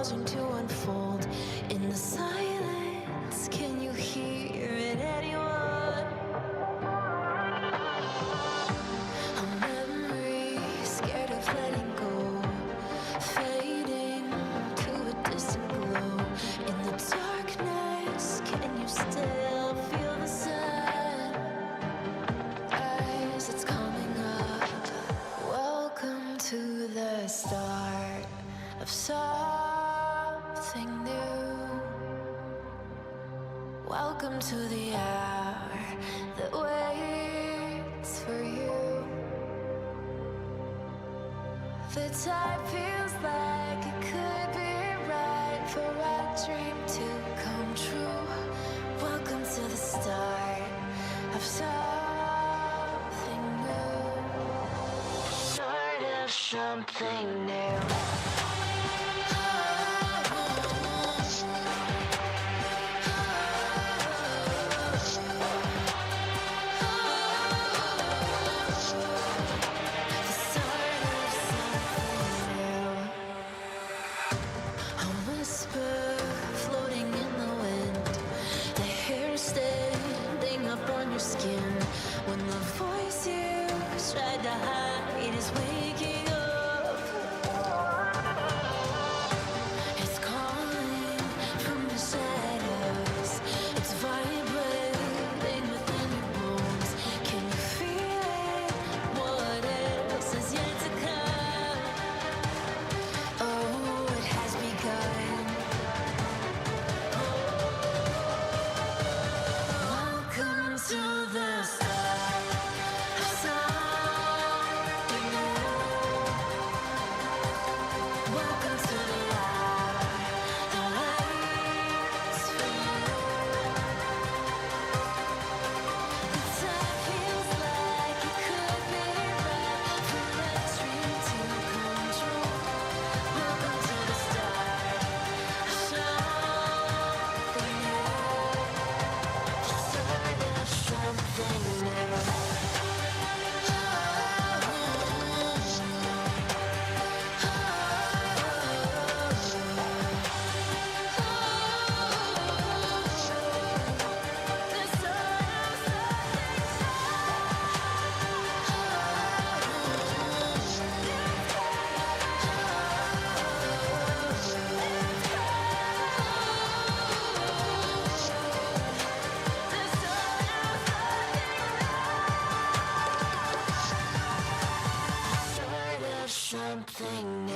pausing to unfold. In the silence, can you hear it, anyone? A memory, scared of letting go, fading to a distant glow. In the darkness, can you still feel the sun? As it's coming up, welcome to the start of something new. Welcome to the hour that waits for you. The time feels like it could be right for our dream to come true. Welcome to the start of something new. Start of something new. Floating in the wind, the hair standing up on your skin. When the voice you tried to hide is waking up, it's calling from the shadows. It's vibrating within your bones. Can you feel it? What else is yet to come? Oh, it has begun. To the start of something new. Welcome to the hour that waits for you. The time feels like it could be right for that dream to come true. Welcome to the start of something new. Something new. Something new.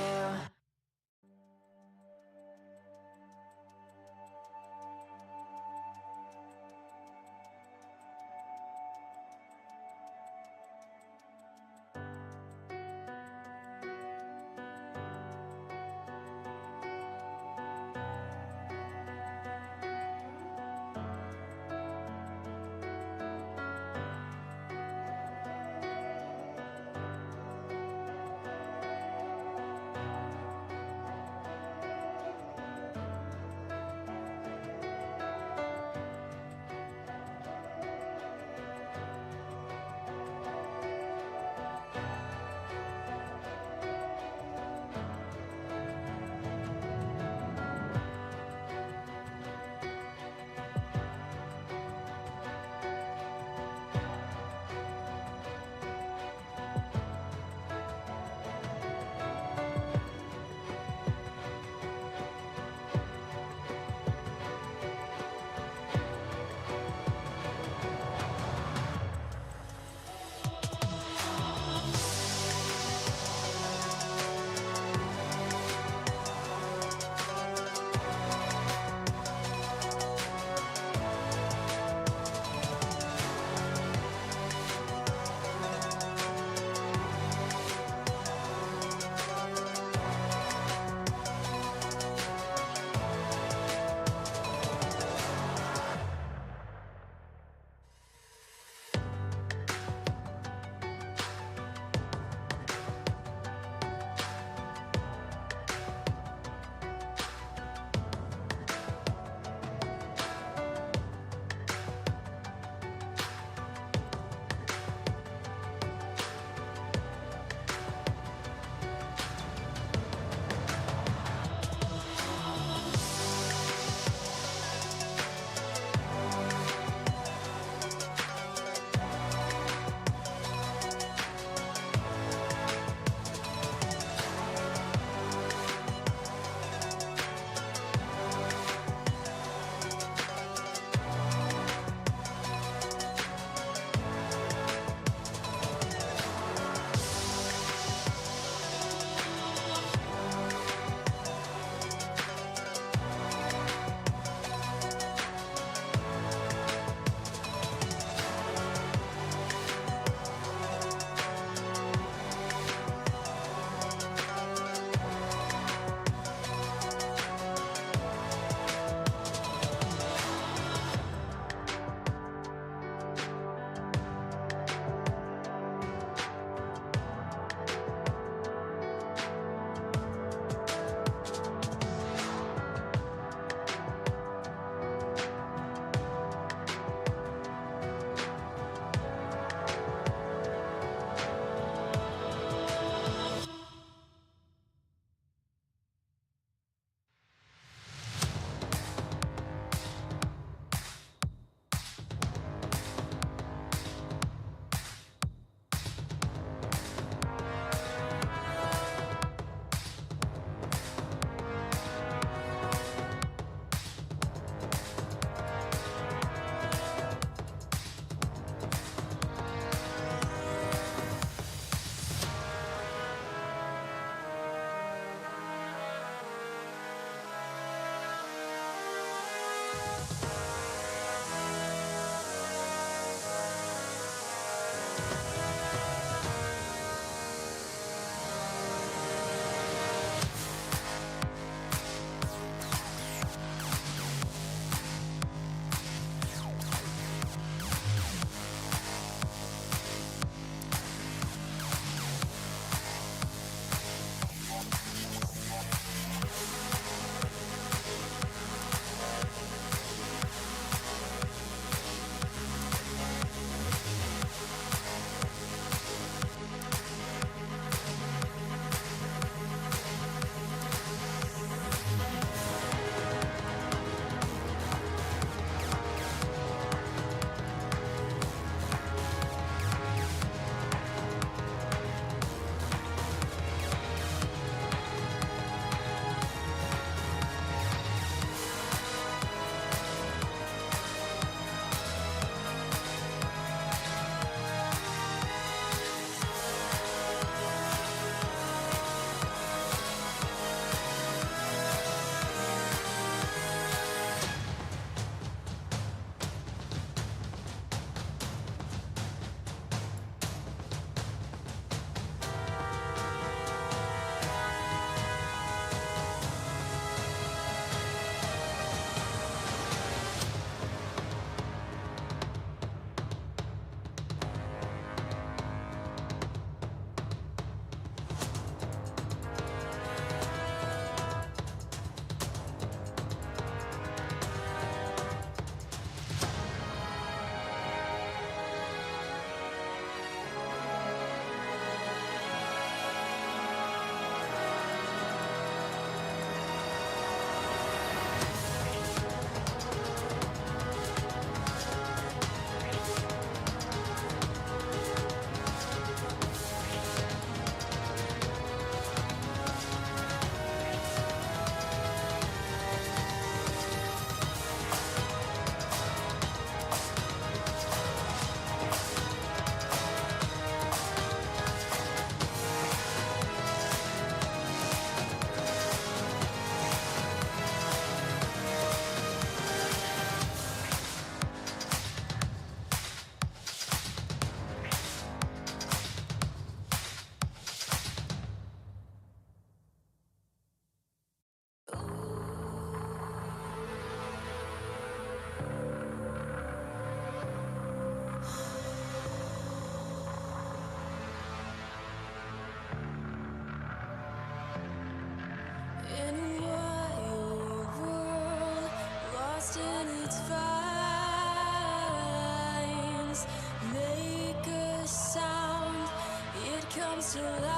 to life.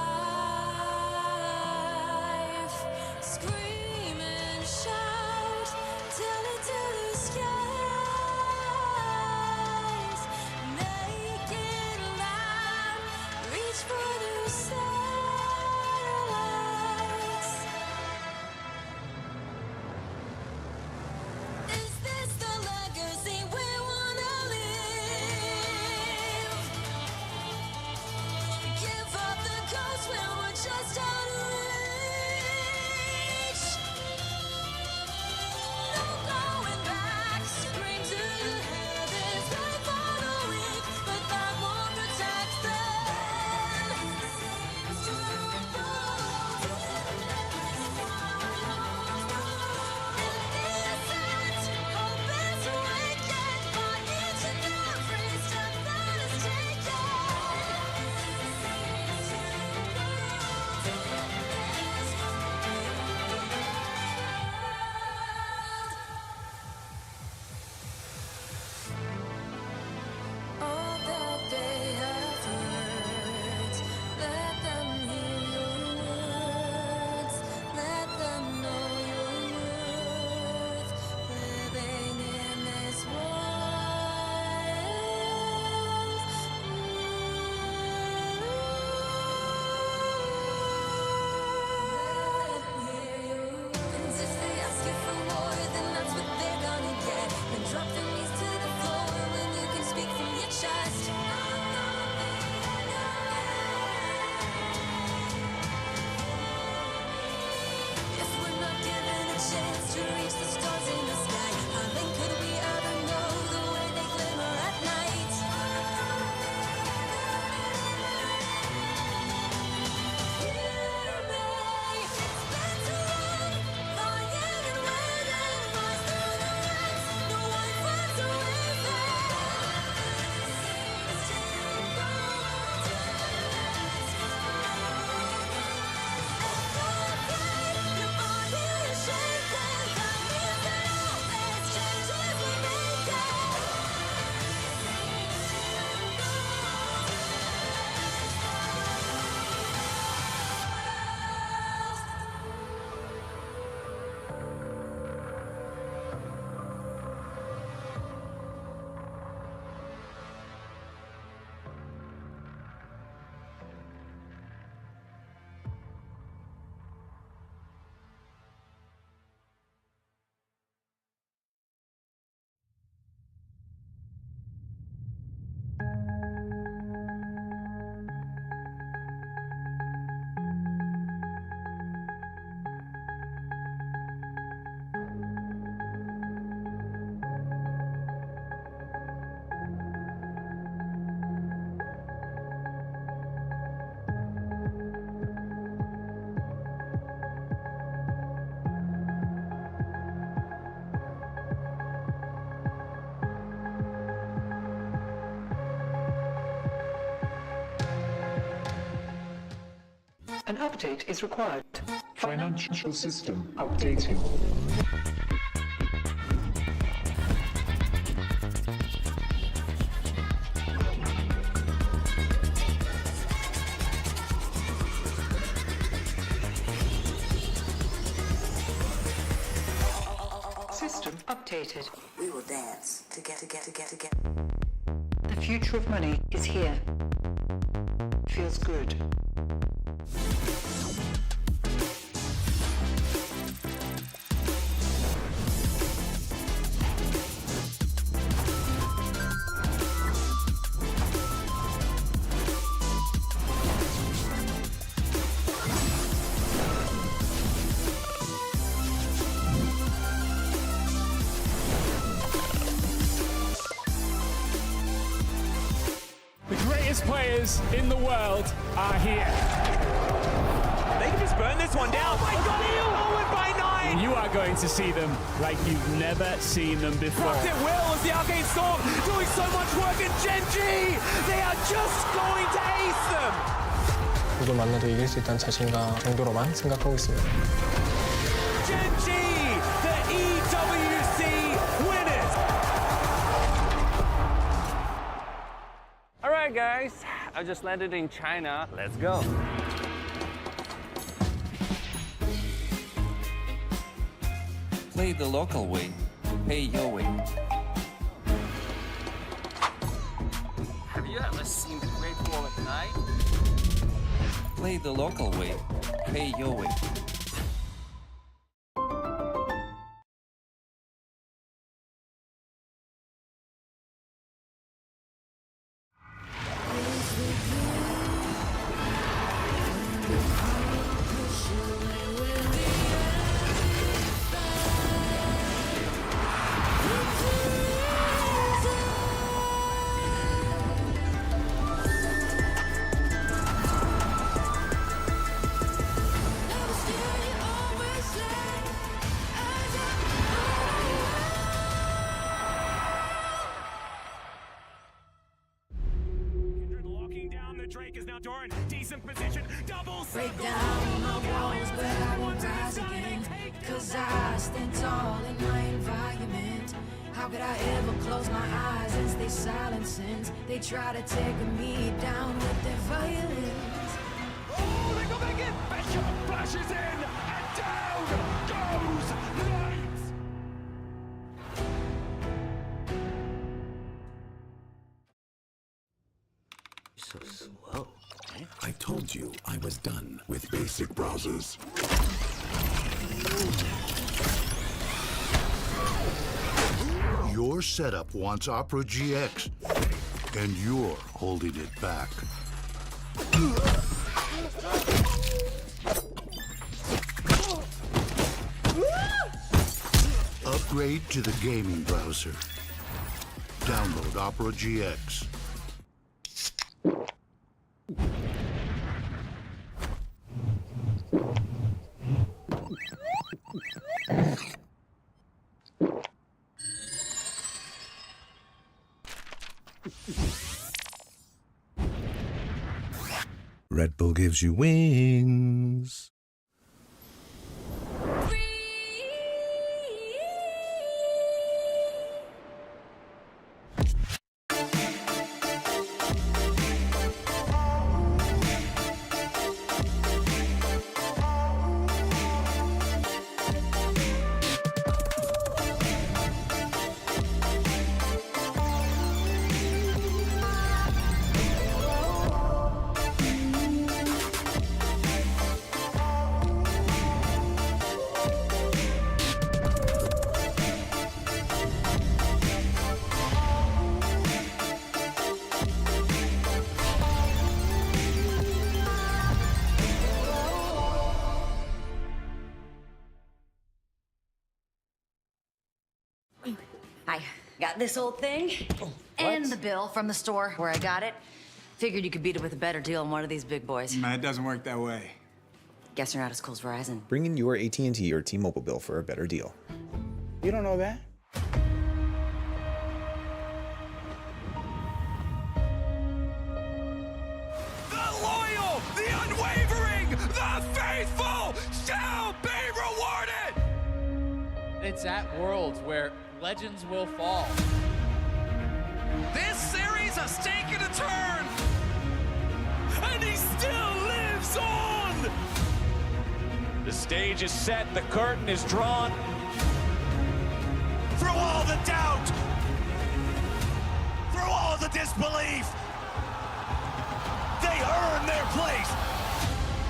Scream and shout, tell it to the skies. Make it loud, reach for the satellites. Is this the legacy we wanna live? Give up the ghost when we're just out of reach. No going back, scream to the heavens, pray for the weak, but that won't protect them. Innocent, hope is awakened by each and every step that is all that they have heard, let them hear your words, let them know your worth, living in this world. And if they ask you for more, then that's what they're gonna get. And drop their knees to the floor when you can speak from your chest. If we're not given a chance to reach the stars in the sky, how then could we ever know the way they glimmer at night? Hear me, it's been too long, lying and waiting, rise through the ranks, no one finds a way Your body is shaking, that means that all these changes we make it. An update is required. Financial system updating. System updated. We will dance together. The future of money is here. Feels good. The greatest players in the world are here. They can just burn this one down. Oh my god, he'll forward by 9! You are going to see them like you've never seen them before. Rocked it well as the Arcane Storm doing so much work, and Genji! They are just going to ace them! 누구 만나도 이길 수 있다는 자신감 정도로만 생각하고 있습니다. Genji, the EWC winners! Alright guys, I just landed in China. Let's go. Play the local way, pay your way. Have you ever seen the Great Wall at night? Play the local way, pay your way. Drake is now Doran, decent position, double Break down my walls, but I won't rise again. Cause I stand tall in my environment. How could I ever close my eyes and stay silent since they try to take me down with their violence? Oh, they go back in! Bishop flashes in, and down goes Knight! So slow. I told you I was done with basic browsers. Your setup wants Opera GX, and you're holding it back. Upgrade to the gaming browser. Download Opera GX. Red Bull gives you wings. I got this old thing and the bill from the store where I got it. Figured you could beat it with a better deal on one of these big boys. Man, it doesn't work that way. Guess you're not as cool as Verizon. Bring in your AT&T or T-Mobile bill for a better deal. You don't know that? The loyal, the unwavering, the faithful shall be rewarded! It's at Worlds where legends will fall. This series has taken a turn, and he still lives on! The stage is set, the curtain is drawn. Through all the doubt, through all the disbelief, they earn their place.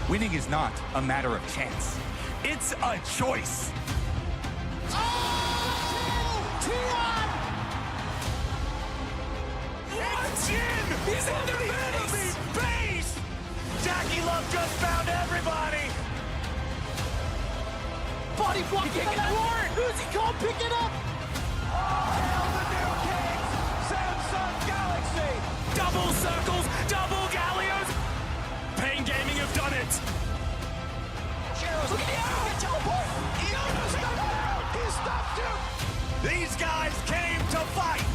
Winning is not a matter of chance. It's a choice. He's in the enemy base! Jackie Love just found everybody! Body block from Warren! Who's he called? Pick it up! Oh, hell, the new kings! Samsung Galaxy! Double circles, double galleons! Pain Gaming have done it! Look at the teleport! He stopped him! These guys came to fight!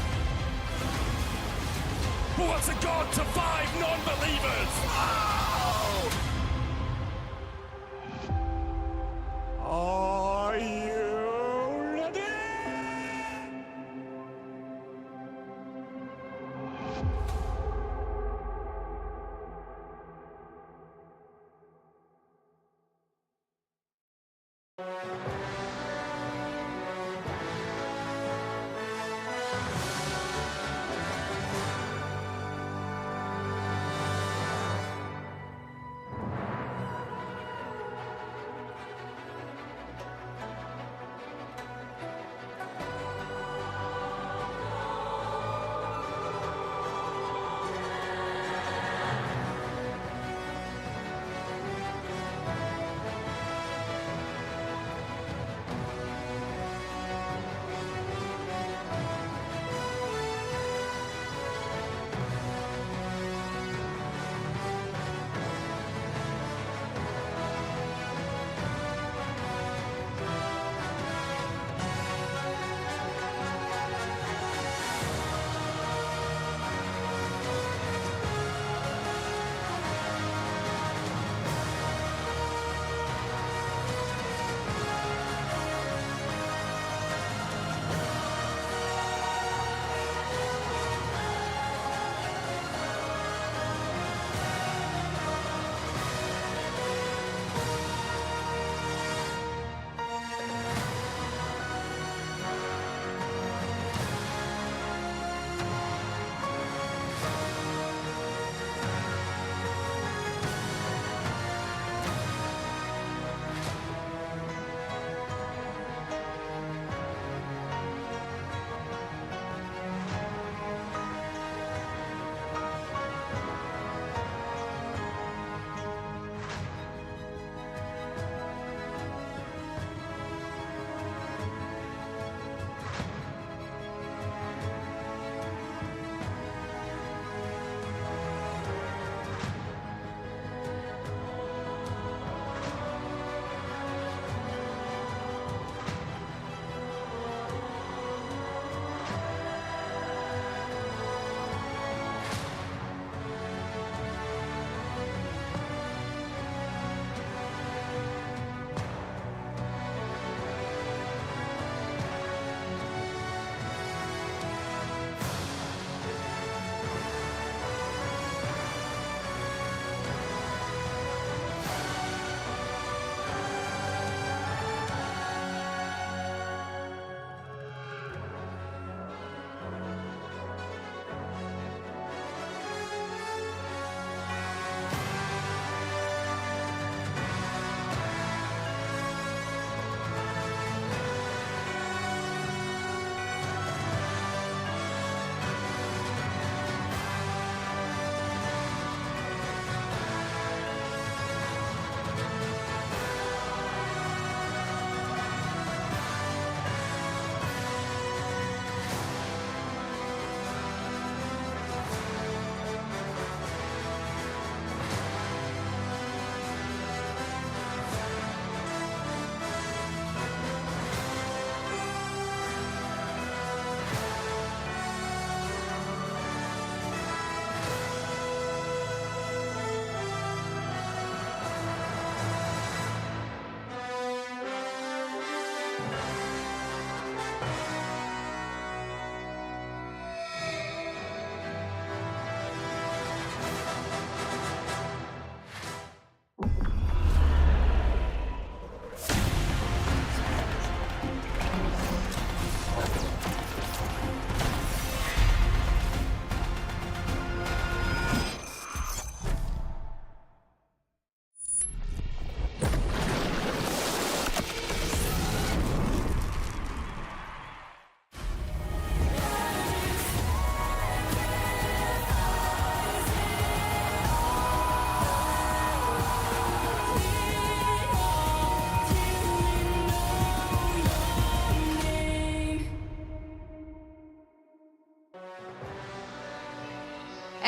What's a god to 5 non-believers? Oh! Are you ready?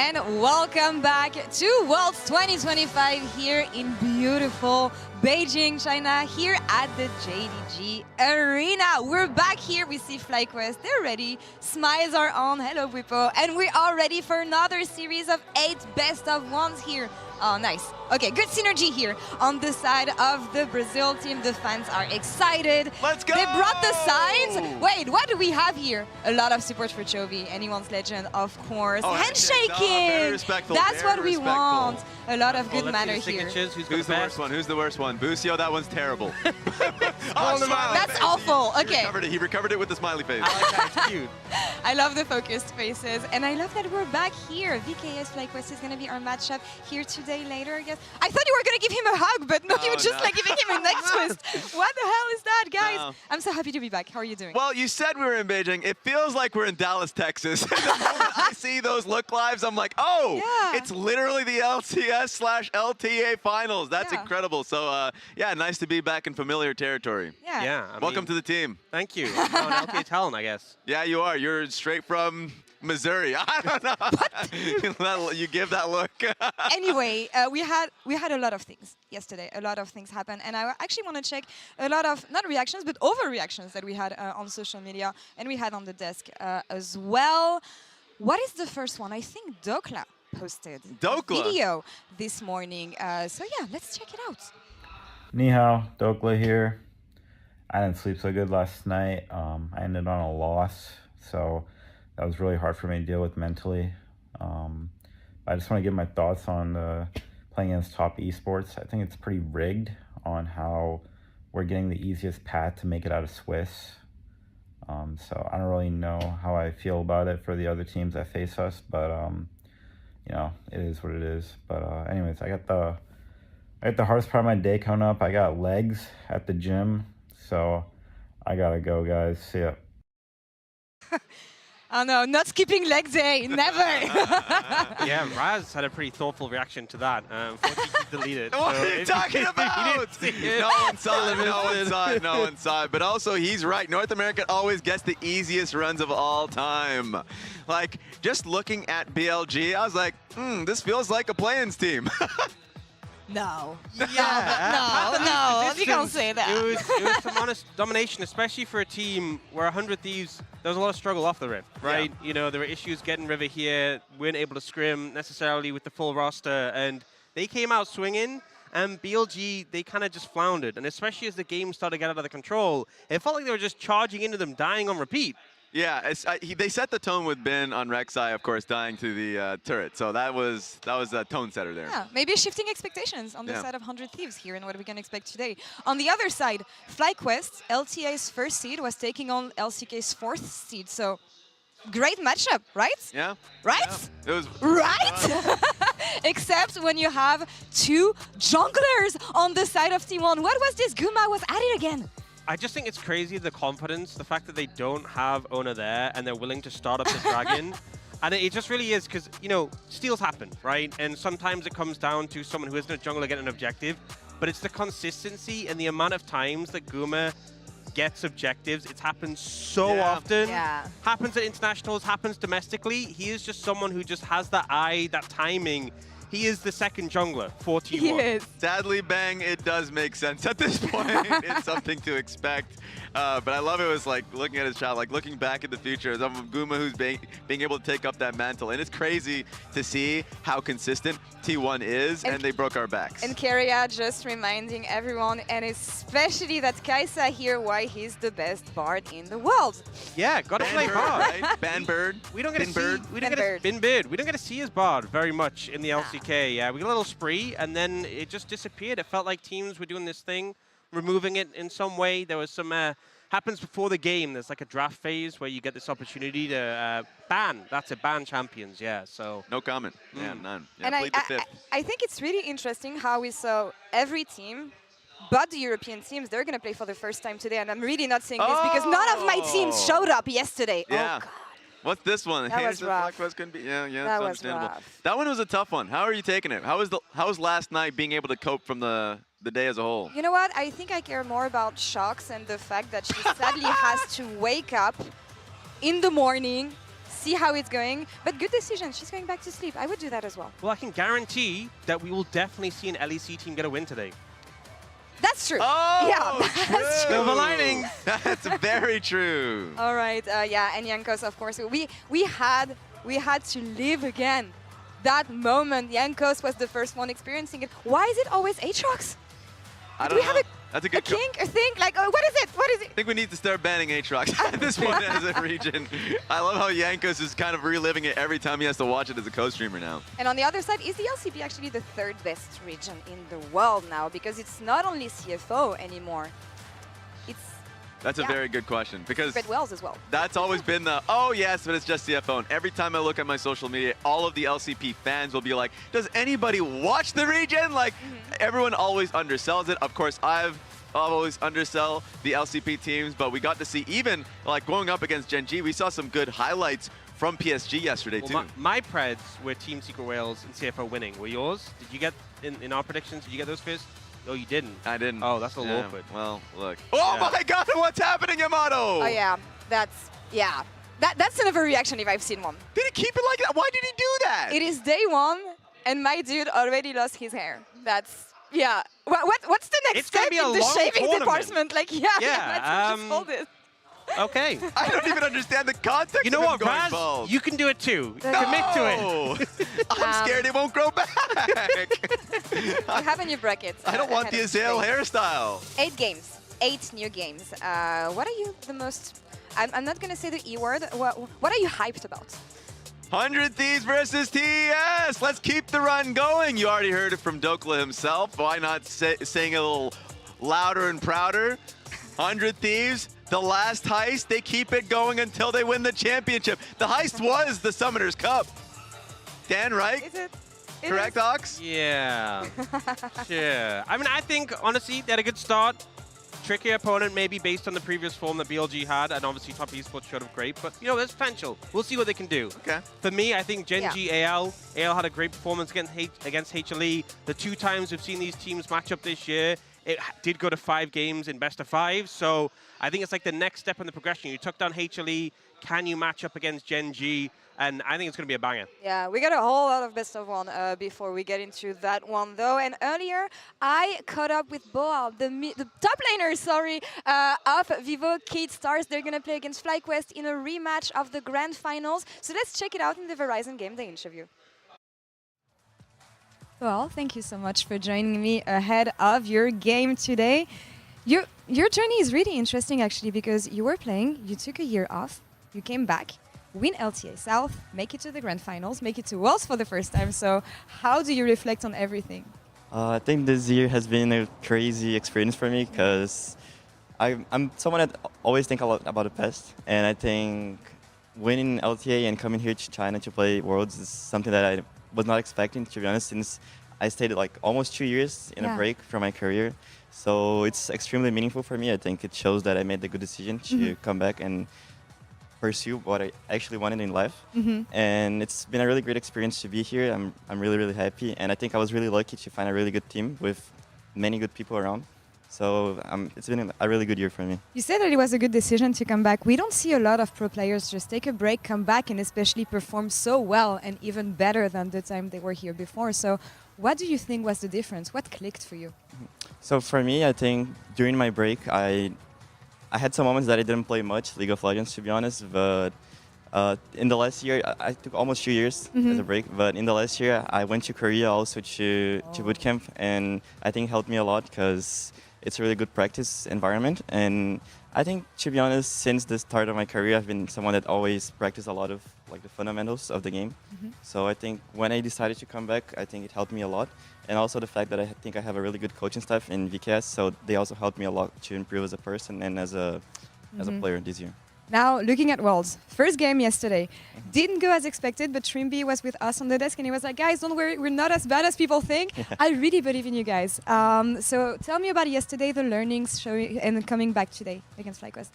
And welcome back to Worlds 2025 here in beautiful Beijing, China, here at the JDG Arena. We're back here. We see FlyQuest. They're ready. Smiles are on. Hello, Wipo. And we are ready for another series of 8 best of ones here. Oh, nice. Okay, good synergy here on the side of the Brazil team. The fans are excited. Let's go! They brought the signs. Wait, what do we have here? A lot of support for Chovy, anyone's legend, of course. Oh, handshaking. very respectful. That's very what we respectful. want. A lot of good let's manner see the here. signatures. Who's the worst one? Who's the worst one? Busio, that one's terrible. That's awful. Okay. He recovered it with the smiley face. It's cute. I love the focused faces, and I love that we're back here. VKS FlyQuest is going to be our matchup here today later, I guess. I thought you were going to give him a hug, but no, you were just like giving him a neck twist. What the hell is that, guys? No. I'm so happy to be back. How are you doing? Well, you said we were in Beijing. It feels like we're in Dallas, Texas. The moment I see those look lives, I'm like, oh, Yeah. it's literally the LCS/LTA finals. That's Yeah. incredible. So, yeah, nice to be back in familiar territory. Yeah. Welcome to the team. Thank you. I'm an LTA talent, I guess. Yeah, you are. You're straight from Missouri. I don't know. You give that look. Anyway, we had a lot of things yesterday. A lot of things happened, and I actually want to check a lot of not reactions but overreactions that we had on social media and we had on the desk as well. What is the first one? I think Dokla posted a video this morning. So yeah, let's check it out. Ni hao, Dokla here. I didn't sleep so good last night. I ended on a loss, so that was really hard for me to deal with mentally. I just want to give my thoughts on playing against top esports. I think it's pretty rigged on how we're getting the easiest path to make it out of Swiss. So I don't really know how I feel about it for the other teams that face us, but you know, it is what it is. But anyways, I got the hardest part of my day coming up. I got legs at the gym, so I gotta go, guys. See ya. Oh no, not skipping leg day, never. Yeah, Raz had a pretty thoughtful reaction to that. Unfortunately, he deleted it. What are you talking about? No one saw it, no one saw it, no one saw it. But also, he's right. North America always gets the easiest runs of all time. Like, just looking at BLG, I was like, this feels like a play-ins team. No. Yeah. No, you can't say that. It was some honest domination, especially for a team where 100 Thieves, there was a lot of struggle off the Rift, right? Yeah. You know, there were issues getting River here, weren't able to scrim necessarily with the full roster, and they came out swinging, and BLG, they kind of just floundered, and especially as the game started to get out of the control, it felt like they were just charging into them, dying on repeat. Yeah, they set the tone with Ben on Rek'Sai, of course, dying to the turret. So that was a tone setter there. Yeah, maybe shifting expectations on the side of 100 Thieves here and what we can expect today. On the other side, FlyQuest, LTA's first seed, was taking on LCK's 4th seed. So great matchup, right? Yeah. Right? Yeah. It was right? Except when you have 2 junglers on the side of T1. What was this? Guma was at it again. I just think it's crazy, the confidence, the fact that they don't have Ona there and they're willing to start up the Dragon. And it just really is because, you know, steals happen, right? And sometimes it comes down to someone who isn't a jungler getting an objective, but it's the consistency and the amount of times that Guma gets objectives. It's happened so often. Happens at internationals, happens domestically. He is just someone who just has that eye, that timing. he is the second jungler for T1. He is. Sadly, Bang, it does make sense at this point. It's something to expect. But I love it was like looking at his shot, like looking back in the future. As Guma who's being able to take up that mantle. And it's crazy to see how consistent T1 is, and they broke our backs. And Keria just reminding everyone, and especially that Kaisa here, why he's the best bard in the world. Yeah, gotta play Bird, bard. right? Banbird. We don't get to see. Binbird. We don't get to, Binbird. We don't get to see his bard very much in the LCK. Yeah, we got a little spree, and then it just disappeared. It felt like teams were doing this thing, removing it in some way. There was some happens before the game. There's like a draft phase where you get this opportunity to ban. That's it, ban champions. Yeah. So no comment. Yeah, none. Yeah, And I think it's really interesting how we saw every team, but the European teams, they're going to play for the first time today. And I'm really not saying this because none of my teams showed up yesterday. Yeah. Oh, God. What's this one? That was rough. Yeah, That that's was understandable. rough. That one was a tough one. How are you taking it? How was last night being able to cope from the day as a whole? You know what? I think I care more about Shocks and the fact that she sadly has to wake up in the morning, see how it's going. But good decision. She's going back to sleep. I would do that as well. Well, I can guarantee that we will definitely see an LEC team get a win today. That's true. Oh, yeah, that's true. Silver linings. That's very true. All right. Yeah, and Jankos, of course. We had to live again. That moment, Jankos was the first one experiencing it. Why is it always Aatrox? I don't know. That's a good kink, a thing? Like, what is it? What is it? I think we need to start banning Aatrox at this point as a region. I love how Jankos is kind of reliving it every time he has to watch it as a co-streamer now. And on the other side, is the LCP actually the third best region in the world now? Because it's not only CFO anymore. It's That's a very good question because Red Wells as well. That's always been the, oh yes, but it's just CFO. And every time I look at my social media, all of the LCP fans will be like, does anybody watch the region? Like, everyone always undersells it. Of course, I've always undersell the LCP teams, but we got to see even, like, going up against Gen G, we saw some good highlights from PSG yesterday, too. My Preds were Team Secret Wales and CFO winning. Were yours? Did you get, in our predictions, did you get those first? Oh, you didn't? I didn't. Oh, that's a little awkward. Well, look. Oh my God, what's happening, Yamato? Oh yeah, that's an overreaction if I've seen one. Did he keep it like that? Why did he do that? It is day one, and my dude already lost his hair. That's what's the next step in the shaving department? Like let's just hold it. Okay. I don't even understand the context. You know of what, going Raz? bald. You can do it too. No! Commit to it. I'm scared it won't grow back. You have a new bracket. I don't want the Azael hairstyle. 8 games. 8 new games. What are you the most... I'm not going to say the E word. What are you hyped about? 100 Thieves versus TES. Let's keep the run going. You already heard it from Dokla himself. Why not saying a little louder and prouder? 100 Thieves, the last heist. They keep it going until they win the championship. The heist was the Summoners Cup. Dan, right? Is it? Correct, Ox? Yeah. Yeah. I mean, I think, honestly, they had a good start. Tricky opponent, maybe based on the previous form that BLG had, and obviously Top Esports showed up great. But, you know, there's potential. We'll see what they can do. Okay. For me, I think Gen G, AL had a great performance against HLE. The 2 times we've seen these teams match up this year, it did go to 5 games in best of 5. So I think it's like the next step in the progression. You took down HLE. Can you match up against Gen G? And I think it's going to be a banger. Yeah, we got a whole lot of best of 1 before we get into that one, though. And earlier, I caught up with Boa, the top laner, of Vivo Kate Stars. They're going to play against FlyQuest in a rematch of the grand finals. So let's check it out in the Verizon Game Day interview. Well, thank you so much for joining me ahead of your game today. Your journey is really interesting, actually, because you were playing, you took a year off, you came back, win LTA South, make it to the grand finals, make it to Worlds for the first time. So how do you reflect on everything? I think this year has been a crazy experience for me because I'm someone that always think a lot about the past. And I think winning LTA and coming here to China to play Worlds is something that I was not expecting, to be honest, since I stayed like almost 2 years in a break from my career. So it's extremely meaningful for me. I think it shows that I made the good decision to come back and pursue what I actually wanted in life. And it's been a really great experience to be here. I'm really, really happy. And I think I was really lucky to find a really good team with many good people around. So it's been a really good year for me. You said that it was a good decision to come back. We don't see a lot of pro players just take a break, come back, and especially perform so well and even better than the time they were here before. So what do you think was the difference? What clicked for you? So for me, I think during my break, I had some moments that I didn't play much League of Legends, to be honest. But in the last year, I took almost 2 years as a break. But in the last year, I went to Korea also to bootcamp, and I think it helped me a lot because it's a really good practice environment. And I think, to be honest, since the start of my career, I've been someone that always practiced a lot of like the fundamentals of the game. So I think when I decided to come back, I think it helped me a lot. And also the fact that I think I have a really good coaching staff in VKS, so they also helped me a lot to improve as a person and as a player this year. Now, looking at Worlds, first game yesterday. Didn't go as expected, but Trimby was with us on the desk and he was like, guys, don't worry, we're not as bad as people think. I really believe in you guys. So tell me about yesterday, the learnings showing and coming back today against FlyQuest.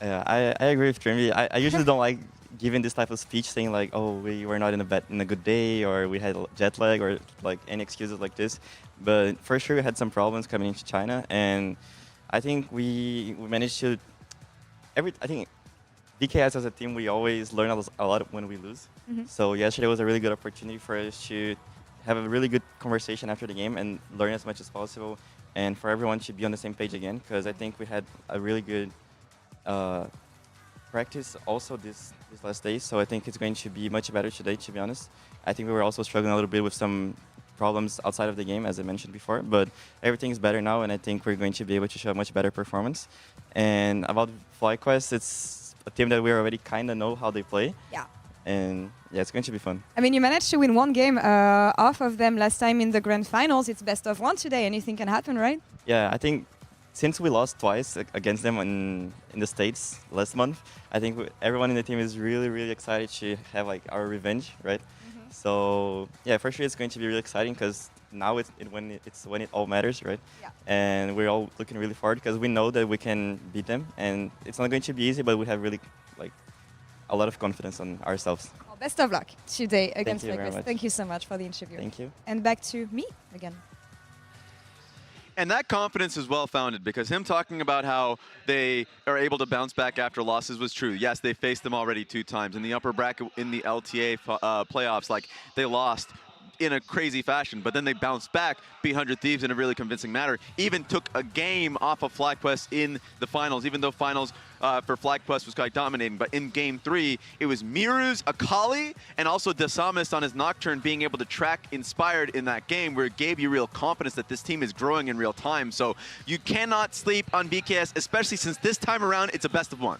Yeah, I agree with Trimby. I usually don't like giving this type of speech saying like, oh, we were not in a good day or we had jet lag or like any excuses like this. But for sure we had some problems coming into China, and I think we managed to, I think VKS as a team, we always learn a lot when we lose. So yesterday was a really good opportunity for us to have a really good conversation after the game and learn as much as possible, and for everyone to be on the same page again, because I think we had a really good practice also this last day, so I think it's going to be much better today, to be honest. I think we were also struggling a little bit with some problems outside of the game, as I mentioned before, but everything is better now, and I think we're going to be able to show a much better performance. And about FlyQuest, it's a team that we already kind of know how they play. Yeah. And yeah, it's going to be fun. I mean, you managed to win one game off of them last time in the grand finals. It's best of one today. Anything can happen, right? Yeah, I think since we lost twice against them in the States last month, I think everyone in the team is really, really excited to have like our revenge, right? So yeah, for sure it's going to be really exciting because now it's when it all matters, right? Yeah. And we're all looking really forward because we know that we can beat them, and it's not going to be easy, but we have really like a lot of confidence on ourselves. Well, best of luck today against Thank you very FlyQuest. much. Thank you so much for the interview. Thank you. And back to me again. And that confidence is well-founded because him talking about how they are able to bounce back after losses was true. Yes, they faced them already 2 times. In the upper bracket in the LTA playoffs, like they lost in a crazy fashion, but then they bounced back, beat 100 Thieves in a really convincing manner. Even took a game off of FlyQuest in the finals, even though finals for FlyQuest was quite dominating. But in game 3, it was Miru's Akali and also Desamis on his Nocturne being able to track Inspired in that game, where it gave you real confidence that this team is growing in real time. So you cannot sleep on BKS, especially since this time around it's a best of 1.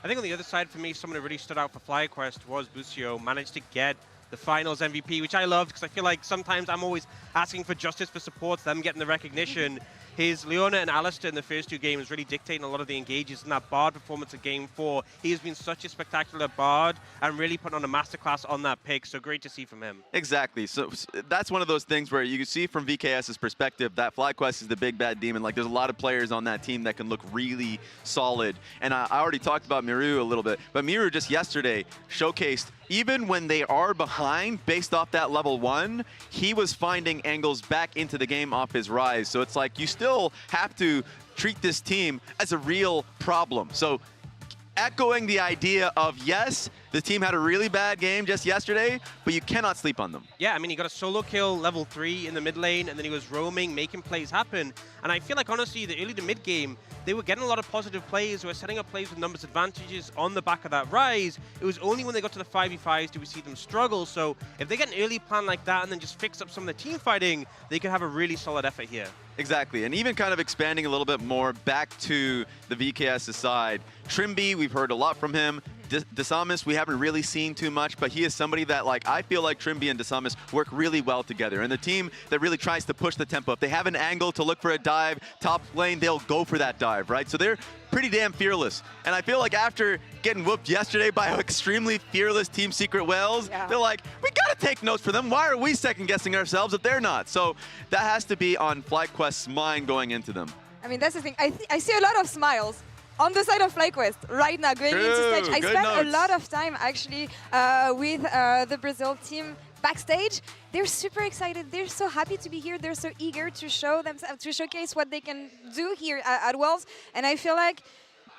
I think on the other side for me, someone who really stood out for FlyQuest was Busio, managed to get the finals MVP, which I loved because I feel like sometimes I'm always asking for justice for supports, them getting the recognition. His Leona and Alistair in the first 2 games really dictating a lot of the engages in that Bard performance of game 4. He has been such a spectacular Bard and really putting on a masterclass on that pick, so great to see from him. Exactly. So that's one of those things where you can see from VKS's perspective that FlyQuest is the big bad demon. Like there's a lot of players on that team that can look really solid. And I already talked about Miru a little bit, but Miru just yesterday showcased even when they are behind based off that level 1, he was finding angles back into the game off his rise. So it's like you still have to treat this team as a real problem. So echoing the idea of, yes, the team had a really bad game just yesterday, but you cannot sleep on them. Yeah, I mean, he got a solo kill level 3 in the mid lane, and then he was roaming, making plays happen. And I feel like, honestly, the early to mid game, they were getting a lot of positive plays. They were setting up plays with numbers advantages on the back of that rise. It was only when they got to the 5v5s do we see them struggle. So if they get an early plan like that and then just fix up some of the team fighting, they could have a really solid effort here. Exactly, and even kind of expanding a little bit more back to the VKS side. Trimby, we've heard a lot from him. Desamis, we haven't really seen too much, but he is somebody that, like, I feel like Trimby and Desamis work really well together. And the team that really tries to push the tempo. If they have an angle to look for a dive, top lane, they'll go for that dive, right? So they're pretty damn fearless. And I feel like after getting whooped yesterday by an extremely fearless Team Secret Whales, they're like, we gotta take notes for them. Why are we second-guessing ourselves if they're not? So that has to be on FlyQuest's mind going into them. I mean, that's the thing. I see a lot of smiles on the side of FlyQuest right now, going into stage. I spent a lot of time actually with the Brazil team backstage, they're super excited. They're so happy to be here. They're so eager to show themselves, to showcase what they can do here at Worlds. And I feel like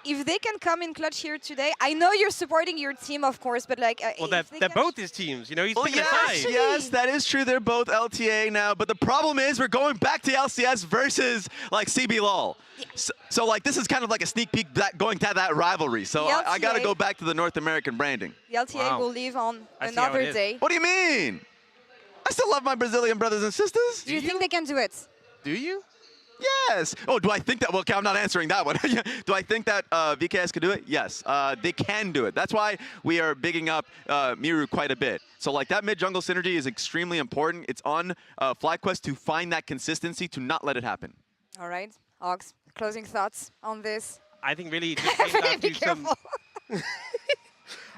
if they can come in clutch here today, I know you're supporting your team, of course, but like... well, they're both his teams, you know, he's picking a side. Yes, that is true. They're both LTA now, but the problem is we're going back to LCS versus, like, CB LoL. Yeah. So, like, this is kind of like a sneak peek going to that rivalry. So I got to go back to the North American branding. The LTA will leave on another day. What do you mean? I still love my Brazilian brothers and sisters. Do you think they can do it? Do you? Yes. Oh, do I think that? Well, okay, I'm not answering that one. Do I think that VKS could do it? Yes. They can do it. That's why we are bigging up Miru quite a bit. So, like, that mid-jungle synergy is extremely important. It's on FlyQuest to find that consistency, to not let it happen. All right. Ox, closing thoughts on this? I think really it just comes down to some...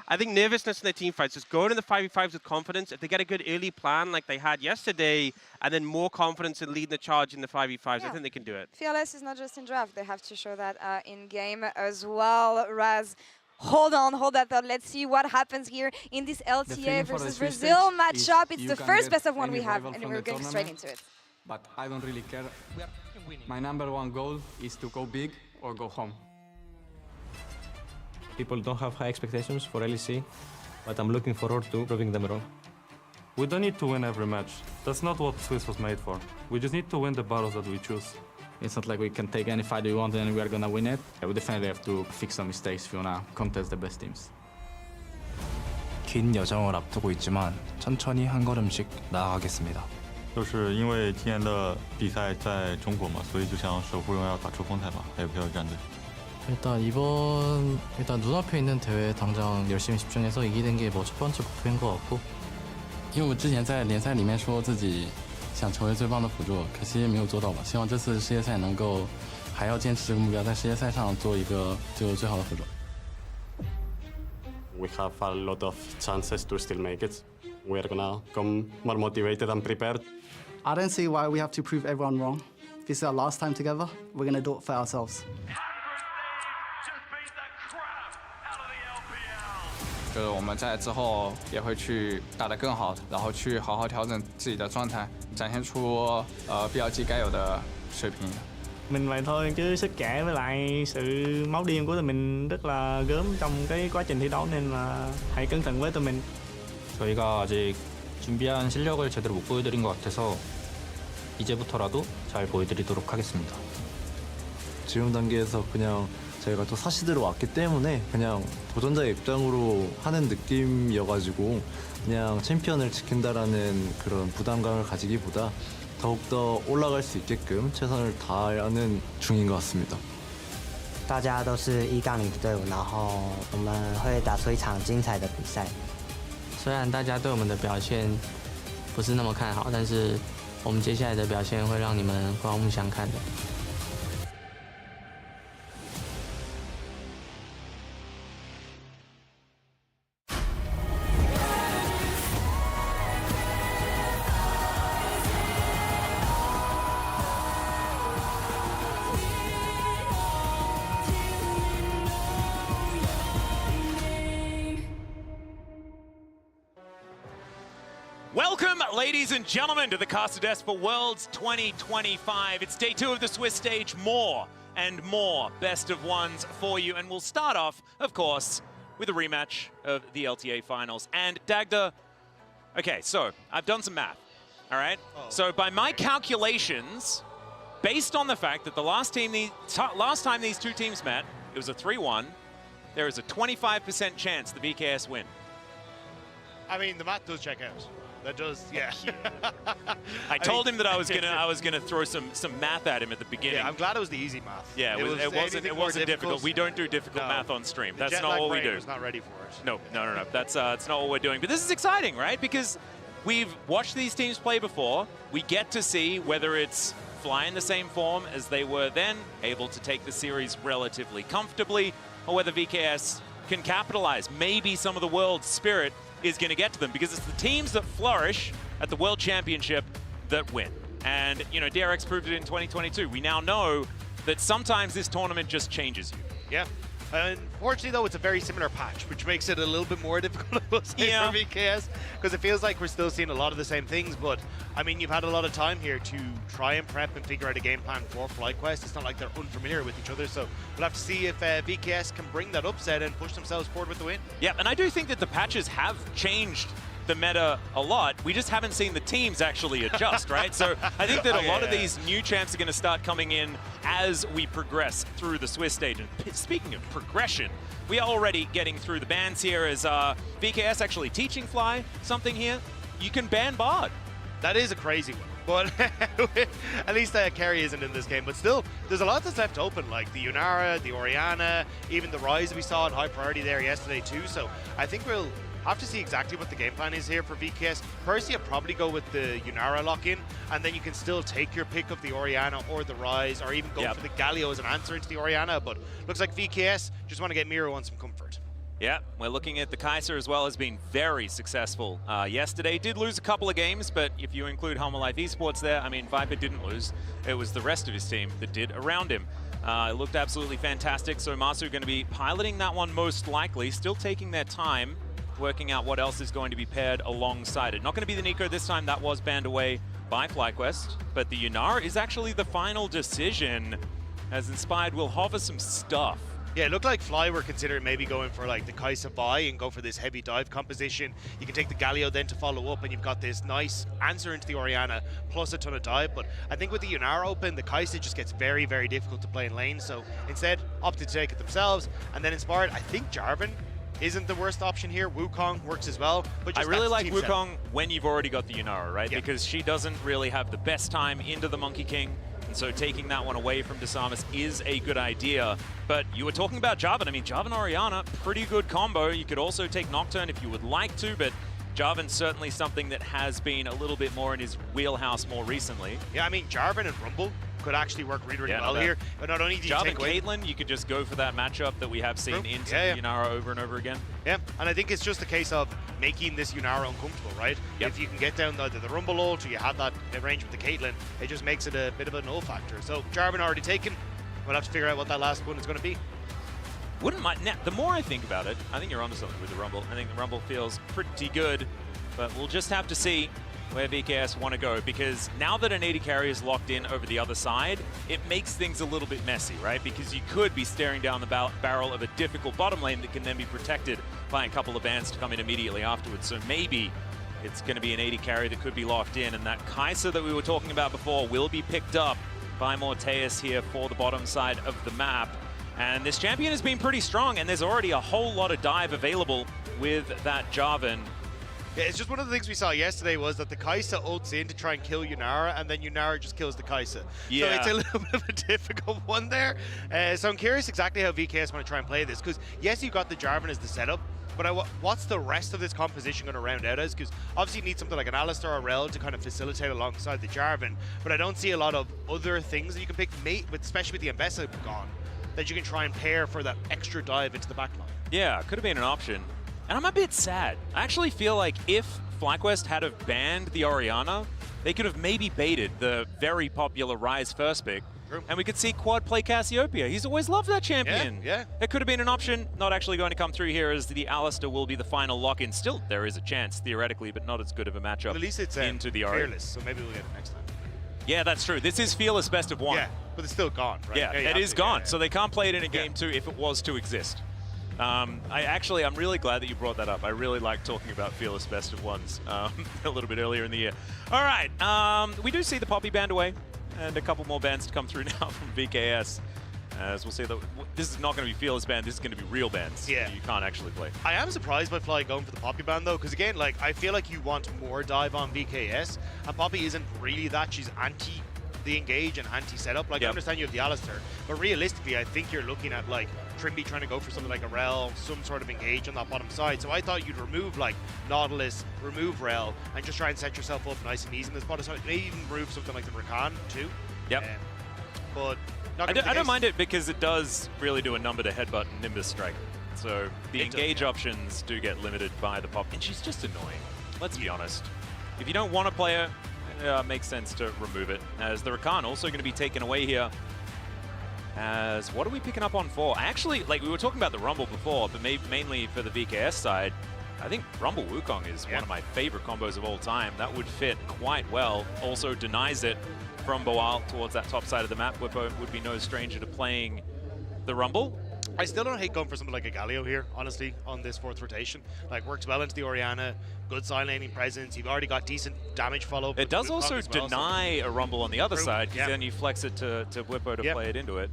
I think nervousness in their team fights. Just go into the 5v5s with confidence. If they get a good early plan like they had yesterday, and then more confidence in leading the charge in the 5v5s, I think they can do it. Fearless is not just in draft. They have to show that in game as well. Raz, hold on, hold that thought. Let's see what happens here in this LTA versus Brazil matchup. It's the first best of one we have, and we're going straight into it. But I don't really care. My #1 goal is to go big or go home. People don't have high expectations for LEC, but I'm looking forward to proving them wrong. We don't need to win every match. That's not what Swiss was made for. We just need to win the battles that we choose. It's not like we can take any fight we want and we are gonna win it. We definitely have to fix some mistakes if we wanna contest the best teams. 긴 여정을 앞두고 있지만 천천히 한 걸음씩 나아가겠습니다. 就是因为今年的比赛在中国嘛，所以就想守护荣耀打出风采吧，还有票战队。 일단 눈앞에 있는 대회 당장 열심히 집중해서 이기는 게 뭐 첫 번째 목표인 것 같고. 因为我之前在联赛里面说自己想成为最棒的辅助，可惜没有做到吧。希望这次世界赛能够还要坚持这个目标，在世界赛上做一个最好的辅助。 We have a lot of chances to still make it. We are gonna come more motivated and prepared. I don't see why we have to prove everyone wrong. This is our last time together. We're gonna do it for ourselves. 就是我们在之后也会去打得更好，然后去好好調整自己的狀態，展現出BLG 該有的水平。 Mình vậy thôi chứ sức trẻ với lại sự máu điên của tụi mình rất là gớm trong cái quá trình thi đấu nên là hãy cẩn thận với tụi mình. 저희가 아직 준비한 실력을 제대로 못 보여드린 것 같아서 이제부터라도 잘 보여드리도록 하겠습니다. 지금 단계에서 그냥 저희가 또 사시대로 왔기 때문에 그냥 도전자의 입장으로 하는 느낌이어가지고 그냥 챔피언을 지킨다라는 그런 부담감을 가지기보다 더욱더 올라갈 수 있게끔 최선을 다하는 중인 것 같습니다. 大家都是1-0的队伍，然后我们会打出一场精彩的比赛。虽然大家对我们的表现不是那么看好，但是我们接下来的表现会让你们刮目相看的。 Welcome, ladies and gentlemen, to the Casa Desk for Worlds 2025. It's day 2 of the Swiss stage. More and more best of ones for you. And we'll start off, of course, with a rematch of the LTA finals. And Dagda, okay, so I've done some math, all right? So by my calculations, based on the fact that the last time these two teams met, it was a 3-1, there is a 25% chance the VKS win. I mean, the math does check out. That does, yeah. I told him that I was gonna throw some math at him at the beginning. Yeah, I'm glad it was the easy math. Yeah, it wasn't difficult. We don't do difficult math on stream. That's not what we do. Was not ready for it. No. That's not what we're doing. But this is exciting, right? Because we've watched these teams play before. We get to see whether it's Fly in the same form as they were then, able to take the series relatively comfortably, or whether VKS can capitalize. Maybe some of the world's spirit is going to get to them, because it's the teams that flourish at the World Championship that win. And, you know, DRX proved it in 2022. We now know that sometimes this tournament just changes you. Yeah. Unfortunately, though, it's a very similar patch, which makes it a little bit more difficult, I will say, for VKS, because it feels like we're still seeing a lot of the same things. But, I mean, you've had a lot of time here to try and prep and figure out a game plan for FlyQuest. It's not like they're unfamiliar with each other, so we'll have to see if VKS can bring that upset and push themselves forward with the win. Yeah, and I do think that the patches have changed the meta a lot. We just haven't seen the teams actually adjust, right? So I think that a lot of these new champs are going to start coming in as we progress through the Swiss stage. And speaking of progression, we are already getting through the bans here as VKS actually teaching Fly something here. You can ban Bard. That is a crazy one. But at least Kerry isn't in this game. But still, there's a lot that's left open, like the Yunara, the Orianna, even the Ryze we saw in high priority there yesterday too. So I think we'll have to see exactly what the game plan is here for VKS. Personally, I'd probably go with the Yunara lock-in, and then you can still take your pick of the Orianna or the Ryze, or even go for the Galio as an answer into the Orianna. But looks like VKS just want to get Miro on some comfort. Yeah, we're looking at the Kaiser as well as being very successful yesterday. Did lose a couple of games, but if you include LoL Esports there, I mean, Viper didn't lose. It was the rest of his team that did around him. It looked absolutely fantastic, so Masu going to be piloting that one most likely, still taking their time, working out what else is going to be paired alongside it. Not going to be the Nico this time, that was banned away by FlyQuest, but the Yunara is actually the final decision, as Inspired will hover some stuff. Yeah, it looked like Fly were considering maybe going for like the Kai'Sa Vi and go for this heavy dive composition. You can take the Galio then to follow up, and you've got this nice answer into the Orianna plus a ton of dive. But I think with the Yunara open, the Kai'Sa just gets very, very difficult to play in lane. So instead, opted to take it themselves. And then Inspired, I think Jarvan isn't the worst option here. Wukong works as well. But I just really that's like team Wukong setup. when you've already got the Yunara, right? Yeah. Because she doesn't really have the best time into the Monkey King. And so taking that one away from Desamus is a good idea. But you were talking about Jarvan. I mean, Jarvan Orianna, pretty good combo. You could also take Nocturne if you would like to, but Jarvan's certainly something that has been a little bit more in his wheelhouse more recently. Yeah, I mean, Jarvan and Rumble could actually work really, really well here. But not only do you Jarvan take away... Caitlyn, you could just go for that matchup that we have seen into the Yunara over and over again. Yeah, and I think it's just a case of making this Yunara uncomfortable, right? If you can get down the Rumble ult, or you have that range with the Caitlyn, it just makes it a bit of a null factor. So Jarvan already taken. We'll have to figure out what that last one is going to be. Wouldn't mind. Now, the more I think about it, I think you're onto something with the Rumble. I think the Rumble feels pretty good, but we'll just have to see where VKS want to go, because now that an 80 carry is locked in over the other side, it makes things a little bit messy, right? Because you could be staring down the barrel of a difficult bottom lane that can then be protected by a couple of bans to come in immediately afterwards. So maybe it's going to be an 80 carry that could be locked in, and that Kai'Sa that we were talking about before will be picked up by Morteus here for the bottom side of the map. And this champion has been pretty strong, and there's already a whole lot of dive available with that Jarvan. Yeah, it's just one of the things we saw yesterday was that the Kai'Sa ults in to try and kill Yunara, and then Yunara just kills the Kai'Sa. Yeah. So it's a little bit of a difficult one there. So I'm curious exactly how VKS want to try and play this, because yes, you got the Jarvan as the setup, but what's the rest of this composition going to round out as? Because obviously you need something like an Alistar or Rel to kind of facilitate alongside the Jarvan, but I don't see a lot of other things that you can pick, especially with the Ambessa gone, that you can try and pair for that extra dive into the backline. Yeah, could have been an option. And I'm a bit sad. I actually feel like if FlyQuest had have banned the Orianna, they could have maybe baited the very popular Ryze first pick, and we could see Quad play Cassiopeia. He's always loved that champion. Yeah. It could have been an option, not actually going to come through here, as the Alistar will be the final lock-in. Still, there is a chance, theoretically, but not as good of a matchup But at least it's into the Orianna. Fearless, so maybe we'll get it next time. Yeah, that's true. This is Fearless best of one. Yeah, but it's still gone, right? Yeah, it is gone, so they can't play it in a game two if it was to exist. I'm really glad that you brought that up. I really like talking about Fearless Best of Ones a little bit earlier in the year. All right, we do see the Poppy banned away, and a couple more bans to come through now from VKS. As we'll see, that this is not going to be Fearless ban, this is going to be real bans. Yeah. You can't actually play. I am surprised by Fly going for the Poppy ban though, because again, like, I feel like you want more dive on VKS, and Poppy isn't really that. She's anti the engage and anti-setup. Like, I understand you have the Alistar, but realistically, I think you're looking at like Trimby trying to go for something like a Rel, some sort of engage on that bottom side. So I thought you'd remove like Nautilus, remove Rel, and just try and set yourself up nice and easy in this bottom side. Maybe even remove something like the Rakan too. Yep. But I don't mind it because it does really do a number to headbutt and Nimbus Strike. So the engage options do get limited by the Pop, and she's just annoying. Let's be honest. If you don't want to play her, it makes sense to remove it, as the Rakan also going to be taken away here As what are we picking up on for? Actually, like we were talking about the Rumble before, but mainly for the VKS side, I think Rumble Wukong is one of my favorite combos of all time. That would fit quite well. Also denies it from Boal towards that top side of the map. Whippo would be no stranger to playing the Rumble. I still don't hate going for something like a Galio here, honestly, on this 4th rotation. Like, works well into the Orianna, good side laning presence. You've already got decent damage follow-up. It does also deny a Rumble on the other side, because then you flex it to Whippo to play it into it.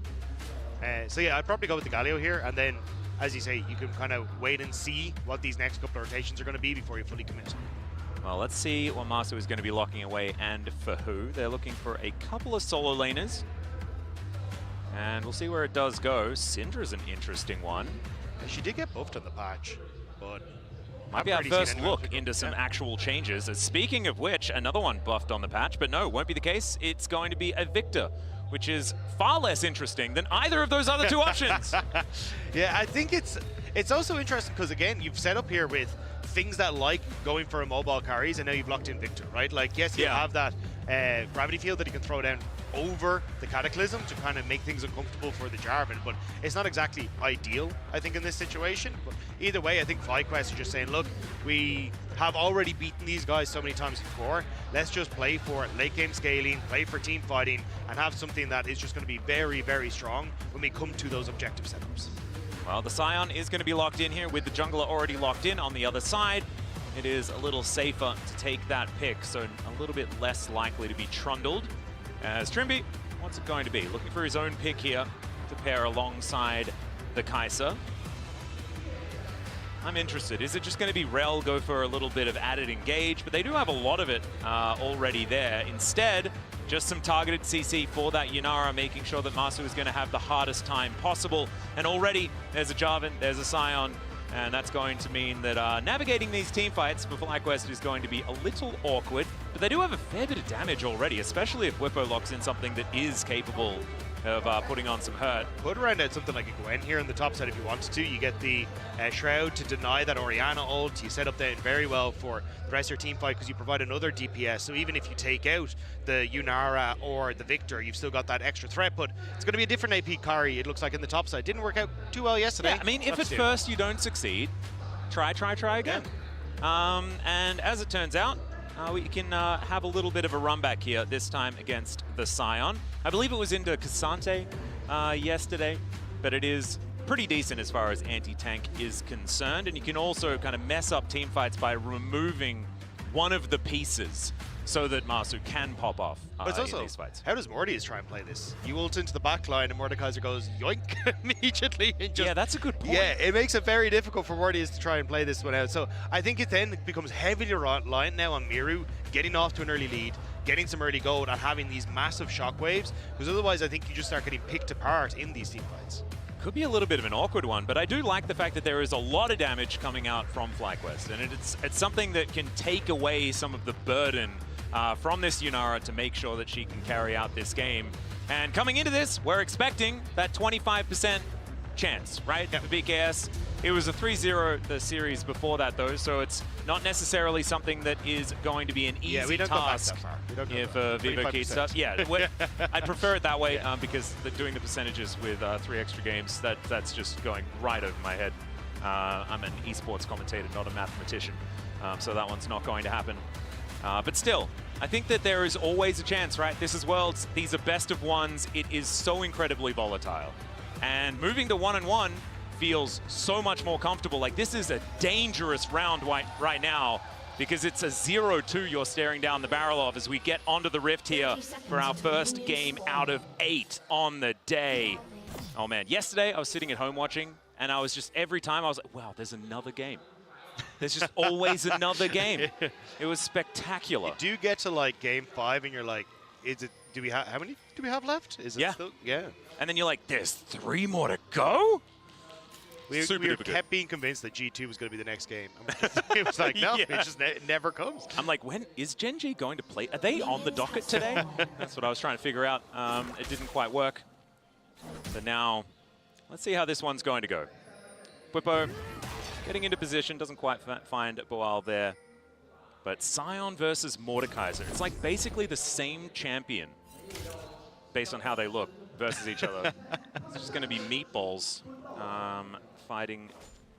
So yeah, I'd probably go with the Galio here, and then, as you say, you can kind of wait and see what these next couple of rotations are going to be before you fully commit. Well, let's see what Masu is going to be locking away and for who. They're looking for a couple of solo laners. And we'll see where it does go. Syndra's an interesting one. She did get buffed on the patch, but might be our first look into some actual changes. Speaking of which, another one buffed on the patch, but no, won't be the case. It's going to be a Victor, which is far less interesting than either of those other two options. Yeah, I think it's also interesting because, again, you've set up here with things that like going for a mobile carries, and now you've locked in Victor, right? Like, yes, you have that gravity field that you can throw down over the Cataclysm to kind of make things uncomfortable for the Jarvan, but it's not exactly ideal, I think, in this situation. But either way, I think FlyQuest are just saying, look, we have already beaten these guys so many times before. Let's just play for late game scaling, play for team fighting, and have something that is just going to be very, very strong when we come to those objective setups. Well, the Scion is going to be locked in here with the jungler already locked in on the other side. It is a little safer to take that pick, so a little bit less likely to be trundled. As Trimby, what's it going to be? Looking for his own pick here to pair alongside the Kai'Sa. I'm interested. Is it just going to be Rel go for a little bit of added engage? But they do have a lot of it already there. Instead, just some targeted CC for that Yunara, making sure that Masu is going to have the hardest time possible. And already, there's a Jarvan, there's a Scion, and that's going to mean that navigating these team fights for FlyQuest is going to be a little awkward. But they do have a fair bit of damage already, especially if Whippo locks in something that is capable of putting on some hurt. Could round out something like a Gwen here on the top side if you wanted to. You get the Shroud to deny that Orianna ult. You set up that very well for the rest of your team fight because you provide another DPS. So even if you take out the Yunara or the Victor, you've still got that extra threat. But it's going to be a different AP carry, it looks like, in the top side. Didn't work out too well yesterday. Yeah, I mean, if at first you don't succeed, try again. And as it turns out, we can have a little bit of a run back here, this time against the Scion. I believe it was into Cassante yesterday, but it is pretty decent as far as anti-tank is concerned. And you can also kind of mess up team fights by removing one of the pieces so that Masu can pop off but it's also, in these fights. How does Mortius try and play this? You ult into the back line and Mordekaiser goes yoink immediately. And just, yeah, that's a good point. Yeah, it makes it very difficult for Mortius to try and play this one out. So I think it then becomes heavily reliant now on Miru getting off to an early lead, getting some early gold, and having these massive shockwaves, because otherwise I think you just start getting picked apart in these team fights. Could be a little bit of an awkward one, but I do like the fact that there is a lot of damage coming out from FlyQuest, and it's something that can take away some of the burden from this Yunara to make sure that she can carry out this game. And coming into this, we're expecting that 25% chance, right? For BKS. It was a 3-0 the series before that, though, so it's not necessarily something that is going to be an easy task if Vivo keeps up. Yeah, I'd prefer it that way because doing the percentages with 3 extra games, that's just going right over my head. I'm an esports commentator, not a mathematician, so that one's not going to happen. But still, I think that there is always a chance, right? This is Worlds. These are best of ones. It is so incredibly volatile. And moving to 1-1 feels so much more comfortable. Like, this is a dangerous round right now because it's a 0-2 you're staring down the barrel of as we get onto the Rift here for our first game out of 8 on the day. Oh, man. Yesterday, I was sitting at home watching, and I was just, every time I was like, wow, there's another game. There's just always another game. It was spectacular. You do get to like game 5 and you're like, is it, how many do we have left? Is it still, And then you're like, there's 3 more to go? We kept being convinced that G2 was going to be the next game. It was like, no, it just never comes. I'm like, when is Gen G going to play? Are they on the docket today? That's what I was trying to figure out. It didn't quite work. But now, let's see how this one's going to go. Whippo getting into position, doesn't quite find Boal there. But Scion versus Mordekaiser. It's like basically the same champion based on how they look versus each other. It's just going to be meatballs fighting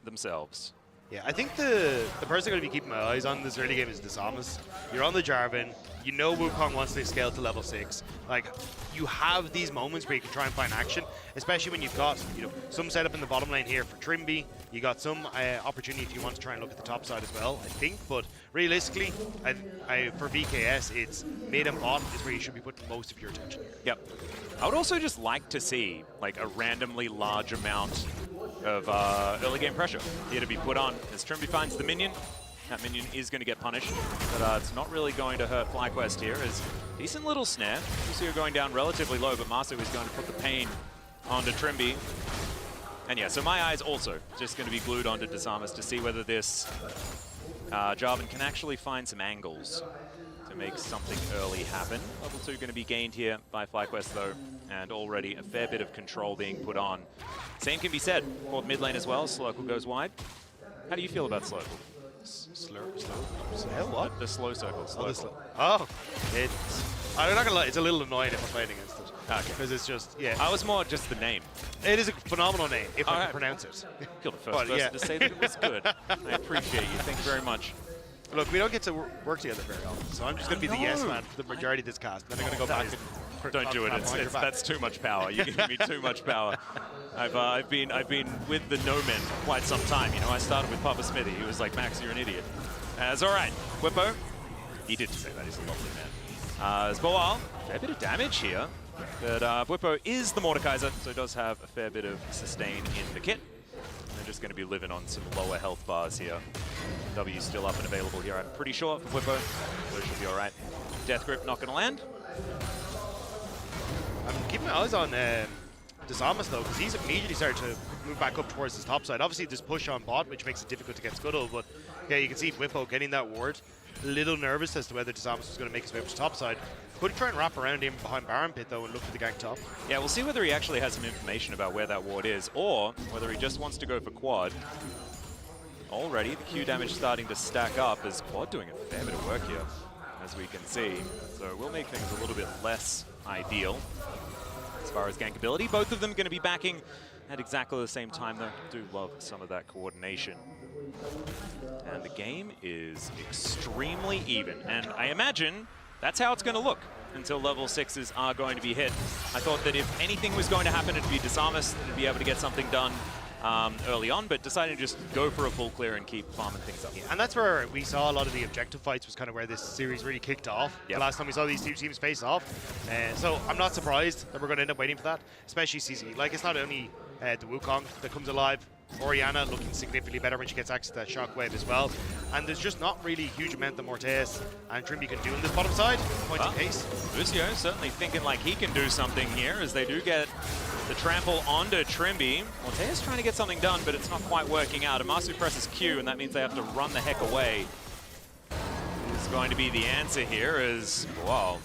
themselves. Yeah, I think the person I'm going to be keeping my eyes on in this early game is Disamas. You're on the Jarvan. You know Wukong wants to scale to level 6. Like, you have these moments where you can try and find action, especially when you've got, you know, some setup in the bottom lane here for Trimby. You got some opportunity if you want to try and look at the top side as well, I think. But realistically, for VKS, it's mid and bot is where you should be putting most of your attention. Yep. I would also just like to see like a randomly large amount of early game pressure here to be put on as Trimby finds the minion. That minion is going to get punished, but it's not really going to hurt FlyQuest here. As decent little snare. Lucio going down relatively low, but Masu is going to put the pain onto Trimby. And yeah, so my eyes also just going to be glued onto Disamas to see whether this Jarvan can actually find some angles to make something early happen. Level 2 going to be gained here by FlyQuest though, and already a fair bit of control being put on. Same can be said for mid lane as well. Slurkle goes wide. How do you feel about Slurkle? Slow what? The slow circle. I'm not gonna lie, it's a little annoying if I'm playing against it. Okay. Because it's just, yeah. I was more just the name. It is a phenomenal name, if I can pronounce it. You're the first person to say that it was good. I appreciate you. Thank you very much. Look, we don't get to work together very often, so I'm just going to be the yes man for the majority of this cast. Then I'm going to go back and... Don't do it. That's too much power. You give me too much power. I've been with the no men for quite some time. You know, I started with Papa Smithy. He was like, Max, you're an idiot. It's all right. Whippo, he did say that. He's a lovely man. As Boal, fair bit of damage here. But Whippo is the Mordekaiser, so he does have a fair bit of sustain in the kit. They're just going to be living on some lower health bars here. W still up and available here, I'm pretty sure, for Whippo, so it should be all right. Death Grip not going to land. I'm keeping my eyes on Disamas though, because he's immediately started to move back up towards his top side. Obviously, there's push on bot, which makes it difficult to get Scuttle, but yeah, you can see Whippo getting that ward. A little nervous as to whether Disamas was going to make his way up to top side. Could try and wrap around him behind Baron Pit though and look for the gank top. Yeah, we'll see whether he actually has some information about where that ward is, or whether he just wants to go for quad. Already, the Q damage starting to stack up as Quad doing a fair bit of work here, as we can see. So we'll make things a little bit less ideal as far as gankability. Both of them going to be backing at exactly the same time though. Do love some of that coordination. And the game is extremely even, and I imagine that's how it's going to look until level 6s are going to be hit. I thought that if anything was going to happen, it'd be Disamas and be able to get something done early on, but deciding to just go for a full clear and keep farming things up. Yeah, and that's where we saw a lot of the objective fights was kind of where this series really kicked off. Yep. The last time we saw these two teams face off. So I'm not surprised that we're going to end up waiting for that, especially CC. Like, it's not only the Wukong that comes alive. Orianna looking significantly better when she gets access to that shockwave as well. And there's just not really a huge amount that Mortes and Trimby can do in this bottom side. Point of case. Lucio certainly thinking like he can do something here as they do get the trample onto Trimby. Mortes trying to get something done, but it's not quite working out. Amasu presses Q, and that means they have to run the heck away. Is going to be the answer here as, wow,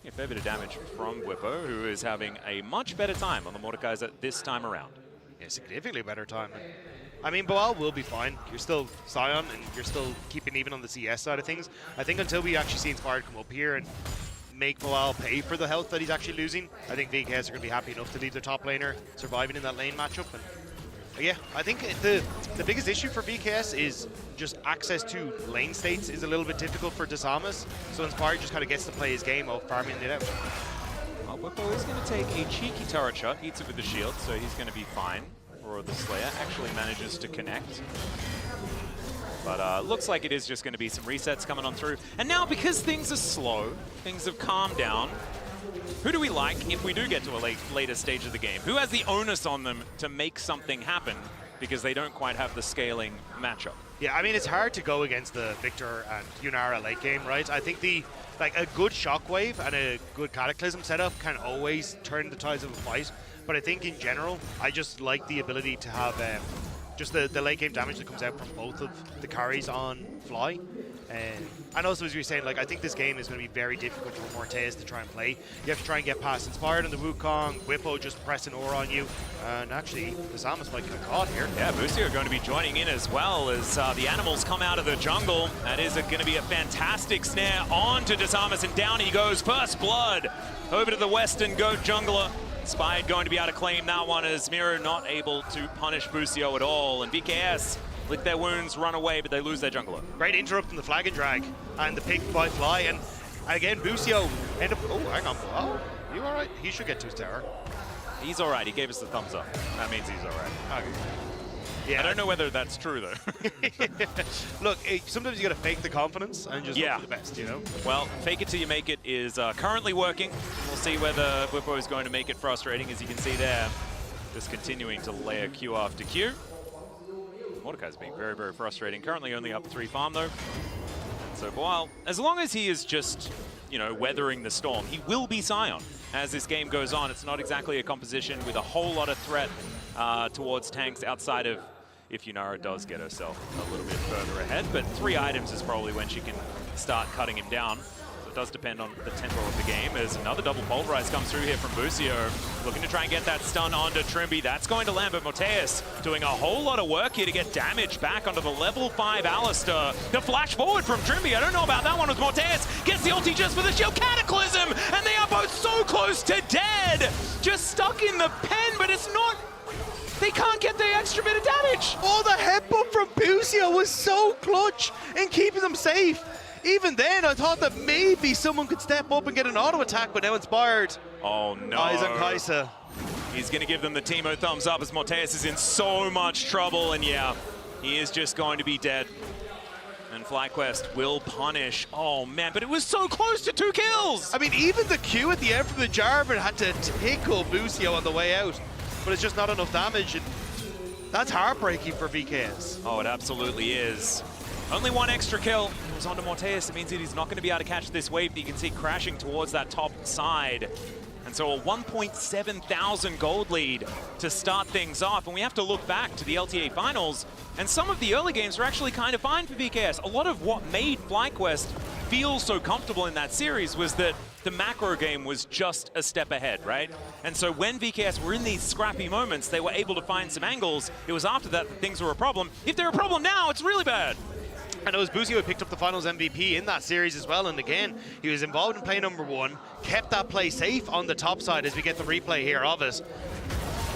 a fair bit of damage from Whippo, who is having a much better time on the Mordekaiser this time around. Yeah, significantly better time. I mean, Boal will be fine. You're still Sion, and you're still keeping even on the CS side of things. I think until we actually see Inspired come up here and make Boal pay for the health that he's actually losing, I think VKS are going to be happy enough to leave their top laner surviving in that lane matchup. And yeah, I think the biggest issue for VKS is just access to lane states is a little bit difficult for Disamas. So Inspired just kind of gets to play his game of farming it out. Well, Whippo is going to take a cheeky turret shot, eats it with the shield, so he's going to be fine. Or the Slayer actually manages to connect. But looks like it is just going to be some resets coming on through. And now, because things are slow, things have calmed down, who do we like if we do get to a later stage of the game? Who has the onus on them to make something happen because they don't quite have the scaling matchup? Yeah, I mean, it's hard to go against the Victor and Yunara late game, right? I think a good Shockwave and a good Cataclysm setup can always turn the tides of a fight. But I think in general, I just like the ability to have just the late game damage that comes out from both of the carries on Fly. And also, as you were saying, like, I think this game is going to be very difficult for Mortes to try and play. You have to try and get past Inspired on the Wukong, Whippo just pressing ore on you, and actually, Disamas might get caught here. Yeah, Boosty are going to be joining in as well as the animals come out of the jungle. That is going to be a fantastic snare onto Disamas, and down he goes. First blood over to the Western Goat jungler. Inspired going to be able to claim that one as Miro not able to punish Busio at all. And VKS lick their wounds, run away, but they lose their jungler. Great interrupt from the flag and drag and the pick by Fly. And again, Busio end up. Oh, hang on. Oh, you all right? He should get to his tower. He's all right. He gave us the thumbs up. That means he's all right. Okay. Yeah. I don't know whether that's true, though. Look, sometimes you got to fake the confidence and just look for the best, you know? Well, fake it till you make it is currently working. We'll see whether Bwipo is going to make it frustrating, as you can see there. Just continuing to layer Q after Q. Mordekai's being very, very frustrating. Currently only up 3 farm, though. So, while as long as he is just, you know, weathering the storm, he will be Sion. As this game goes on, it's not exactly a composition with a whole lot of threat towards tanks outside of if Yunara does get herself a little bit further ahead. But 3 items is probably when she can start cutting him down. So it does depend on the tempo of the game. As another double pulverize comes through here from Busio, looking to try and get that stun onto Trimby. That's going to land, but Moteus doing a whole lot of work here to get damage back onto the level 5 Alistair. The flash forward from Trimby, I don't know about that one, with Moteus. Gets the ulti just for the shield. Cataclysm! And they are both so close to dead! Just stuck in the pen, but it's not... They can't get the extra bit of damage! Oh, the headbutt from Busio was so clutch in keeping them safe. Even then, I thought that maybe someone could step up and get an auto attack, but now Inspired. Oh no. Eyes on Kai'Sa. He's going to give them the Teemo thumbs up as Moteus is in so much trouble, and yeah, he is just going to be dead. And FlyQuest will punish. Oh man, but it was so close to 2 kills! I mean, even the Q at the end from the Jarvan had to tickle Busio on the way out, but it's just not enough damage, and that's heartbreaking for VKS. Oh, it absolutely is. Only 1 extra kill. It was onto Moteus. It means that he's not going to be able to catch this wave that you can see crashing towards that top side. And so a 1.7 thousand gold lead to start things off. And we have to look back to the LTA finals. And some of the early games were actually kind of fine for VKS. A lot of what made FlyQuest feel so comfortable in that series was that the macro game was just a step ahead, right? And so when VKS were in these scrappy moments, they were able to find some angles. It was after that that things were a problem. If they're a problem now, it's really bad. And it was Busio who picked up the finals MVP in that series as well. And again, he was involved in play number 1, kept that play safe on the top side as we get the replay here of it.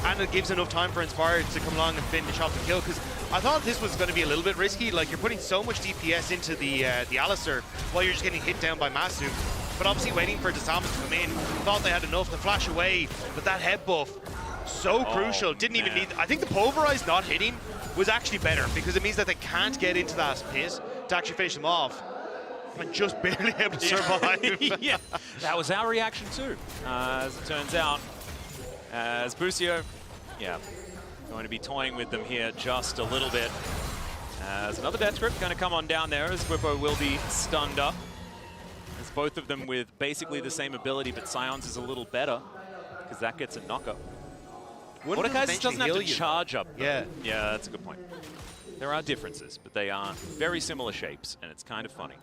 And it gives enough time for Inspired to come along and finish off the kill, because I thought this was going to be a little bit risky. Like, you're putting so much DPS into the Alistair while you're just getting hit down by Masu. But obviously waiting for Desamas to come in, thought they had enough to flash away, but that head buff, so crucial. Didn't even need, I think the pulverize not hitting was actually better, because it means that they can't get into that pit to actually finish them off. And just barely able to survive. Yeah, that was our reaction too, as it turns out. As Busio, going to be toying with them here just a little bit. As another death grip going to come on down there, as Bwipo will be stunned up. As both of them with basically the same ability, but Sion's is a little better, because that gets a knockup. Mordekai's doesn't have to charge up, though. Yeah, that's a good point. There are differences, but they are very similar shapes, and it's kind of funny.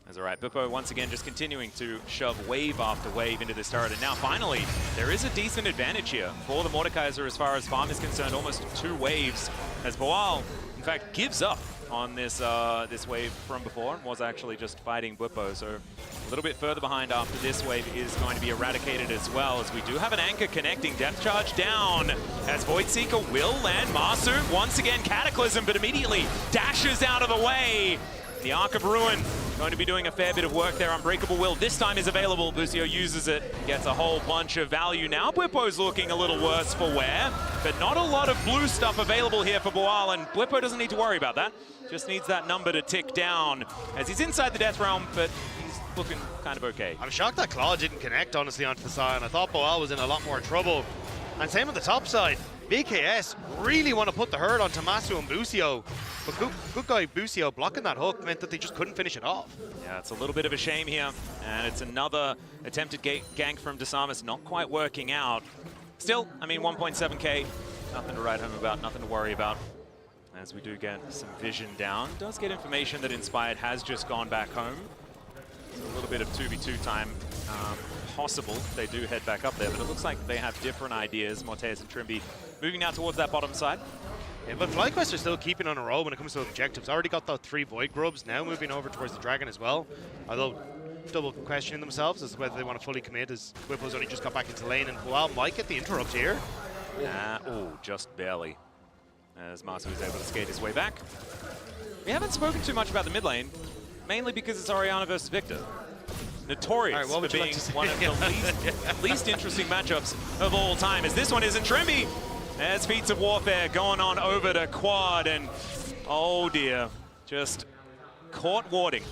That's all right. Bwipo once again just continuing to shove wave after wave into this turret, and now finally there is a decent advantage here for the Mordekaiser as far as farm is concerned. Almost 2 waves as Boal, in fact, gives up on this this wave from before and was actually just fighting Bwipo. So a little bit further behind after this wave is going to be eradicated as well, as we do have an anchor connecting. Depth charge down as Voidseeker will land. Masu once again Cataclysm, but immediately dashes out of the way. The Arc of Ruin going to be doing a fair bit of work there. Unbreakable Will this time is available. Busio uses it, gets a whole bunch of value. Now Bwipo's looking a little worse for wear, but not a lot of blue stuff available here for Boal, and Bwipo doesn't need to worry about that. Just needs that number to tick down as he's inside the Death Realm, but he's looking kind of okay. I'm shocked that Claw didn't connect, honestly, onto the side. I thought Boal was in a lot more trouble. And same on the top side. VKS really want to put the hurt onto Masu and Busio, but good guy Busio blocking that hook meant that they just couldn't finish it off. Yeah, it's a little bit of a shame here, and it's another attempted gank from Desamas, not quite working out. Still, I mean, 1.7k, nothing to write home about, nothing to worry about. As we do get some vision down, does get information that Inspired has just gone back home. So a little bit of 2v2 time possible. They do head back up there, but it looks like they have different ideas. Moteus and Trimby moving now towards that bottom side. Yeah, but FlyQuest are still keeping on a roll when it comes to objectives. Already got the 3 Void Grubs, now moving over towards the Dragon as well. Although double questioning themselves as to whether they want to fully commit, as Whippo's only just got back into lane, and Boal might get the interrupt here. Oh, just barely. As Masu is able to skate his way back. We haven't spoken too much about the mid lane, mainly because it's Orianna versus Victor. Notorious for being one of the least interesting matchups of all time, as this one isn't Tremby. As Feats of Warfare going on over to Quad, and oh dear, just caught warding.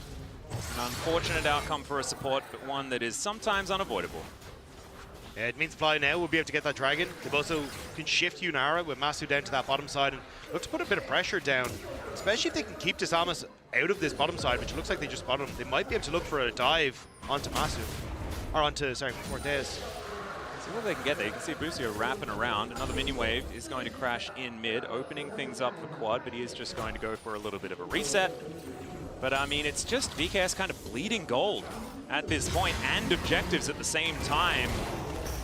An unfortunate outcome for a support, but one that is sometimes unavoidable. Yeah, it means Fly now will be able to get that dragon. They've also can shift Yunara with Masu down to that bottom side and look to put a bit of pressure down, especially if they can keep Disamas out of this bottom side, which looks like they just bottom. They might be able to look for a dive onto Masu, or onto, sorry, Cortez. See what they can get there. You can see Busio wrapping around. Another minion wave is going to crash in mid, opening things up for Quad, but he is just going to go for a little bit of a reset. But I mean, it's just VKS kind of bleeding gold at this point, and objectives at the same time.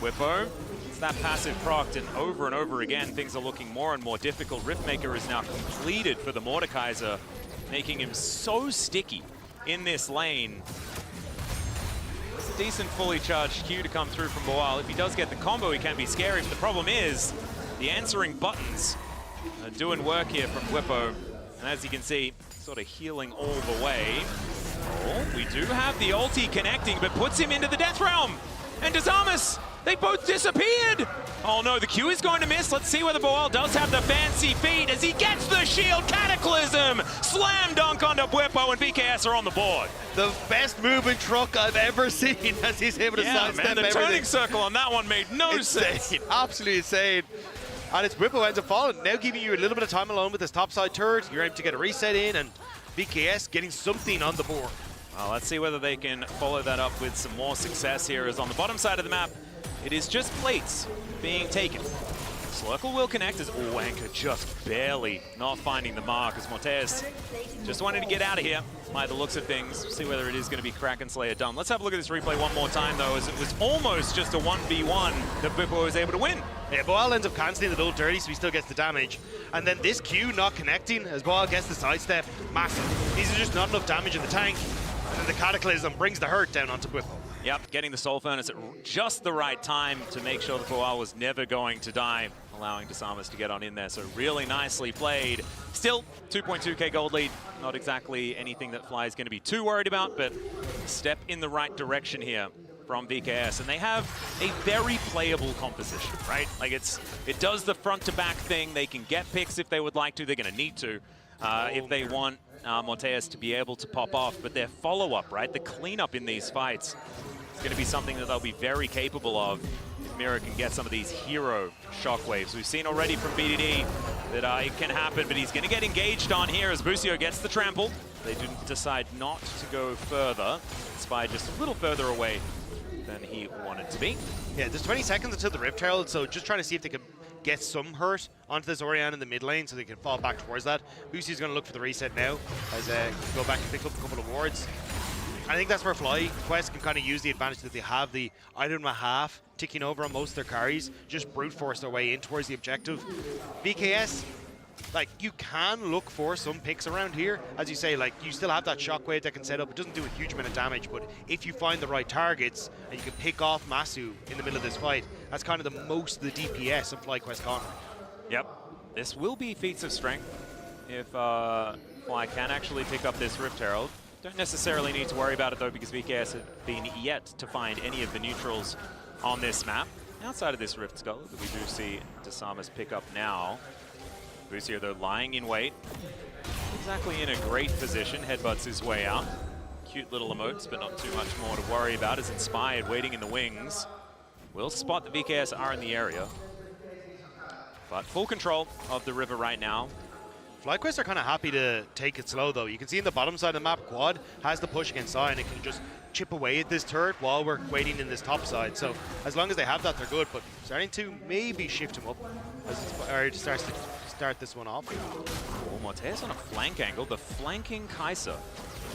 Whippo, it's that passive procced, and over again, things are looking more and more difficult. Riftmaker is now completed for the Mordekaiser, making him so sticky in this lane. It's a decent fully charged Q to come through from Boal. If he does get the combo, he can be scary, but the problem is the answering buttons are doing work here from Whippo. And as you can see, sort of healing all the way. Oh, we do have the ulti connecting, but puts him into the Death Realm. And Disamas, they both disappeared. Oh no, the Q is going to miss. Let's see whether Boal does have the fancy feet as he gets the shield. Cataclysm, slam dunk onto Whippo, and VKS are on the board. The best moving truck I've ever seen as he's able to sidestep man, the everything. turning circle on that one made no sense. Absolutely insane. And it's Whippo ends up falling, now giving you a little bit of time alone with this topside turret. You're able to get a reset in, and VKS getting something on the board. Well, let's see whether they can follow that up with some more success here, as on the bottom side of the map, it is just plates being taken. Slurkle will connect as Anchor just barely not finding the mark, as Mortez just wanted to get out of here by the looks of things. See whether it is going to be Kraken Slayer done. Let's have a look at this replay one more time, though, as it was almost just a 1v1 that Whippo was able to win. Yeah, Boal ends up cancelling the little dirty, so he still gets the damage. And then this Q not connecting as Boal gets the sidestep. Massive. These are just not enough damage in the tank. And then the Cataclysm brings the hurt down onto Whippo. Yep, getting the Soul Furnace at just the right time to make sure that Boal was never going to die, allowing Disamas to get on in there. So really nicely played. Still, 2.2k gold lead. Not exactly anything that Fly is going to be too worried about, but a step in the right direction here from VKS. And they have a very playable composition, right? Like it does the front to back thing. They can get picks if they would like to. They're going to need to if they want Morteus to be able to pop off. But their follow-up, right? The cleanup in these fights is going to be something that they'll be very capable of if Mira can get some of these hero shockwaves. We've seen already from BDD that it can happen, but he's going to get engaged on here as Busio gets the trample. They do decide not to go further. Spy just a little further away than he wanted to be. Yeah, there's 20 seconds until the Rift Herald, so just trying to see if they can get some hurt onto this Orianna in the mid lane so they can fall back towards that. Busio's going to look for the reset now as go back and pick up a couple of wards. I think that's where FlyQuest can kind of use the advantage that they have the item and a half ticking over on most of their carries, just brute force their way in towards the objective. VKS, like, you can look for some picks around here. As you say, like, you still have that shockwave that can set up. It doesn't do a huge amount of damage, but if you find the right targets and you can pick off Masu in the middle of this fight, that's kind of the most of the DPS of FlyQuest Connor. Yep. This will be feats of strength if Fly can actually pick up this Rift Herald. Don't necessarily need to worry about it, though, because VKS have been yet to find any of the neutrals on this map. Outside of this Rift Skull, that we do see Disamas pick up now. Busio, though, lying in wait. Exactly in a great position. Headbutts his way out. Cute little emotes, but not too much more to worry about. Is Inspired waiting in the wings. Will spot the VKS are in the area. But full control of the river right now. FlyQuest are kind of happy to take it slow, though. You can see in the bottom side of the map, Quad has the push against Sai, and it can just chip away at this turret while we're waiting in this top side. So as long as they have that, they're good. But starting to maybe shift him up as it starts to start this one off. Oh, Mortez on a flank angle. The flanking Kai'Sa.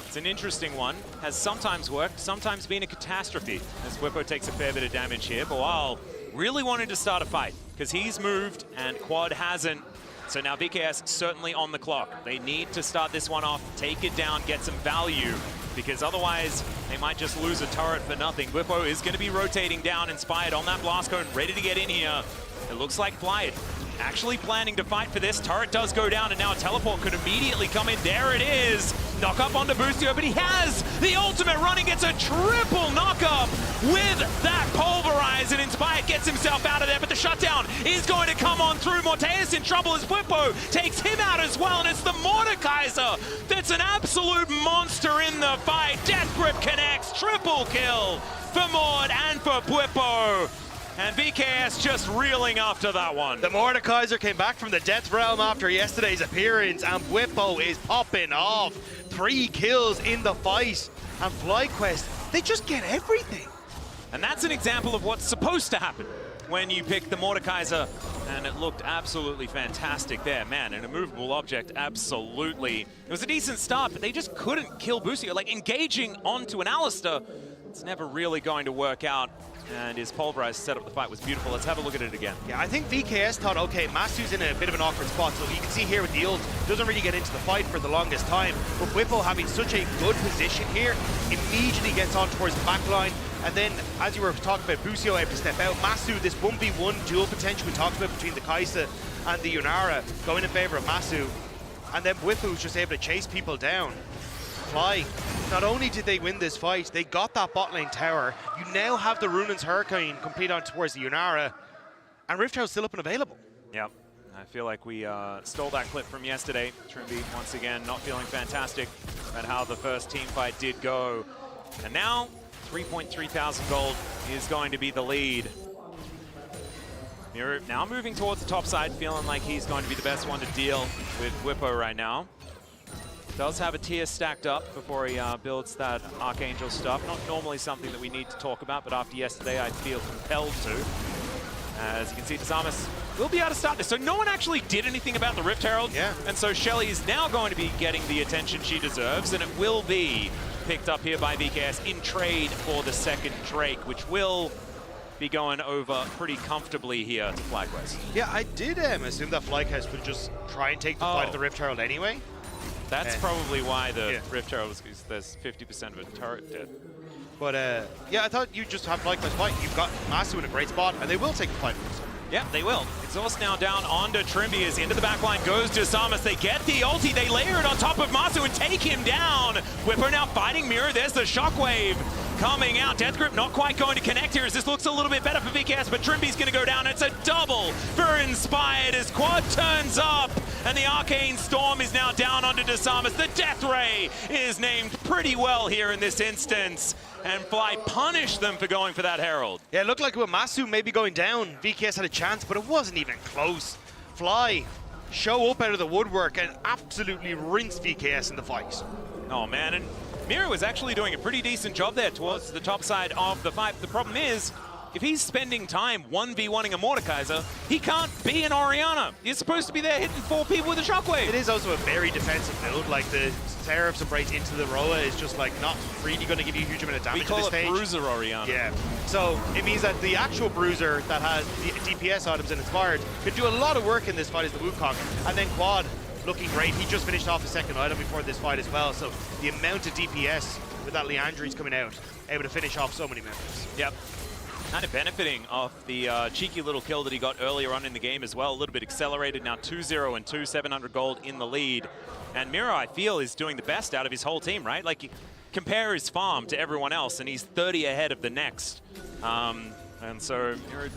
It's an interesting one. Has sometimes worked, sometimes been a catastrophe. As Whippo takes a fair bit of damage here. Boal really wanted to start a fight because he's moved and Quad hasn't. So now VKS certainly on the clock. They need to start this one off, take it down, get some value because otherwise they might just lose a turret for nothing. Bwipo is going to be rotating down, Inspired on that blast cone, ready to get in here. It looks like Fly actually planning to fight for this. Turret does go down, and now a teleport could immediately come in. There it is. Knock up onto Boostio, but he has the ultimate running. Gets a triple knock up with that pulverize, and Inspired gets himself out of there, but the shutdown is going to come on through. Morteus in trouble as Bwipo takes him out as well, and it's the Mordekaiser that's an absolute monster in the fight. Death Grip connects, triple kill for Mord and for Bwipo. And VKS just reeling after that one. The Mordekaiser came back from the Death Realm after yesterday's appearance, and Bwipo is popping off. 3 kills in the fight. And FlyQuest, they just get everything. And that's an example of what's supposed to happen when you pick the Mordekaiser. And it looked absolutely fantastic there. Man, an immovable object, absolutely. It was a decent start, but they just couldn't kill Boostio. Like, engaging onto an Alistair, it's never really going to work out. And his pulverized setup, the fight was beautiful. Let's have a look at it again. Yeah, I think VKS thought, okay, Masu's in a bit of an awkward spot, so you can see here with the ult, doesn't really get into the fight for the longest time. But Bwipo having such a good position here, immediately gets on towards the back line. And then, as you were talking about, Boostio able to step out. Masu, this 1v1 dual potential we talked about between the Kai'Sa and the Yunara, going in favor of Masu. And then Bwipo's just able to chase people down. Fly. Not only did they win this fight, they got that bot lane tower. You now have the Runan's Hurricane complete on towards the Yunara, and Rift Herald's still up and available. Yep. I feel like we stole that clip from yesterday. Trimby, once again, not feeling fantastic about how the first team fight did go. And now, 3.3 thousand gold is going to be the lead. Miro now moving towards the top side, feeling like he's going to be the best one to deal with Bwipo right now. Does have a tier stacked up before he builds that Archangel stuff. Not normally something that we need to talk about, but after yesterday, I feel compelled to. As you can see, Dazamis will be able to start this. So no one actually did anything about the Rift Herald. Yeah. And so Shelly is now going to be getting the attention she deserves, and it will be picked up here by VKS in trade for the second Drake, which will be going over pretty comfortably here to FlyQuest. Yeah, I did assume that FlyQuest would just try and take the fight of the Rift Herald anyway. That's probably why the Rift Herald is, because there's 50% of a turret dead. But yeah, I thought you'd just have FlyQuest fight. You've got Masu in a great spot, and they will take the fight from us. Yeah, they will. Exhaust now down onto Trimby as into the backline goes to Samus. They get the ulti, they layer it on top of Masu and take him down. Whipper now fighting Mirror. There's the shockwave coming out. Death Grip not quite going to connect here as this looks a little bit better for VKS, but Trimby's going to go down. It's a double for Inspired as Quad turns up, and the Arcane Storm is now down onto Dazamis. The Death Ray is named pretty well here in this instance, and Fly punished them for going for that Herald. Yeah, it looked like with Masu maybe going down, VKS had a chance, but it wasn't even close. Fly show up out of the woodwork and absolutely rinse VKS in the fight. Oh man, and Miro was actually doing a pretty decent job there towards the top side of the fight. The problem is, if he's spending time 1v1ing a Mordekaiser, he can't be an Orianna. He's supposed to be there hitting 4 people with a shockwave. It is also a very defensive build. Like the Seraph's Embrace into the Roa is just like not really going to give you a huge amount of damage at this stage. We call it Bruiser Orianna. Yeah. So it means that the actual Bruiser that has the DPS items and Inspired could do a lot of work in this fight as the Wukong. And then Quad looking great. He just finished off his second item before this fight as well. So the amount of DPS with that Leandri's coming out, able to finish off so many members. Yep. Kind of benefiting off the cheeky little kill that he got earlier on in the game as well. A little bit accelerated, now 2-0 and 2, 700 gold in the lead. And Miro, I feel, is doing the best out of his whole team, right? Like, you compare his farm to everyone else, and he's 30 ahead of the next. And so Miro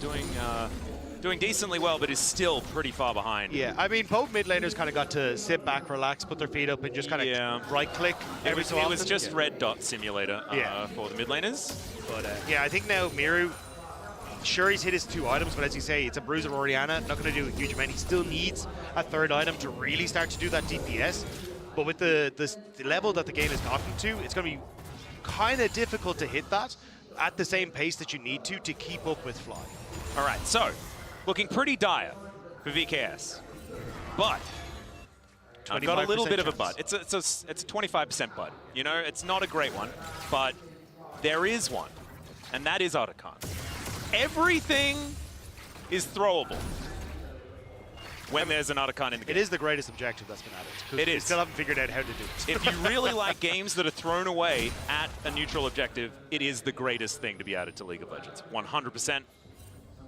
doing decently well, but is still pretty far behind. Yeah, I mean, both mid laners kind of got to sit back, relax, put their feet up, and just kind of right-click every so often. It was just Red Dot Simulator for the mid laners. But yeah, I think now Miro, sure he's hit his 2 items, but as you say, it's a Bruiser Orianna, not going to do a huge amount. He still needs a 3rd item to really start to do that DPS. But with the level that the game has gotten to, it's going to be kind of difficult to hit that at the same pace that you need to keep up with Fly. All right, so looking pretty dire for VKS, but I've got a little bit of a but. It's a 25% but. You know, it's not a great one, but there is one, and that is Otacon. Everything is throwable. when there's an Otacon in the game. It is the greatest objective that's been added. It We is. still haven't figured out how to do it. If you really like games that are thrown away at a neutral objective, it is the greatest thing to be added to League of Legends, 100%.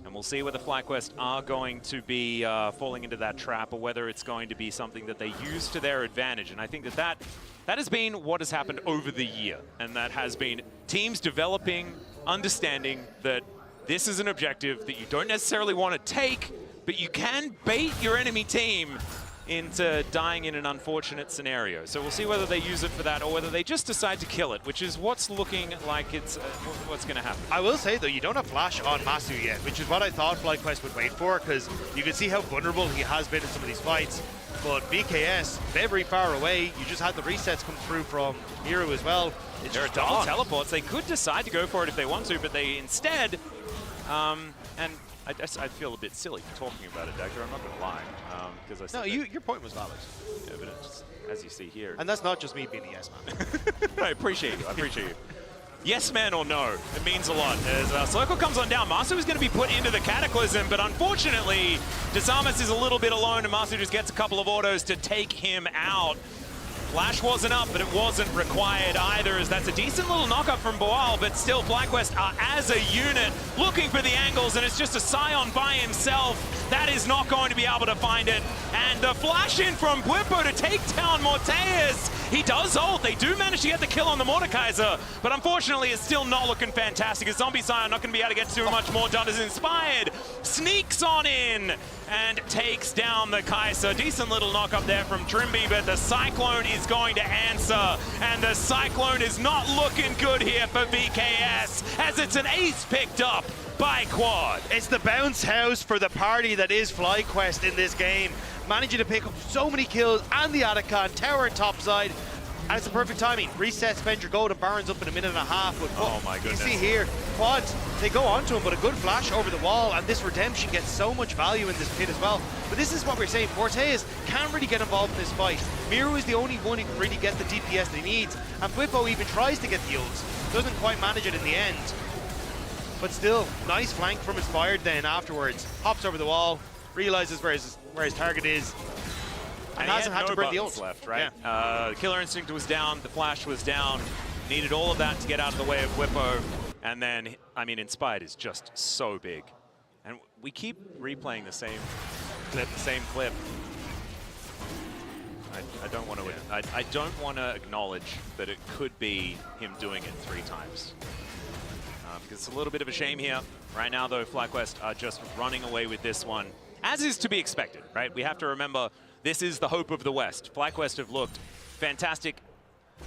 And we'll see whether FlyQuest are going to be falling into that trap or whether it's going to be something that they use to their advantage. And I think that has been what has happened over the year. And that has been teams developing, understanding that this is an objective that you don't necessarily want to take, but you can bait your enemy team into dying in an unfortunate scenario. So we'll see whether they use it for that or whether they just decide to kill it, which is what's looking like it's what's going to happen. I will say, though, you don't have Flash on Masu yet, which is what I thought FlyQuest would wait for, because you can see how vulnerable he has been in some of these fights. But VKS, very far away. You just had the resets come through from Miru as well. It's There are just double gone. teleports. They could decide to go for it if they want to, but they instead, and I feel a bit silly talking about it, Dagger. I'm not going to lie, because I said No, your point was valid. Yeah, but it's just, as you see here. And that's not just me being a yes man. I appreciate you. I appreciate you. Yes, man, or no. It means a lot. As Circle comes on down, Masu is going to be put into the Cataclysm, but unfortunately, Desamas is a little bit alone, and Masu just gets a couple of autos to take him out. Flash wasn't up, but it wasn't required either, as that's a decent little knock-up from Boal, but still FlyQuest are, as a unit, looking for the angles, and it's just a Scion by himself. That is not going to be able to find it. And the flash in from Bwimpo to take down Morteus. He does ult. They do manage to get the kill on the Mordekaiser, but unfortunately it's still not looking fantastic. A Zombie Scion not going to be able to get too much more done as Inspired sneaks on in and takes down the Kaiser. Decent little knock up there from Trimby, but the Cyclone is going to answer, and the Cyclone is not looking good here for VKS, as it's an ace picked up by Quad. It's the bounce house for the party that is FlyQuest in this game. Managing to pick up so many kills and the Otacon, tower and top side. And it's the perfect timing. Reset, spend your gold, and Baron's up in a minute and a half. But oh my goodness. You see here, Quads, they go onto him, but a good flash over the wall, and this Redemption gets so much value in this pit as well. But this is what we're saying. Morteus can't really get involved in this fight. Miru is the only one who can really get the DPS that he needs. And Bwimpo even tries to get the ults. Doesn't quite manage it in the end. But still, nice flank from Inspired then afterwards. Hops over the wall, realizes where his target is, and hasn't had to burn the ult. Left, right? Yeah. Killer Instinct was down, the Flash was down, needed all of that to get out of the way of Bwimpo, and then, I mean, Inspired is just so big. And we keep replaying the same clip. I don't want to. I don't want to acknowledge that it could be him doing it 3 times. Because it's a little bit of a shame here. Right now, though, FlyQuest are just running away with this one, as is to be expected, right? We have to remember, this is the hope of the West. FlyQuest have looked fantastic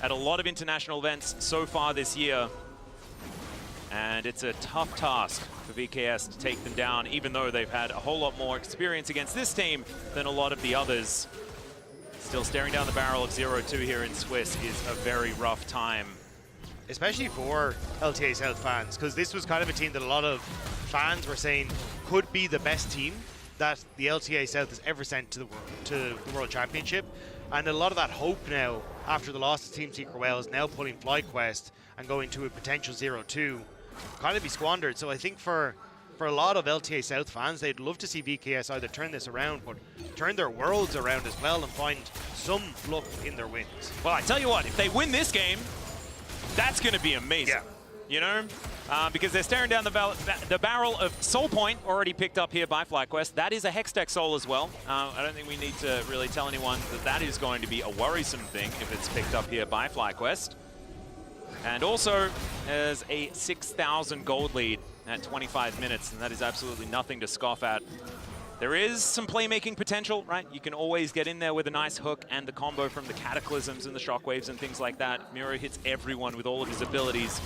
at a lot of international events so far this year. And it's a tough task for VKS to take them down, even though they've had a whole lot more experience against this team than a lot of the others. Still staring down the barrel of 0-2 here in Swiss is a very rough time. Especially for LTA South fans, because this was kind of a team that a lot of fans were saying could be the best team that the LTA South has ever sent to the World Championship. And a lot of that hope now, after the loss to Team Secret Wales, now pulling FlyQuest and going to a potential 0-2, kind of be squandered. So I think for a lot of LTA South fans, they'd love to see VKS either turn this around, but turn their worlds around as well and find some luck in their wins. Well, I tell you what, if they win this game, that's going to be amazing, you know? Because they're staring down the barrel of Soul Point, already picked up here by FlyQuest. That is a Hextech Soul as well. I don't think we need to really tell anyone that that is going to be a worrisome thing if it's picked up here by FlyQuest. And also, there's a 6,000 gold lead at 25 minutes, and that is absolutely nothing to scoff at. There is some playmaking potential, right? You can always get in there with a nice hook and the combo from the Cataclysms and the Shockwaves and things like that. Miro hits everyone with all of his abilities.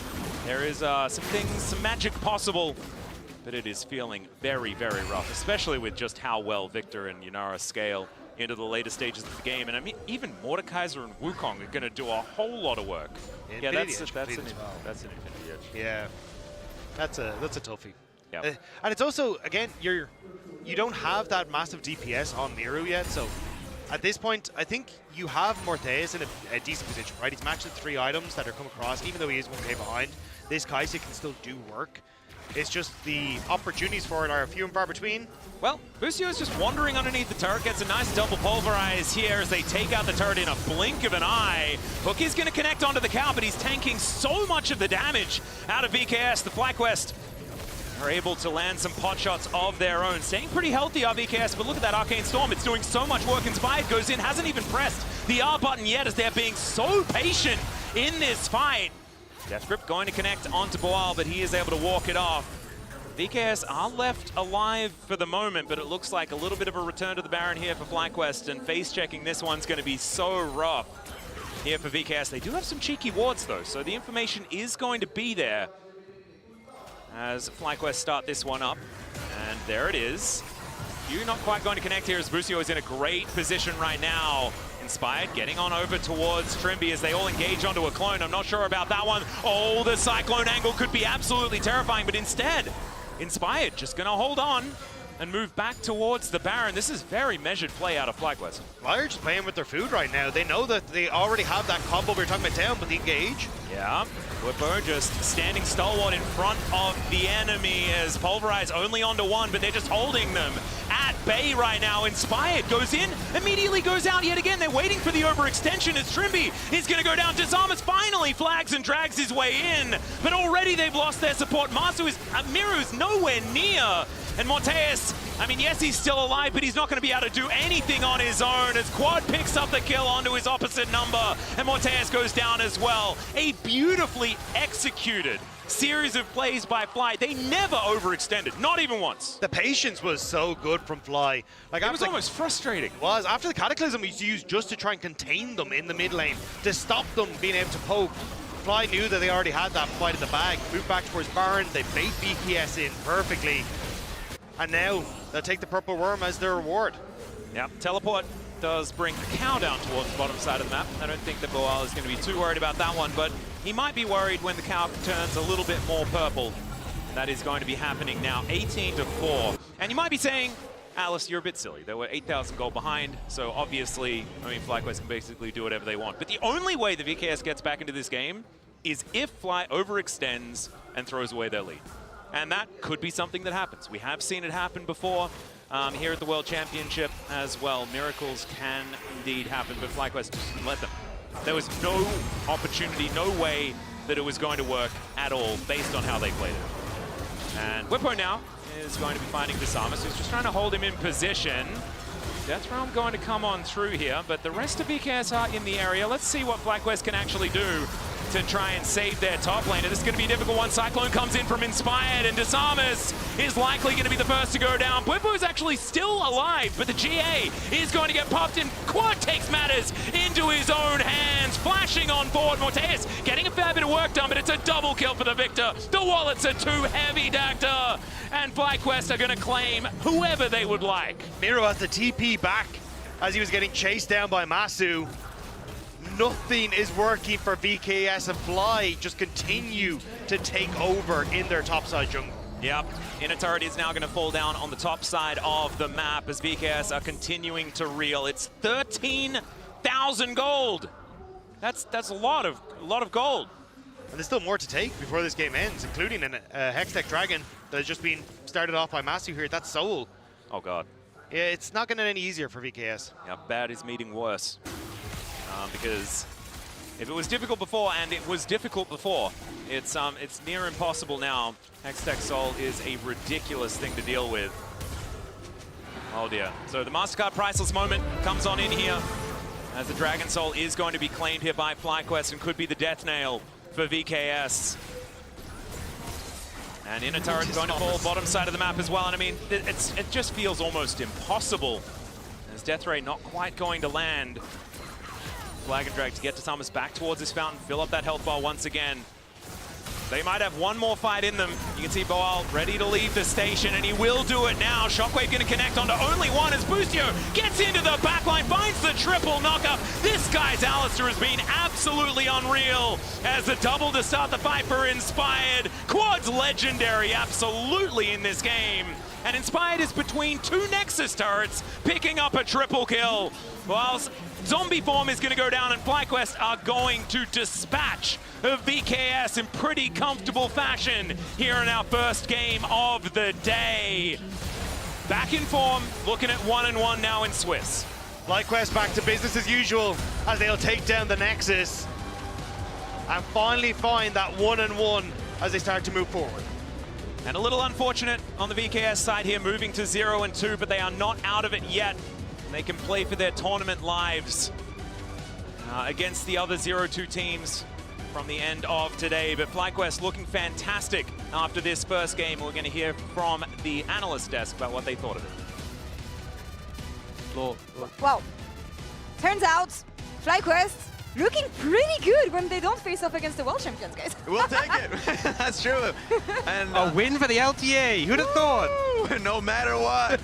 There is some magic possible, but it is feeling very, very rough, especially with just how well Victor and Yunara scale into the later stages of the game. And I mean, even Mordekaiser and Wukong are going to do a whole lot of work. Yeah, that's an Infinity Edge. Yeah, that's a toughie. And it's also, again, you don't have that massive DPS on Miru yet, so at this point, I think you have Morteus in a decent position, right? He's matched with 3 items that are come across, even though he is 1k behind. This Kai'Sa can still do work. It's just the opportunities for it are few and far between. Well, Busio is just wandering underneath the turret, gets a nice double pulverize here as they take out the turret in a blink of an eye. Hook is going to connect onto the cow, but he's tanking so much of the damage out of VKS. The FlyQuest are able to land some pot shots of their own. Staying pretty healthy are VKS, but look at that Arcane Storm. It's doing so much work. Inspired goes in, hasn't even pressed the R button yet as they're being so patient in this fight. Death Grip going to connect onto Boal, but he is able to walk it off. VKS are left alive for the moment, but it looks like a little bit of a return to the Baron here for FlyQuest, and face-checking this one's going to be so rough here for VKS. They do have some cheeky wards, though, so the information is going to be there as FlyQuest start this one up. And there it is. You're not quite going to connect here as Busio is in a great position right now. Inspired getting on over towards Trimby as they all engage onto a clone. I'm not sure about that one. Oh, the Cyclone angle could be absolutely terrifying, but instead, Inspired just going to hold on and move back towards the Baron. This is very measured play out of FlyQuest. Flyers just playing with their food right now. They know that they already have that combo we were talking about down, but the engage. Yeah, Whippo just standing stalwart in front of the enemy as Pulverize only onto one, but they're just holding them at bay right now. Inspired goes in, immediately goes out yet again. They're waiting for the overextension as Trimby is going to go down. Disarmus finally flags and drags his way in, but already they've lost their support. Miru's nowhere near. And Morteus, I mean, yes, he's still alive, but he's not going to be able to do anything on his own as Quad picks up the kill onto his opposite number, and Morteus goes down as well. A beautifully executed series of plays by Fly. They never overextended, not even once. The patience was so good from Fly. Like, it was almost frustrating. It was. After the Cataclysm was used just to try and contain them in the mid lane, to stop them being able to poke. Fly knew that they already had that fight in the bag. Moved back towards Baron, they bait VKS in perfectly. And now they'll take the Purple Worm as their reward. Yep, Teleport does bring the cow down towards the bottom side of the map. I don't think that Boal is going to be too worried about that one, but he might be worried when the cow turns a little bit more purple. That is going to be happening now, 18-4. And you might be saying, Alice, you're a bit silly. They were 8,000 gold behind, so obviously, I mean, FlyQuest can basically do whatever they want. But the only way the VKS gets back into this game is if Fly overextends and throws away their lead. And that could be something that happens. We have seen it happen before here at the World Championship as well. Miracles can indeed happen, but FlyQuest just didn't let them. There was no opportunity, no way that it was going to work at all based on how they played it. And Whippo now is going to be finding Disarmus, who's just trying to hold him in position. Death Realm going to come on through here, but the rest of VKS are in the area. Let's see what FlyQuest can actually do to try and save their top laner. This is going to be a difficult one. Cyclone comes in from Inspired, and Disarmus is likely going to be the first to go down. Bwippo is actually still alive, but the GA is going to get popped, and Quad takes matters into his own hands, flashing on forward. Morteus getting a fair bit of work done, but it's a double kill for the victor. The wallets are too heavy, Dacta, and FlyQuest are going to claim whoever they would like. Miro has the TP back as he was getting chased down by Masu. Nothing is working for VKS, and Fly just continue to take over in their topside jungle. Yep, Inner Turret is now going to fall down on the top side of the map as VKS are continuing to reel. It's 13,000 gold. That's a lot of gold. And there's still more to take before this game ends, including a Hextech Dragon that has just been started off by Masu here. That's Soul. Oh god. Yeah, it's not going to get any easier for VKS. Yeah, bad is meeting worse. Because if it was difficult before, and it was difficult before, it's near impossible now. Hextech Soul is a ridiculous thing to deal with. Oh dear. So the MasterCard Priceless moment comes on in here as the Dragon Soul is going to be claimed here by FlyQuest and could be the death nail for VKS. And Inner Turret going to fall bottom side of the map as well. And I mean, it just feels almost impossible as Death Ray not quite going to land. Flag and drag to get Disarmus back towards this fountain, fill up that health bar once again. They might have one more fight in them. You can see Boal ready to leave the station, and he will do it now. Shockwave going to connect onto only one as Busio gets into the backline, finds the triple knockup. This guy's Alistair has been absolutely unreal as the double to start the fight for Inspired. Quad's legendary absolutely in this game. And Inspired is between two Nexus turrets, picking up a triple kill. Whilst Zombie Form is going to go down and FlyQuest are going to dispatch VKS in pretty comfortable fashion here in our first game of the day. Back in form, looking at 1-1 now in Swiss. FlyQuest back to business as usual as they'll take down the Nexus and finally find that 1-1 as they start to move forward. And a little unfortunate on the VKS side here, moving to 0-2, but they are not out of it yet. They can play for their tournament lives against the other 0-2 teams from the end of today. But FlyQuest looking fantastic after this first game. We're going to hear from the analyst desk about what they thought of it. Well, turns out FlyQuest looking pretty good when they don't face off against the world champions, guys. We'll take it. That's true. And a win for the LTA. Who'd have thought? No matter what.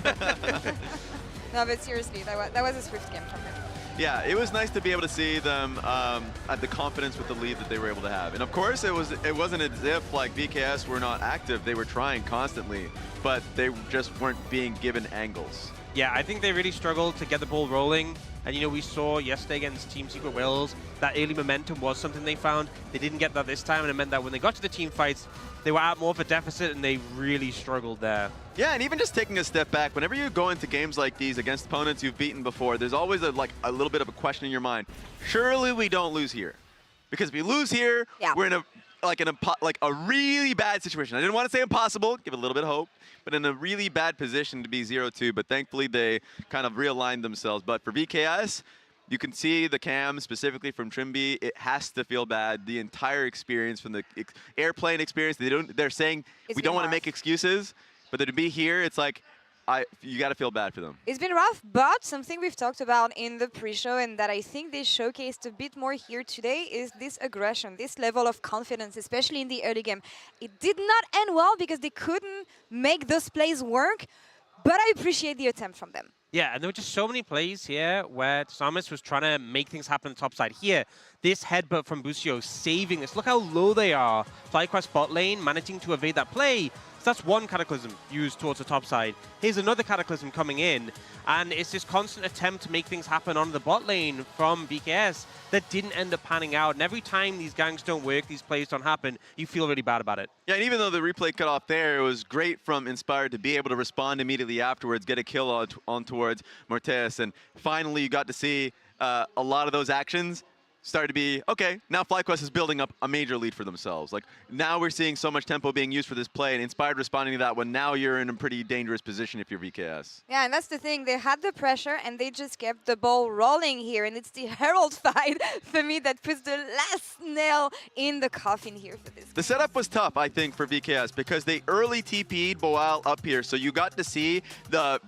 No, but seriously, that was a swift game from them. Yeah, it was nice to be able to see them at the confidence with the lead that they were able to have. And of course, it wasn't as if like VKS were not active. They were trying constantly, but they just weren't being given angles. Yeah, I think they really struggled to get the ball rolling. And, you know, we saw yesterday against Team Secret Wills, that early momentum was something they found. They didn't get that this time, and it meant that when they got to the team fights, they were at more of a deficit, and they really struggled there. Yeah, and even just taking a step back, whenever you go into games like these against opponents you've beaten before, there's always a little bit of a question in your mind. Surely we don't lose here. Because if we lose here, we're in a really bad situation. I didn't want to say impossible, give it a little bit of hope, but in a really bad position to be 0-2, but thankfully they kind of realigned themselves. But for VKS, you can see the cam, specifically from Trimby, it has to feel bad. The entire experience from the airplane experience, they're saying we don't want to make excuses, but to be here, it's like, you got to feel bad for them. It's been rough, but something we've talked about in the pre-show and that I think they showcased a bit more here today is this aggression, this level of confidence, especially in the early game. It did not end well because they couldn't make those plays work, but I appreciate the attempt from them. Yeah, and there were just so many plays here where Samus was trying to make things happen on the top side. Here, this headbutt from Busio saving this. Look how low they are. FlyQuest bot lane managing to evade that play. So that's one Cataclysm used towards the top side. Here's another Cataclysm coming in, and it's this constant attempt to make things happen on the bot lane from BKS that didn't end up panning out. And every time these ganks don't work, these plays don't happen, you feel really bad about it. Yeah, and even though the replay cut off there, it was great from Inspired to be able to respond immediately afterwards, get a kill on towards Morteus, and finally you got to see a lot of those actions started to be, okay, now FlyQuest is building up a major lead for themselves. Like, now we're seeing so much tempo being used for this play, and Inspired responding to that one. Now you're in a pretty dangerous position if you're VKS. Yeah, and that's the thing. They had the pressure, and they just kept the ball rolling here, and it's the Herald fight, for me, that puts the last nail in the coffin here for this. The setup was tough, I think, for VKS, because they early TP'd Boal up here, so you got to see the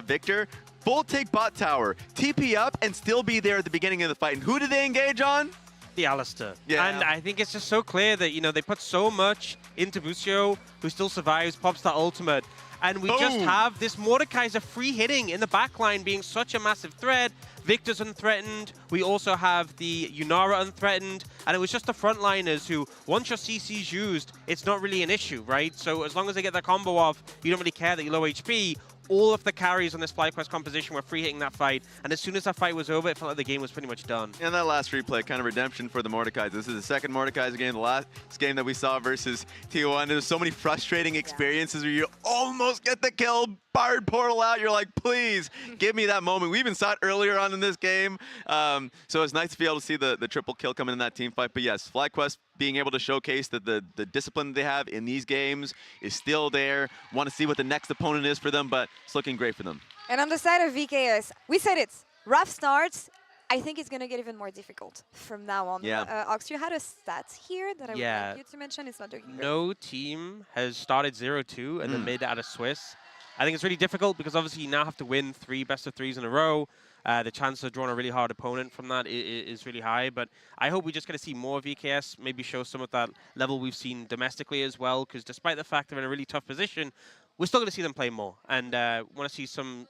Victor full take bot tower, TP up, and still be there at the beginning of the fight. And who did they engage on? The Alistair. Yeah. And I think it's just so clear that, you know, they put so much into Busio, who still survives, pops that ultimate. And we just have this Mordekaiser free hitting in the backline being such a massive threat. Victor's unthreatened. We also have the Yunara unthreatened. And it was just the frontliners who, once your CC's used, it's not really an issue, right? So as long as they get their combo off, you don't really care that you're low HP. All of the carries on this FlyQuest composition were free hitting that fight, and as soon as that fight was over, it felt like the game was pretty much done. And that last replay, kind of redemption for the Mordekaiser. This is the second Mordekaiser game, the last game that we saw versus T1. There's so many frustrating experiences where you almost get the kill, Bard portal out, you're like, please, give me that moment. We even saw it earlier on in this game, so it's nice to be able to see the triple kill coming in that team fight. But yes, FlyQuest being able to showcase that the discipline they have in these games is still there. Want to see what the next opponent is for them, but it's looking great for them. And on the side of VKS, we said it, rough starts. I think it's going to get even more difficult from now on. Yeah. Ox, you had a stat here that I would like you to mention. It's not doing No team has started 0-2 in the mid out of Swiss. I think it's really difficult because obviously you now have to win 3 best-of-3s in a row. The chance of drawing a really hard opponent from that is really high, but I hope we just get to see more VKS, maybe show some of that level we've seen domestically as well, because despite the fact they're in a really tough position, we're still going to see them play more, and want to see some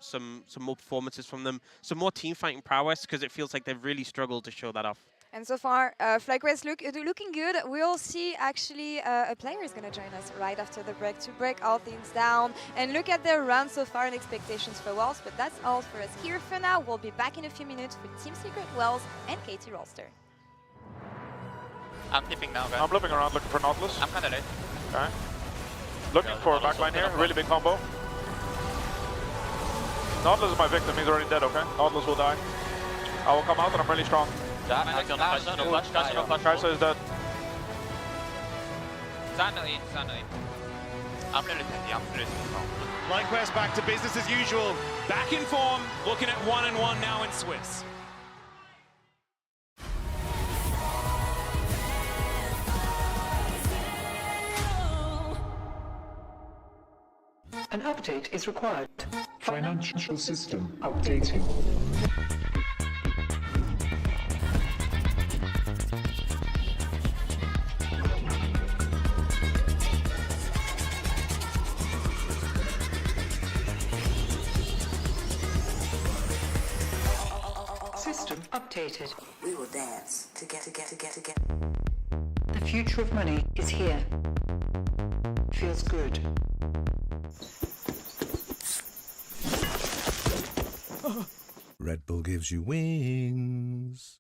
more performances from them, some more team fighting prowess, because it feels like they've really struggled to show that off. And so far, FlyQuest looking good. We'll see actually a player is going to join us right after the break to break all things down and look at their run so far and expectations for Worlds. But that's all for us here for now. We'll be back in a few minutes with Team Secret Wells and KT Rolster. I'm dipping now, guys. I'm looping around looking for Nautilus. I'm kind of late. Okay. Looking for a backline here. Really big combo. Nautilus is my victim. He's already dead, okay? Nautilus will die. I will come out and I'm really strong. Kai'Sa is dead. Sanity. I'm really strong. FlyQuest back to business as usual. Back in form, looking at 1-1 now in Swiss. An update is required. Financial system updating. System updated. We will dance together. The future of money is here. Feels good. Red Bull gives you wings.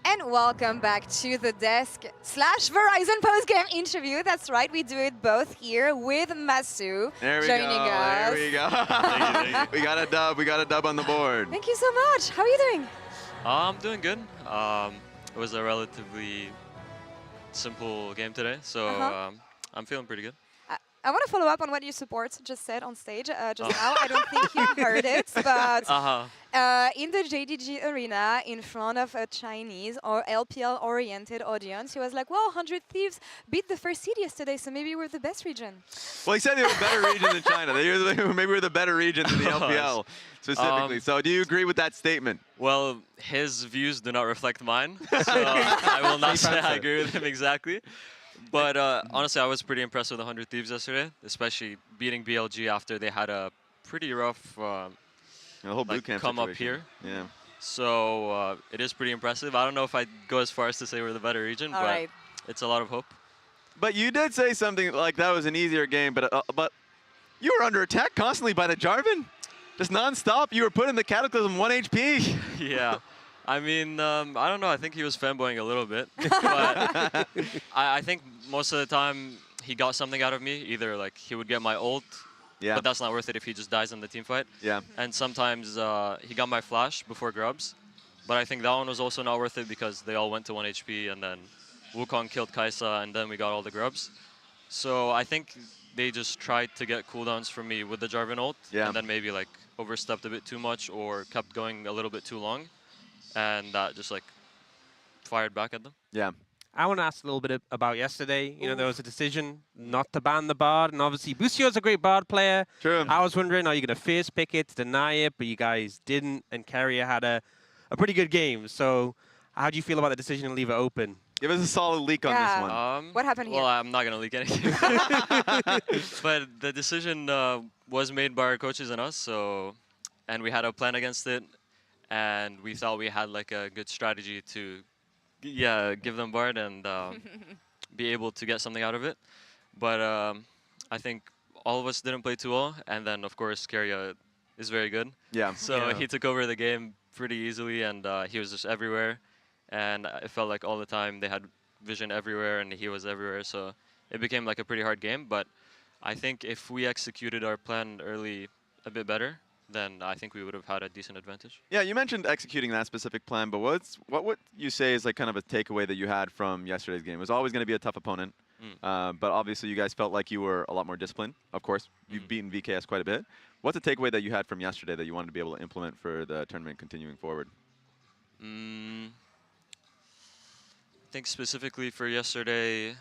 And welcome back to the desk / Verizon post-game interview. That's right, we do it both here with Masu joining us. There we go. We got a dub. We got a dub on the board. Thank you so much. How are you doing? I'm doing good. It was a relatively simple game today, so I'm feeling pretty good. I want to follow up on what your support just said on stage just now. I don't think you heard it, but in the JDG arena, in front of a Chinese or LPL-oriented audience, he was like, well, 100 Thieves beat the first seed yesterday, so maybe we're the best region. Well, he said they were a better region than China. Maybe we're the better region than the LPL specifically. So do you agree with that statement? Well, his views do not reflect mine, so I will not say I agree with him exactly. But honestly, I was pretty impressed with 100 Thieves yesterday, especially beating BLG after they had a pretty rough the whole boot camp come situation. up here. Yeah. So it is pretty impressive. I don't know if I'd go as far as to say we're the better region, but it's a lot of hope. But you did say something like that was an easier game, but you were under attack constantly by the Jarvan. Just non-stop. You were put in the Cataclysm 1 HP. Yeah. I mean, I don't know. I think he was fanboying a little bit. But I think most of the time he got something out of me. Either like he would get my ult, but that's not worth it if he just dies in the team fight. Yeah. And sometimes he got my flash before grubs. But I think that one was also not worth it because they all went to 1 HP and then Wukong killed Kai'Sa and then we got all the grubs. So I think they just tried to get cooldowns from me with the Jarvan ult. And then maybe like overstepped a bit too much or kept going a little bit too long. And that just like fired back at them. Yeah. I want to ask a little bit about yesterday. You know, there was a decision not to ban the Bard, and obviously Busio's a great Bard player. True. I was wondering, are you going to face pick it, deny it, but you guys didn't, and Carrier had a pretty good game. So how do you feel about the decision to leave it open? Give us a solid leak on this one. What happened here? Well, I'm not going to leak anything. But the decision was made by our coaches and us, and we had a plan against it. And we thought we had like a good strategy to, give them Bard and be able to get something out of it. But I think all of us didn't play too well. And then, of course, Carrier is very good. Yeah. So he took over the game pretty easily, and he was just everywhere. And it felt like all the time they had vision everywhere, and he was everywhere. So it became like a pretty hard game. But I think if we executed our plan early a bit better, then I think we would have had a decent advantage. Yeah, you mentioned executing that specific plan, but what would you say is like kind of a takeaway that you had from yesterday's game? It was always going to be a tough opponent, but obviously you guys felt like you were a lot more disciplined. Of course, you've beaten VKS quite a bit. What's a takeaway that you had from yesterday that you wanted to be able to implement for the tournament continuing forward? I think specifically for yesterday,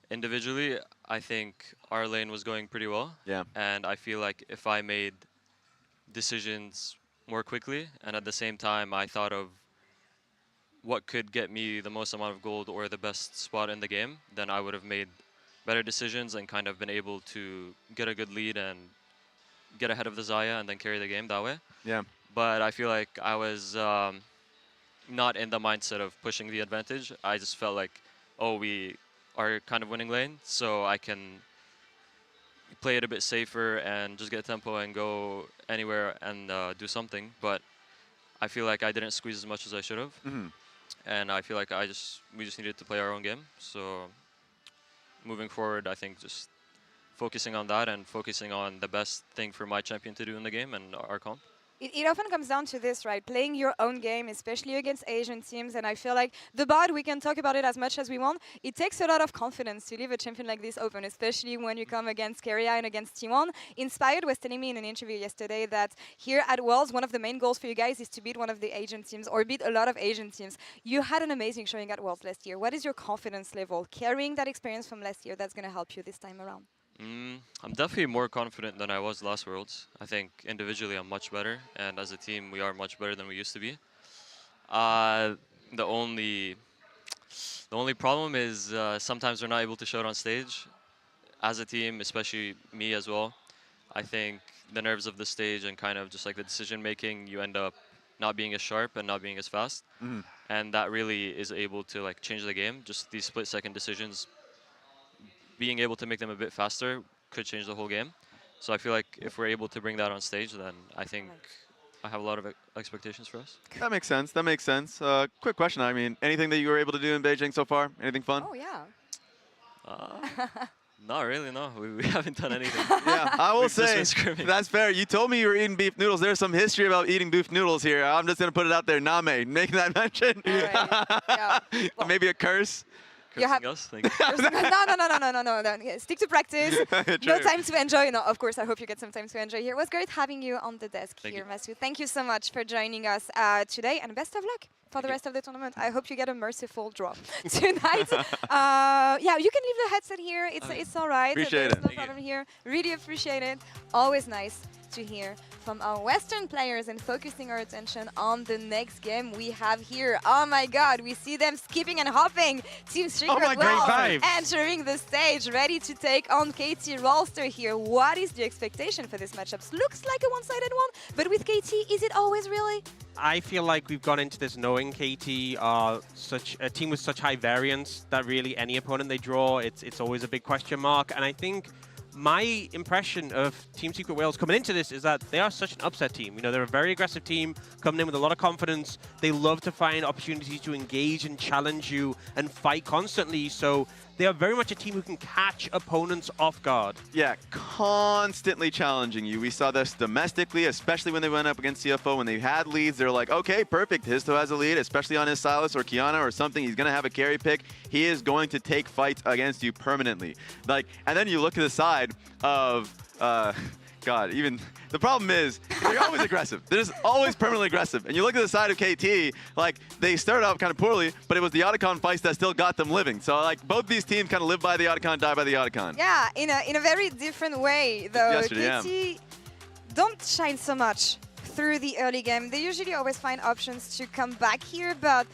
individually, I think our lane was going pretty well. Yeah. And I feel like if I made decisions more quickly, and at the same time I thought of what could get me the most amount of gold or the best spot in the game, then I would have made better decisions and kind of been able to get a good lead and get ahead of the Xayah and then carry the game that way. Yeah. But I feel like I was not in the mindset of pushing the advantage. I just felt like, oh, we are kind of winning lane, so I can play it a bit safer and just get tempo and go anywhere and do something. But I feel like I didn't squeeze as much as I should have. And I feel like we just needed to play our own game. So moving forward, I think just focusing on that and focusing on the best thing for my champion to do in the game and our comp. It often comes down to this, right? Playing your own game, especially against Asian teams. And I feel like the Bard, we can talk about it as much as we want. It takes a lot of confidence to leave a champion like this open, especially when you come against Carrier and against T1. Inspired was telling me in an interview yesterday that here at Worlds, one of the main goals for you guys is to beat one of the Asian teams or beat a lot of Asian teams. You had an amazing showing at Worlds last year. What is your confidence level carrying that experience from last year that's going to help you this time around? I'm definitely more confident than I was last Worlds. I think individually I'm much better, and as a team we are much better than we used to be. The only problem is sometimes we're not able to show it on stage. As a team, especially me as well, I think the nerves of the stage and kind of just like the decision making, you end up not being as sharp and not being as fast. And that really is able to like change the game. Just these split-second decisions, being able to make them a bit faster could change the whole game. So I feel like if we're able to bring that on stage, then I think I have a lot of expectations for us. That makes sense. That makes sense. Quick question. I mean, anything that you were able to do in Beijing so far? Anything fun? Oh, yeah. Not really, no. We haven't done anything. Yeah, I will We've just say, been scrimming. that's fair. You told me you were eating beef noodles. There's some history about eating beef noodles here. I'm just going to put it out there. Name, making that mention. Yeah. Maybe a curse. You have Us? Like, no. Stick to practice. No True. time to enjoy. No, of course, I hope you get some time to enjoy here. It was great having you on the desk Thank here, you. Masoud. Thank you so much for joining us today, and best of luck for the rest of the tournament. I hope you get a merciful draw tonight. Yeah, you can leave the headset here. It's all right. Appreciate There's it. no problem here. Really appreciate it. Always nice to hear from our Western players and focusing our attention on the next game we have here. Oh my God, we see them skipping and hopping. Team Secret my God, World vibes. entering the stage, ready to take on KT Rolster here. What is the expectation for this matchup? Looks like a one-sided one, but with KT, is it always really? I feel like we've gone into this knowing KT are such a team with such high variance that really any opponent they draw, it's always a big question mark. And I think my impression of Team Secret Wales coming into this is that they are such an upset team. You know, they're a very aggressive team, coming in with a lot of confidence. They love to find opportunities to engage and challenge you and fight constantly. So they are very much a team who can catch opponents off guard. Yeah, constantly challenging you. We saw this domestically, especially when they went up against CFO. When they had leads, they're like, okay, perfect. Histo has a lead, especially on his Silas or Kiana or something. He's going to have a carry pick. He is going to take fights against you permanently. Like, and then you look to the side of, God, even the problem is they're always aggressive. They're just always permanently aggressive. And you look at the side of KT, like they started out kind of poorly, but it was the Otacon fights that still got them living. So like both these teams kind of live by the Otacon, die by the Otacon. Yeah, in a very different way though. Yesterday, KT don't shine so much through the early game. They usually always find options to come back here, but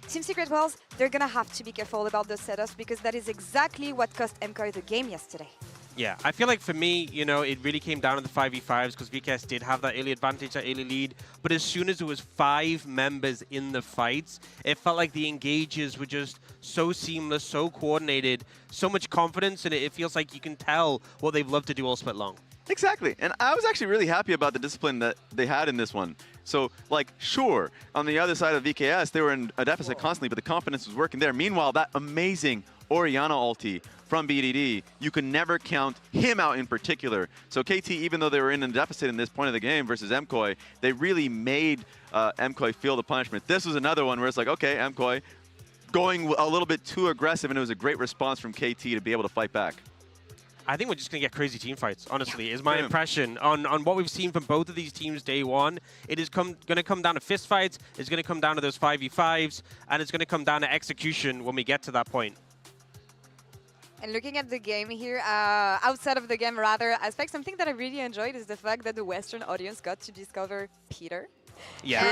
Team Secret Wales, they're gonna have to be careful about the setups because that is exactly what cost MKOI the game yesterday. Yeah, I feel like for me, you know, it really came down to the 5v5s because VKS did have that early advantage, that early lead. But as soon as it was 5 members in the fights, it felt like the engages were just so seamless, so coordinated, so much confidence, and it feels like you can tell what they've loved to do all split long. Exactly. And I was actually really happy about the discipline that they had in this one. So, like, sure, on the other side of VKS, they were in a deficit constantly, but the confidence was working there. Meanwhile, that amazing Orianna ulti from BDD, you can never count him out in particular. So KT, even though they were in a deficit in this point of the game versus MKOI, they really made MKOI feel the punishment. This was another one where it's like, okay, MKOI going a little bit too aggressive, and it was a great response from KT to be able to fight back. I think we're just going to get crazy team fights, honestly, is my impression. On what we've seen from both of these teams day one, it is going to come down to fist fights, it's going to come down to those 5v5s, and it's going to come down to execution when we get to that point. And looking at the game here, outside of the game rather, aspect, something that I really enjoyed is the fact that the Western audience got to discover Peter. Yeah.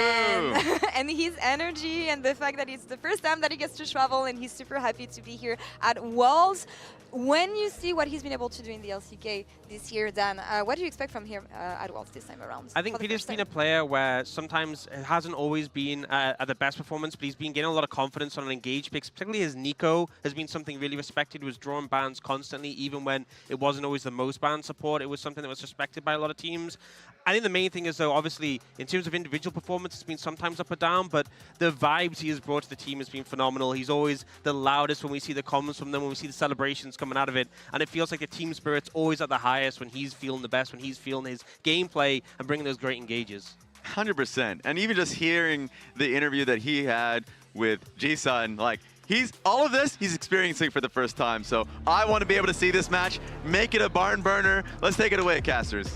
And his energy and the fact that it's the first time that he gets to travel and he's super happy to be here at Worlds. When you see what he's been able to do in the LCK this year, Dan, what do you expect from him at Worlds this time around? I think Peter's been a player where sometimes it hasn't always been at the best performance, but he's been getting a lot of confidence on engaged picks. Particularly his Nico has been something really respected. He was drawing bans constantly, even when it wasn't always the most ban support. It was something that was respected by a lot of teams. I think the main thing is, though, obviously, in terms of individual performance, it's been sometimes up or down, but the vibes he has brought to the team has been phenomenal. He's always the loudest when we see the comments from them, when we see the celebrations coming out of it, and it feels like the team spirit's always at the highest when he's feeling the best, when he's feeling his gameplay and bringing those great engages. 100%. And even just hearing the interview that he had with G-Sun, like, all of this, he's experiencing for the first time. So I want to be able to see this match, make it a barn burner. Let's take it away, casters.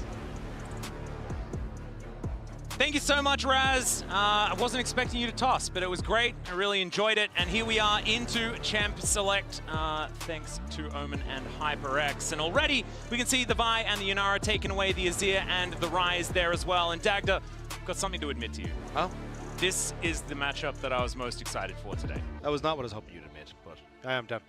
Thank you so much, Raz. I wasn't expecting you to toss, but it was great. I really enjoyed it. And here we are into Champ Select, thanks to Omen and HyperX. And already we can see the Vi and the Yunara taking away the Azir and the Ryze there as well. And Dagda, I've got something to admit to you. Oh? This is the matchup that I was most excited for today. That was not what I was hoping you'd admit, but I am done.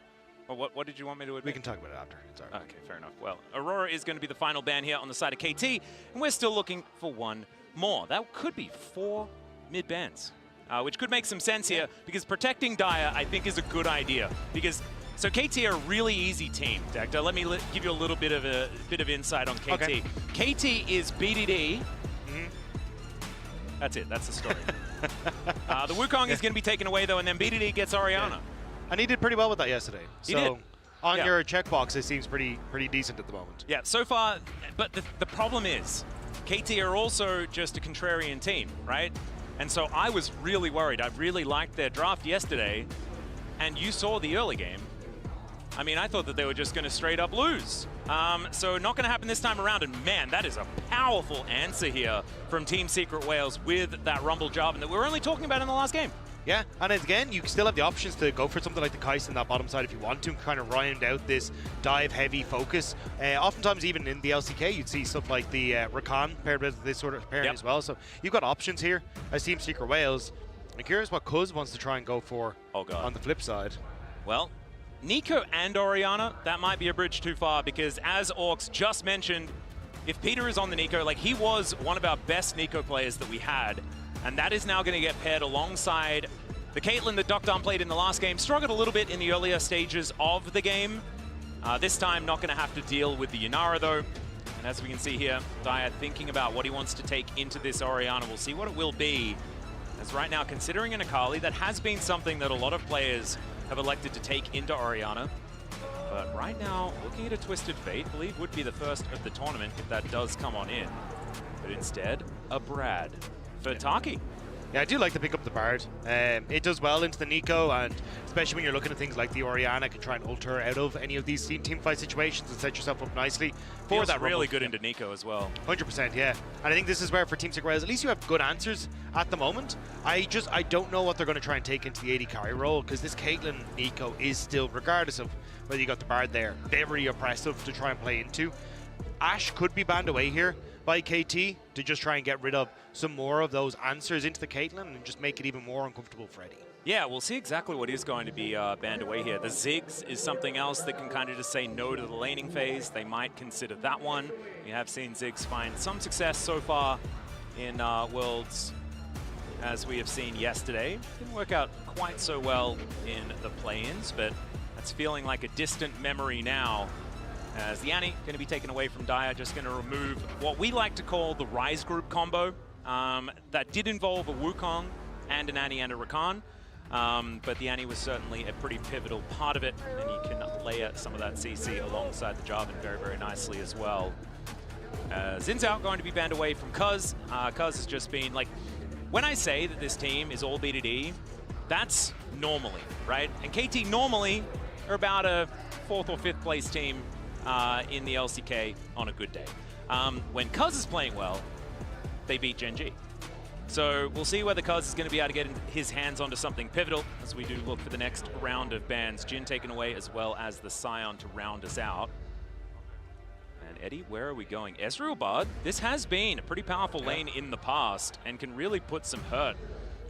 Well, what did you want me to admit? We can talk about it after. It's all right. Okay, fair enough. Well, Aurora is going to be the final ban here on the side of KT, and we're still looking for one more. That could be 4 mid bans, which could make some sense here because protecting Dire, I think, is a good idea. So KT are a really easy team, Dagda. Let me give you a little bit of insight on KT. Okay. KT is BDD. That's it. That's the story. The Wukong is going to be taken away, though, and then BDD gets Orianna. And he did pretty well with that yesterday. He did. on your checkbox, it seems pretty decent at the moment. Yeah, so far, but the problem is, KT are also just a contrarian team, right? And so I was really worried. I really liked their draft yesterday, and you saw the early game. I mean, I thought that they were just going to straight up lose. So not going to happen this time around, and man, that is a powerful answer here from Team Secret Wales with that Rumble Jarvan that we were only talking about in the last game. Yeah, and again, you still have the options to go for something like the Kais in that bottom side if you want to, kind of round out this dive-heavy focus. Oftentimes, even in the LCK, you'd see stuff like the Rakan paired with this sort of pairing as well. So you've got options here as Team Secret Wales. I'm curious what Cuz wants to try and go for on the flip side. Well, Nico and Orianna, that might be a bridge too far, because as Orcs just mentioned, if Peter is on the Nico, like he was one of our best Nico players that we had, and that is now going to get paired alongside the Caitlyn that Docdown played in the last game. Struggled a little bit in the earlier stages of the game. This time, not going to have to deal with the Yunara, though. And as we can see here, Daya thinking about what he wants to take into this Orianna. We'll see what it will be. As right now, considering an Akali, that has been something that a lot of players have elected to take into Orianna. But right now, looking at a Twisted Fate, I believe would be the first of the tournament if that does come on in. But instead, a Brad for Taki. Yeah, I do like to pick up the Bard. It does well into the Nico, and especially when you're looking at things like the Orianna, can try and ult her out of any of these team fight situations and set yourself up nicely for Feels that really Rumble. good into Nico as well. 100%, yeah. And I think this is where for Team Secret Wales, at least you have good answers at the moment. I don't know what they're going to try and take into the AD carry role, because this Caitlyn Nico is still, regardless of whether you got the Bard there, very oppressive to try and play into. Ashe could be banned away here by KT to just try and get rid of some more of those answers into the Caitlyn and just make it even more uncomfortable for Eddie. Yeah, we'll see exactly what is going to be banned away here. The Ziggs is something else that can kind of just say no to the laning phase. They might consider that one. We have seen Ziggs find some success so far in Worlds, as we have seen yesterday. Didn't work out quite so well in the play-ins, but that's feeling like a distant memory now. As the Annie going to be taken away from Daya, just going to remove what we like to call the Rise group combo. That did involve a Wukong and an Annie and a Rakan, but the Annie was certainly a pretty pivotal part of it, and you can layer some of that CC alongside the Jarvan very, very nicely as well. Zin's out, going to be banned away from Cuz. Cuz has just been, like, when I say that this team is all BDD, that's normally, right? And KT normally are about a 4th or 5th place team in the LCK on a good day. When Cuz is playing well, they beat Gen G. So we'll see whether Cuz is going to be able to get his hands onto something pivotal as we do look for the next round of bans. Jin taken away as well as the Scion to round us out. And Eddie, where are we going? Ezreal Bard, this has been a pretty powerful lane in the past and can really put some hurt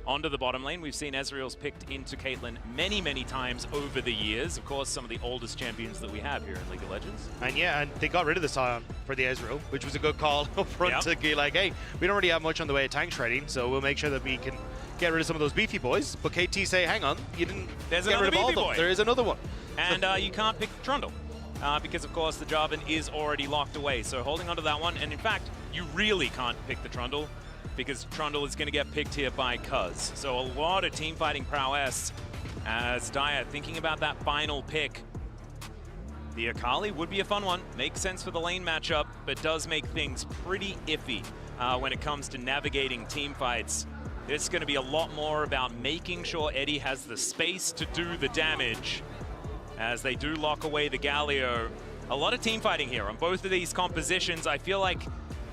onto the bottom lane. We've seen Ezreal's picked into Caitlyn many, many times over the years. Of course, some of the oldest champions that we have here in League of Legends. And yeah, and they got rid of the Scion for the Ezreal, which was a good call up front to be like, hey, we don't really have much on the way of tank shredding, so we'll make sure that we can get rid of some of those beefy boys. But KT say, hang on, you didn't There's get another rid of all beefy of them. boy. There is another one. And you can't pick Trundle. Because, of course, the Jarvan is already locked away. So holding onto that one, and in fact, you really can't pick the Trundle, because Trundle is going to get picked here by Cuz. So a lot of team fighting prowess as Daya thinking about that final pick. The Akali would be a fun one. Makes sense for the lane matchup, but does make things pretty iffy when it comes to navigating team fights. It's going to be a lot more about making sure Eddie has the space to do the damage as they do lock away the Galio. A lot of team fighting here on both of these compositions. I feel like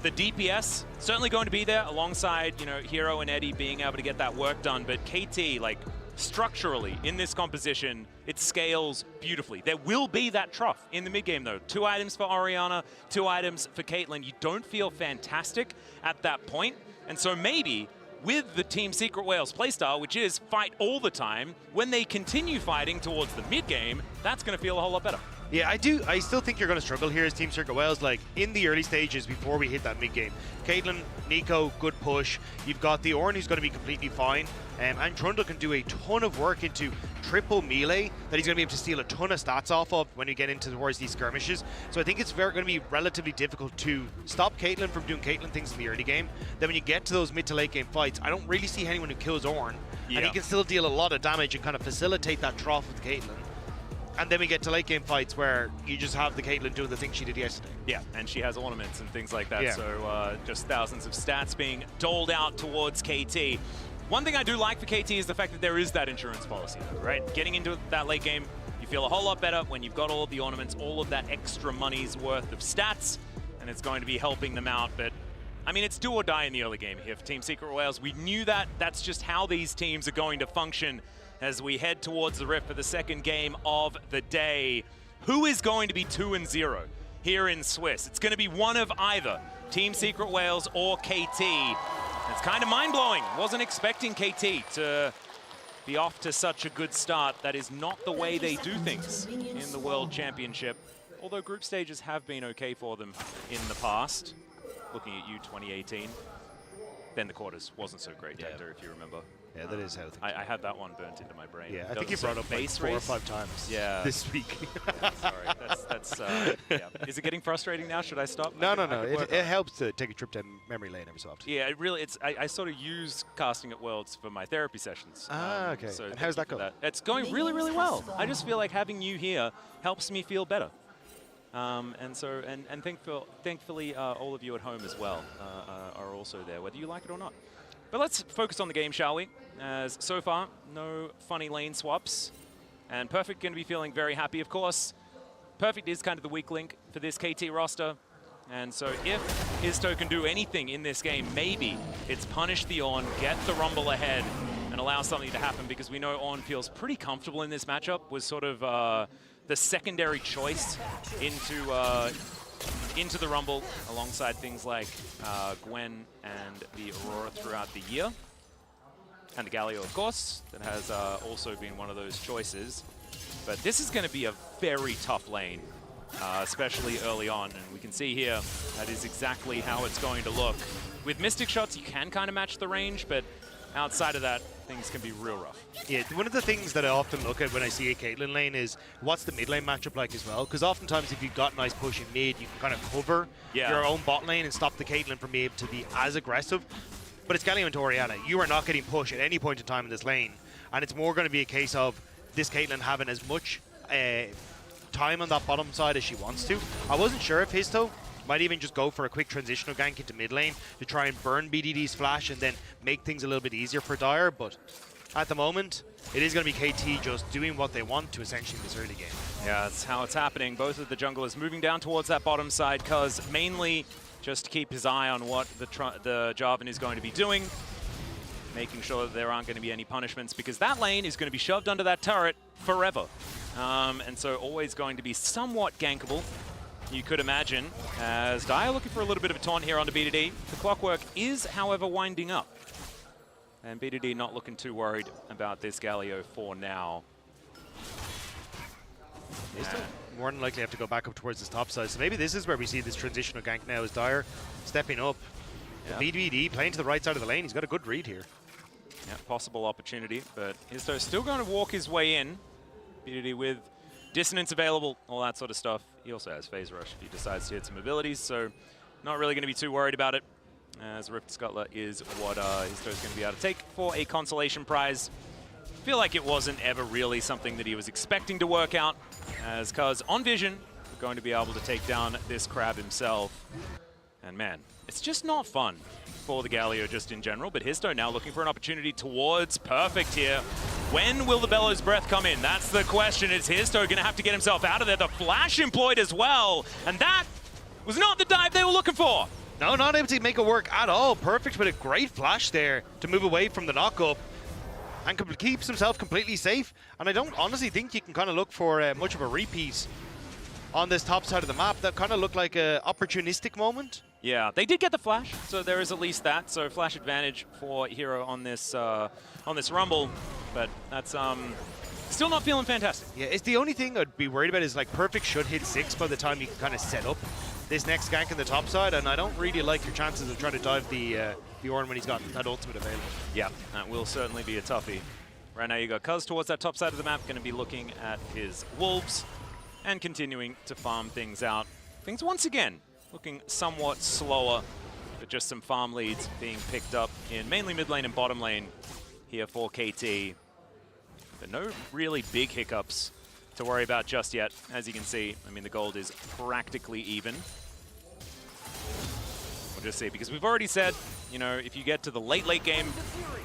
the DPS certainly going to be there alongside, you know, Hero and Eddie being able to get that work done. But KT, like, structurally in this composition, it scales beautifully. There will be that trough in the mid game, though. 2 items for Orianna, 2 items for Caitlyn. You don't feel fantastic at that point. And so maybe with the Team Secret Wales playstyle, which is fight all the time, when they continue fighting towards the mid game, that's going to feel a whole lot better. Yeah, I still think you're going to struggle here as Team Secret Wales, like in the early stages before we hit that mid game. Caitlyn, Nico, good push. You've got the Ornn who's going to be completely fine. And Trundle can do a ton of work into triple melee that he's going to be able to steal a ton of stats off of when you get into towards these skirmishes. So I think it's going to be relatively difficult to stop Caitlyn from doing Caitlyn things in the early game. Then when you get to those mid to late game fights, I don't really see anyone who kills Ornn. And he can still deal a lot of damage and kind of facilitate that trough with Caitlyn. And then we get to late game fights where you just have the Caitlyn doing the thing she did yesterday. Yeah, and she has ornaments and things like that, Yeah. so just thousands of stats being doled out towards KT. One thing I do like for KT is the fact that there is that insurance policy, though, right? Getting into that late game, you feel a whole lot better when you've got all of the ornaments, all of that extra money's worth of stats, and it's going to be helping them out. But, I mean, it's do or die in the early game here for Team Secret Wales. We knew that. That's just how these teams are going to function as we head towards the Rift for the second game of the day. Who is going to be 2-0 here in Swiss? It's going to be one of either Team Secret Wales or KT. It's kind of mind-blowing. Wasn't expecting KT to be off to such a good start. That is not the way they do things in the World Championship, although group stages have been okay for them in the past. Looking at you, 2018. Then the quarters wasn't so great, Hector, if you remember. Yeah, that is how I had that one burnt into my brain. Yeah, I think you brought up like 4 or 5 times this week. Sorry, that's yeah. Is it getting frustrating now? Should I stop? No. It helps to take a trip down memory lane every so often. Yeah, it really, I sort of use casting at Worlds for my therapy sessions. Okay. So and how's that going? It's going really, really well. I just feel like having you here helps me feel better. And thankfully, all of you at home as well are also there, whether you like it or not. But let's focus on the game, shall we? As so far, no funny lane swaps. And Perfect going to be feeling very happy, of course. Perfect is kind of the weak link for this KT roster. And so if Histo can do anything in this game, maybe it's punish the Ornn, get the Rumble ahead, and allow something to happen, because we know Ornn feels pretty comfortable in this matchup, was sort of the secondary choice into the Rumble, alongside things like Gwen and the Aurora throughout the year. And the Galio, of course, that has also been one of those choices. But this is going to be a very tough lane, especially early on. And we can see here, that is exactly how it's going to look. With Mystic Shots, you can kind of match the range, but outside of that, things can be real rough. Yeah, one of the things that I often look at when I see a Caitlyn lane is what's the mid lane matchup like as well? Because oftentimes if you've got nice push in mid, you can kind of cover your own bot lane and stop the Caitlyn from being able to be as aggressive. But it's Galio and Orianna. You are not getting push at any point in time in this lane. And it's more going to be a case of this Caitlyn having as much time on that bottom side as she wants to. I wasn't sure if Histo might even just go for a quick transitional gank into mid lane to try and burn BDD's flash and then make things a little bit easier for Dire, but at the moment, it is going to be KT just doing what they want to essentially in this early game. Yeah, that's how it's happening. Both of the junglers moving down towards that bottom side, cuz mainly just to keep his eye on what the Jarvan is going to be doing, making sure that there aren't going to be any punishments, because that lane is going to be shoved under that turret forever. And so always going to be somewhat gankable, you could imagine, as Dire looking for a little bit of a taunt here onto BDD. The clockwork is, however, winding up. And BDD not looking too worried about this Galio for now. They still more than likely have to go back up towards this top side. So maybe this is where we see this transitional gank now as Dire stepping up. Yeah. BDD playing to the right side of the lane. He's got a good read here. Yeah, possible opportunity, but Histo's still going to walk his way in. BDD with dissonance available, all that sort of stuff. He also has phase rush if he decides to hit some abilities, so not really going to be too worried about it, as Rift Scuttler is what Histo's going to be able to take for a consolation prize. I feel like it wasn't ever really something that he was expecting to work out, as cuz on Vision, we're going to be able to take down this crab himself. And man, it's just not fun for the Galio just in general, but Histo now looking for an opportunity towards Perfect here. When will the Bellows Breath come in? That's the question. Is Histo going to have to get himself out of there? The flash employed as well, and that was not the dive they were looking for. No, not able to make it work at all. Perfect with a great flash there to move away from the knock-up and keeps himself completely safe. And I don't honestly think you can kind of look for much of a repeat on this top side of the map. That kind of looked like an opportunistic moment. Yeah, they did get the flash, so there is at least that. So flash advantage for Hero on this Rumble, but that's still not feeling fantastic. Yeah, it's the only thing I'd be worried about is like Perfect should hit 6 by the time you can kind of set up this next gank in the top side, and I don't really like your chances of trying to dive the Ornn when he's got that ultimate available. Yeah, that will certainly be a toughie. Right now you got Cuz towards that top side of the map, going to be looking at his Wolves and continuing to farm things out. Things once again looking somewhat slower, but just some farm leads being picked up in mainly mid lane and bottom lane here for KT. But no really big hiccups to worry about just yet. As you can see, I mean, the gold is practically even. We'll just see, because we've already said, you know, if you get to the late game,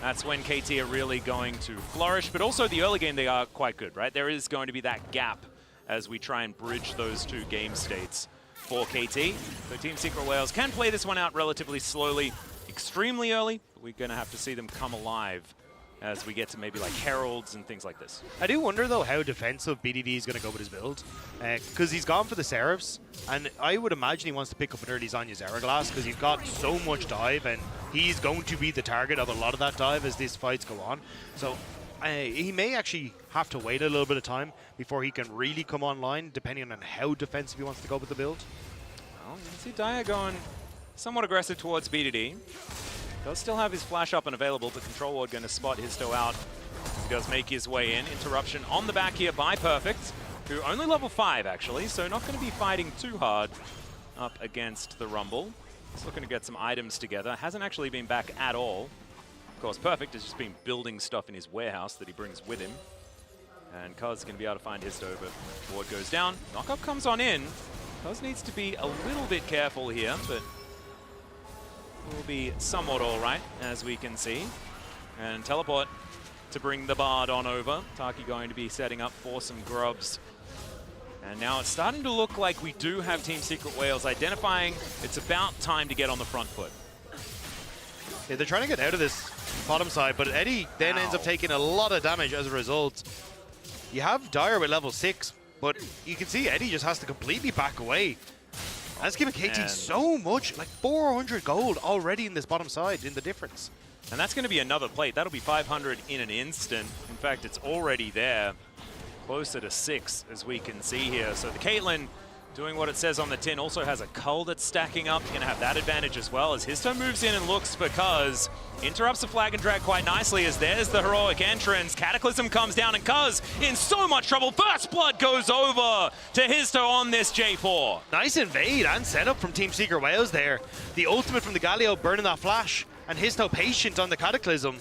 that's when KT are really going to flourish. But also the early game, they are quite good, right? There is going to be that gap as we try and bridge those two game states for KT. So Team Secret Whales can play this one out relatively slowly, extremely early. But we're going to have to see them come alive as we get to maybe like Heralds and things like this. I do wonder, though, how defensive BDD is going to go with his build. Because he's gone for the Seraphs, and I would imagine he wants to pick up an early Zhonya's Hourglass because he's got so much dive, and he's going to be the target of a lot of that dive as these fights go on. So he may actually have to wait a little bit of time before he can really come online, depending on how defensive he wants to go with the build. Well, you can see Dia going somewhat aggressive towards BDD. Does still have his flash up and available, but Control Ward going to spot Histo out. He does make his way in. Interruption on the back here by Perfect, who only level 5 actually, so not going to be fighting too hard up against the Rumble. He's looking to get some items together. Hasn't actually been back at all. Of course, Perfect has just been building stuff in his warehouse that he brings with him. And Cuz going to be able to find Histo, but Ward goes down. Knockup comes on in. Cuz needs to be a little bit careful here, but will be somewhat all right, as we can see. And teleport to bring the Bard on over. Taki going to be setting up for some grubs. And now it's starting to look like we do have Team Secret Whales identifying it's about time to get on the front foot. Yeah, they're trying to get out of this bottom side, but Eddie then ends up taking a lot of damage as a result. You have Dire with level 6, but you can see Eddie just has to completely back away. That's giving KT so much, like 400 gold already in this bottom side in the difference. And that's going to be another plate. That'll be 500 in an instant. In fact, it's already there, closer to 6 as we can see here. So the Caitlyn doing what it says on the tin, also has a Cull that's stacking up. You're going to have that advantage as well as Histo moves in and looks for Cuz. Interrupts the flag and drag quite nicely as there's the heroic entrance. Cataclysm comes down and Cuz in so much trouble. First Blood goes over to Histo on this J4. Nice invade and setup from Team Secret Whales there. The ultimate from the Galio burning that flash, and Histo patient on the Cataclysm.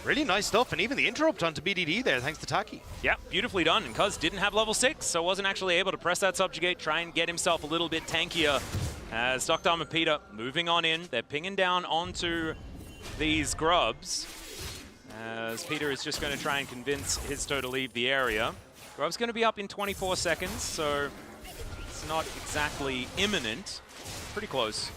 Really nice stuff, and even the interrupt onto BDD there, thanks to Taki. Yep, beautifully done, and Cuz didn't have level 6, so wasn't actually able to press that subjugate, try and get himself a little bit tankier. As Dr. and Peter moving on in, they're pinging down onto these grubs. As Peter is just going to try and convince Histo to leave the area. Grub's going to be up in 24 seconds, so it's not exactly imminent. Pretty close.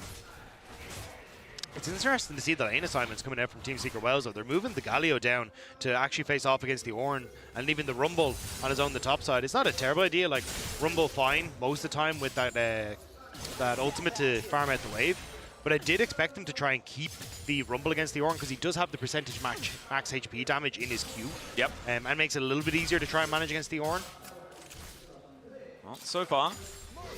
It's interesting to see the lane assignments coming out from Team Secret Whales, though. They're moving the Galio down to actually face off against the Ornn and leaving the Rumble on his own the top side. It's not a terrible idea. Like, Rumble fine most of the time with that ultimate to farm out the wave. But I did expect him to try and keep the Rumble against the Ornn because he does have the percentage max HP damage in his Q. Yep. And makes it a little bit easier to try and manage against the Ornn. Well, so far,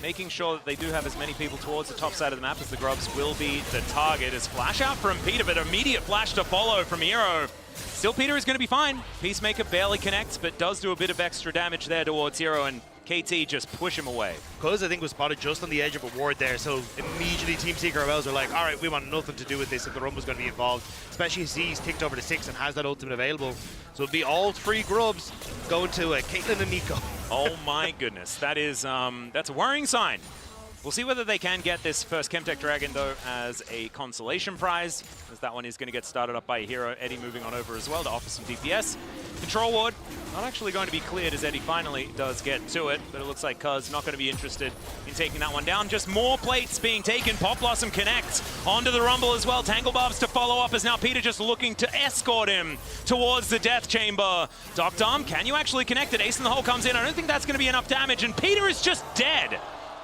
making sure that they do have as many people towards the top side of the map as the grubs will be the target. As flash out from Peter, but immediate flash to follow from Hero. Still, Peter is going to be fine. Peacemaker barely connects, but does do a bit of extra damage there towards Hero, and KT just push him away. Cuz I think was spotted just on the edge of a ward there, so immediately Team Secret Whales are like, all right, we want nothing to do with this if the Rumble's going to be involved, especially as he's ticked over to 6 and has that ultimate available. So it'll be all 3 grubs going to Caitlyn and Nico. Oh my goodness, that is that's a worrying sign. We'll see whether they can get this first Chemtech Dragon, though, as a consolation prize, as that one is going to get started up by Hero. Eddie moving on over as well to offer some DPS. Control Ward not actually going to be cleared as Eddie finally does get to it, but it looks like Cuz not going to be interested in taking that one down. Just more plates being taken. Pop Blossom connects onto the Rumble as well. Tangle Barbs to follow up as now Peter just looking to escort him towards the Death Chamber. Doc Dom, can you actually connect it? Ace in the Hole comes in. I don't think that's going to be enough damage, and Peter is just dead.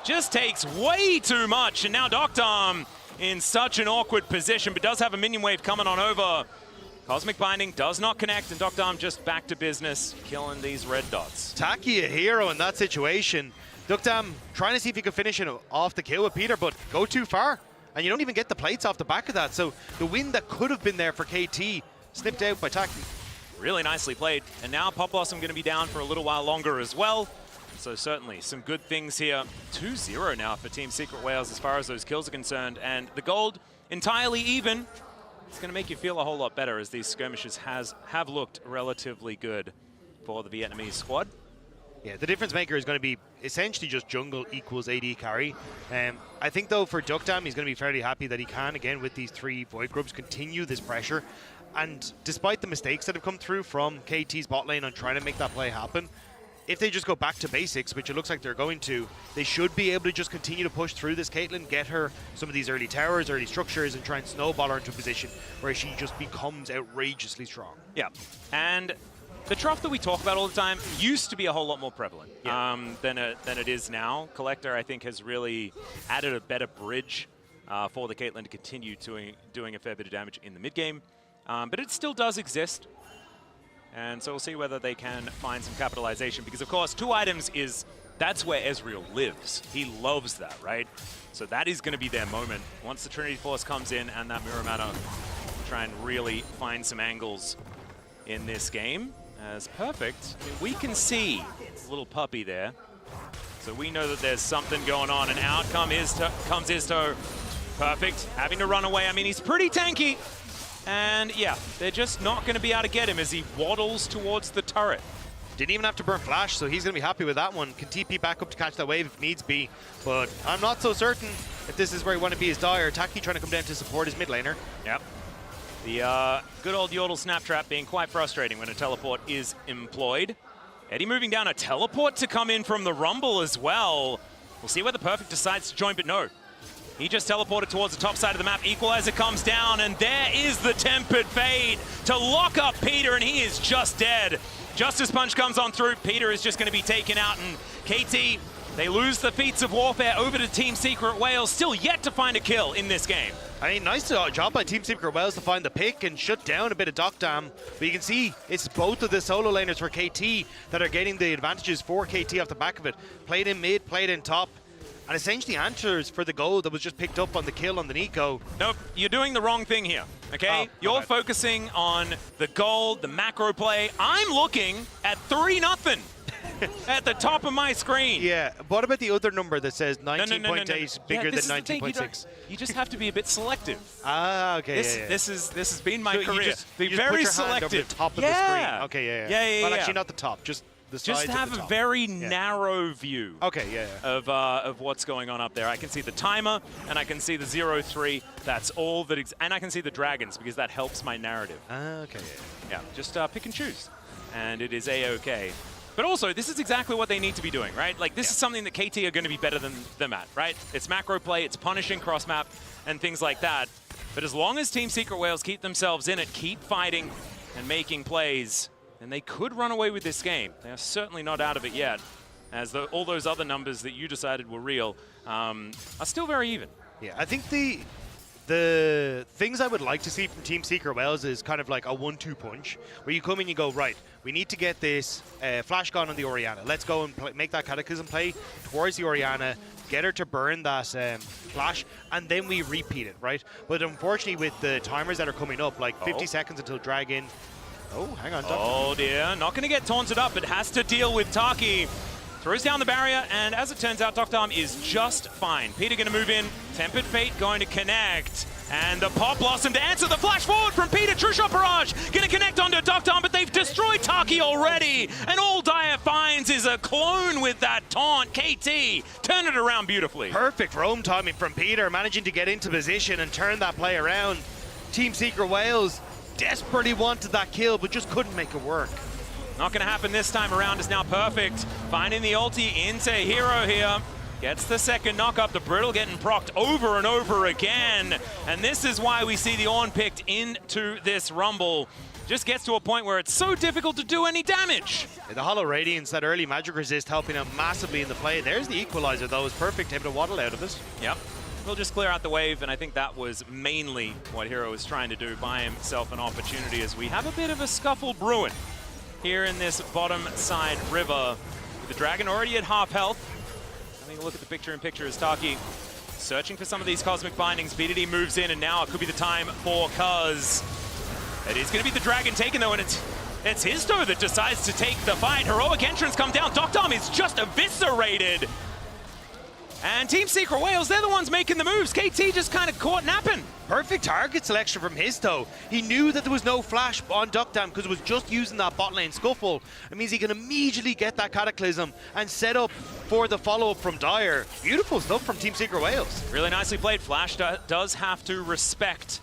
Just takes way too much, and now Doctorm in such an awkward position, but does have a minion wave coming on over. Cosmic Binding does not connect, and Doctorm just back to business, killing these red dots. Taki a hero in that situation. Doctorm trying to see if he can finish it off the kill with Peter, but go too far. And you don't even get the plates off the back of that, so the win that could have been there for KT snipped out by Taki. Really nicely played, and now Pop Blossom going to be down for a little while longer as well. So certainly some good things here. 2-0 now for Team Secret Whales as far as those kills are concerned. And the gold entirely even. It's going to make you feel a whole lot better as these skirmishes have looked relatively good for the Vietnamese squad. Yeah, the difference maker is going to be essentially just jungle equals AD carry. I think, though, for Duckdam, he's going to be fairly happy that he can, again, with these 3 Void Grubs, continue this pressure. And despite the mistakes that have come through from KT's bot lane on trying to make that play happen, if they just go back to basics, which it looks like they're going to, they should be able to just continue to push through this Caitlyn, get her some of these early towers, early structures, and try and snowball her into a position where she just becomes outrageously strong. Yeah, and the trough that we talk about all the time used to be a whole lot more prevalent than it is now. Collector, I think, has really added a better bridge for the Caitlyn to continue doing a fair bit of damage in the mid game, but it still does exist. And so we'll see whether they can find some capitalization, because of course 2 items that's where Ezreal lives. He loves that, right? So that is going to be their moment. Once the Trinity Force comes in and that Mirror Mana, try and really find some angles in this game. As Perfect, I mean, we can see a little puppy there. So we know that there's something going on, and out comes Isto. Perfect, having to run away. I mean, he's pretty tanky. And yeah, they're just not going to be able to get him as he waddles towards the turret. Didn't even have to burn flash, so he's going to be happy with that one. Can TP back up to catch that wave if needs be. But I'm not so certain if this is where he want to be as Dire. Taki trying to come down to support his mid laner. Yep. The good old Yordle snap trap being quite frustrating when a teleport is employed. Eddie moving down a teleport to come in from the Rumble as well. We'll see whether Perfect decides to join, but no. He just teleported towards the top side of the map. Equalizer comes down, and there is the Tempered Fate to lock up Peter, and he is just dead. Justice Punch comes on through. Peter is just going to be taken out, and KT, they lose the Feats of Warfare over to Team Secret Wales, still yet to find a kill in this game. I mean, nice job by Team Secret Wales to find the pick and shut down a bit of Duckdam. But you can see it's both of the solo laners for KT that are getting the advantages for KT off the back of it. Played in mid, played in top. And essentially answers for the goal that was just picked up on the kill on the Nico. Nope, you're doing the wrong thing here, okay? You're focusing on the gold, the macro play. I'm looking at 3-0 at the top of my screen. Yeah, what about the other number that says 19.8 bigger than 19.6? You just have to be a bit selective. Ah, okay. This has been my career. You just be very put your hand over the top of the screen. Okay, yeah. Well, actually, not the top, just the sides. Just have a very narrow view. Okay, of what's going on up there. I can see the timer, and I can see the 0-3. That's all that. And I can see the dragons because that helps my narrative. Okay, yeah. Just pick and choose, and it is a-okay. But also, this is exactly what they need to be doing, right? Like, this is something that KT are going to be better than them at, right? It's macro play, it's punishing cross-map, and things like that. But as long as Team Secret Wales keep themselves in it, keep fighting and making plays, then they could run away with this game. They are certainly not out of it yet, as all those other numbers that you decided were real are still very even. Yeah, I think the things I would like to see from Team Secret Wales is kind of like a 1-2 punch, where you come in and you go, right, we need to get this flash gun on the Orianna. Let's go and make that Cataclysm play towards the Orianna, get her to burn that flash, and then we repeat it, right? But unfortunately, with the timers that are coming up, like 50 seconds until Dragon. Oh, hang on. Oh, dear. Not going to get taunted up, but has to deal with Taki. Throws down the barrier, and as it turns out, Duckdam is just fine. Peter going to move in. Tempered Fate going to connect. And the Pop Blossom to answer the flash forward from Peter. True Shot Barrage going to connect onto Duckdam, but they've destroyed Taki already. And all Dire finds is a clone with that taunt. KT, turn it around beautifully. Perfect roam timing from Peter, managing to get into position and turn that play around. Team Secret Wales desperately wanted that kill, but just couldn't make it work. Not going to happen this time around. Is now Perfect. Finding the ulti into Hero here. Gets the second knock up. The Brittle getting procced over and over again. And this is why we see the Ornn picked into this Rumble. Just gets to a point where it's so difficult to do any damage. Yeah, the Hollow Radiance, that early magic resist, helping him massively in the play. There's the equalizer, though. It's Perfect, able to waddle out of this. Yep. We'll just clear out the wave, and I think that was mainly what Hero was trying to do, buy himself an opportunity as we have a bit of a scuffle brewing here in this bottom side river. With the Dragon already at half health. Having a look at the picture-in-picture as Taki searching for some of these cosmic bindings. BDD moves in, and now it could be the time for Cuz. It is going to be the Dragon taken, though, and it's Histo that decides to take the fight. Heroic entrance come down. Duckdam is just eviscerated. And Team Secret Wales, they're the ones making the moves. KT just kind of caught napping. Perfect target selection from Histo. He knew that there was no flash on Duckdown because it was just using that bot lane scuffle. It means he can immediately get that Cataclysm and set up for the follow-up from Dire. Beautiful stuff from Team Secret Wales. Really nicely played. Flash does have to respect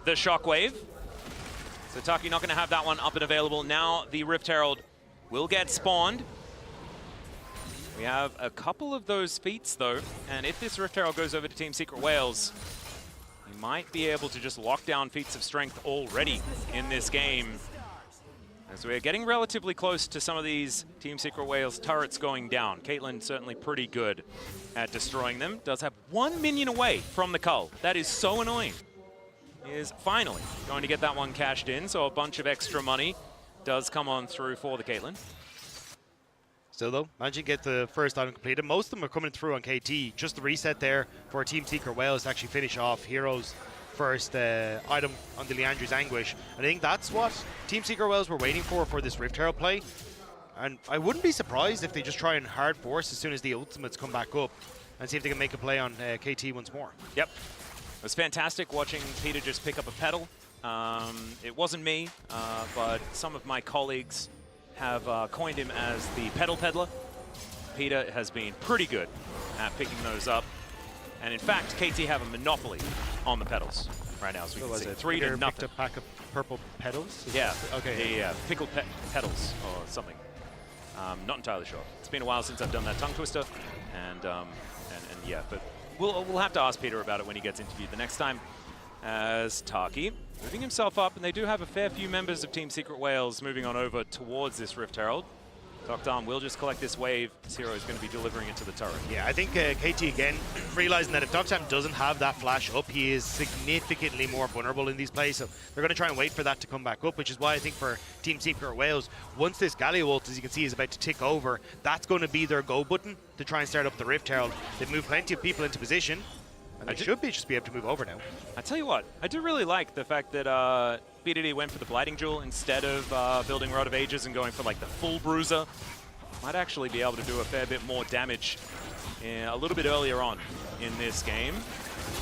the Shockwave. So Taki not going to have that one up and available. Now the Rift Herald will get spawned. We have a couple of those feats though, and if this Rift Herald goes over to Team Secret Wales, he might be able to just lock down feats of strength already in this game. As we're getting relatively close to some of these Team Secret Wales turrets going down. Caitlyn certainly pretty good at destroying them. Does have 1 minion away from the cull. That is so annoying. He is finally going to get that one cashed in, so a bunch of extra money does come on through for the Caitlyn. Still though, managing to get the first item completed. Most of them are coming through on KT. Just the reset there for Team Secret Wales to actually finish off Hero's first item on the Leandri's Anguish. And I think that's what Team Secret Wales were waiting for this Rift Herald play. And I wouldn't be surprised if they just try and hard force as soon as the ultimates come back up and see if they can make a play on KT once more. Yep. It was fantastic watching Peter just pick up a pedal. It wasn't me, but some of my colleagues have coined him as the pedal peddler. Peter has been pretty good at picking those up. And in fact, KT have a monopoly on the pedals right now. So we can see 3-0. Picked a pack of purple pedals? Yeah. Okay. Yeah, pickled pedals or something. Not entirely sure. It's been a while since I've done that tongue twister. And yeah, but we'll have to ask Peter about it when he gets interviewed the next time. As Taki moving himself up, and they do have a fair few members of Team Secret Wales moving on over towards this Rift Herald. Doctarm will just collect this wave. Zero is going to be delivering it to the turret. Yeah, I think KT again, realizing that if Doctarm doesn't have that flash up, he is significantly more vulnerable in these plays. So they're going to try and wait for that to come back up, which is why I think for Team Secret Wales, once this Galio ult, as you can see, is about to tick over, that's going to be their go button to try and start up the Rift Herald. They've moved plenty of people into position, and they should just be able to move over now. I tell you what, I do really like the fact that BDD went for the Blighting Jewel instead of building Rod of Ages and going for like the full Bruiser. Might actually be able to do a fair bit more damage a little bit earlier on in this game.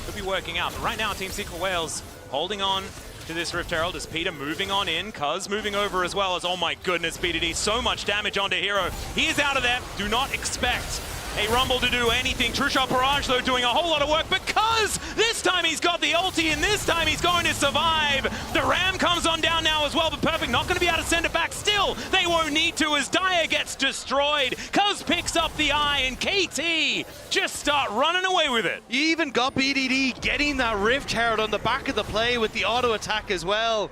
Could be working out, but right now Team Secret Wales holding on to this Rift Herald as Peter moving on in, Cuz moving over as well as, oh my goodness, BDD, so much damage onto Hero. He is out of there. Do not expect a Rumble to do anything. True Shot Barrage, though, doing a whole lot of work because this time he's got the ulti and this time he's going to survive. The Ram comes on down now as well, but Perfect not going to be able to send it back. Still, they won't need to as Dire gets destroyed. Cuz picks up the eye and KT just start running away with it. You even got BDD getting that Rift Herald on the back of the play with the auto attack as well.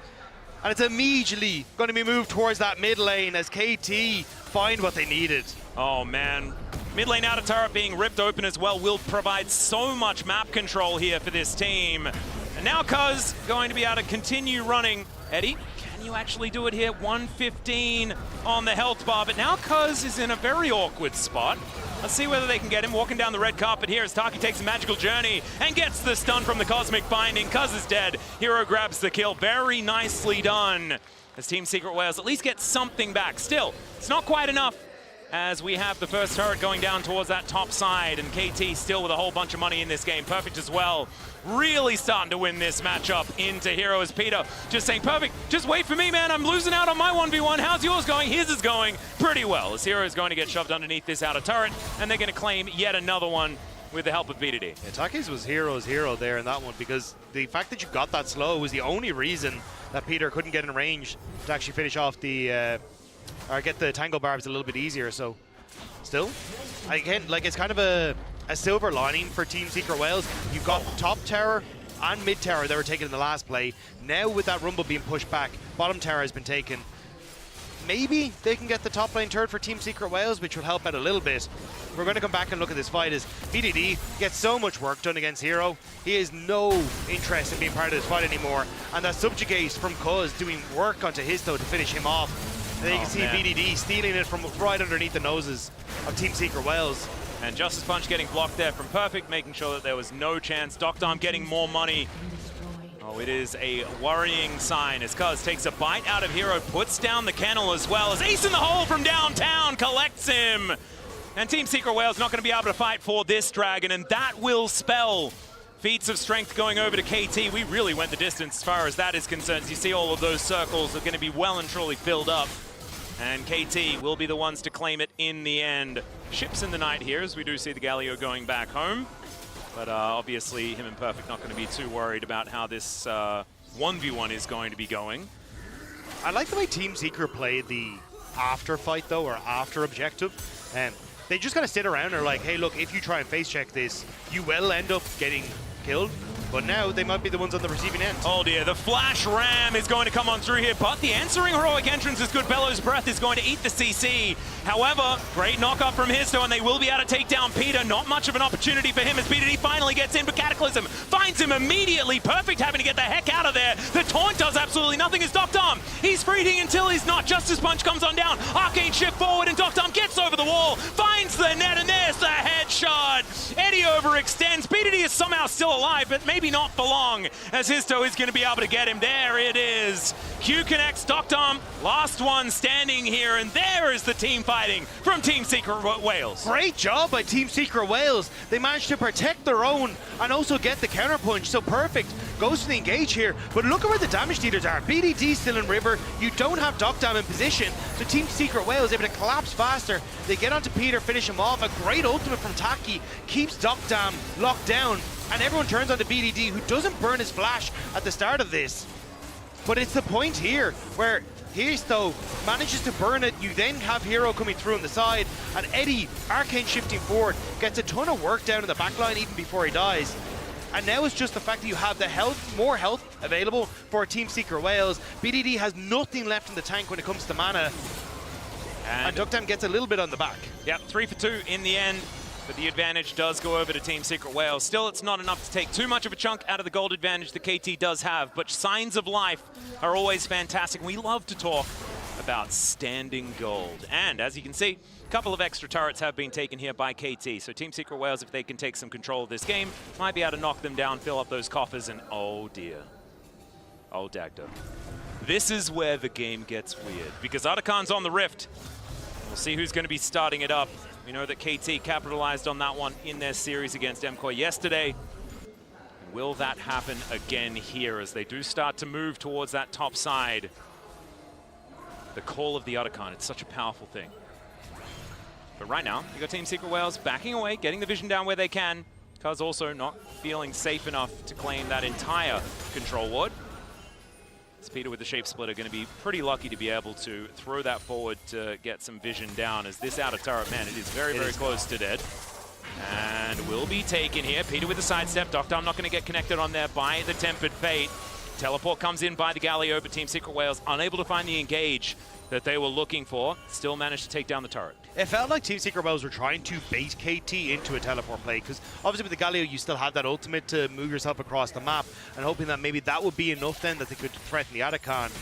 And it's immediately going to be moved towards that mid lane as KT find what they needed. Oh man. Mid lane outer turret being ripped open as well will provide so much map control here for this team. And now Cuz going to be able to continue running. Eddie, can you actually do it here? 115 on the health bar, but now Cuz is in a very awkward spot. Let's see whether they can get him walking down the red carpet here as Taki takes a magical journey and gets the stun from the Cosmic Binding. Cuz is dead. Hero grabs the kill. Very nicely done as Team Secret Wales at least gets something back. Still, it's not quite enough, as we have the first turret going down towards that top side, and KT still with a whole bunch of money in this game. Perfect as well. Really starting to win this matchup into Hero as Peter just saying, Perfect, just wait for me, man. I'm losing out on my 1v1. How's yours going? His is going pretty well, as Hero is going to get shoved underneath this outer turret, and they're going to claim yet another one with the help of BDD. Yeah, Taki's was Hero's hero there in that one, because the fact that you got that slow was the only reason that Peter couldn't get in range to actually finish off the or get the Tango Barbs a little bit easier. So still, again, like, it's kind of a silver lining for Team Secret Wales. You've got top tower and mid tower that were taken in the last play. Now with that Rumble being pushed back, bottom tower has been taken. Maybe they can get the top lane turret for Team Secret Wales, which will help out a little bit. We're going to come back and look at this fight as BDD gets so much work done against Hero. He has no interest in being part of this fight anymore. And that Subjugate from Cuz doing work onto Histo to finish him off. And then you can see BDD stealing it from right underneath the noses of Team Secret Wales. And Justice Punch getting blocked there from Perfect, making sure that there was no chance. Doctarm getting more money. Oh, it is a worrying sign as Cuz takes a bite out of Hero, puts down the kennel as well as Ace in the hole from downtown collects him. And Team Secret Whale's not going to be able to fight for this dragon, and that will spell feats of strength going over to KT. We really went the distance as far as that is concerned. As you see, all of those circles are going to be well and truly filled up. And KT will be the ones to claim it in the end. Ships in the night here, as we do see the Galio going back home. But obviously, him and Perfect not going to be too worried about how this 1v1 is going to be going. I like the way Team Secret played the after fight, though, or after objective. They just kind of sit around and are like, hey, look, if you try and face check this, you will end up getting killed. But now they might be the ones on the receiving end. Oh dear, the flash ram is going to come on through here, but the answering heroic entrance is good. Bellows Breath is going to eat the CC. However, great knock-up from Histo, and they will be able to take down Peter. Not much of an opportunity for him as BDD finally gets in, but Cataclysm finds him immediately. Perfect having to get the heck out of there. The taunt does absolutely nothing as Doctom. He's freeing until he's not. Justice Punch comes on down. Arcane shift forward, and Doctom gets over the wall, finds the net, and there's the headshot. Eddie overextends. BDD is somehow still alive, but maybe not for long, as Histo is going to be able to get him. There it is. Q connects. Doctom, last one standing here, and there is the team fighting from Team Secret Wales. Great job by Team Secret Wales. They managed to protect their own and also get the counterpunch. So Perfect goes for the engage here, but look at where the damage dealers are. BDD still in river. You don't have Doctom in position, so Team Secret Wales able to collapse faster. They get onto Peter, finish him off. A great ultimate from Taki keeps Doctom locked down, and everyone turns on to BDD, who doesn't burn his flash at the start of this. But it's the point here where Histo manages to burn it. You then have Hero coming through on the side, and Eddie, Arcane shifting forward, gets a ton of work down in the backline even before he dies. And now it's just the fact that you have the health, more health available for Team Secret Wales. BDD has nothing left in the tank when it comes to mana. And Doctom gets a little bit on the back. Yep, 3 for 2 in the end. But the advantage does go over to Team Secret Wales. Still, it's not enough to take too much of a chunk out of the gold advantage that KT does have, but signs of life are always fantastic. We love to talk about standing gold. And as you can see, a couple of extra turrets have been taken here by KT. So Team Secret Wales, if they can take some control of this game, might be able to knock them down, fill up those coffers, and oh dear. Oh, Dagdo. This is where the game gets weird, because Otachan's on the Rift. We'll see who's going to be starting it up. We know that KT capitalized on that one in their series against MCOY yesterday. Will that happen again here as they do start to move towards that top side? The call of the Otachan, it's such a powerful thing. But right now, you got Team Secret Wales backing away, getting the vision down where they can. Cuz also not feeling safe enough to claim that entire control ward. Peter with the Shape Splitter going to be pretty lucky to be able to throw that forward to get some vision down, as this outer turret, man, it is very, very close to dead. And will be taken here. Peter with the sidestep. Doctom not going to get connected on there by the Tempered Fate. Teleport comes in by the Galio, but Team Secret Wales unable to find the engage that they were looking for. Still managed to take down the turret. It felt like Team Secret Wales were trying to bait KT into a teleport play, because obviously with the Galio you still have that ultimate to move yourself across the map, and hoping that maybe that would be enough then that they could threaten the Otachan.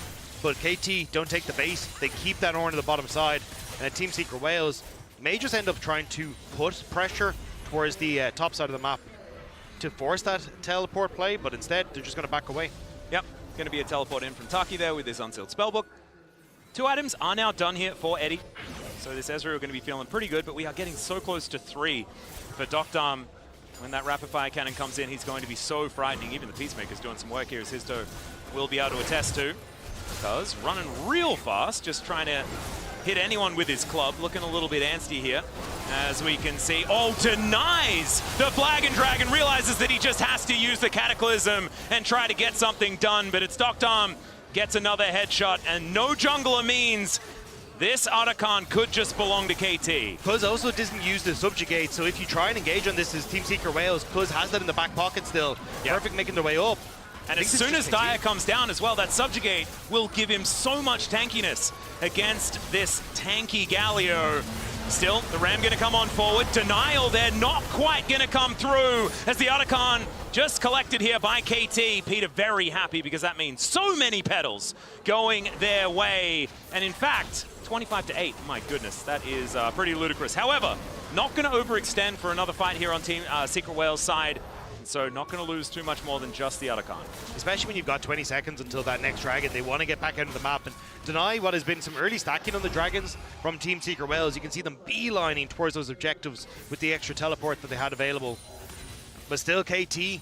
But KT don't take the base, they keep that Ornn to the bottom side, and then Team Secret Wales may just end up trying to put pressure towards the top side of the map to force that teleport play, but instead they're just going to back away. Yep, going to be a teleport in from Taki there with his Unsealed Spellbook. 2 items are now done here for Eddie. So this Ezreal are going to be feeling pretty good, but we are getting so close to 3 for Doctom. When that Rapid Fire Cannon comes in, he's going to be so frightening. Even the Peacemaker's doing some work here, as Histo will be able to attest to. Because running real fast, just trying to hit anyone with his club. Looking a little bit antsy here, as we can see. Oh, denies the Flag and Dragon, realizes that he just has to use the Cataclysm and try to get something done, but it's Doctom gets another headshot, and no jungler means this Otachan could just belong to KT. Cuz also doesn't use the Subjugate, so if you try and engage on this as Team Secret Wales, Cuz has that in the back pocket still. Yep. Perfect making their way up. And as soon as Dire comes down as well, that Subjugate will give him so much tankiness against this tanky Galio. Still, the Ram going to come on forward. Denial there, not quite going to come through, as the Otachan just collected here by KT. Peter very happy, because that means so many petals going their way. And in fact, 25-8, my goodness, that is pretty ludicrous. However, not going to overextend for another fight here on Team Secret Wales side. so not going to lose too much more than just the Arakan. Especially when you've got 20 seconds until that next dragon. They want to get back out of the map and deny what has been some early stacking on the dragons from Team Secret Wales. You can see them beelining towards those objectives with the extra teleport that they had available. But still, KT,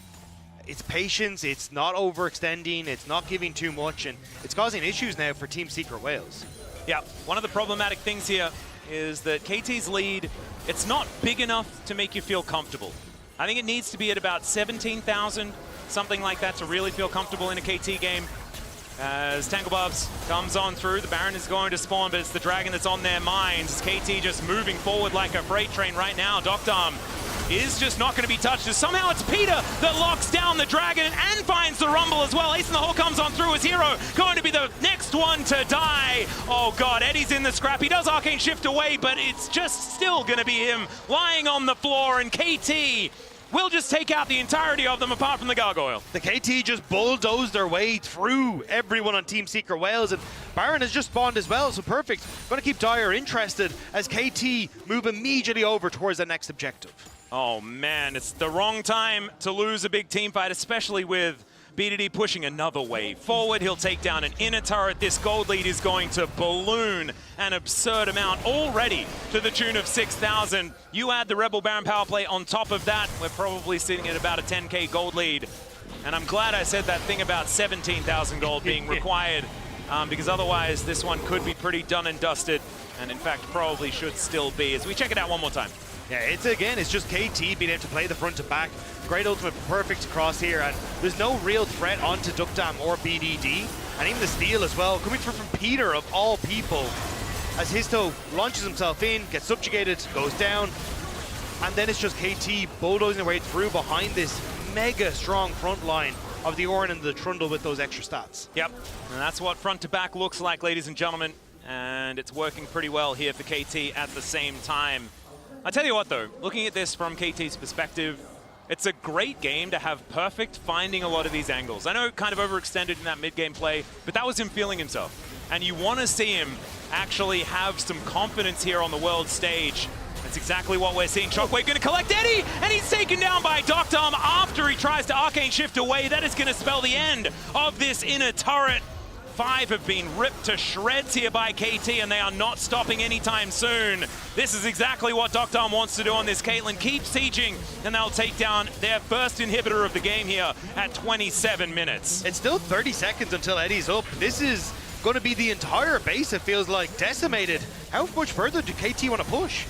it's patience, it's not overextending, it's not giving too much, and it's causing issues now for Team Secret Wales. Yeah, one of the problematic things here is that KT's lead, it's not big enough to make you feel comfortable. I think it needs to be at about 17,000, something like that, to really feel comfortable in a KT game. As Tanglebubs comes on through, the Baron is going to spawn, but it's the Dragon that's on their minds. KT just moving forward like a freight train right now. Docdom is just not going to be touched, as somehow it's Peter that locks down the Dragon and finds the Rumble as well. Ace in the Hole comes on through as Hero, going to be the next one to die. Oh God, Eddie's in the scrap. He does Arcane Shift away, but it's just still going to be him lying on the floor, and KT will just take out the entirety of them apart from the Gargoyle. The KT just bulldozed their way through everyone on Team Secret Wales, and Baron has just spawned as well, so perfect. Going to keep Dyer interested as KT move immediately over towards the next objective. Oh man, it's the wrong time to lose a big team fight, especially with BDD pushing another wave forward. He'll take down an inner turret. This gold lead is going to balloon an absurd amount already to the tune of 6,000. You add the Rebel Baron power play on top of that, we're probably sitting at about a 10K gold lead. And I'm glad I said that thing about 17,000 gold being required, because otherwise this one could be pretty done and dusted, and in fact probably should still be, as we check it out one more time. Yeah, it's just KT being able to play the front to back. Great ultimate, perfect across here, and there's no real threat onto Duckdam or BDD, and even the steal as well, coming through from Peter of all people, as Histo launches himself in, gets subjugated, goes down, and then it's just KT bulldozing their way through behind this mega strong front line of the Orin and the Trundle with those extra stats. Yep, and that's what front to back looks like, ladies and gentlemen, and it's working pretty well here for KT at the same time. I tell you what though, looking at this from KT's perspective, it's a great game to have Perfect finding a lot of these angles. I know kind of overextended in that mid-game play, but that was him feeling himself. And you want to see him actually have some confidence here on the world stage. That's exactly what we're seeing. Shockwave going to collect Eddie, and he's taken down by Docdom after he tries to Arcane Shift away. That is going to spell the end of this inner turret. 5 have been ripped to shreds here by KT, and they are not stopping anytime soon. This is exactly what Docdom wants to do on this Caitlyn. Keep sieging, and they'll take down their first inhibitor of the game here at 27 minutes. It's still 30 seconds until Eddie's up. This is going to be the entire base, it feels like, decimated. How much further do KT want to push?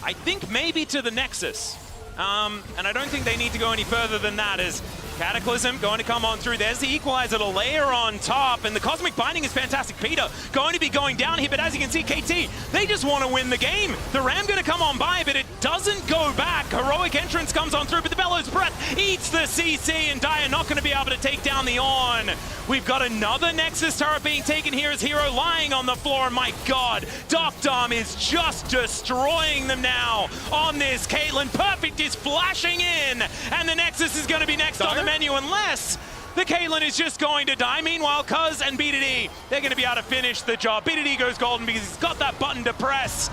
I think maybe to the Nexus. And I don't think they need to go any further than that, as Cataclysm going to come on through. There's the Equalizer to layer on top, and the Cosmic Binding is fantastic. Peter going to be going down here, but as you can see, KT, they just want to win the game. The Ram going to come on by, but it doesn't go back. Heroic Entrance comes on through, but the Bellows Breath eats the CC, and Dyer not going to be able to take down the On. We've got another Nexus turret being taken here as Hero lying on the floor, and my God, Docdom is just destroying them now on this Caitlyn. Perfect is flashing in, and the Nexus is going to be next on the menu unless the Caitlyn is just going to die. Meanwhile, Cuz and BDD, they're going to be able to finish the job. BDD goes golden because he's got that button to press,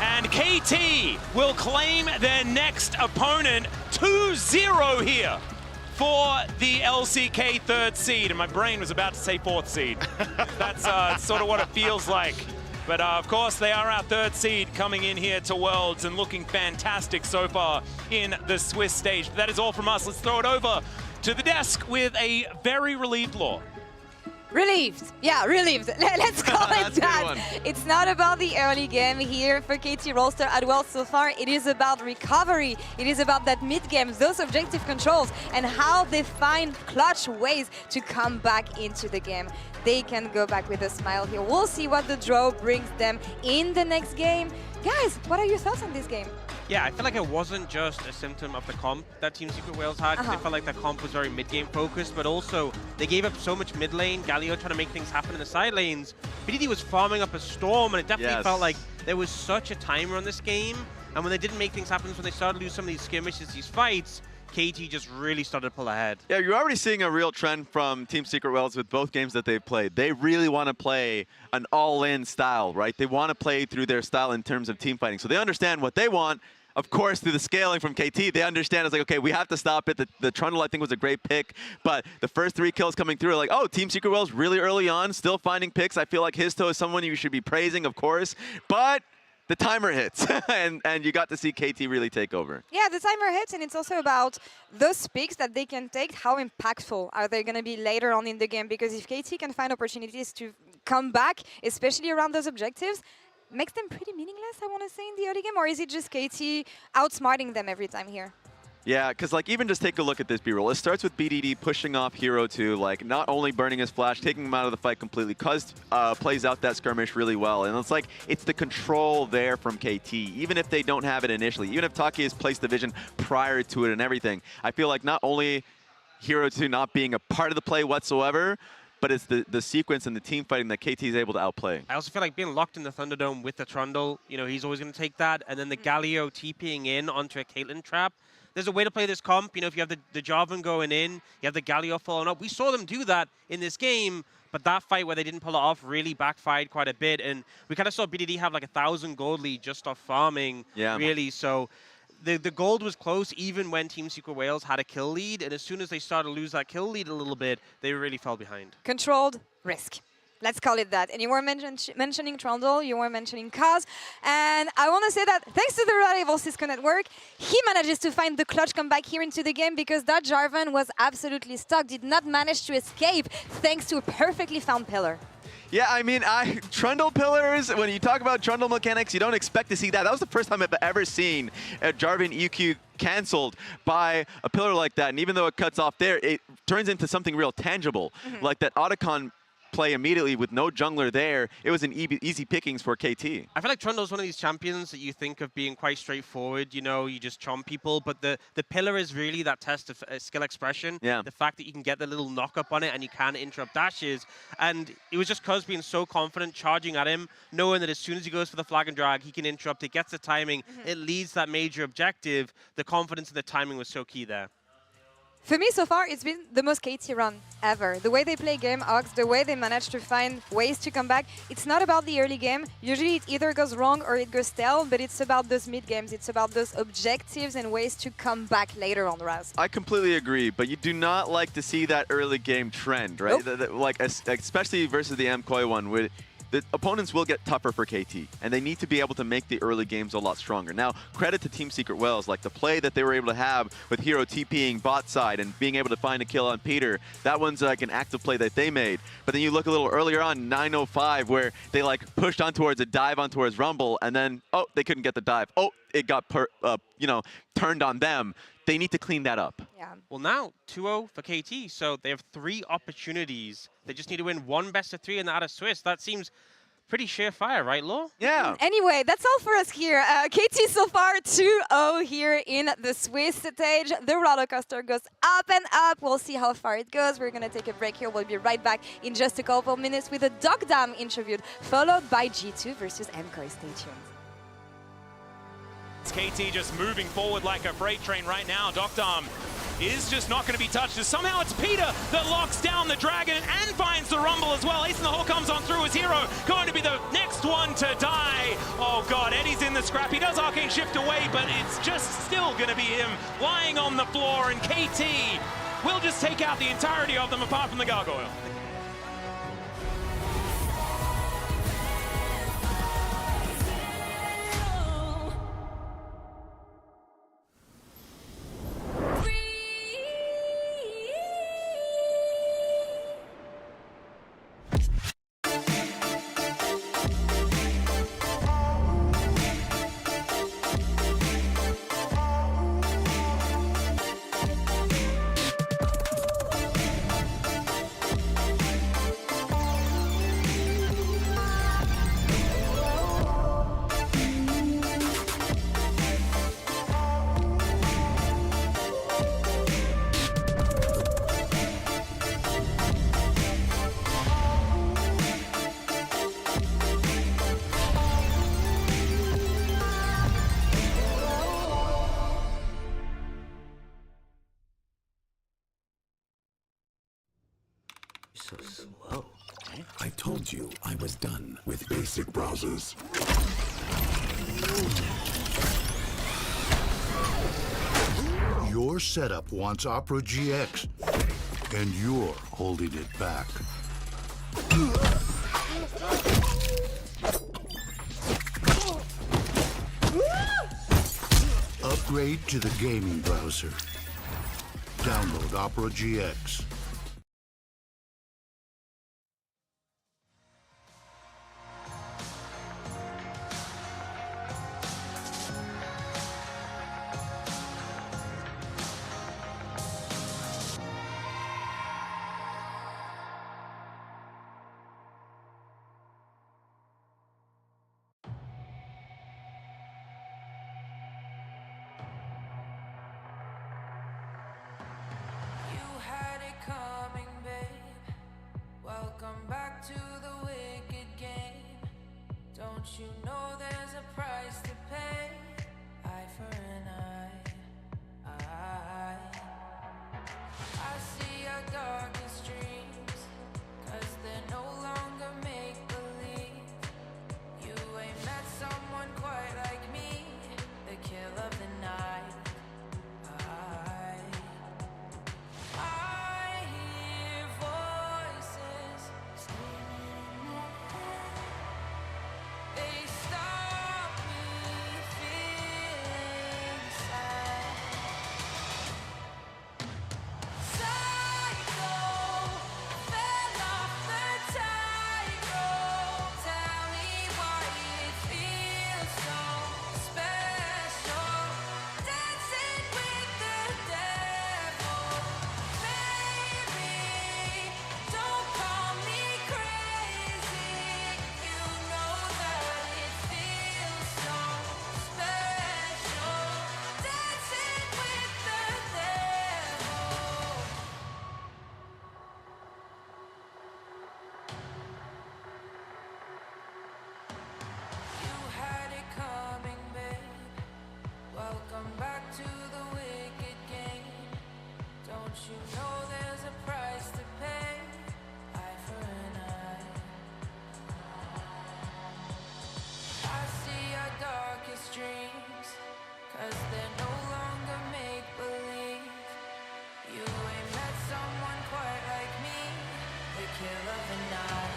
and KT will claim their next opponent 2-0 here for the LCK 3rd seed, and my brain was about to say 4th seed. That's sort of what it feels like. But of course, they are our 3rd seed coming in here to Worlds and looking fantastic so far in the Swiss stage. But that is all from us. Let's throw it over to the desk with a very relieved Law. Relieved. Yeah, relieved. Let's call it that. It's not about the early game here for KT Rolster at Worlds so far. It is about recovery. It is about that mid-game, those objective controls, and how they find clutch ways to come back into the game. They can go back with a smile here. We'll see what the draw brings them in the next game. Guys, what are your thoughts on this game? Yeah, I feel like it wasn't just a symptom of the comp that Team Secret Wales had. I felt like the comp was very mid-game focused, but also they gave up so much mid lane. Galio trying to make things happen in the side lanes. BDD was farming up a storm, and it definitely felt like there was such a timer on this game. And when they didn't make things happen, when they started to lose some of these skirmishes, these fights, KT just really started to pull ahead. Yeah, you're already seeing a real trend from Team Secret Wales with both games that they've played. They really want to play an all-in style, right? They want to play through their style in terms of team fighting. So they understand what they want. of course, through the scaling from KT, they understand it's like, okay, we have to stop it. The Trundle, I think, was a great pick, but the first 3 kills coming through are like, oh, Team Secret Wells really early on, still finding picks. I feel like Histo is someone you should be praising, of course, but the timer hits, and you got to see KT really take over. Yeah, the timer hits, and it's also about those picks that they can take. How impactful are they going to be later on in the game? Because if KT can find opportunities to come back, especially around those objectives, makes them pretty meaningless, I want to say, in the early game? Or is it just KT outsmarting them every time here? Yeah, because like even just take a look at this B-roll. It starts with BDD pushing off Hero 2, like not only burning his flash, taking him out of the fight completely. Cuz plays out that skirmish really well. And it's like, it's the control there from KT, even if they don't have it initially. Even if Taki has placed the vision prior to it and everything. I feel like not only Hero 2 not being a part of the play whatsoever, but it's the sequence and the team fighting that KT is able to outplay. I also feel like being locked in the Thunderdome with the Trundle, you know, he's always going to take that. And then the Galio TPing in onto a Caitlyn trap. There's a way to play this comp. You know, if you have the Jarvan going in, you have the Galio following up. We saw them do that in this game, but that fight where they didn't pull it off really backfired quite a bit. And we kind of saw BDD have like 1,000 gold lead just off farming, really. So the gold was close even when Team Secret Wales had a kill lead. And as soon as they started to lose that kill lead a little bit, they really fell behind. Controlled risk. Let's call it that. And you were mentioning Trundle, you were mentioning Kaz. And I want to say that thanks to the reliable Cisco network, he manages to find the clutch comeback here into the game because that Jarvan was absolutely stuck, did not manage to escape thanks to a perfectly found pillar. Yeah, I mean, Trundle pillars, when you talk about Trundle mechanics, you don't expect to see that. That was the first time I've ever seen a Jarvan EQ canceled by a pillar like that. And even though it cuts off there, it turns into something real tangible, like that Otacon play immediately with no jungler there. It was an easy pickings for KT. I feel like Trundle's one of these champions that you think of being quite straightforward. You know, you just chomp people, but the pillar is really that test of skill expression. Yeah. The fact that you can get the little knock up on it and you can interrupt dashes. And it was just Cuz being so confident, charging at him, knowing that as soon as he goes for the flag and drag, he can interrupt it, gets the timing, it leads that major objective. The confidence and the timing was so key there. For me, so far, it's been the most KT run ever. The way they play game, Ox, the way they manage to find ways to come back. It's not about the early game. Usually it either goes wrong or it goes stale, but it's about those mid games. It's about those objectives and ways to come back later on, Raz. I completely agree, but you do not like to see that early game trend, right? Nope. Like, especially versus the MKOI one, the opponents will get tougher for KT, and they need to be able to make the early games a lot stronger. Now, credit to Team Secret Wales, like the play that they were able to have with Hero TPing bot side and being able to find a kill on Peter. That one's like an active play that they made. But then you look a little earlier on, 9:05, where they like pushed on towards a dive on towards Rumble, and then, oh, they couldn't get the dive. Oh, it got turned on them. They need to clean that up. Yeah. Well, now 2-0 for KT, so they have 3 opportunities. They just need to win 1 best of 3 in the out of Swiss. That seems pretty surefire, right, Law? Yeah. Anyway, that's all for us here. KT so far 2-0 here in the Swiss stage. The roller coaster goes up and up. We'll see how far it goes. We're going to take a break here. We'll be right back in just a couple of minutes with a Dog Dam interview, followed by G2 versus MKOI. Stay tuned. KT just moving forward like a freight train right now. Docdom is just not going to be touched. And somehow it's Peter that locks down the Dragon and finds the Rumble as well. Ace in the Hole comes on through as Hero, going to be the next one to die. Oh God, Eddie's in the scrap. He does Arcane Shift away, but it's just still going to be him lying on the floor. And KT will just take out the entirety of them apart from the Gargoyle. So slow. I told you I was done with basic browsers. Your setup wants Opera GX, and you're holding it back. Upgrade to the gaming browser. Download Opera GX. Welcome back to the wicked game. Don't you know there's a price to pay? Eye for an eye. I see your darkest dreams, 'cause they're no longer make-believe. You ain't met someone quite like me, the kill of the night. I hear voices screaming in my head. They stop me feeling sad. Psycho, fell off the tightrope. Tell me why it feels so special. Dancing with the devil. Baby, don't call me crazy. You know that it feels so special. Dancing with the devil. You had it coming, babe. Welcome back to the wicked game. Don't you know there's a price to pay? Eye for an eye. I see your darkest dreams, 'cause they're no longer make-believe. You ain't met someone quite like me, the kill of the night.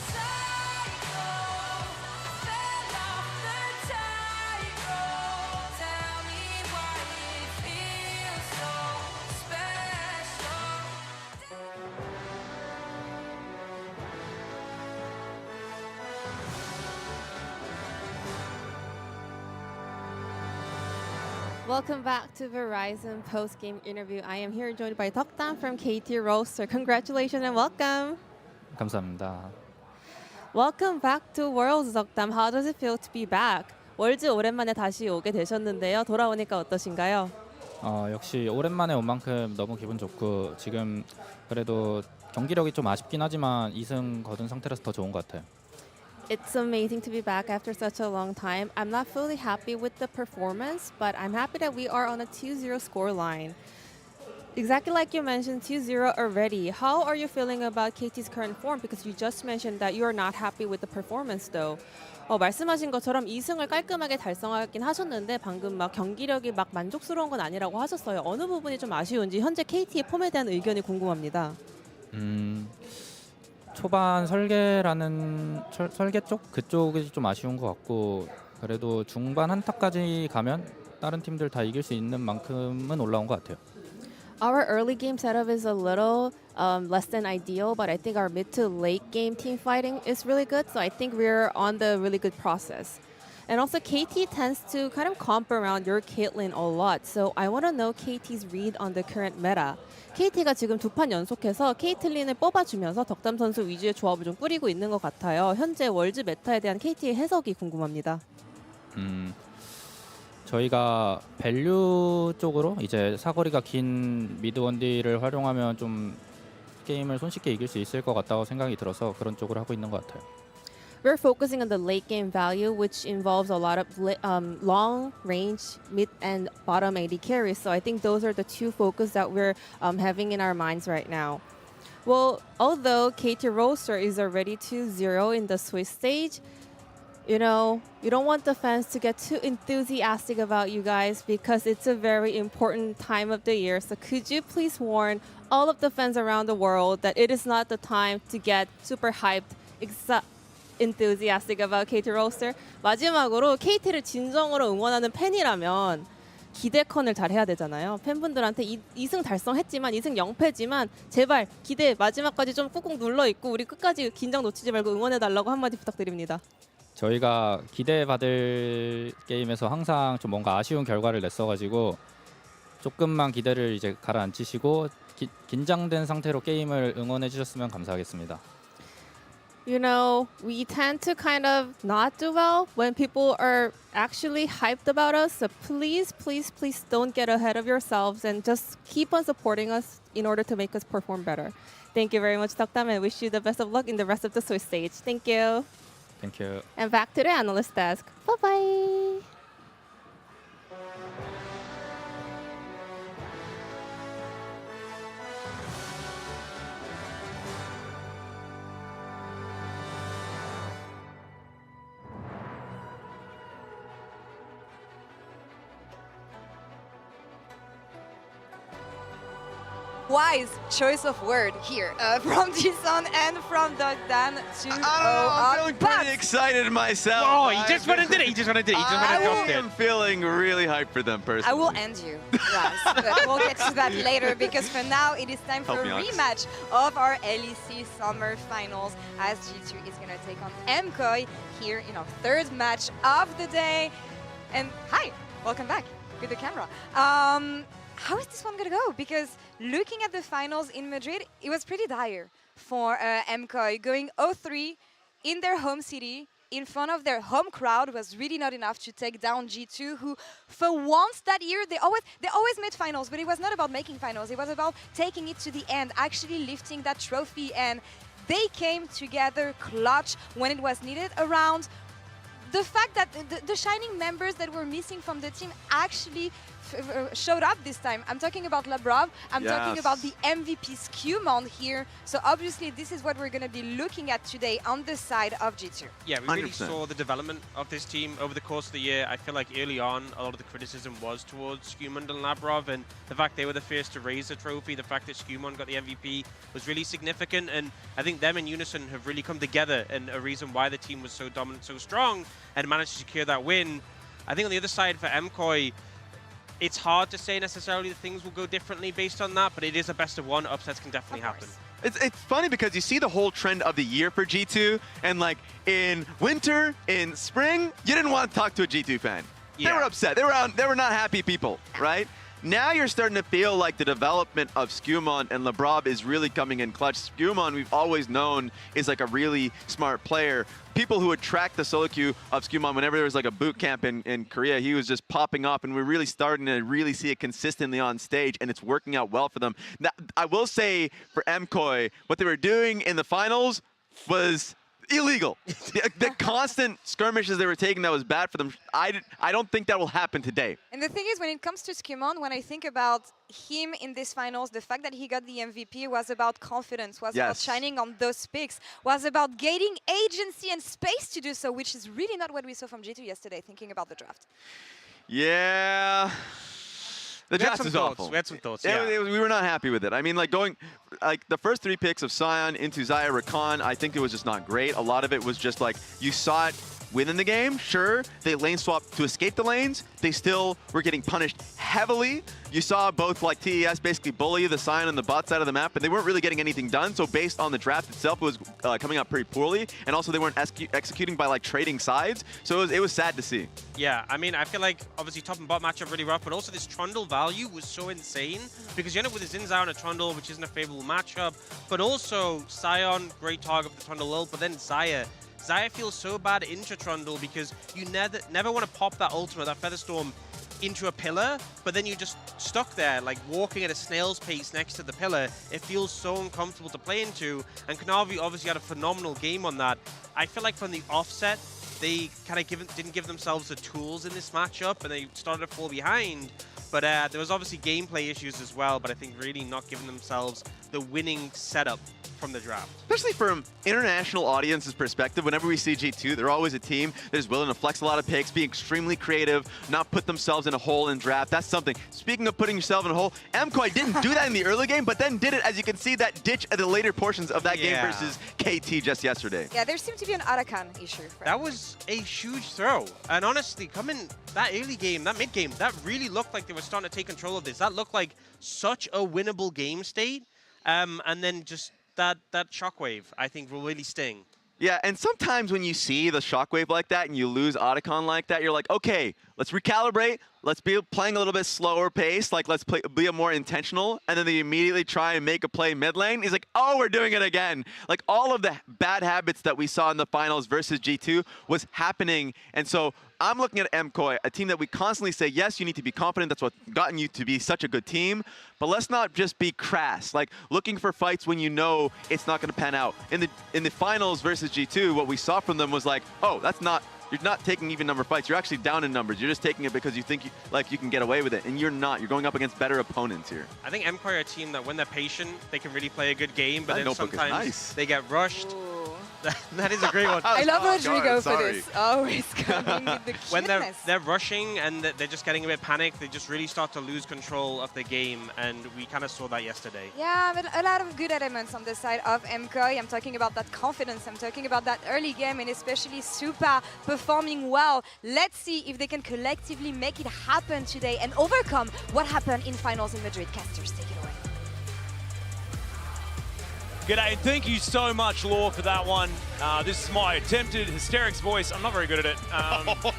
Psycho, fell off the tightrope. Tell me why it feels so special. Welcome back to Verizon post-game interview. I am here joined by Deokdam from KT Roaster. Congratulations and welcome. 감사합니다. Welcome back to Worlds, Deokdam. How does it feel to be back? 월즈 오랜만에 다시 오게 되셨는데요. 돌아오니까 어떠신가요? 역시 오랜만에 온 만큼 너무 기분 좋고 지금 그래도 경기력이 좀 아쉽긴 하지만 2승 거둔 상태라서 더 좋은 것 같아요. It's amazing to be back after such a long time. I'm not fully happy with the performance, but I'm happy that we are on a 2-0 score line. Exactly like you mentioned, 2-0 already. How are you feeling about KT's current form? Because you just mentioned that you are not happy with the performance, though. 말씀하신 것처럼 2승을 깔끔하게 달성하긴 하셨는데 방금 막 경기력이 막 만족스러운 건 아니라고 하셨어요. 어느 부분이 좀 아쉬운지 현재 KT의 폼에 대한 의견이 궁금합니다. 초반 설계 쪽 그쪽이 좀 아쉬운 것 같고 그래도 중반 한타까지 가면 다른 팀들 다 이길 수 있는 만큼은 올라온 것 같아요. Our early game setup is a little less than ideal, but I think our mid to late game team fighting is really good. So I think we're on the really good process. And also KT tends to kind of comp around your Caitlyn a lot. So I want to know KT's read on the current meta. KT가 지금 두 판 연속해서 케이틀린을 뽑아주면서 덕담 선수 위주의 조합을 좀 꾸리고 있는 것 같아요. 현재 월즈 메타에 대한 KT의 해석이 궁금합니다. 저희가 밸류 쪽으로 이제 사거리가 긴 미드 원딜을 활용하면 좀 게임을 손쉽게 이길 수 있을 것 같다고 생각이 들어서 그런 쪽으로 하고 있는 것 같아요. We're focusing on the late game value, which involves a lot of long range, mid and bottom AD carries. So I think those are the two focus that we're having in our minds right now. Well, although KT Roaster is already 2-0 in the Swiss stage, you know, you don't want the fans to get too enthusiastic about you guys because it's a very important time of the year. So could you please warn all of the fans around the world that it is not the time to get super hyped, enthusiastic about KT roster? 마지막으로 KT를 진정으로 응원하는 팬이라면 기대컨을 잘 해야 되잖아요. 팬분들한테 2승 달성했지만 2승 0패지만 제발 기대 마지막까지 좀 꾹꾹 눌러 있고 우리 끝까지 긴장 놓치지 말고 응원해 달라고 한마디 부탁드립니다. 저희가 기대받을 게임에서 항상 좀 뭔가 아쉬운 결과를 냈어가지고 조금만 기대를 이제 가라앉히시고 긴장된 상태로 게임을 응원해 주셨으면 감사하겠습니다. You know, we tend to kind of not do well when people are actually hyped about us. So please, please, please don't get ahead of yourselves and just keep on supporting us in order to make us perform better. Thank you very much, Takdam, and wish you the best of luck in the rest of the Swiss stage. Thank you. Thank you. And back to the analyst desk. Bye-bye. Wise choice of word here from Jason and from Dogdan to I'm feeling pretty excited myself. Oh, he just went and did it. He just went and did it. He just went and jumped in. I'm feeling really hyped for them personally. I will end you, Raz, but we'll get to that later because for now it is time for a rematch of our LEC Summer Finals as G2 is going to take on MKOI here in our third match of the day. And hi, welcome back with the camera. How is this one going to go? Because looking at the finals in Madrid, it was pretty dire for MKOI. Going 0-3 in their home city, in front of their home crowd, was really not enough to take down G2, who for once that year, they always made finals, but it was not about making finals. It was about taking it to the end, actually lifting that trophy. And they came together clutch when it was needed around the fact that the shining members that were missing from the team actually showed up this time. I'm talking about Labrov. I'm talking about the MVP Skumon here. So obviously this is what we're going to be looking at today on the side of G2. Yeah, we really saw the development of this team over the course of the year. I feel like early on, a lot of the criticism was towards Skumon and Labrov, and the fact they were the first to raise the trophy, the fact that Skumon got the MVP was really significant, and I think them in unison have really come together and a reason why the team was so dominant, so strong, and managed to secure that win. I think on the other side for MKOI, it's hard to say necessarily that things will go differently based on that, but it is a best of one. Upsets can definitely happen. It's funny because you see the whole trend of the year for G2, and like in winter, in spring, you didn't want to talk to a G2 fan. They were upset. They were not happy people, right? Now you're starting to feel like the development of Skumon and Labrov is really coming in clutch. Skumon, we've always known, is like a really smart player. People who would track the solo queue of Skumon whenever there was like a boot camp in Korea, he was just popping up, and we're really starting to really see it consistently on stage, and it's working out well for them. Now, I will say for MKOI, what they were doing in the finals was illegal. The constant skirmishes they were taking, that was bad for them. I don't think that will happen today. And the thing is, when it comes to Skumon, when I think about him in this finals, the fact that he got the MVP was about confidence, was about shining on those picks, was about gaining agency and space to do so, which is really not what we saw from G2 yesterday, thinking about the draft. Yeah. The draft is awful. We had some thoughts, we were not happy with it. I mean, like the first 3 picks of Sion into Xayah Rakan, I think it was just not great. A lot of it was just like, you saw it within the game, sure. They lane swapped to escape the lanes. They still were getting punished heavily. You saw both like TES basically bully the Sion and the bot side of the map, but they weren't really getting anything done. So based on the draft itself, it was coming out pretty poorly. And also they weren't executing by like trading sides. So it was sad to see. Yeah, I mean, I feel like obviously top and bot matchup really rough, but also this Trundle value was so insane because you end up with a Xin and a Trundle, which isn't a favorable matchup, but also Sion, great target for the Trundle ult, but then Xayah feels so bad into Trundle because you never want to pop that ultimate, that Featherstorm, into a pillar, but then you're just stuck there, like walking at a snail's pace next to the pillar. It feels so uncomfortable to play into, and Kanavi obviously had a phenomenal game on that. I feel like from the offset, they kind of didn't give themselves the tools in this matchup, and they started to fall behind. But there was obviously gameplay issues as well, but I think really not giving themselves the winning setup from the draft. Especially from international audience's perspective, whenever we see G2, they're always a team that is willing to flex a lot of picks, be extremely creative, not put themselves in a hole in draft. That's something. Speaking of putting yourself in a hole, MKOI didn't do that in the early game, but then did it, as you can see, that ditch at the later portions of that game versus KT just yesterday. Yeah, there seemed to be an Arakan issue. That was a huge throw. And honestly, coming that early game, that mid game, that really looked like they were starting to take control of this. That looked like such a winnable game state. And then just that shockwave, I think, will really sting. Yeah, and sometimes when you see the shockwave like that and you lose Otacon like that, you're like, okay, let's recalibrate. Let's be playing a little bit slower pace. Like, let's be a more intentional. And then they immediately try and make a play mid lane. He's like, oh, we're doing it again. Like, all of the bad habits that we saw in the finals versus G2 was happening. And so I'm looking at MKOI, a team that we constantly say, yes, you need to be confident. That's what's gotten you to be such a good team. But let's not just be crass, like looking for fights when you know it's not going to pan out. In the finals versus G2, what we saw from them was like, oh, you're not taking even number fights. You're actually down in numbers. You're just taking it because you think you can get away with it, and you're not. You're going up against better opponents here. I think MKOI are a team that when they're patient, they can really play a good game, but that then sometimes they get rushed. That is a great one. I love Rodrigo for this. Always coming with the cuteness. When they're rushing and they're just getting a bit panicked, they just really start to lose control of the game, and we kind of saw that yesterday. Yeah, but a lot of good elements on the side of MKOI. I'm talking about that confidence. I'm talking about that early game, and especially Supa performing well. Let's see if they can collectively make it happen today and overcome what happened in finals in Madrid. Casters, take it away. G'day, and thank you so much, Law, for that one. This is my attempted hysterics voice. I'm not very good at it.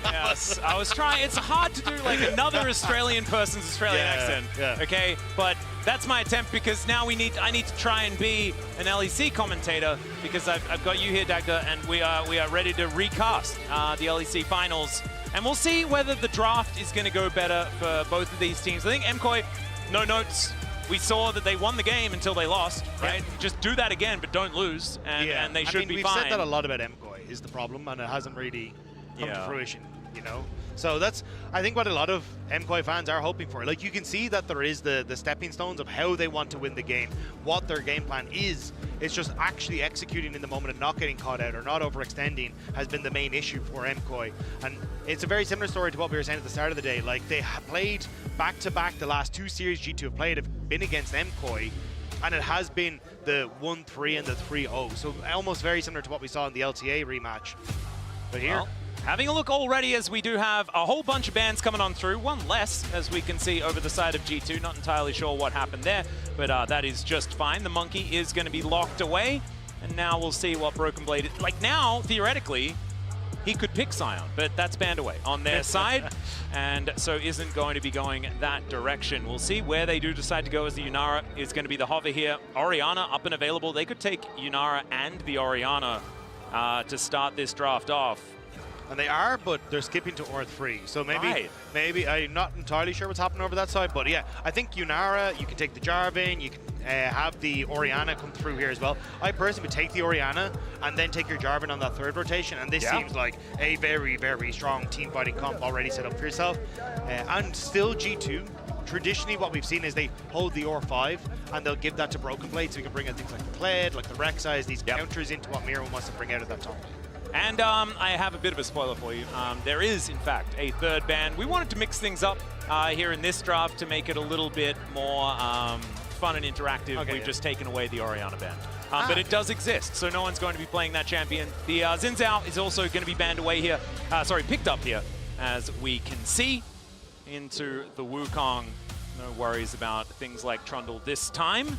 Yes, I was trying. It's hard to do like another Australian person's Australian accent. Yeah. Okay, but that's my attempt because now I need to try and be an LEC commentator because I've got you here, Dagda, and we are ready to recast the LEC finals, and we'll see whether the draft is going to go better for both of these teams. I think MKOI, no notes. We saw that they won the game until they lost, right? Yeah. Just do that again, but don't lose, and they should be fine. We've said that a lot about MKOI is the problem, and it hasn't really come to fruition, you know? So that's, I think, what a lot of MKOI fans are hoping for. Like, you can see that there is the stepping stones of how they want to win the game, what their game plan is. It's just actually executing in the moment and not getting caught out or not overextending has been the main issue for MKOI. And it's a very similar story to what we were saying at the start of the day. Like, they have played back-to-back the last two series G2 have played have been against MKOI, and it has been the 1-3 and the 3-0. So almost very similar to what we saw in the LTA rematch. But here... Well, having a look already, as we do have a whole bunch of bans coming on through, one less, as we can see over the side of G2. Not entirely sure what happened there, but that is just fine. The monkey is going to be locked away, and now we'll see what Broken Blade is. Like now, theoretically, he could pick Sion, but that's banned away on their side, and so isn't going to be going that direction. We'll see where they do decide to go, as the Yunara is going to be the hover here. Orianna up and available. They could take Yunara and the Orianna to start this draft off. And they are, but they're skipping to Orth-3. So maybe I'm not entirely sure what's happening over that side. But yeah, I think Yunara, you can take the Jarvan, you can have the Orianna come through here as well. I personally would take the Orianna and then take your Jarvan on that third rotation. And this seems like a very, very strong team fighting comp already set up for yourself. And still G2, traditionally what we've seen is they hold the Or5 and they'll give that to Broken Blade so we can bring in things like the Kled, like the Rek'Sai, these counters into what Miro wants to bring out of that top. And I have a bit of a spoiler for you. There is, in fact, a third ban. We wanted to mix things up here in this draft to make it a little bit more fun and interactive. Okay, We've just taken away the Orianna ban. But it does exist, so no one's going to be playing that champion. The Xin Zhao is also going to be banned away here. Picked up here, as we can see, into the Wukong. No worries about things like Trundle this time.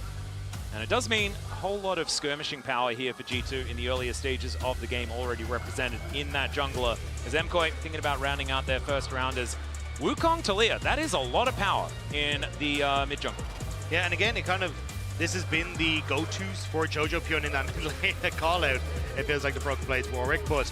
And it does mean a whole lot of skirmishing power here for G2 in the earlier stages of the game, already represented in that jungler. As MKOI thinking about rounding out their first rounders. Wukong Talia, that is a lot of power in the mid jungle. Yeah, and again, this has been the go-tos for Jojo Pyun in that mid lane call out. It feels like the Broken Blades Warwick, but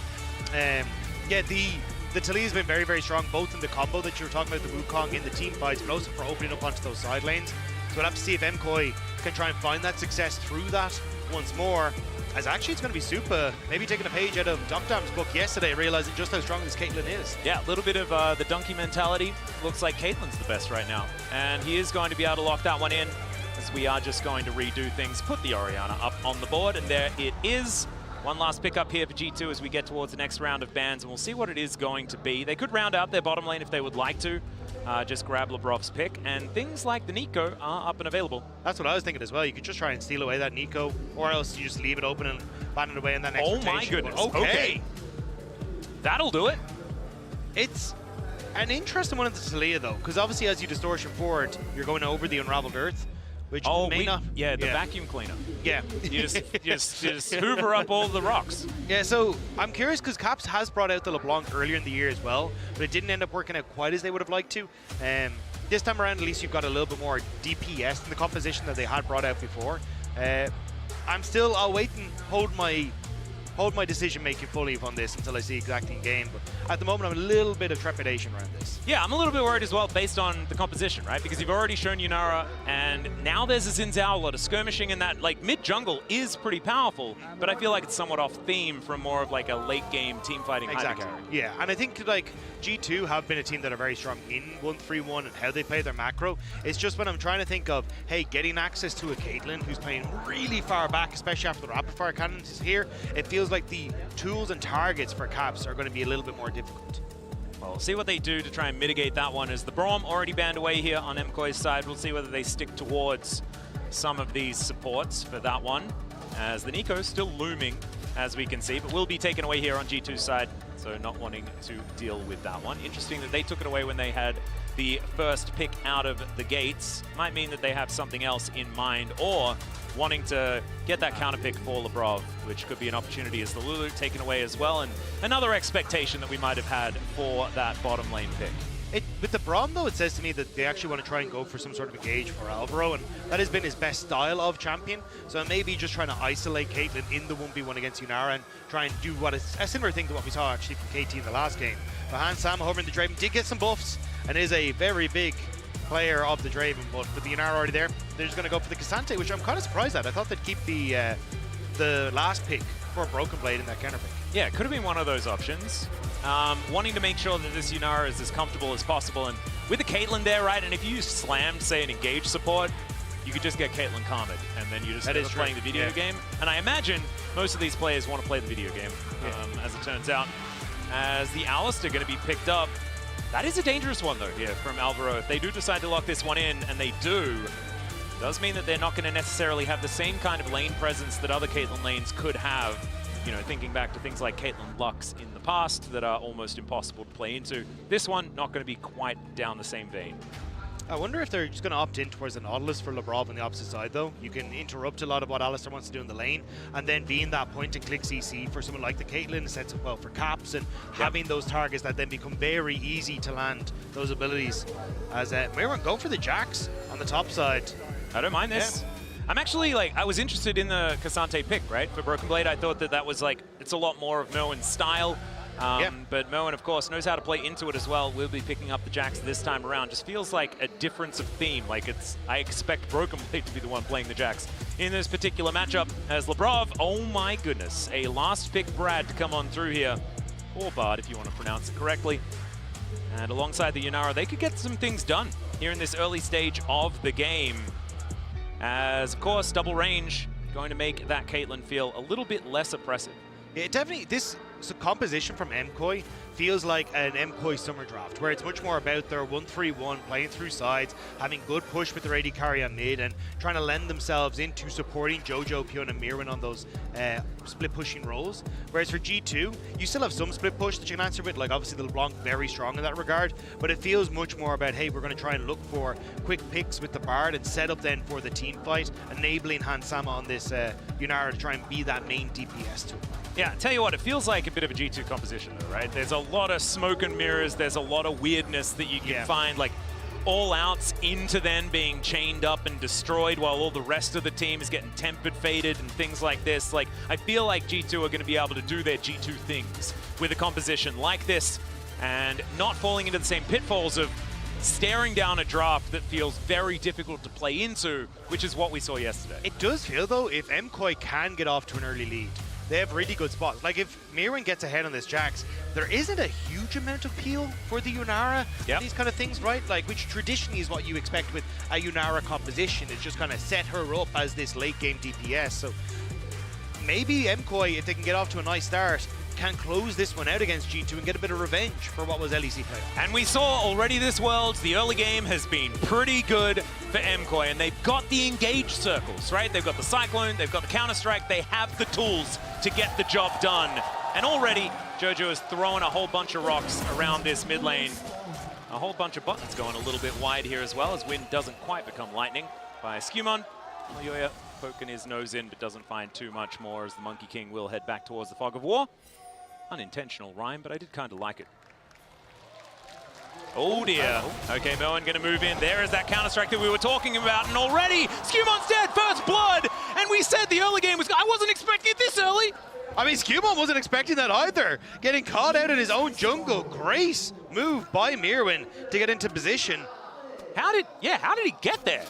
yeah, the Talia has been very, very strong, both in the combo that you were talking about, the Wukong in the team fights, but also for opening up onto those side lanes. So we'll have to see if MKOI can try and find that success through that once more. As actually it's going to be Supa, maybe taking a page out of Docdam's book yesterday, realizing just how strong this Caitlyn is. Yeah, a little bit of the donkey mentality. Looks like Caitlyn's the best right now. And he is going to be able to lock that one in, as we are just going to redo things, put the Orianna up on the board, and there it is. One last pickup here for G2 as we get towards the next round of bans, and we'll see what it is going to be. They could round out their bottom lane if they would like to. Just grab Lebrov's pick, and things like the Nico are up and available. That's what I was thinking as well. You could just try and steal away that Nico, or else you just leave it open and ban it away in that next rotation. Oh my goodness. But okay. That'll do it. It's an interesting one in the Talia though, because obviously as you distortion forward, you're going over the unraveled earth, which may not... Yeah, the vacuum cleaner. Yeah. You just hoover up all the rocks. Yeah, so I'm curious because Caps has brought out the LeBlanc earlier in the year as well, but it didn't end up working out quite as they would have liked to. This time around, at least you've got a little bit more DPS in the composition that they had brought out before. I'll wait and hold my decision making fully on this until I see exactly in game. But at the moment, I'm a little bit of trepidation around this. Yeah, I'm a little bit worried as well based on the composition, right? Because you've already shown Yunara, and now there's a Xin Zhao, a lot of skirmishing, and that like mid jungle is pretty powerful. But I feel like it's somewhat off theme from more of like a late game team fighting. Exactly. Yeah, and I think like G2 have been a team that are very strong in 1-3-1 and how they play their macro. It's just when I'm trying to think of, hey, getting access to a Caitlyn who's playing really far back, especially after the rapid fire cannons is here, it feels like the tools and targets for Caps are going to be a little bit more difficult. Well, we'll see what they do to try and mitigate that one. As the Braum already banned away here on MKOI's side, we'll see whether they stick towards some of these supports for that one, as the Nico's still looming, as we can see, but will be taken away here on G2's side, so not wanting to deal with that one. Interesting that they took it away when they had the first pick out of the gates. Might mean that they have something else in mind, or wanting to get that counter pick for Lebrov, which could be an opportunity as the Lulu taken away as well, and another expectation that we might have had for that bottom lane pick. With the Braum, though, it says to me that they actually want to try and go for some sort of engage for Alvaro, and that has been his best style of champion. So maybe just trying to isolate Caitlyn in the 1v1 against Yunara and try and do what is a similar thing to what we saw actually from KT in the last game. But Hans Sam over in the Draven did get some buffs and is a very big player of the Draven, but with the Yunara already there, they're just going to go for the Cassante, which I'm kind of surprised at. I thought they'd keep the last pick for Broken Blade in that counter pick. Yeah, it could have been one of those options. Wanting to make sure that this Yunara is as comfortable as possible, and with the Caitlyn there, right, and if you slammed, say, an engage support, you could just get Caitlyn calmed, and then you just end up playing the video game. And I imagine most of these players want to play the video game, as it turns out. As the Alistar going to be picked up, that is a dangerous one, though, here from Alvaro. If they do decide to lock this one in, and they do, does mean that they're not going to necessarily have the same kind of lane presence that other Caitlyn lanes could have. You know, thinking back to things like Caitlyn Lux in the past that are almost impossible to play into. This one, not going to be quite down the same vein. I wonder if they're just going to opt in towards the Nautilus for Lebrov on the opposite side, though. You can interrupt a lot of what Alistar wants to do in the lane, and then being that point-and-click CC for someone like the Caitlyn sets up well for Caps, and having those targets that then become very easy to land those abilities. As Mirren go for the Jax on the top side. I don't mind this. I'm actually, like, I was interested in the Cassante pick, right, for Broken Blade. I thought that that was, like, it's a lot more of Merwin's style. But Merwin, of course, knows how to play into it as well. We'll be picking up the Jax this time around. Just feels like a difference of theme. Like, I expect Broken Blade to be the one playing the Jax in this particular matchup. As Lebrov, oh my goodness, a last pick Brad to come on through here. Or Bard, if you want to pronounce it correctly. And alongside the Yunara, they could get some things done here in this early stage of the game. As, of course, double range going to make that Caitlyn feel a little bit less oppressive. It definitely, this composition from MKOI feels like an MKOI summer draft, where it's much more about their 1-3-1, playing through sides, having good push with their AD carry on mid, and trying to lend themselves into supporting Jojo, Pion, and Mirren on those split pushing roles. Whereas for G2, you still have some split push that you can answer with, like obviously the LeBlanc very strong in that regard, but it feels much more about, hey, we're going to try and look for quick picks with the Bard and set up then for the team fight, enabling Hansama on this Yunara to try and be that main DPS tool. Yeah, tell you what, it feels like a bit of a G2 composition though, right? There's a lot of smoke and mirrors, there's a lot of weirdness that you can find, like all outs into then being chained up and destroyed while all the rest of the team is getting tempered, faded, and things like this. Like, I feel like G2 are going to be able to do their G2 things with a composition like this and not falling into the same pitfalls of staring down a draft that feels very difficult to play into, which is what we saw yesterday. It does feel, though, if MKOI can get off to an early lead, they have really good spots. Like, if Mirren gets ahead on this Jax, there isn't a huge amount of peel for the Yunara and these kind of things, right? Like, which traditionally is what you expect with a Yunara composition, is just kind of set her up as this late game DPS. So maybe MKOI, if they can get off to a nice start, can close this one out against G2 and get a bit of revenge for what was LEC play. And we saw already this Worlds, the early game has been pretty good for MKOI, and they've got the engaged circles, right? They've got the Cyclone, they've got the Counter-Strike, they have the tools to get the job done. And already, Jojo is throwing a whole bunch of rocks around this mid lane. A whole bunch of buttons going a little bit wide here as well, as Wind doesn't quite become lightning by Skewmon. Elyoya poking his nose in, but doesn't find too much more, as the Monkey King will head back towards the Fog of War. Unintentional rhyme, but I did kind of like it. Oh dear. Okay, Moen going to move in. There is that Counter-Strike that we were talking about, and already Skewmon's dead, first blood! And we said the early game was... I wasn't expecting it this early! I mean, Skewmon wasn't expecting that either. Getting caught out in his own jungle. Great move by Mirwin to get into position. How did he get there?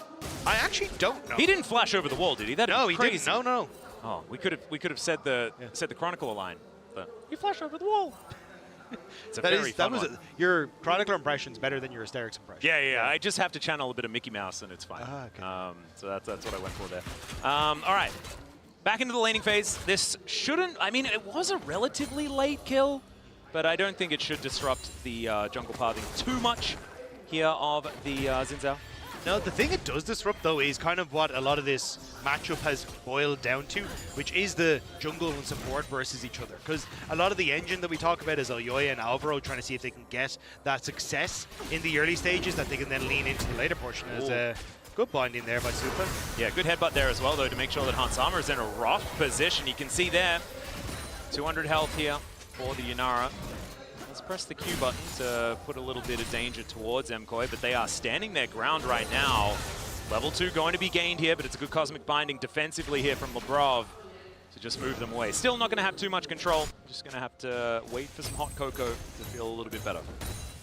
I actually don't know. He didn't flash over the wall, did he? No, he didn't. No. Oh, we could have said the Chronicler line, but he flashed over the wall. It's a very fun one. Your Chronicler impression's better than your Asterix impression. Yeah. I just have to channel a bit of Mickey Mouse, and it's fine. Okay. So that's what I went for there. All right. Back into the laning phase. This shouldn't... I mean, it was a relatively late kill, but I don't think it should disrupt the jungle pathing too much here of the Xin Zhao. No, the thing it does disrupt, though, is kind of what a lot of this matchup has boiled down to, which is the jungle and support versus each other. Because a lot of the engine that we talk about is Elyoya and Alvaro trying to see if they can get that success in the early stages that they can then lean into the later portion. As good binding there by Super. Yeah, good headbutt there as well, though, to make sure that Hans Sommer is in a rough position. You can see there, 200 health here for the Yunara. Let's press the Q button to put a little bit of danger towards MKOI, but they are standing their ground right now. Level 2 going to be gained here, but it's a good Cosmic Binding defensively here from Lebrov to just move them away. Still not going to have too much control. Just going to have to wait for some hot cocoa to feel a little bit better.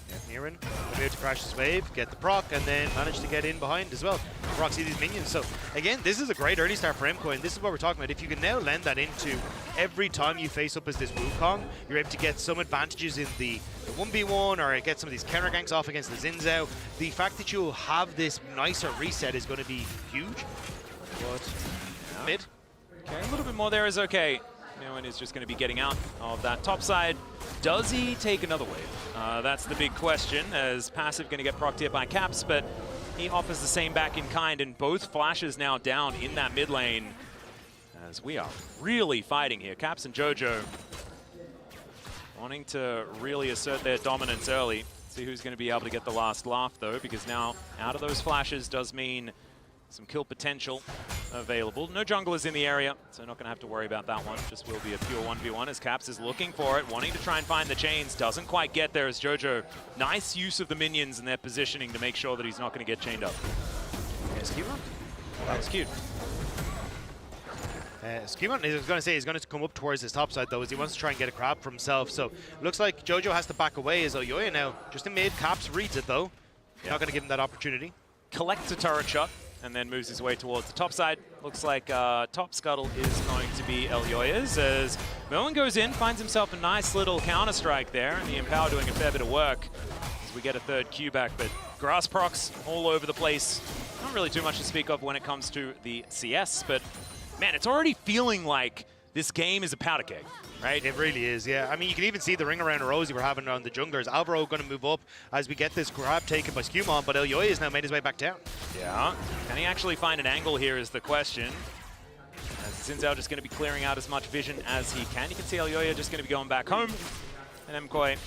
Yeah, Mirren will be able to crash this wave, get the proc, and then manage to get in behind as well. Proxy these minions. So again, this is a great early start for MKOI, and this is what we're talking about. If you can now lend that into every time you face up as this Wukong, you're able to get some advantages in the 1v1 or get some of these counter ganks off against the Xin Zhao. The fact that you'll have this nicer reset is going to be huge. But mid. Okay, a little bit more there is okay. Nguyen is just going to be getting out of that top side. Does he take another wave? That's the big question, as passive going to get procced here by Caps, but he offers the same back in kind, and both flashes now down in that mid lane, as we are really fighting here. Caps and Jojo wanting to really assert their dominance early. See who's going to be able to get the last laugh, though, because now out of those flashes does mean some kill potential available. No junglers in the area, so not going to have to worry about that one. Just will be a pure 1v1 as Caps is looking for it, wanting to try and find the chains. Doesn't quite get there as Jojo. Nice use of the minions and their positioning to make sure that he's not going to get chained up. Yes, Skewmon. That was cute. Skewmon is going to say he's going to come up towards his top side, though, as he wants to try and get a grab for himself. So looks like Jojo has to back away as Elyoya now. Just in mid, Caps reads it, though. Not going to give him that opportunity. Collects a turret shot and then moves his way towards the top side. Looks like top scuttle is going to be Elyoya's, as Moen goes in, finds himself a nice little counter-strike there, and the Empower doing a fair bit of work as we get a third Q back, but grass procs all over the place. Not really too much to speak of when it comes to the CS, but man, it's already feeling like this game is a powder keg, right? It really is, yeah. I mean, you can even see the ring around Rosie we're having around the junglers. Alvaro going to move up as we get this grab taken by Skewmon, but Elyoya has now made his way back down. Yeah. Can he actually find an angle here is the question. As Xin Zhao just going to be clearing out as much vision as he can. You can see Elyoya just going to be going back home. And MKOI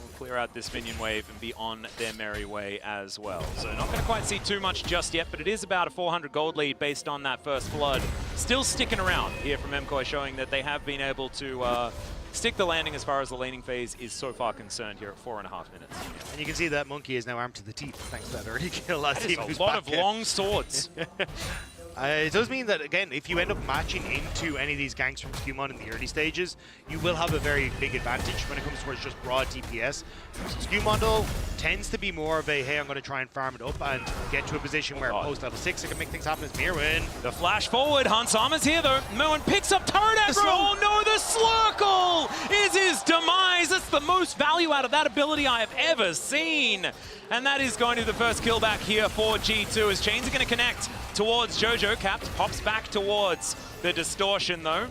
will clear out this minion wave and be on their merry way as well. So not going to quite see too much just yet, but it is about a 400 gold lead based on that first flood. Still sticking around here from MKOI, showing that they have been able to stick the landing as far as the laning phase is so far concerned here at 4.5 minutes. And you can see that Monkey is now armed to the teeth thanks to that early kill. That is a lot of long swords. It does mean that, again, if you end up matching into any of these ganks from Skewmon in the early stages, you will have a very big advantage when it comes towards just raw DPS. Skewmon, though, tends to be more of a, hey, I'm going to try and farm it up and get to a position where post level 6 I can make things happen as Mirwin. The flash forward, Hans Sommer's here, though. Moen picks up turret aggro. Oh, no, the Slurkle is his demise. That's the most value out of that ability I have ever seen. And that is going to be the first kill back here for G2, as chains are going to connect towards Jojo. Caps pops back towards the distortion, though.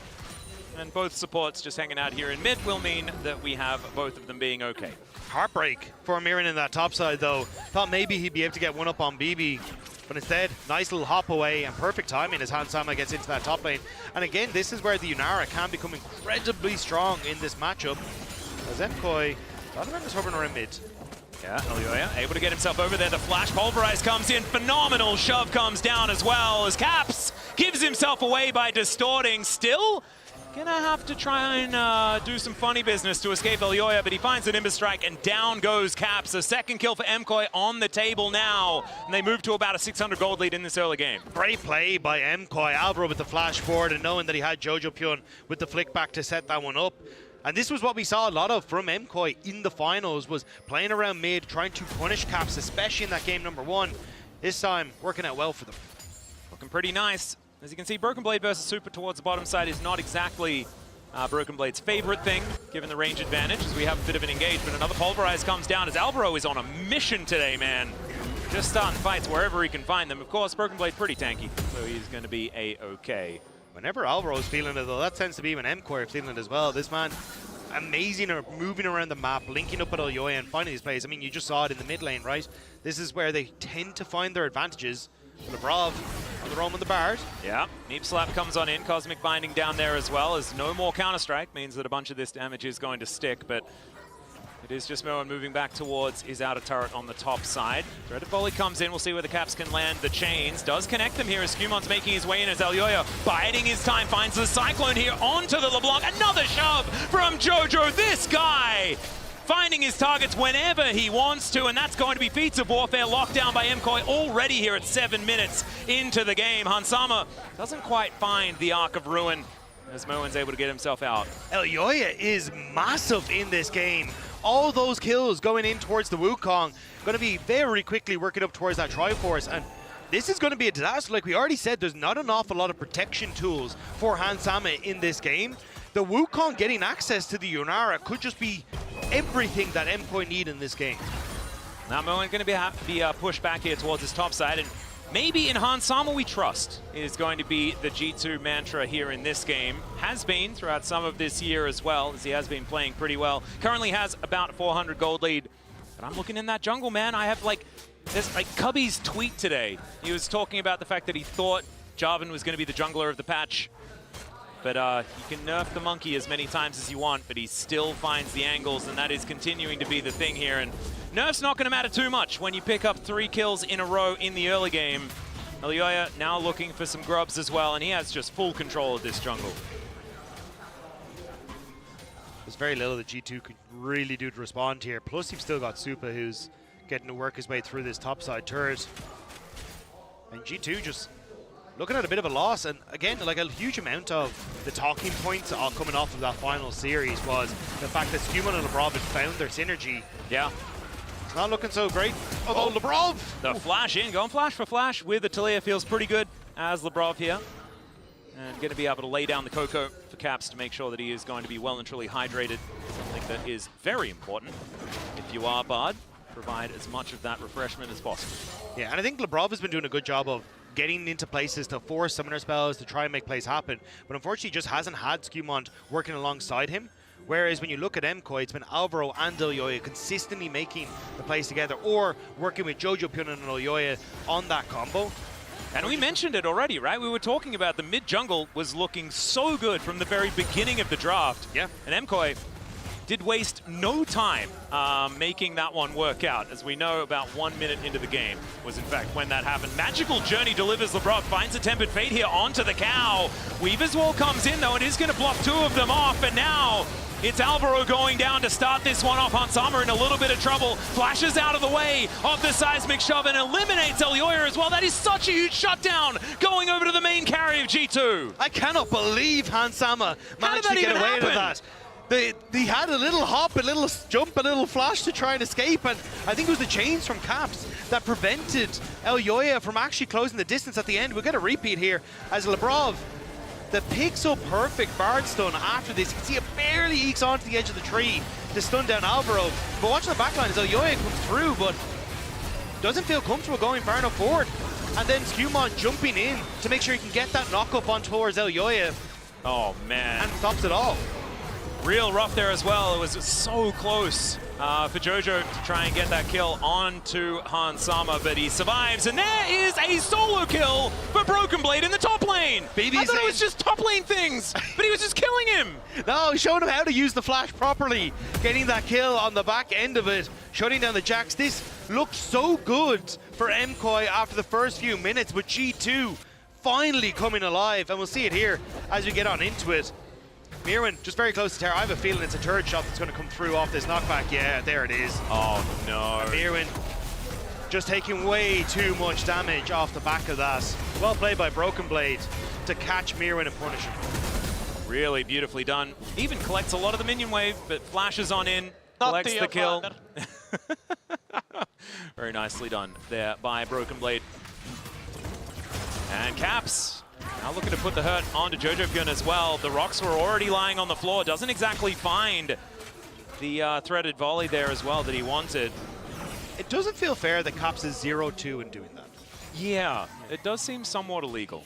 and both supports just hanging out here in mid will mean that we have both of them being okay. Heartbreak for Miran in that top side, though. Thought maybe he'd be able to get one up on BB, but instead, nice little hop away and perfect timing as Hansama gets into that top lane. And again, this is where the Yunara can become incredibly strong in this matchup, as MKOI, a lot of members hovering around mid. Yeah, Elyoya able to get himself over there. The flash pulverize comes in. Phenomenal shove comes down as well as Caps gives himself away by distorting. Still gonna have to try and do some funny business to escape Elyoya, but he finds an Nimbus Strike and down goes Caps. A second kill for MKOI on the table now, and they move to about a 600 gold lead in this early game. Great play by MKOI. Alvaro with the flash forward and knowing that he had Jojo Pyun with the flick back to set that one up. And this was what we saw a lot of from MKOI in the finals, was playing around mid, trying to punish Caps, especially in that game number 1. This time, working out well for them. Looking pretty nice. As you can see, Broken Blade versus Super towards the bottom side is not exactly Broken Blade's favorite thing, given the range advantage, as we have a bit of an engagement. Another Pulverize comes down as Alvaro is on a mission today, man. Just starting fights wherever he can find them. Of course, Broken Blade pretty tanky, so he's going to be A-okay. Whenever Alvaro's feeling it, though, that tends to be when MKOI are feeling it as well. This man, amazing, or moving around the map, linking up with Elyoya and finding these plays. I mean, you just saw it in the mid lane, right? This is where they tend to find their advantages. Lebrov on the roam on the Bard. Yeah, Neep Slap comes on in. Cosmic Binding down there as well, as no more Counter-Strike means that a bunch of this damage is going to stick, but it is just Moen moving back towards his outer turret on the top side. Threaded Volley comes in. We'll see where the Caps can land. The chains does connect them here as Scumon's making his way in, as Elyoya biding his time finds the Cyclone here onto the LeBlanc. Another shove from Jojo. This guy finding his targets whenever he wants to, and that's going to be Feats of Warfare locked down by MKOI already here at 7 minutes into the game. Hansama doesn't quite find the Arc of Ruin as Moen's able to get himself out. Elyoya is massive in this game. All those kills going in towards the Wukong, going to be very quickly working up towards that Triforce, and this is going to be a disaster. Like we already said, there's not an awful lot of protection tools for Hansama in this game. The Wukong getting access to the Yunara could just be everything that MKOI need in this game. Now Moen going to be pushed back here towards his top side, and maybe in Hansama we trust is going to be the G2 mantra here in this game. Has been throughout some of this year as well, as he has been playing pretty well. Currently has about 400 gold lead. But I'm looking in that jungle, man. I have there's Cubby's tweet today. He was talking about the fact that he thought Jarvan was going to be the jungler of the patch. But you can nerf the monkey as many times as you want, but he still finds the angles, and that is continuing to be the thing here. And nerf's not going to matter too much when you pick up 3 kills in a row in the early game. Elyoya now looking for some grubs as well, and he has just full control of this jungle. There's very little that G2 could really do to respond here. Plus, you've still got Supa, who's getting to work his way through this topside turret. And G2 just looking at a bit of a loss, and again, like a huge amount of the talking points all coming off of that final series was the fact that Scuman and Lebrov had found their synergy. Yeah. It's not looking so great. Although Lebrov! The flash in, going flash for flash with the Taliyah feels pretty good as Lebrov here. And going to be able to lay down the Coco for Caps to make sure that he is going to be well and truly hydrated. Something that is very important. If you are Bard, provide as much of that refreshment as possible. Yeah, and I think Lebrov has been doing a good job of getting into places to force summoner spells to try and make plays happen, but unfortunately just hasn't had Scumont working alongside him. Whereas when you look at MKOI, it's been Alvaro and Elyoya consistently making the plays together, or working with Jojo Pyun and Elyoya on that combo. And we mentioned it already, right? We were talking about the mid-jungle was looking so good from the very beginning of the draft. Yeah. And MKOI did waste no time making that one work out. As we know, about 1 minute into the game was in fact when that happened. Magical Journey delivers. Lebrov finds a Tempered Fate here onto the cow. Weaver's Wall comes in though, and is going to block 2 of them off, and now it's Alvaro going down to start this one off. Hansama in a little bit of trouble. Flashes out of the way of the seismic shove and eliminates Elyoya as well. That is such a huge shutdown going over to the main carry of G2. I cannot believe Hansama managed to get away with that. They had a little hop, a little jump, a little flash to try and escape, and I think it was the chains from Caps that prevented Elyoya from actually closing the distance at the end. We'll get a repeat here as Lebrov, the pixel perfect Bard stun after this. You can see it barely ekes onto the edge of the tree to stun down Alvaro. But watching the backline as Elyoya comes through, but doesn't feel comfortable going far enough forward. And then Scumont jumping in to make sure he can get that knock up on towards Elyoya. Oh, man. And stops it all. Real rough there as well. It was so close for Jojo to try and get that kill onto Hans Sama, but he survives. And there is a solo kill for Broken Blade in the top lane. I thought it was just top lane things, but he was just killing him. No, showing him how to use the flash properly. Getting that kill on the back end of it. Shutting down the Jax. This looked so good for MKOI after the first few minutes, but G2 finally coming alive. And we'll see it here as we get on into it. Mirwin just very close to Terra. I have a feeling it's a turret shot that's going to come through off this knockback. Yeah, there it is. Oh, no. Mirwin just taking way too much damage off the back of that. Well played by Broken Blade to catch Mirwin and punish him. Really beautifully done. Even collects a lot of the minion wave, but flashes on in, collects the kill. Very nicely done there by Broken Blade. And Caps now looking to put the hurt onto Jojo Gun as well. The rocks were already lying on the floor. Doesn't exactly find the threaded volley there as well that he wanted. It doesn't feel fair that Caps is 0-2 in doing that. Yeah, it does seem somewhat illegal.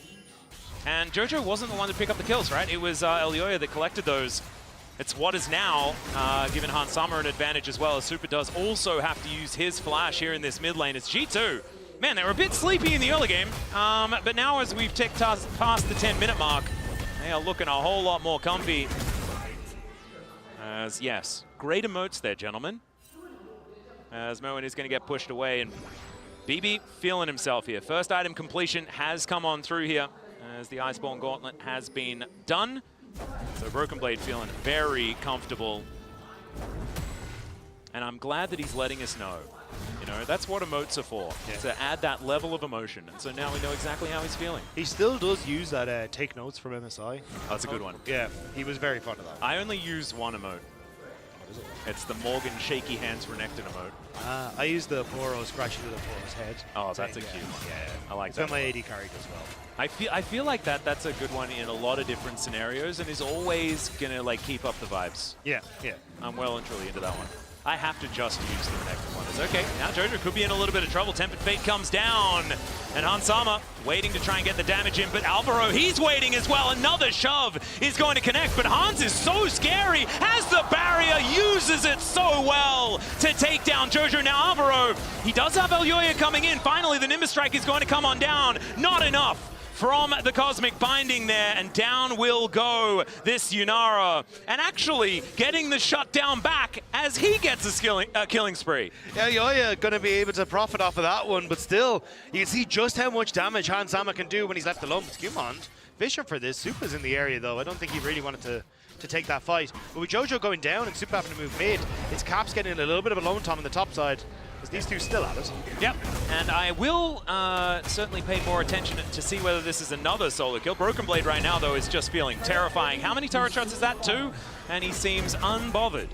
And Jojo wasn't the one to pick up the kills, right? It was Elioya that collected those. It's what is now given Hans Sama an advantage as well, as Super does also have to use his flash here in this mid lane. It's G2. Man, they were a bit sleepy in the early game, but now as we've ticked past the 10-minute mark, they are looking a whole lot more comfy. As, yes, great emotes there, gentlemen. As Moen is going to get pushed away, and BB feeling himself here. First item completion has come on through here, as the Iceborne Gauntlet has been done. So Broken Blade feeling very comfortable. And I'm glad that he's letting us know. You know, that's what emotes are for, to add that level of emotion. And so now we know exactly how he's feeling. He still does use that take notes from MSI. Oh, that's a good one. Yeah, he was very fond of that. I only use one emote. What is it? It's the Morgan shaky hands Renekton emote. I use the Poro scratching to the Poro's head. Oh, that's a cute one. Yeah, I like it's that. It's my AD carry as well. I feel like that's a good one in a lot of different scenarios and is always gonna like keep up the vibes. Yeah, yeah. I'm well and truly into that one. I have to just use the Renekton one. It's okay. Now Jojo could be in a little bit of trouble. Tempered Fate comes down. And Hans Sama waiting to try and get the damage in. But Alvaro, he's waiting as well. Another shove is going to connect. But Hans is so scary. Has the barrier. Uses it so well to take down Jojo. Now Alvaro, he does have Elioya coming in. Finally, the Nimbus Strike is going to come on down. Not enough from the Cosmic Binding there, and down will go this Yunara. And actually getting the shutdown back as he gets a killing spree. Yeah, Elioya going to be able to profit off of that one, but still, you can see just how much damage Hans Sama can do when he's left alone. But Skewmond, Fisher for this. Supa's in the area, though. I don't think he really wanted to take that fight. But with Jojo going down and Supa having to move mid, it's Caps getting a little bit of a lone tom on the top side. These two still at it. Yep, and I will certainly pay more attention to see whether this is another solo kill. Broken Blade right now, though, is just feeling terrifying. How many turret shots is that? 2? And he seems unbothered.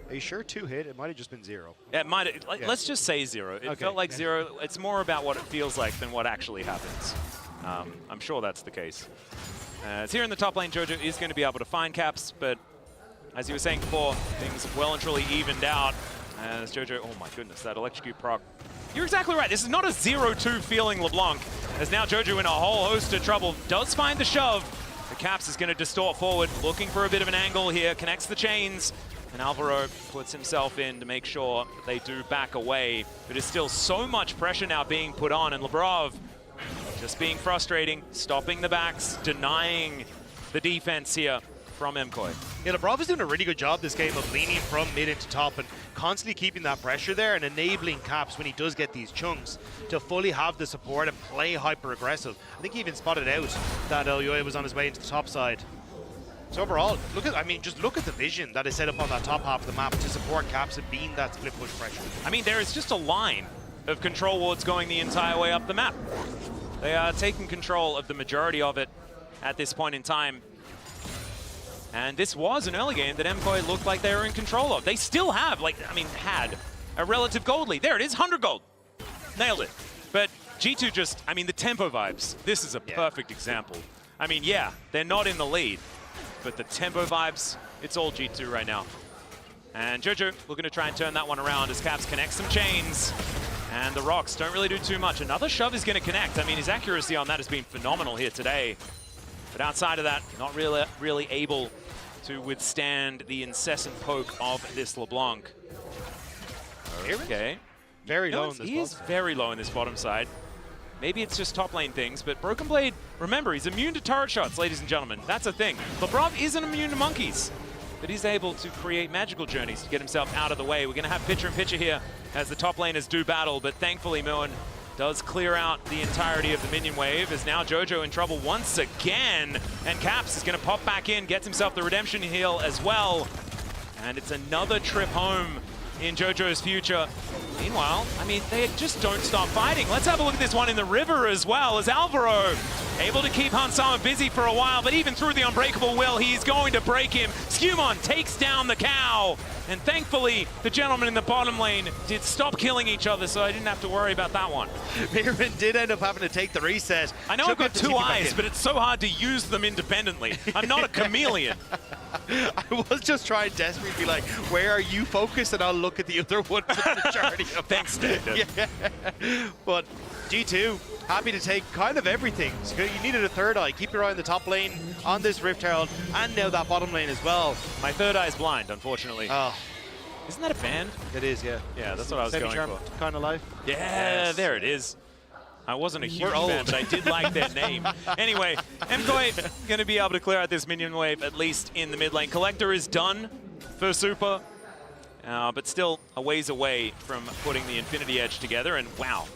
Are you sure 2 hit? It might have just been 0. It might have, let's just say 0. It felt like 0. It's more about what it feels like than what actually happens. I'm sure that's the case. As here in the top lane, Jojo is going to be able to find Caps, but as you were saying before, things well and truly evened out. As Jojo, oh my goodness, that electrocute proc. You're exactly right. This is not a 0-2 feeling LeBlanc. As now Jojo in a whole host of trouble. Does find the shove. The Caps is going to distort forward, looking for a bit of an angle here. Connects the chains. And Alvaro puts himself in to make sure that they do back away. But there's still so much pressure now being put on. And Lebrov just being frustrating, stopping the backs, denying the defense here from MKOI. Yeah, Lebrov is doing a really good job this game of leaning from mid into top and constantly keeping that pressure there and enabling Caps when he does get these chunks to fully have the support and play hyper aggressive. I think he even spotted out that Elioya was on his way into the top side. So overall, just look at the vision that is set up on that top half of the map to support Caps and being that split push pressure. I mean, there is just a line of control wards going the entire way up the map. They are taking control of the majority of it at this point in time. And this was an early game that MKOI looked like they were in control of. They still have, had a relative gold lead. There it is, 100 gold. Nailed it. But G2 just, the tempo vibes. This is a perfect example. Yeah, they're not in the lead, but the tempo vibes, it's all G2 right now. And Jojo looking to try and turn that one around as Caps connect some chains. And the rocks don't really do too much. Another shove is going to connect. His accuracy on that has been phenomenal here today. But outside of that, not really able to withstand the incessant poke of this LeBlanc. Okay. Very low in this He is very low in this bottom side. Maybe it's just top lane things, but Broken Blade, remember, he's immune to turret shots, ladies and gentlemen. That's a thing. Lebrov isn't immune to monkeys, but he's able to create magical journeys to get himself out of the way. We're going to have pitcher-in-pitcher here as the top laners do battle, but thankfully Moen does clear out the entirety of the minion wave, as now Jojo in trouble once again, and Caps is going to pop back in, gets himself the redemption heal as well, and it's another trip home in Jojo's future. Meanwhile, I mean, they just don't stop fighting. Let's have a look at this one in the river as well, as Alvaro able to keep Hansama busy for a while, but even through the unbreakable will, he's going to break him. Skewmon takes down the cow, and thankfully, the gentleman in the bottom lane did stop killing each other, so I didn't have to worry about that one. Mirren did end up having to take the reset. I know I've got two eyes, but it's so hard to use them independently. I'm not a chameleon. I was just trying desperately to be like, where are you focused? And I'll look at the other one for the majority of Thanks, Dave. Yeah. But G2, happy to take kind of everything. So you needed a third eye. Keep your eye on the top lane, on this Rift Herald, and now that bottom lane as well. My third eye is blind, unfortunately. Oh. Isn't that a band? It is, yeah. Yeah, that's what I was going for. Kind of life. Yeah, there it is. I wasn't a huge fan, but I did like their name. Anyway, MKoi going to be able to clear out this minion wave, at least in the mid lane. Collector is done for Super, but still a ways away from putting the Infinity Edge together. And wow,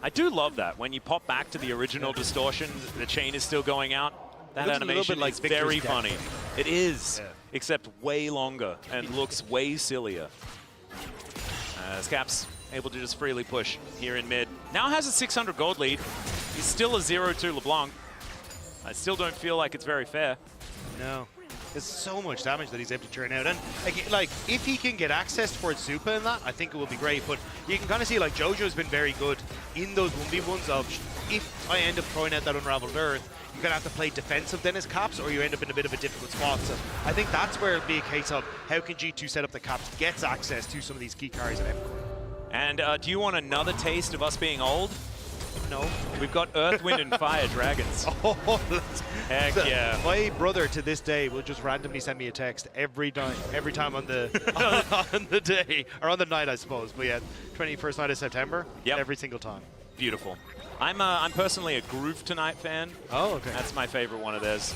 I do love that. When you pop back to the original distortion, the chain is still going out. That animation is very funny. It is, except way longer and looks way sillier. As Caps able to just freely push here in mid. Now has a 600 gold lead. He's still a 0-2 LeBlanc. I still don't feel like it's very fair. No. There's so much damage that he's able to churn out. And like, if he can get access towards Super in that, I think it will be great. But you can kind of see like Jojo's been very good in those 1v1s of, if I end up throwing out that Unraveled Earth, you're going to have to play defensive then as Caps, or you end up in a bit of a difficult spot. So I think that's where it'll be a case of how can G2 set up the Caps gets access to some of these key carries in MKoi. And do you want another taste of us being old? No. We've got Earth, Wind, and Fire dragons. Oh, heck yeah. My brother to this day will just randomly send me a text every time on the on the day, or on the night, I suppose. But yeah, 21st night of September, every single time. Beautiful. I'm personally a Groove Tonight fan. Oh, okay. That's my favorite one of theirs.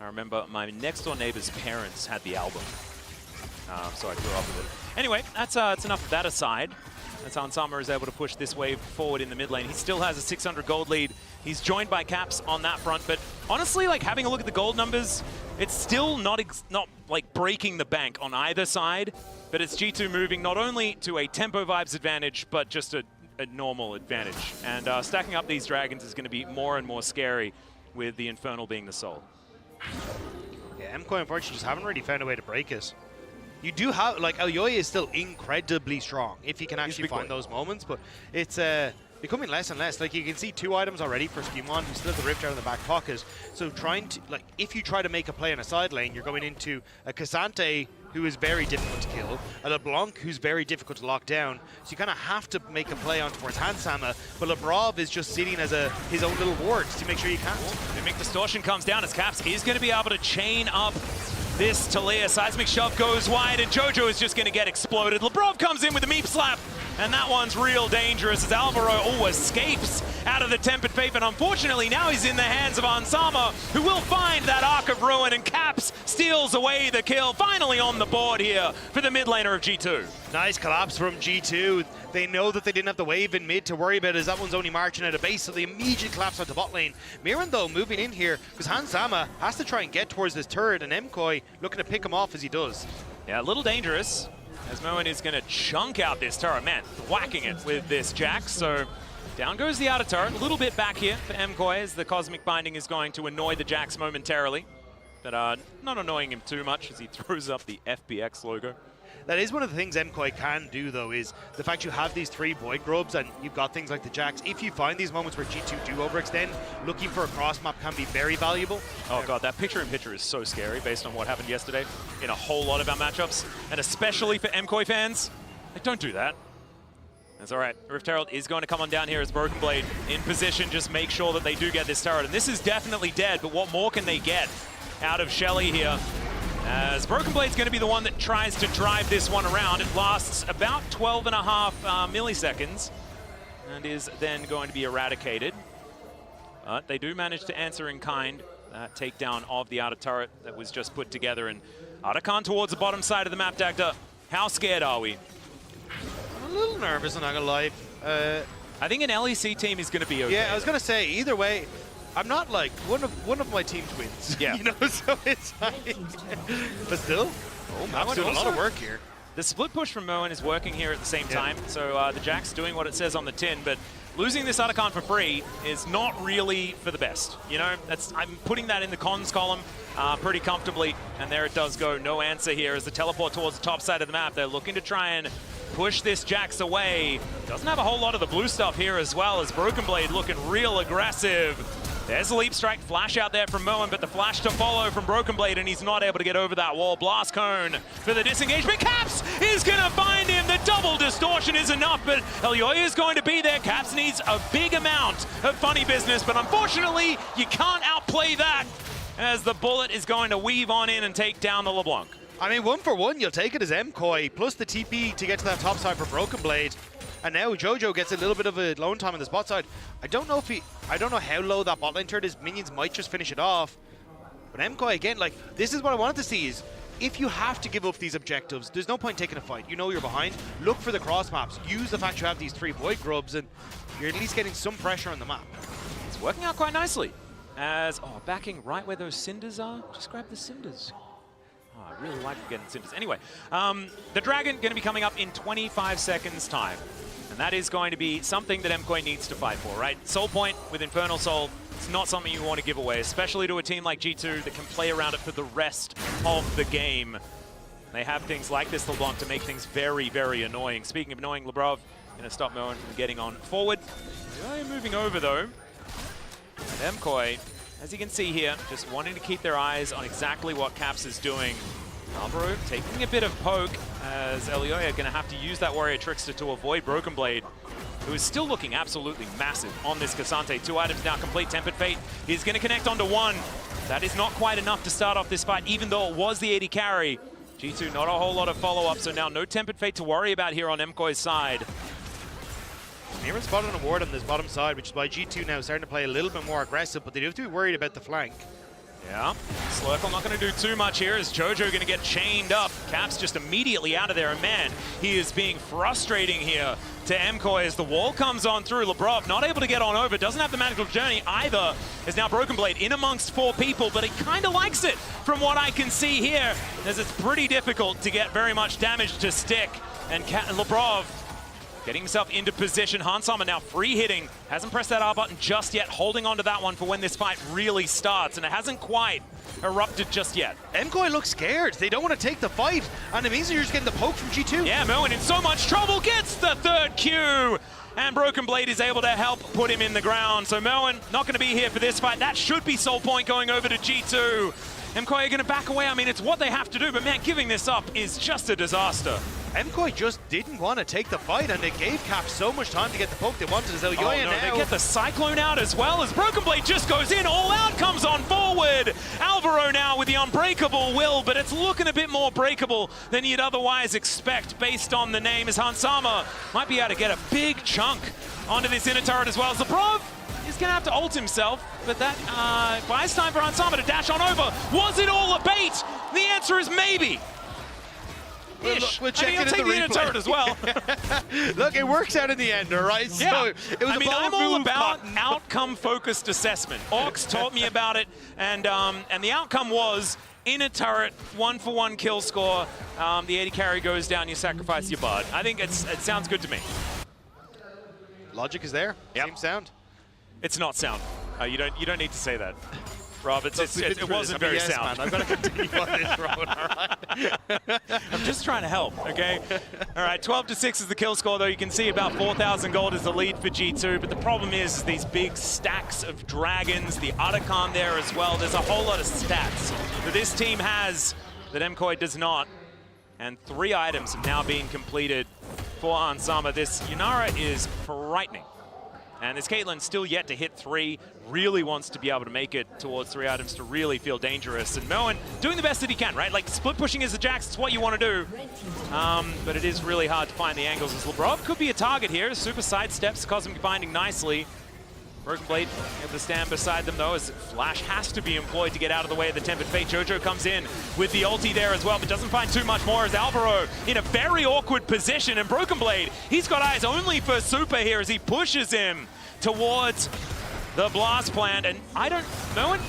I remember my next door neighbor's parents had the album. So I grew up with it. Anyway, that's enough of that aside. That's how Hansama is able to push this wave forward in the mid lane. He still has a 600 gold lead. He's joined by Caps on that front, but honestly, like having a look at the gold numbers, it's still not like breaking the bank on either side, but it's G2 moving not only to a tempo vibes advantage, but just a normal advantage. And stacking up these dragons is going to be more and more scary with the Infernal being the soul. Yeah, MKoi unfortunately just haven't really found a way to break it. You do have, like, Aoyoi is still incredibly strong if he can actually find those moments, but it's becoming less and less. Like, you can see 2 items already for Skewmon, who's still has the Rift out in the back pocket. So trying to, like, if you try to make a play on a side lane, you're going into a Cassante who is very difficult to kill, a LeBlanc who's very difficult to lock down. So you kind of have to make a play on towards Hansama, but Lebrov is just sitting as his own little ward to make sure you can't. Mimic Distortion comes down as Caps is going to be able to chain up this Talia. Seismic Shove goes wide, and Jojo is just going to get exploded. Lebrov comes in with a meep slap, and that one's real dangerous as Alvaro escapes out of the Tempered Faith, and unfortunately now he's in the hands of Hansama, who will find that Arc of Ruin, and Caps steals away the kill, finally on the board here for the mid laner of G2. Nice collapse from G2. They know that they didn't have the wave in mid to worry about, as that one's only marching out of base, so they immediately collapse onto bot lane. Mirren, though, moving in here, because Hansama has to try and get towards this turret, and MKoi looking to pick him off as he does. Yeah, a little dangerous, as Moen is going to chunk out this turret. Man, whacking it with this Jax, so down goes the outer turret. A little bit back here for MKoi, as the Cosmic Binding is going to annoy the Jax momentarily, but not annoying him too much as he throws up the FPX logo. That is one of the things MKoi can do, though, is the fact you have these 3 Void Grubs and you've got things like the Jax. If you find these moments where G2 do overextend, looking for a cross map can be very valuable. Oh god, that picture-in-picture is so scary based on what happened yesterday in a whole lot of our matchups, and especially for MKoi fans. Like, don't do that. That's all right. Rift Herald is going to come on down here as Broken Blade in position. Just make sure that they do get this turret. And this is definitely dead, but what more can they get out of Shelly here? As Broken Blade's going to be the one that tries to drive this one around. It lasts about 12.5 milliseconds and is then going to be eradicated. But they do manage to answer in kind that takedown of the outer turret that was just put together. And Arakan towards the bottom side of the map, Dagda. How scared are we? I'm a little nervous, I'm not gonna lie. I think an LEC team is gonna be okay. Yeah, I was gonna say, either way, I'm not like, one of my teams wins. Yeah. You know, so it's like, but still, Moen's doing a lot of work here. The split push from Moen is working here at the same time. So the Jack's doing what it says on the tin, but losing this Arakan for free is not really for the best. You know, I'm putting that in the cons column pretty comfortably, and there it does go. No answer here as the teleport towards the top side of the map. They're looking to try and push this Jax away. Doesn't have a whole lot of the blue stuff here as well, as Broken Blade looking real aggressive. There's a leap strike flash out there from Moen, but the flash to follow from Broken Blade, and he's not able to get over that wall. Blast Cone for the disengagement. Caps is going to find him. The double distortion is enough, but Elyoya is going to be there. Caps needs a big amount of funny business, but unfortunately, you can't outplay that as the bullet is going to weave on in and take down the LeBlanc. I mean, 1 for 1, you'll take it as MKoi, plus the TP to get to that top side for Broken Blade. And now Jojo gets a little bit of a lone time on the spot side. I don't know how low that bot lane turret is. Minions might just finish it off. But MKoi, again, like, this is what I wanted to see is, if you have to give up these objectives, there's no point taking a fight. You know you're behind. Look for the cross maps. Use the fact you have these 3 void grubs, and you're at least getting some pressure on the map. It's working out quite nicely. As, backing right where those cinders are. Just grab the cinders. I really like getting cinders. Anyway, the Dragon going to be coming up in 25 seconds time. And that is going to be something that MKoi needs to fight for, right? Soul Point with Infernal Soul, it's not something you want to give away, especially to a team like G2 that can play around it for the rest of the game. They have things like this LeBlanc to make things very, very annoying. Speaking of annoying, Lebrov going to stop Moen from getting on forward. They're moving over, though. And MKoi, as you can see here, just wanting to keep their eyes on exactly what Caps is doing. Alvaro taking a bit of poke as Elyoya going to have to use that Warrior Trickster to avoid Broken Blade, who is still looking absolutely massive on this Cassante. 2 items now complete. Tempered Fate is going to connect onto 1. That is not quite enough to start off this fight, even though it was the AD carry. G2, not a whole lot of follow-up, so now no Tempered Fate to worry about here on MKOI's side. Near spotted an ward on this bottom side, which is why G2 now starting to play a little bit more aggressive, but they do have to be worried about the flank. Yeah, Slurkle not going to do too much here as Jojo going to get chained up. Caps just immediately out of there, and man, he is being frustrating here to MKoi as the wall comes on through. Lebrov not able to get on over, doesn't have the magical journey either, is now Broken Blade in amongst 4 people, but he kind of likes it from what I can see here, as it's pretty difficult to get very much damage to stick, and Lebrov getting himself into position. Hansama now free hitting. Hasn't pressed that R button just yet. Holding on to that one for when this fight really starts. And it hasn't quite erupted just yet. MKoi looks scared. They don't want to take the fight. And it means you're just getting the poke from G2. Yeah, Moen in so much trouble. Gets the 3rd Q. And Broken Blade is able to help put him in the ground. So Moen not going to be here for this fight. That should be Soul Point going over to G2. MKoi are going to back away. I mean, it's what they have to do. But man, giving this up is just a disaster. MKoi just didn't want to take the fight, and it gave Cap so much time to get the poke they wanted. As Elyoya now. They get the Cyclone out as well, as Broken Blade just goes in, all out, comes on forward. Alvaro now with the unbreakable will, but it's looking a bit more breakable than you'd otherwise expect based on the name, as Hansama might be able to get a big chunk onto this inner turret as well. Zabrov is going to have to ult himself, but that buys time for Hansama to dash on over. Was it all a bait? The answer is maybe. We'll check I mean, he'll take the inner turret as well. Look, it works out in the end, all right? Yeah. So it was I'm all about outcome-focused assessment. Orcs taught me about it, and the outcome was inner turret, 1-for-1 kill score. The AD carry goes down, you sacrifice your bard. I think it sounds good to me. Logic is there. Yep. Seems sound. It's not sound. You don't need to say that. Rob, it wasn't very sound. Man, I've got to continue on this road, all right? I'm just trying to help, okay? All right, 12-6 is the kill score, though. You can see about 4,000 gold is the lead for G2, but the problem is these big stacks of dragons, the Otacon there as well. There's a whole lot of stats that this team has that MKoi does not, and 3 items have now been completed for Ansama. This Yunara is frightening. And this Caitlyn's still yet to hit 3, really wants to be able to make it towards 3 items to really feel dangerous. And Moen doing the best that he can, right? Like, split pushing is the Jax, it's what you want to do. But it is really hard to find the angles as Lebrov could be a target here. Super sidesteps, Cosmic binding nicely. Broken Blade able to stand beside them though, as Flash has to be employed to get out of the way of the Tempered Fate. Jojo comes in with the ulti there as well, but doesn't find too much more as Alvaro in a very awkward position. And Broken Blade, he's got eyes only for Super here as he pushes him towards the blast plant. And I don't, Moen,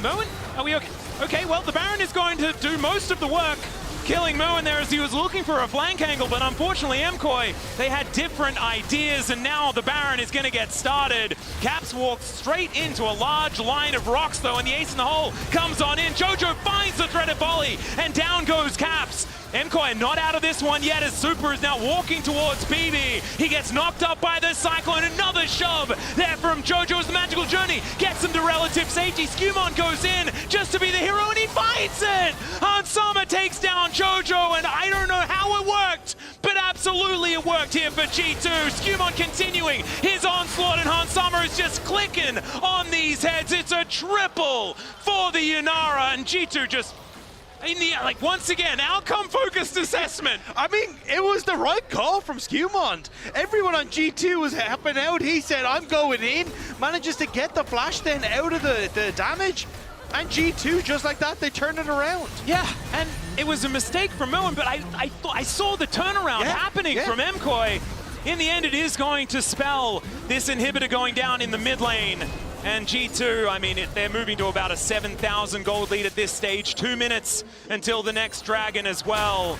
Moen, are we okay? Okay, well, the Baron is going to do most of the work, killing Moen there as he was looking for a flank angle, but unfortunately MKOI, they had different ideas, and now the Baron is going to get started. Caps walks straight into a large line of rocks though, and the ace in the hole comes on in. Jojo finds the threaded volley, and down goes Caps. MKOI not out of this one yet as Super is now walking towards BB. He gets knocked up by the Cyclone. Another shove there from Jojo as the magical journey gets him to relative safety. Skewmon goes in just to be the hero, and he fights it! Ansama takes down Jojo, and I don't know how it worked, but absolutely it worked here for G2. Skewmon continuing his onslaught, and Ansama is just clicking on these heads. It's a triple for the Yunara, and G2 just in the, like, once again, outcome-focused assessment. I mean, it was the right call from Skewmon. Everyone on G2 was helping out. He said, I'm going in. Manages to get the flash then out of the damage. And G2, just like that, they turn it around. Yeah, and it was a mistake from Moen, but I saw the turnaround happening from MKOI. In the end, it is going to spell this inhibitor going down in the mid lane. And G2, I mean, they're moving to about a 7,000 gold lead at this stage. 2 minutes until the next dragon as well.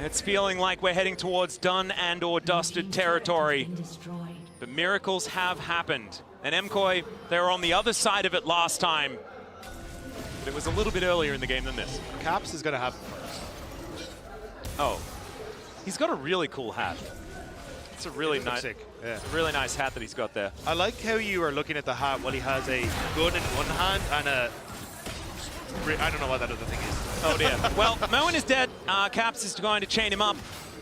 It's feeling like we're heading towards done and or dusted territory. But miracles have happened. And MKOI, they were on the other side of it last time. But it was a little bit earlier in the game than this. Caps is going to have it first. Oh, he's got a really cool hat. It's a really nice, sick. Yeah. It's a really nice hat that he's got there. I like how you are looking at the hat while he has a gun in one hand and a... I don't know what that other thing is. Oh dear. Well, Moen is dead. Caps is going to chain him up,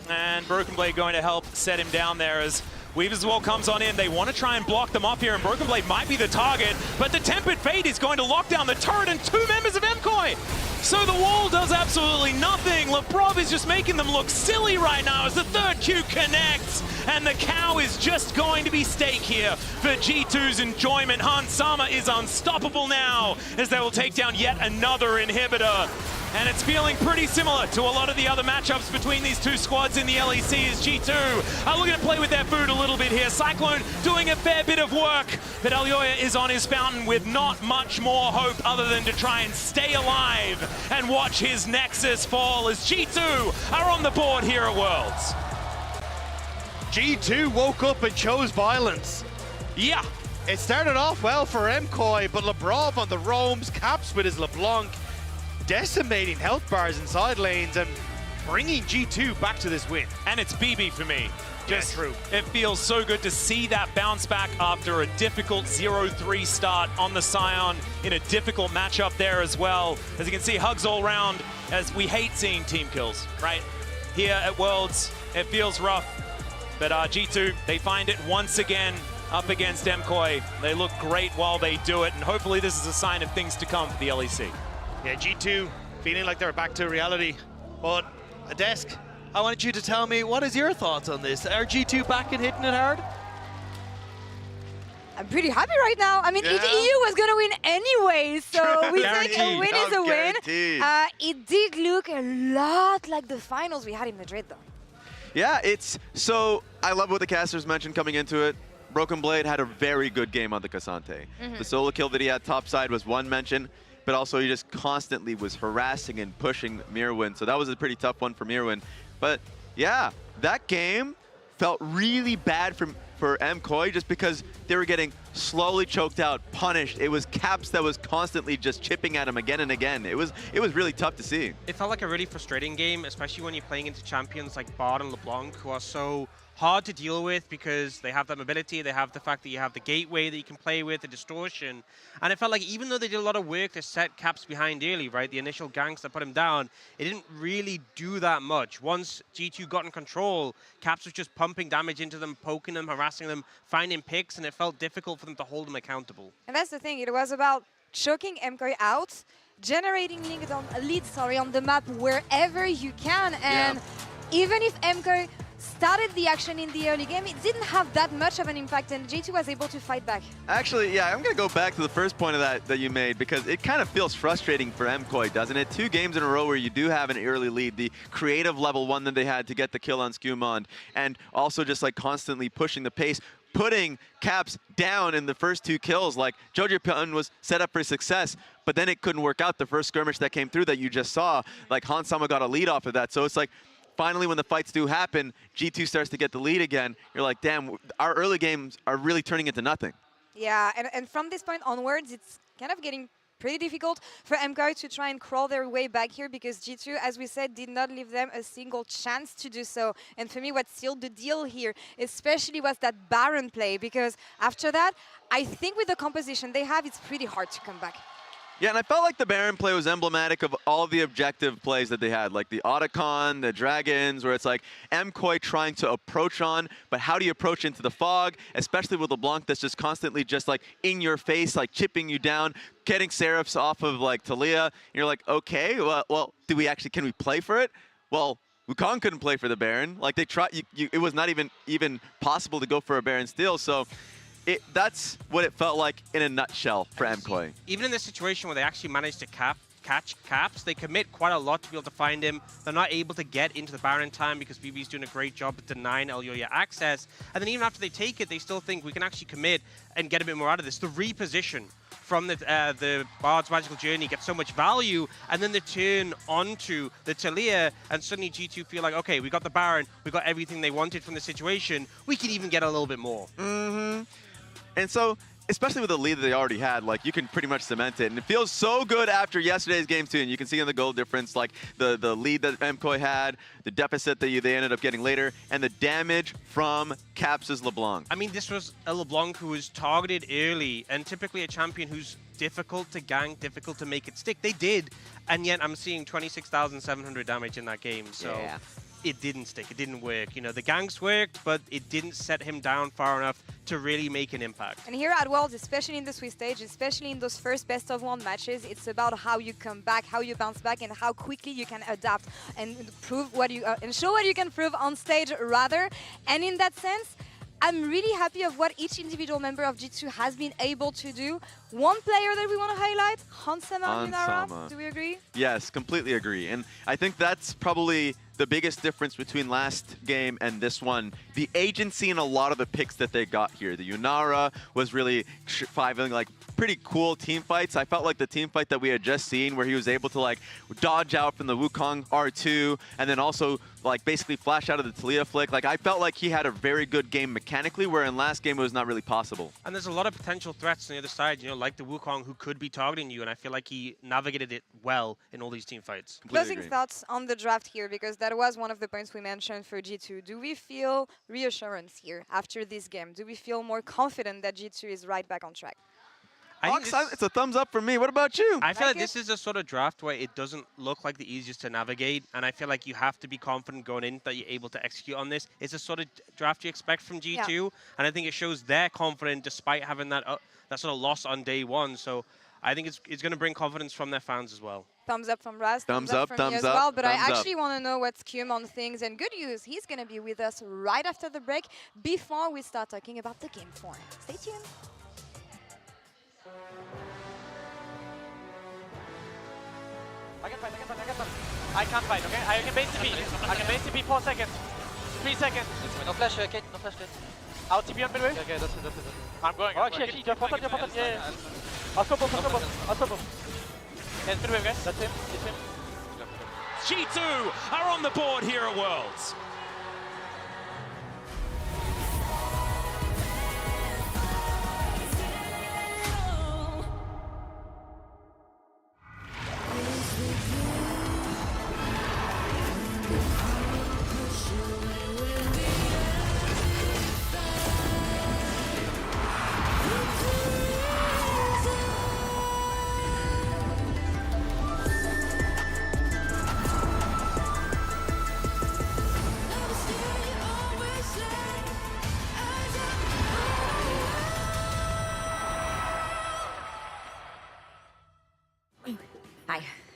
and Broken Blade going to help set him down there as Weaver's Wall comes on in. They want to try and block them off here, and Broken Blade might be the target, but the Tempered Fate is going to lock down the turret and 2 members of MKOI. So the wall does absolutely nothing. Lebrov is just making them look silly right now as the third Q connects, and the cow is just going to be stake here for G2's enjoyment. Ansama is unstoppable now as they will take down yet another inhibitor. And it's feeling pretty similar to a lot of the other matchups between these two squads in the LEC as G2 are looking to play with their food a little bit here. Cyclone doing a fair bit of work, but Elyoya is on his fountain with not much more hope other than to try and stay alive and watch his Nexus fall as G2 are on the board here at Worlds. G2 woke up and chose violence. Yeah. It started off well for MKOI, but Lebrov on the roams, Caps with his LeBlanc, decimating health bars in side lanes and bringing G2 back to this win. And it's BB for me. Just true. It feels so good to see that bounce back after a difficult 0-3 start on the Scion in a difficult matchup there as well. As you can see, hugs all around as we hate seeing team kills, right? Here at Worlds, it feels rough, but G2, they find it once again up against MKOI. They look great while they do it, and hopefully this is a sign of things to come for the LEC. Yeah, G2 feeling like they're back to reality. But, Desk, I wanted you to tell me, what is your thoughts on this? Are G2 back and hitting it hard? I'm pretty happy right now. I mean, EU was going to win anyway, so we think a win is a win. It did look a lot like the finals we had in Madrid, though. Yeah, so I love what the casters mentioned coming into it. Broken Blade had a very good game on the Cassante. The solo kill that he had topside was one mention, but also he just constantly was harassing and pushing Mirwin. So that was a pretty tough one for Mirwin. But yeah, that game felt really bad for MKOI just because they were getting slowly choked out, punished. It was Caps that was constantly just chipping at him again and again. It was really tough to see. It felt like a really frustrating game, especially when you're playing into champions like Bard and LeBlanc, who are so hard to deal with because they have that mobility, they have the fact that you have the gateway that you can play with, the distortion. And it felt like even though they did a lot of work to set Caps behind early, right, the initial ganks that put him down, it didn't really do that much. Once G2 got in control, Caps was just pumping damage into them, poking them, harassing them, finding picks, and it felt difficult for them to hold them accountable. And that's the thing, it was about choking MKOI out, generating leads on the map wherever you can, and even if MKOI started the action in the early game, it didn't have that much of an impact, and G2 was able to fight back. Actually, yeah, I'm going to go back to the first point of that you made, because it kind of feels frustrating for MKOI, doesn't it? 2 games in a row where you do have an early lead, the creative level 1 that they had to get the kill on Skumond, and also just like constantly pushing the pace, putting Caps down in the first 2 kills. Like, Jojo was set up for success, but then it couldn't work out. The first skirmish that came through that you just saw, like Hansama got a lead off of that. So it's like, finally, when the fights do happen, G2 starts to get the lead again. You're like, damn, our early games are really turning into nothing. Yeah, and from this point onwards, it's kind of getting pretty difficult for MKOI to try and crawl their way back here, because G2, as we said, did not leave them a single chance to do so. And for me, what's still the deal here, especially was that Baron play, because after that, I think with the composition they have, it's pretty hard to come back. Yeah, and I felt like the Baron play was emblematic of all the objective plays that they had, like the Otacon, the Dragons, where it's like MKOI trying to approach on, but how do you approach into the fog, especially with LeBlanc that's just constantly just like in your face, like chipping you down, getting Seraphs off of like Talia, and you're like, okay, well, can we play for it? Well, Wukong couldn't play for the Baron. Like, they tried, it was not even possible to go for a Baron steal, so that's what it felt like in a nutshell for MKOI. Even in this situation where they actually managed to catch Caps, they commit quite a lot to be able to find him. They're not able to get into the Baron in time because BB's doing a great job at denying Elyoya access. And then even after they take it, they still think we can actually commit and get a bit more out of this. The reposition from the Bard's Magical Journey gets so much value, and then the turn onto the Talia, and suddenly G2 feel like, okay, we got the Baron, we got everything they wanted from the situation, we can even get a little bit more. Mm-hmm. And so, especially with the lead that they already had, like, you can pretty much cement it. And it feels so good after yesterday's game too. And you can see in the goal difference, like the lead that MKOI had, the deficit that they ended up getting later, and the damage from Caps' LeBlanc. I mean, this was a LeBlanc who was targeted early, and typically a champion who's difficult to gank, difficult to make it stick. They did, and yet I'm seeing 26,700 damage in that game. So. Yeah. It didn't stick, it didn't work. You know, the ganks worked, but it didn't set him down far enough to really make an impact. And here at Worlds, especially in the Swiss stage, especially in those first best-of-1 matches, it's about how you come back, how you bounce back, and how quickly you can adapt and prove what you and show what you can prove on stage, rather. And in that sense, I'm really happy of what each individual member of G2 has been able to do. One player that we want to highlight, Hansama Lunara. Do we agree? Yes, completely agree. And I think that's probably the biggest difference between last game and this one. The agency in a lot of the picks that they got here. The Lunara was really feeling like pretty cool team fights. I felt like the team fight that we had just seen where he was able to like dodge out from the Wukong R2 and then also like basically flash out of the Talia flick. Like, I felt like he had a very good game mechanically, where in last game it was not really possible. And there's a lot of potential threats on the other side, you know, like the Wukong, who could be targeting you, and I feel like he navigated it well in all these team fights. Closing thoughts on the draft here, because that was one of the points we mentioned for G2. Do we feel reassurance here after this game? Do we feel more confident that G2 is right back on track? It's a thumbs up for me. What about you? I feel like this is a sort of draft where it doesn't look like the easiest to navigate, and I feel like you have to be confident going in that you're able to execute on this. It's a sort of draft you expect from G2, and I think it shows they're confident despite having that sort of loss on day one. So I think it's going to bring confidence from their fans as well. Thumbs up from Raz, thumbs up from me as well. But I actually want to know what Skumond thinks, and good news, he's going to be with us right after the break before we start talking about the game form. Stay tuned. I can fight. I can't fight, okay? I can bait TP. I can bait TP 4 seconds. 3 seconds. No flash, Kate, no flash, Kate. I'll TP on midway. Okay, that's it. I'm going. Oh, shit, you're focused. Yeah. I'll stop him. Yeah, midway, guys. That's him. It's him. G2 are on the board here at Worlds.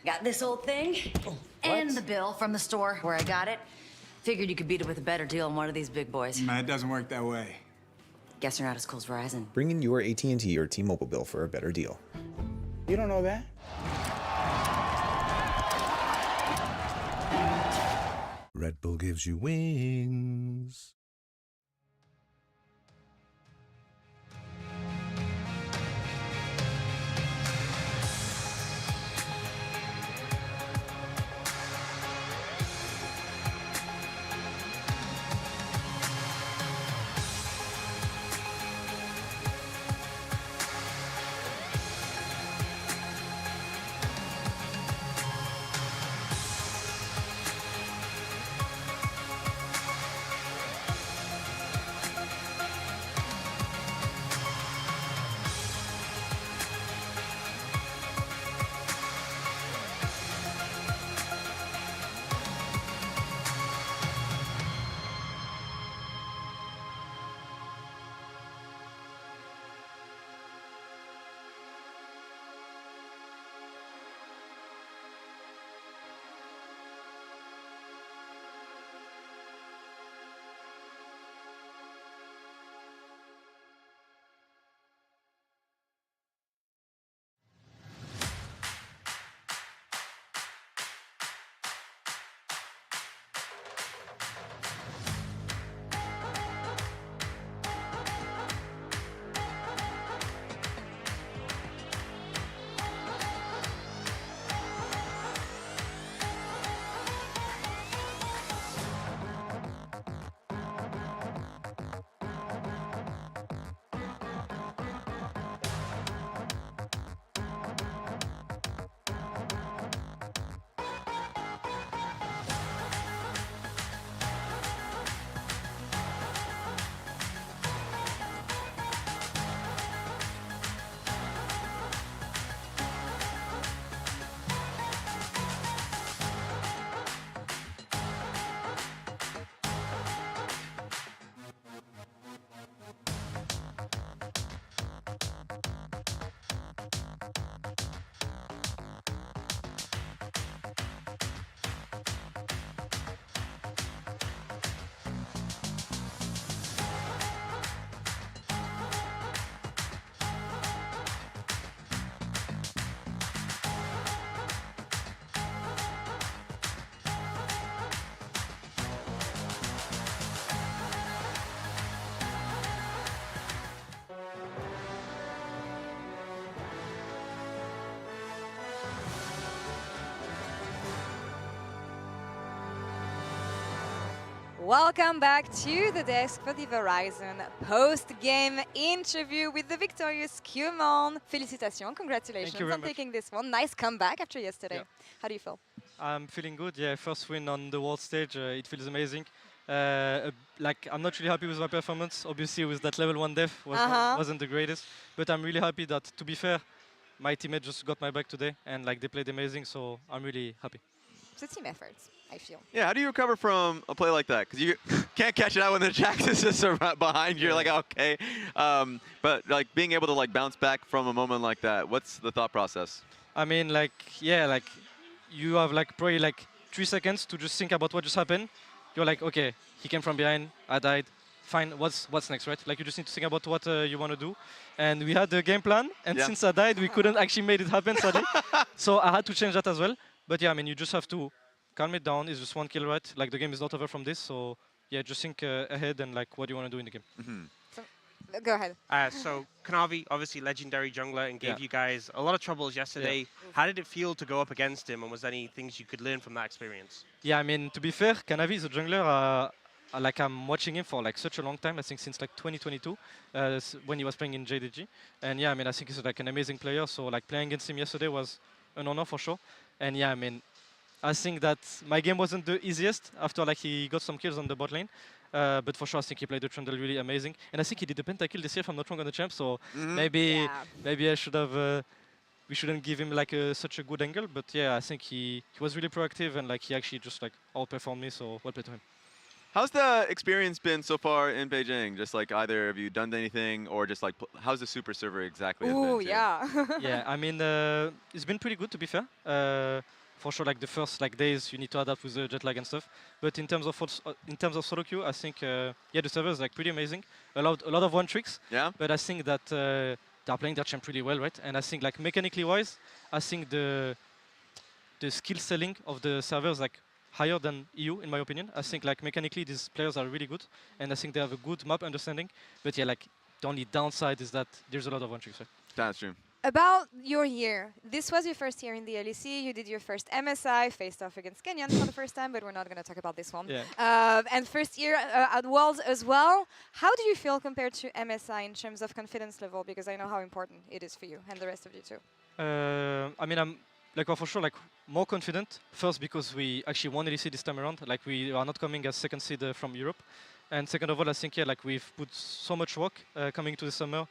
Got this old thing and the bill from the store where I got it. Figured you could beat it with a better deal on one of these big boys. It doesn't work that way. Guess you're not as cool as Verizon. Bring in your AT&T or T-Mobile bill for a better deal. You don't know that? Red Bull gives you wings. Welcome back to the desk for the Verizon post-game interview with the victorious Qmon. Félicitations, congratulations on taking this one. Nice comeback after yesterday. Yeah. How do you feel? I'm feeling good. Yeah, first win on the world stage. It feels amazing. Like I'm not really happy with my performance. Obviously, with that level 1 death wasn't the greatest. But I'm really happy that, to be fair, my teammate just got my back today, and like they played amazing. So I'm really happy. It's a team effort, I feel. Yeah, how do you recover from a play like that? Because you can't catch it out when the Jax is just behind you. You're like, okay. But like being able to like bounce back from a moment like that, what's the thought process? I mean, like, yeah, like you have like probably like 3 seconds to just think about what just happened. You're like, okay, he came from behind, I died. Fine, what's next, right? Like you just need to think about what you want to do. And we had the game plan, and since I died, we couldn't actually make it happen, sadly. So I had to change that as well. But yeah, I mean, you just have to calm it down. It's just 1 kill, right? Like the game is not over from this. So yeah, just think ahead and like what do you want to do in the game. So, go ahead. So Kanavi, obviously legendary jungler, and gave you guys a lot of troubles yesterday. How did it feel to go up against him, and was there any things you could learn from that experience? Yeah, I mean, to be fair, Kanavi is a jungler. Like I'm watching him for like such a long time. I think since like 2022, when he was playing in JDG. And yeah, I mean, I think he's like an amazing player. So like playing against him yesterday was an honor for sure. And yeah, I mean, I think that my game wasn't the easiest after like he got some kills on the bot lane. But for sure, I think he played the Trundle really amazing. And I think he did the pentakill this year, if I'm not wrong, on the champ. So maybe I should have. We shouldn't give him like such a good angle. But yeah, I think he was really proactive, and like he actually just like outperformed me. So well played to him. How's the experience been so far in Beijing? Just like either have you done anything, or just like how's the super server exactly? Ooh, yeah. Yeah, I mean, it's been pretty good to be fair. for sure, like the first like days, you need to adapt with the jet lag and stuff. But in terms of solo queue, I think yeah, the server is like pretty amazing. A lot of one tricks. Yeah. But I think that they are playing their champ really well, right? And I think like mechanically wise, I think the skill selling of the servers like higher than EU in my opinion. I think like mechanically these players are really good, and I think they have a good map understanding. But yeah, like the only downside is that there's a lot of one tricks. Right? That's true. About your year, this was your first year in the LEC. You did your first MSI, faced off against Kenyan for the first time, but we're not going to talk about this one. Yeah. And first year at Worlds as well. How do you feel compared to MSI in terms of confidence level? Because I know how important it is for you and the rest of you too. I mean, I'm like for sure like more confident. First, because we actually won LEC this time around. Like we are not coming as second seed from Europe. And second of all, I think yeah, like we've put so much work coming to the summer.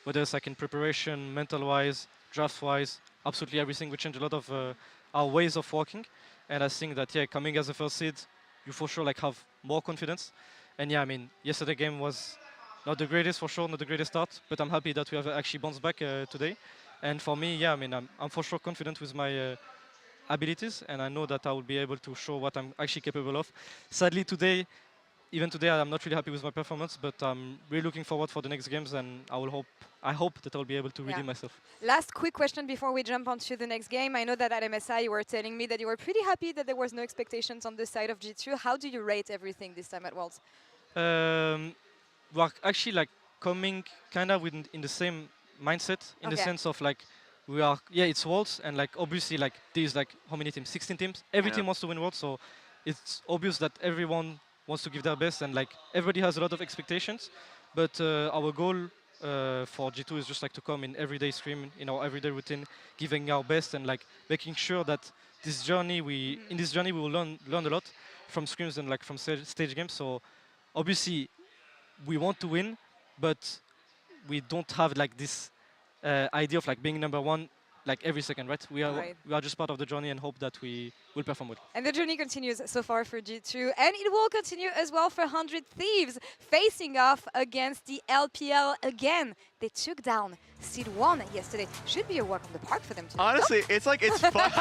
Whether it's like in preparation, mental-wise, draft-wise, absolutely everything. We changed a lot of our ways of working, and I think that yeah, coming as a first seed, you for sure like have more confidence. And yeah, I mean, yesterday game was not the greatest for sure, not the greatest start, but I'm happy that we have actually bounced back today. And for me, yeah, I mean, I'm for sure confident with my abilities, and I know that I will be able to show what I'm actually capable of. Sadly, even today, I'm not really happy with my performance, but I'm really looking forward for the next games, and I hope that I'll be able to redeem myself. Last quick question before we jump onto the next game. I know that at MSI you were telling me that you were pretty happy that there was no expectations on the side of G2. How do you rate everything this time at Worlds? We're actually like coming kind of in the same mindset, in the sense of like we are, yeah, it's Worlds, and like obviously like there's like how many teams? 16 teams. Every team wants to win Worlds, so it's obvious that everyone wants to give their best, and like everybody has a lot of expectations. But our goal for G2 is just like to come in everyday scrim, in our everyday routine, giving our best and like making sure that this journey in this journey we will learn a lot from scrims and like from stage games. So obviously we want to win, but we don't have like this idea of like being number one like every second, right? We are just part of the journey and hope that we will perform well. And the journey continues so far for G2, and it will continue as well for 100 Thieves, facing off against the LPL again. They took down Seed 1 yesterday. Should be a walk on the park for them today. Honestly, it's like it's fun.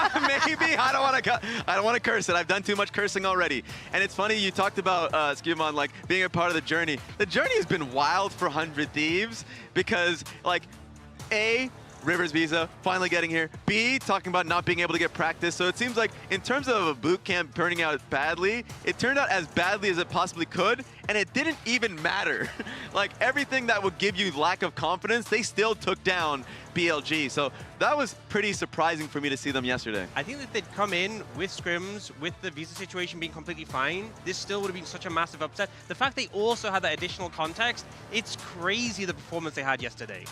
Maybe I don't want to curse it. I've done too much cursing already. And it's funny you talked about Skimon like being a part of the journey. The journey has been wild for 100 Thieves because like Rivers visa finally getting here. B, talking about not being able to get practice. So it seems like in terms of a boot camp turning out badly, it turned out as badly as it possibly could, and it didn't even matter. Like everything that would give you lack of confidence, they still took down BLG. So that was pretty surprising for me to see them yesterday. I think that they'd come in with scrims, with the visa situation being completely fine, this still would have been such a massive upset. The fact they also had that additional context, it's crazy the performance they had yesterday.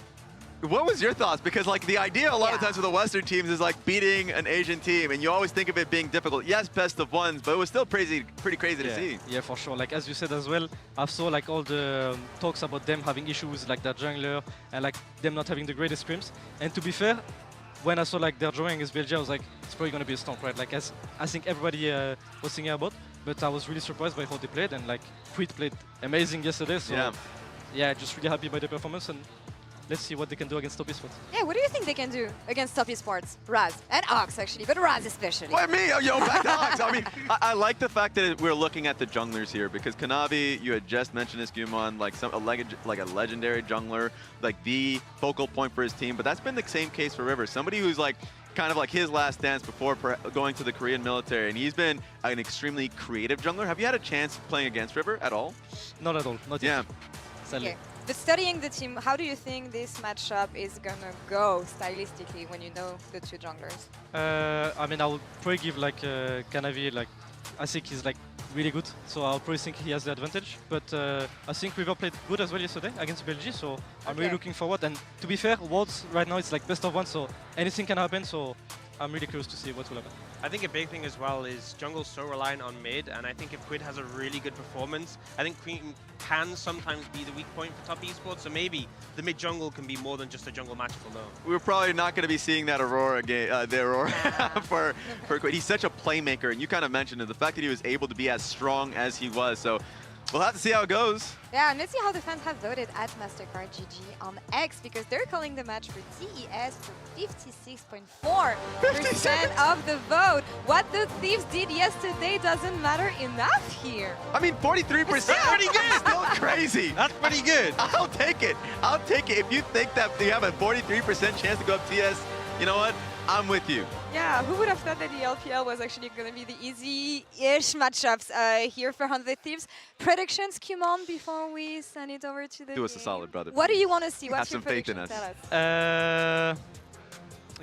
What was your thoughts? Because like the idea a lot of times for the Western teams is like beating an Asian team, and you always think of it being difficult. Yes, best of ones, but it was still pretty crazy to see. Yeah, for sure. Like as you said as well, I saw like all the talks about them having issues like their jungler and like them not having the greatest scrims. And to be fair, when I saw like their drawing as BLG, I was like, it's probably gonna be a stomp, right? Like as I think everybody was thinking about. But I was really surprised by how they played, and like Quid played amazing yesterday. So yeah, just really happy by the performance, and let's see what they can do against Top Esports. Yeah, what do you think they can do against Top Esports? Raz, and Ox actually, but Raz especially. Why me? Yo, back to Ox. I mean, I like the fact that we're looking at the junglers here, because Kanavi, you had just mentioned this, Gumon, like a legendary jungler, like the focal point for his team, but that's been the same case for Rivers. Somebody who's like kind of like his last dance before going to the Korean military, and he's been an extremely creative jungler. Have you had a chance playing against River at all? Not at all. Not yet. Sadly. Okay. But studying the team, how do you think this matchup is gonna go stylistically when you know the two junglers? I mean, I would probably give like Kanavi, like I think he's like really good, so I'll probably think he has the advantage. But I think River played good as well yesterday against BLG, so I'm really looking forward. And to be fair, Worlds right now it's like best of one, so anything can happen. So I'm really curious to see what will happen. I think a big thing as well is jungle's so reliant on mid, and I think if Quid has a really good performance, I think Quid can sometimes be the weak point for Top Esports, so maybe the mid jungle can be more than just a jungle matchup alone. We're probably not going to be seeing that Aurora game, for Quid. He's such a playmaker, and you kind of mentioned it, the fact that he was able to be as strong as he was. So We'll have to see how it goes. Yeah, and let's see how the fans have voted at MasterCard GG on X, because they're calling the match for TES for 56.4% of the vote. What the Thieves did yesterday doesn't matter enough here. I mean, 43%. Pretty good. Still crazy. That's pretty good. I'll take it. I'll take it. If you think that you have a 43% chance to go up TS, you know what? I'm with you. Yeah, who would have thought that the LPL was actually going to be the easy-ish matchups here for 100 Thieves? Predictions, Kumon, before we send it over to the Do us a solid, brother. What do you want to see? What's Have your some faith in prediction? us. Tell us.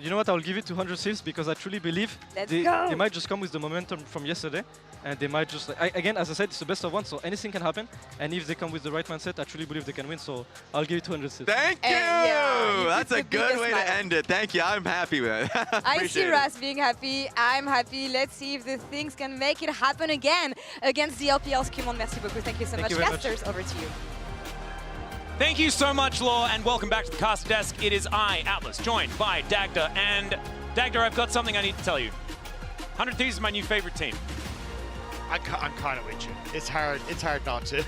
You know what? I'll give it to 100 Thieves because I truly believe they might just come with the momentum from yesterday, and they might just again, as I said, it's the best of one, so anything can happen. And if they come with the right mindset, I truly believe they can win. So I'll give it to 100 Thieves. Thank you. Yeah, that's a good way to end it. Thank you. I'm happy with it. I see Ras being happy. I'm happy. Let's see if the things can make it happen again against the LPL's Kumon. Merci beaucoup. Thank you so much. Casters, over to you. Thank you so much, Law, and welcome back to the cast desk. It is I, Atlas, joined by Dagda. And Dagda, I've got something I need to tell you. 100 Thieves is my new favorite team. I'm kind of with you. It's hard not to.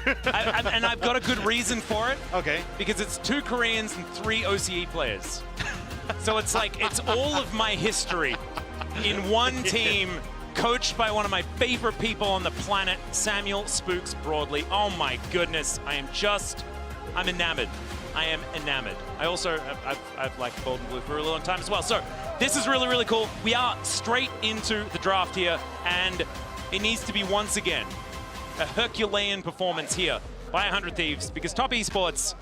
And I've got a good reason for it. Okay. Because it's 2 Koreans and 3 OCE players. So it's like, it's all of my history in one team, coached by one of my favorite people on the planet, Samuel Spooks Broadley. Oh my goodness, I'm enamored. I am enamored. I also, I've liked Gold and Blue for a long time as well. So this is really, really cool. We are straight into the draft here, and it needs to be once again a Herculean performance here by 100 Thieves, because Top Esports,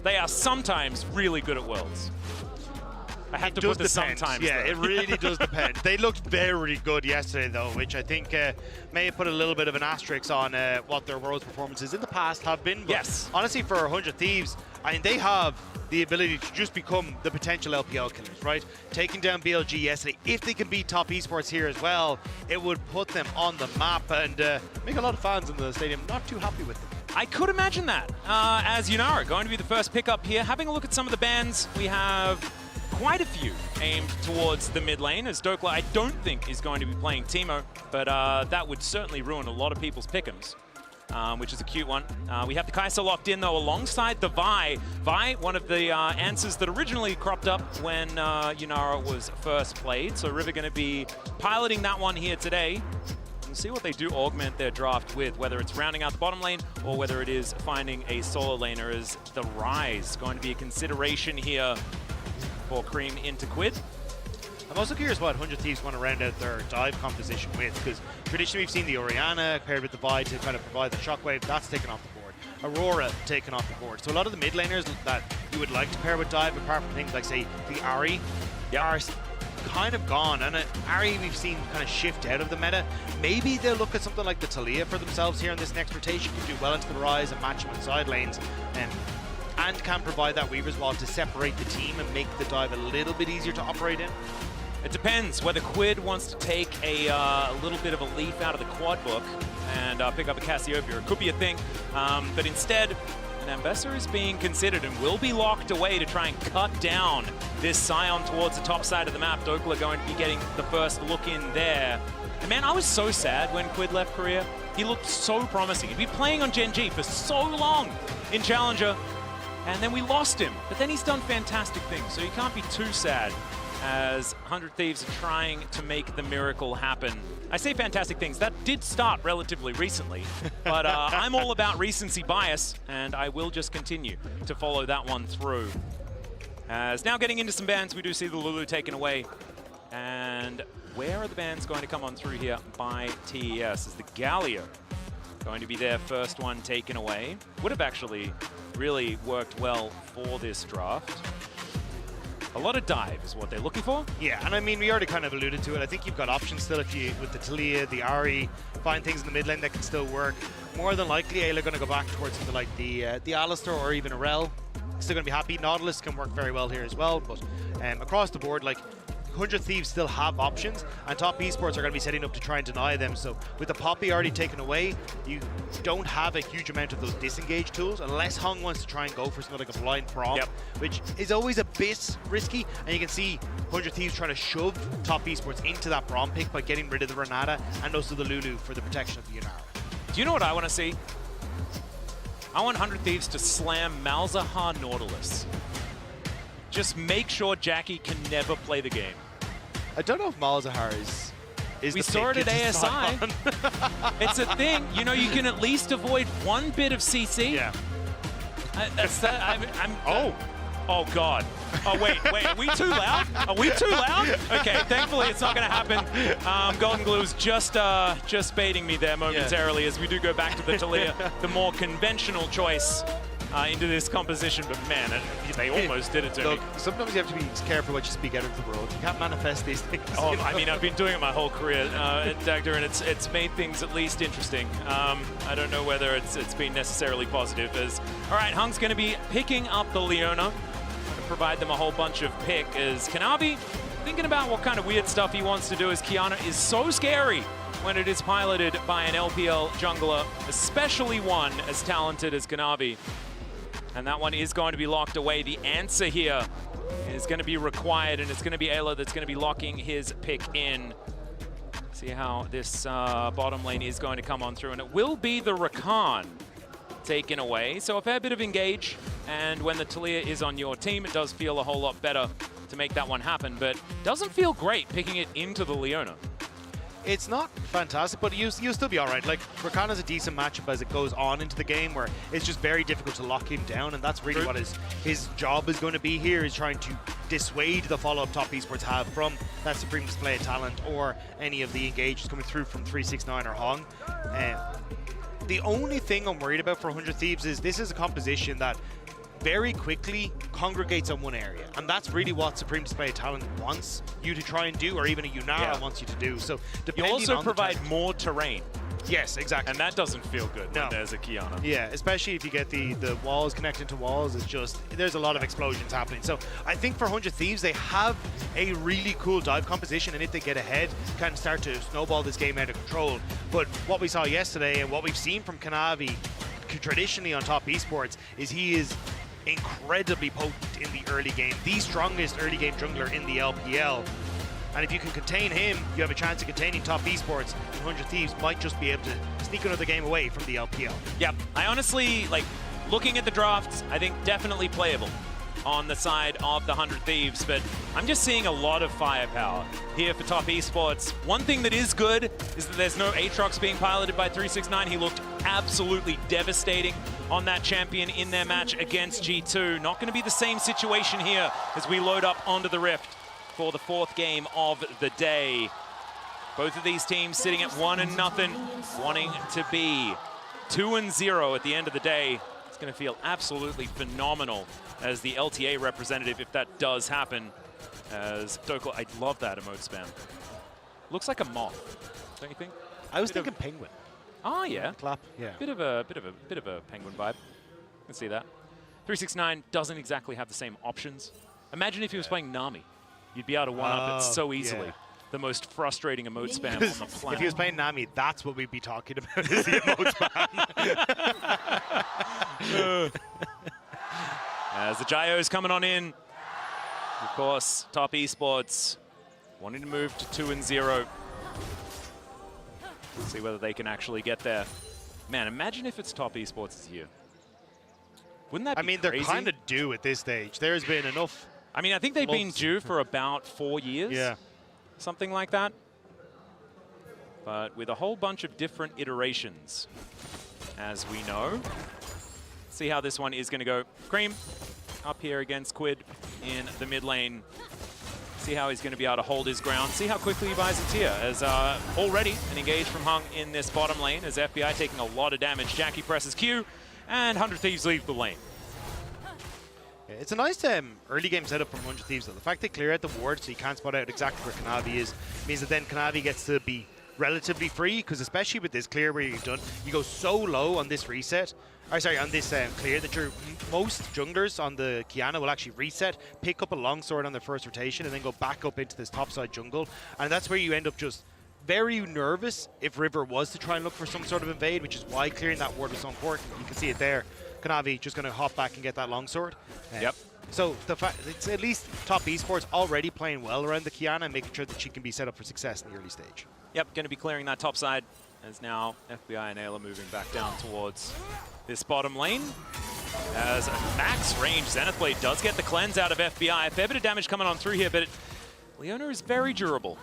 they are sometimes really good at Worlds. I have to put the sometimes. Yeah, it really does depend. They looked very good yesterday, though, which I think may have put a little bit of an asterisk on what their Worlds performances in the past have been. But yes. Honestly, for 100 Thieves, I mean, they have the ability to just become the potential LPL killers, right? Taking down BLG yesterday, if they can beat Top Esports here as well, it would put them on the map and make a lot of fans in the stadium not too happy with them. I could imagine that. As Unara going to be the first pickup here. Having a look at some of the bans, we have quite a few aimed towards the mid lane, as Dokla I don't think is going to be playing Teemo, but that would certainly ruin a lot of people's pick'ems, which is a cute one. We have the Kai'Sa locked in, though, alongside the Vi. Vi, one of the answers that originally cropped up when Unara was first played, so River going to be piloting that one here today. We'll see what they do augment their draft with, whether it's rounding out the bottom lane or whether it is finding a solo laner, as the Rise going to be a consideration here for Cream into Quid. I'm also curious what 100 Thieves want to round out their dive composition with, because traditionally we've seen the Orianna paired with the Vi to kind of provide the shockwave. That's taken off the board. Aurora taken off the board. So a lot of the mid laners that you would like to pair with dive, apart from things like, say, the Ahri, are kind of gone. And Ahri we've seen kind of shift out of the meta. Maybe they'll look at something like the Taliyah for themselves here in this next rotation, can do well into the Rise and match them in side lanes. And can provide that Weaver's Wall to separate the team and make the dive a little bit easier to operate in. It depends whether Quid wants to take a little bit of a leaf out of the quad book and pick up a Cassiopeia. It could be a thing, but instead, an Ambassador is being considered and will be locked away to try and cut down this Scion towards the top side of the map. Dokla going to be getting the first look in there. And man, I was so sad when Quid left Korea. He looked so promising. He'd been playing on Gen G for so long in Challenger, and then we lost him. But then he's done fantastic things, so you can't be too sad, as 100 Thieves are trying to make the miracle happen. I say fantastic things. That did start relatively recently, but I'm all about recency bias, and I will just continue to follow that one through. As now getting into some bans, we do see the Lulu taken away. And where are the bans going to come on through here by TES? Is the Galio going to be their first one taken away? Would have actually really worked well for this draft. A lot of dive is what they're looking for. Yeah, and I mean, we already kind of alluded to it. I think you've got options still if you, with the Taliyah, the Ahri, find things in the mid lane that can still work. More than likely, Ayla are going to go back towards something like the Alistar or even Arel. Still going to be happy. Nautilus can work very well here as well, but across the board, like, 100 Thieves still have options, and Top Esports are going to be setting up to try and deny them. So with the Poppy already taken away, you don't have a huge amount of those disengage tools, unless Hung wants to try and go for something like a blind prom, which is always a bit risky. And you can see 100 Thieves trying to shove Top Esports into that prom pick by getting rid of the Renata and also the Lulu for the protection of the Unara. Do you know what I want to see? I want 100 Thieves to slam Malzahar Nautilus. Just make sure Jackie can never play the game. I don't know if Malzahar is we the saw it pick at to ASI. sign on. It's a thing. You know, you can at least avoid one bit of CC. Yeah. That's that. Oh, God. Oh, wait. Are we too loud? Are we too loud? Okay, thankfully it's not going to happen. Golden Glue's just baiting me there momentarily as we do go back to the Talia, the more conventional choice into this composition. But man, they almost did it to me. Sometimes you have to be careful what you speak out into the world. You can't manifest these things. Oh, you know? I mean, I've been doing it my whole career at Dagda, and it's made things at least interesting. I don't know whether it's been necessarily positive. All right, Hung's going to be picking up the Leona. Provide them a whole bunch of pick as Kanavi thinking about what kind of weird stuff he wants to do, as Kiana is so scary when it is piloted by an LPL jungler, especially one as talented as Kanavi. And that one is going to be locked away. The answer here is going to be required, and it's going to be Ayla that's going to be locking his pick in. See how this bottom lane is going to come on through, and it will be the Rakan taken away. So a fair bit of engage, and when the Talia is on your team, it does feel a whole lot better to make that one happen, but doesn't feel great picking it into the Leona. It's not fantastic, but you'll still be all right. Like, Rakan is a decent matchup as it goes on into the game, where it's just very difficult to lock him down, and that's really what his job is going to be here, is trying to dissuade the follow-up top esports have from that Supreme Display of Talent or any of the engages coming through from 369 or Hong. The only thing I'm worried about for 100 Thieves is this is a composition that very quickly congregates on one area, and that's really what Supreme Display of Talent wants you to try and do, or even a Yunara wants you to do. So you also provide more terrain. Yes, exactly. And that doesn't feel good when there's a Kiana. Yeah, especially if you get the walls connecting to walls. It's just, there's a lot of explosions happening. So I think for 100 Thieves, they have a really cool dive composition, and if they get ahead, can start to snowball this game out of control. But what we saw yesterday, and what we've seen from Kanavi traditionally on top esports, is he is incredibly potent in the early game, the strongest early game jungler in the LPL. And if you can contain him, you have a chance of containing top esports, and 100 Thieves might just be able to sneak another game away from the LPL. Yep, I honestly, like, looking at the drafts, I think definitely playable on the side of the 100 Thieves, but I'm just seeing a lot of firepower here for top esports. One thing that is good is that there's no Aatrox being piloted by 369. He looked absolutely devastating on that champion in their match against G2. Not going to be the same situation here as we load up onto the Rift for the fourth game of the day. Both of these teams sitting at 1-0, wanting to be 2-0 at the end of the day. It's going to feel absolutely phenomenal as the LTA representative if that does happen. As Dokal, I love that emote spam. Looks like a moth, don't you think? I was thinking penguin. Oh yeah, clap. Yeah, bit of a penguin vibe. You can see that. 369 doesn't exactly have the same options. Imagine if he was playing Nami. You'd be able to one-up it so easily. Yeah. The most frustrating emote spam on the planet. If he was playing Nami, that's what we'd be talking about, is the emote spam. As the Gyos coming on in. Of course, top esports wanting to move to 2-0. See whether they can actually get there. Man, imagine if it's top esports is here. Wouldn't that be crazy? They're kind of due at this stage. There's been enough. I mean, I think they've been due for about 4 years. Yeah. Something like that. But with a whole bunch of different iterations, as we know. See how this one is going to go. Cream up here against Quid in the mid lane. See how he's going to be able to hold his ground. See how quickly he buys a tier, as already an engage from Hung in this bottom lane, as FBI taking a lot of damage. Jackie presses Q, and 100 Thieves leave the lane. Yeah, it's a nice early game setup from 100 Thieves, though. The fact they clear out the ward so you can't spot out exactly where Kanavi is means that then Kanavi gets to be relatively free, because especially with this clear where you've done, you go so low on this reset, or sorry, on this clear, that most junglers on the Kiana will actually reset, pick up a longsword on their first rotation, and then go back up into this topside jungle. And that's where you end up just very nervous if River was to try and look for some sort of invade, which is why clearing that ward was so important. You can see it there. Kanavi just going to hop back and get that longsword. Yep. So the fact it's at least top esports already playing well around the Kiana and making sure that she can be set up for success in the early stage. Yep, going to be clearing that top side as now FBI and Ayla moving back down towards this bottom lane. As max range, Zenith Blade does get the cleanse out of FBI. A fair bit of damage coming on through here, but Leona is very durable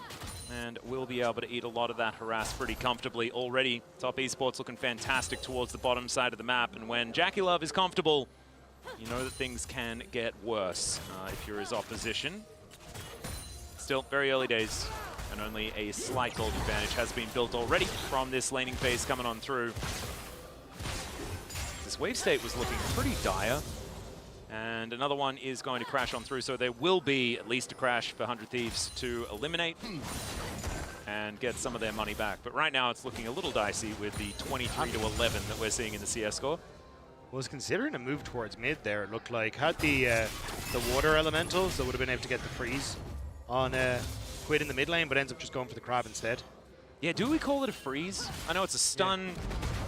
and will be able to eat a lot of that harass pretty comfortably. Already, Top Esports looking fantastic towards the bottom side of the map, and when Jackie Love is comfortable, you know that things can get worse if you're his opposition. Still, very early days, and only a slight gold advantage has been built already from this laning phase coming on through. This wave state was looking pretty dire, and another one is going to crash on through, so there will be at least a crash for 100 Thieves to eliminate and get some of their money back. But right now it's looking a little dicey with the 23 to 11 that we're seeing in the CS score. Was considering a move towards mid there, it looked like. Had the water elementals that would have been able to get the freeze on Quid in the mid lane, but ends up just going for the crab instead. Yeah, do we call it a freeze? I know it's a stun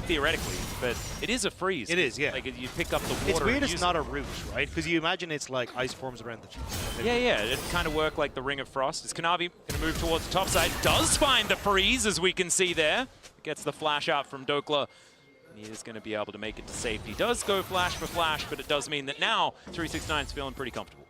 theoretically, but it is a freeze. It is, yeah. Like you pick up the water. It's weird it's not a root, right? Because you imagine it's like ice forms around the... Yeah, it kind of work like the Ring of Frost. Is Kanavi going to move towards the top side? Does find the freeze, as we can see there. Gets the flash out from Dokla. He is going to be able to make it to safety. Does go flash for flash, but it does mean that now 369 is feeling pretty comfortable.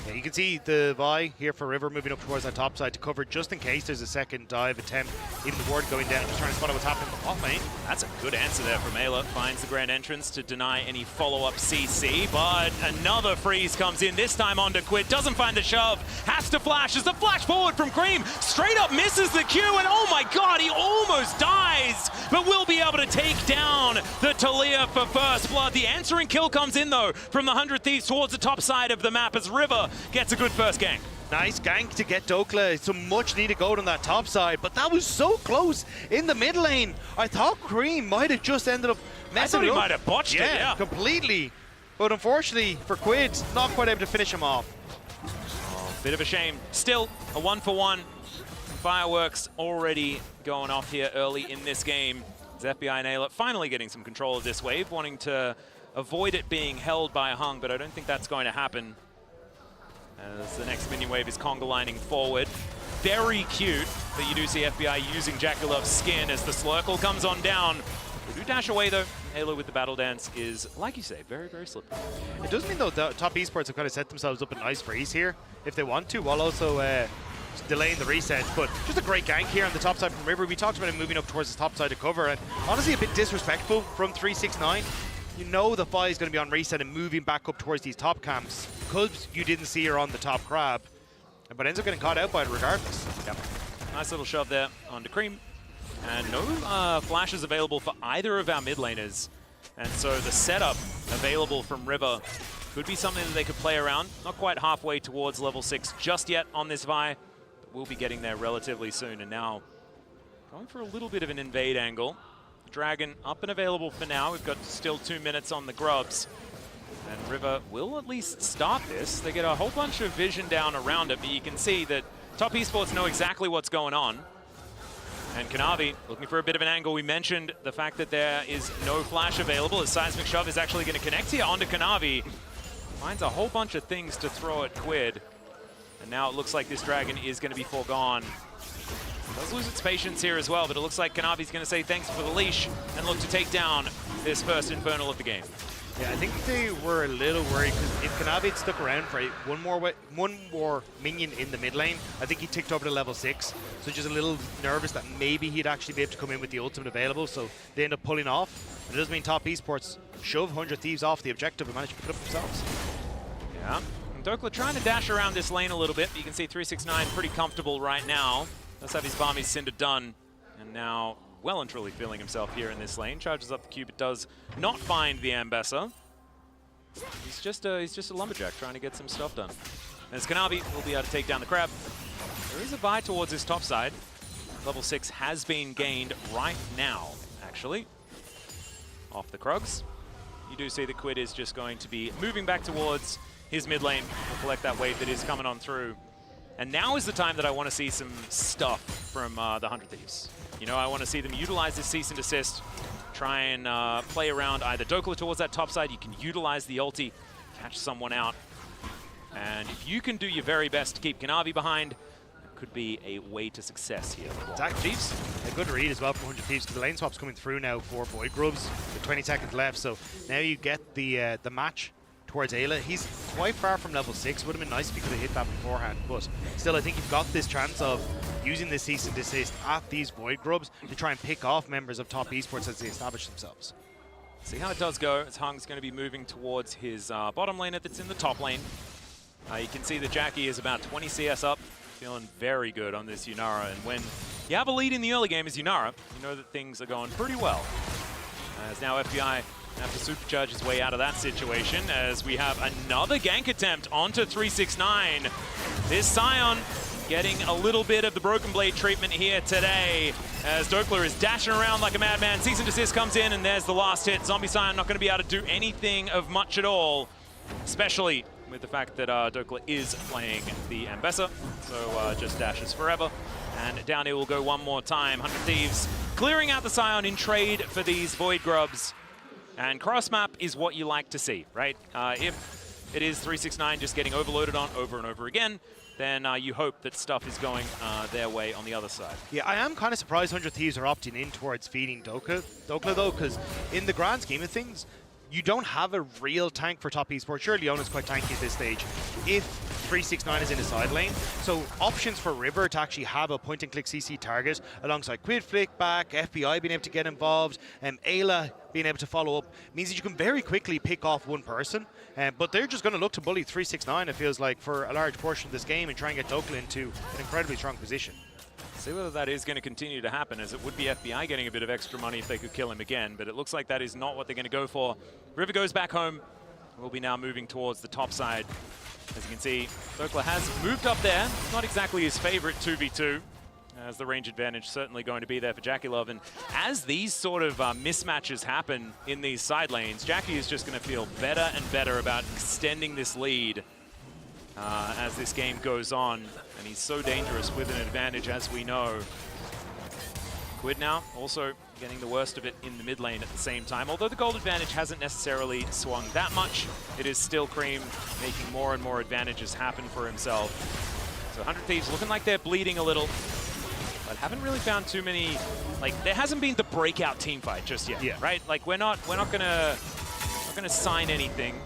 Yeah, you can see the Vi here for River moving up towards that top side to cover just in case there's a second dive attempt. Even the ward going down, just trying to spot out what's happening in the bot lane. That's a good answer there from Ayla. Finds the grand entrance to deny any follow-up CC, but another freeze comes in, this time onto Quid. Doesn't find the shove, has to flash as the flash forward from Cream. Straight up misses the Q, and oh my god, he almost dies, but will be able to take down the Talia for first blood. The answering kill comes in though from the 100 Thieves towards the top side of the map as River gets a good first gank. Nice gank to get Dokla some much needed gold on that top side, but that was so close in the mid lane. I thought Cream might have just ended up messing I thought it he up. might have botched it, yeah. Completely. But unfortunately for Quid, not quite able to finish him off. Oh, bit of a shame. Still, a 1-for-1. Fireworks already going off here early in this game. As FBI and Ayla finally getting some control of this wave, wanting to avoid it being held by Hung, but I don't think that's going to happen. As the next minion wave is conga lining forward. Very cute that you do see FBI using Jackie Love's skin as the Slurkle comes on down. They do dash away though. Ayla with the battle dance is, like you say, very, very slippery. It does mean though that Top Esports have kind of set themselves up a nice freeze here if they want to, while also delaying the reset. But just a great gank here on the top side from River. We talked about him moving up towards the top side to cover, and honestly a bit disrespectful from 369. You know the Fi is going to be on reset and moving back up towards these top camps because you didn't see her on the top crab, but ends up getting caught out by it regardless. Yep. Nice little shove there onto Cream. And no flashes available for either of our mid laners. And so the setup available from River could be something that they could play around. Not quite halfway towards level 6 just yet on this Vi, but we'll be getting there relatively soon. And now going for a little bit of an invade angle. Dragon up and available for now. We've got still 2 minutes on the grubs. And River will at least start this. They get a whole bunch of vision down around it, but you can see that Top Esports know exactly what's going on. And Kanavi looking for a bit of an angle. We mentioned the fact that there is no flash available as Seismic Shove is actually going to connect here onto Kanavi. Finds a whole bunch of things to throw at Quid. And now it looks like this Dragon is going to be foregone. It does lose its patience here as well, but it looks like Kanavi's going to say thanks for the leash and look to take down this first Infernal of the game. Yeah, I think they were a little worried because if Kanavi had stuck around for one more minion in the mid lane, I think he ticked over to level 6. So just a little nervous that maybe he'd actually be able to come in with the ultimate available, so they end up pulling off. But it does mean Top Esports shove 100 Thieves off the objective and manage to put it up themselves. Yeah, and Dokla trying to dash around this lane a little bit, but you can see 369 pretty comfortable right now. Does have his Barmy Cinder done, and now well and truly feeling himself here in this lane. Charges up the Q, but does not find the Ambassador. He's just a lumberjack trying to get some stuff done. As Kanavi will be able to take down the crab. There is a buy towards his top side. Level 6 has been gained right now, actually. Off the Krugs. You do see that Quid is just going to be moving back towards his mid lane. We'll collect that wave that is coming on through. And now is the time that I want to see some stuff from the 100 Thieves. You know, I want to see them utilize this cease and desist, try and play around either Dokla towards that top side. You can utilize the ulti, catch someone out. And if you can do your very best to keep Kanavi behind, it could be a way to success here. Zach Thieves, a good read as well from 100 Thieves, because the lane swap's coming through now for Void Grubs with 20 seconds left. So now you get the match towards Ayla. He's quite far from level 6. Would have been nice if he could have hit that beforehand, but still I think you've got this chance of using the cease and desist at these Void Grubs to try and pick off members of top esports as they establish themselves. See how it does go, as Hung's going to be moving towards his bottom laner that's in the top lane. You can see that Jackie is about 20 CS up, feeling very good on this Yunara, and when you have a lead in the early game as Yunara, you know that things are going pretty well. As now FBI have to supercharge his way out of that situation, as we have another gank attempt onto 369. This Scion getting a little bit of the Broken Blade treatment here today, as Dokla is dashing around like a madman. Cease and desist comes in, and there's the last hit. Zombie Scion not going to be able to do anything of much at all, especially with the fact that Dokla is playing the Ambessa, so just dashes forever. And down here will go one more time. 100 Thieves clearing out the Scion in trade for these Void Grubs. And cross map is what you like to see, right? If it is 369 just getting overloaded on over and over again, then you hope that stuff is going their way on the other side. Yeah, I am kind of surprised 100 Thieves are opting in towards feeding Dokla though, because in the grand scheme of things, you don't have a real tank for top esports. Sure, Leona's quite tanky at this stage if 369 is in the side lane. So options for River to actually have a point-and-click CC target alongside Quid Flick back, FBI being able to get involved, and Ayla being able to follow up means that you can very quickly pick off one person. But they're just going to look to bully 369, it feels like, for a large portion of this game and try and get Dokla into an incredibly strong position. See whether that is going to continue to happen, as it would be FBI getting a bit of extra money if they could kill him again, but it looks like that is not what they're going to go for. River goes back home. We'll be now moving towards the top side. As you can see, Dokla has moved up there. Not exactly his favorite 2v2, as the range advantage certainly going to be there for Jackie Love. And as these sort of mismatches happen in these side lanes, Jackie is just going to feel better and better about extending this lead as this game goes on. And he's so dangerous with an advantage, as we know. Quid now also getting the worst of it in the mid lane at the same time. Although the gold advantage hasn't necessarily swung that much, it is still Cream making more and more advantages happen for himself. So 100 Thieves looking like they're bleeding a little, but haven't really found too many, like, there hasn't been the breakout team fight just yet, right? Like, we're not gonna sign anything.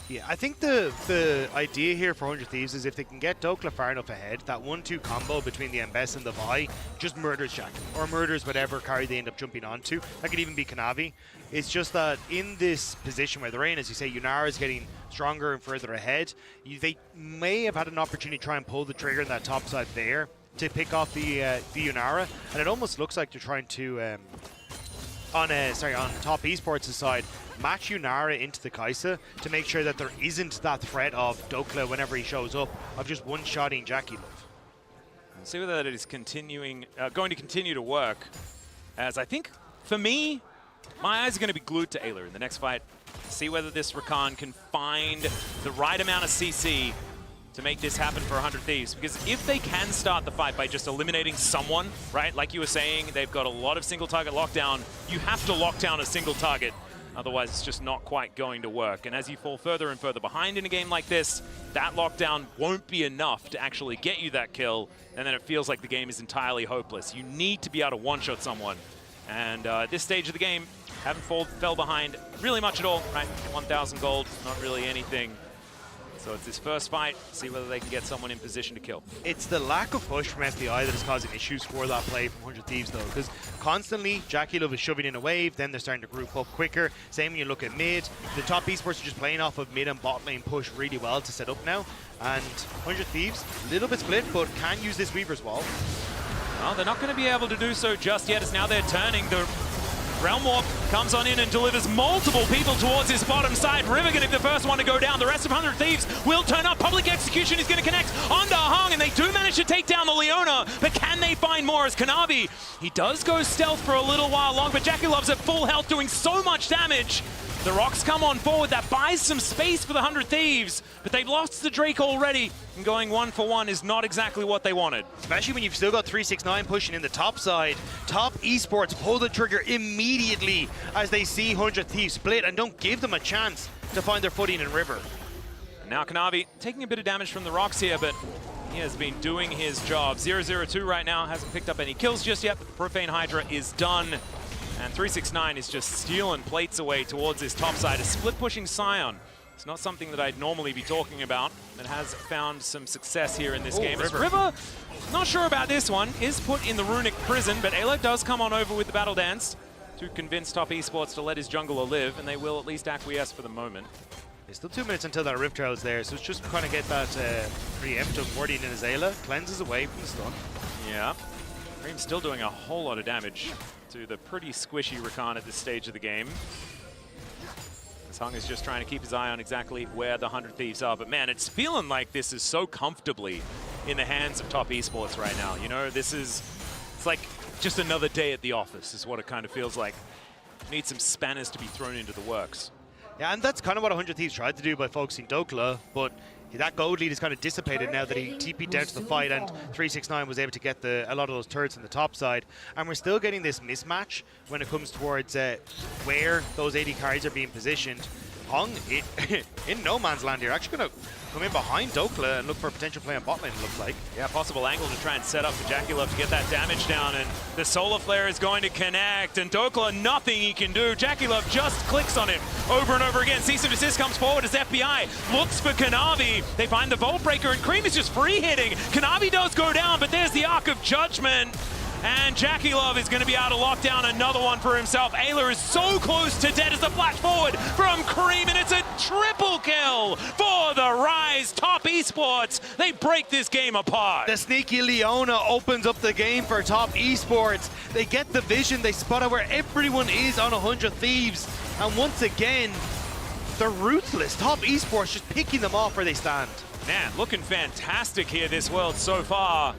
Yeah, I think the idea here for 100 Thieves is if they can get Dokla far enough ahead, that 1-2 combo between the Ambessa and the Vi just murders Jack, or murders whatever carry they end up jumping onto. That could even be Kanavi. It's just that in this position where they're in, as you say, Yunara is getting stronger and further ahead. They may have had an opportunity to try and pull the trigger on that top side there to pick off the Yunara, and it almost looks like they're trying to, on top esports' side, match Yunara into the Kaisa to make sure that there isn't that threat of Dokla whenever he shows up, of just one-shotting Jackie Love. And see whether that is going to continue to work, as I think, for me, my eyes are going to be glued to Ayla in the next fight. See whether this Rakan can find the right amount of CC to make this happen for 100 Thieves. Because if they can start the fight by just eliminating someone, right, like you were saying, they've got a lot of single target lockdown. You have to lock down a single target. Otherwise, it's just not quite going to work. And as you fall further and further behind in a game like this, that lockdown won't be enough to actually get you that kill. And then it feels like the game is entirely hopeless. You need to be able to one-shot someone. And at this stage of the game, haven't fell behind really much at all, right? 1,000 gold, not really anything. So it's this first fight, see whether they can get someone in position to kill. It's the lack of push from FBI that is causing issues for that play from 100 Thieves, though, because constantly Jackie Love is shoving in a wave, then they're starting to group up quicker. Same when you look at mid. The top esports are just playing off of mid and bot lane push really well to set up now. And 100 Thieves, a little bit split, but can use this Weaver's Wall. Well, they're not going to be able to do so just yet, as now they're turning. The Realm Warp comes on in and delivers multiple people towards his bottom side. River going to be the first one to go down. The rest of 100 Thieves will turn up. Public Execution is going to connect onto Hung, and they do manage to take down the Leona. But can they find more as Kanavi? He does go stealth for a little while long, but Jackie Love's at full health, doing so much damage. The rocks come on forward. That buys some space for the 100 Thieves, but they've lost the Drake already, and going 1-for-1 is not exactly what they wanted. Especially when you've still got 369 pushing in the top side. Top esports pull the trigger immediately as they see 100 Thieves split and don't give them a chance to find their footing in River. And now Kanavi taking a bit of damage from the rocks here, but He has been doing his job. 0-0-2 right now, hasn't picked up any kills just yet, but the Profane Hydra is done. And 369 is just stealing plates away towards his top side. A split-pushing Scion. It's not something that I'd normally be talking about, but has found some success here in this game. As River, not sure about this one, is put in the Runic prison, but Alo does come on over with the Battle Dance to convince Top Esports to let his jungler live, and they will at least acquiesce for the moment. There's still 2 minutes until that Rift Trail's there, so it's just kind of get that preempt of Morty in his Ayla, cleanses away from the stun. Yeah. Cream's still doing a whole lot of damage to the pretty squishy Rakan at this stage of the game. Hung is just trying to keep his eye on exactly where the 100 Thieves are. But man, it's feeling like this is so comfortably in the hands of Top Esports right now. You know, it's like just another day at the office is what it kind of feels like. Need some spanners to be thrown into the works. Yeah, and that's kind of what 100 Thieves tried to do by focusing Dokla, but that gold lead is kind of dissipated now that he TP'd down to the fight, and 369 was able to get a lot of those turrets on the top side. And we're still getting this mismatch when it comes towards where those AD carries are being positioned. Hung in no man's land here, actually going to come in behind Dokla and look for a potential play on bot lane, it looks like. Yeah, possible angle to try and set up for JackeyLove to get that damage down, and the Solar Flare is going to connect, and Dokla, nothing he can do. JackeyLove just clicks on him over and over again. Cease and desist comes forward as FBI looks for Kanavi. They find the Vault Breaker, and Cream is just free hitting. Kanavi does go down, but there's the Arc of Judgment. And JackeyLove is going to be able to lock down another one for himself. Ayla is so close to dead as the flash forward from Cream, and it's a triple kill for the Rise. Top Esports, they break this game apart. The sneaky Leona opens up the game for Top Esports. They get the vision, they spot out where everyone is on 100 Thieves. And once again, they're ruthless. Top Esports just picking them off where they stand. Man, looking fantastic here this world so far.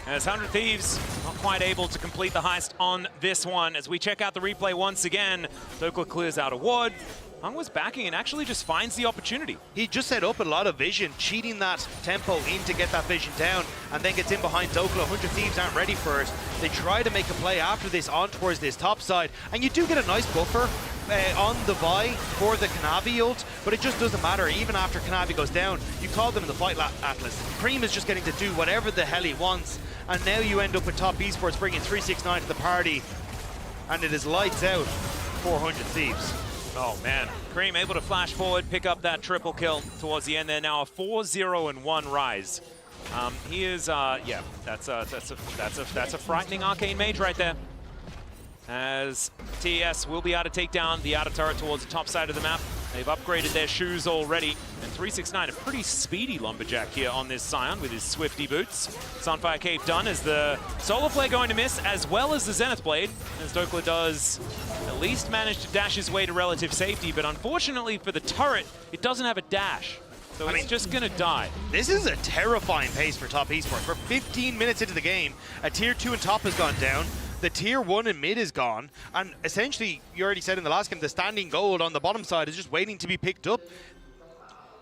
As 100 Thieves not quite able to complete the heist on this one. As we check out the replay once again, Dokla clears out a ward. Hung was backing and actually just finds the opportunity. He just set up a lot of vision, cheating that tempo in to get that vision down, and then gets in behind Dokla. 100 Thieves aren't ready for it. They try to make a play after this on towards this top side, and you do get a nice buffer on the buy for the Kanavi ult, but it just doesn't matter. Even after Kanavi goes down, you call them in the fight, Atlas. Cream is just getting to do whatever the hell he wants, and now you end up with Top Esports bringing 369 to the party, and it is lights out for 100 Thieves. Oh man, Cream able to flash forward, pick up that triple kill towards the end there. Now a 4-0-1 Rise. He is, yeah, that's a frightening Arcane Mage right there. As TES will be able to take down the outer turret towards the top side of the map. They've upgraded their shoes already. And 369, a pretty speedy Lumberjack here on this Scion with his Swifty boots. Sunfire Cape done as the Solar Flare going to miss, as well as the Zenith Blade. As Dokla does at least manage to dash his way to relative safety, but unfortunately for the turret, it doesn't have a dash. So it's just going to die. This is a terrifying pace for Top Esports. We're 15 minutes into the game. A tier 2 and top has gone down. The tier 1 and mid is gone, and essentially, you already said in the last game, the standing gold on the bottom side is just waiting to be picked up.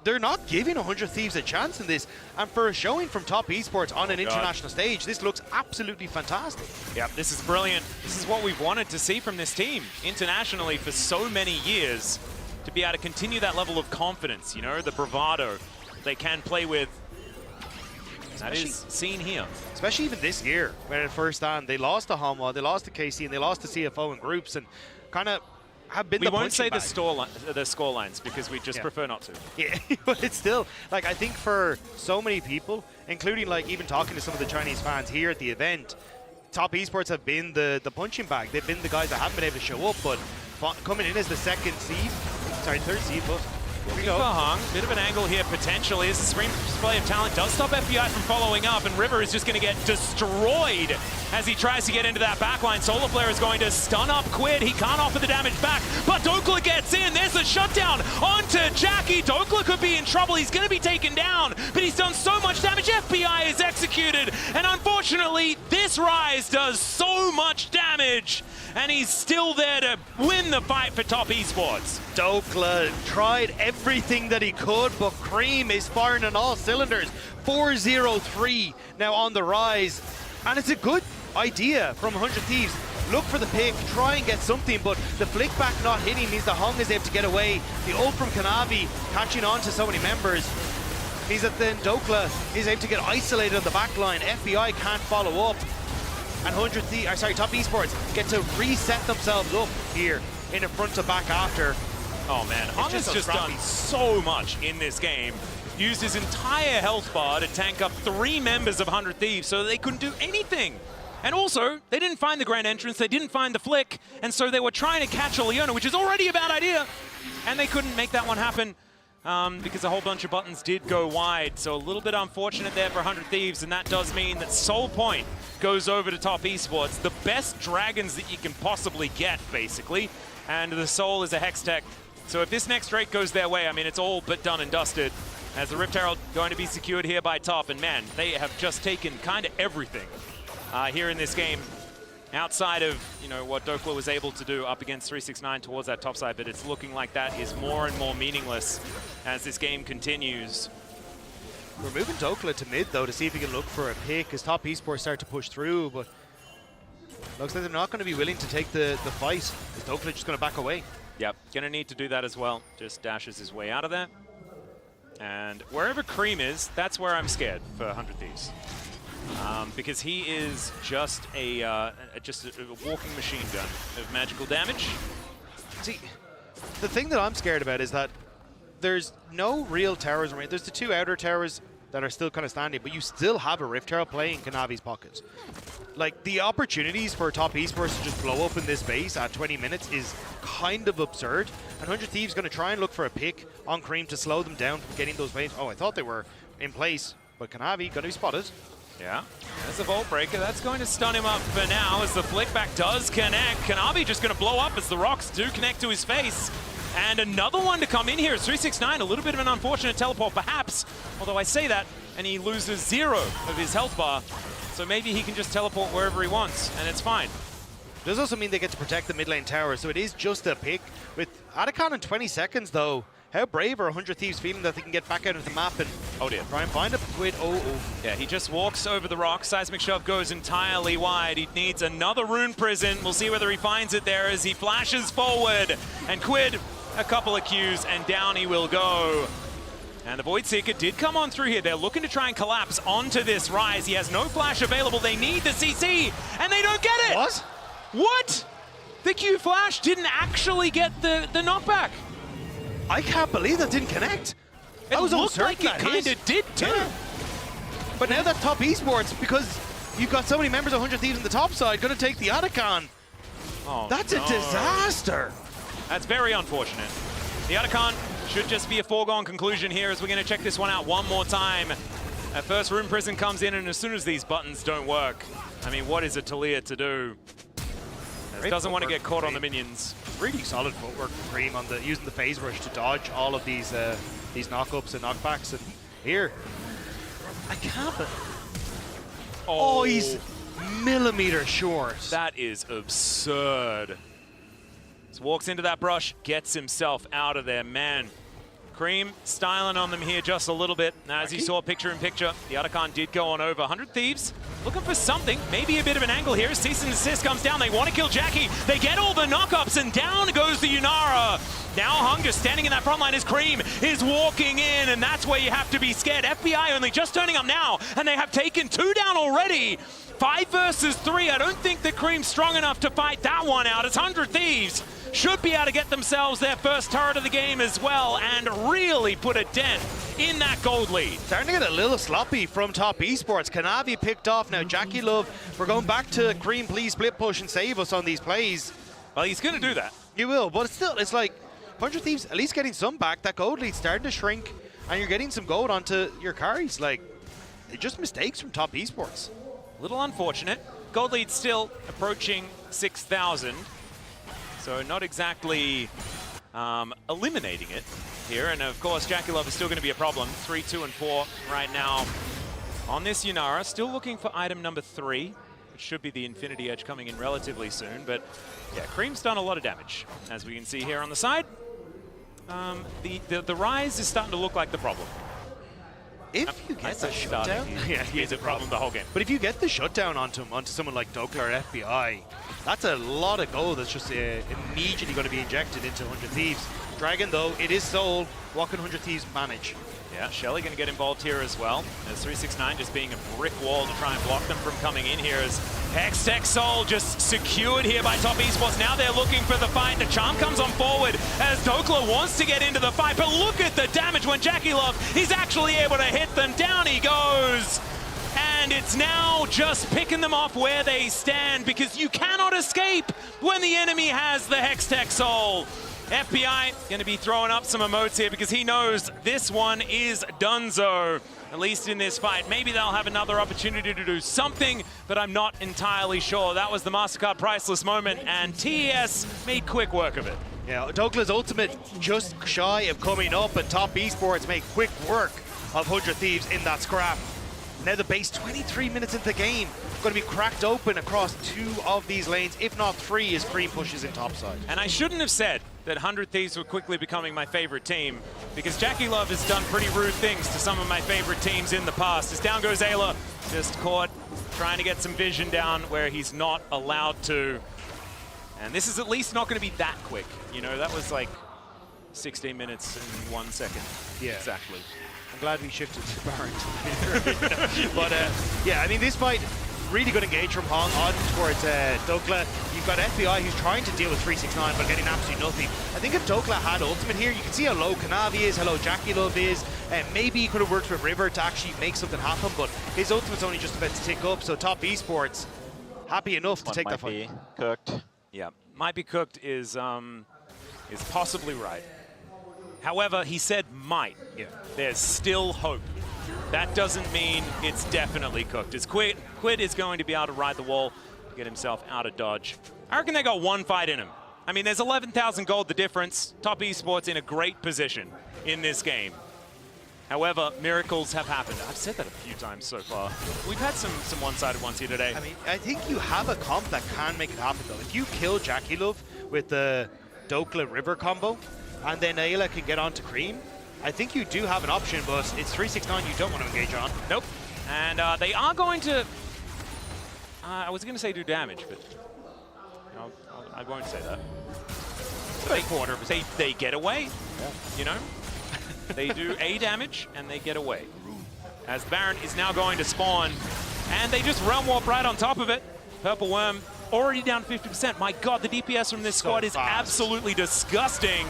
They're not giving 100 Thieves a chance in this, and for a showing from Top Esports on an international stage, this looks absolutely fantastic. Yeah, this is brilliant. This is what we've wanted to see from this team internationally for so many years, to be able to continue that level of confidence, you know, the bravado they can play with. That is seen here. Especially even this year, when at first on, they lost to Hanwha, they lost to KC, and they lost to CFO in groups, and kind of have been the punching bag. We won't say the score lines because we just prefer not to. Yeah, but it's still, like, I think for so many people, including, like, even talking to some of the Chinese fans here at the event, Top Esports have been the punching bag. They've been the guys that haven't been able to show up, but coming in as the third seed, but here we go. For Hung, bit of an angle here potentially as the Scream display of talent does stop FBI from following up, and River is just going to get destroyed as he tries to get into that backline. Solar Flare is going to stun up Quid. He can't offer the damage back, but Dokla gets in. There's a shutdown onto Jackie. Dokla could be in trouble. He's going to be taken down, but he's done so much damage. FBI is executed, and unfortunately, this Rise does so much damage, and he's still there to win the fight for Top Esports. Dokla tried everything that he could, but Cream is firing on all cylinders. 4-0-3 now on the Rise, and it's a good idea from 100 Thieves. Look for the pick, try and get something, but the flick back not hitting means the Hung is able to get away. The ult from Kanavi catching on to so many members. is that then Dokla is able to get isolated on the back line. FBI can't follow up. And Top Esports get to reset themselves up here in a front to back after. Oh man, Honda's just done so much in this game. Used his entire health bar to tank up 3 members of 100 Thieves so that they couldn't do anything. And also, they didn't find the grand entrance, they didn't find the flick, and so they were trying to catch a Leona, which is already a bad idea. And they couldn't make that one happen because a whole bunch of buttons did go wide. So a little bit unfortunate there for 100 Thieves, and that does mean that Soul Point goes over to Top Esports. The best dragons that you can possibly get, basically. And the Soul is a Hex Tech. So if this next Drake goes their way, I mean, it's all but done and dusted. As the Rift Herald going to be secured here by Top. And man, they have just taken kind of everything here in this game. Outside of, you know, what Dokla was able to do up against 369 towards that top side, but it's looking like that is more and more meaningless as this game continues. We're moving Dokla to mid, though, to see if he can look for a pick as Top Esports start to push through, but looks like they're not going to be willing to take the fight. Is Dokla just going to back away? Yep, going to need to do that as well. Just dashes his way out of there. And wherever Cream is, that's where I'm scared for 100 Thieves. Because he is just a walking machine gun of magical damage. See, the thing that I'm scared about is that there's no real towers around. There's the 2 outer towers that are still kind of standing, but you still have a Rift Herald playing in Kanavi's pockets. Like, the opportunities for Top Esports to just blow up in this base at 20 minutes is kind of absurd. And 100 Thieves going to try and look for a pick on Cream to slow them down from getting those plays. Oh, I thought they were in place, but Kanavi going to be spotted. Yeah, there's a Vault Breaker. That's going to stun him up for now as the flick back does connect. Kanavi just going to blow up as the rocks do connect to his face. And another one to come in here. 369, a little bit of an unfortunate teleport perhaps. Although I say that, and he loses 0 of his health bar. So maybe he can just teleport wherever he wants, and it's fine. Does also mean they get to protect the mid lane tower, so it is just a pick. With Atacon in 20 seconds, though, how brave are 100 Thieves feeling that they can get back out of the map and try and find a Quid? Yeah, he just walks over the rock. Seismic Shove goes entirely wide. He needs another Rune Prison. We'll see whether he finds it there as he flashes forward. And Quid, a couple of Qs, and down he will go. And the Void Seeker did come on through here. They're looking to try and collapse onto this Rise. He has no flash available. They need the CC, and they don't get it! What? What? The Q flash didn't actually get the knockback. I can't believe that didn't connect. It looked like it kind of did too. Yeah. But now that Top Esports, because you've got so many members of 100 Thieves on the top side, going to take the Atacon. Oh, that's a disaster. That's very unfortunate. The Atacon should just be a foregone conclusion here as we're going to check this one out one more time. At first, Rune Prison comes in, and as soon as these buttons don't work, I mean, what is a Talia to do? Doesn't want to get caught on the minions. Really solid footwork from Cream on using the phase rush to dodge all of these knockups and knockbacks. And here, I can't. Oh, he's millimeter short. That is absurd. Just walks into that brush, gets himself out of there, man. Cream styling on them here just a little bit. Now, as you saw picture in picture, the Atacon did go on over. 100 Thieves looking for something, maybe a bit of an angle here. Cease and desist comes down. They want to kill Jackie. They get all the knockups, and down goes the Yunara. Now Hunger standing in that front line as Cream is walking in, and that's where you have to be scared. FBI only just turning up now, and they have taken 2 down already. 5 versus 3. I don't think that Cream's strong enough to fight that one out. It's 100 Thieves. Should be able to get themselves their first turret of the game as well and really put a dent in that gold lead. Starting to get a little sloppy from Top Esports. Kanavi picked off. Now Jackie Love, we're going back to Cream, please split push and save us on these plays. Well, he's going to do that. You will, but still, it's like 100 Thieves at least getting some back. That gold lead's starting to shrink, and you're getting some gold onto your carries. Like, they're just mistakes from Top Esports. A little unfortunate. Gold lead still approaching 6,000. So not exactly eliminating it here. And of course, Jackie Love is still going to be a problem. 3, 2, and 4 right now on this Yunara. Still looking for item number 3, which should be the Infinity Edge coming in relatively soon. But yeah, Cream's done a lot of damage, as we can see here on the side. The Rise is starting to look like the problem. If you get the shutdown, yeah, he's a problem the whole game. But if you get the shutdown onto someone like Dokla or FBI, that's a lot of gold that's just immediately going to be injected into 100 Thieves. Dragon, though, it is Soul. What can 100 Thieves manage? Yeah, Shelly going to get involved here as well. As 369 just being a brick wall to try and block them from coming in here. As Hextech Soul just secured here by Top Esports. Now they're looking for the fight. The charm comes on forward as Dokla wants to get into the fight. But look at the damage when Jackie Love is actually able to hit them. Down he goes. And it's now just picking them off where they stand, because you cannot escape when the enemy has the Hextech Soul. FBI going to be throwing up some emotes here because he knows this one is donezo, at least in this fight. Maybe they'll have another opportunity to do something, but I'm not entirely sure. That was the MasterCard priceless moment, and TES made quick work of it. Yeah, Douglas' ultimate just shy of coming up, and Top Esports make quick work of 100 Thieves in that scrap. Now the base 23 minutes into the game, going to be cracked open across 2 of these lanes, if not 3, as Cream pushes in topside. And I shouldn't have said that 100 Thieves were quickly becoming my favorite team, because Jackie Love has done pretty rude things to some of my favorite teams in the past. As down goes Ayla, just caught trying to get some vision down where he's not allowed to. And this is at least not going to be that quick. You know, that was like 16 minutes and 1 second. Yeah. Exactly. I'm glad we shifted to Baron. But yeah, I mean, this fight, really good engage from Hong on towards Dokla. You've got FBI who's trying to deal with 369 but getting absolutely nothing. I think if Dokla had ultimate here, you can see how low Kanavi is, how low Jackie Love is, and maybe he could have worked with River to actually make something happen, but his ultimate's only just about to tick up, so Top Esports happy enough to take that fight. Cooked. Yeah, might be cooked is possibly right. However, he said might. Yeah. There's still hope. That doesn't mean it's definitely cooked. As Quid is going to be able to ride the wall to get himself out of dodge. I reckon they got one fight in him. I mean, there's 11,000 gold the difference. Top Esports in a great position in this game. However, miracles have happened. I've said that a few times so far. We've had some one-sided ones here today. I mean, I think you have a comp that can make it happen, though. If you kill Jackie Love with the Dokla River combo, and then Ayla can get onto Cream, I think you do have an option, but it's 369 you don't want to engage on. Nope. And they are going to... I was going to say do damage, but I won't say that. But they get away, you know? They do A damage, and they get away. As Baron is now going to spawn, and they just realm warp right on top of it. Purple Worm already down 50%. My God, the DPS from this squad is absolutely disgusting.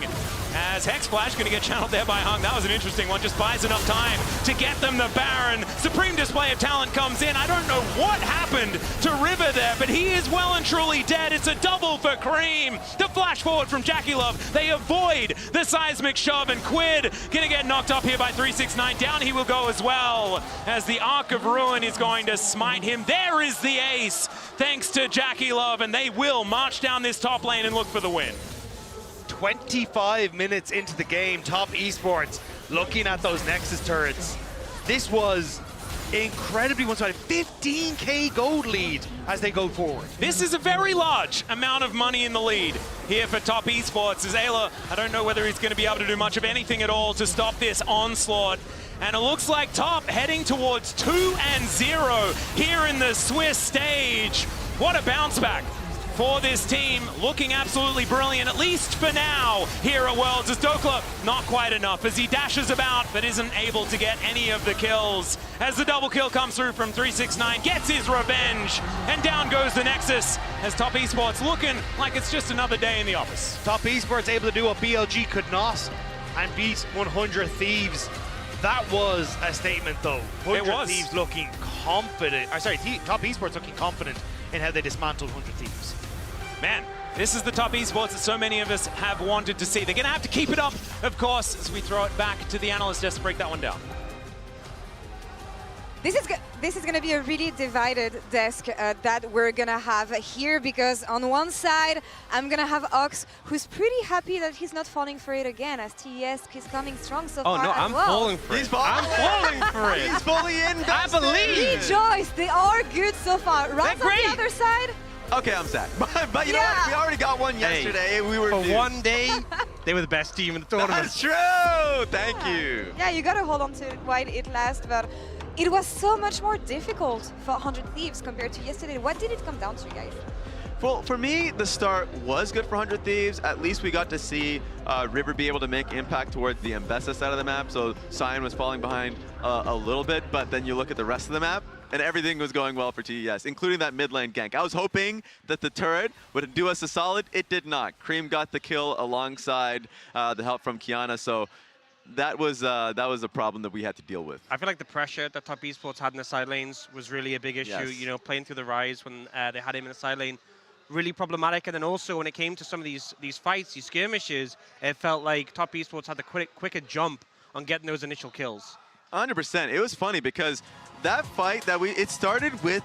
As Hex Flash going to get channeled there by Hung. That was an interesting one. Just buys enough time to get them the Baron. Supreme display of talent comes in. I don't know what happened to River there, but he is well and truly dead. It's a double for Cream. The flash forward from Jackie Love. They avoid the seismic shove, and Quid going to get knocked up here by 369. Down he will go as well, as the Arc of Ruin is going to smite him. There is the ace, thanks to Jackie Love, and they will march down this top lane and look for the win. 25 minutes into the game, Top Esports looking at those Nexus turrets. This was incredibly one-sided. 15k gold lead as they go forward. This is a very large amount of money in the lead here for Top Esports. As Ayla, I don't know whether he's going to be able to do much of anything at all to stop this onslaught. And it looks like Top heading towards 2-0 here in the Swiss stage. What a bounce back for this team, looking absolutely brilliant, at least for now, here at Worlds. As Dokla, not quite enough, as he dashes about, but isn't able to get any of the kills. As the double kill comes through from 369, gets his revenge, and down goes the Nexus, as Top Esports looking like it's just another day in the office. Top Esports able to do what BLG could not, and beat 100 Thieves. That was a statement, though. 100 Thieves looking confident. Top Esports looking confident in how they dismantled 100 Thieves. Man, this is the Top Esports that so many of us have wanted to see. They're going to have to keep it up, of course, as we throw it back to the analyst desk to break that one down. This is going to be a really divided desk that we're going to have here, because on one side, I'm going to have Ox, who's pretty happy that he's not falling for it again, as TES is coming strong so far. Oh, no, I'm falling for it. I'm falling for it. He's fully in. I believe. Rejoice, they are good so far. Right on the other side. Okay, I'm sad. But you know what? We already got one yesterday. We were for one day, they were the best team in the tournament. That's true. Thank you. Yeah, you got to hold on to it while it lasts, but it was so much more difficult for 100 Thieves compared to yesterday. What did it come down to, guys? Well, for me, the start was good for 100 Thieves. At least we got to see River be able to make impact towards the Mbessa side of the map. So Cyan was falling behind a little bit, but then you look at the rest of the map, and everything was going well for TES, including that mid lane gank. I was hoping that the turret would do us a solid. It did not. Cream got the kill alongside the help from Kiana. So that was a problem that we had to deal with. I feel like the pressure that Top Esports had in the side lanes was really a big issue. Yes. You know, playing through the Rise when they had him in the side lane, really problematic. And then also when it came to some of these fights, these skirmishes, it felt like Top Esports had the quicker jump on getting those initial kills. 100%. It was funny because that fight it started with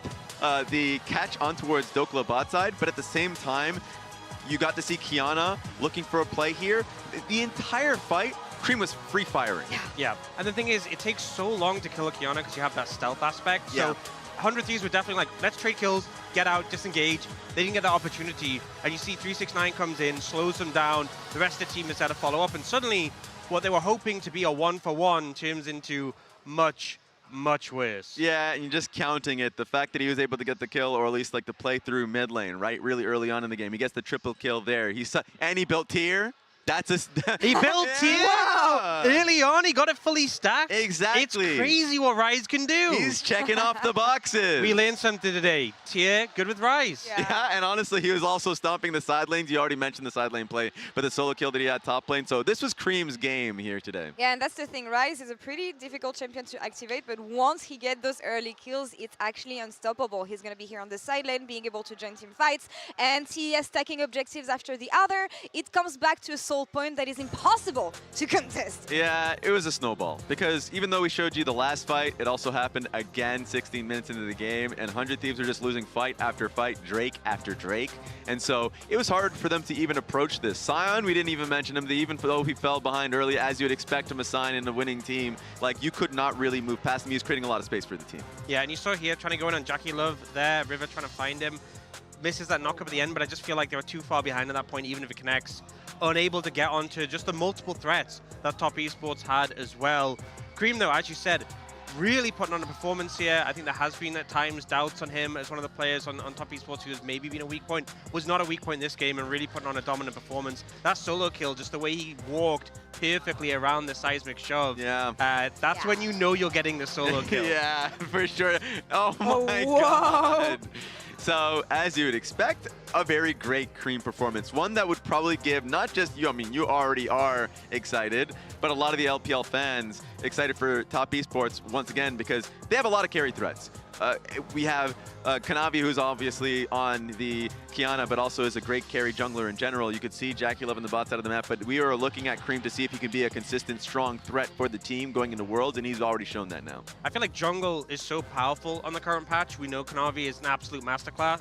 the catch on towards Dokla bot side, but at the same time, you got to see Kiana looking for a play here. The entire fight, Cream was free firing. Yeah, and the thing is, it takes so long to kill a Kiana because you have that stealth aspect. Yeah. So 100 Thieves were definitely like, let's trade kills, get out, disengage. They didn't get that opportunity. And you see 369 comes in, slows them down. The rest of the team is there to follow up. And suddenly, what they were hoping to be a 1-for-1 turns into much worse. Yeah, and you're just counting it. The fact that he was able to get the kill, or at least like the play through mid lane, right, really early on in the game. He gets the triple kill there. And he built tier. That's a... He built tier? Wow! Early on, he got it fully stacked. Exactly. It's crazy what Rise can do. He's checking off the boxes. We learned something today. Tier, good with Rise. Yeah, and honestly, he was also stomping the side lanes. You already mentioned the side lane play, but the solo kill that he had top lane. So this was Cream's game here today. Yeah, and that's the thing. Rise is a pretty difficult champion to activate, but once he gets those early kills, it's actually unstoppable. He's going to be here on the side lane, being able to join team fights, and TES stacking objectives after the other. It comes back to a soul point that is impossible to contest. Yeah, it was a snowball, because even though we showed you the last fight, it also happened again 16 minutes into the game, and 100 Thieves are just losing fight after fight, Drake after Drake. And so it was hard for them to even approach this. Sion, we didn't even mention him. Even though he fell behind early, as you would expect from a Sion in a winning team, like, you could not really move past him. He was creating a lot of space for the team. Yeah, and you saw here trying to go in on Jackie Love there, River trying to find him. Misses that knock up at the end, but I just feel like they were too far behind at that point, even if it connects. Unable to get onto just the multiple threats that Top Esports had as well. Cream, though, as you said, really putting on a performance here. I think there has been at times doubts on him as one of the players on Top Esports who has maybe been a weak point. Was not a weak point this game and really putting on a dominant performance. That solo kill, just the way he walked perfectly around the seismic shove. Yeah. That's when you know you're getting the solo kill. Yeah, for sure. Oh my God. So, as you would expect, a very great Cream performance. One that would probably give not just you, I mean, you already are excited, but a lot of the LPL fans excited for Top Esports once again because they have a lot of carry threats. We have Kanavi, who's obviously on the Kiana, but also is a great carry jungler in general. You could see Jackie Love in the bot side of the map, but we are looking at Cream to see if he can be a consistent, strong threat for the team going into Worlds, and he's already shown that now. I feel like jungle is so powerful on the current patch. We know Kanavi is an absolute masterclass,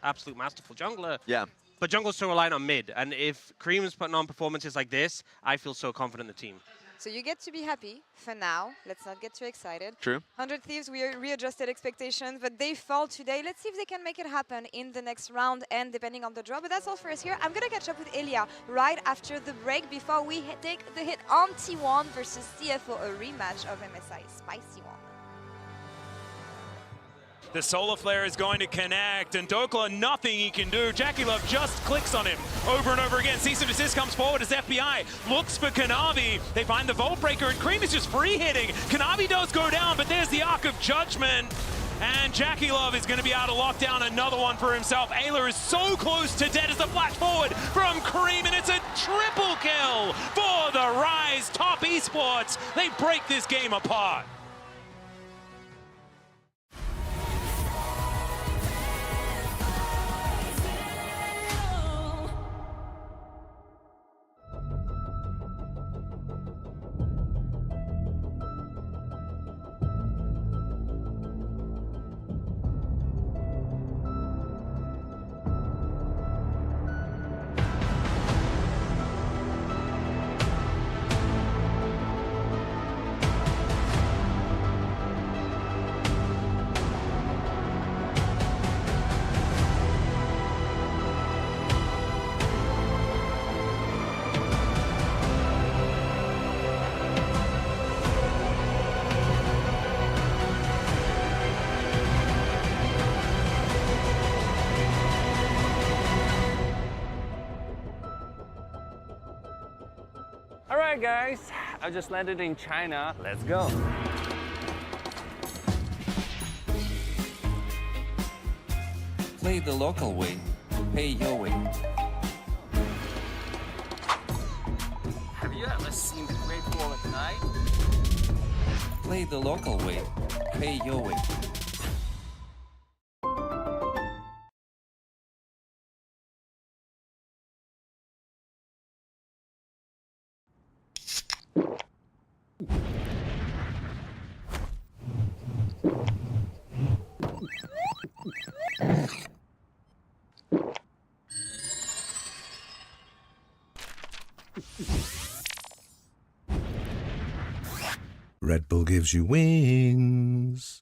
absolute masterful jungler. Yeah. But jungle's so reliant on mid, and if Cream is putting on performances like this, I feel so confident in the team. So you get to be happy for now. Let's not get too excited. True. 100 Thieves, we readjusted expectations, but they fall today. Let's see if they can make it happen in the next round and depending on the draw. But that's all for us here. I'm going to catch up with Elia right after the break before we take the hit on T1 versus CFO, a rematch of MSI Spicy One. The Solar Flare is going to connect, and Dokla, nothing he can do. Jackie Love just clicks on him over and over again. Cease and desist comes forward as FBI looks for Kanavi. They find the Vault Breaker, and Cream is just free hitting. Kanavi does go down, but there's the Arc of Judgment. And Jackie Love is going to be able to lock down another one for himself. Ayla is so close to dead as a flash forward from Cream, and it's a triple kill for the Rise. Top Esports, they break this game apart. Alright guys, I just landed in China. Let's go. Play the local way, pay your way. Have you ever seen the Great Wall at night? Play the local way, pay your way. Red Bull gives you wings.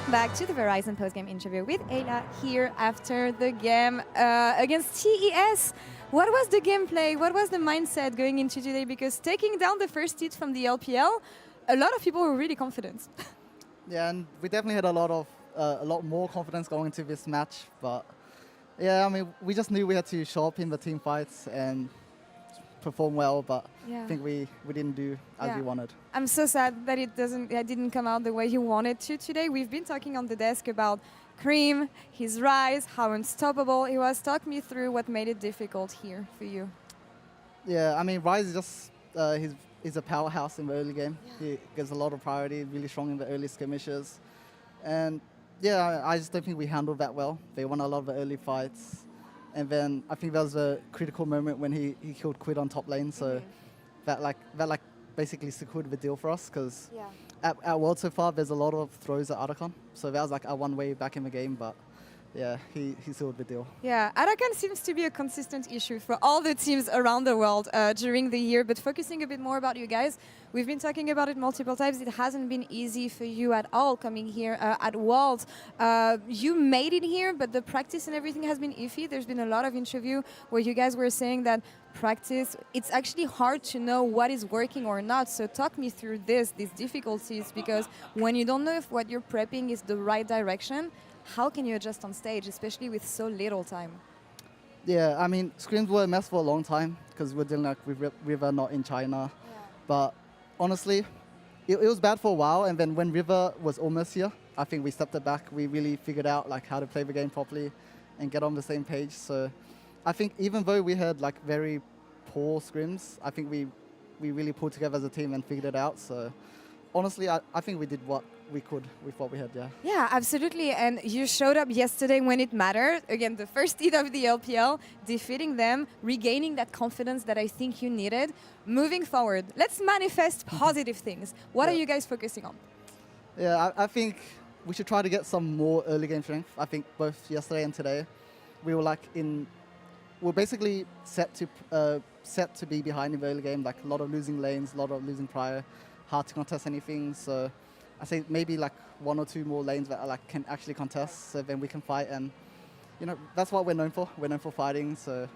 Back to the Verizon postgame interview with Ayla here after the game against TES. What was the gameplay? What was the mindset going into today? Because taking down the first seed from the LPL, a lot of people were really confident. Yeah, and we definitely had a lot more confidence going into this match. But yeah, I mean, we just knew we had to show up in the team fights and perform well. But Yeah. I think we didn't do as we wanted. I'm so sad that it didn't come out the way you wanted to today. We've been talking on the desk about Cream, his rise, how unstoppable he was. Talk me through what made it difficult here for you. Yeah, I mean, Rise is just he's a powerhouse in the early game. Yeah. He gets a lot of priority, really strong in the early skirmishes. And yeah, I just don't think we handled that well. They won a lot of the early fights. And then I think there was a critical moment when he killed Quid on top lane. So that basically secured the deal for us, because at World so far, there's a lot of throws at Otacon. So that was like our one way back in the game. But yeah, he sealed the deal. Yeah, Arakan seems to be a consistent issue for all the teams around the world during the year, but focusing a bit more about you guys, we've been talking about it multiple times. It hasn't been easy for you at all coming here at Worlds. You made it here, but the practice and everything has been iffy. There's been a lot of interview where you guys were saying that practice, it's actually hard to know what is working or not. So talk me through these difficulties, because when you don't know if what you're prepping is the right direction, how can you adjust on stage, especially with so little time? Yeah, I mean, scrims were a mess for a long time because we're dealing with River not in China. Yeah. But honestly, it was bad for a while. And then when River was almost here, I think we stepped it back. We really figured out like how to play the game properly and get on the same page. So I think even though we had like very poor scrims, I think we really pulled together as a team and figured it out. So honestly, I think we did what we could with what we had, yeah. Yeah, absolutely. And you showed up yesterday when it mattered. Again, the first seed of the LPL, defeating them, regaining that confidence that I think you needed. Moving forward, let's manifest positive things. What are you guys focusing on? Yeah, I think we should try to get some more early game strength. I think both yesterday and today, we were like we're basically set to be behind in the early game, like a lot of losing lanes, a lot of losing prior, hard to contest anything. So I say maybe like 1 or 2 more lanes that like can actually contest, so then we can fight. And you know, that's what we're known for. We're known for fighting, so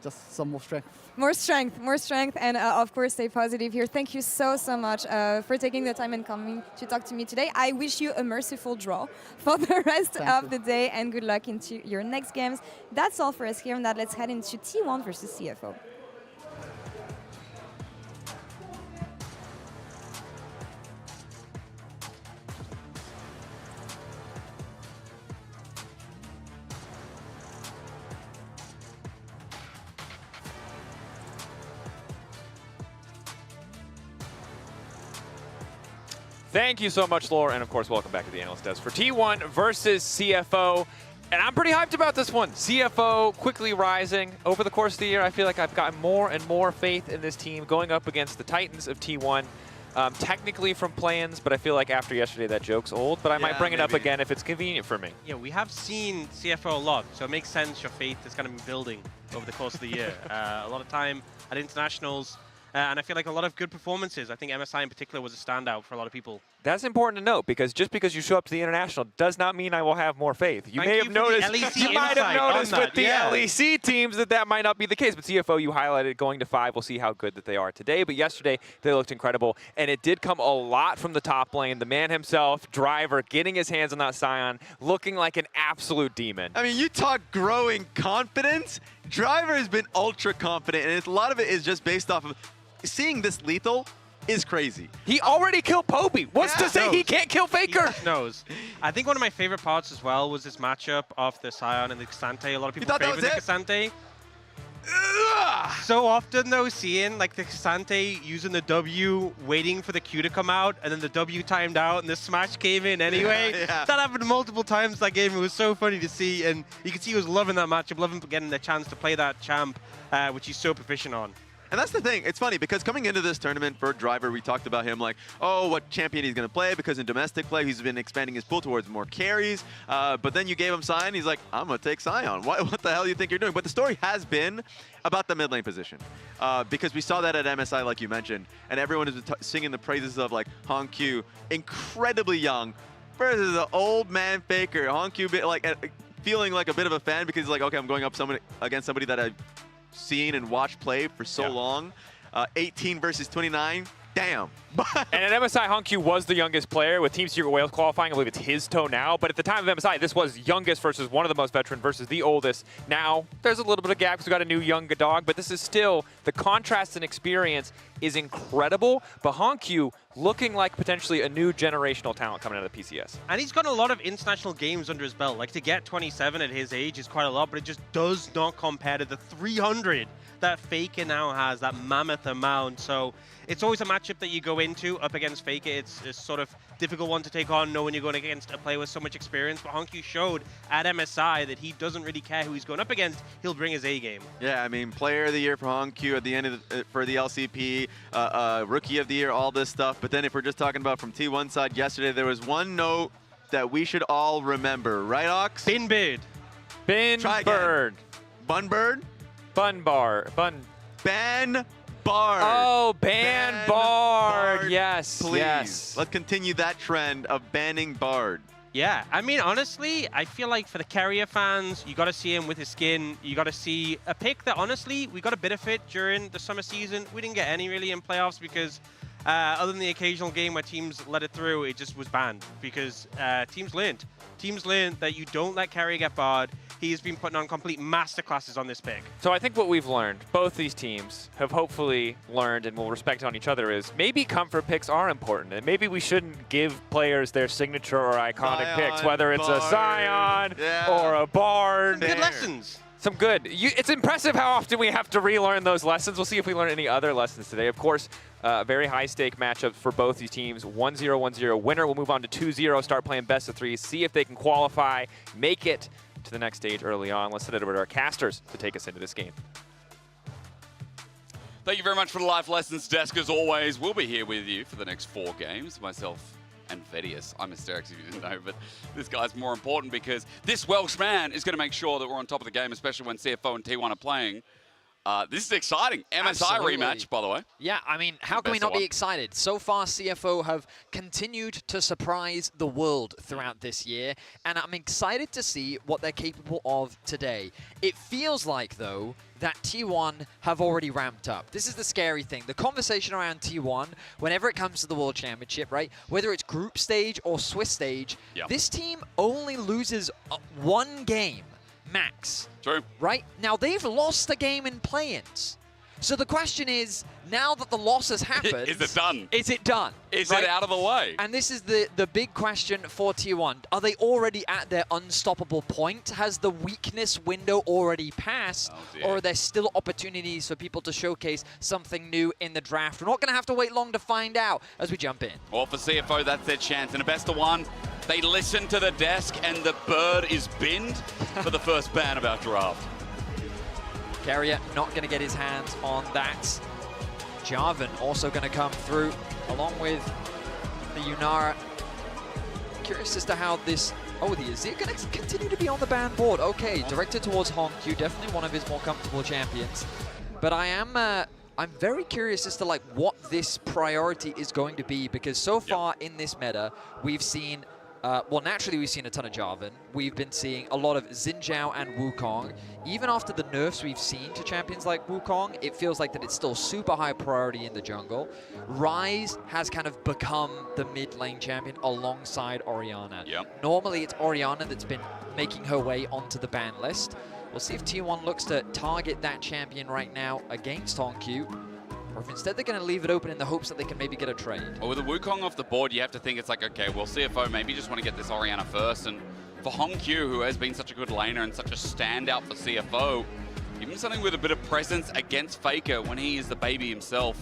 just some more strength. More strength, and of course stay positive here. Thank you so much for taking the time and coming to talk to me today. I wish you a merciful draw for the rest of the day, and good luck into your next games. That's all for us here, and let's head into T1 versus CFO. Thank you so much, Laura, and of course, welcome back to the Analyst Desk for T1 versus CFO. And I'm pretty hyped about this one. CFO quickly rising over the course of the year. I feel like I've gotten more and more faith in this team going up against the Titans of T1. Technically from play-ins, but I feel like after yesterday that joke's old, but I might bring it up again if it's convenient for me. Yeah, we have seen CFO a lot, so it makes sense your faith is kind of been building over the course of the year. A lot of time at internationals, and I feel like a lot of good performances. I think MSI in particular was a standout for a lot of people. That's important to note, because just because you show up to the international does not mean I will have more faith. You may have noticed, you might have noticed with the LEC teams that might not be the case. But CFO, you highlighted going to 5. We'll see how good that they are today. But yesterday, they looked incredible. And it did come a lot from the top lane. The man himself, Driver, getting his hands on that Scion, looking like an absolute demon. I mean, you talk growing confidence. Driver has been ultra confident, and a lot of it is just based off of seeing this lethal is crazy. He already killed Poby. What's to say he can't kill Faker? He knows. I think one of my favorite parts as well was this matchup of the Scion and the Cassante. A lot of people favor the Cassante. So often though, seeing like the Cassante using the W, waiting for the Q to come out, and then the W timed out and the smash came in anyway. That happened multiple times that game. It was so funny to see, and you can see he was loving that matchup, loving getting the chance to play that champ, which he's so proficient on. And that's the thing. It's funny because coming into this tournament for Driver, we talked about him like, oh, what champion he's going to play, because in domestic play, he's been expanding his pool towards more carries. But then you gave him Scion. He's like, I'm going to take Scion. What the hell do you think you're doing? But the story has been about the mid lane position, because we saw that at MSI, like you mentioned, and everyone is singing the praises of like Hong Q, incredibly young, versus the old man Faker. Hong Q, like feeling like a bit of a fan because he's like, okay, I'm going up against somebody that I've seen and watched play for so long. 18 versus 29. Damn. And at MSI, Hongq was the youngest player with Team Secret Wales qualifying. I believe it's his toe now. But at the time of MSI, this was youngest versus one of the most veteran versus the oldest. Now, there's a little bit of gap because we got a new young dog. But this is still, the contrast in experience is incredible. But Hongq looking like potentially a new generational talent coming out of the PCS. And he's got a lot of international games under his belt. Like, to get 27 at his age is quite a lot, but it just does not compare to the 300 that Faker now has, that mammoth amount. So it's always a matchup that you go into up against Faker. It's a sort of difficult one to take on, knowing you're going against a player with so much experience. But Hongq showed at MSI that he doesn't really care who he's going up against. He'll bring his A game. Yeah, I mean, player of the year for Hongq at the end of for the LCP, rookie of the year, all this stuff. But then if we're just talking about from T1 side, yesterday there was one note that we should all remember, right, Ox? Bin Beard. Binbird. Bunbird? Ban Bard. Oh, Ban Bard. Yes, Please. yes. Let's continue that trend of banning Bard. Yeah, I mean, honestly, I feel like for the carrier fans, you got to see him with his skin. You got to see a pick that, honestly, we got a bit of it during the summer season. We didn't get any really in playoffs because other than the occasional game where teams let it through, it just was banned because teams learned. Teams learned that you don't let carrier get Bard. He has been putting on complete masterclasses on this pick. So I think what we've learned, both these teams have hopefully learned and will respect on each other, is maybe comfort picks are important, and maybe we shouldn't give players their signature or iconic picks, whether it's Bard. a Zion or a Bard. Some good lessons. Some good. It's impressive how often we have to relearn those lessons. We'll see if we learn any other lessons today. Of course, very high-stake matchups for both these teams. 1-0, 1-0. Winner will move on to 2-0, start playing best of three, see if they can qualify, make it to the next stage early on. Let's send it over to our casters to take us into this game. Thank you very much for the live lessons desk. As always, we'll be here with you for the next 4 games. Myself and Vedius. I'm Asterix, if you didn't know, but this guy's more important because this Welsh man is going to make sure that we're on top of the game, especially when CFO and T1 are playing. This is exciting. MSI Absolutely. rematch, by the way. Yeah, I mean, how can we not be excited? So far, CFO have continued to surprise the world throughout this year, and I'm excited to see what they're capable of today. It feels like, though, that T1 have already ramped up. This is the scary thing. The conversation around T1, whenever it comes to the World Championship, right, whether it's group stage or Swiss stage, this team only loses 1 game. Max. True. Right? Now, they've lost a game in play-ins. So the question is, now that the loss has happened... Is it done? Is it done? Is right? it out of the way? And this is the big question for T1. Are they already at their unstoppable point? Has the weakness window already passed? Or are there still opportunities for people to showcase something new in the draft? We're not going to have to wait long to find out as we jump in. Well, for CFO, that's their chance. And a best of 1, they listen to the desk and the bird is binned for the first ban of our draft. Carrier not going to get his hands on that. Jarvan also going to come through along with the Yunara. Curious as to how this... Oh, the Azir going to continue to be on the ban board. Okay, directed towards Hongq, definitely one of his more comfortable champions. But I'm very curious as to like what this priority is going to be, because so far in this meta, we've seen... well, naturally, we've seen a ton of Jarvan. We've been seeing a lot of Xin Zhao and Wukong. Even after the nerfs we've seen to champions like Wukong, it feels like that it's still super high priority in the jungle. Ryze has kind of become the mid lane champion alongside Orianna. Normally, it's Orianna that's been making her way onto the ban list. We'll see if T1 looks to target that champion right now against Hongq. Or if instead they're going to leave it open in the hopes that they can maybe get a trade. Well, with the Wukong off the board, you have to think it's like, okay, well, CFO maybe just want to get this Orianna first. And for Hongq, who has been such a good laner and such a standout for CFO, even something with a bit of presence against Faker when he is the baby himself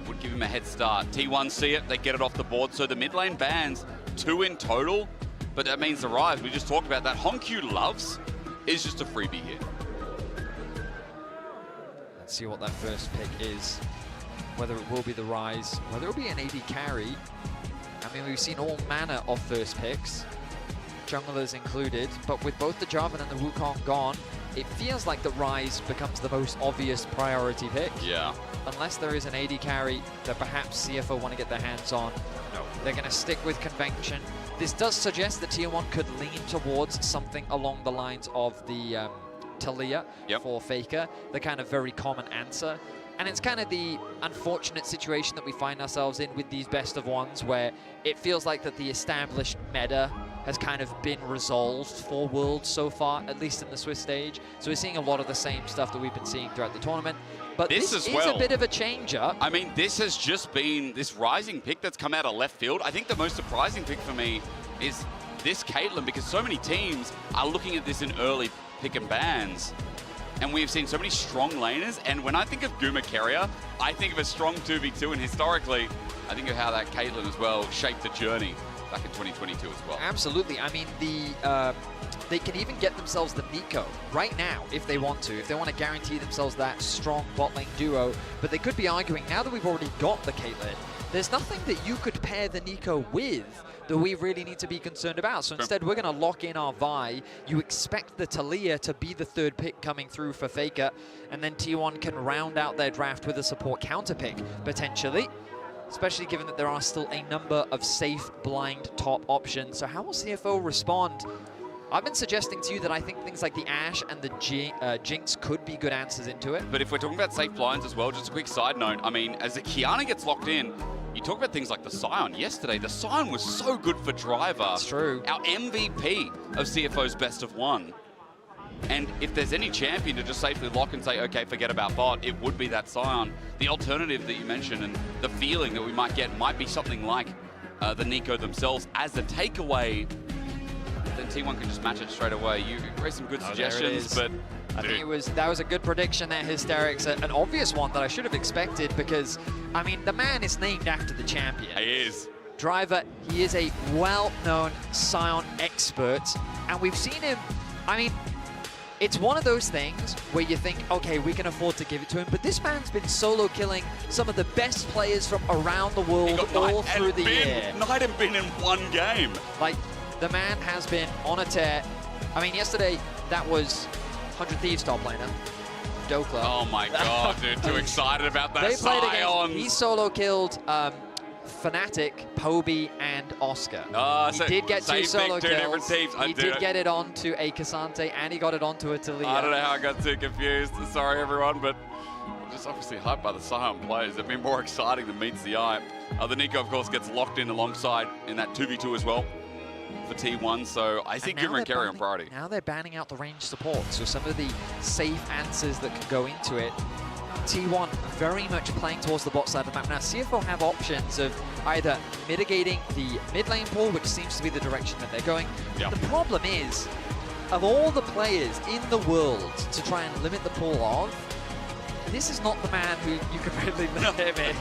would give him a head start. T1 see it, they get it off the board. So the mid lane bans, 2 in total. But that means the Ryze, we just talked about that. Hongq loves is just a freebie here. Let's see what that first pick is. Whether it will be the Ryze, whether it will be an AD carry. I mean, we've seen all manner of first picks, junglers included, but with both the Jarvan and the Wukong gone, it feels like the Ryze becomes the most obvious priority pick. Yeah. Unless there is an AD carry that perhaps CFO want to get their hands on. No. They're going to stick with convention. This does suggest that Tier 1 could lean towards something along the lines of the Talia for Faker, the kind of very common answer. And it's kind of the unfortunate situation that we find ourselves in with these best of ones, where it feels like that the established meta has kind of been resolved for Worlds so far, at least in the Swiss stage. So we're seeing a lot of the same stuff that we've been seeing throughout the tournament. But this is a bit of a change-up. I mean, this has just been this rising pick that's come out of left field. I think the most surprising pick for me is this Caitlyn, because so many teams are looking at this in early pick and bans. And we've seen so many strong laners. And when I think of Guma Carrier, I think of a strong 2v2. And historically, I think of how that Caitlyn as well shaped the journey back in 2022 as well. Absolutely. I mean, they can even get themselves the Nico right now if they want to, if they want to guarantee themselves that strong bot lane duo. But they could be arguing, now that we've already got the Caitlyn, there's nothing that you could pair the Nico with that we really need to be concerned about. So instead, we're going to lock in our Vi. You expect the Taliyah to be the third pick coming through for Faker, and then T1 can round out their draft with a support counter pick, potentially, especially given that there are still a number of safe blind top options. So how will CFO respond? I've been suggesting to you that I think things like the Ashe and the Jinx could be good answers into it. But if we're talking about safe blinds as well, just a quick side note, I mean, as the Kiana gets locked in, you talk about things like the Sion. Yesterday, the Sion was so good for Driver. It's true. Our MVP of CFO's best of one. And if there's any champion to just safely lock and say, okay, forget about bot, it would be that Sion. The alternative that you mentioned and the feeling that we might get might be something like the Nico themselves as a takeaway. Then T1 can just match it straight away. You raised some good suggestions, but I think that was a good prediction there, Hysterics. An obvious one that I should have expected because, I mean, the man is named after the champion. He is. Driver, he is a well-known Sion expert, and we've seen him, I mean, it's one of those things where you think, okay, we can afford to give it to him, but this man's been solo killing some of the best players from around the world all through the year. Knight and been in one game. Like, the man has been on a tear. I mean, yesterday, that was 100 Thieves top laner, Dokla. Oh my god, dude, too excited about that. They played against, he solo killed Fnatic, Poby, and Oscar. He did get two solo kills. He did get it onto a Cassante, and he got it onto a Taliyah. I don't know how I got too confused. Sorry, everyone, but I'm just obviously hyped by the Sion plays. They've been more exciting than meets the eye. The Nico, of course, gets locked in alongside in that 2v2 as well for T1, so I think Giver and Carry on priority. Now they're banning out the range support, so some of the safe answers that can go into it. T1 very much playing towards the bot side of the map. Now CFO have options of either mitigating the mid lane pool, which seems to be the direction that they're going. Yeah. The problem is, of all the players in the world to try and limit the pool of, this is not the man who you can really limit.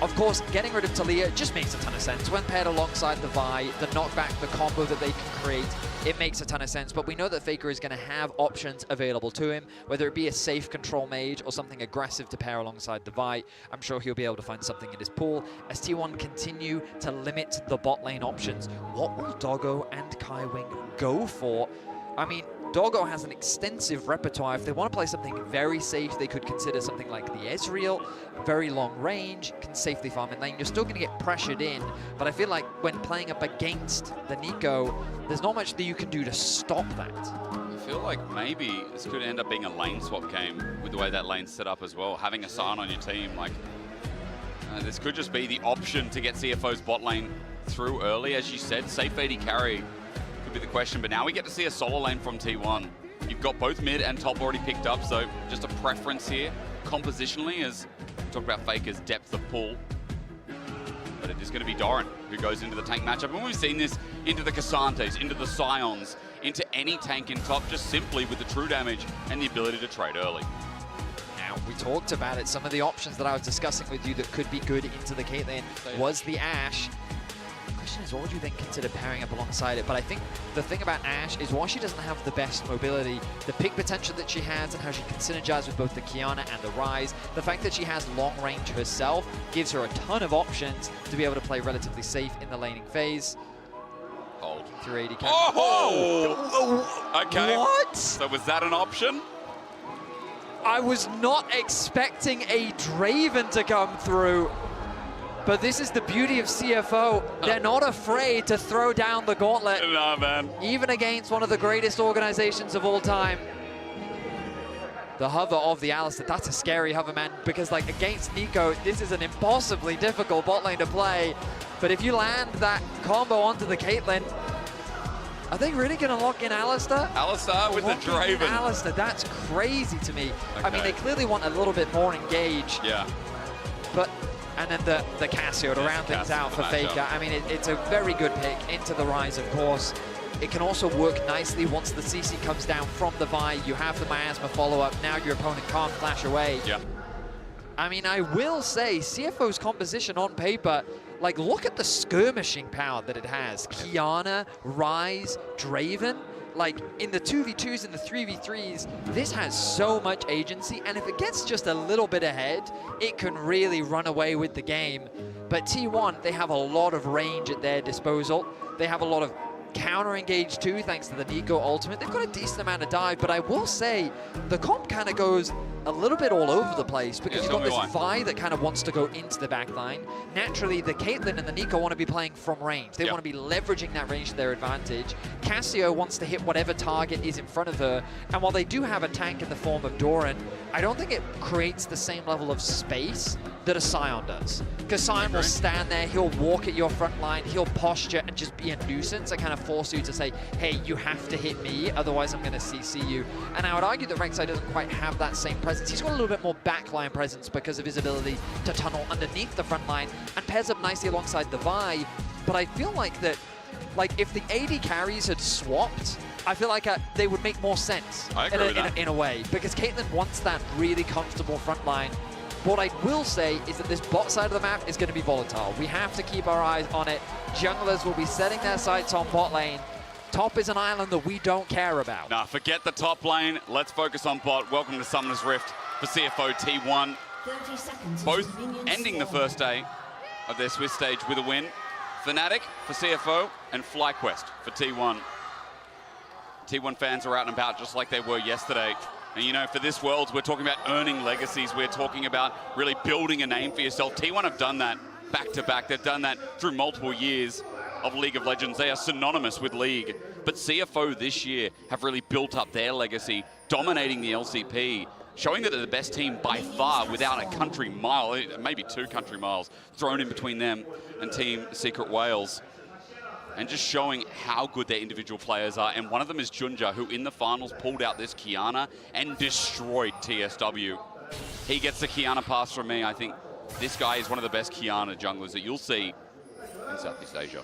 Of course, getting rid of Taliyah just makes a ton of sense. When paired alongside the Vi, the knockback, the combo that they can create, it makes a ton of sense. But we know that Faker is going to have options available to him, whether it be a safe control mage or something aggressive to pair alongside the Vi. I'm sure he'll be able to find something in his pool. As T1 continue to limit the bot lane options, what will Doggo and Kaiwing go for? I mean, Doggo has an extensive repertoire. If they want to play something very safe, they could consider something like the Ezreal, very long range, can safely farm in lane. You're still going to get pressured in, but I feel like when playing up against the Nico, there's not much that you can do to stop that. I feel like maybe this could end up being a lane swap game with the way that lane's set up as well. Having a Sion on your team, like, this could just be the option to get CFO's bot lane through early. As you said, safe AD carry could be the question, but now we get to see a solo lane from T1. You've got both mid and top already picked up, so just a preference here compositionally as we talk about Faker's depth of pull. But it is going to be Doran who goes into the tank matchup, and we've seen this into the Cassantes, into the Sions, into any tank in top, just simply with the true damage and the ability to trade early. Now, we talked about it, some of the options that I was discussing with you that could be good into the Caitlyn was the Ashe. The question is, what would you then consider pairing up alongside it? But I think the thing about Ashe is while she doesn't have the best mobility, the pick potential that she has and how she can synergize with both the Kiana and the Ryze, the fact that she has long range herself gives her a ton of options to be able to play relatively safe in the laning phase. Hold. 380 Oh! Okay. What? So was that an option? I was not expecting a Draven to come through. But this is the beauty of CFO. They're not afraid to throw down the gauntlet. No, man. Even against one of the greatest organizations of all time. The hover of the Alistar, that's a scary hover, man, because like against Nico, this is an impossibly difficult bot lane to play. But if you land that combo onto the Caitlyn, are they really going to lock in Alistar? Alistar with the Draven. Alistar, that's crazy to me. Okay. I mean, they clearly want a little bit more engage. Yeah. But, and then the Cassio to round things out for Faker. I mean, it's a very good pick into the Ryze, of course. It can also work nicely once the CC comes down from the Vi. You have the Miasma follow-up. Now your opponent can't flash away. Yeah. I mean, I will say, CFO's composition on paper, like, look at the skirmishing power that it has. Kiana, Ryze, Draven. like in the 2v2s and the 3v3s, this has so much agency, and if it gets just a little bit ahead, it can really run away with the game. But T1, they have a lot of range at their disposal. They have a lot of counter engage too, thanks to the Nico ultimate. They've got a decent amount of dive, but I will say the comp kind of goes a little bit all over the place because you've got this Vi that kind of wants to go into the back line. Naturally, the Caitlyn and the Nico want to be playing from range. They want to be leveraging that range to their advantage. Cassio wants to hit whatever target is in front of her, and while they do have a tank in the form of Doran, I don't think it creates the same level of space that a Sion does. Because Sion will stand there, he'll walk at your front line, he'll posture and just be a nuisance and kind of force you to say, hey, you have to hit me, otherwise I'm going to CC you. And I would argue that Rek'Sai doesn't quite have that same presence. He's got a little bit more backline presence because of his ability to tunnel underneath the front line and pairs up nicely alongside the Vi. But I feel like that, like if the AD carries had swapped, I feel like they would make more sense in a way, because Caitlyn wants that really comfortable front line. What I will say is that this bot side of the map is going to be volatile. We have to keep our eyes on it. Junglers will be setting their sights on bot lane. Top is an island that we don't care about. Nah, forget the top lane. Let's focus on bot. Welcome to Summoner's Rift for CFO T1. Both ending the first day of their Swiss stage with a win. Fnatic for CFO and FlyQuest for T1. T1 fans are out and about just like they were yesterday. And you know, for this Worlds, we're talking about earning legacies. We're talking about really building a name for yourself. T1 have done that back to back. They've done that through multiple years of League of Legends. They are synonymous with League. But CFO this year have really built up their legacy, dominating the LCP, showing that they're the best team by far without a country mile, maybe 2 country miles thrown in between them and Team Secret Wales. And just showing how good their individual players are. And one of them is Junja, who in the finals pulled out this Kiana and destroyed TSW. He gets the Kiana pass from me. I think this guy is one of the best Kiana junglers that you'll see in Southeast Asia.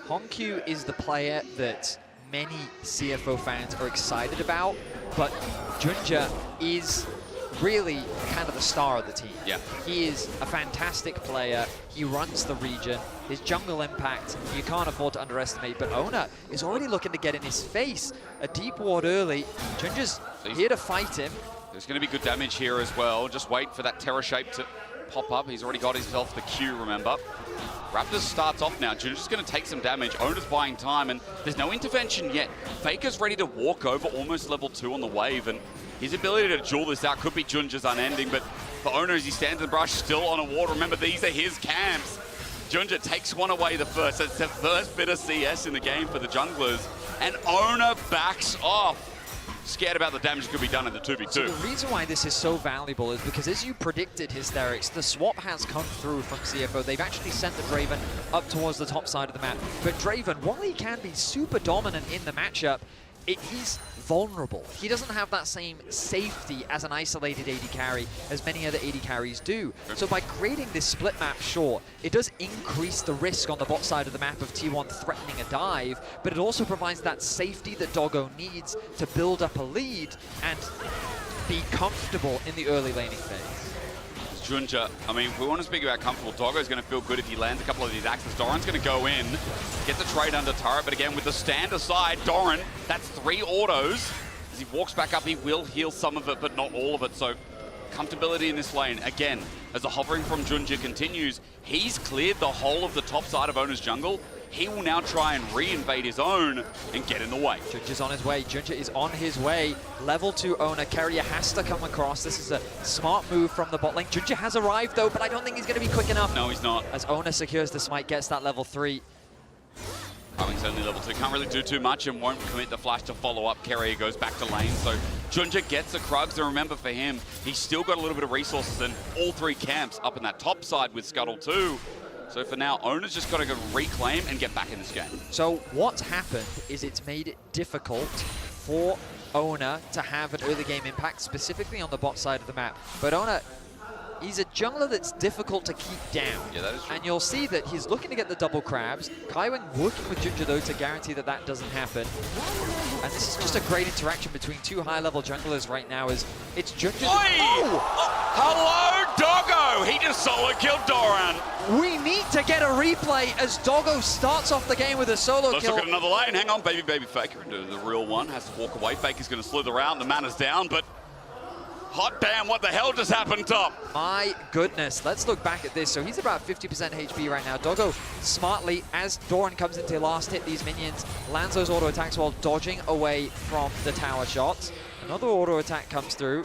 Honkyu is the player that many CFO fans are excited about, but Junja is really kind of the star of the team. Yeah. He is a fantastic player. He runs the region. His jungle impact, you can't afford to underestimate, but Ona is already looking to get in his face. A deep ward early. Junja's here to fight him. There's going to be good damage here as well. Just wait for that Terror Shape to pop up. He's already got himself the Q, remember. Raptors starts off now. Junja's going to take some damage. Ona's buying time, and there's no intervention yet. Faker's ready to walk over almost level 2 on the wave, and his ability to duel this out could be Junja's unending, but for Ona, as he stands in the brush, still on a ward. Remember, these are his camps. Junja takes one away the first. It's the first bit of CS in the game for the junglers, and Ona backs off. Scared about the damage that could be done in the 2v2. So the reason why this is so valuable is because, as you predicted, Hysterics, the swap has come through from CFO. They've actually sent the Draven up towards the top side of the map. But Draven, while he can be super dominant in the matchup, he's vulnerable. He doesn't have that same safety as an isolated AD carry as many other AD carries do. So by creating this split map, sure, it does increase the risk on the bot side of the map of T1 threatening a dive, but it also provides that safety that Doggo needs to build up a lead and be comfortable in the early laning phase. Junja, I mean, we want to speak about comfortable. Doggo's going to feel good if he lands a couple of these axes. Doran's going to go in, get the trade under turret, but again, with the stand aside, Doran, that's 3 autos. As he walks back up, he will heal some of it, but not all of it. So, comfortability in this lane. Again, as the hovering from Junja continues, he's cleared the whole of the top side of Ona's jungle. He will now try and re-invade his own and get in the way. Junja's on his way. Junja is on his way. Level 2 Ona. Carrier has to come across. This is a smart move from the bot lane. Junja has arrived, though, but I don't think he's going to be quick enough. No, he's not. As Ona secures the smite, gets that level 3. Owing's only level 2. Can't really do too much and won't commit the flash to follow up. Carrier goes back to lane. So Junja gets the Krugs. And remember, for him, he's still got a little bit of resources in all 3 camps up in that top side with Scuttle too. So for now, Ona's just got to go reclaim and get back in this game. So what's happened is it's made it difficult for Ona to have an early game impact, specifically on the bot side of the map. But Ona, he's a jungler that's difficult to keep down. Yeah, that is true. And you'll see that he's looking to get the double crabs. Kaiwing working with Junja, though, to guarantee that that doesn't happen. And this is just a great interaction between 2 high-level junglers right now. As it's Junja. Hello, Doggo! He just solo killed Doran. We need to get a replay as Doggo starts off the game with a solo Let's kill. look at another lane. Hang on, baby Faker into the real one. Has to walk away. Faker's going to slither out. The mana's down, but hot damn, what the hell just happened, Top? My goodness, let's look back at this. So he's about 50% HP right now. Doggo smartly, as Doran comes into last hit these minions, lands those auto attacks while dodging away from the tower shots. Another auto attack comes through.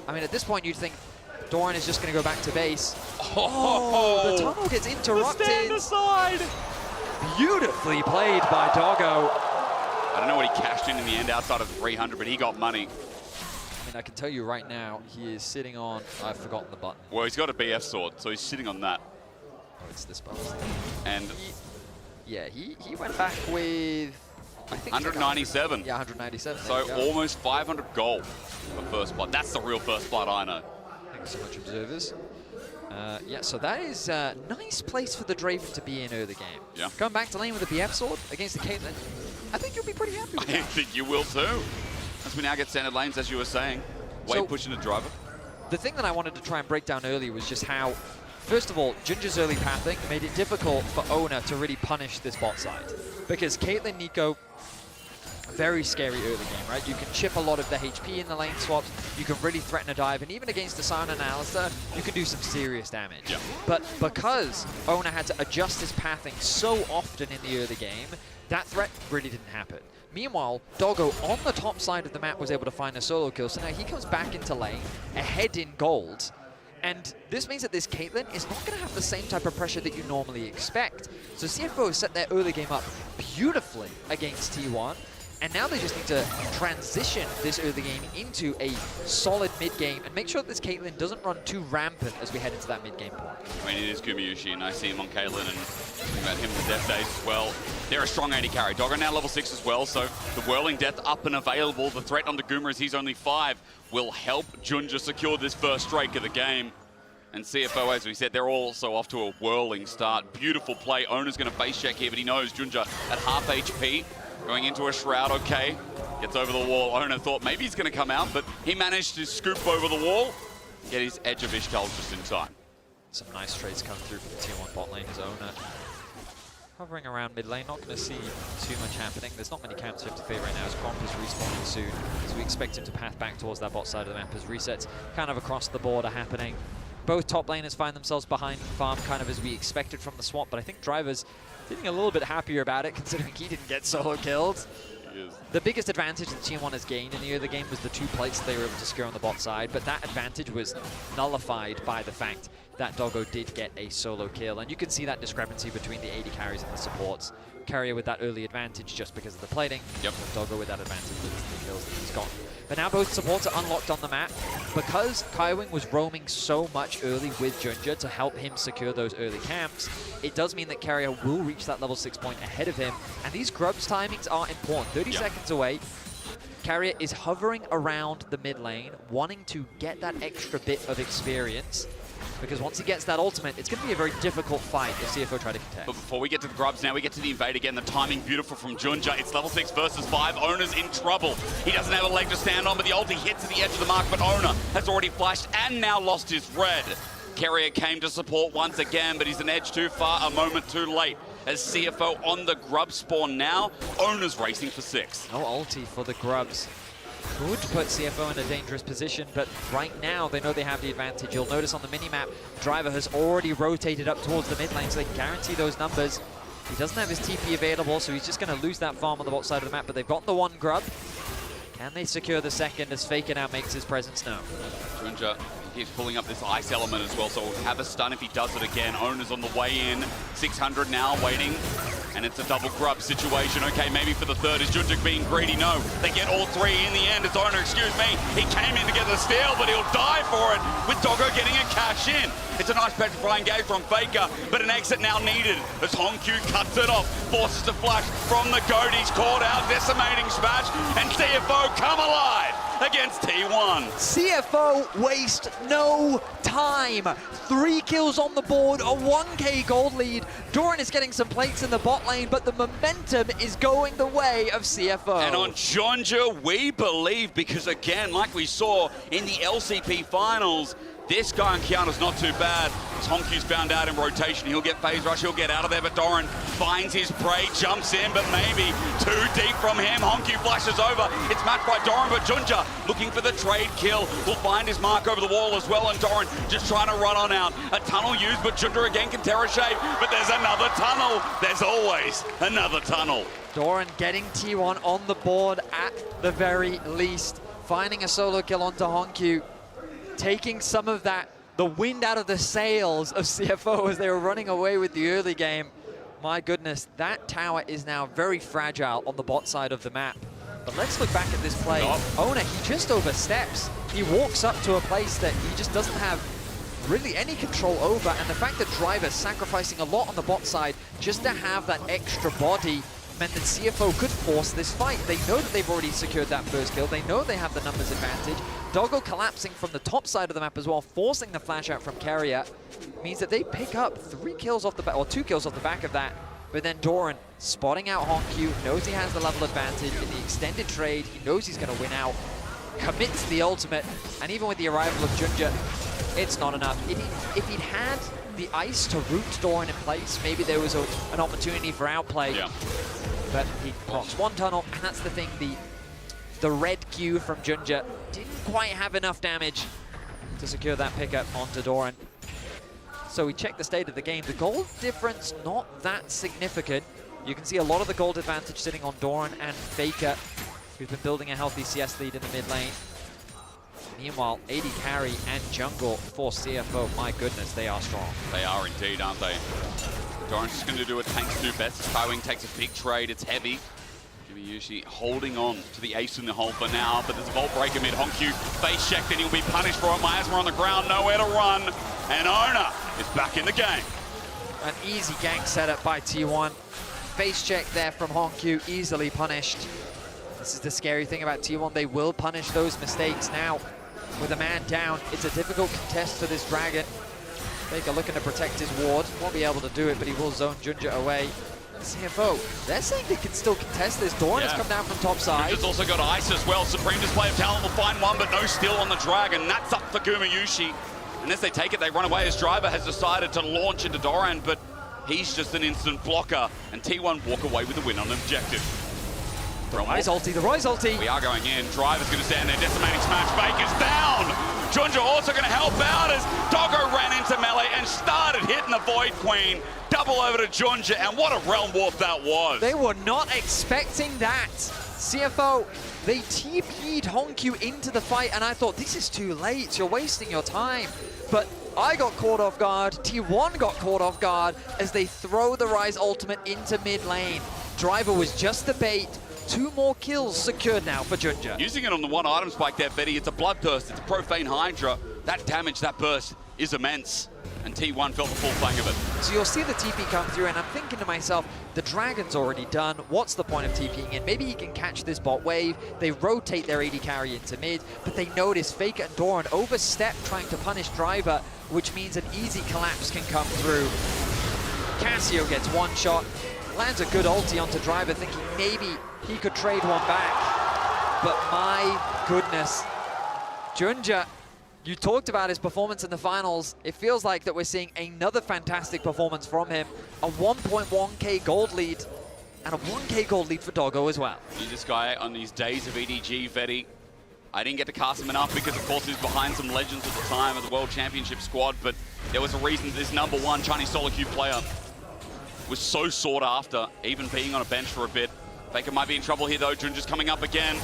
I mean, at this point, you'd think Doran is just going to go back to base. Oh, the tunnel gets interrupted. Stand aside. Beautifully played by Doggo. I don't know what he cashed in the end outside of 300, but he got money. I mean, I can tell you right now, he is sitting on, I've forgotten the button. Well, he's got a BF sword, so he's sitting on that. Oh, it's this button. And he went back with, I think 197. Yeah, 197. So almost 500 gold for first blood. That's the real first blood, I know. Thanks so much, observers. Yeah, so that is a nice place for the Draven to be in early game. Yeah. Going back to lane with the BF sword against the Caitlyn, I think you'll be pretty happy with that. I think you will too. As we now get standard lanes, as you were saying. Wade So, pushing the driver. The thing that I wanted to try and break down earlier was just how, first of all, Junja's early pathing made it difficult for Ona to really punish this bot side. Because Caitlyn, Nico, very scary early game, right? You can chip a lot of the HP in the lane swaps, you can really threaten a dive, and even against the Sion and Alistar, you can do some serious damage. Yeah. But because Ona had to adjust his pathing so often in the early game, that threat really didn't happen. Meanwhile, Doggo on the top side of the map was able to find a solo kill, so now he comes back into lane, ahead in gold, and this means that this Caitlyn is not going to have the same type of pressure that you normally expect. So CFO set their early game up beautifully against T1, and now they just need to transition this early game into a solid mid-game and make sure that this Caitlyn doesn't run too rampant as we head into that mid-game point. I mean, it is Gumayushi, and I see him on Caitlyn, and thinking about him in the Death Days as well. They're a strong AD carry. Doggo now level 6 as well, so the Whirling Death up and available. The threat onto Guma, as he's only 5, will help Junja secure this first strike of the game. And CFO, as we said, they're also off to a whirling start. Beautiful play. Ona's going to face check here, but he knows Junja at half HP. Going into a Shroud, okay. Gets over the wall. Ona thought maybe he's going to come out, but he managed to scoop over the wall, get his Edge of Ishtal just in time. Some nice trades come through from the tier 1 bot lane as Ona hovering around mid lane. Not going to see too much happening. There's not many camps to activate right now as Gronk is respawning soon, so we expect him to path back towards that bot side of the map as resets kind of across the board are happening. Both top laners find themselves behind farm kind of as we expected from the swap, but I think Driver's feeling a little bit happier about it considering he didn't get solo kills. The biggest advantage that Team 1 has gained in the early game was the 2 plates they were able to secure on the bot side, but that advantage was nullified by the fact that Doggo did get a solo kill, and you can see that discrepancy between the AD carries and the supports. Carrier with that early advantage just because of the plating, Doggo with that advantage with the kills that he's got. But now both supports are unlocked on the map. Because Kaiwing was roaming so much early with Junja to help him secure those early camps, it does mean that Carrier will reach that level 6 point ahead of him. And these grubs timings are important. 30 seconds away. Carrier is hovering around the mid lane, wanting to get that extra bit of experience. Because once he gets that ultimate, it's going to be a very difficult fight if CFO try to contest. But before we get to the grubs, now we get to the invade again. The timing beautiful from Junja. It's level 6 versus 5. Ona's in trouble. He doesn't have a leg to stand on, but the ulti hits at the edge of the mark. But Ona has already flashed and now lost his red. Carrier came to support once again, but he's an edge too far, a moment too late. As CFO on the grub spawn now, Ona's racing for 6. No ulti for the grubs. Could put CFO in a dangerous position, but right now they know they have the advantage. You'll notice on the minimap, Driver has already rotated up towards the mid lane, so they can guarantee those numbers. He doesn't have his TP available, so he's just going to lose that farm on the bot side of the map, but they've got the 1 grub. Can they secure the second as Faker now makes his presence known? Junja keeps pulling up this ice element as well, so we'll have a stun if he does it again. Ona's on the way in, 600 now, waiting. And it's a double grub situation. Okay, maybe for the third. Is Junja being greedy? No. They get all 3 in the end. It's Ona, excuse me. He came in to get the steal, but he'll die for it with Doggo getting a cash in. It's a nice petrifying gauge from Faker, but an exit now needed as Hongq cuts it off, forces a flash from the goat. He's caught out, decimating smash, and CFO come alive against T1. CFO waste no time. 3 kills on the board, a 1k gold lead. Doran is getting some plates in the bot lane, but the momentum is going the way of CFO. And on Junja, we believe, because again, like we saw in the LCP finals, This guy on Kiana's not too bad. Honkyu's found out in rotation. He'll get phase rush, he'll get out of there, but Doran finds his prey, jumps in, but maybe too deep from him. Honky flashes over. It's matched by Doran, but Junja looking for the trade kill. Will find his mark over the wall as well, and Doran just trying to run on out. A tunnel used, but Junja again can tear a shape, but there's another tunnel. There's always another tunnel. Doran getting T1 on the board at the very least. Finding a solo kill onto Honkyu. Taking some of the wind out of the sails of CFO as they were running away with the early game. My goodness, that tower is now very fragile on the bot side of the map. But let's look back at this play. Ona, he just oversteps. He walks up to a place that he just doesn't have really any control over, and the fact that Driver's sacrificing a lot on the bot side just to have that extra body meant that CFO could force this fight. They know that they've already secured that first kill. They know they have the numbers advantage. Doggo collapsing from the top side of the map as well, forcing the flash out from Carrier, means that they pick up 3 kills off the back, or 2 kills off the back of that. But then Doran spotting out Honkyu, knows he has the level advantage in the extended trade. He knows he's going to win out, commits the ultimate, and even with the arrival of Junja, it's not enough. If he'd had the ice to root Doran in place, maybe there was an opportunity for outplay. Yeah. But he procs one tunnel, and that's the thing, the red Q from Junja didn't quite have enough damage to secure that pickup onto Doran. So we check the state of the game. The gold difference, not that significant. You can see a lot of the gold advantage sitting on Doran and Faker, who's been building a healthy CS lead in the mid lane. Meanwhile, AD carry and jungle for CFO, my goodness, they are strong. They are indeed, aren't they? Doran's just going to do what tanks do best. Skywing takes a big trade, it's heavy. Yushi holding on to the ace in the hole for now, but there's a Vault Breaker mid. Honkyu face checked and he'll be punished for it. Miasma on the ground, nowhere to run, and Ona is back in the game. An easy gank setup by T1. Face check there from Honkyu, easily punished. This is the scary thing about T1, they will punish those mistakes now. With a man down, it's a difficult contest for this Dragon. Faker looking to protect his ward, won't be able to do it, but he will zone Junja away. CFO, they're saying they can still contest this. Doran has come down from top side. Junja's also got ice as well. Supreme Display of Talent will find one, but no steal on the Dragon. That's up for Gumayushi. And as they take it, they run away as Driver has decided to launch into Doran, but he's just an instant blocker. And T1 walk away with the win on objective. The Ryze ulti. We are going in. Driver's going to stand there. Decimating smash. Baker's down. Junja also going to help out as Doggo ran into melee and started hitting the Void Queen. Double over to Junja, and what a realm warp that was. They were not expecting that. CFO, they TP'd Honkyu into the fight, and I thought, this is too late. You're wasting your time. But I got caught off guard. T1 got caught off guard as they throw the Ryze ultimate into mid lane. Driver was just the bait. 2 more kills secured now for Junja. Using it on the one item spike there, Betty. It's a Bloodthirst, it's a Profane Hydra. That damage, that burst is immense. And T1 felt the full fang of it. So you'll see the TP come through, and I'm thinking to myself, the Dragon's already done. What's the point of TPing in? Maybe he can catch this bot wave. They rotate their AD carry into mid, but they notice Faker and Doran overstep trying to punish Driver, which means an easy collapse can come through. Cassio gets one shot, lands a good ulti onto Driver, thinking maybe he could trade one back. But my goodness, Junja, you talked about his performance in the finals. It feels like that we're seeing another fantastic performance from him. A 1.1k gold lead and a 1k gold lead for Doggo as well. This guy on these days of EDG, Vetty, I didn't get to cast him enough because, of course, he was behind some legends at the time of the World Championship squad, but there was a reason this #1 Chinese solo queue player was so sought after, even being on a bench for a bit. Faker might be in trouble here, though. Junja's coming up again.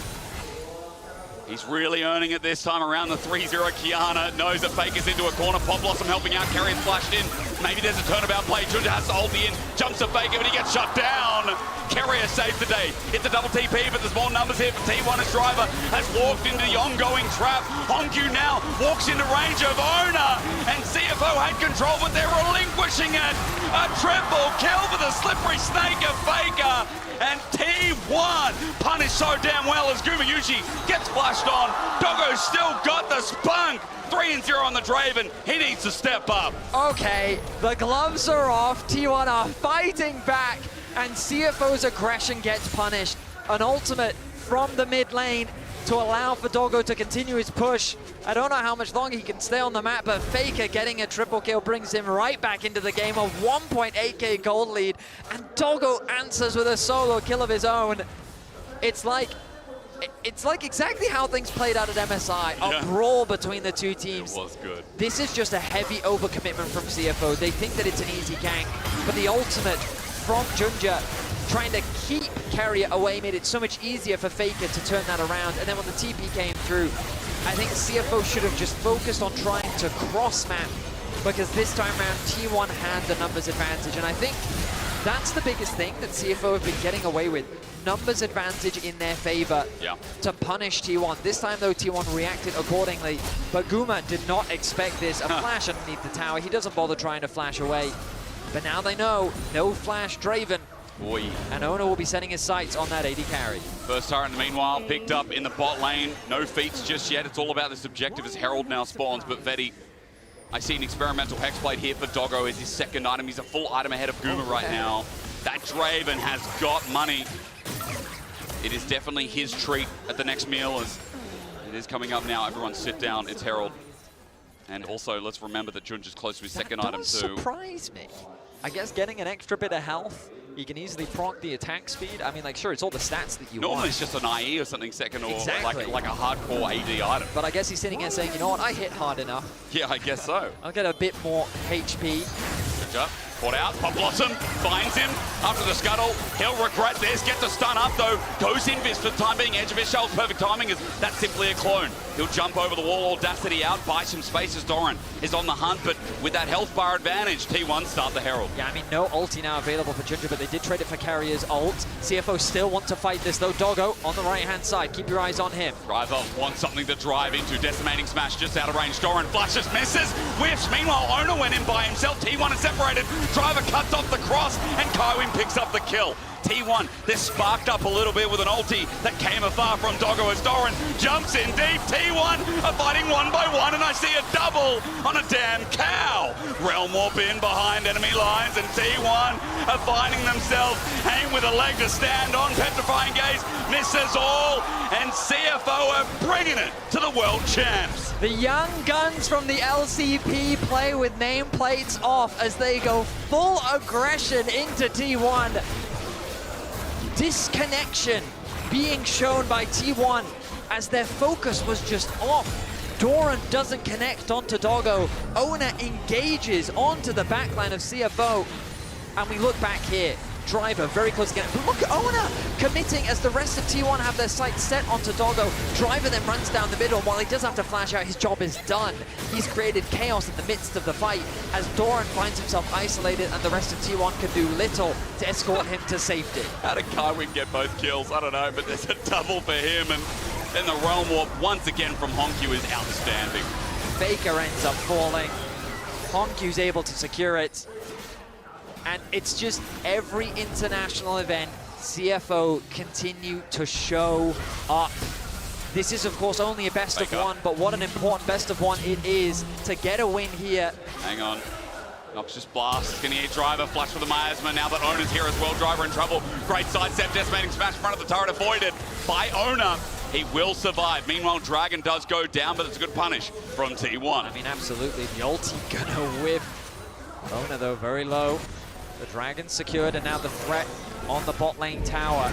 He's really earning it this time around. The 3-0 Kiana knows that Faker's into a corner. Pop Blossom helping out. Carrier's flashed in. Maybe there's a turnabout play. Junja has to hold the in. Jumps to Faker, but he gets shut down. Carrier saves the day. It's a double TP, but there's more numbers here for T1 as Driver has walked into the ongoing trap. Honkyu now walks into range of Ona, and CFO had control, but they're relinquishing it. A triple kill for the slippery snake of Faker. And T1 punished so damn well as Gumayushi gets flashed on. Doggo's still got the spunk. 3-0 on the Draven. He needs to step up. Okay, the gloves are off. T1 are fighting back, and CFO's aggression gets punished. An ultimate from the mid lane to allow for Doggo to continue his push. I don't know how much longer he can stay on the map, but Faker getting a triple kill brings him right back into the game. A 1.8k gold lead, and Doggo answers with a solo kill of his own. It's like exactly how things played out at MSI. A brawl between the two teams. It was good. This is just a heavy overcommitment from CFO. They think that it's an easy gank, but the ultimate from Junja, trying to keep Carrier away, made it so much easier for Faker to turn that around. And then when the TP came through, I think CFO should have just focused on trying to cross-map, because this time around, T1 had the numbers advantage. And I think that's the biggest thing that CFO have been getting away with. Numbers advantage in their favor to punish T1. This time, though, T1 reacted accordingly. But Guma did not expect this. A flash underneath the tower. He doesn't bother trying to flash away. But now they know, no flash Draven. And Ona will be setting his sights on that AD carry. First turret, meanwhile, picked up in the bot lane. No feats just yet. It's all about this objective as Herald now spawns. But Veti, I see an experimental Hexblade here for Doggo as his second item. He's a full item ahead of Guma right now. That Draven has got money. It is definitely his treat at the next meal as it is coming up now. Everyone sit down. It's Herald. And also, let's remember that Junja's close to his second item too. Surprise me. I guess getting an extra bit of health, he can easily proc the attack speed. I mean, like, sure, it's all the stats that you want. Normally it's just an IE or something second, or like a hardcore AD item. But I guess he's sitting here saying, you know what, I hit hard enough. Yeah, I guess so. I'll get a bit more HP. Junja, caught out. Pop Blossom finds him after the scuttle. He'll regret this. Gets a stun up though. Goes invis for the time being. Edge of his shell's perfect timing as that's simply a clone. He'll jump over the wall, audacity out, buy some space as Doran is on the hunt, but with that health bar advantage, T1 start the Herald. Yeah, I mean, no ulti now available for Junja, but they did trade it for Carrier's ult. CFO still want to fight this though. Doggo on the right-hand side. Keep your eyes on him. Driver wants something to drive into. Decimating smash just out of range. Doran flashes, misses, whiffs. Meanwhile, Ona went in by himself. T1 is separated. Driver cuts off the cross, and Kywin picks up the kill. T1, they're sparked up a little bit with an ulti that came afar from Doggo as Doran jumps in deep. T1 are fighting one by one, and I see a double on a damn cow. Realm Warp in behind enemy lines, and T1 are finding themselves hanging with a leg to stand on. Petrifying Gaze misses all, and CFO are bringing it to the world champs. The young guns from the LCP play with nameplates off as they go full aggression into T1. Disconnection being shown by T1 as their focus was just off. Doran doesn't connect onto Doggo. Ona engages onto the backline of CFO. And we look back here. Driver very close again. But look at Ona committing as the rest of T1 have their sights set onto Doggo. Driver then runs down the middle, and while he does have to flash out, his job is done. He's created chaos in the midst of the fight as Doran finds himself isolated, and the rest of T1 can do little to escort him to safety. How did Kywin get both kills? I don't know, but there's a double for him, and then the Realm Warp once again from Honkyu is outstanding. Faker ends up falling. Honkyu's able to secure it. And it's just every international event, CFO continue to show up. This is, of course, only a best of one, but what an important best of one it is to get a win here. Hang on. Noxious Blast, Skinny Driver, flash for the miasma. Now that Ona's here as well, Driver in trouble. Great sidestep, decimating smash in front of the turret, avoided by Ona. He will survive. Meanwhile, Dragon does go down, but it's a good punish from T1. I mean, absolutely. The ulti gonna whiff. Ona, though, very low. The Dragon secured, and now the threat on the bot lane tower.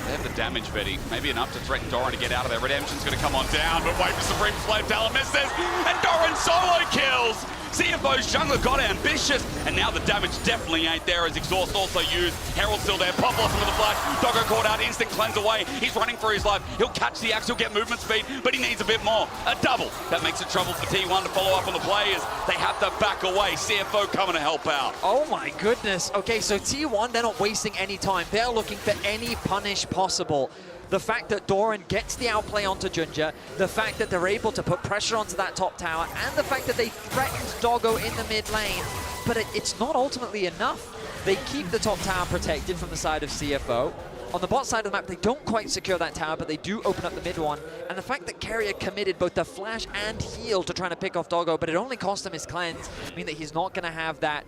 They have the damage, Veti. Maybe enough to threaten Doran to get out of there. Redemption's going to come on down, but wait for Supreme Flame Talon misses, and Doran solo kills! CFO's jungler got ambitious, and now the damage definitely ain't there as Exhaust also used. Herald still there, Pop Blossom with the flash. Doggo caught out, instant cleanse away. He's running for his life. He'll catch the axe, he'll get movement speed, but he needs a bit more. A double. That makes it trouble for T1 to follow up on the players. They have to back away. CFO coming to help out. Oh my goodness. Okay, so T1, they're not wasting any time. They're looking for any punish possible. The fact that Doran gets the outplay onto Junja, the fact that they're able to put pressure onto that top tower, and the fact that they threatened Doggo in the mid lane, but it's not ultimately enough. They keep the top tower protected from the side of CFO. On the bot side of the map, they don't quite secure that tower, but they do open up the mid one. And the fact that Carrier committed both the flash and heal to trying to pick off Doggo, but it only cost him his cleanse, mean that he's not going to have that.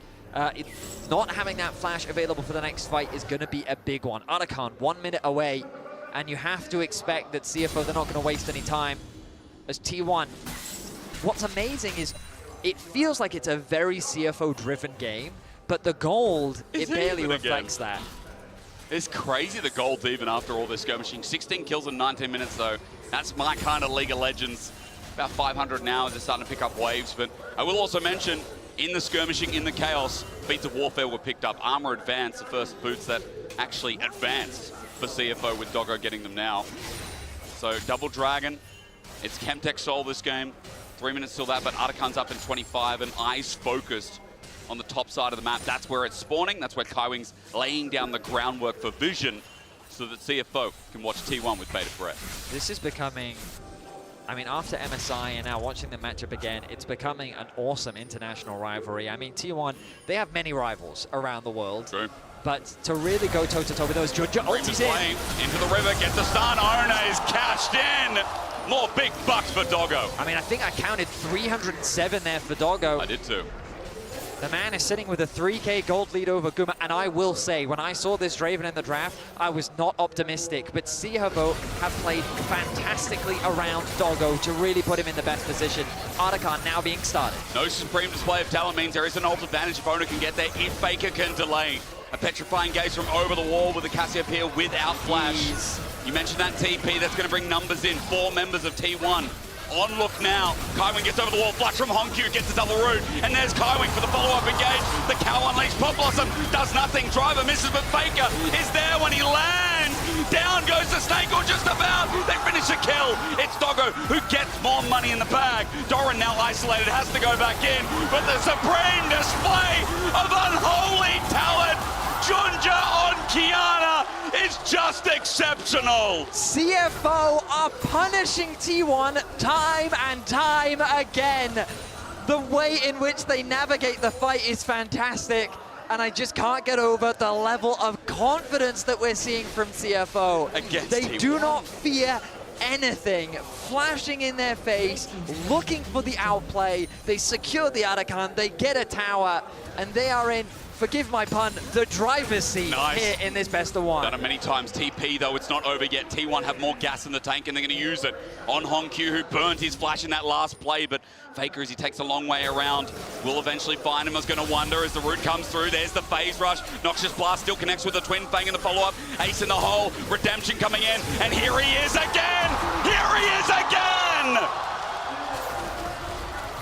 Not having that flash available for the next fight is going to be a big one. Arakan, 1 minute away. and you have to expect that CFO, they're not going to waste any time. As T1, what's amazing is it feels like it's a very CFO-driven game, but the gold, it barely reflects that. It's crazy the gold even after all this skirmishing. 16 kills in 19 minutes though. That's my kind of League of Legends. About 500 now as they're starting to pick up waves. But I will also mention, in the skirmishing, in the chaos, feats of warfare were picked up. Armor advanced, the first boots that actually advanced for CFO with Doggo getting them now. So double dragon. It's Chemtech Soul this game. 3 minutes till that, but Artican's up in 25 and eyes focused on the top side of the map. That's where it's spawning. That's where Kaiwing's laying down the groundwork for vision so that CFO can watch T1 with bated breath. This is becoming, I mean, after MSI and now watching the matchup again, it's becoming an awesome international rivalry. I mean, T1, they have many rivals around the world. True. But to really go toe-to-toe with those, Junja ultis in. Into the river, gets the stun. Ona is cashed in. More big bucks for Doggo. I mean, I think I counted 307 there for Doggo. I did too. The man is sitting with a 3K gold lead over Guma, and I will say, when I saw this Draven in the draft, I was not optimistic, but CFO have played fantastically around Doggo to really put him in the best position. Artican now being started. No supreme display of talent means there is an ult advantage if Ona can get there, if Faker can delay. A petrifying gaze from over the wall with the Cassiopeia without flash. You mentioned that TP, that's going to bring numbers in. 4 members of T1. On look now. Kaiwing gets over the wall. Flash from Honkyu gets the double root. And there's Kaiwing for the follow-up engage. The cow unleashed. Pop Blossom does nothing. Driver misses, but Faker is there when he lands. Down goes the Snake, or just about. They finish a kill. It's Doggo who gets more money in the bag. Doran now isolated, has to go back in. But the supreme display of unholy talent. Junja on Kiana is just exceptional. CFO are punishing T1 time and time again. The way in which they navigate the fight is fantastic, and I just can't get over the level of confidence that we're seeing from CFO. They T1. do not fear anything, flashing in their face, looking for the outplay. They secure the Artican, they get a tower, and they are in, forgive my pun, the driver's seat here in this best of one. Done it many times. TP, though, it's not over yet. T1 have more gas in the tank, and they're going to use it on Honkyu, who burnt his flash in that last play, but Faker, as he takes a long way around, will eventually find him. I was going to wonder as the root comes through. There's the phase rush. Noxious Blast still connects with the Twin Fang in the follow-up. Ace in the hole. Redemption coming in, and here he is again! Here he is again!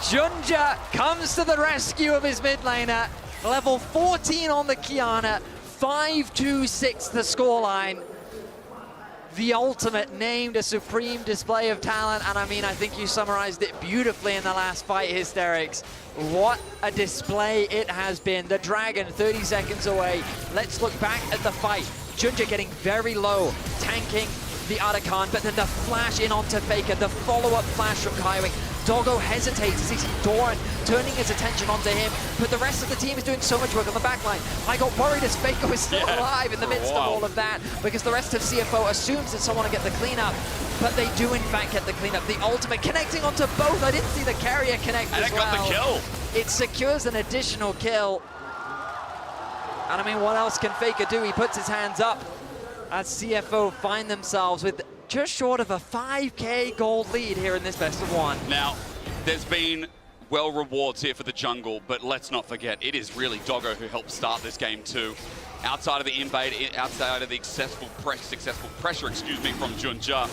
Junja comes to the rescue of his mid laner. Level 14 on the Kiana, 5-2-6 the scoreline. The ultimate named a supreme display of talent, and I mean, I think you summarized it beautifully in the last fight, Hysterics. What a display it has been. The Dragon 30 seconds away. Let's look back at the fight. Junja getting very low, tanking the Artican, but then the flash in onto Faker, the follow-up flash from Kaiwing. Doggo hesitates as he sees Doran turning his attention onto him, but the rest of the team is doing so much work on the backline. I got worried as Faker was still alive in the midst of all of that, because the rest of CFO assumes that someone will get the cleanup, but they do in fact get the cleanup. The ultimate connecting onto both. I didn't see the carrier connect and as well. And it got the kill. It secures an additional kill. And I mean, what else can Faker do? He puts his hands up as CFO find themselves with just short of a 5K gold lead here in this best of one. Now, there's been well rewards here for the jungle, but let's not forget, it is really Doggo who helped start this game too. Outside of the invade, outside of the successful pressure, from Junja,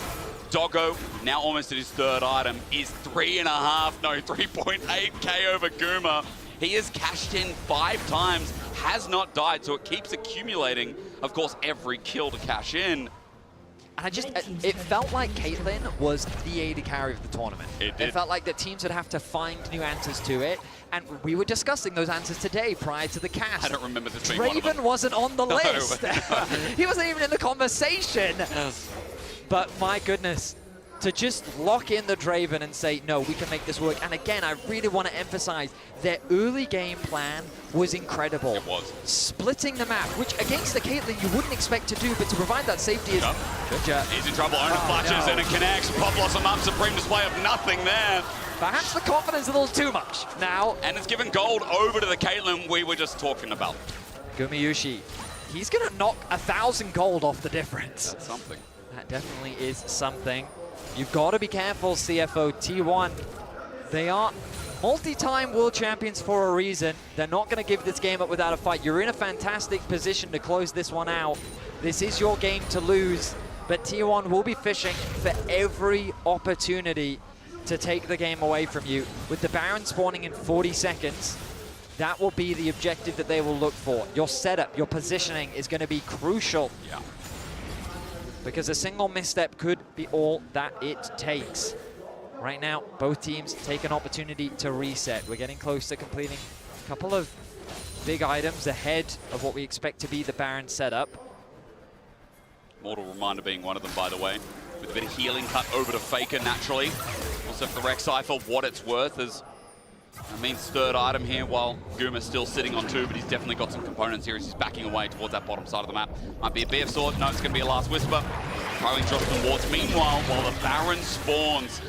Doggo, now almost at his third item, is 3.8K over Guma. He has cashed in 5 times, has not died, so it keeps accumulating, of course, every kill to cash in. And it felt like Caitlyn was the AD carry of the tournament. It did. It felt like the teams would have to find new answers to it, and we were discussing those answers today prior to the cast. I don't remember this being one of them. Draven wasn't on the list. He wasn't even in the conversation. But my goodness, to just lock in the Draven and say, no, we can make this work. And again, I really want to emphasize their early game plan was incredible. It was. Splitting the map, which against the Caitlyn you wouldn't expect to do, but to provide that safety is... He's in trouble. Ona flashes and it connects. Pop Blossom up. Supreme display of nothing there. Perhaps the confidence a little too much now. And it's given gold over to the Caitlyn we were just talking about. Gumayushi, he's going to knock 1,000 gold off the difference. That's something. That definitely is something. You've got to be careful, CFO. T1, they are multi-time world champions for a reason. They're not going to give this game up without a fight. You're in a fantastic position to close this one out. This is your game to lose, but T1 will be fishing for every opportunity to take the game away from you. With the Baron spawning in 40 seconds, that will be the objective that they will look for. Your setup, your positioning is going to be crucial. Yeah. Because a single misstep could be all that it takes. Right now, both teams take an opportunity to reset. We're getting close to completing a couple of big items ahead of what we expect to be the Baron setup. Mortal Reminder being one of them, by the way. With a bit of healing cut over to Faker, naturally. Also for the Rek'Sai for what it's worth as that means third item here, while Guma's still sitting on 2, but he's definitely got some components here as he's backing away towards that bottom side of the map. Might be a BF sword. No, it's going to be a last whisper. Throwing drops the wards. Meanwhile, while the Baron spawns,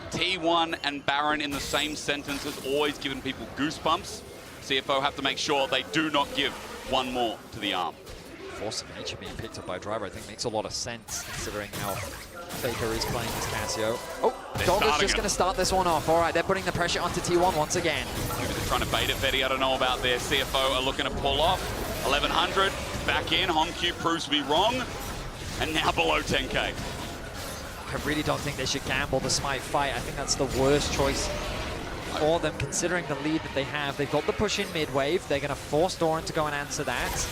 T1 and Baron in the same sentence has always given people goosebumps. CFO have to make sure they do not give one more to the arm. Force of Nature being picked up by Driver, I think makes a lot of sense considering how Faker is playing as Casio. Oh, Dogger's just going to start this one off. All right, they're putting the pressure onto T1 once again. Maybe they're trying to bait it, Fetty. I don't know about their CFO are looking to pull off. 1100 back in. Hongq proves to be wrong. And now below 10k. I really don't think they should gamble the Smite fight. I think that's the worst choice for them considering the lead that they have. They've got the push in mid-wave. They're going to force Doran to go and answer that.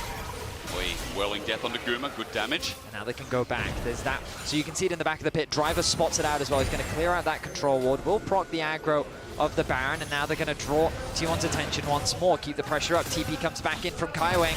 Whirling Death onto Guma, good damage. And now they can go back. There's that. So you can see it in the back of the pit. Driver spots it out as well. He's going to clear out that control ward. Will proc the aggro of the Baron. And now they're going to draw T1's attention once more. Keep the pressure up. TP comes back in from Kaiwing.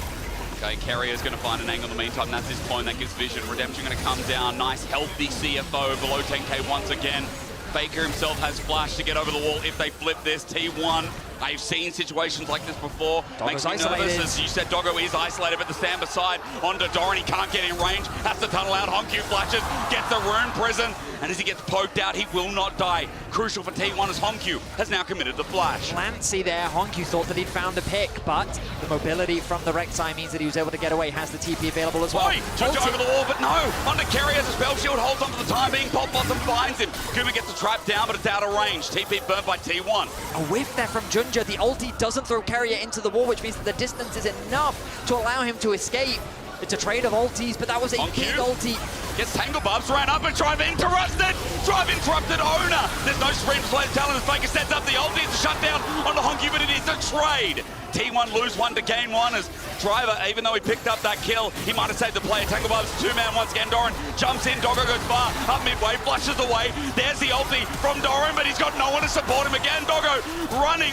Okay, Carrier's going to find an angle in the meantime. That's his point. That gives vision. Redemption going to come down. Nice, healthy CFO below 10k once again. Faker himself has flash to get over the wall if they flip this. T1, I've seen situations like this before. Doggo's Makes me nervous. As you said, Doggo is isolated, but the stand beside onto Doran. He can't get in range. Has to tunnel out. Hongq flashes, gets the Rune Prison, and as he gets poked out, he will not die. Crucial for T1 as Hongq has now committed the flash. Lancy there. Hongq thought that he'd found a pick, but the mobility from the Rek'Sai means that he was able to get away. Has the TP available as well. Took over the wall, but no. Onto Carrier as a spell shield holds on for the time being. Pop Blossom finds him. Guma gets the trap down, but it's out of range. TP burnt by T1. A whiff there from Junja. The ulti doesn't throw Carrier into the wall, which means that the distance is enough to allow him to escape. It's a trade of ultis, but that was a big ulti. Gets Tangle Bubs, ran up and Drive interrupted! Drive interrupted owner! There's no sprint play talent as Faker sets up the ulti. It's a shutdown on the Hongq, but it is a trade. T1 lose 1 to gain 1 as Driver, even though he picked up that kill, he might have saved the play. Tangle Bubs, 2-man once again. Doran jumps in, Doggo goes far, up midway, flushes away. There's the ulti from Doran, but he's got no one to support him again. Doggo running,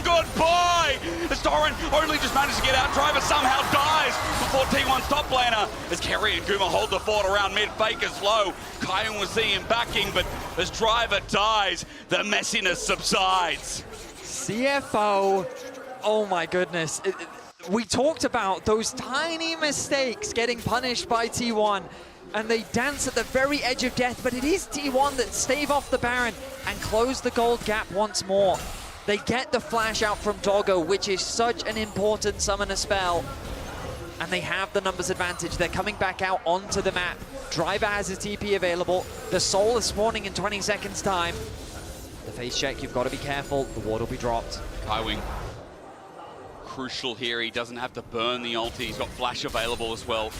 goodbye! As Doran only just managed to get out, Driver somehow dies before T1's top laner. As Kerry and Guma hold the fort around mid, Faker's low. Kaiwing was seeing him backing, but as Driver dies, the messiness subsides. CFO, oh my goodness. We talked about those tiny mistakes getting punished by T1, and they dance at the very edge of death, but it is T1 that stave off the Baron and close the gold gap once more. They get the flash out from Doggo, which is such an important summoner spell, and they have the numbers advantage. They're coming back out onto the map. Driver has his TP available. The Soul is spawning in 20 seconds time. The face check, you've got to be careful. The ward will be dropped. Kaiwing, crucial here. He doesn't have to burn the ulti. He's got flash available as well.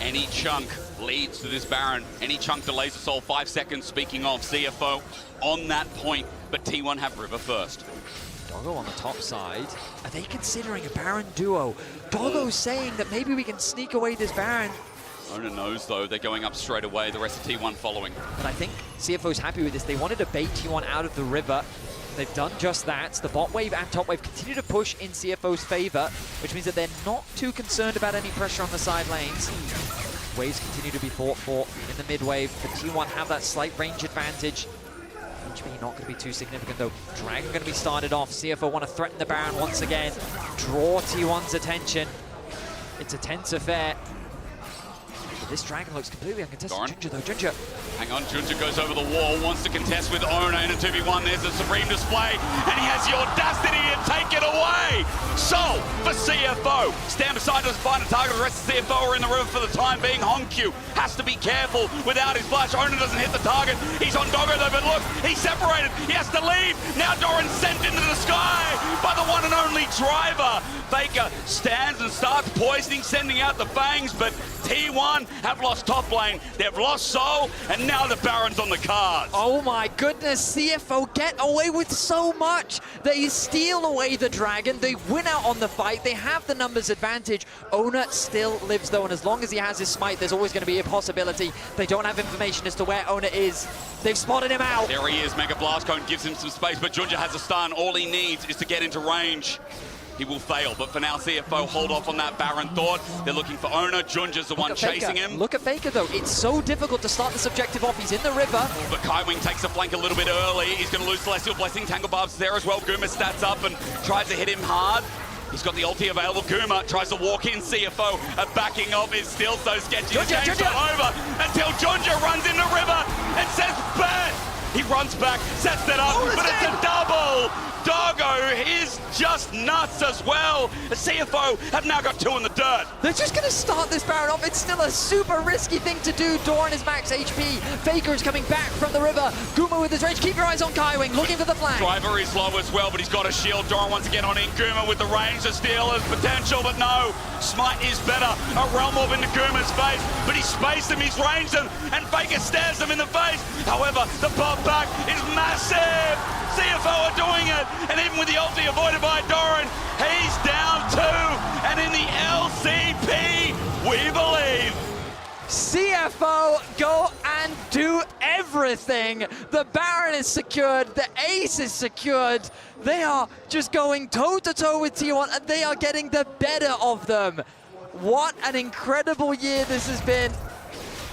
Any chunk leads to this Baron. Any chunk delays the Soul. 5 seconds, speaking of CFO, on that point. But T1 have River first. Doggo on the top side. Are they considering a Baron duo? Doggo's saying that maybe we can sneak away this Baron. Owner knows, though, they're going up straight away. The rest of T1 following. But I think CFO's happy with this. They wanted to bait T1 out of the river. They've done just that. The bot wave and top wave continue to push in CFO's favor, which means that they're not too concerned about any pressure on the side lanes. Waves continue to be fought for in the mid wave. The T1 have that slight range advantage. HP not going to be too significant though. Dragon going to be started off. CFO want to threaten the Baron once again. Draw T1's attention. It's a tense affair. But this Dragon looks completely uncontested. Junja though. Junja Hang on, Junja goes over the wall, wants to contest with Ona in a 2v1. There's a supreme display, and he has the audacity to take it away. So, for CFO, stand beside us, find a target. The rest of CFO are in the river for the time being. Hongq has to be careful without his flash. Ona doesn't hit the target. He's on Doggo though, but look, he's separated. He has to leave. Now Doran's sent into the sky by the one and only driver. Faker stands and starts poisoning, sending out the fangs, but T1 have lost top lane. They've lost Soul, and now the Baron's on the cards. Oh my goodness, CFO get away with so much. They steal away the dragon, they win out on the fight, they have the numbers advantage. Ona still lives though, and as long as he has his smite, there's always going to be a possibility. They don't have information as to where Ona is. They've spotted him out. There he is, Mega Blast Cone gives him some space, but Junja has a stun. All he needs is to get into range. He will fail, but for now, CFO hold off on that Baron thought. They're looking for Ona. Junja's the one chasing him. Look at Faker, though. It's so difficult to start this objective off. He's in the river. But Kaiwing takes a flank a little bit early. He's going to lose Celestial Blessing. Tangle Barb's there as well. Guma stats up and tries to hit him hard. He's got the ulti available. Guma tries to walk in. CFO backing off is still so sketchy. The game's not over until Junja runs in the river and says, "Bet!" He runs back, sets that up, but it's a double! Doggo is just nuts as well. The CFO have now got 2 in the dirt. They're just going to start this Baron off. It's still a super risky thing to do. Doran is max HP. Faker is coming back from the river. Guma with his range. Keep your eyes on Kaiwing, looking for the flank. Driver is low as well, but he's got a shield. Doran once again on in. Guma with the range to steal his potential, but no. Smite is better. A Realm Orb into Guma's face, but he's spaced him, he's ranged him, and Faker stares him in the face. However, the pop back is massive. CFO are doing it, and even with the ulti avoided by Doran, he's down 2, and in the LCP, we believe. CFO go and do everything. The Baron is secured, the ace is secured. They are just going toe-to-toe with T1, and they are getting the better of them. What an incredible year this has been.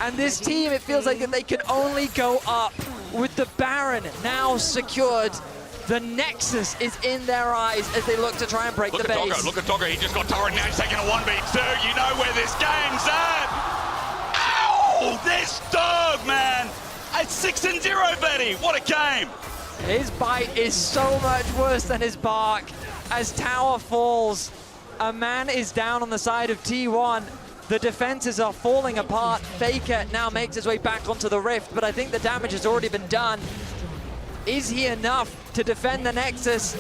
And this team, it feels like that they can only go up. With the Baron now secured, the Nexus is in their eyes as they look to try and break the base. Look at Doggo, he just got Torrent, now he's taking a 1v2. You know where this game's at. Ow! This dog, man! It's 6-0, Betty. What a game! His bite is so much worse than his bark. As tower falls, a man is down on the side of T1. The defenses are falling apart. Faker now makes his way back onto the rift, but I think the damage has already been done. Is he enough to defend the Nexus?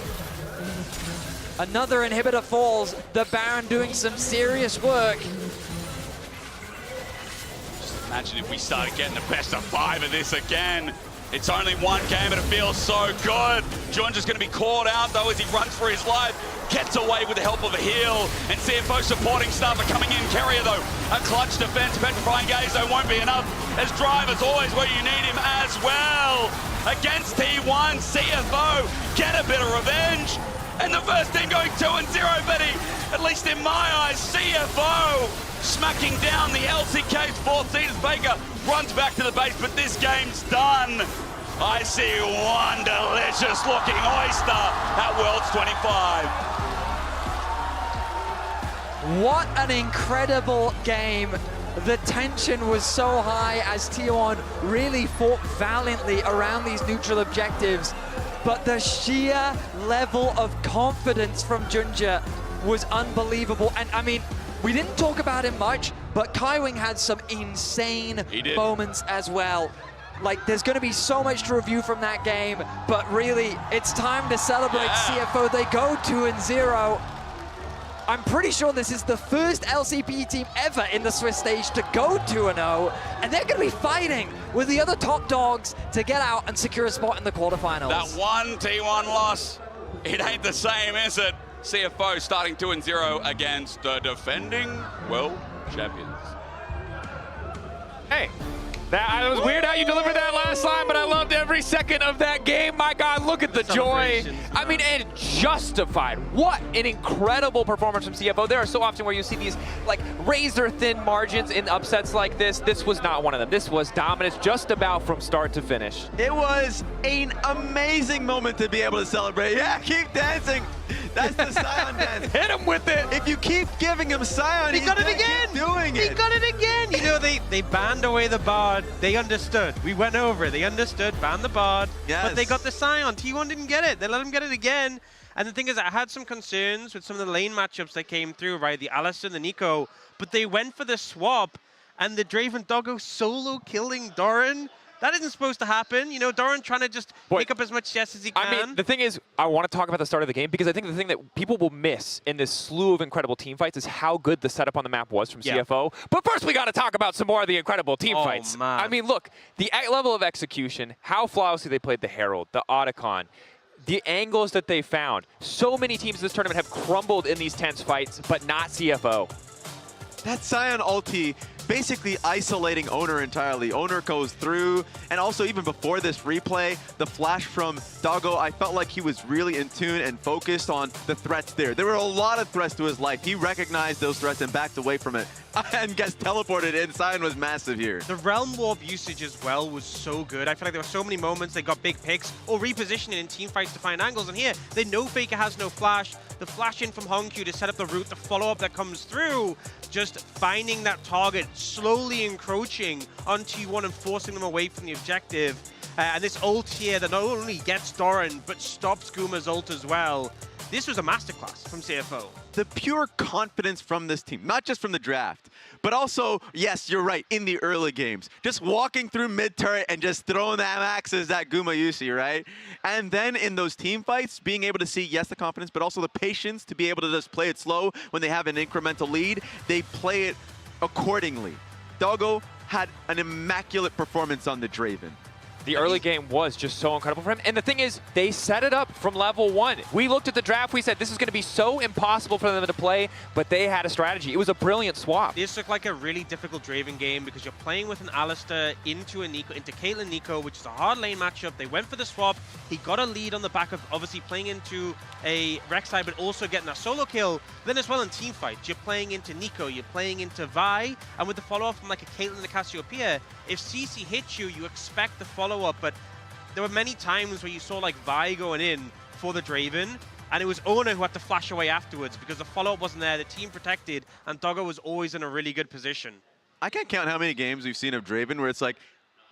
Another inhibitor falls. The Baron doing some serious work. Just imagine if we started getting the best of 5 of this again. It's only one game, but it feels so good. Junja's going to be caught out, though, as he runs for his life. Gets away with the help of a heal. And CFO supporting staff are coming in. Carrier, though, a clutch defense. Petrifying Gaze, though, won't be enough. As Driver's always where you need him as well. Against T1, CFO get a bit of revenge. And the first team going 2-0, Betty. At least in my eyes, CFO smacking down the LCK's 4th seed as Baker runs back to the base, but this game's done. I see one delicious looking oyster at Worlds 25. What an incredible game. The tension was so high as T1 really fought valiantly around these neutral objectives, but the sheer level of confidence from Junja was unbelievable. And I mean, we didn't talk about him much, but Kaiwing had some insane moments as well. Like, there's going to be so much to review from that game, but really, it's time to celebrate CFO. They go 2-0. I'm pretty sure this is the first LCP team ever in the Swiss stage to go 2-0, and they're going to be fighting with the other top dogs to get out and secure a spot in the quarterfinals. That one T1 loss, it ain't the same, is it? CFO starting 2-0 against the defending world champions. Hey, that was weird how you delivered that last line, but I loved every second of that game. My God, look at the joy. I mean, and justified. What an incredible performance from CFO. There are so often where you see these like razor-thin margins in upsets like this. This was not one of them. This was dominance just about from start to finish. It was an amazing moment to be able to celebrate. Yeah, keep dancing. That's the Scion dance. Hit him with it. If you keep giving him Scion, He he's got it gonna again. keep doing it. He got it again. You know, they banned away the Bard. They understood. We went over it. They understood. Banned the Bard. Yes. But they got the Scion. T1 didn't get it. They let him get it again. And the thing is, I had some concerns with some of the lane matchups that came through, right? The Alistar, the Nico. But they went for the swap. And the Draven Doggo solo killing Doran. That isn't supposed to happen. You know, Doran trying to just pick up as much CS as he can. I mean, the thing is, I want to talk about the start of the game because I think the thing that people will miss in this slew of incredible team fights is how good the setup on the map was from CFO. But first, we got to talk about some more of the incredible team fights. Man. I mean, look, the level of execution, how flawlessly they played the Herald, the Otacon, the angles that they found. So many teams in this tournament have crumbled in these tense fights, but not CFO. That Scion ulti basically isolating Owner entirely. Owner goes through, and also even before this replay, the flash from Doggo, I felt like he was really in tune and focused on the threats there. There were a lot of threats to his life. He recognized those threats and backed away from it. And gets teleported in. Scion was massive here. The Realm Warp usage as well was so good. I feel like there were so many moments they got big picks or repositioning in team fights to find angles. And here, they know Faker has no flash. The flash in from Hongkyu to set up the route, the follow-up that comes through, just finding that target, slowly encroaching on T1 and forcing them away from the objective. And this ult here that not only gets Doran, but stops Guma's ult as well. This was a masterclass from CFO. The pure confidence from this team, not just from the draft, but also, yes, you're right, in the early games. Just walking through mid-turret and just throwing them axes at Guma Yusi, right? And then in those team fights, being able to see, yes, the confidence, but also the patience to be able to just play it slow when they have an incremental lead. They play it accordingly. Doggo had an immaculate performance on the Draven. The early game was just so incredible for him. And the thing is, they set it up from level 1. We looked at the draft, we said this is going to be so impossible for them to play, but they had a strategy. It was a brilliant swap. This looked like a really difficult Draven game because you're playing with an Alistar into a Nico, into Caitlyn Nico, which is a hard lane matchup. They went for the swap. He got a lead on the back of obviously playing into a Rek'Sai, but also getting a solo kill. Then as well in team fights, you're playing into Nico, you're playing into Vi, and with the follow-up from like a Caitlyn and a Cassiopeia, if CC hits you, you expect the follow-up, but there were many times where you saw like Vi going in for the Draven, and it was Owner who had to flash away afterwards because the follow-up wasn't there, the team protected, and Doggo was always in a really good position. I can't count how many games we've seen of Draven where it's like,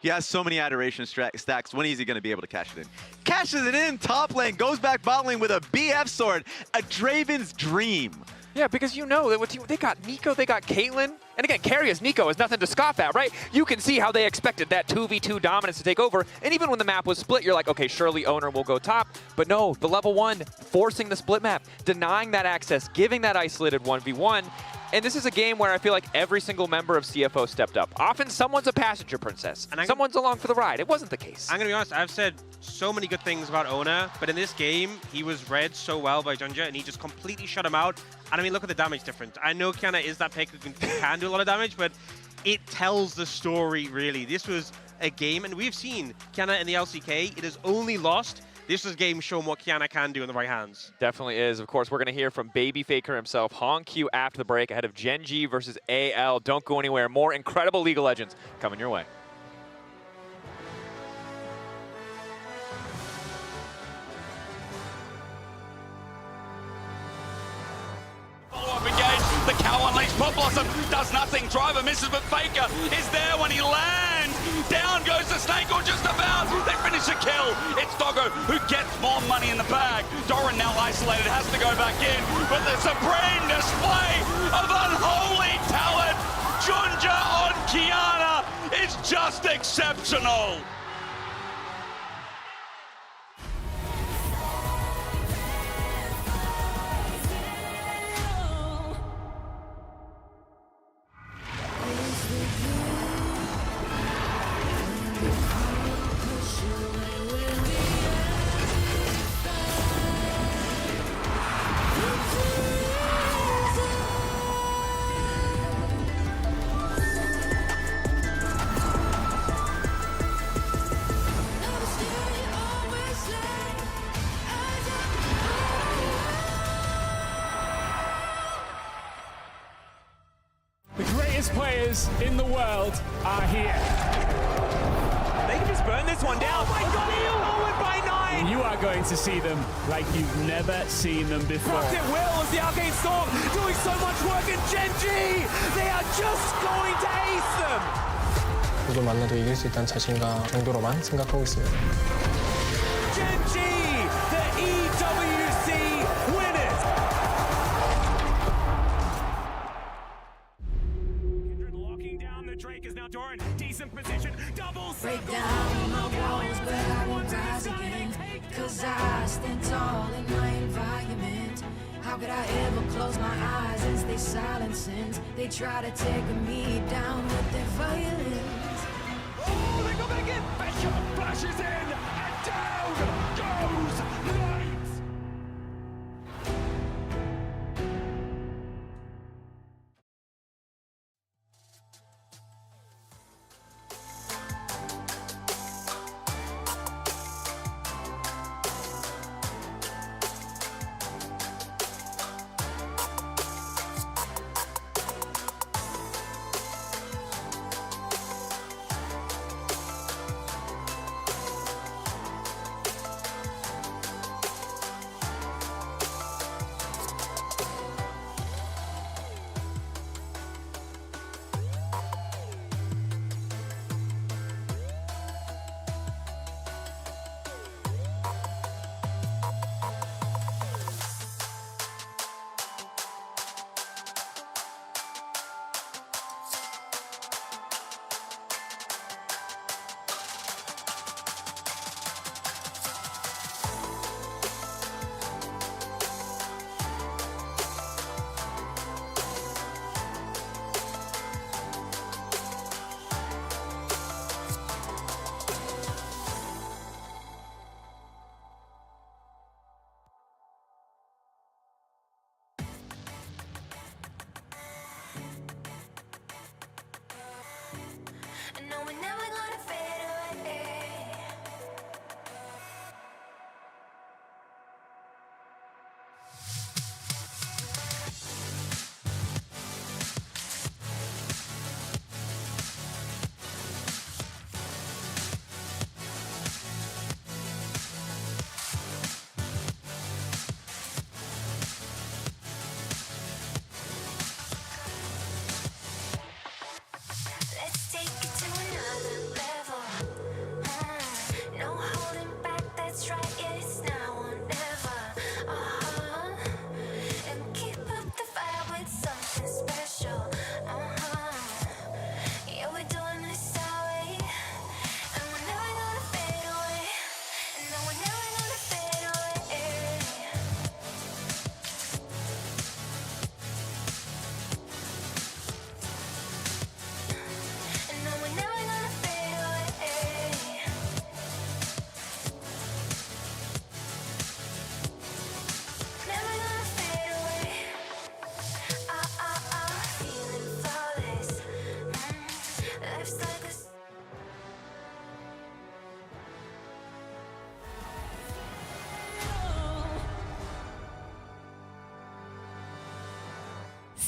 he has so many adoration stacks, when is he going to be able to cash it in? Cashes it in, top lane, goes back bot lane with a BF sword, a Draven's dream. Yeah, because you know that they got Nico, they got Caitlyn. And again, carry as Nico is nothing to scoff at, right? You can see how they expected that 2v2 dominance to take over. And even when the map was split, you're like, okay, surely Owner will go top. But no, the level 1, forcing the split map, denying that access, giving that isolated 1v1. And this is a game where I feel like every single member of CFO stepped up. Often someone's a passenger princess, and someone's along for the ride. It wasn't the case. I'm going to be honest, I've said so many good things about Owner, but in this game, he was read so well by Junja, and he just completely shut him out. And I mean, look at the damage difference. I know Kiana is that pick who can do a lot of damage, but it tells the story, really. This was a game, and we've seen Kiana in the LCK. It has only lost. This is a game showing what Kiana can do in the right hands. Definitely is. Of course, we're going to hear from Baby Faker himself, Hongkyu, after the break, ahead of Gen G versus AL. Don't go anywhere. More incredible League of Legends coming your way. Follow-up engage. The cow unleashed. Pop Blossom does nothing. Driver misses, but Faker is there when he lands. Down goes the snake, or just about. They finish the kill. It's Doggo who gets more money in the bag. Doran now isolated, has to go back in. But the supreme display of unholy talent, Junja on Kiana, is just exceptional. The greatest players in the world are here. They can just burn this one down. Oh my god, Owen by 9! You are going to see them like you've never seen them before. Rocket Will as the Arcane Storm doing so much work, and Genji, they are just going to ace them. 누굴 만나도 이길 수 있다는 자신감 정도로만 생각하고 있습니다. Genji, the EWC winners. Kindred locking down the Drake is now Doran. Decent position, double break down my walls, but I won't rise again. Cause I stand tall in my environment. How could I ever close my eyes and stay silent since they try to take me down with their violence? Oh, they go back in! Bishop flashes in, and down goes Knight!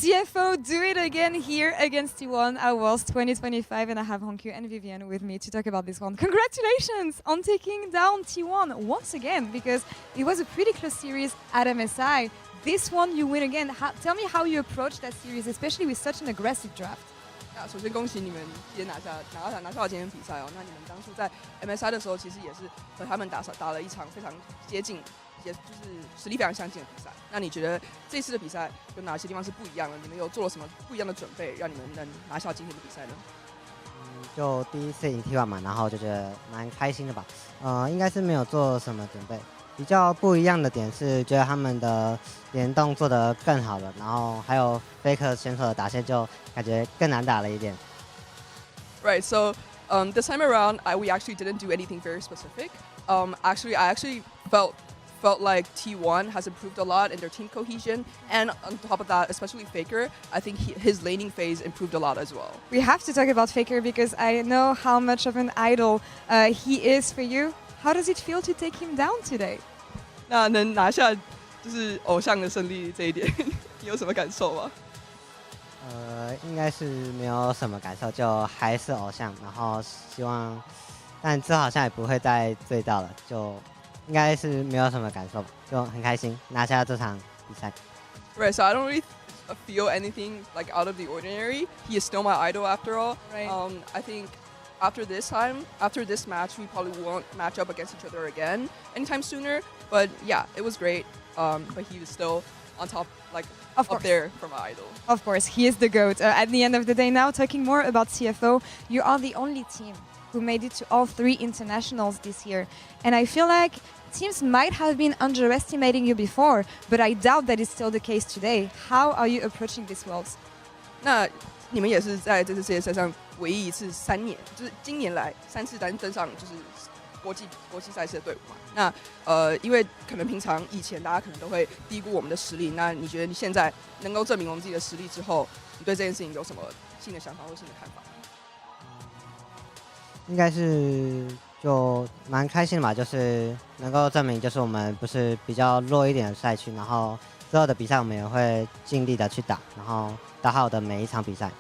CFO do it again here against T1 at Worlds 2025, and I have Honkyu and Vivian with me to talk about this one. Congratulations on taking down T1 once again, because it was a pretty close series at MSI. This one you win again. Tell me how you approached that series, especially with such an aggressive draft. 首先恭喜你们今天拿下今天比赛哦。那你们当初在 MSI 的时候，其实也是和他们打了一场非常接近，也就是实力非常相近的比赛。那你觉得这次的比赛有哪些地方是不一样的？你们有做了什么不一样的准备，让你们能拿下今天的比赛呢？就第一次赢 T1 嘛，然后就觉得蛮开心的吧。应该是没有做什么准备。比较不一样的点是，觉得他们的联动做得更好了，然后还有 Faker 选手的打线就感觉更难打了一点。Right, so this time around, we actually didn't do anything very specific. I felt like T1 has improved a lot in their team cohesion, and on top of that, especially Faker, I think his laning phase improved a lot as well. We have to talk about Faker because I know how much of an idol he is for you. How does it feel to take him down today? 那能拿下就是偶像的胜利这一点，你有什么感受吗？应该是没有什么感受，就还是偶像，然后希望，但之后好像也不会再追到了，就应该是没有什么感受吧，就很开心拿下这场比赛。Right, so I don't really feel anything like out of the ordinary. He is still my idol after all. Right. I think after this match, we probably won't match up against each other again anytime sooner. But yeah, it was great. But he was still on top, like up there for my idol. Of course, he is the GOAT. At the end of the day, now talking more about CFO, you are the only team who made it to all 3 internationals this year. And I feel like teams might have been underestimating you before, but I doubt that is still the case today. How are you approaching this Worlds? 那你们也是在这次世界赛上唯一一次3年，就是今年来3次登上就是国际赛事的队伍嘛。那因为可能平常以前大家可能都会低估我们的实力，那你觉得你现在能够证明我们自己的实力之后，你对这件事情有什么新的想法或新的看法？应该是就蛮开心的吧，就是能够证明，就是我们不是比较弱一点的赛区，然后之后的比赛我们也会尽力的去打，然后打好的每一场比赛。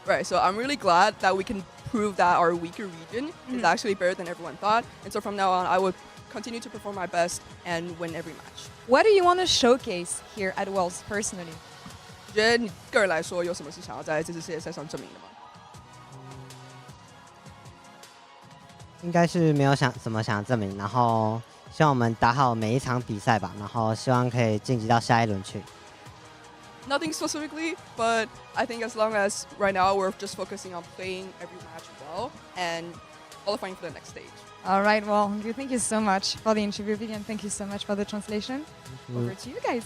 Right, so I'm really glad that we can prove that our weaker region is actually better than everyone thought, and so from now on, I will continue to perform my best and win every match. What do you want to showcase here at Worlds personally? 你觉得你个人来说有什么是想要在这次世界赛上证明的吗？应该是没有什么想证明，然后希望我们打好每一场比赛吧，然后希望可以晋级到下一轮去。Nothing specifically, but I think as long as right now we're just focusing on playing every match well and qualifying for the next stage. All right, well, thank you so much for the interview, and thank you so much for the translation. Over to you guys.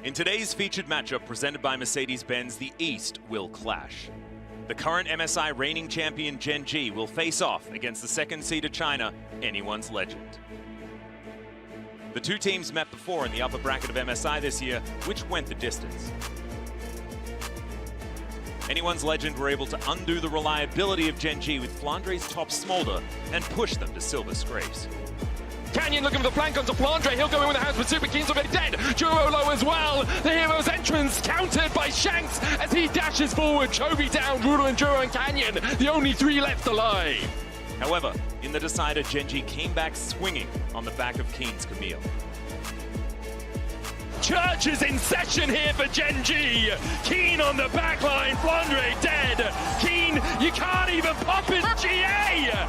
In today's featured matchup presented by Mercedes-Benz, the East will clash. The current MSI reigning champion Gen G will face off against the second-seeded China, Anyone's Legend. The 2 teams met before in the upper bracket of MSI this year, which went the distance. Anyone's Legend were able to undo the reliability of Gen G with Flandre's top smolder and push them to silver scrapes. Canyon looking for the flank onto Flandre. He'll go in with the hands, but Super Keen's already dead. Duo low as well. The hero's entrance countered by Shanks as he dashes forward. Chovy down, Rudel and Duro and Canyon, the only 3 left alive. However, in the decider, Gen G came back swinging on the back of Keen's Camille. Church is in session here for Gen G. Keen on the back line, Flandre dead. Keen, you can't even pop his GA.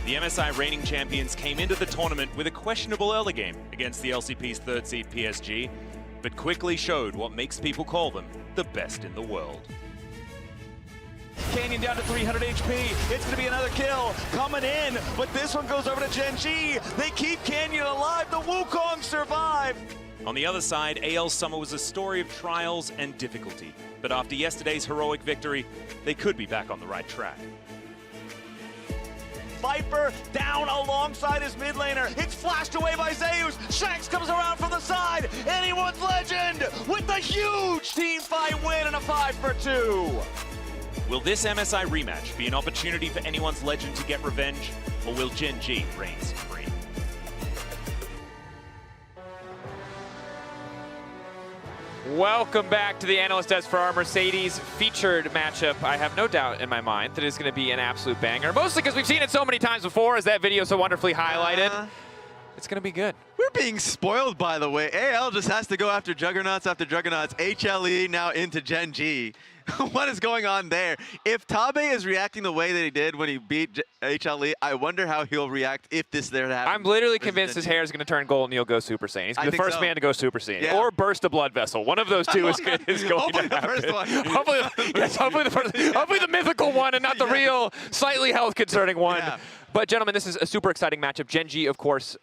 The MSI reigning champions came into the tournament with a questionable early game against the LCP's 3rd seed PSG, but quickly showed what makes people call them the best in the world. Canyon down to 300 HP. It's going to be another kill coming in, but this one goes over to Gen G. They keep Canyon alive. The Wukong survived. On the other side, AL's summer was a story of trials and difficulty, but after yesterday's heroic victory, they could be back on the right track. Viper down alongside his mid laner. It's flashed away by Zeus. Shanks comes around from the side. Anyone's Legend with the huge team fight win and a 5-for-2. Will this MSI rematch be an opportunity for Anyone's Legend to get revenge, or will Gen G reign supreme? Welcome back to the Analyst Desk for our Mercedes featured matchup. I have no doubt in my mind that it's going to be an absolute banger, mostly because we've seen it so many times before, as that video so wonderfully highlighted. It's going to be good. We're being spoiled, by the way. AL just has to go after Juggernauts after Juggernauts. HLE now into Gen G. What is going on there? If Tabe is reacting the way that he did when he beat HLE, I wonder how he'll react if this there to happen. I'm literally convinced his hair is going to turn gold and he'll go Super Saiyan. He's the first man to go Super Saiyan. Yeah. Or burst a blood vessel. One of those two is going to happen. First one. hopefully the mythical one and not the real, slightly health concerning one. Yeah. But gentlemen, this is a super exciting matchup. Gen G, of course,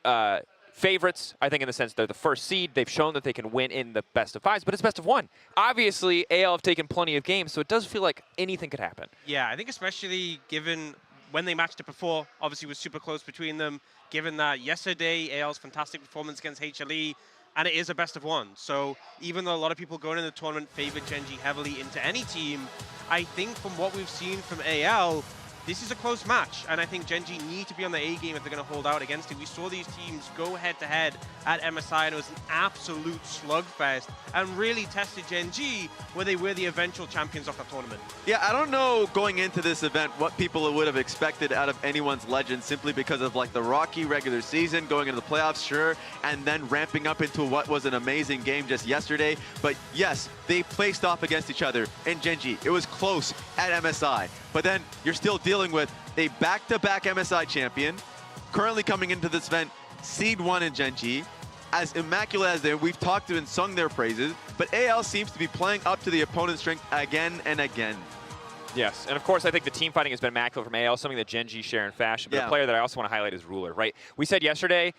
favorites, I think, in the sense they're the first seed. They've shown that they can win in the best of 5s, but it's best of 1. Obviously, AL have taken plenty of games, so it does feel like anything could happen. Yeah, I think especially given when they matched it before, obviously it was super close between them, given that yesterday AL's fantastic performance against HLE, and it is a best of 1. So even though a lot of people going in the tournament favored Gen G heavily into any team, I think from what we've seen from AL, this is a close match, and I think Gen G need to be on the A game if they're going to hold out against it. We saw these teams go head-to-head at MSI, and it was an absolute slugfest and really tested Gen G, where they were the eventual champions of the tournament. Yeah, I don't know going into this event what people would have expected out of anyone's Legend, simply because of like the rocky regular season, going into the playoffs, sure, and then ramping up into what was an amazing game just yesterday. But yes, they faced off against each other in Gen G. It was close at MSI, but then you're still dealing with a back-to-back MSI champion, currently coming into this event, Seed 1 in Gen G, as immaculate as we've talked to and sung their praises, but AL seems to be playing up to the opponent's strength again and again. Yes, and of course I think the team fighting has been immaculate from AL, something that Gen G share in fashion, but a player that I also want to highlight is Ruler, right? We said yesterday,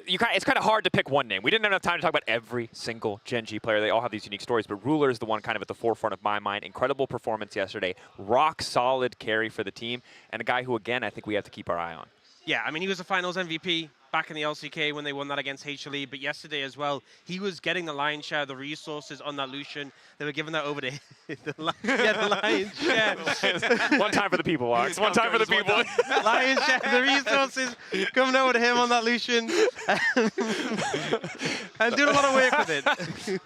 it's kind of hard to pick one name. We didn't have enough time to talk about every single Gen G player. They all have these unique stories, but Ruler is the one kind of at the forefront of my mind. Incredible performance yesterday. Rock solid carry for the team, and a guy who, again, I think we have to keep our eye on. Yeah, I mean, he was the finals MVP back in the LCK when they won that against HLE, but yesterday as well, he was getting the lion's share of the resources on that Lucian. They were giving that over to him. The lion's share. One time for the people, Ox. One time for the people. Lion's share of the resources coming over to him on that Lucian. And doing a lot of work with it.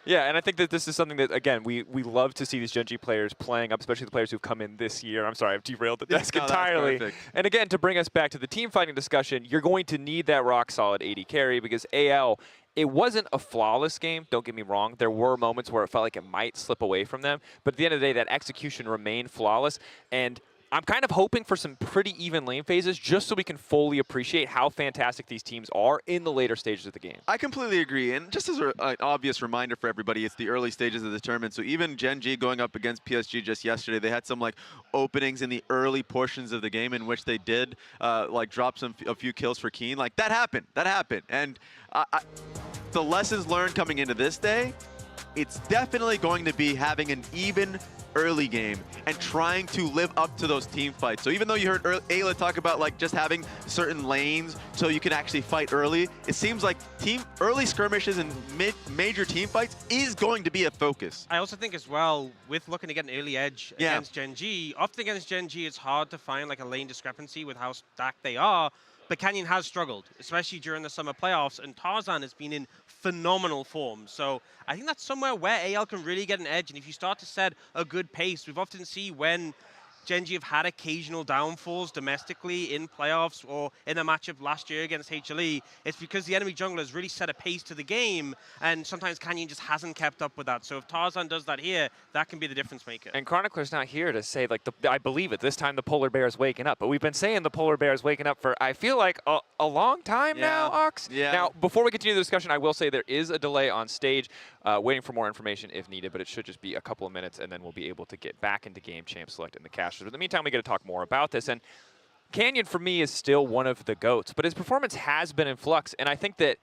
Yeah, and I think that this is something that, again, we love to see these Gen G players playing up, especially the players who've come in this year. I'm sorry, I've derailed the desk entirely. And again, to bring us back to the team fighting discussion, you're going to need that rock-solid AD carry because AL, it wasn't a flawless game, don't get me wrong. There were moments where it felt like it might slip away from them, but at the end of the day, that execution remained flawless. And I'm kind of hoping for some pretty even lane phases just so we can fully appreciate how fantastic these teams are in the later stages of the game. I completely agree, and just as an obvious reminder for everybody, it's the early stages of the tournament, so even Gen G going up against PSG just yesterday, they had some like openings in the early portions of the game in which they did like drop a few kills for Keen. Like that happened, and the lessons learned coming into this day, it's definitely going to be having an even early game and trying to live up to those team fights. So even though you heard Ayla talk about like just having certain lanes so you can actually fight early, it seems like early skirmishes and major team fights is going to be a focus. I also think as well, with looking to get an early edge against Gen G, often against Gen G it's hard to find like a lane discrepancy with how stacked they are. But Canyon has struggled, especially during the summer playoffs, and Tarzan has been in phenomenal form. So I think that's somewhere where AL can really get an edge. And if you start to set a good pace, we've often seen when Gen G have had occasional downfalls domestically in playoffs or in a matchup last year against HLE, it's because the enemy jungler has really set a pace to the game, and sometimes Canyon just hasn't kept up with that. So if Tarzan does that here, that can be the difference maker. And Chronicler's not here to say, like, I believe it, this time the polar bear is waking up. But we've been saying the polar bear is waking up for, I feel like, a long time now, Ox. Yeah. Now, before we continue the discussion, I will say there is a delay on stage, waiting for more information if needed, but it should just be a couple of minutes, and then we'll be able to get back into game champ select in the casters. But in the meantime, we got to talk more about this. And Canyon, for me, is still one of the GOATs, but his performance has been in flux, and I think that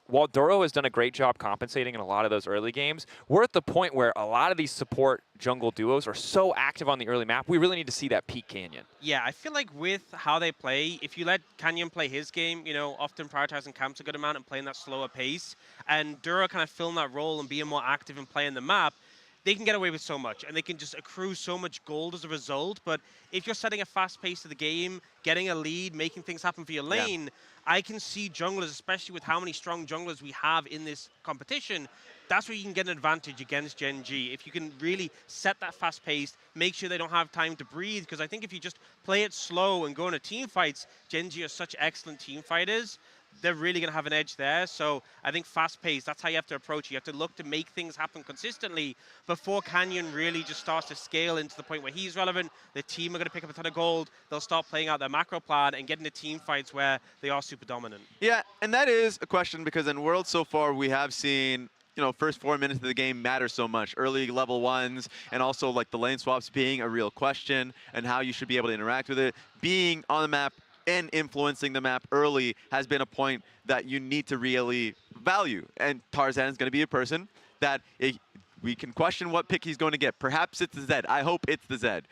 while Duro has done a great job compensating in a lot of those early games, we're at the point where a lot of these support jungle duos are so active on the early map, we really need to see that peak Canyon. Yeah, I feel like with how they play, if you let Canyon play his game, you know, often prioritizing camps a good amount and playing that slower pace, and Duro kind of filling that role and being more active and playing the map, they can get away with so much, and they can just accrue so much gold as a result. But if you're setting a fast pace to the game, getting a lead, making things happen for your lane, I can see junglers, especially with how many strong junglers we have in this competition, that's where you can get an advantage against Gen G. If you can really set that fast pace, make sure they don't have time to breathe, because I think if you just play it slow and go into team fights, Gen G are such excellent team fighters, they're really going to have an edge there. So I think fast pace, that's how you have to approach it. You have to look to make things happen consistently before Canyon really just starts to scale into the point where he's relevant. The team are going to pick up a ton of gold. They'll start playing out their macro plan and get into team fights where they are super dominant. Yeah, and that is a question because in Worlds so far we have seen, you know, first 4 minutes of the game matter so much. Early level ones and also like the lane swaps being a real question and how you should be able to interact with it. Being on the map and influencing the map early has been a point that you need to really value. And Tarzan is going to be a person that we can question what pick he's going to get. Perhaps it's the Zed. I hope it's the Zed.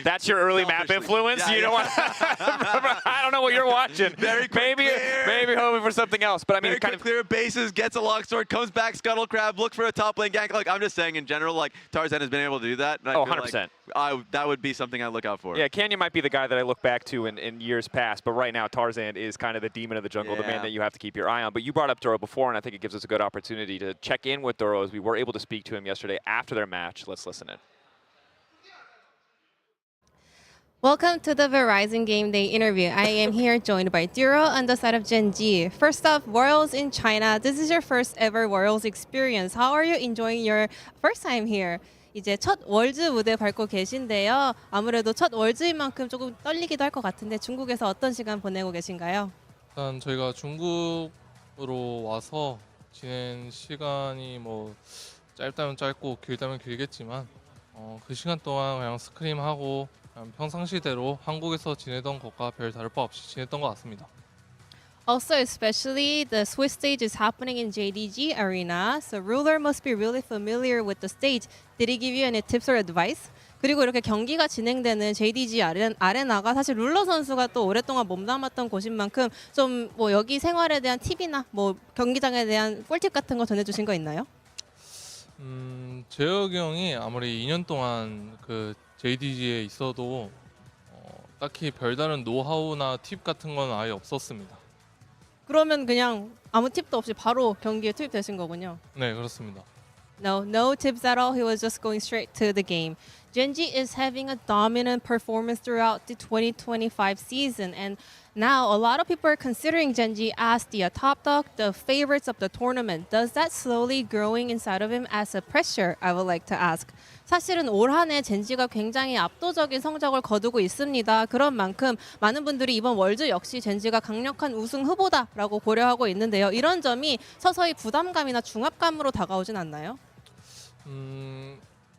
That's your early map influence? Yeah, you don't want I don't know what you're watching. Very quick maybe hoping for something else. But I mean, very kind of clear bases, gets a longsword, comes back, scuttle crab, look for a top lane gank. Like I'm just saying in general, like Tarzan has been able to do that. And I feel 100%. Like that would be something I look out for. Yeah, Canyon might be the guy that I look back to in years past, but right now Tarzan is kind of the demon of the jungle, the man that you have to keep your eye on. But you brought up Duro before, and I think it gives us a good opportunity to check in with Duro as we were able to speak to him yesterday after their match. Let's listen in. Welcome to the Verizon Game Day interview. I am here joined by Duro on the side of Genji. First off, Worlds in China. This is your first ever Worlds experience. How are you enjoying your first time here? 이제 첫 월즈 무대 밟고 계신데요. 아무래도 첫 월즈인 만큼 조금 떨리기도 할 것 같은데 중국에서 어떤 시간 보내고 계신가요? 일단 저희가 중국으로 와서 지낸 시간이 뭐 짧다면 짧고 길다면 길겠지만 그 시간 동안 그냥 스크림하고 그냥 평상시대로 한국에서 지내던 것과 별 다를 바 없이 지냈던 것 같습니다. Also, especially the Swiss stage is happening in JDG Arena, so Ruler must be really familiar with the stage. Did he give you any tips or advice? 그리고 이렇게 경기가 진행되는 JDG 아레나가 사실 룰러 선수가 또 오랫동안 몸담았던 곳인 만큼 좀 뭐 여기 생활에 대한 팁이나 뭐 경기장에 대한 꿀팁 같은 거 전해주신 거 있나요? 재혁이 형이 아무리 2년 동안 그 JDG에 있어도 딱히 별다른 노하우나 팁 같은 건 아예 없었습니다. 그러면 그냥 아무 팁도 없이 바로 경기에 투입되신 거군요. 네, 그렇습니다. No tips at all. He was just going straight to the game. Genji is having a dominant performance throughout the 2025 season, and now a lot of people are considering Genji as the top dog, the favorites of the tournament. Does that slowly growing inside of him as a pressure? I would like to ask. 사실은 올 한 해 젠지가 굉장히 압도적인 성적을 거두고 있습니다. 그런 만큼 많은 분들이 이번 월즈 역시 젠지가 강력한 우승 후보다라고 고려하고 있는데요. 이런 점이 서서히 부담감이나 중압감으로 다가오진 않나요?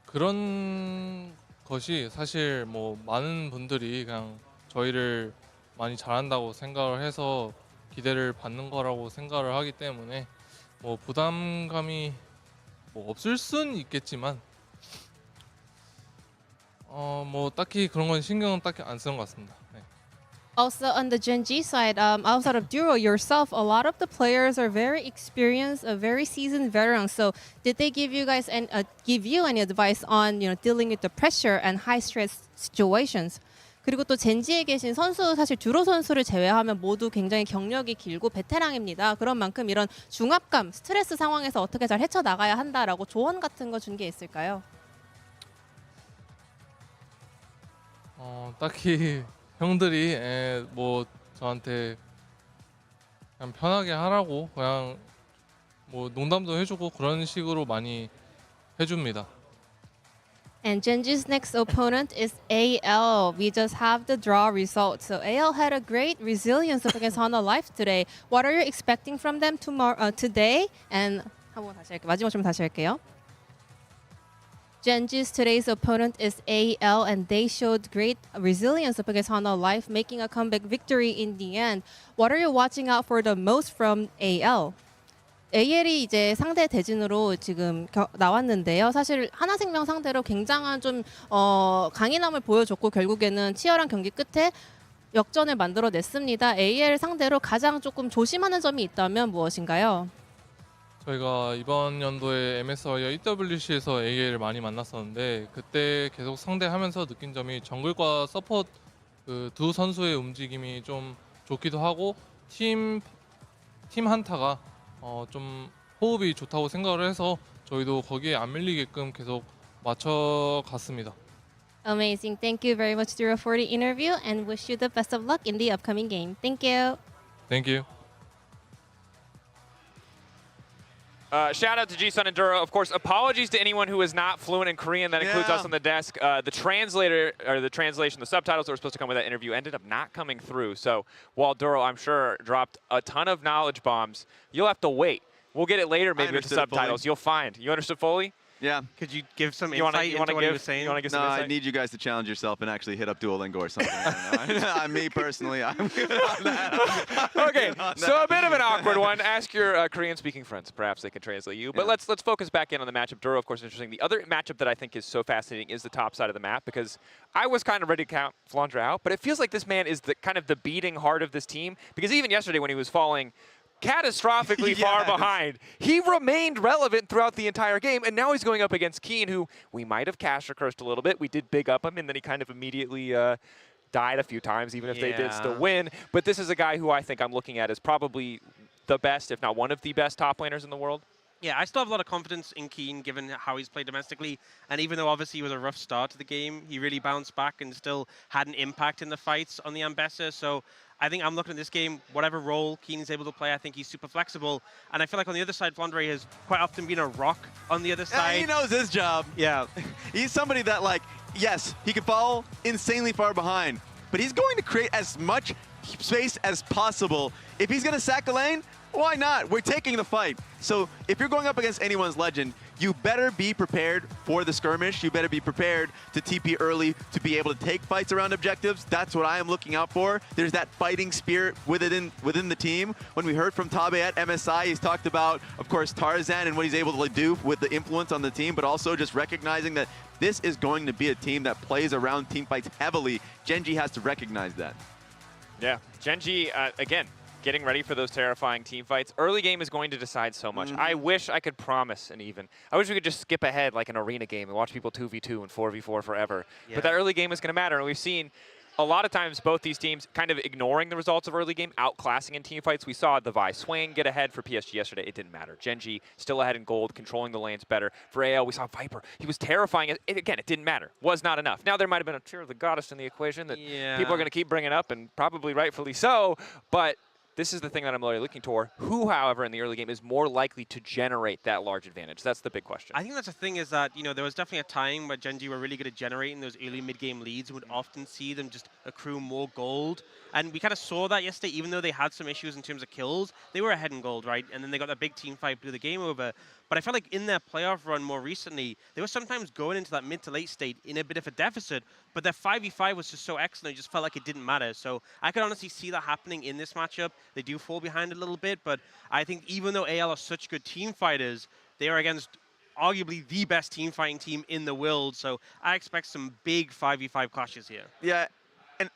그런 것이 사실 뭐 많은 분들이 그냥 저희를 많이 잘한다고 생각을 해서 기대를 받는 거라고 생각을 하기 때문에 뭐 부담감이 뭐 없을 순 있겠지만 뭐 딱히 그런 건 신경은 딱히 안 쓰는 것 같습니다. 네. Also on the Genji side, outside of Duro yourself, a lot of the players are very experienced, very seasoned veterans. So did they give you guys give you any advice on dealing with the pressure and high stress situations? 그리고 또 젠지에 계신 선수 사실 듀로 선수를 제외하면 모두 굉장히 경력이 길고 베테랑입니다. 그런 만큼 이런 중압감, 스트레스 상황에서 어떻게 잘 헤쳐나가야 한다라고 조언 같은 거 준 게 있을까요? 딱히 형들이 뭐 저한테 그냥 편하게 하라고 그냥 뭐 농담도 해주고 그런 식으로 많이 해줍니다. And Genji's next opponent is AL. We just have the draw result. So AL had a great resilience against Hana Life today. What are you expecting from them today? And 한번 다시 할게요. 마지막 질문 다시 할게요. Genji's today's opponent is AL, and they showed great resilience up against Hana Life, making a comeback victory in the end. What are you watching out for the most from AL? AL이 이제 상대 대진으로 지금 나왔는데요. 사실 하나생명 상대로 굉장한 좀 강인함을 보여줬고 결국에는 치열한 경기 끝에 역전을 만들어냈습니다. AL 상대로 가장 조금 조심하는 점이 있다면 무엇인가요? 저희가 이번 연도에 MS와 EWC에서 AL을 많이 만났었는데 그때 계속 상대하면서 느낀 점이 정글과 서포트 그 두 선수의 움직임이 좀 좋기도 하고 팀 한타가 좀 호흡이 좋다고 생각을 해서 저희도 거기에 안 밀리게끔 계속 맞춰갔습니다. Amazing. Thank you very much, Duro, for the interview, and wish you the best of luck in the upcoming game. Thank you. Thank you. Shout out to Ji-Sun and Duro. Of course, apologies to anyone who is not fluent in Korean. That includes us on the desk. The translator, or the translation, the subtitles that were supposed to come with that interview ended up not coming through. So while Duro, I'm sure, dropped a ton of knowledge bombs, you'll have to wait. We'll get it later maybe with the subtitles. You'll find. You understood fully? Yeah. Could you give some You wanna- insight you wanna into what he give- was saying? you wanna give No, some I insight? need you guys to challenge yourself and actually hit up Duolingo or something. I don't know. Me personally, I'm good on that. Okay, so a bit of an awkward one. Ask your Korean-speaking friends. Perhaps they can translate you. But Yeah. let's focus back in on the matchup. Duro, of course, interesting. The other matchup that I think is so fascinating is the top side of the map, because I was kind of ready to count Flandre out, but it feels like this man is the kind of the beating heart of this team, because even yesterday when he was falling catastrophically far behind, he remained relevant throughout the entire game, and now he's going up against Keen, who we might have cashed or cursed a little bit. We did big up him, and then he kind of immediately died a few times, even if they did still win. But this is a guy who I think I'm looking at as probably the best, if not one of the best top laners in the world. Yeah, I still have a lot of confidence in Keen, given how he's played domestically. And even though obviously it was a rough start to the game, he really bounced back and still had an impact in the fights on the Ambessa. So I think I'm looking at this game, whatever role Keen is able to play, I think he's super flexible. And I feel like on the other side, Flandre has quite often been a rock on the other side. He knows his job. Yeah. He's somebody that, like, yes, he can fall insanely far behind, but he's going to create as much space as possible. If he's going to sack a lane, why not? We're taking the fight. So if you're going up against anyone's legend, you better be prepared for the skirmish. You better be prepared to TP early to be able to take fights around objectives. That's what I am looking out for. There's that fighting spirit within the team. When we heard from Tabe at MSI, he's talked about, of course, Tarzan and what he's able to do with the influence on the team, but also just recognizing that this is going to be a team that plays around team fights heavily. Gen.G has to recognize that. Yeah, Gen.G, again, getting ready for those terrifying team fights. Early game is going to decide so much. I wish I could promise an even. I wish we could just skip ahead like an arena game and watch people 2v2 and 4v4 forever. But that early game is going to matter, and we've seen a lot of times both these teams kind of ignoring the results of early game, outclassing in team fights. We saw the Vi swing get ahead for PSG yesterday. It didn't matter. Gen.G still ahead in gold, controlling the lanes better. For AL, we saw Viper. He was terrifying. Again, it didn't matter. Was not enough. Now there might have been a Tear of the Goddess in the equation that people are going to keep bringing up, and probably rightfully so, but this is the thing that I'm really looking toward. Who, however, in the early game is more likely to generate that large advantage? That's the big question. I think that's the thing is that, you know, there was definitely a time where Gen.G were really good at generating those early mid-game leads and would often see them just accrue more gold. And we kind of saw that yesterday, even though they had some issues in terms of kills, they were ahead in gold, right? And then they got that big team fight, blew the game over. But I felt like in their playoff run more recently, they were sometimes going into that mid to late state in a bit of a deficit, but their 5v5 was just so excellent, it just felt like it didn't matter. So I could honestly see that happening in this matchup. They do fall behind a little bit, but I think even though AL are such good team fighters, they are against arguably the best team fighting team in the world. So I expect some big 5v5 clashes here. Yeah, and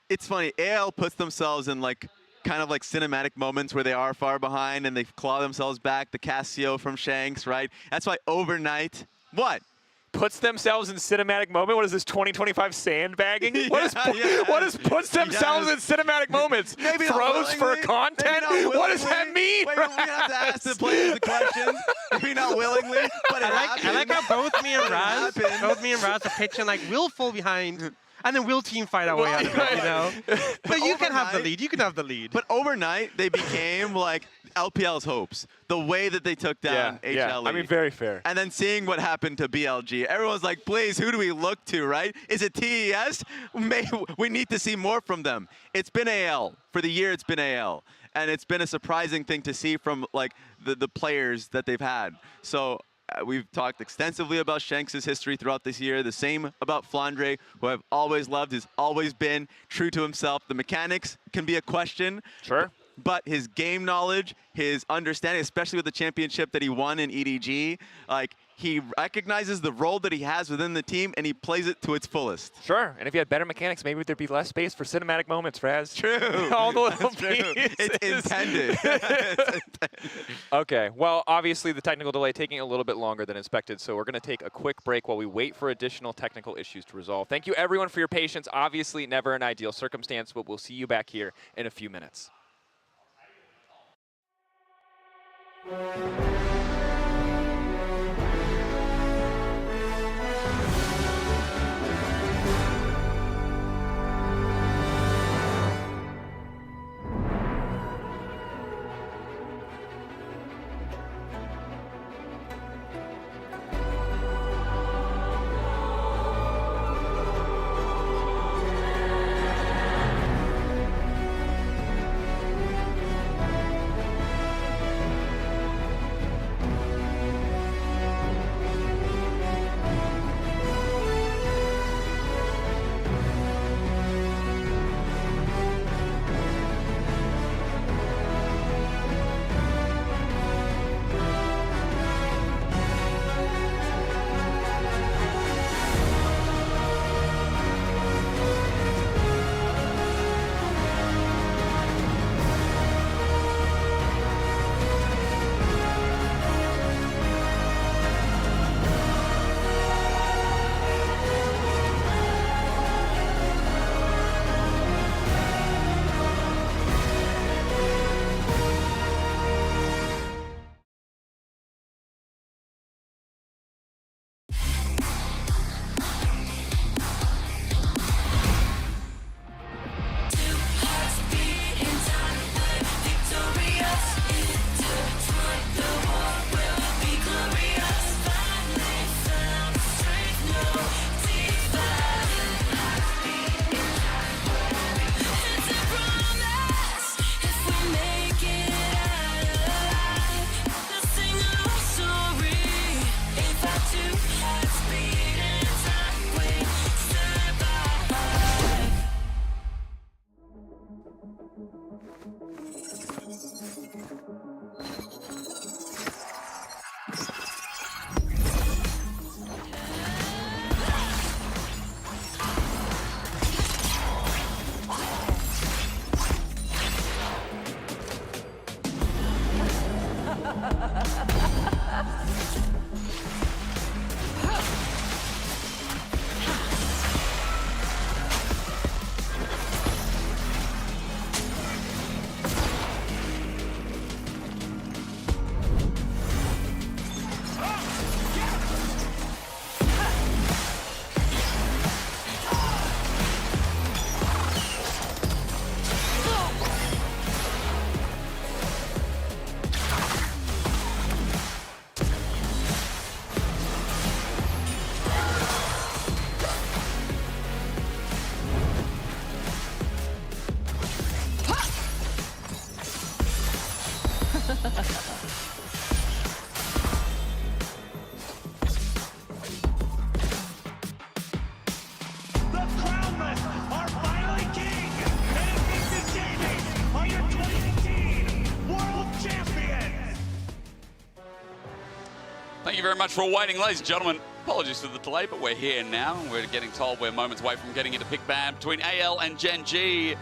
it's funny. AL puts themselves in like kind of like cinematic moments where they are far behind and they claw themselves back. The Casio from Shanks, right? That's why overnight, what? Puts themselves in cinematic moment? What is this, 2025 sandbagging? What is puts themselves in cinematic moments? Maybe throws for content? What does that mean? Wait, we have to ask the players the questions. Maybe not willingly, but I like how both me and Raz are pitching like we'll fall behind. And then we'll team fight our way out of it, you know? But you can have the lead. You can have the lead. But overnight, they became like LPL's hopes. The way that they took down HLE. Yeah, I mean, very fair. And then seeing what happened to BLG, everyone's like, please, who do we look to, right? Is it TES? We need to see more from them. It's been AL. For the year, it's been AL. And it's been a surprising thing to see from like the players that they've had. So we've talked extensively about Shanks' history throughout this year. The same about Flandre, who I've always loved, has always been true to himself. The mechanics can be a question. Sure. But his game knowledge, his understanding, especially with the championship that he won in EDG, like he recognizes the role that he has within the team and he plays it to its fullest. Sure, and if you had better mechanics, maybe there'd be less space for cinematic moments, Raz. True. All the little True. pieces. It's intended. It's intended. Okay, well, obviously the technical delay taking a little bit longer than expected, so we're going to take a quick break while we wait for additional technical issues to resolve. Thank you, everyone, for your patience. Obviously, never an ideal circumstance, but we'll see you back here in a few minutes. Thank you very much for waiting, ladies and gentlemen. Apologies for the delay, but we're here now. We're getting told we're moments away from getting into pick ban between AL and Gen G.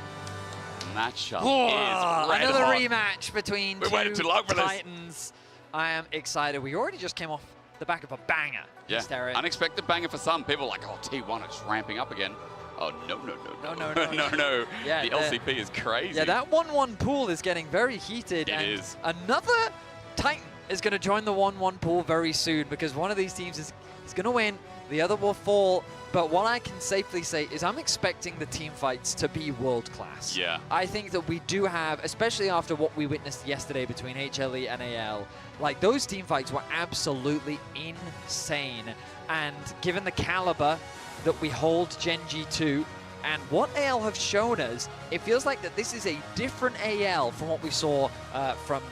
Matchup is red another hot. rematch between We waited too long for this. Titans. I am excited. We already just came off the back of a banger. Yeah, Derek. unexpected banger for some. People are like, oh, T1 is ramping up again. Oh, no. Yeah, the LCP is crazy. Yeah, that 1-1 pool is getting very heated. It and is. Another Titan is going to join the 1-1 pool very soon because one of these teams is going to win, the other will fall. But what I can safely say is I'm expecting the team fights to be world class. Yeah. I think that we do have, especially after what we witnessed yesterday between HLE and AL, like those team fights were absolutely insane. And given the caliber that we hold Gen G to and what AL have shown us, it feels like that this is a different AL from what we saw from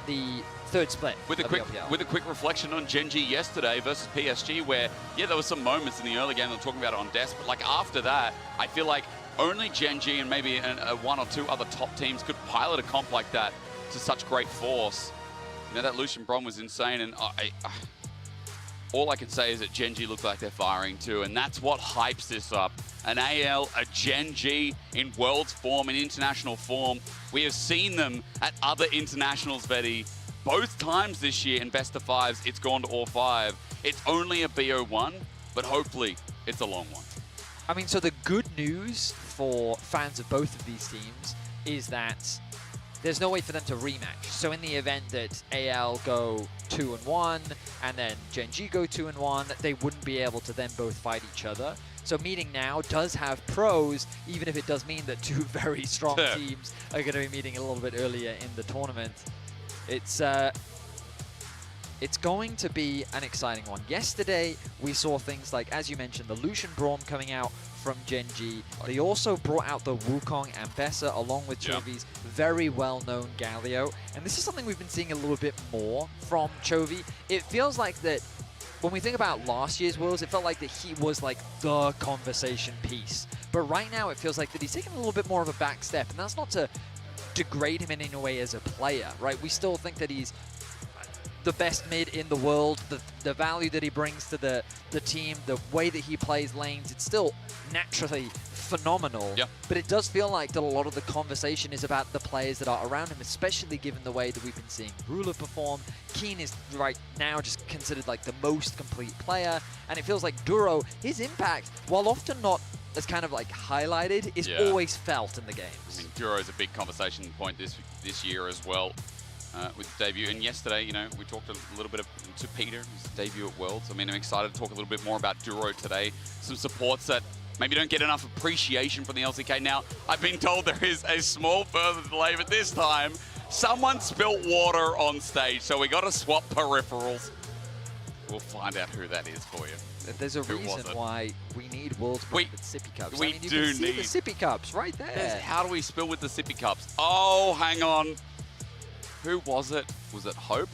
the third split. With a quick reflection on Gen G yesterday versus PSG, where yeah, there were some moments in the early game that we're talking about it on Desk, but like after that, I feel like only Gen G and maybe one or two other top teams could pilot a comp like that to such great force. You know, that Lucian Brom was insane, and all I can say is that Gen G look like they're firing too, and that's what hypes this up. An AL, a Gen G in Worlds form, in international form. We have seen them at other internationals, Vetty. Both times this year in best of fives, it's gone to all five. It's only a BO1, but hopefully it's a long one. I mean, so the good news for fans of both of these teams is that there's no way for them to rematch. So in the event that AL go 2-1 and then Gen G go 2-1, they wouldn't be able to then both fight each other. So meeting now does have pros, even if it does mean that two very strong teams are going to be meeting a little bit earlier in the tournament. It's going to be an exciting one. Yesterday, we saw things like, as you mentioned, the Lucian Braum coming out from Gen G. They also brought out the Wukong and Bessa along with Chovy's very well-known Galio. And this is something we've been seeing a little bit more from Chovy. It feels like that when we think about last year's Worlds, it felt like that he was like the conversation piece. But right now, it feels like that he's taken a little bit more of a back step. And that's not to degrade him in any way as a player, right? We still think that he's the best mid in the world, the value that he brings to the team, the way that he plays lanes, it's still naturally phenomenal. Yep. But it does feel like that a lot of the conversation is about the players that are around him, especially given the way that we've been seeing Ruler perform. Keen is right now just considered like the most complete player, and it feels like Duro, his impact, while often not as kind of like highlighted, is always felt in the games. I mean, Duro is a big conversation point this year as well. With the debut. And yesterday, you know, we talked a little bit to Peter, his debut at Worlds. I mean, I'm excited to talk a little bit more about Duro today. Some supports that maybe don't get enough appreciation from the LCK. Now, I've been told there is a small further delay, but this time, someone spilt water on stage, so we got to swap peripherals. We'll find out who that is for you. There's a reason why we need Worlds with sippy cups. We I mean, you do can see need the sippy cups right there. How do we spill with the sippy cups? Oh, hang on. Who was it? Was it Hope?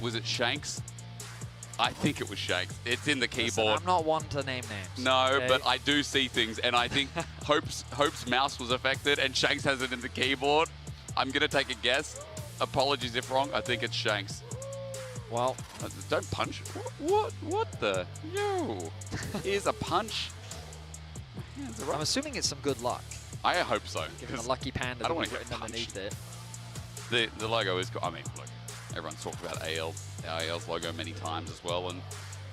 Was it Shanks? I think it was Shanks. It's in the keyboard. Listen, I'm not one to name names. No, okay? but I do see things, and I think Hope's mouse was affected, and Shanks has it in the keyboard. I'm going to take a guess. Apologies if wrong. I think it's Shanks. Well, don't punch. What the? Yo. Here's a punch. I'm assuming it's some good luck. I hope so. Given the lucky panda I don't that want to written get underneath it. The logo is, I mean, look, everyone's talked about AL's logo many times as well, and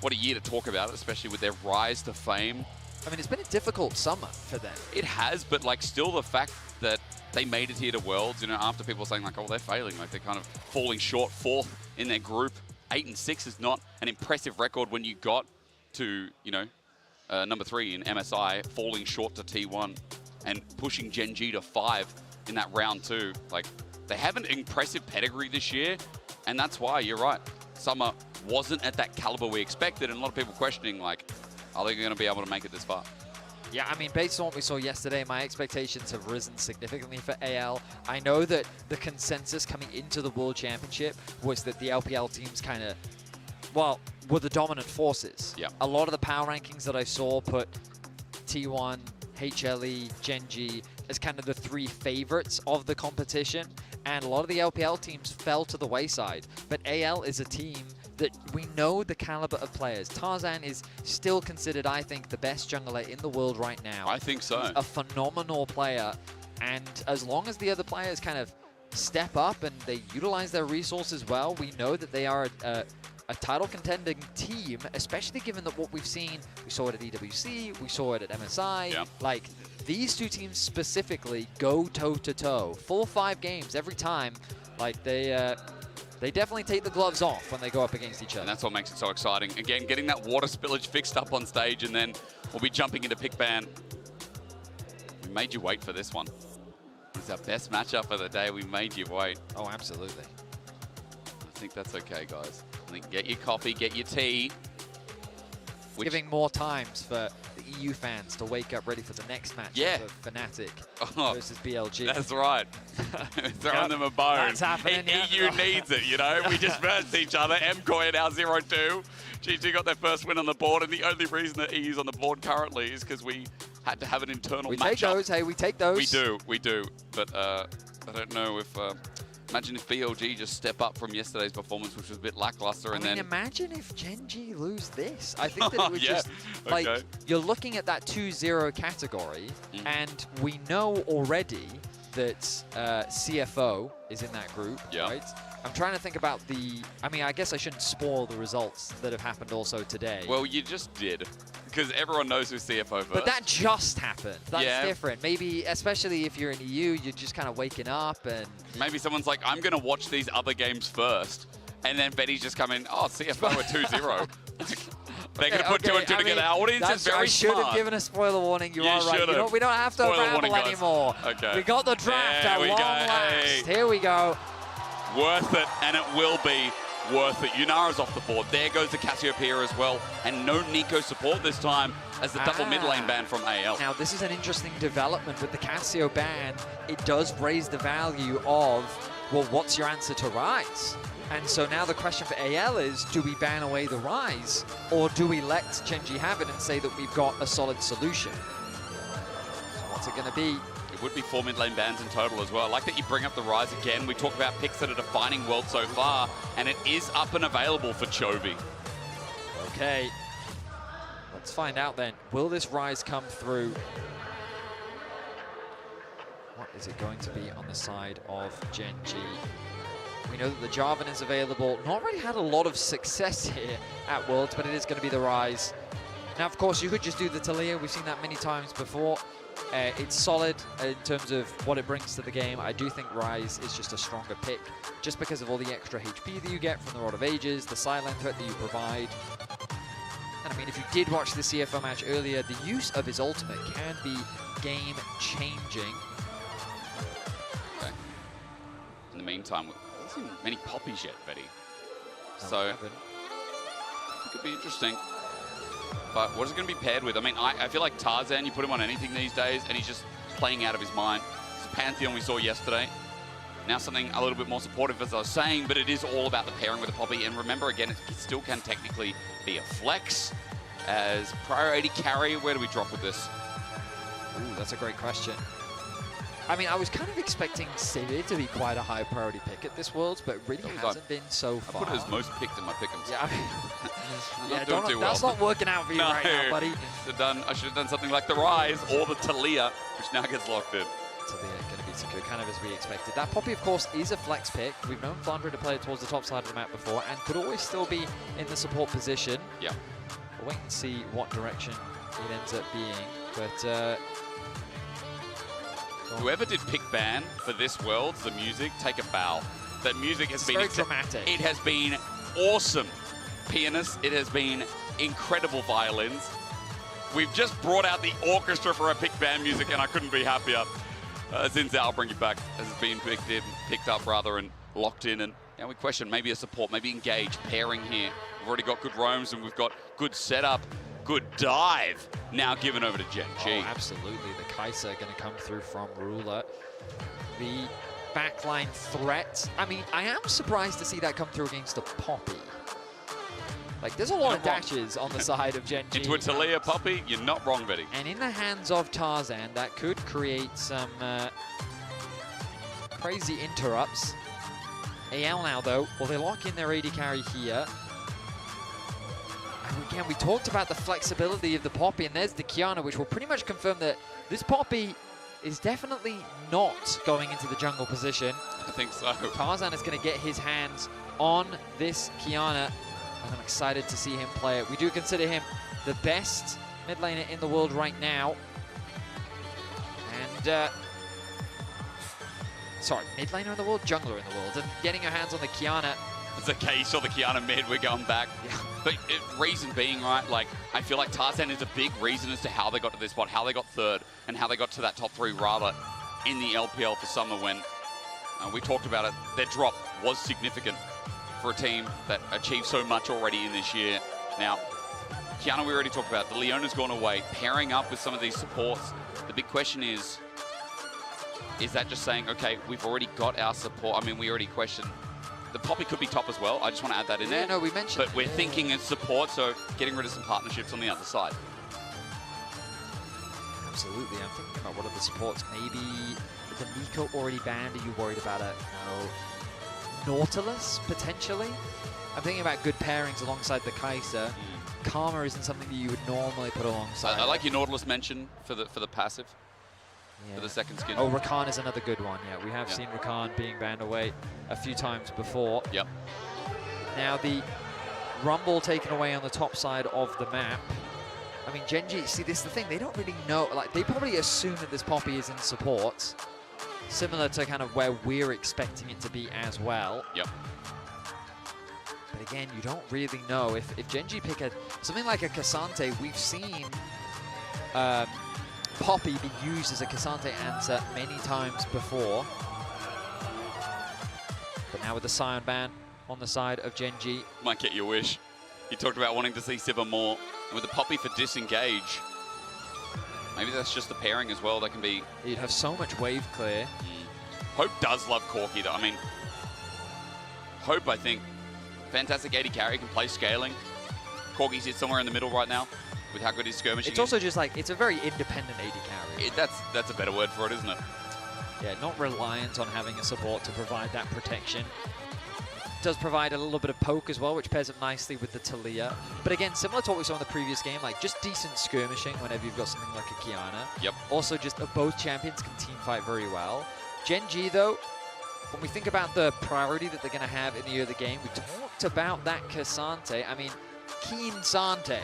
what a year to talk about it, especially with their rise to fame. I mean, it's been a difficult summer for them. It has, but like still the fact that they made it here to Worlds, you know, after people saying like, oh, they're failing, like they're kind of falling short, 4th in their group. 8-6 is not an impressive record when you got to, you know, number 3 in MSI, falling short to T1 and pushing Gen G to 5 in that round 2. Like, they have an impressive pedigree this year, and that's why, you're right, summer wasn't at that caliber we expected, and a lot of people questioning, like, are they going to be able to make it this far? Yeah, I mean, based on what we saw yesterday, my expectations have risen significantly for AL. I know that the consensus coming into the World Championship was that the LPL teams kind of, well, were the dominant forces. Yeah. A lot of the power rankings that I saw put T1, HLE, Gen G as kind of the 3 favorites of the competition, and a lot of the LPL teams fell to the wayside. But AL is a team that we know the caliber of players. Tarzan is still considered, I think, the best jungler in the world right now. I think so. He's a phenomenal player, and as long as the other players kind of step up and they utilize their resources well, we know that they are a title contending team, especially given that what we've seen, we saw it at EWC, we saw it at MSI. Yeah. Like, these 2 teams specifically go toe-to-toe. Full 5 games every time. Like, they definitely take the gloves off when they go up against each other. And that's what makes it so exciting. Again, getting that water spillage fixed up on stage, and then we'll be jumping into pick ban. We made you wait for this one. It's our best matchup of the day. We made you wait. Oh, absolutely. I think that's okay, guys. I think get your coffee, get your tea. Giving more times for the EU fans to wake up ready for the next match of Fnatic versus BLG. That's right. Throwing them a bone. That's happening, EU needs it, you know? We just versed each other. MKOI now 0-2. GG got their first win on the board, and the only reason that EU's on the board currently is because we had to have an internal matchup. We take those, hey, we take those. We do. But I don't know if... imagine if BLG just step up from yesterday's performance, which was a bit lackluster, and then... imagine if Gen G lose this. I think that it would just... Like, okay. You're looking at that 2-0 category, and we know already that CFO is in that group, right? I'm trying to think about the... I mean, I guess I shouldn't spoil the results that have happened also today. Well, you just did, because everyone knows who CFO first. But that just happened. That's different. Maybe, especially if you're in EU, you're just kind of waking up and... Maybe someone's like, I'm going to watch these other games first. And then Betty's just come in, oh, CFO at 2-0. They're going to put 2 and 2 together. Our audience is very smart. I should have given a spoiler warning. You are right. You know, we don't have to ramble anymore. Okay. We got the draft at long last. Here we go. Worth it, and it will be worth it. Yunara's off the board. There goes the Cassiopeia as well. And no Nico support this time as the double mid lane ban from AL. Now, this is an interesting development with the Cassio ban. It does raise the value of, well, what's your answer to Rise? And so now the question for AL is, do we ban away the Rise, or do we let Gen G have it and say that we've got a solid solution? So what's it going to be? It would be 4 mid lane bans in total as well. I like that you bring up the Rise again. We talk about picks that are defining World so far, and it is up and available for Chovy. Okay, let's find out then. Will this Rise come through? What is it going to be on the side of Gen G? We know that the Jarvan is available. Not really had a lot of success here at Worlds, but it is going to be the Rise. Now, of course, you could just do the Talia. We've seen that many times before. It's solid in terms of what it brings to the game. I do think Rise is just a stronger pick, just because of all the extra HP that you get from the Rod of Ages, the silent threat that you provide. And I mean, if you did watch the CFO match earlier, the use of his ultimate can be game-changing. Okay. In the meantime, there isn't many poppies yet, Betty. So, it could be interesting. But what is it going to be paired with? I mean, I feel like Tarzan, you put him on anything these days, and he's just playing out of his mind. It's Pantheon we saw yesterday. Now something a little bit more supportive, as I was saying, but it is all about the pairing with the Poppy. And remember, again, it still can technically be a flex. As priority carry, where do we drop with this? Ooh, that's a great question. I mean, I was kind of expecting Sivir to be quite a high priority pick at this Worlds, but it really hasn't been so far. I put it as most picked in my pick'ems. Yeah, I mean, doing too well. That's not working out for you right now, buddy. I should have done something like the Rise or the Talia, which now gets locked in. Talia going to be Mexico, kind of as we expected. That Poppy, of course, is a flex pick. We've known Flandre to play it towards the top side of the map before and could always still be in the support position. Yeah. We'll wait and see what direction it ends up being. But whoever did pick ban for this Worlds, the music, take a bow. That music has been very dramatic. It has been awesome. Pianists, it has been incredible violins. We've just brought out the orchestra for our pick ban music, and I couldn't be happier. Since I'll bring you back, has been picked up rather, and locked in. And now we question maybe a support, maybe engage, pairing here. We've already got good roams, and we've got good setup, good dive. Now given over to Gen G. Oh, absolutely. The Kaiser going to come through from Ruler. The backline threat. I mean, I am surprised to see that come through against a Poppy. Like, there's a lot of dashes on the side of Gen G. Into a Talia Poppy, you're not wrong, Betty. And in the hands of Tarzan, that could create some crazy interrupts. AL now, though, will they lock in their AD carry here? And again, we talked about the flexibility of the Poppy, and there's the Kiana, which will pretty much confirm that this Poppy is definitely not going into the jungle position. I think so. Tarzan is going to get his hands on this Kiana, and I'm excited to see him play it. We do consider him the best mid laner in the world right now. And, sorry, mid laner in the world? Jungler in the world. And getting your hands on the Kiana. It's okay, you saw the Kiana mid, we're going back. Yeah. But reason being, right, like, I feel like Tarzan is a big reason as to how they got to this spot, how they got third, and how they got to that top 3 rather in the LPL for summer when we talked about it. Their drop was significant for a team that achieved so much already in this year. Now, Kiana, we already talked about. The Leona's gone away, pairing up with some of these supports. The big question is that just saying, okay, we've already got our support? I mean, we already questioned. The Poppy could be top as well. I just want to add that in there. No, we mentioned. But we're thinking as support, so getting rid of some partnerships on the other side. Absolutely. I'm thinking about what are the supports. Maybe the Nico already banned. Are you worried about it? No. Nautilus, potentially? I'm thinking about good pairings alongside the Kaiser. Karma isn't something that you would normally put alongside. I like your Nautilus mention for the passive. Yeah. For the second skin. Oh, Rakan is another good one. Yeah, we have seen Rakan being banned away a few times before. Yep. Now the Rumble taken away on the top side of the map. I mean, Gen G, see, this is the thing. They don't really know. Like, they probably assume that this Poppy is in support. Similar to kind of where we're expecting it to be as well. Yep. But again, you don't really know. If Gen G pick something like a Cassante, we've seen Poppy be used as a Cassante answer many times before. But now with the Scion ban on the side of Gen G. Might get your wish. You talked about wanting to see Sivir more. And with the Poppy for disengage, maybe that's just the pairing as well. That can be... You'd have so much wave clear. Hope does love Corki though. I mean, Hope, I think, fantastic AD carry, can play scaling. Corki's hit somewhere in the middle right now with how good he's skirmishing. It's also just like, it's a very independent AD carry. That's a better word for it, isn't it? Yeah, not reliant on having a support to provide that protection. Does provide a little bit of poke as well, which pairs up nicely with the Talia. But again, similar to what we saw in the previous game, like just decent skirmishing whenever you've got something like a Kiana. Yep. Also, just both champions can team fight very well. Gen G, though, when we think about the priority that they're going to have in the year of the game, we talked about that Cassante. I mean, Keen Sante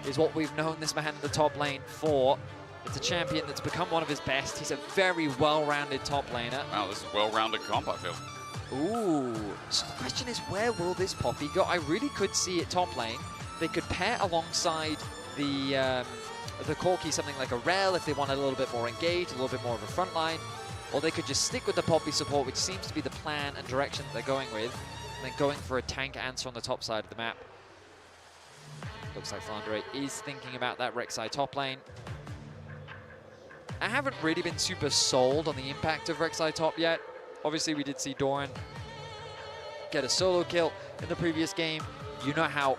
is what we've known this man in the top lane for. It's a champion that's become one of his best. He's a very well-rounded top laner. Wow, this is well-rounded comp, I feel. Ooh, so the question is, where will this Poppy go? I really could see it top lane. They could pair alongside the Corki something like a Rel if they want a little bit more engaged, a little bit more of a front line. Or they could just stick with the Poppy support, which seems to be the plan and direction that they're going with, and then going for a tank answer on the top side of the map. Looks like Flandre is thinking about that Rek'Sai top lane. I haven't really been super sold on the impact of Rek'Sai top yet. Obviously, we did see Doran get a solo kill in the previous game. You know how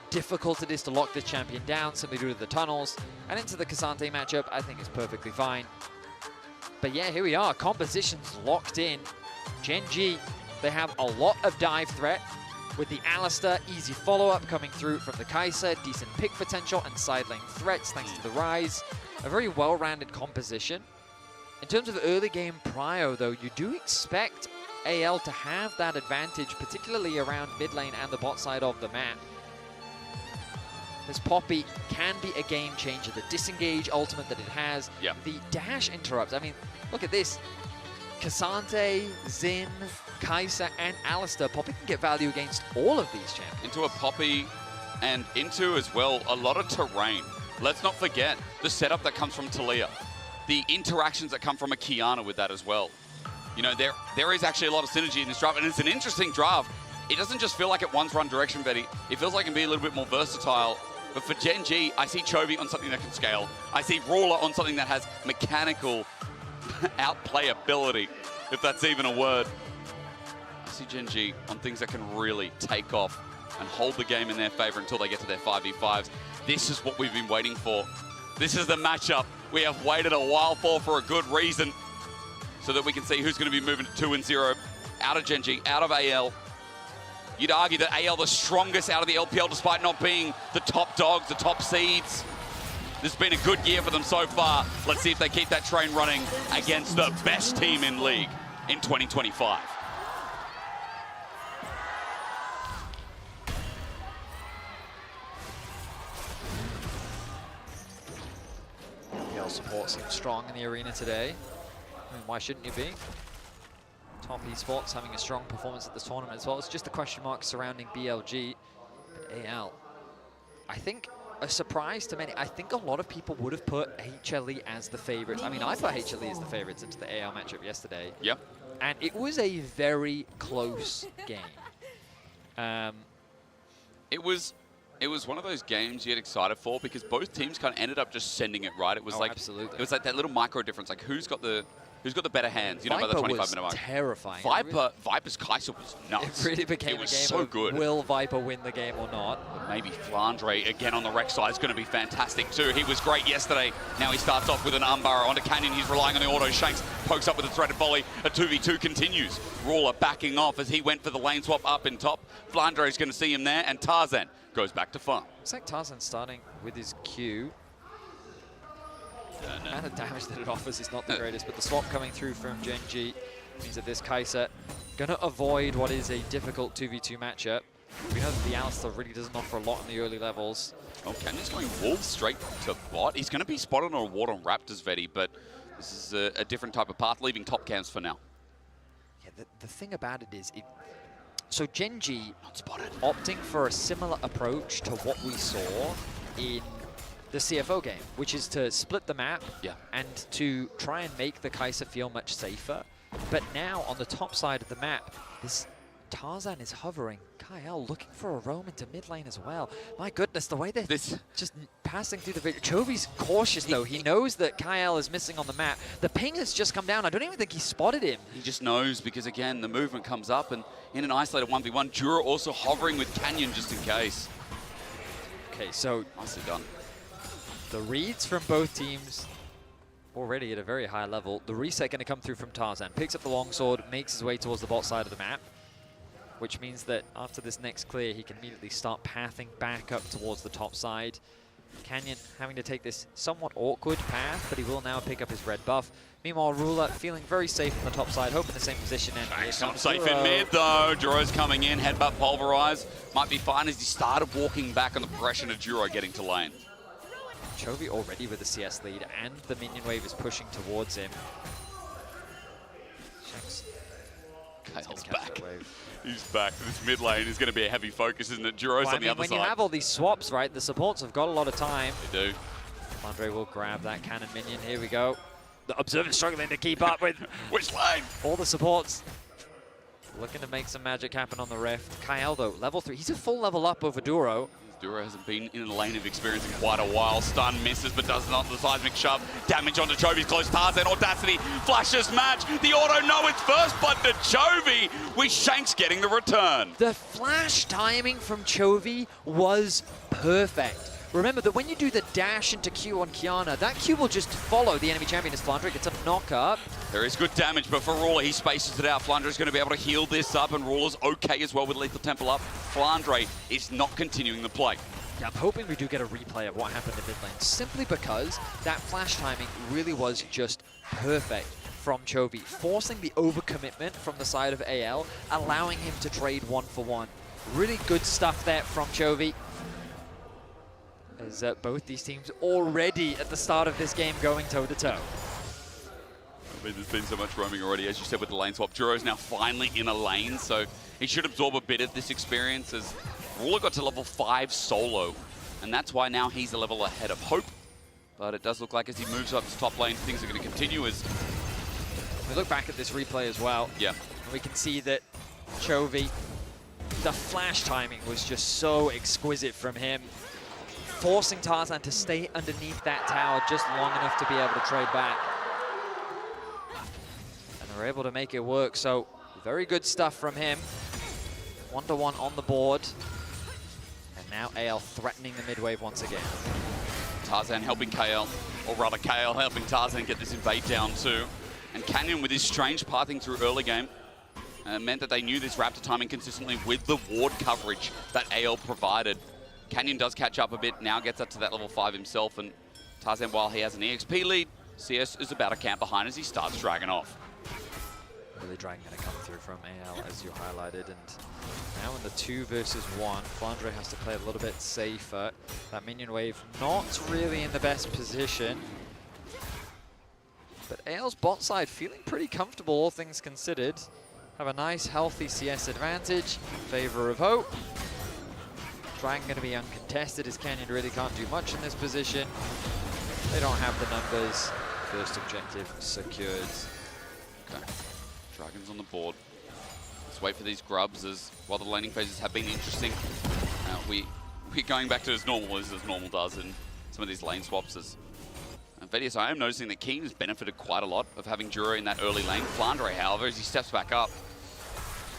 difficult it is to lock this champion down simply due to the tunnels. And into the Cassante matchup, I think it's perfectly fine. But yeah, here we are. Compositions locked in. Gen G, they have a lot of dive threat with the Alistar, easy follow-up coming through from the Kaiser, decent pick potential and side lane threats thanks to the Rise. A very well-rounded composition. In terms of early game prio, though, you do expect AL to have that advantage, particularly around mid lane and the bot side of the map. This Poppy can be a game changer. The disengage ultimate that it has, the dash interrupts. I mean, look at this. Cassante, Xin, Kai'Sa, and Alistar. Poppy can get value against all of these champions. Into a Poppy and into, as well, a lot of terrain. Let's not forget the setup that comes from Talia. The interactions that come from a Kiana with that as well. You know, there is actually a lot of synergy in this draft, and it's an interesting draft. It doesn't just feel like it one's run direction, Betty. It feels like it can be a little bit more versatile. But for Gen G, I see Chovy on something that can scale. I see Ruler on something that has mechanical outplay ability, if that's even a word. I see Gen G on things that can really take off and hold the game in their favor until they get to their 5v5s. This is what we've been waiting for. This is the matchup we have waited a while for a good reason, so that we can see who's going to be moving to 2-0 out of Gen G, out of AL. You'd argue that AL the strongest out of the LPL despite not being the top dogs, the top seeds. This has been a good year for them so far. Let's see if they keep that train running against the best team in League in 2025. LPL support seems strong in the arena today. I mean, why shouldn't you be? Top Esports having a strong performance at this tournament as well. It's just the question mark surrounding BLG. But AL, I think a surprise to many. I think a lot of people would have put HLE as the favorites. I mean, I put HLE as the favorites into the AL matchup yesterday. Yep. And it was a very close game. It was one of those games you get excited for because both teams kind of ended up just sending it right. It was absolutely. It was like that little micro difference, like who's got the better hands, you know, by the 25-minute mark. Terrifying. Viper's Kai'Sa was nuts. It really became a game so good. Will Viper win the game or not? But maybe Flandre, again on the Rex side, is going to be fantastic too. He was great yesterday. Now he starts off with an armbar onto Canyon. He's relying on the auto. Shanks pokes up with a threaded volley. A 2v2 continues. Ruler backing off as he went for the lane swap up in top. Flandre is going to see him there, and Tarzan goes back to farm. Looks like Tarzan starting with his Q. And the damage that it offers is not the greatest, but the swap coming through from Gen G means that this Kai'Sa gonna avoid what is a difficult 2v2 matchup. We know that the Alistar really doesn't offer a lot in the early levels. Oh, Canyon's going Wolves straight to bot. He's gonna be spotted on a ward on Raptors, Vedi, but this is a different type of path, leaving top cams for now. Yeah, the thing about it is, so Gen G not spotted, opting for a similar approach to what we saw in the CFO game, which is to split the map and to try and make the Kai'Sa feel much safer. But now on the top side of the map, this Tarzan is hovering. Kyle looking for a roam into mid lane as well. My goodness, the way they're just passing through the video. Chovy's cautious though. He knows that Kyle is missing on the map. The ping has just come down. I don't even think he spotted him. He just knows because again, the movement comes up and in an isolated 1v1, Jura also hovering with Canyon just in case. Okay, so nicely done. The reads from both teams already at a very high level. The reset going to come through from Tarzan. Picks up the longsword, makes his way towards the bot side of the map, which means that after this next clear, he can immediately start pathing back up towards the top side. Canyon having to take this somewhat awkward path, but he will now pick up his red buff. Meanwhile, Ruler feeling very safe on the top side, hoping the same position. And He's not safe in mid though. Duro's coming in, headbutt pulverize. Might be fine as he started walking back on the progression of Duro getting to lane. Chovy already with the CS lead, and the minion wave is pushing towards him. Shanks. Kyle's back. He's back. This mid lane is going to be a heavy focus, isn't it? Duro's on the other when side. You have all these swaps, right, the supports have got a lot of time. They do. Andre will grab that cannon minion. Here we go. The Observer's struggling to keep up with which lane? All the supports. Looking to make some magic happen on the Rift. Kyle, though, level 3. He's a full level up over Duro. Duro hasn't been in a lane of experience in quite a while. Stun misses, but does not. The seismic shove. Damage onto Chovy's close. Tarzan, Audacity, flashes match. The auto, no, it's first, but to Chovy, with Shanks getting the return. The flash timing from Chovy was perfect. Remember that when you do the dash into Q on Kiana, that Q will just follow the enemy champion as Flandre gets a knock up. There is good damage, but for Ruler, he spaces it out. Flandre is going to be able to heal this up, and Ruler's okay as well with Lethal Temple up. Flandre is not continuing the play. Yeah, I'm hoping we do get a replay of what happened in mid lane, simply because that flash timing really was just perfect from Chovy, forcing the overcommitment from the side of AL, allowing him to trade 1-for-1. Really good stuff there from Chovy. As both these teams already at the start of this game going toe-to-toe. I mean, there's been so much roaming already, as you said, with the lane swap. Juro's now finally in a lane, so he should absorb a bit of this experience as Ruler got to level 5 solo, and that's why now he's a level ahead of Hope. But it does look like as he moves up to top lane, things are going to continue as... We look back at this replay as well. Yeah. And we can see that Chovy, the flash timing was just so exquisite from him, forcing Tarzan to stay underneath that tower just long enough to be able to trade back. And they were able to make it work, so very good stuff from him. 1-to-1 on the board. And now AL threatening the mid wave once again. Tarzan helping KL, or rather KL helping Tarzan get this invade down too. And Canyon with his strange pathing through early game meant that they knew this Raptor timing consistently with the ward coverage that AL provided. Canyon does catch up a bit, now gets up to that level 5 himself, and Tarzan, while he has an EXP lead, CS is about a camp behind as he starts dragging off. Really Dragon going to come through from AL, as you highlighted, and now in the 2 versus 1, Flandre has to play a little bit safer. That minion wave not really in the best position. But AL's bot side feeling pretty comfortable, all things considered. Have a nice, healthy CS advantage in favor of Hope. Dragon going to be uncontested as Canyon really can't do much in this position. They don't have the numbers. First objective secured. Okay, Dragon's on the board. Let's wait for these grubs as while the laning phases have been interesting. We're going back to as normal does in some of these lane swaps. As Vedius, I am noticing that Keen has benefited quite a lot of having Juro in that early lane. Flandre, however, as he steps back up,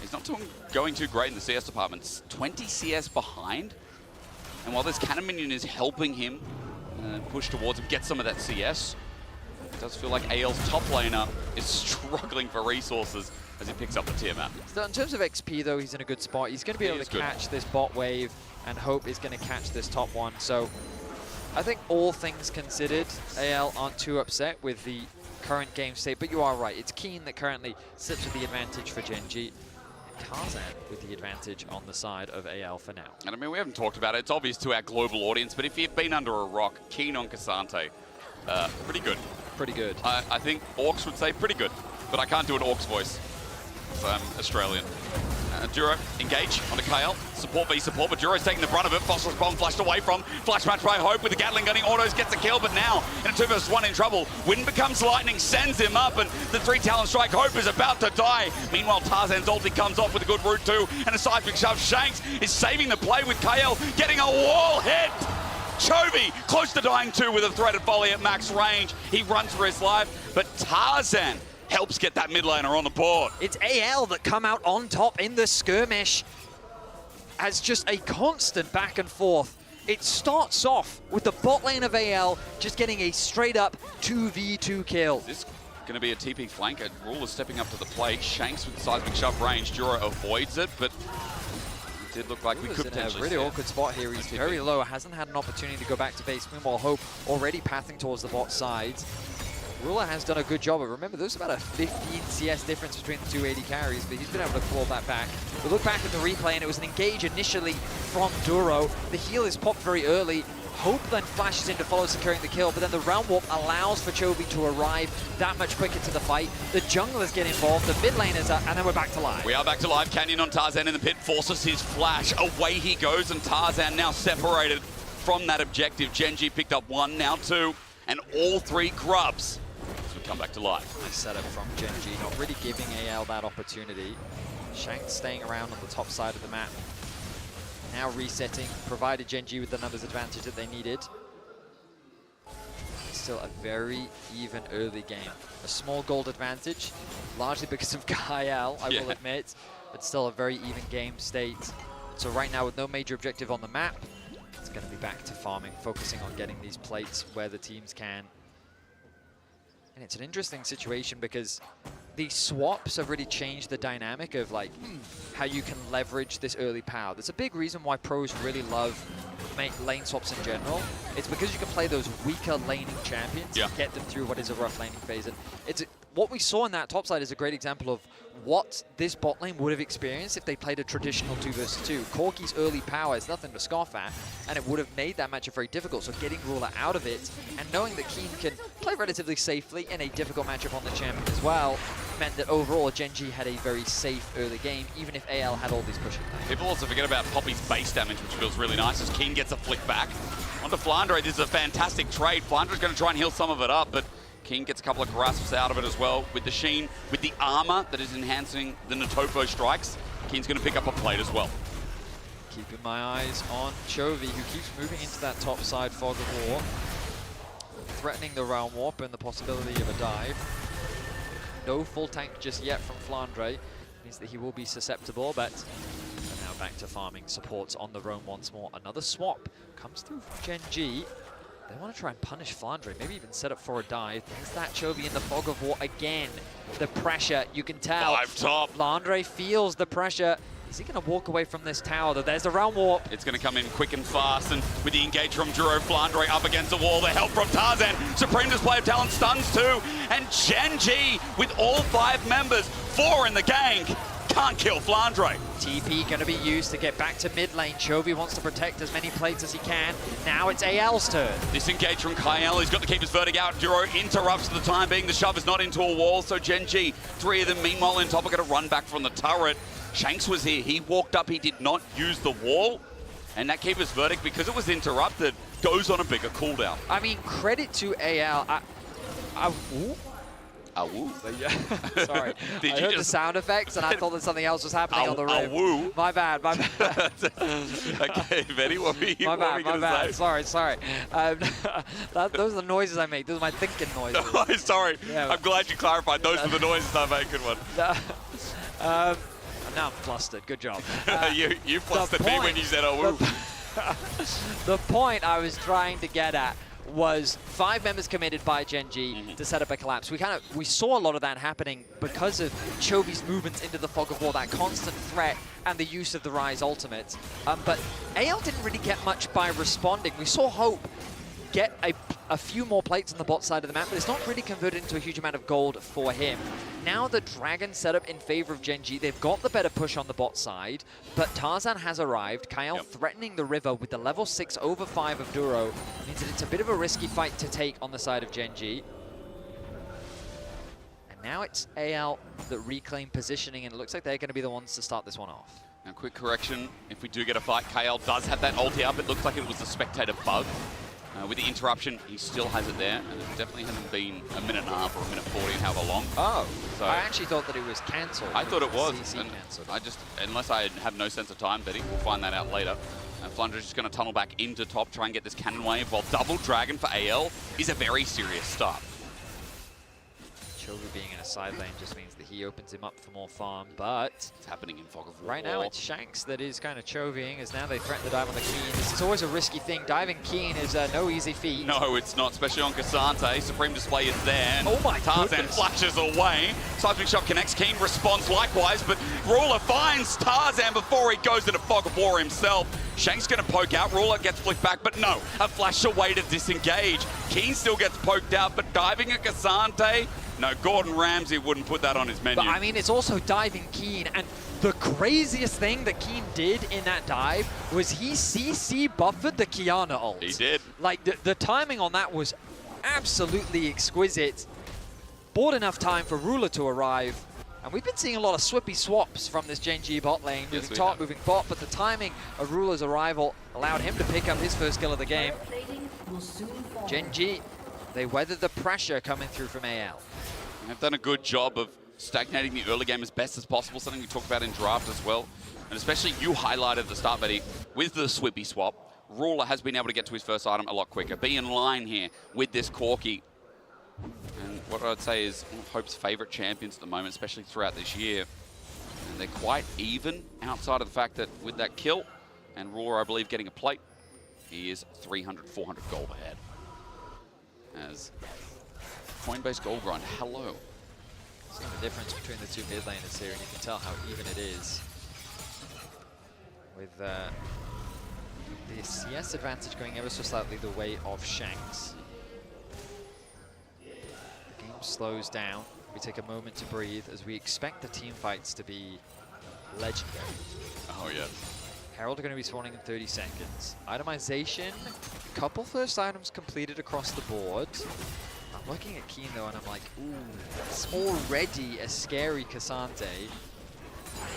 he's not going too great in the CS department. It's 20 CS behind. And while this Cannon Minion is helping him push towards him, get some of that CS, it does feel like AL's top laner is struggling for resources as he picks up the tier map. So in terms of XP, though, he's in a good spot. He's going to be able to catch this bot wave, and Hope is going to catch this top one. So I think all things considered, AL aren't too upset with the current game state, but you are right. It's Keen that currently sits with the advantage for Gen.G. Tarzan with the advantage on the side of AL for now. And I mean, we haven't talked about it. It's obvious to our global audience, but if you've been under a rock, Keen on Cassante, pretty good. Pretty good. I think Orcs would say pretty good, but I can't do an Orcs voice, so I'm Australian. Juro, engage onto KL. Support v support, but Juro's taking the brunt of it. Phosphorus bomb flashed away from. Flash match by Hope with the Gatling gunning. Autos gets the kill, but now in a 2 versus 1 in trouble. Wind becomes lightning, sends him up, and the 3 talent strike. Hope is about to die. Meanwhile, Tarzan's ulti comes off with a good route too, and a seismic shove. Shanks is saving the play with KL, getting a wall hit. Chovy close to dying too with a threaded volley at max range. He runs for his life, but Tarzan helps get that mid laner on the board. It's AL that come out on top in the skirmish as just a constant back and forth. It starts off with the bot lane of AL just getting a straight up 2v2 kill. Is this going to be a TP flank? Ruler stepping up to the plate. Shanks with the seismic shove range. Juro avoids it, but it did look like we could potentially in a really awkward spot here. He's very low, hasn't had an opportunity to go back to base. Meanwhile, Hope already pathing towards the bot side. Ruler has done a good job, but remember, there's about a 15 CS difference between the 2 AD carries, but he's been able to claw that back. We look back at the replay, and it was an engage initially from Duro. The heal is popped very early. Hope then flashes in to follow, securing the kill, but then the round warp allows for Chovy to arrive that much quicker to the fight. The junglers get involved, the mid laners are, and then we're back to live. We are back to live. Canyon on Tarzan in the pit, forces his flash. Away he goes, and Tarzan now separated from that objective. Gen.G picked up 1, now 2, and all 3 grubs. Come back to life. Nice setup from Gen.G, not really giving AL that opportunity. Shanks staying around on the top side of the map. Now resetting, provided Gen.G with the numbers advantage that they needed. Still a very even early game. A small gold advantage, largely because of Kyle, I will admit, but still a very even game state. So right now with no major objective on the map, it's going to be back to farming, focusing on getting these plates where the teams can. And it's an interesting situation because these swaps have really changed the dynamic of like how you can leverage this early power. There's a big reason why pros really love lane swaps in general. It's because you can play those weaker laning champions and get them through what is a rough laning phase. And what we saw in that top side is a great example of what this bot lane would have experienced if they played a traditional 2 versus 2. Corki's early power is nothing to scoff at, and it would have made that matchup very difficult. So getting Ruler out of it, and knowing that Keen can play relatively safely in a difficult matchup on the champion as well, meant that overall Gen G had a very safe early game, even if AL had all these pushing lanes. People also forget about Poppy's base damage, which feels really nice as Keen gets a flick back. Onto Flandre, this is a fantastic trade. Flandre's going to try and heal some of it up, but King gets a couple of grasps out of it as well. With the Sheen, with the armor that is enhancing the Natofo strikes, Keen's going to pick up a plate as well. Keeping my eyes on Chovy, who keeps moving into that top side fog of war, threatening the Realm Warp and the possibility of a dive. No full tank just yet from Flandre, means that he will be susceptible, but now back to farming supports on the roam once more. Another swap comes through from Gen G. They want to try and punish Flandre, maybe even set up for a dive. There's that Chovy in the fog of war again. The pressure, you can tell. 5 top. Flandre feels the pressure. Is he going to walk away from this tower? There's the Realm Warp. It's going to come in quick and fast, and with the engage from Duro, Flandre up against the wall, the help from Tarzan. Supreme display of talent stuns too, and Gen G with all 5 members, 4 in the gang, can't kill Flandre. TP going to be used to get back to mid lane. Chovy wants to protect as many plates as he can. Now it's AL's turn. Disengage from Kyle. He's got to keep his verdict out. Duro interrupts for the time being. The shove is not into a wall, so Gen G, 3 of them, meanwhile, in top, are going to run back from the turret. Shanks was here. He walked up. He did not use the wall. And that keeper's verdict, because it was interrupted, goes on a bigger cooldown. I mean, credit to AL. Yeah. Sorry. Did I you heard just... the sound effects and I thought that something else was happening on the room. My bad, my bad. Okay, Betty, what were you my going to bad. say? Sorry. Those are the noises I make. Those are my thinking noises. Oh, sorry. Yeah. I'm glad you clarified. Those were the noises I make. Good one. Now I'm flustered. Good job. You flustered me when you said, oh, woo. The point I was trying to get at was 5 members committed by Gen G to set up a collapse. We saw a lot of that happening because of Chovy's movements into the fog of war, that constant threat and the use of the Rise ultimate. But AL didn't really get much by responding. We saw Hope get a few more plates on the bot side of the map, but it's not really converted into a huge amount of gold for him. Now the Dragon set up in favor of Gen G. They've got the better push on the bot side, but Tarzan has arrived. Kyle threatening the river with the level 6 over 5 of Duro. Means that it's a bit of a risky fight to take on the side of Gen G. And now it's AL that reclaim positioning, and it looks like they're going to be the ones to start this one off. Now, quick correction. If we do get a fight, KL does have that ulti up. It looks like it was a spectator bug. With the interruption, he still has it there, and it definitely hasn't been a minute and a half or a minute 40, however long. Oh, so I actually thought that it was cancelled. I thought it was, CC and cancelled. I just, unless I have no sense of time, Betty, we'll find that out later. Flandre's just going to tunnel back into top, try and get this cannon wave, while double dragon for AL is a very serious start. Chovy being in a side lane just means that he opens him up for more farm, but it's happening in fog of war. Right now it's Shanks that is kind of Chovying, as now they threaten to dive on the Keen. This is always a risky thing. Diving Keen is no easy feat. No, it's not, especially on Cassante. Supreme display is there. Oh my Tarzan goodness. flashes away. Seismic shot connects. Keen responds likewise, but Ruler finds Tarzan before he goes into fog of war himself. Shank's going to poke out. Ruler gets flicked back, but no. A flash away to disengage. Keen still gets poked out, but diving at Cassante, no, Gordon Ramsay wouldn't put that on his menu. But I mean, it's also diving Keen, and the craziest thing that Keen did in that dive was he CC buffered the Kiana ult. He did. Like, the timing on that was absolutely exquisite. Bought enough time for Ruler to arrive, and we've been seeing a lot of swippy swaps from this Gen G bot lane, moving top, moving bot, but the timing of Ruler's arrival allowed him to pick up his first kill of the game. Gen G, they weathered the pressure coming through from AL. They've done a good job of stagnating the early game as best as possible, something we talked about in draft as well. And especially you highlighted at the start, Betty, with the Swippy swap, Ruler has been able to get to his first item a lot quicker. Be in line here with this Corki. And what I'd say is one of Hope's favorite champions at the moment, especially throughout this year. And they're quite even outside of the fact that with that kill, and Ruler, I believe, getting a plate, he is 300, 400 gold ahead. As Coinbase gold grind, hello. Seeing the difference between the two mid laners here, and you can tell how even it is. With the the CS advantage going ever so slightly the way of Shanks. The game slows down. We take a moment to breathe as we expect the team fights to be legendary. Oh, yeah. Herald are going to be spawning in 30 seconds. Itemization, couple first items completed across the board. I'm looking at Keen though and I'm like, ooh, it's already a scary Cassante.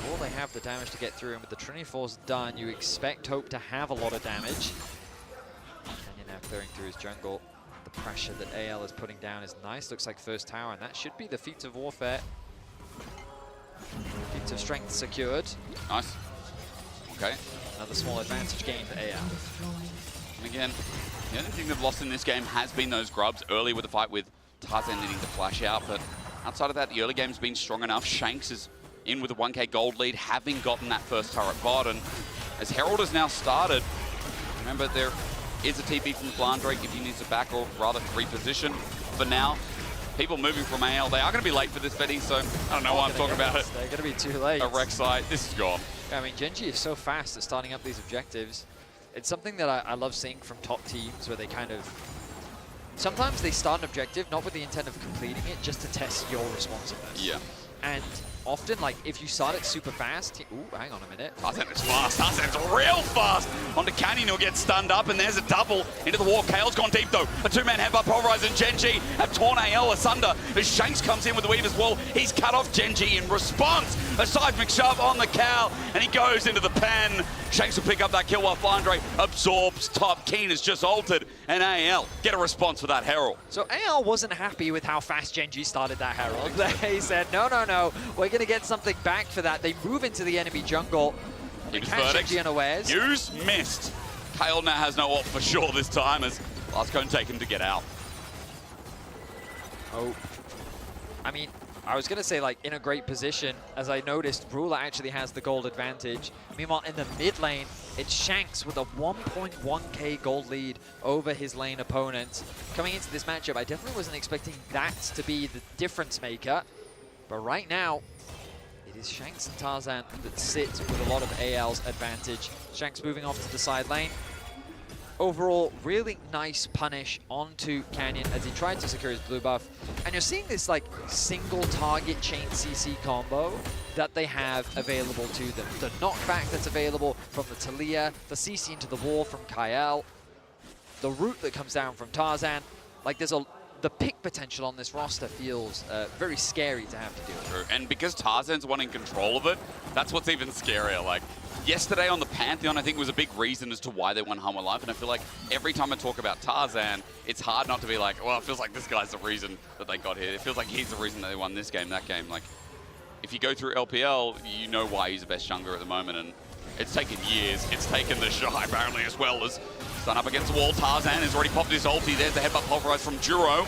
Will they have the damage to get through? And with the Trinity Force done, you expect Hope to have a lot of damage. Canyon now clearing through his jungle. The pressure that AL is putting down is nice. Looks like first tower, and that should be the Feats of Warfare. Feats of Strength secured. Nice. Okay. Another small advantage gained for AL. And again, the only thing they've lost in this game has been those grubs early with the fight with Tarzan needing to flash out. But outside of that, the early game's been strong enough. Shanks is in with a 1k gold lead, having gotten that first turret bot. And as Herald has now started, remember there is a TP from Flandre if he needs to back or rather reposition. For now, people moving from AL, they are going to be late for this betting, so I don't know why I'm talking about it. They're going to be too late. A wreck site, this is gone. I mean, Genji is so fast at starting up these objectives. It's something that I love seeing from top teams where they kind of... Sometimes they start an objective not with the intent of completing it, just to test your responsiveness. Yeah. And often, like, if you start it super fast... Ooh, hang on a minute. Tarzan is fast. Tarzan's real fast. Onto Canyon, who'll get stunned up, and there's a double into the wall. Kale's gone deep, though. A two-man headbutt. Pulverize and Genji have torn AL asunder. As Shanks comes in with the Weaver's Wall, he's cut off Genji in response. A seismic shove on the Cal, and he goes into the pen. Shanks will pick up that kill while Flandre absorbs top. Keen has just altered, and AL get a response for that Herald. So AL wasn't happy with how fast Genji started that Herald. They said, no, we're going to get something back for that. They move into the enemy jungle. They catch Genji unawares. Use missed. Kale now has no ult for sure this time as last cone taken to get out. Oh, I mean, I was going to say, like, in a great position. As I noticed, Ruler actually has the gold advantage. Meanwhile, in the mid lane, it's Shanks with a 1.1k gold lead over his lane opponent. Coming into this matchup, I definitely wasn't expecting that to be the difference maker. But right now, it is Shanks and Tarzan that sit with a lot of AL's advantage. Shanks moving off to the side lane. Overall, really nice punish onto Canyon as he tried to secure his blue buff. And you're seeing this like single target chain CC combo that they have available to them. The knockback that's available from the Talia, the CC into the wall from Kael, the root that comes down from Tarzan. Like the pick potential on this roster feels very scary to have to deal with. And because Tarzan's one in control of it, that's what's even scarier. Like, yesterday on the Pantheon, I think was a big reason as to why they won Home Alive, and I feel like every time I talk about Tarzan, it's hard not to be like, well, it feels like this guy's the reason that they got here. It feels like he's the reason they won this game, that game. Like, if you go through LPL, you know why he's the best jungler at the moment, and it's taken years. It's taken the Shy apparently as well as stun up against the wall. Tarzan has already popped his ulti. There's the headbutt pulverize from Juro.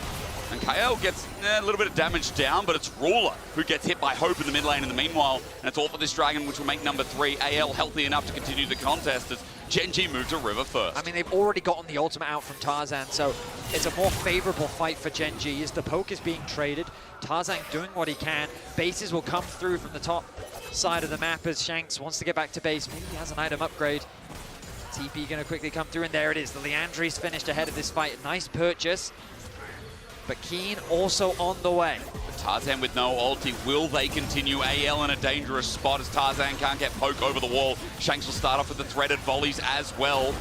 And Kael gets a little bit of damage down, but it's Ruler who gets hit by Hope in the mid lane in the meanwhile. And it's all for this Dragon, which will make number 3 AL healthy enough to continue the contest as Genji moves to River first. I mean, they've already gotten the ultimate out from Tarzan, so it's a more favorable fight for Genji as the poke is being traded. Tarzan doing what he can. Bases will come through from the top side of the map as Shanks wants to get back to base. Maybe he has an item upgrade. TP going to quickly come through, and there it is. The Leandri's finished ahead of this fight. Nice purchase. But Keen also on the way. Tarzan with no ulti. Will they continue? AL in a dangerous spot as Tarzan can't get poke over the wall. Shanks will start off with the threaded volleys as well.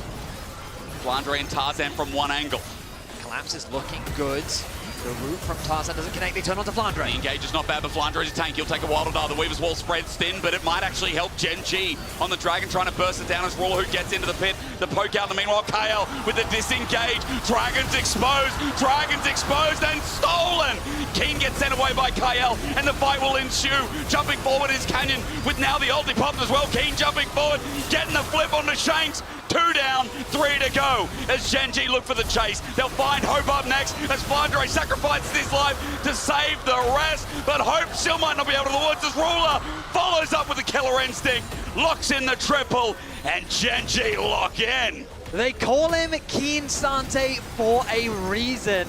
Flandre and Tarzan from one angle. Collapse is looking good. The root from Tarzan doesn't connect. They turn onto Flandre. The engage is not bad, but Flandre is a tank. He'll take a while to die. The Weaver's Wall spreads thin, but it might actually help Genji on the Dragon, trying to burst it down as Ruler who gets into the pit. The poke out in the meanwhile. Kael with the disengage. Dragon's exposed and stolen. Keen gets sent away by Kael, and the fight will ensue. Jumping forward is Canyon with now the ulti popped as well. Keen jumping forward, getting the flip onto Shanks. 2 down, 3 to go as Genji look for the chase. They'll find Hope up next as Flandre sacrifices his life to save the rest, but Hope still might not be able to the woods as Ruler follows up with the killer instinct, locks in the triple, and Genji lock in. They call him Keen Sante for a reason.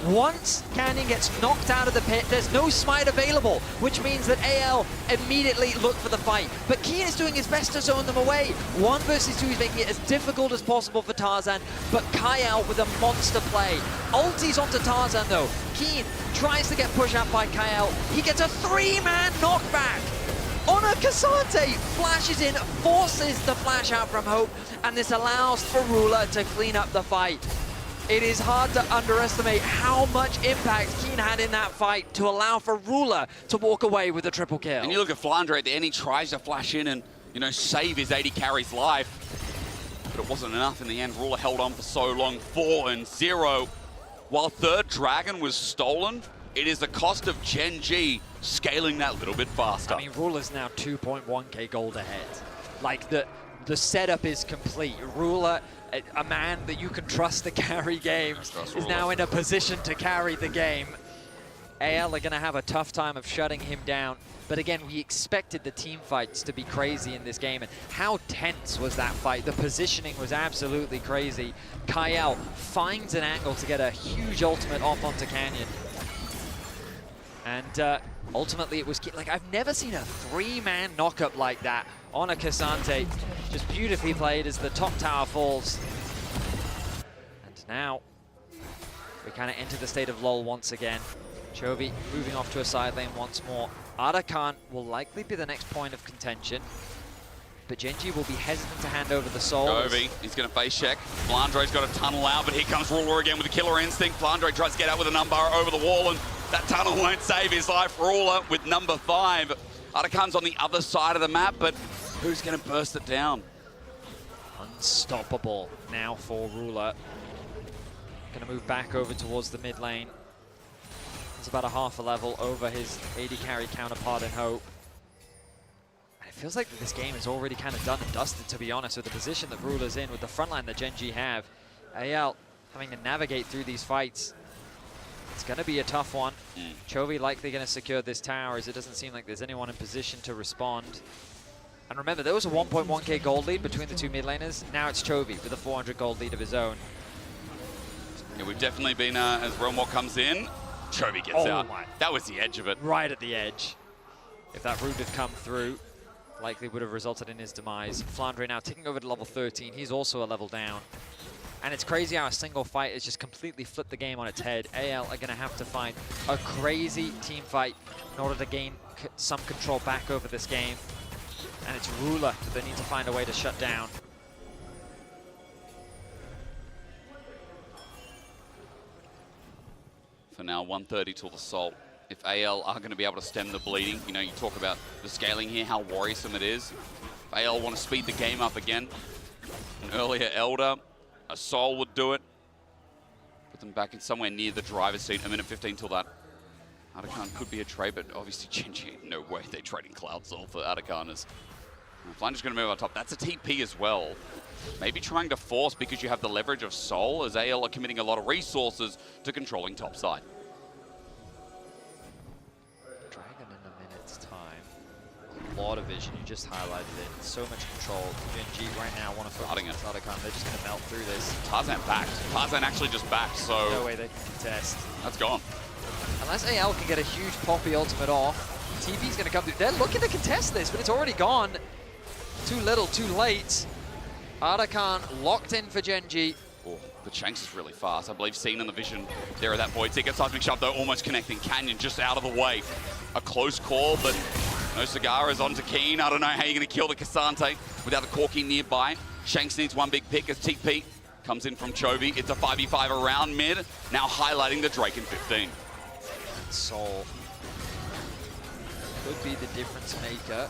Once Canyon gets knocked out of the pit, there's no smite available, which means that AL immediately look for the fight. But Keen is doing his best to zone them away. 1 versus 2 is making it as difficult as possible for Tarzan, but Kyle with a monster play. Ulties onto Tarzan though. Keen tries to get pushed out by Kyle. He gets a 3-man knockback. Honor Cassante flashes in, forces the flash out from Hope, and this allows for Ruler to clean up the fight. It is hard to underestimate how much impact Keen had in that fight to allow for Ruler to walk away with a triple kill. And you look at Flandre at the end, he tries to flash in and, you know, save his AD carry's life. But it wasn't enough in the end. Ruler held on for so long, 4-0. While third Dragon was stolen, it is the cost of Gen G scaling that little bit faster. I mean, Ruler's now 2.1k gold ahead. Like, the setup is complete. Ruler, a man that you can trust to carry games, is now in a position to carry the game. AL are going to have a tough time of shutting him down. But again, we expected the team fights to be crazy in this game. And how tense was that fight? The positioning was absolutely crazy. Kyle finds an angle to get a huge ultimate off onto Canyon. And ultimately it was, like, I've never seen a 3-man knockup like that on a Cassante. Just beautifully played as the top tower falls. And now we kind of enter the state of LoL once again. Chovy moving off to a side lane once more. Arakan will likely be the next point of contention, but Gen G will be hesitant to hand over the soul. Chovy, he's going to face check. Flandre's got a tunnel out, but here comes Ruler again with a killer instinct. Flandre tries to get out with a number over the wall, and that tunnel won't save his life. Ruler with number 5. Arakan's on the other side of the map, but who's going to burst it down? Unstoppable now for Ruler. Going to move back over towards the mid lane. It's about a half a level over his AD carry counterpart in Hope. And it feels like this game is already kind of done and dusted, to be honest, with the position that Ruler's in, with the front line that Gen G have. AL having to navigate through these fights. It's going to be a tough one. Chovy likely going to secure this tower, as it doesn't seem like there's anyone in position to respond. And remember, there was a 1.1k gold lead between the two mid laners. Now it's Chovy with a 400 gold lead of his own. Yeah, we've definitely been, as Realmore comes in, Chovy gets out. That was the edge of it. Right at the edge. If that root had come through, likely would have resulted in his demise. Flandre now taking over to level 13. He's also a level down. And it's crazy how a single fight has just completely flipped the game on its head. AL are going to have to find a crazy team fight in order to gain some control back over this game. And it's Ruler that they need to find a way to shut down. For now, 130 till the Salt. If AL are going to be able to stem the bleeding, you know, you talk about the scaling here, how worrisome it is. If AL want to speed the game up again, an earlier Elder, a Soul would do it. Put them back in somewhere near the driver's seat. A minute 15 till that. Arakan could be a trade, but obviously Gen G, no way they're trading Cloud Soul for Arakaners. Flandre's going to move on top. That's a TP as well. Maybe trying to force because you have the leverage of Soul, as AL are committing a lot of resources to controlling top side. Dragon in a minute's time. A lot of vision, you just highlighted it. So much control. Gen G right now want to focus on Arakan. They're just going to melt through this. Tarzan backed. Tarzan actually just backed, so... No way they can contest. That's gone. Unless AL can get a huge Poppy ultimate off, TV's going to come through. They're looking to contest this, but it's already gone. Too little, too late. Arakan locked in for Gen G. Oh, the Shanks is really fast. I believe seen in the vision there at that point. Ticket seismic shove though, almost connecting. Canyon just out of the way. A close call, but no Cigar is onto Keen. I don't know how you're going to kill the Cassante without the Corky nearby. Shanks needs one big pick as TP comes in from Chovy. It's a 5v5 around mid, now highlighting the Drake in 15. Soul could be the difference maker.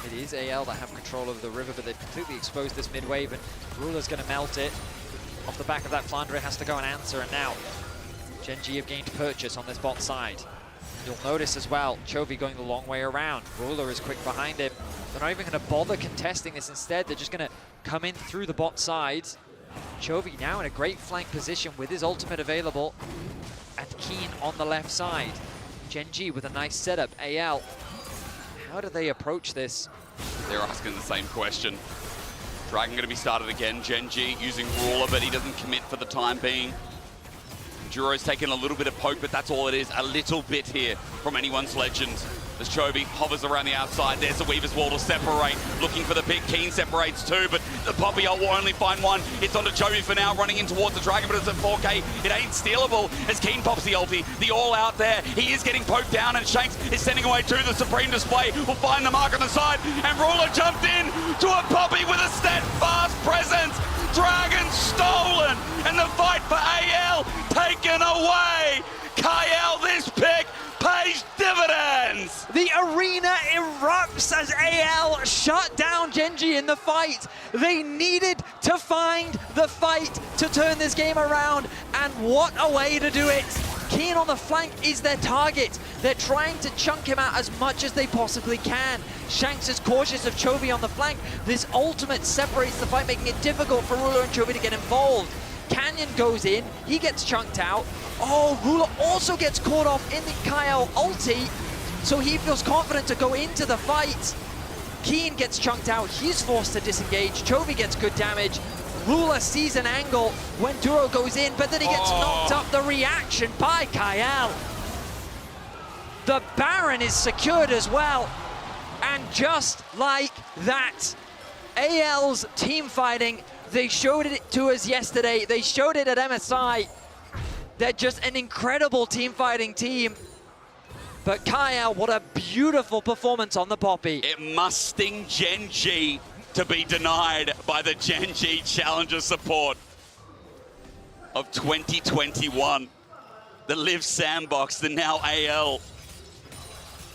It is AL that have control over the river, but they've completely exposed this mid wave, and Ruler's going to melt it. Off the back of that, Flandre has to go and answer, and now Gen G have gained purchase on this bot side. You'll notice as well, Chovy going the long way around. Ruler is quick behind him. They're not even going to bother contesting this. Instead, they're just going to come in through the bot side. Chovy now in a great flank position with his ultimate available, and Keen on the left side. Gen G with a nice setup. AL, how do they approach this? They're asking the same question. Dragon going to be started again. Gen G using Ruler, but he doesn't commit for the time being. Duro's taking a little bit of poke, but that's all it is. A little bit here from anyone's Legends. As Chovy hovers around the outside, there's the Weaver's Wall to separate. Looking for the pick. Keen separates two, but the Poppy ult will only find one. It's onto Chovy for now, running in towards the Dragon, but it's at 4K. It ain't stealable as Keen pops the ulti. The all out there. He is getting poked down, and Shanks is sending away to the Supreme Display. Will find the mark on the side, and Ruler jumped in to a Poppy with a steadfast presence. Dragon stolen, and the fight for AL taken away. Kyle, this pick pays dividends. The arena erupts as AL shut down Genji in the fight. They needed to find the fight to turn this game around, and what a way to do it. Keen on the flank is their target. They're trying to chunk him out as much as they possibly can. Shanks is cautious of Chovy on the flank. This ultimate separates the fight, making it difficult for Ruler and Chovy to get involved. Canyon goes in, he gets chunked out. Oh, Ruler also gets caught off in the Kyle ulti, so he feels confident to go into the fight. Keen gets chunked out, he's forced to disengage. Chovy gets good damage. Ruler sees an angle when Duro goes in, but then he gets knocked up. The reaction by Kyle. The Baron is secured as well. And just like that, AL's team fighting, they showed it to us yesterday. They showed it at MSI. They're just an incredible team fighting team. But Kyle, what a beautiful performance on the Poppy. It must sting Genji to be denied by the Genji Challenger support of 2021. The Live Sandbox, the now AL.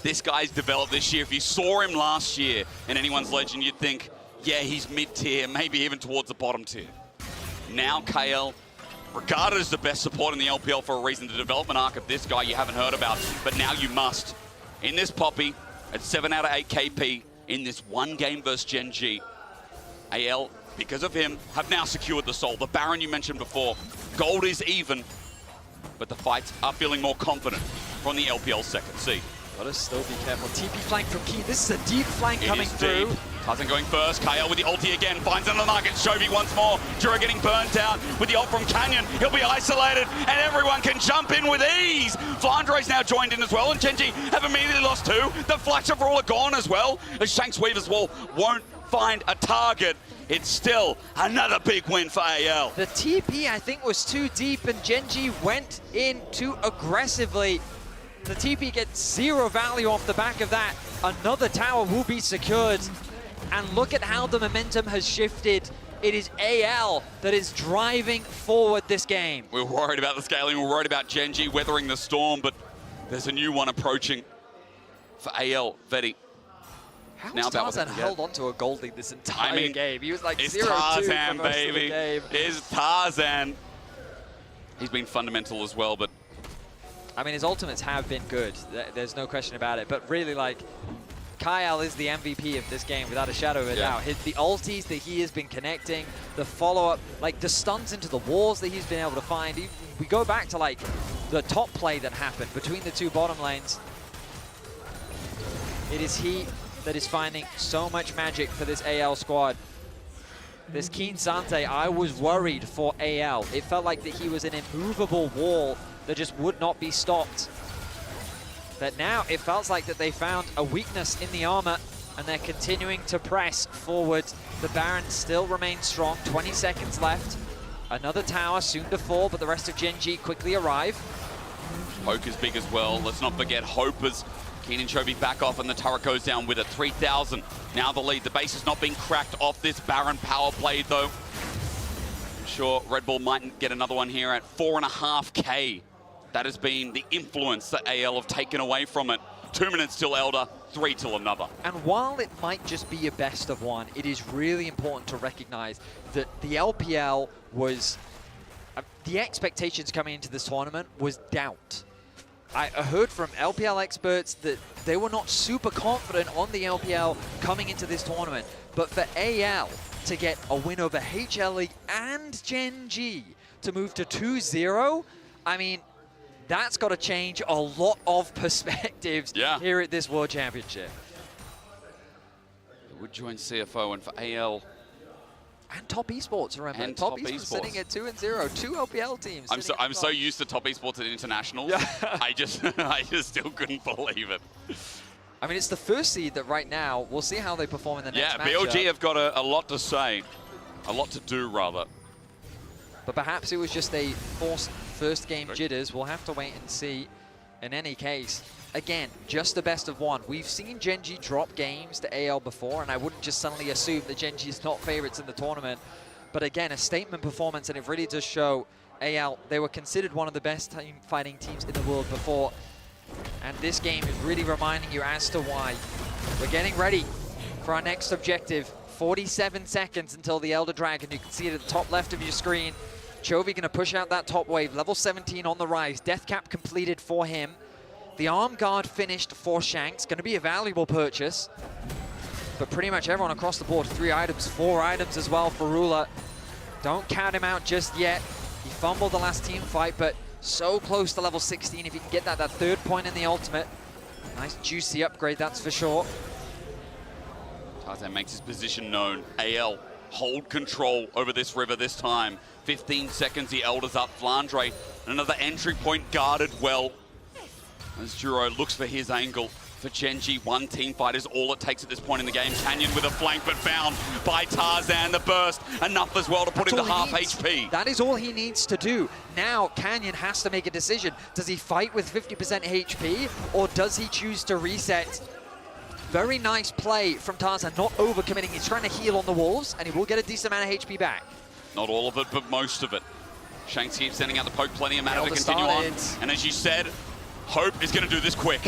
This guy's developed this year. If you saw him last year in anyone's Legend, you'd think, yeah, he's mid-tier, maybe even towards the bottom tier. Now KL, regarded as the best support in the LPL for a reason, the development arc of this guy you haven't heard about, but now you must. In this Poppy, at 7 out of 8 KP, in this one game versus Genji, AL, because of him, have now secured the soul. The Baron you mentioned before, gold is even, but the fights are feeling more confident from the LPL second seed. Gotta still be careful. TP flank from Keen. This is a deep flank coming through. Tarzan going first. Kyle with the ulti again. Finds another market. Chovy once more. Jura getting burnt out with the ult from Canyon. He'll be isolated, and everyone can jump in with ease. Flandre's now joined in as well, and Genji have immediately lost two. The flash of all are gone as well. As Shanks Weaver's Wall won't find a target. It's still another big win for AL. The TP, I think, was too deep, and Genji went in too aggressively. The TP gets zero value off the back of that. Another tower will be secured. And look at how the momentum has shifted. It is AL that is driving forward this game. We're worried about the scaling. We're worried about Genji weathering the storm, but there's a new one approaching for AL. Vetti. How has Tarzan held on to a gold lead this entire game? He was like 0-2 for Tarzan, most baby. of the game. It's Tarzan. He's been fundamental as well, but I mean, his ultimates have been good. There's no question about it. But really, like, Kyle is the MVP of this game without a shadow of a doubt. The ultis that he has been connecting, the follow-up, like the stuns into the walls that he's been able to find. We go back to, like, the top play that happened between the two bottom lanes. It is he that is finding so much magic for this AL squad. This Keen Sante, I was worried for AL. It felt like that he was an immovable wall that just would not be stopped. But now it felt like that they found a weakness in the armor, and they're continuing to press forward. The Baron still remains strong, 20 seconds left. Another tower soon to fall, but the rest of Genji quickly arrive. Poke is big as well. Let's not forget Hope as Keen and Chovy back off, and the turret goes down with a 3,000. Now the lead. The base is not being cracked off this Baron power play, though. I'm sure Red Bull might get another one here at 4.5K. That has been the influence that AL have taken away from it. 2 minutes till Elder, 3 till another. And while it might just be a best of one, it is really important to recognize that the LPL was... the expectations coming into this tournament was doubt. I heard from LPL experts that they were not super confident on the LPL coming into this tournament. But for AL to get a win over HLE and Genji to move to 2-0, I mean, that's got to change a lot of perspectives here at this World Championship. It would join CFO, and for AL, And Top Esports, remember. And Top Top Esports sitting at 2-0. 2 LPL teams. I'm so used to Top Esports at internationals. I just still couldn't believe it. I mean, it's the first seed that right now, we'll see how they perform in the next matchup. BLG have got a lot to say. A lot to do, rather. But perhaps it was just a forced first game jitters. We'll have to wait and see. In any case, again, just the best of one. We've seen Gen G drop games to AL before, and I wouldn't just suddenly assume that Gen G is not favorites in the tournament. But again, a statement performance, and it really does show AL, they were considered one of the best team fighting teams in the world before. And this game is really reminding you as to why. We're getting ready for our next objective. 47 seconds until the Elder Dragon. You can see it at the top left of your screen. Chovy going to push out that top wave. Level 17 on the rise. Death cap completed for him. The arm guard finished for Shanks. Going to be a valuable purchase. But pretty much everyone across the board. 3 items, 4 items as well for Rula. Don't count him out just yet. He fumbled the last team fight, but so close to level 16. If he can get that 3rd point in the ultimate. Nice juicy upgrade, that's for sure. Tarzan makes his position known. AL hold control over this river this time. 15 seconds, the Elder's up. Flandre, another entry point guarded well. As Juro looks for his angle. For Gen G, 1 team fight is all it takes at this point in the game. Canyon with a flank, but found by Tarzan. The burst, enough as well to put him to half HP. That is all he needs to do. Now, Canyon has to make a decision. Does he fight with 50% HP, or does he choose to reset? Very nice play from Tarzan, not overcommitting. He's trying to heal on the Wolves, and he will get a decent amount of HP back. Not all of it, but most of it. Shanks keeps sending out the poke, plenty of mana to continue on. And as you said, Hope is going to do this quick.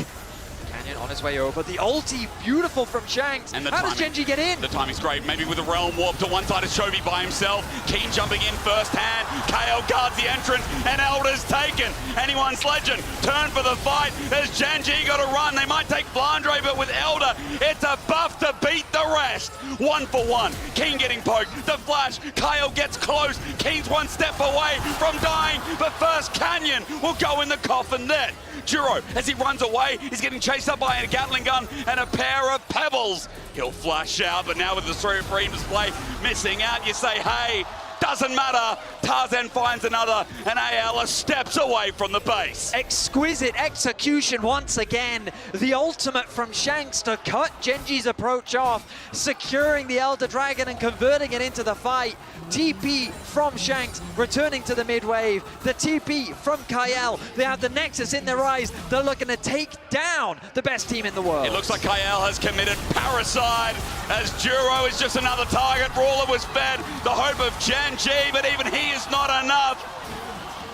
Canyon on his way over. The ulti, beautiful from Shanks. And how does Gen G get in? The timing's great. Maybe with a Realm Warp to one side of Chovy by himself. Keen jumping in first hand. KO guards the entrance, and Elder's taken. Anyone's legend. Turn for the fight. As Gen G got to run. They might take Flandre, but with Elder, it's a buff to beat the rest. 1 for 1. Keen getting poked. The flash. Kyle gets close. Keen's 1 step away from dying, but first Canyon will go in the coffin then. Juro, as he runs away, he's getting chased up by a Gatling gun and a pair of pebbles. He'll flash out, but now with the free display missing out, you say, hey, doesn't matter. Tarzan finds another, and AL steps away from the base. Exquisite execution once again. The ultimate from Shanks to cut Gen G's approach off, securing the Elder Dragon and converting it into the fight. TP from Shanks, returning to the mid-wave. The TP from Kyle. They have the Nexus in their eyes. They're looking to take down the best team in the world. It looks like Kyle has committed parricide, as Juro is just another target. Brawler was fed the hope of Gen G, but even he is not enough.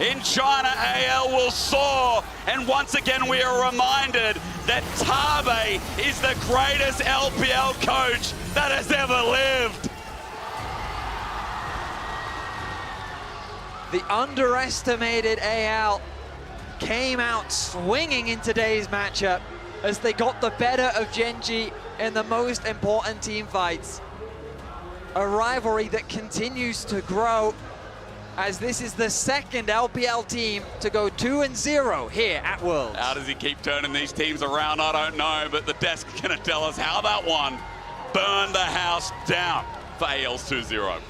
In China, AL will soar, and once again we are reminded that Tabe is the greatest LPL coach that has ever lived. The underestimated AL came out swinging in today's matchup as they got the better of Gen G in the most important team fights. A rivalry that continues to grow, as this is the 2nd LPL team to go 2-0 here at Worlds. How does he keep turning these teams around? I don't know, but the desk is going to tell us how that one burned the house down for AL's 2-0.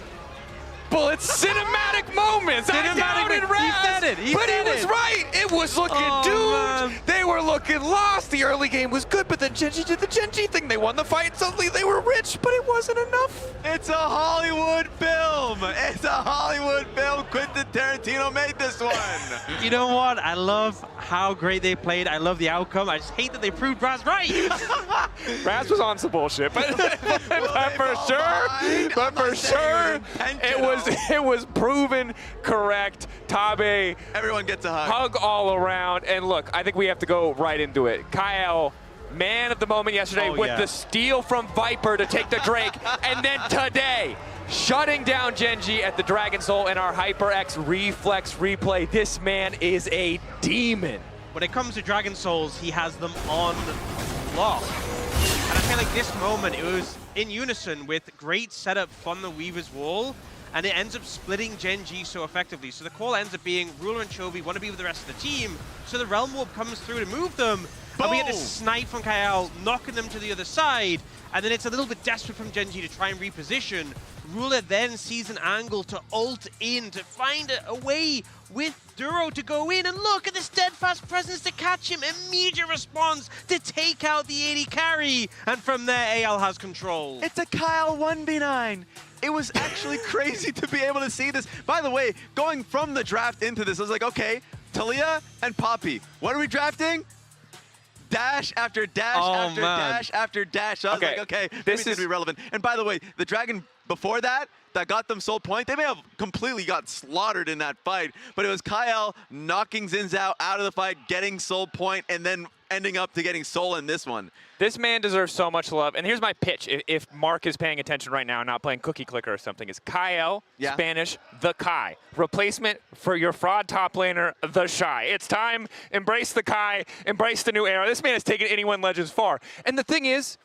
Bullets, cinematic moments. I doubted Raz, but he was right. It was looking doomed. Man. They were looking lost. The early game was good, but then Gen G did the Gen G thing. They won the fight. Suddenly they were rich, but it wasn't enough. It's a Hollywood film. It's a Hollywood film. Quentin Tarantino made this one. You know what? I love how great they played. I love the outcome. I just hate that they proved Raz right. Raz was on some bullshit, but for sure, it was proven correct. Tabe, everyone gets a hug all around. And look, I think we have to go right into it. Kyle, man of the moment yesterday with the steal from Viper to take the Drake. And then today, shutting down Gen G at the Dragon Soul in our HyperX Reflex replay. This man is a demon. When it comes to Dragon Souls, he has them on lock. And I feel like this moment, it was in unison with great setup from the Weaver's Wall. and it ends up splitting Gen G so effectively. So the call ends up being Ruler and Chovy want to be with the rest of the team, so the Realm Warp comes through to move them, and we get this snipe from Kyle, knocking them to the other side, and then it's a little bit desperate from Gen G to try and reposition. Ruler then sees an angle to ult in, to find a way with Duro to go in, and look at the steadfast presence to catch him. Immediate response to take out the AD carry, and from there AL has control. It's a Kyle 1v9. It was actually crazy to be able to see this. By the way, going from the draft into this, I was like, okay, Talia and Poppy, what are we drafting? Dash after dash after dash after dash. I was like, okay, this is relevant. And by the way, the Dragon before that got them Soul Point, they may have completely got slaughtered in that fight, but it was Kyle knocking Zinzao out of the fight, getting Soul Point, and then ending up to getting Soul in this one. This man deserves so much love. And here's my pitch, if Mark is paying attention right now and not playing Cookie Clicker or something, is Kyle, Spanish, the Kai. Replacement for your fraud top laner, the Shy. It's time. Embrace the Kai. Embrace the new era. This man has taken anyone Legends far. And the thing is,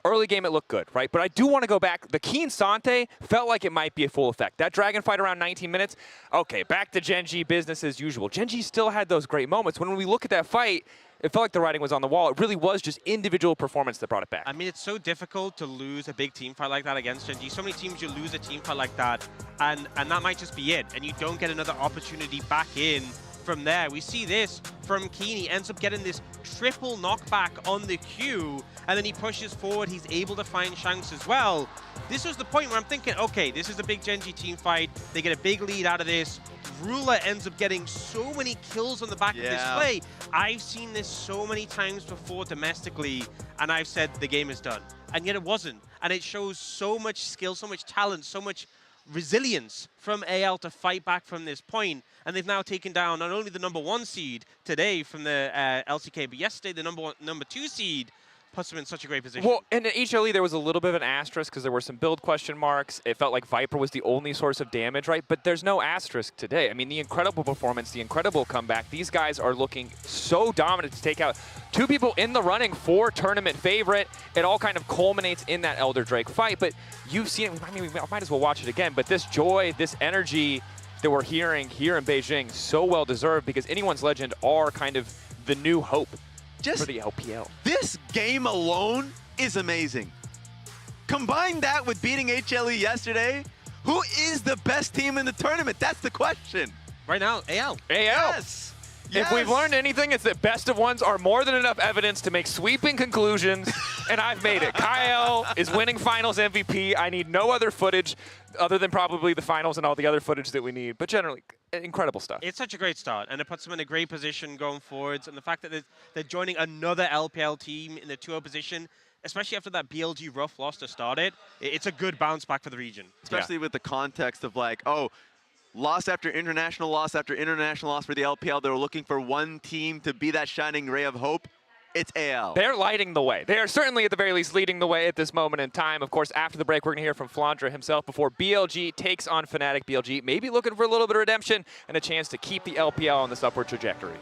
early game, it looked good, right? But I do want to go back. The Keen Sante felt like it might be a full effect. That Dragon fight around 19 minutes, okay, back to Gen G business as usual. Gen G still had those great moments. When we look at that fight, it felt like the writing was on the wall. It really was just individual performance that brought it back. I mean, it's so difficult to lose a big team fight like that against Gen G. So many teams, you lose a team fight like that, and that might just be it, and you don't get another opportunity back in from there. We see this from Keen. He ends up getting this triple knockback on the Q, and then he pushes forward. He's able to find Shanks as well. This was the point where I'm thinking, okay, this is a big Gen G team fight. They get a big lead out of this. Ruler ends up getting so many kills on the back of this play. I've seen this so many times before domestically, and I've said the game is done. And yet it wasn't. And it shows so much skill, so much talent, so much resilience from AL to fight back from this point. And they've now taken down not only the #1 seed today from the LCK, but yesterday the number 2 seed. Puts them in such a great position. Well, and at each LE there was a little bit of an asterisk because there were some build question marks. It felt like Viper was the only source of damage, right? But there's no asterisk today. I mean, the incredible performance, the incredible comeback. These guys are looking so dominant to take out 2 people in the running for tournament favorite. It all kind of culminates in that Elder Drake fight. But you've seen it. I mean, we might as well watch it again. But this joy, this energy that we're hearing here in Beijing, so well deserved because anyone's Legend are kind of the new hope for the LPL. This game alone is amazing. Combine that with beating HLE yesterday, who is the best team in the tournament? That's the question. Right now, AL. Yes. If we've learned anything, it's that best of ones are more than enough evidence to make sweeping conclusions, and I've made it. Kyle is winning finals MVP. I need no other footage other than probably the finals and all the other footage that we need, but generally, incredible stuff. It's such a great start, and it puts them in a great position going forwards, and the fact that they're joining another LPL team in the 2-0 position, especially after that BLG rough loss to start it, it's a good bounce back for the region. Especially with the context of like, oh, loss after international loss for the LPL. They were looking for one team to be that shining ray of hope. It's AL. They're lighting the way. They are certainly, at the very least, leading the way at this moment in time. Of course, after the break, we're going to hear from Flandre himself before BLG takes on Fnatic. BLG maybe looking for a little bit of redemption and a chance to keep the LPL on this upward trajectory.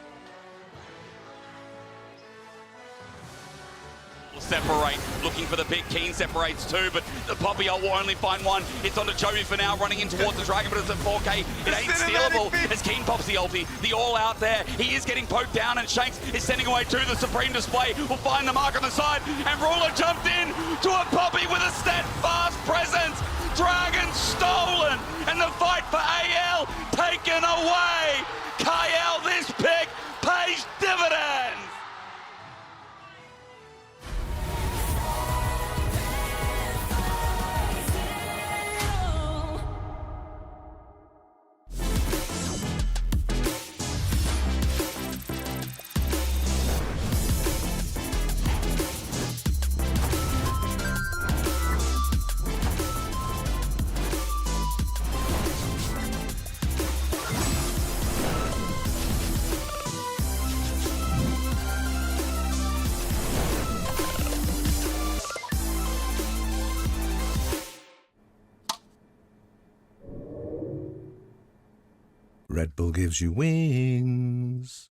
Separate, looking for the pick. Keen separates 2, but the Poppy ult will only find 1. It's onto Chovy for now, running in towards the Dragon, but it's at 4K. It ain't stealable as Keen pops the ulti. The all out there. He is getting poked down, and Shanks is sending away to the Supreme Display. Will find the mark on the side, and Ruler jumped in to a Poppy with a steadfast presence. Dragon stolen, and the fight for AL taken away. Kyle, this pick pays dividends. Red Bull gives you wings.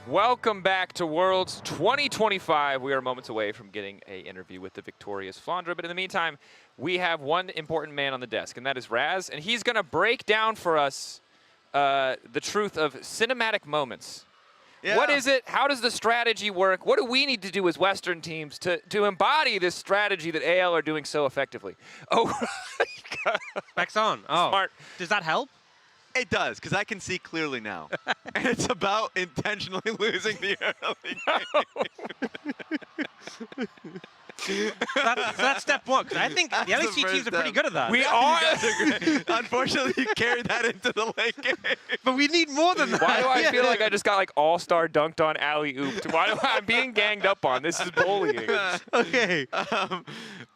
Welcome back to Worlds 2025. We are moments away from getting an interview with the victorious Flandre, but in the meantime, we have one important man on the desk, and that is Raz, and he's going to break down for us the truth of cinematic moments. Yeah. What is it? How does the strategy work? What do we need to do as Western teams to embody this strategy that AL are doing so effectively? Oh, Specs on. Oh, smart. Does that help? It does, because I can see clearly now. And it's about intentionally losing the early game. That's step one, because I think the LEC teams are pretty good at that. We are. Unfortunately, you carried that into the late game. But we need more than that. Why do I feel like I just got like all-star dunked on alley-ooped? Why do I'm being ganged up on? This is bullying. Okay.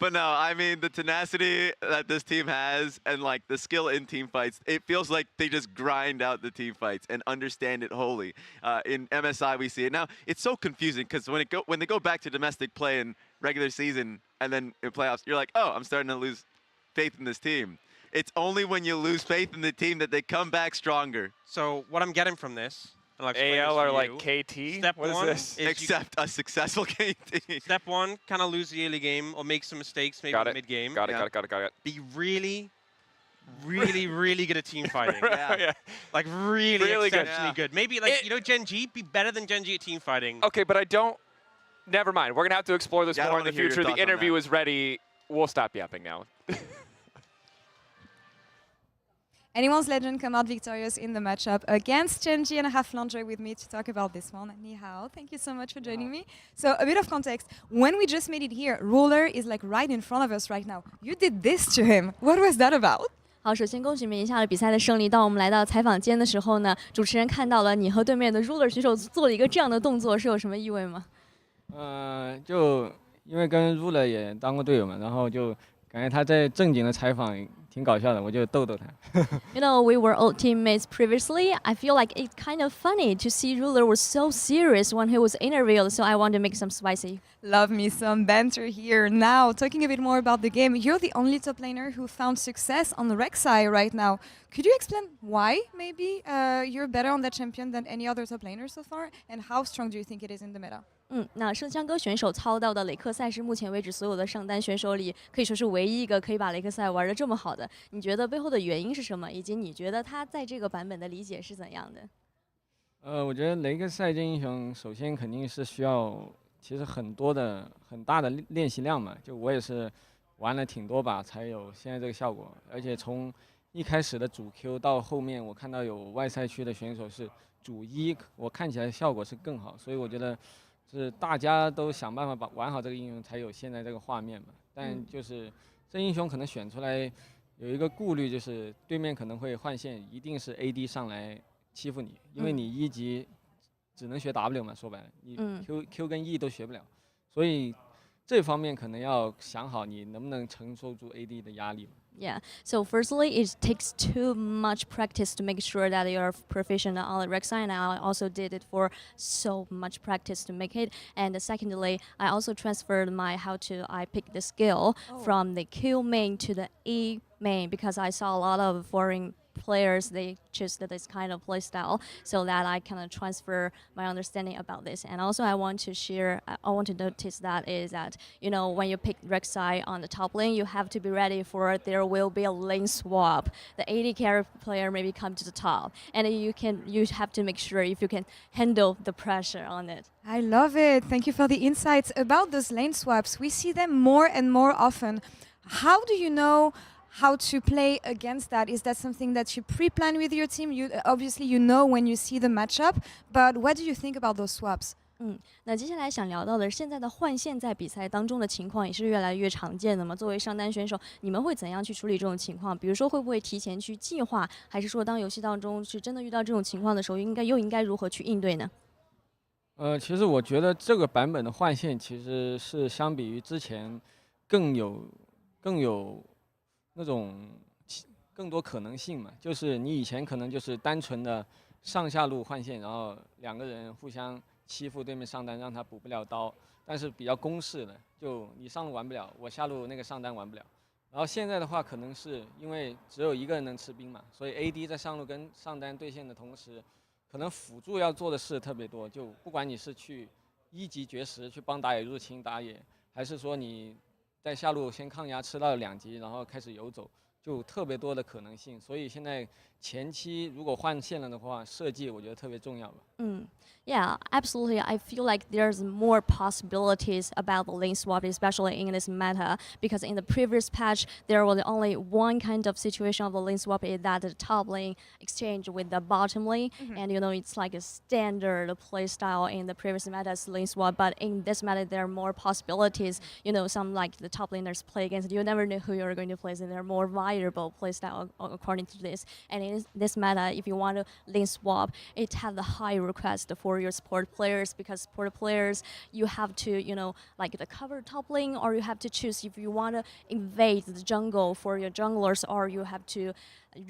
But no, I mean, the tenacity that this team has and like the skill in team fights, it feels like they just grind out the team fights and understand it wholly. In MSI, we see it. Now, it's so confusing because when they go back to domestic play and regular season and then in playoffs, you're like, oh, I'm starting to lose faith in this team. It's only when you lose faith in the team that they come back stronger. So what I'm getting from this, and I'll explain AL this are to like you. KT? Step What is one this? Except a successful KT. Step one, kind of lose the early game or make some mistakes maybe in the mid-game. Got it. Be really good at team fighting. Yeah. Like really exceptionally good. good. Maybe like, Gen G, be better than Gen G at team fighting. Okay, but I don't. Never mind. We're going to have to explore this more in the future. The interview is ready. We'll stop yapping now. Anyone's Legend come out victorious in the matchup against Gen G, and I have Flandre with me to talk about this one. Ni hao. Thank you so much for joining me. So a bit of context. When we just made it here, Ruler is like right in front of us right now. You did this to him. What was that about? 好，首先恭喜你们赢下了比赛的胜利。当我们来到采访间的时候呢，主持人看到了你和对面的 Ruler 选手做了一个这样的动作，是有什么意味吗？就因为跟 Ruler 也当过队友嘛，然后就感觉他在正经的采访挺搞笑的，我就逗逗他。You know, we were old teammates previously. I feel like it's kind of funny to see Ruler was so serious when he was interviewed, so I want to make some spicy. Love me some banter here. Now, talking a bit more about the game, you're the only top laner who found success on the Rek'Sai right now. Could you explain why maybe you're better on that champion than any other top laner so far, and how strong do you think it is in the meta? 那圣枪哥选手操到的雷克赛是目前为止所有的上单选手里可以说是唯一一个可以把雷克赛玩得这么好的。你觉得背后的原因是什么？以及你觉得他在这个版本的理解是怎样的？我觉得雷克赛这英雄首先肯定是需要其实很大的练习量嘛，就我也是玩了挺多把才有现在这个效果，而且从一开始的主 Q 到后面我看到有外赛区的选手是主一，我看起来效果是更好，所以我觉得。是大家都想办法玩好这个英雄，才有现在这个画面嘛。但就是这英雄可能选出来有一个顾虑，就是对面可能会换线，一定是 AD 上来欺负你，因为你一级只能学 W 嘛，说白了，你 Q 跟 E 都学不了，所以这方面可能要想好你能不能承受住 AD 的压力嘛。Yeah, so firstly, it takes too much practice to make sure that you're proficient on the Rek'Sai, and I also did it for so much practice to make it. And secondly, I also transferred I pick the skill from the Q main to the E main because I saw a lot of foreign players, they choose this kind of play style so that I can transfer my understanding about this. And also I want to notice that is that, you know, when you pick Rek'Sai on the top lane, you have to be ready for there will be a lane swap. The AD carry player maybe come to the top, and you have to make sure if you can handle the pressure on it. I love it. Thank you for the insights about those lane swaps. We see them more and more often. How do you know how to play against that? Is that something that you pre-plan with your team? Obviously you know when you see the matchup, but what do you think about those swaps? 那接下来想聊到的现在的换线在比赛当中的情况也是越来越常见的嘛。作为上单选手，你们会怎样去处理这种情况？比如说会不会提前去计划，还是说当游戏当中是真的遇到这种情况的时候，应该如何去应对呢？其实我觉得这个版本的换线其实是相比于之前更有那种更多可能性嘛，就是你以前可能就是单纯的上下路换线，然后两个人互相欺负对面上单，让他补不了刀，但是比较公式的，就你上路玩不了，我下路那个上单玩不了。然后现在的话，可能是因为只有一个人能吃兵嘛，所以 AD 在上路跟上单对线的同时，可能辅助要做的事特别多，就不管你是去1级绝食去帮打野入侵打野，还是说你在下路先抗压吃到2级，然后开始游走，就特别多的可能性。所以现在前期如果换线了的话，设计我觉得特别重要吧。Yeah, absolutely. I feel like there's more possibilities about the lane swap, especially in this meta, because in the previous patch, there was only one kind of situation of the lane swap, is that the top lane exchange with the bottom lane, and you know, it's like a standard play style in the previous meta's lane swap, but in this meta, there are more possibilities. You know, some like the top laners play against, you never know who you're going to play, and they're more viable play style according to this. And in this meta, if you want to lane swap, it has the high request for your support players, because support players, you have to, you know, like the cover top lane, or you have to choose if you want to invade the jungle for your junglers, or you have to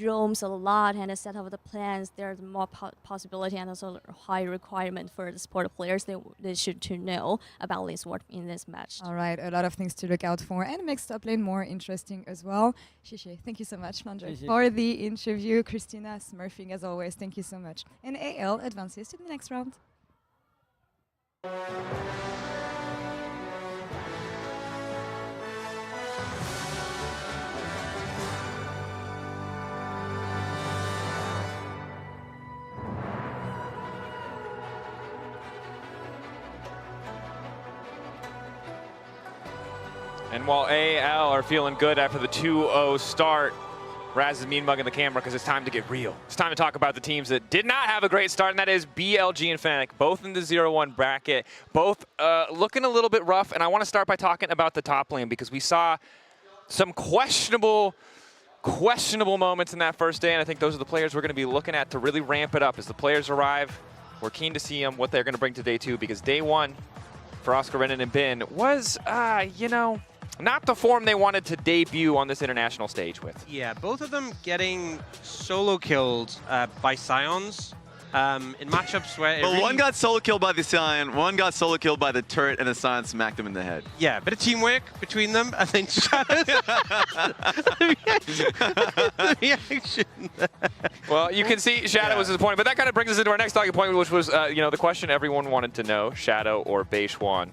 roam a lot and set up the plans. There's more possibility and also high requirement for the support players. They should to know about lane swap in this match. All right, a lot of things to look out for, and makes top lane more interesting as well. Shishe, thank you so much, Mandre, for the interview. Christina, smurfing as always, thank you so much. And AL advances to the next round. And while AL are feeling good after the 2-0 start, Raz is mean-mugging the camera because it's time to get real. It's time to talk about the teams that did not have a great start, and that is BLG and FNC, both in the 0-1 bracket, both looking a little bit rough. And I want to start by talking about the top lane, because we saw some questionable moments in that first day, and I think those are the players we're going to be looking at to really ramp it up. As the players arrive, we're keen to see them, what they're going to bring to day 2, because day 1 for Oscar Renan and Bin was, you know, not the form they wanted to debut on this international stage with. Yeah, both of them getting solo killed by Scions in matchups where... But one got solo killed by the Scion, one got solo killed by the turret, and the Scion smacked him in the head. Yeah, bit of teamwork between them, and then Shadow. the reaction. Well, you can see Shadow was disappointed, but that kind of brings us into our next talking point, which was, you know, the question everyone wanted to know, Shadow or Beishwan.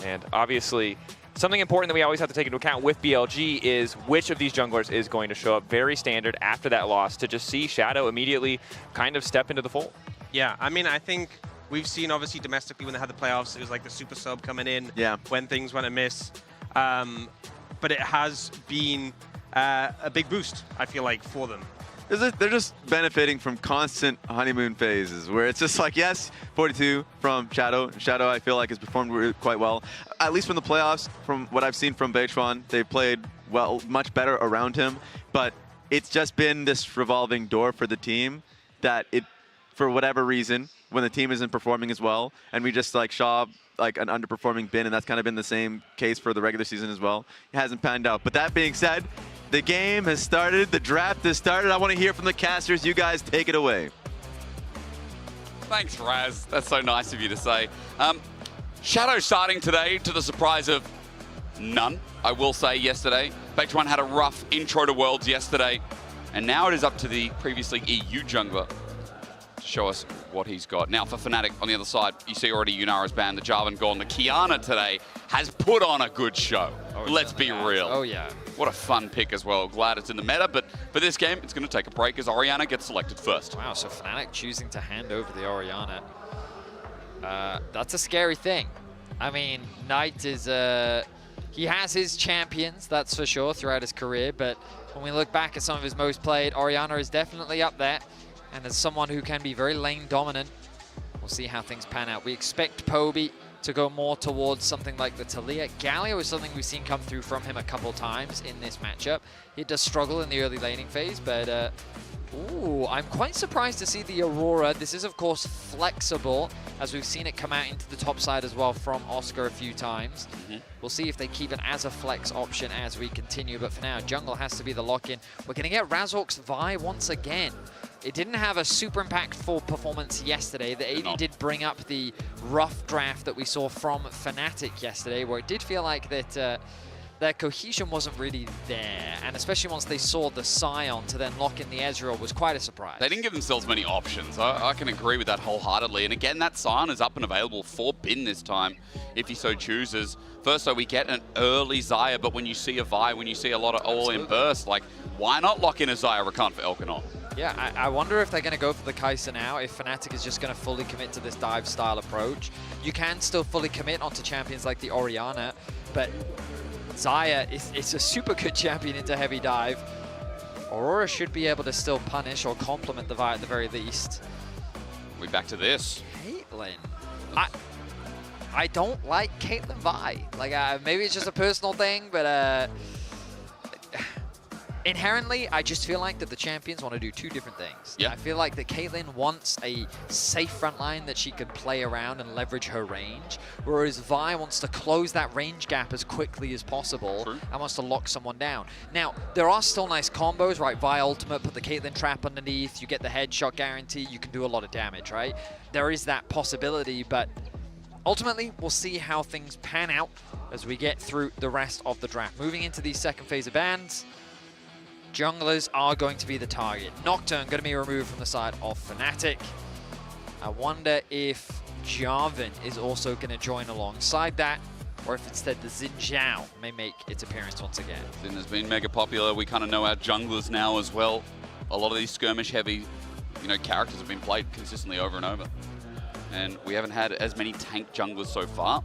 And obviously, something important that we always have to take into account with BLG is which of these junglers is going to show up very standard after that loss, to just see Shadow immediately kind of step into the fold. Yeah, I mean, I think we've seen, obviously, domestically when they had the playoffs, it was like the super sub coming in when things went amiss. But it has been a big boost, I feel like, for them. They're just benefiting from constant honeymoon phases where it's just like, yes, 42 from Shadow. Shadow, I feel like, has performed quite well. At least from the playoffs, from what I've seen from Beishwan, they've played well, much better around him. But it's just been this revolving door for the team that it, for whatever reason, when the team isn't performing as well, and we just like saw like an underperforming Bin, and that's kind of been the same case for the regular season as well. It hasn't panned out. But that being said, the game has started, the draft has started. I want to hear from the casters. You guys take it away. Thanks, Raz. That's so nice of you to say. Shadow starting today to the surprise of none, I will say, yesterday. Beishwan had a rough intro to Worlds yesterday, and now it is up to the previously EU jungler to show us what he's got. Now for Fnatic on the other side, you see already Yunara's banned, the Jarvan gone. The Kiana today has put on a good show. Let's be real. Oh, yeah. What a fun pick as well. Glad it's in the meta, but for this game, it's going to take a break as Orianna gets selected first. Wow, so Fnatic choosing to hand over the Orianna. That's a scary thing. I mean, Knight is, he has his champions, that's for sure, throughout his career, but when we look back at some of his most played, Orianna is definitely up there, and as someone who can be very lane dominant, we'll see how things pan out. We expect Poby to go more towards something like the Talia. Galio is something we've seen come through from him a couple times in this matchup. He does struggle in the early laning phase, but ooh, I'm quite surprised to see the Aurora. This is, of course, flexible, as we've seen it come out into the top side as well from Oscar a few times. We'll see if they keep it as a flex option as we continue, but for now, jungle has to be the lock-in. We're going to get Razork's Vi once again. It didn't have a super impactful performance yesterday. The AD did bring up the rough draft that we saw from Fnatic yesterday, where it did feel like that their cohesion wasn't really there, and especially once they saw the Scion to then lock in the Ezreal was quite a surprise. They didn't give themselves many options. I can agree with that wholeheartedly. And again, that Scion is up and available for Bin this time, if he so chooses. First, though, we get an early Xayah, but when you see a Vi, when you see a lot of all-in burst, like, why not lock in a Xayah Rakan for Elkanor? Yeah, I wonder if they're going to go for the Kai'Sa now, if Fnatic is just going to fully commit to this dive-style approach. You can still fully commit onto champions like the Orianna, but Xayah is a super good champion into heavy dive. Aurora should be able to still punish or complement the Vi at the very least. We back to this. Caitlyn. I don't like Caitlyn Vi. Like, maybe it's just a personal thing, but inherently, I just feel like that the champions want to do two different things. Yeah. I feel like that Caitlyn wants a safe front line that she can play around and leverage her range, whereas Vi wants to close that range gap as quickly as possible and wants to lock someone down. Now, there are still nice combos, right? Vi ultimate, put the Caitlyn trap underneath, you get the headshot guarantee, you can do a lot of damage, right? There is that possibility, but ultimately, we'll see how things pan out as we get through the rest of the draft. Moving into the second phase of bans, junglers are going to be the target. Nocturne going to be removed from the side of Fnatic. I wonder if Jarvan is also going to join alongside that, or if instead the Xin Zhao may make its appearance once again. Xin has been mega popular. We kind of know our junglers now as well. A lot of these skirmish-heavy, characters have been played consistently over and over. And we haven't had as many tank junglers so far.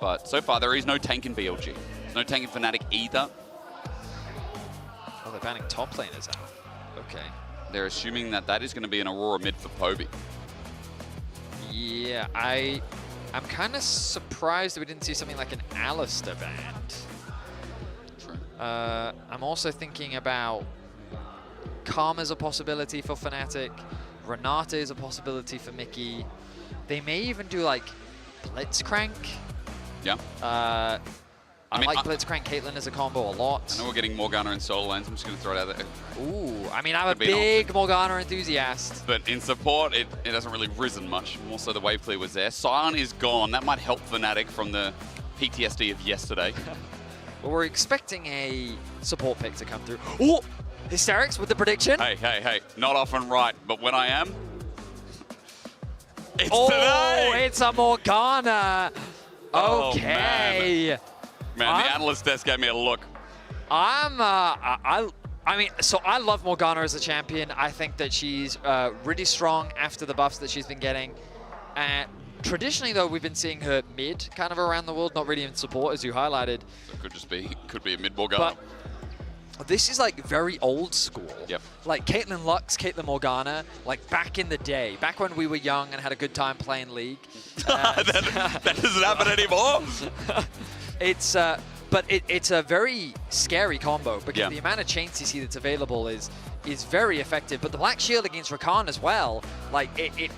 But so far, there is no tank in BLG. There's no tank in Fnatic either. Oh, they're banning top laners out. Okay. They're assuming that that is going to be an Aurora mid for Poby. Yeah, I'm kind of surprised that we didn't see something like an Alistair banned. True. I'm also thinking about Karma's a possibility for Fnatic. Renata is a possibility for Mickey. They may even do like Blitzcrank. Yeah. I like Blitzcrank Caitlyn as a combo a lot. I know we're getting Morgana in solo lanes. I'm just going to throw it out there. Ooh, I mean, I'm a big Morgana enthusiast. But in support, it hasn't really risen much. More so the wave clear was there. Sion is gone. That might help Fnatic from the PTSD of yesterday. Well, we're expecting a support pick to come through. Ooh! Hysterics with the prediction. Hey. Not often right, but when I am, it's today! It's a Morgana! Okay. Man, the analyst desk gave me a look. I mean, so I love Morgana as a champion. I think that she's really strong after the buffs that she's been getting. Traditionally, though, we've been seeing her mid kind of around the world, not really in support, as you highlighted. So could be a mid Morgana. But this is like very old school. Yep. Like Caitlyn Lux, Caitlyn Morgana, like back in the day, back when we were young and had a good time playing League. That doesn't happen anymore. But it's a very scary combo because the amount of chain CC that's available is very effective. But the Black Shield against Rakan as well, like it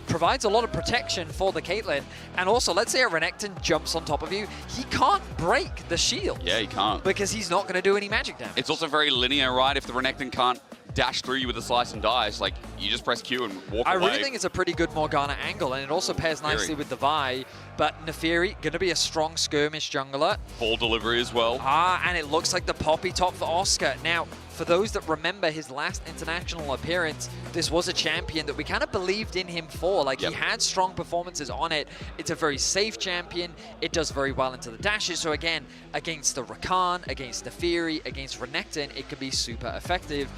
provides a lot of protection for the Caitlyn. And also, let's say a Renekton jumps on top of you, he can't break the shield. Yeah, he can't. Because he's not going to do any magic damage. It's also very linear, right? If the Renekton can't dash through you with a slice and dice, like, you just press Q and walk away. I really think it's a pretty good Morgana angle, and it also pairs nicely with the Vi. But Nefiri, going to be a strong skirmish jungler. Ball delivery as well. And it looks like the Poppy top for Oscar. Now, for those that remember his last international appearance, this was a champion that we kind of believed in him for. Like, he had strong performances on it. It's a very safe champion. It does very well into the dashes. So again, against the Rakan, against Nefiri, against Renekton, it can be super effective.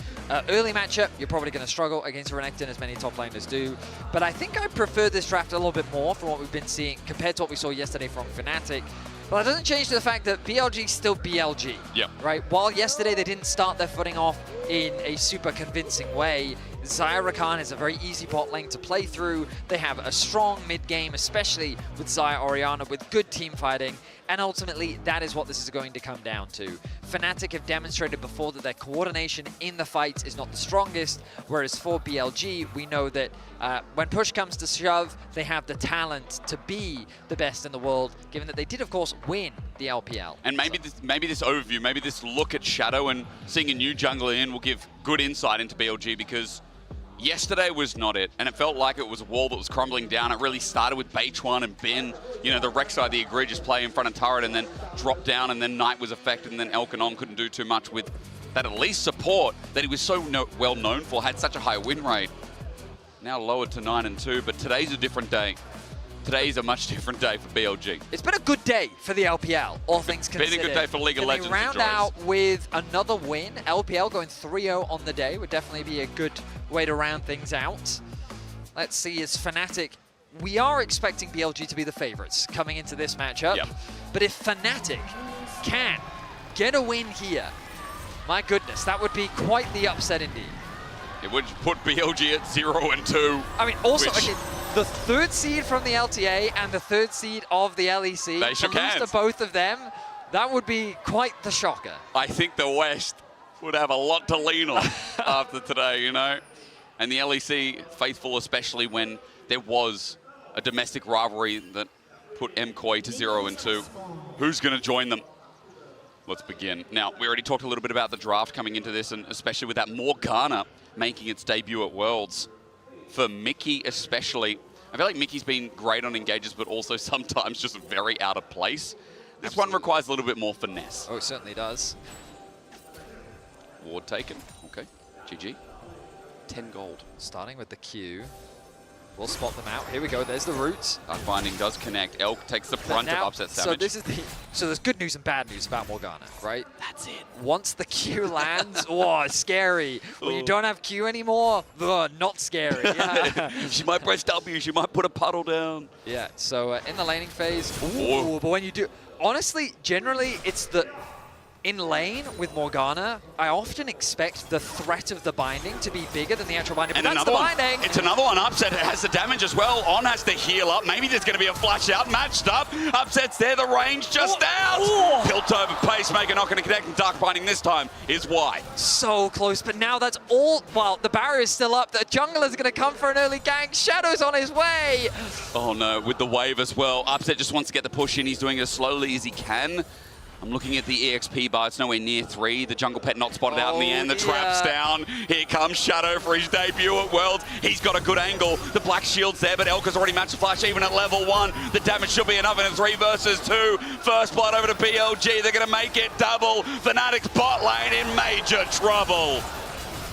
Early matchup, you're probably going to struggle against Renekton, as many top laners do. But I think I prefer this draft a little bit more from what we've been seeing compared to what we saw yesterday from Fnatic. But it doesn't change the fact that BLG is still BLG. Yeah. Right? While yesterday they didn't start their footing off in a super convincing way, Xayah Rakan is a very easy bot lane to play through. They have a strong mid game, especially with Xayah Orianna, with good team fighting. And ultimately, that is what this is going to come down to. Fnatic have demonstrated before that their coordination in the fights is not the strongest, whereas for BLG, we know that when push comes to shove, they have the talent to be the best in the world, given that they did, of course, win the LPL. And maybe this overview, maybe this look at Shadow and seeing a new jungler in will give good insight into BLG, because Yesterday was not it, and it felt like it was a wall that was crumbling down. It really started with Beichuan and Bin, you know, the Rek'Sai, the egregious play in front of turret, and then dropped down, and then Knight was affected, and then Elkanon couldn't do too much with that at least support that he was so well known for, had such a high win rate. Now lowered to 9-2, but today's a different day. Today's a much different day for BLG. It's been a good day for the LPL, all things considered. Been a good day for League of Legends. They round out with another win. LPL going 3-0 on the day would definitely be a good way to round things out. Let's see, as Fnatic, we are expecting BLG to be the favorites coming into this matchup. Yep. But if Fnatic can get a win here, my goodness, that would be quite the upset indeed. It would put BLG at 0-2. I mean, also, okay, the third seed from the LTA and the third seed of the LEC, They shook to lose hands. to both of them, that would be quite the shocker. I think the West would have a lot to lean on after today, you know? And the LEC faithful, especially when there was a domestic rivalry that put MCOY to 0-2. Who's going to join them? Let's begin. Now, we already talked a little bit about the draft coming into this, and especially with that Morgana making its debut at Worlds. For Mickey especially, I feel like Mickey's been great on engages, but also sometimes just very out of place. This one requires a little bit more finesse. Oh, it certainly does. Ward taken. Okay. GG. 10 gold. Starting with the Q. We'll spot them out. Here we go. There's the roots. That binding does connect. Elk takes the brunt of upset damage. So this is so there's good news and bad news about Morgana, right? That's it. Once the Q lands, oh, scary. When you don't have Q anymore, not scary. Yeah. She might press W. She might put a puddle down. Yeah. So in the laning phase, Ooh. but when you do, honestly, generally it's the in lane with Morgana, I often expect the threat of the binding to be bigger than the actual binding. And but that's another the one. binding. It's another one. Upset has the damage as well. On has to heal up. Maybe there's going to be a flash out. Matched up. Upset's there. The range just out. Tilt over pacemaker. Not going to connect. And dark binding this time is why. So close, but now that's all. Well, the barrier is still up. The jungler's going to come for an early gank. Shadow's on his way. Oh no, with the wave as well. Upset just wants to get the push in. He's doing it as slowly as he can. I'm looking at the EXP bar. It's nowhere near 3. The jungle pet not spotted out in the end. The trap's down. Here comes Shadow for his debut at Worlds. He's got a good angle. The black shield's there, but Elka's already matched the flash even at level 1. The damage should be enough in a 3 versus 2. First blood over to BLG. They're going to make it double. Fnatic's bot lane in major trouble.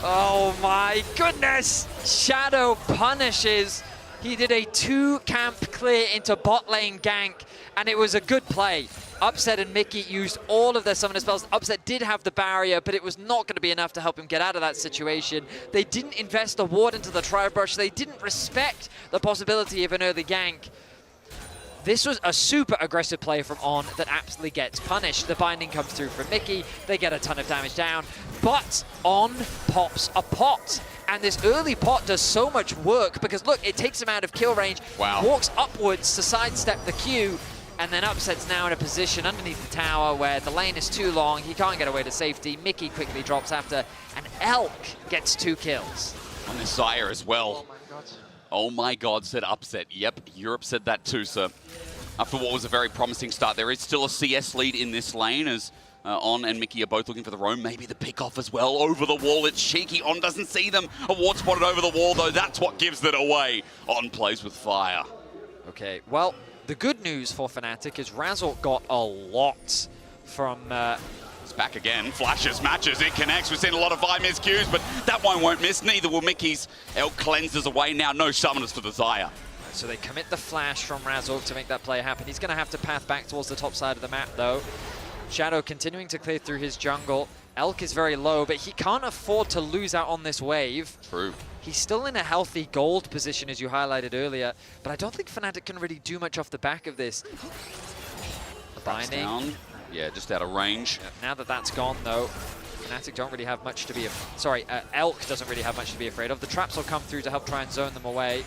Oh my goodness. Shadow punishes. He did a 2-camp clear into bot lane gank, and it was a good play. Upset and Mickey used all of their summoner spells. Upset did have the barrier, but it was not going to be enough to help him get out of that situation. They didn't invest a ward into the tri-brush. They didn't respect the possibility of an early gank. This was a super aggressive play from On that absolutely gets punished. The binding comes through from Mickey. They get a ton of damage down, but On pops a pot. And this early pot does so much work because, look, it takes him out of kill range, walks upwards to sidestep the Q, and then Upset's now in a position underneath the tower where the lane is too long. He can't get away to safety. Mickey quickly drops after, and Elk gets 2 kills. On this Xayah as well. Oh my god, said Upset. Yep, Europe said that too, sir. After what was a very promising start, there is still a CS lead in this lane as On and Mickey are both looking for the roam. Maybe the pick off as well. Over the wall, it's cheeky. On doesn't see them. A ward spotted over the wall, though. That's what gives it away. On plays with fire. Okay, well, the good news for Fnatic is Razork got a lot from... It's back again. Flashes, matches, it connects. We've seen a lot of Vi miscues, but that one won't miss. Neither will Mickey's. Elk cleanses away now. No summoners for the Xayah. So they commit the flash from Razork to make that play happen. He's going to have to path back towards the top side of the map, though. Shadow continuing to clear through his jungle. Elk is very low, but he can't afford to lose out on this wave. True. He's still in a healthy gold position, as you highlighted earlier, but I don't think Fnatic can really do much off the back of this. The binding. Down. Yeah, just out of range. Now that that's gone, though, Fnatic don't really have much to be... Sorry, Elk doesn't really have much to be afraid of. The traps will come through to help try and zone them away.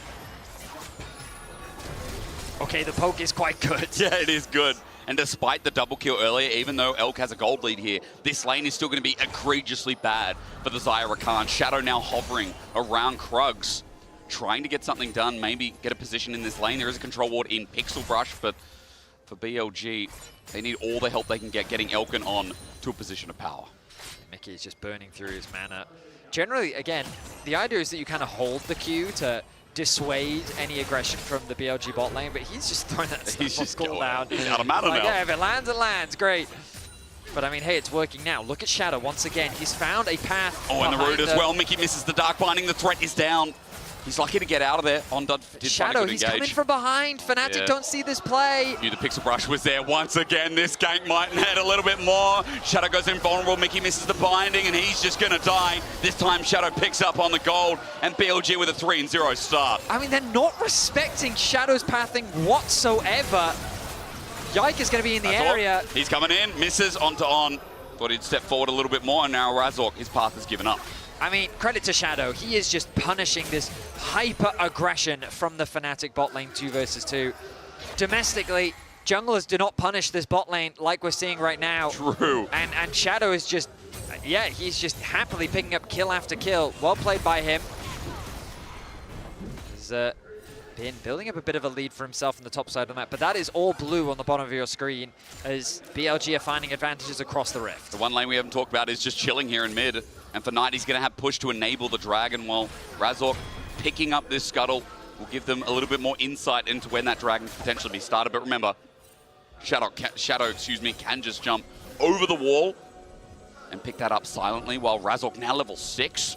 Okay, the poke is quite good. Yeah, it is good. And despite the double kill earlier, even though Elk has a gold lead here, this lane is still going to be egregiously bad for the Xayah Rakan. Shadow now hovering around Krugs, trying to get something done, maybe get a position in this lane. There is a control ward in Pixel Brush, but for BLG, they need all the help they can get getting Elkin on to a position of power. Mickey is just burning through his mana. generally, again, the idea is that you kind of hold the Q to dissuade any aggression from the BLG bot lane, but he's just throwing that skull down. He's out of mana like, now. yeah, if it lands, it lands. Great. But I mean, hey, it's working now. Look at Shadow once again. He's found a path. Oh, and the root as well. Mickey misses the Dark Binding. The threat is down. He's lucky to get out of there. Ondud did Shadow, find a good he's engage. coming from behind. Fnatic don't see this play. Knew the Pixel Brush was there once again. This gank might need a little bit more. Shadow goes invulnerable. Mickey misses the binding, and he's just going to die. This time, Shadow picks up on the gold, and BLG with a 3-0 start. I mean, they're not respecting Shadow's pathing whatsoever. Yike is going to be in the area. He's coming in, misses onto On. Thought he'd step forward a little bit more, and now Razork, his path has given up. I mean, credit to Shadow. He is just punishing this hyper-aggression from the Fnatic bot lane 2 versus 2. Domestically, junglers do not punish this bot lane like we're seeing right now. True. And Shadow is just, yeah, he's just happily picking up kill after kill. Well played by him. He's been building up a bit of a lead for himself on the top side of the map, but that is all blue on the bottom of your screen as BLG are finding advantages across the rift. The one lane we haven't talked about is just chilling here in mid, and for Knight he's going to have push to enable the Dragon, while Razork picking up this scuttle will give them a little bit more insight into when that Dragon could potentially be started. But remember, Shadow can just jump over the wall and pick that up silently, while Razork now level 6.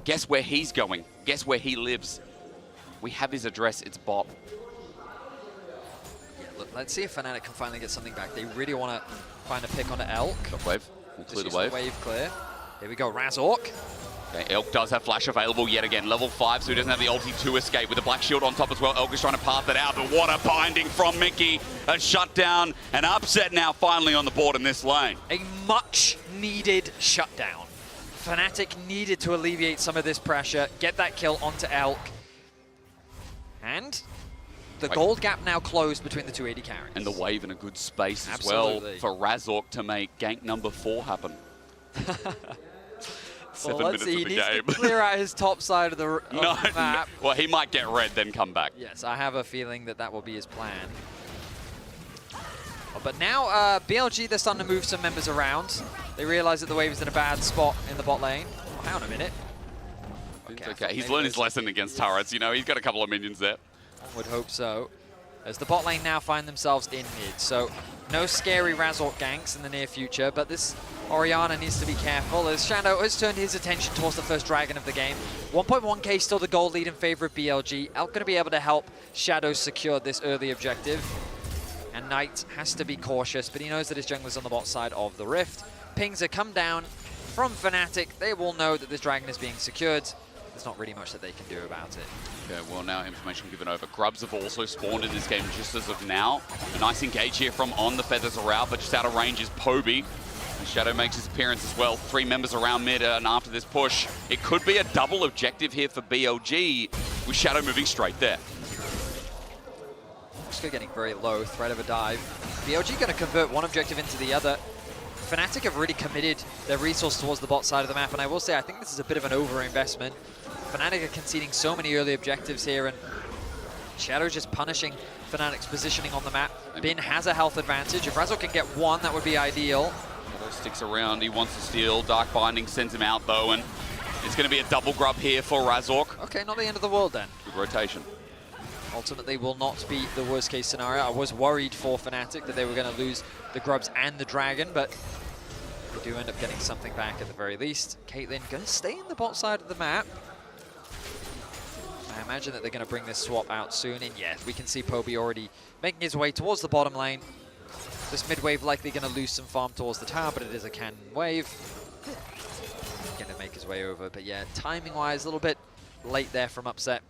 Guess where he's going? Guess where he lives? We have his address, it's bot. Yeah, look, let's see if Fnatic can finally get something back. They really want to find a pick on Elk. Top wave, we'll clear the wave. Wave clear. Here we go, Razork. Okay, Elk does have flash available yet again. Level 5, so he doesn't have the ulti to escape. With the black shield on top as well, Elk is trying to path it out, but what a binding from Mickey. A shutdown, an upset now finally on the board in this lane. A much needed shutdown. Fnatic needed to alleviate some of this pressure, get that kill onto Elk. And the gold gap now closed between the two AD carries. And the wave in a good space as Absolutely. well for Razork to make gank number 4 happen. 7 minutes see. of the He needs game. to clear out his top side of the map. Well, he might get red, then come back. Yes, I have a feeling that that will be his plan. But now BLG, they're starting to move some members around. They realize that the wave is in a bad spot in the bot lane. Oh, hang on a minute. Okay, he's learned his lesson against turrets. You know, he's got a couple of minions there. One would hope so. As the bot lane now find themselves in mid. So no scary Razork ganks in the near future, but this Orianna needs to be careful as Shadow has turned his attention towards the first dragon of the game. 1.1k still the gold lead in favor of BLG. Elk going to be able to help Shadow secure this early objective. And Knight has to be cautious, but he knows that his jungler's on the bot side of the rift. Pings have come down from Fnatic. They will know that this dragon is being secured. There's not really much that they can do about it. Okay, well now information given over. Grubs have also spawned in this game just as of now. A nice engage here from On. The feathers are out, but just out of range is Poby. And Shadow makes his appearance as well. 3 members around mid, and after this push, it could be a double objective here for BLG, with Shadow moving straight there. Just getting very low, threat of a dive. BLG going to convert one objective into the other. Fnatic have really committed their resource towards the bot side of the map, and I will say I think this is a bit of an over-investment. Fnatic are conceding so many early objectives here, and Shadow just punishing Fnatic's positioning on the map. Bin has a health advantage. If Razork can get one, that would be ideal. Shadow sticks around, he wants to steal. Dark Binding sends him out though, and it's going to be a double grub here for Razork. Okay, not the end of the world then. Good rotation. Ultimately will not be the worst case scenario. I was worried for Fnatic that they were going to lose the grubs and the dragon, but they do end up getting something back at the very least. Caitlyn going to stay in the bot side of the map. I imagine that they're going to bring this swap out soon, and yeah, we can see Poby already making his way towards the bottom lane. This mid wave likely going to lose some farm towards the tower, but it is a cannon wave. Going to make his way over, but yeah, timing-wise, a little bit late there from Upset.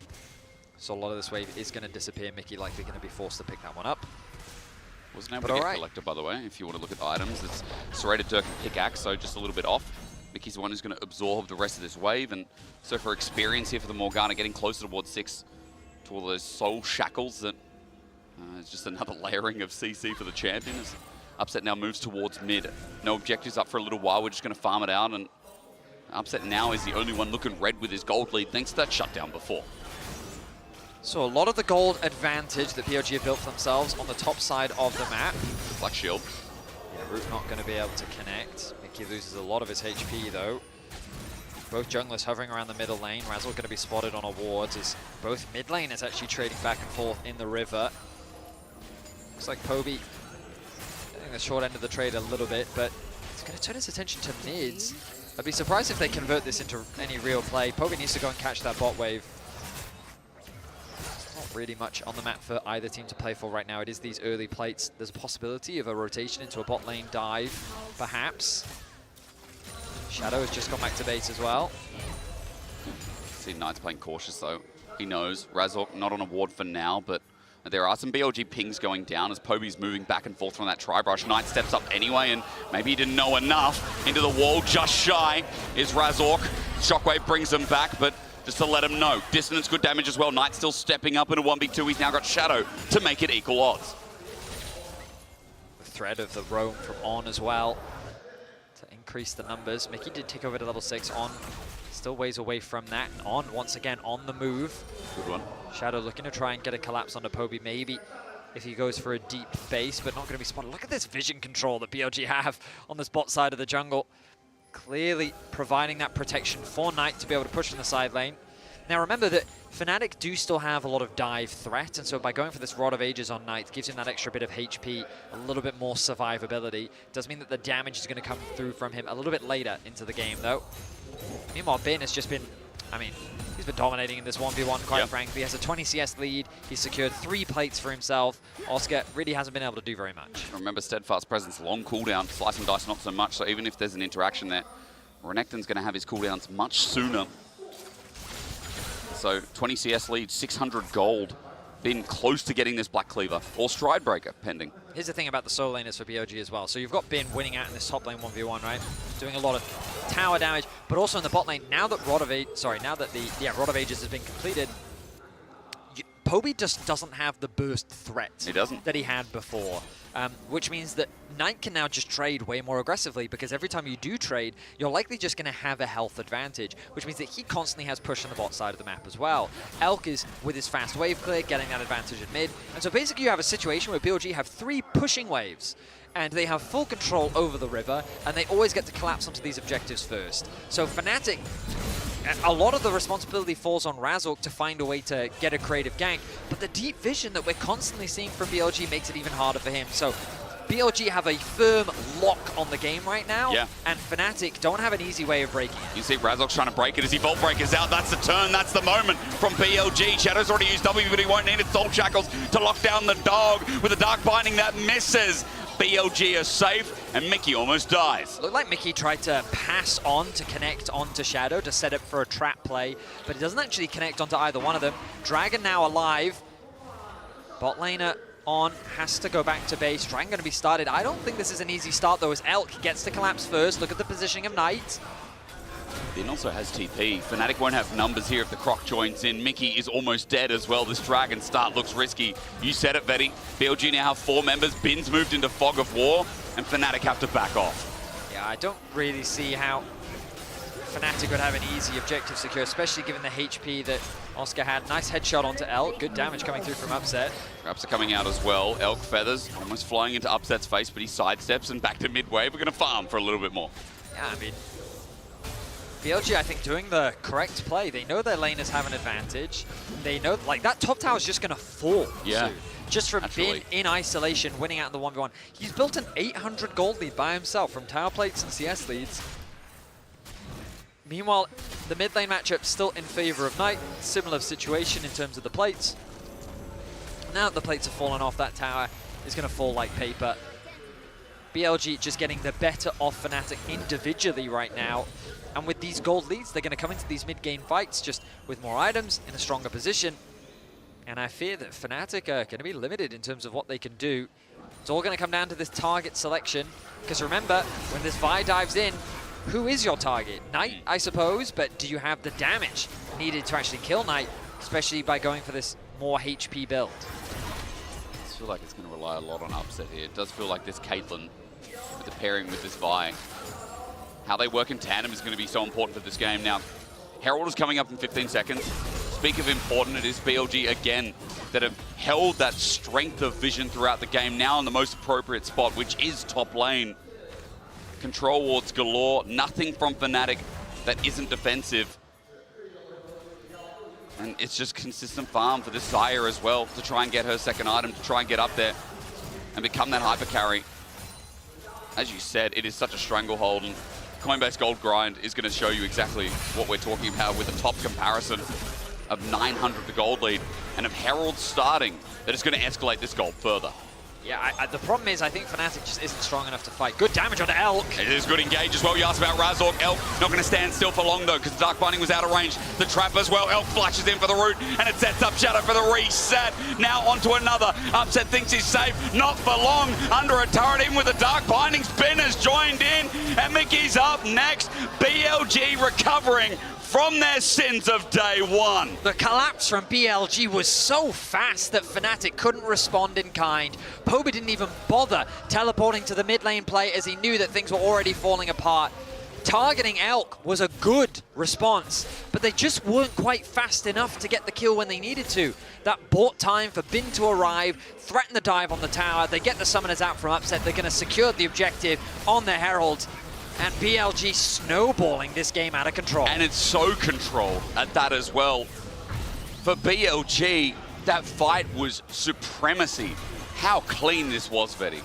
So a lot of this wave is going to disappear. Mickey likely going to be forced to pick that one up. Wasn't able to get collected, by the way. If you want to look at the items, it's Serrated Dirk and Pickaxe, so just a little bit off. Mickey's the one who's going to absorb the rest of this wave, and so for experience here for the Morgana, getting closer towards 6 to all those soul shackles, that it's just another layering of CC for the champion. As Upset now moves towards mid. No objectives up for a little while. We're just going to farm it out, and Upset now is the only one looking red with his gold lead, thanks to that shutdown before. So a lot of the gold advantage that BLG have built for themselves on the top side of the map. Black shield. Yeah, Root not going to be able to connect. Mickey loses a lot of his HP though. Both junglers hovering around the middle lane. Razzle going to be spotted on a ward as both mid lane is actually trading back and forth in the river. Looks like Poby getting the short end of the trade a little bit, but he's going to turn his attention to mids. I'd be surprised if they convert this into any real play. Poby needs to go and catch that bot wave. Not really much on the map for either team to play for right now. It is these early plates. There's a possibility of a rotation into a bot lane dive, perhaps. Shadow has just gone back to base as well. See Knight's playing cautious though. He knows Razork not on a ward for now, but there are some BLG pings going down as Poby's moving back and forth from that tri-brush. Knight steps up anyway, and maybe he didn't know enough. Into the wall, just shy is Razork. Shockwave brings him back, but just to let him know. Dissonance, good damage as well. Knight still stepping up in a 1v2. He's now got Shadow to make it equal odds. The threat of the roam from On as well to increase the numbers. Mickey did take over to level 6. On still ways away from that. On once again on the move. Good one. Shadow looking to try and get a collapse onto Poby, maybe if he goes for a deep base, but not going to be spotted. Look at this vision control that BLG have on this bot side of the jungle. Clearly providing that protection for Knight to be able to push in the side lane. Now remember that Fnatic do still have a lot of dive threat, and so by going for this Rod of Ages on Knight gives him that extra bit of HP, a little bit more survivability. Does mean that the damage is going to come through from him a little bit later into the game though. Meanwhile, Bin has just been, I mean, he's been dominating in this 1v1, quite frankly. He has a 20 CS lead. He's secured 3 plates for himself. Oscar really hasn't been able to do very much. Remember, Steadfast Presence, long cooldown. Slice and Dice, not so much. So even if there's an interaction there, Renekton's going to have his cooldowns much sooner. So 20 CS lead, 600 gold. Been close to getting this Black Cleaver or Stride Breaker pending. Here's the thing about the solo laners for BLG as well. So you've got Bin winning out in this top lane 1v1, right? Doing a lot of tower damage, but also in the bot lane. Now that Rod of Ages has been completed, Poby just doesn't have the burst threat that he had before, which means that Knight can now just trade way more aggressively, because every time you do trade, you're likely just going to have a health advantage, which means that he constantly has push on the bot side of the map as well. Elk is, with his fast wave clear, getting that advantage at mid, and so basically you have a situation where BLG have 3 pushing waves, and they have full control over the river, and they always get to collapse onto these objectives first. So Fnatic, a lot of the responsibility falls on Razork to find a way to get a creative gank, but the deep vision that we're constantly seeing from BLG makes it even harder for him. So BLG have a firm lock on the game right now, and Fnatic don't have an easy way of breaking it. You see Razork's trying to break it as he Vault Breakers out. That's the turn, that's the moment from BLG. Shadow's already used W, but he won't need its Soul Shackles to lock down the dog with a Dark Binding that misses. BLG are safe, and Mickey almost dies. Looked like Mickey tried to pass on to connect onto Shadow to set up for a trap play, but it doesn't actually connect onto either one of them. Dragon now alive. Bot laner On has to go back to base. Dragon going to be started. I don't think this is an easy start, though, as Elk gets to collapse first. Look at the positioning of Knight. Bin also has TP. Fnatic won't have numbers here if the Croc joins in. Mickey is almost dead as well. This Dragon start looks risky. You said it, Vetty. BLG now have 4 members. Bin's moved into Fog of War, and Fnatic have to back off. Yeah, I don't really see how Fnatic would have an easy objective secure, especially given the HP that Oscar had. Nice headshot onto Elk. Good damage coming through from Upset. Traps are coming out as well. Elk feathers almost flying into Upset's face, but he sidesteps and back to mid-wave. We're going to farm for a little bit more. Yeah, I mean, BLG, I think, doing the correct play. They know their laners have an advantage. They know, like, that top tower is just going to fall soon. Just from Bin in isolation, winning out in the 1v1. He's built an 800 gold lead by himself from tower plates and CS leads. Meanwhile, the mid lane matchup still in favor of Knight. Similar situation in terms of the plates. Now that the plates have fallen off, that tower is going to fall like paper. BLG just getting the better of Fnatic individually right now. And with these gold leads, they're going to come into these mid-game fights just with more items in a stronger position. And I fear that Fnatic are going to be limited in terms of what they can do. It's all going to come down to this target selection. Because remember, when this Vi dives in, who is your target? Knight, I suppose, but do you have the damage needed to actually kill Knight, especially by going for this more HP build? I feel like it's going to rely a lot on Upset here. It does feel like this Caitlyn, with the pairing with this Vi, how they work in tandem is going to be so important for this game. Now, Herald is coming up in 15 seconds. Speak of important, it is BLG again that have held that strength of vision throughout the game, now in the most appropriate spot, which is top lane. Control wards galore, nothing from Fnatic that isn't defensive. And it's just consistent farm for this Xayah as well to try and get her second item, to try and get up there and become that hyper carry. As you said, it is such a stranglehold, and Coinbase Gold Grind is going to show you exactly what we're talking about with a top comparison of 900 to gold lead and of Herald starting that is going to escalate this gold further. Yeah, the problem is I think Fnatic just isn't strong enough to fight. Good damage on Elk. It is good engage as well. You asked about Razork. Elk not going to stand still for long though because Dark Binding was out of range. The trap as well. Elk flashes in for the root and it sets up Shadow for the reset. Now onto another. Upset thinks he's safe. Not for long. Under a turret in with the Dark Binding. Spin has joined in and Mickey's up next. BLG recovering from their sins of day one. The collapse from BLG was so fast that Fnatic couldn't respond in kind. Poby didn't even bother teleporting to the mid lane play as he knew that things were already falling apart. Targeting Elk was a good response, but they just weren't quite fast enough to get the kill when they needed to. That bought time for Bin to arrive, threaten the dive on the tower. They get the summoners out from Upset. They're going to secure the objective on the Herald. And BLG snowballing this game out of control. And it's so controlled at that as well. For BLG, that fight was supremacy. How clean this was, Vetty.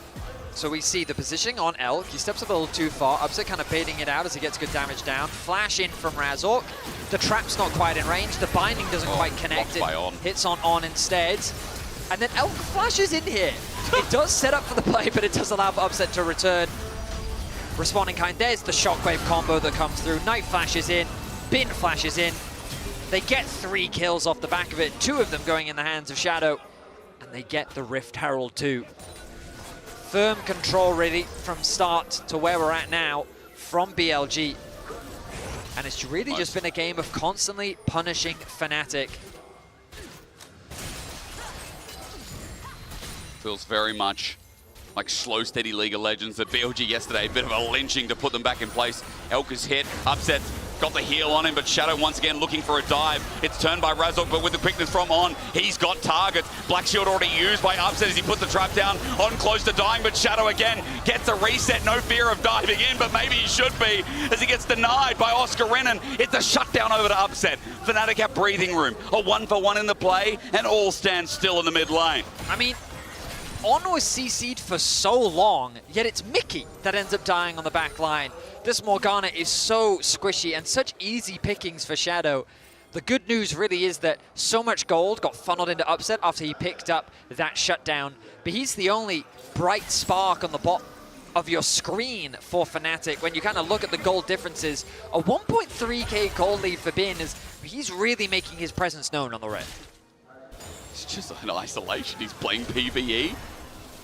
So we see the positioning on Elk. He steps up a little too far. Upset kind of baiting it out as he gets good damage down. Flash in from Razork. The trap's not quite in range. The binding doesn't quite connect. It hits on instead. And then Elk flashes in here. It does set up for the play, but it does allow for Upset to return. Responding kind, there's the shockwave combo that comes through. Knight flashes in, Bin flashes in. They get 3 kills off the back of it, 2 of them going in the hands of Shadow, and they get the Rift Herald too. Firm control really from start to where we're at now from BLG. And it's really just been a game of constantly punishing Fnatic. Feels very much like slow, steady League of Legends. At BLG yesterday, a bit of a lynching to put them back in place. Elk is hit, Upset got the heal on him, but Shadow once again looking for a dive. It's turned by Razork, but with the quickness from On, he's got targets. Black Shield already used by Upset as he puts the trap down. On close to dying, but Shadow again gets a reset. No fear of diving in, but maybe he should be as he gets denied by Oscar Renan. It's a shutdown over to Upset. Fnatic have breathing room. A 1-for-1 in the play, and all stand still in the mid lane. I mean, On was CC'd for so long, yet it's Mickey that ends up dying on the back line. This Morgana is so squishy and such easy pickings for Shadow. The good news really is that so much gold got funneled into Upset after he picked up that shutdown, but he's the only bright spark on the bottom of your screen for Fnatic. When you kind of look at the gold differences, a 1.3k gold lead for Bin is he's really making his presence known on the red. It's just an isolation. He's playing PvE.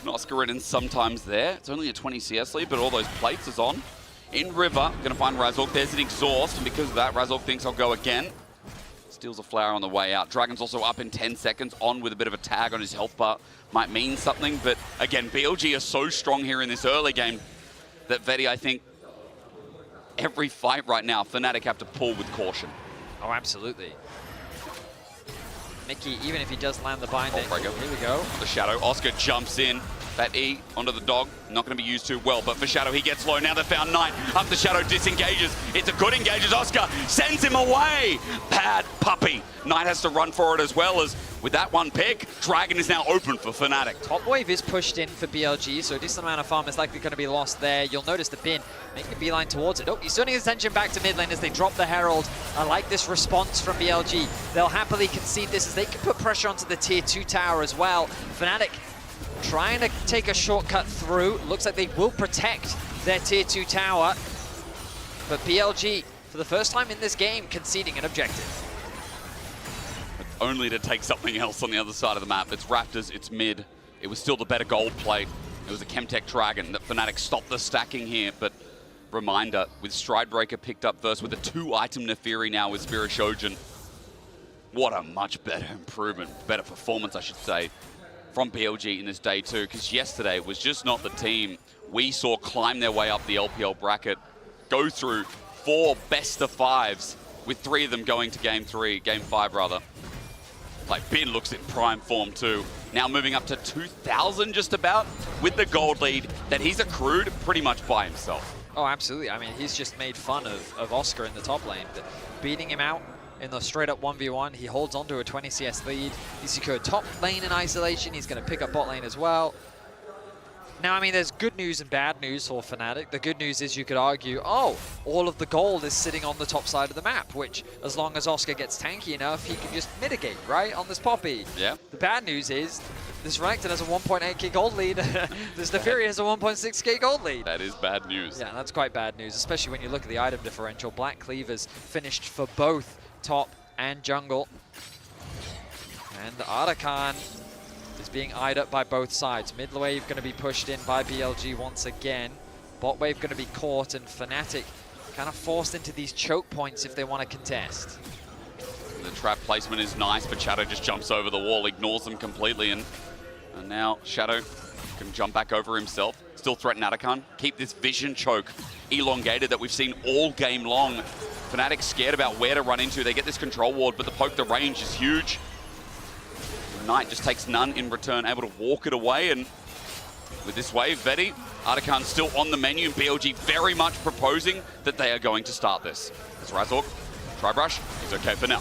And Oscar Reddin's sometimes there. It's only a 20 CS lead, but all those plates is on. In River, gonna find Razork. There's an exhaust, and because of that, Razork thinks I'll go again. Steals a flower on the way out. Dragon's also up in 10 seconds, On with a bit of a tag on his health bar. Might mean something, but again, BLG are so strong here in this early game that Vetty, I think, every fight right now, Fnatic have to pull with caution. Oh, absolutely. Mickey, even if he does land the binding, here we go. The Shadow, Oscar jumps in. That E onto the dog, not going to be used too well, but for Shadow, he gets low. Now they found Knight. Up the Shadow, disengages. It's a good engage as Oscar sends him away. Bad puppy. Knight has to run for it as well as with that one pick, Dragon is now open for Fnatic. Top wave is pushed in for BLG, so a decent amount of farm is likely going to be lost there. You'll notice the Bin making a beeline towards it. Oh, he's turning his attention back to mid lane as they drop the Herald. I like this response from BLG. They'll happily concede this as they can put pressure onto the tier 2 tower as well. Fnatic trying to take a shortcut through. Looks like they will protect their tier 2 tower. But BLG, for the first time in this game, conceding an objective. Only to take something else on the other side of the map. It's Raptors, it's mid. It was still the better gold plate. It was a Chemtech Dragon that Fnatic stopped the stacking here, but reminder, with Stridebreaker picked up first with a 2-item Nefiri now with Spirit Shojin. What a much better improvement, better performance I should say, from BLG in this day 2, because yesterday was just not the team we saw climb their way up the LPL bracket, go through 4 best-of-5s, with 3 of them going to game 5 rather. Like, Bin looks in prime form too. Now moving up to 2,000 just about, with the gold lead that he's accrued pretty much by himself. Oh, absolutely. I mean, he's just made fun of Oscar in the top lane. Beating him out in the straight-up 1v1, he holds on to a 20 CS lead. He secured top lane in isolation. He's going to pick up bot lane as well. Now, I mean, there's good news and bad news for Fnatic. The good news is you could argue, oh, all of the gold is sitting on the top side of the map, which, as long as Oscar gets tanky enough, he can just mitigate, right, on this Poppy. Yeah. The bad news is this Renekton has a 1.8k gold lead. This Neferi has a 1.6k gold lead. That is bad news. Yeah, that's quite bad news, especially when you look at the item differential. Black Cleaver's finished for both top and jungle. And Arakan is being eyed up by both sides. Mid wave going to be pushed in by BLG once again. Bot wave going to be caught, and Fnatic kind of forced into these choke points if they want to contest. The trap placement is nice, but Shadow just jumps over the wall, ignores them completely, and now Shadow can jump back over himself. Still threaten Arakan. Keep this vision choke elongated that we've seen all game long. Fnatic scared about where to run into. They get this control ward, but the poke, the range is huge. Knight just takes none in return, able to walk it away, and with this wave, Vedi, Arakan still on the menu, and BLG very much proposing that they are going to start this. As Razork, try brush, he's okay for now.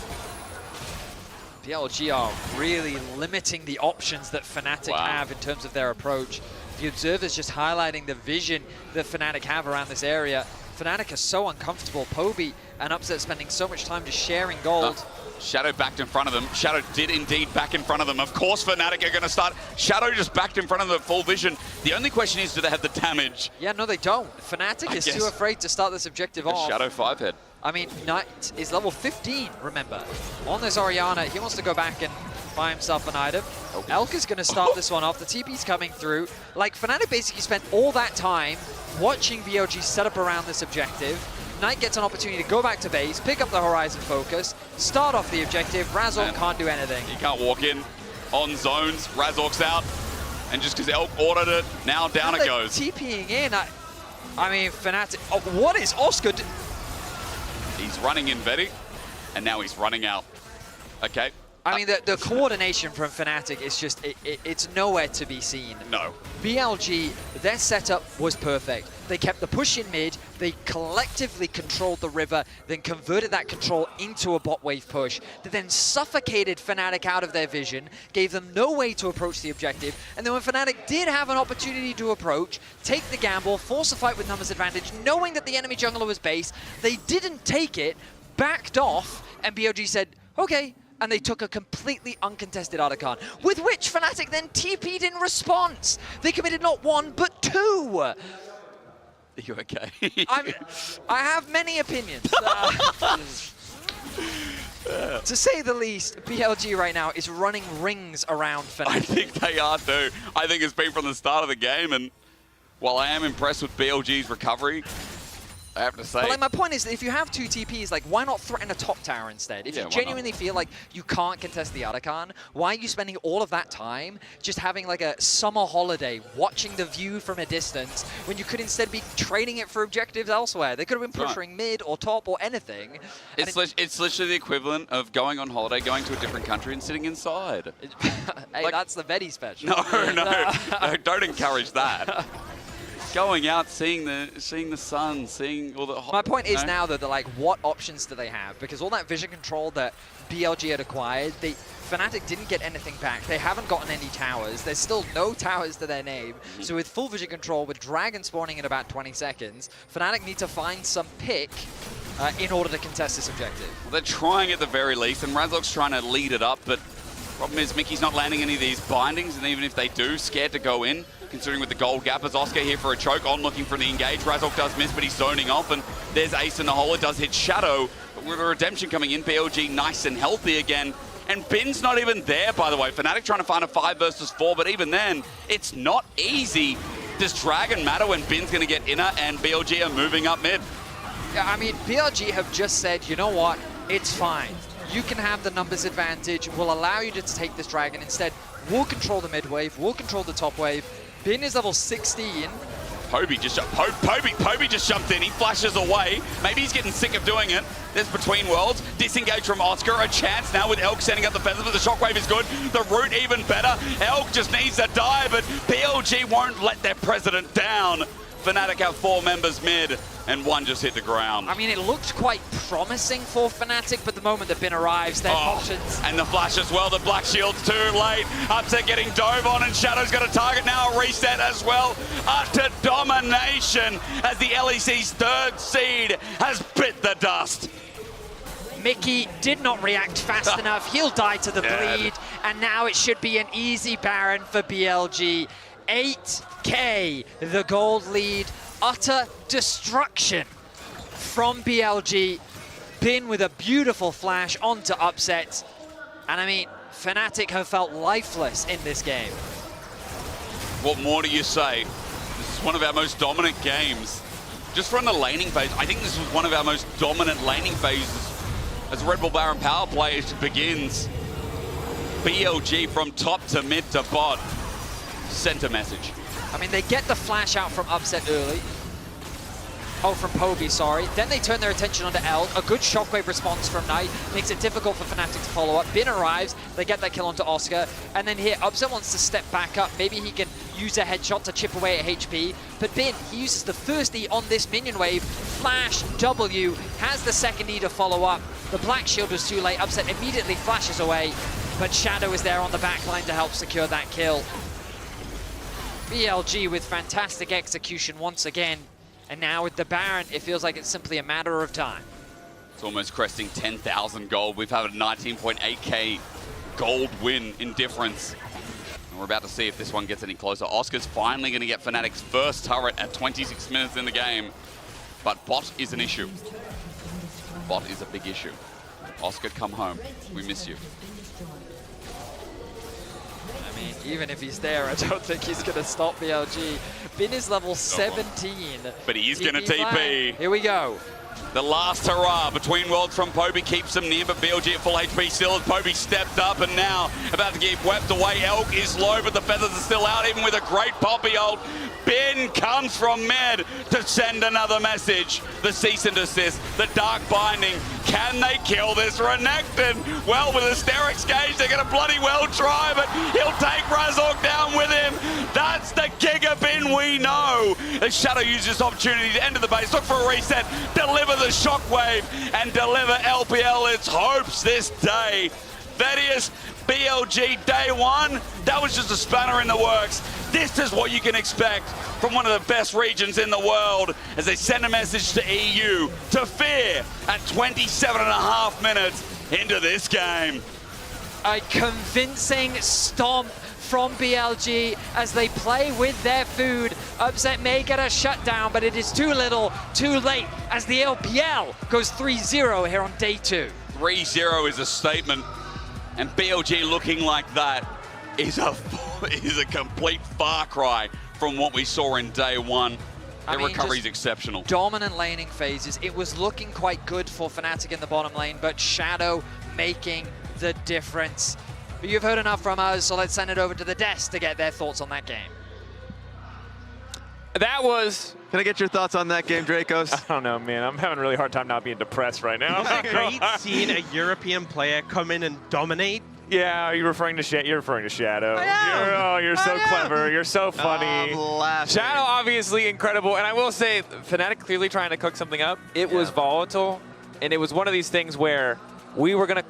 BLG are really limiting the options that Fnatic have in terms of their approach. The Observer's just highlighting the vision that Fnatic have around this area. Fnatic are so uncomfortable. Poby and Upset spending so much time just sharing gold. Shadow backed in front of them. Shadow did indeed back in front of them. Of course Fnatic are going to start. Shadow just backed in front of them at full vision. The only question is, do they have the damage? Yeah, no, they don't. Fnatic is too afraid to start this objective off. Shadow 5-head. I mean, Knight is level 15, remember. On this Orianna, he wants to go back and buy himself an item. Elk is going to start this one off. The TP's coming through. Like, Fnatic basically spent all that time watching BLG set up around this objective. Knight gets an opportunity to go back to base, pick up the Horizon focus, start off the objective. Razork can't do anything. He can't walk in on zones. Razork's out. And just because Elk ordered it, now down it goes. TPing in. I mean, Fnatic. Oh, what is Oscar doing? He's running in Vedi, and now he's running out. Okay. I mean, the coordination from Fnatic is just, it's nowhere to be seen. No. BLG, their setup was perfect. They kept the push in mid, they collectively controlled the river, then converted that control into a bot wave push, that then suffocated Fnatic out of their vision, gave them no way to approach the objective, and then when Fnatic did have an opportunity to approach, take the gamble, force a fight with numbers advantage, knowing that the enemy jungler was base, they didn't take it, backed off, and BLG said, okay, and they took a completely uncontested Arakan, with which Fnatic then TP'd in response. They committed not one, but two. Are you okay? I have many opinions. To say the least, BLG right now is running rings around Fnatic. I think they are too. I think it's been from the start of the game, and while I am impressed with BLG's recovery, I have to say. But like, my point is that if you have two TPs, like, why not threaten a top tower instead? If you genuinely feel like you can't contest the Arakan, why are you spending all of that time just having like a summer holiday, watching the view from a distance, when you could instead be trading it for objectives elsewhere? They could have been pushing mid or top or anything. It's literally the equivalent of going on holiday, going to a different country and sitting inside. Hey, like, that's the Vedi special. No, don't encourage that. Going out, seeing the sun, seeing all the... My point is now, though, that, like, what options do they have? Because all that vision control that BLG had acquired, Fnatic didn't get anything back. They haven't gotten any towers. There's still no towers to their name. So with full vision control, with Dragon spawning in about 20 seconds, Fnatic need to find some pick in order to contest this objective. Well, they're trying at the very least, and Razork's trying to lead it up, but problem is Mickey's not landing any of these bindings, and even if they do, scared to go in. Considering with the gold gap, as Oscar here for a choke on, looking for the engage. Razork does miss, but he's zoning off, and there's Ace in the hole. It does hit Shadow, but with a redemption coming in, BLG nice and healthy again. And Bin's not even there, by the way. Fnatic trying to find a 5 versus 4, but even then, it's not easy. Does Dragon matter when Bin's going to get inner and BLG are moving up mid? Yeah, I mean, BLG have just said, you know what, it's fine. You can have the numbers advantage. We'll allow you to take this Dragon. Instead, we'll control the mid wave. We'll control the top wave. Bin is level 16. Poby just jumped in. He flashes away. Maybe he's getting sick of doing it. There's Between Worlds. Disengage from Oscar. A chance now with Elk sending up the feathers, but the shockwave is good. The root even better. Elk just needs to die, but BLG won't let their president down. Fnatic have 4 members mid, and 1 just hit the ground. I mean, it looked quite promising for Fnatic, but the moment that Bin arrives, their options. And the flash as well, the Black Shield's too late. Upset getting dove on, and Shadow's got a target now, a reset as well. Utter domination as the LEC's 3rd seed has bit the dust. Mickey did not react fast enough. He'll die to the bleed, and now it should be an easy Baron for BLG. 8K, the gold lead. Utter destruction from BLG. Bin with a beautiful flash onto Upset. And I mean, Fnatic have felt lifeless in this game. What more do you say? This is one of our most dominant games. Just from the laning phase, I think this was one of our most dominant laning phases as Red Bull Baron power play begins. BLG from top to mid to bot. Sent a message. I mean, they get the flash out from Upset early. Oh, from Poby, sorry. Then they turn their attention onto Eld. A good shockwave response from Knight makes it difficult for Fnatic to follow up. Bin arrives, they get that kill onto Oscar, and then here, Upset wants to step back up. Maybe he can use a headshot to chip away at HP, but Bin, he uses the first E on this minion wave. Flash W, has the second E to follow up. The Black Shield was too late. Upset immediately flashes away, but Shadow is there on the back line to help secure that kill. BLG with fantastic execution once again. And now with the Baron, it feels like it's simply a matter of time. It's almost cresting 10,000 gold. We've had a 19.8k gold win in difference. And we're about to see if this one gets any closer. Oscar's finally going to get Fnatic's first turret at 26 minutes in the game. But bot is an issue. Bot is a big issue. Oscar, come home. We miss you. I mean, even if he's there, I don't think he's going to stop BLG. Bin is level 17. But he is going to TP. Here we go. The last hurrah between worlds from Poby keeps them near, but BLG at full HP still as Poby stepped up and now about to get wept away. Elk is low, but the feathers are still out, even with a great Poppy ult. Bin comes from mid to send another message. The cease and desist, the dark binding. Can they kill this Renekton? Well, with Asterix Gauge, they're going to bloody well try, but he'll take Razork down with him. That's the Giga Bin we know. As Shadow uses this opportunity to enter the base, look for a reset, deliver the shockwave, and deliver LPL its hopes this day. Thaddeus, BLG day 1, that was just a spanner in the works. This is what you can expect from one of the best regions in the world as they send a message to EU to fear at 27.5 minutes into this game. A convincing stomp from BLG as they play with their food. Upset may get a shutdown, but it is too little, too late as the LPL goes 3-0 here on day 2. 3-0 is a statement, and BLG looking like that is a complete far cry from what we saw in day 1. Their recovery is exceptional. Dominant laning phases. It was looking quite good for Fnatic in the bottom lane, but Shadow making the difference. But you've heard enough from us, so let's send it over to the desk to get their thoughts on that game. That was... Can I get your thoughts on that game, Dracos? I don't know, man. I'm having a really hard time not being depressed right now. It's great seeing a European player come in and dominate. Yeah, are you referring to Shadow? You're referring to Shadow. You're so clever. You're so funny. Shadow, obviously incredible. And I will say, Fnatic clearly trying to cook something up. It was volatile, and it was one of these things where we were gonna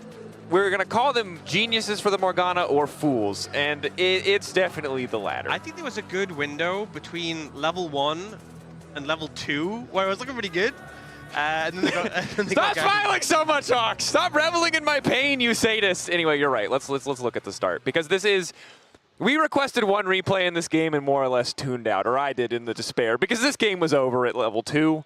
call them geniuses for the Morgana or fools, and it's definitely the latter. I think there was a good window between level 1 and level 2 where it was looking pretty good. And then they got, Stop smiling so much, Hawks! Stop reveling in my pain, you sadist! Anyway, you're right. Let's look at the start, because this is... We requested one replay in this game and more or less tuned out, or I did in the despair, because this game was over at level 2.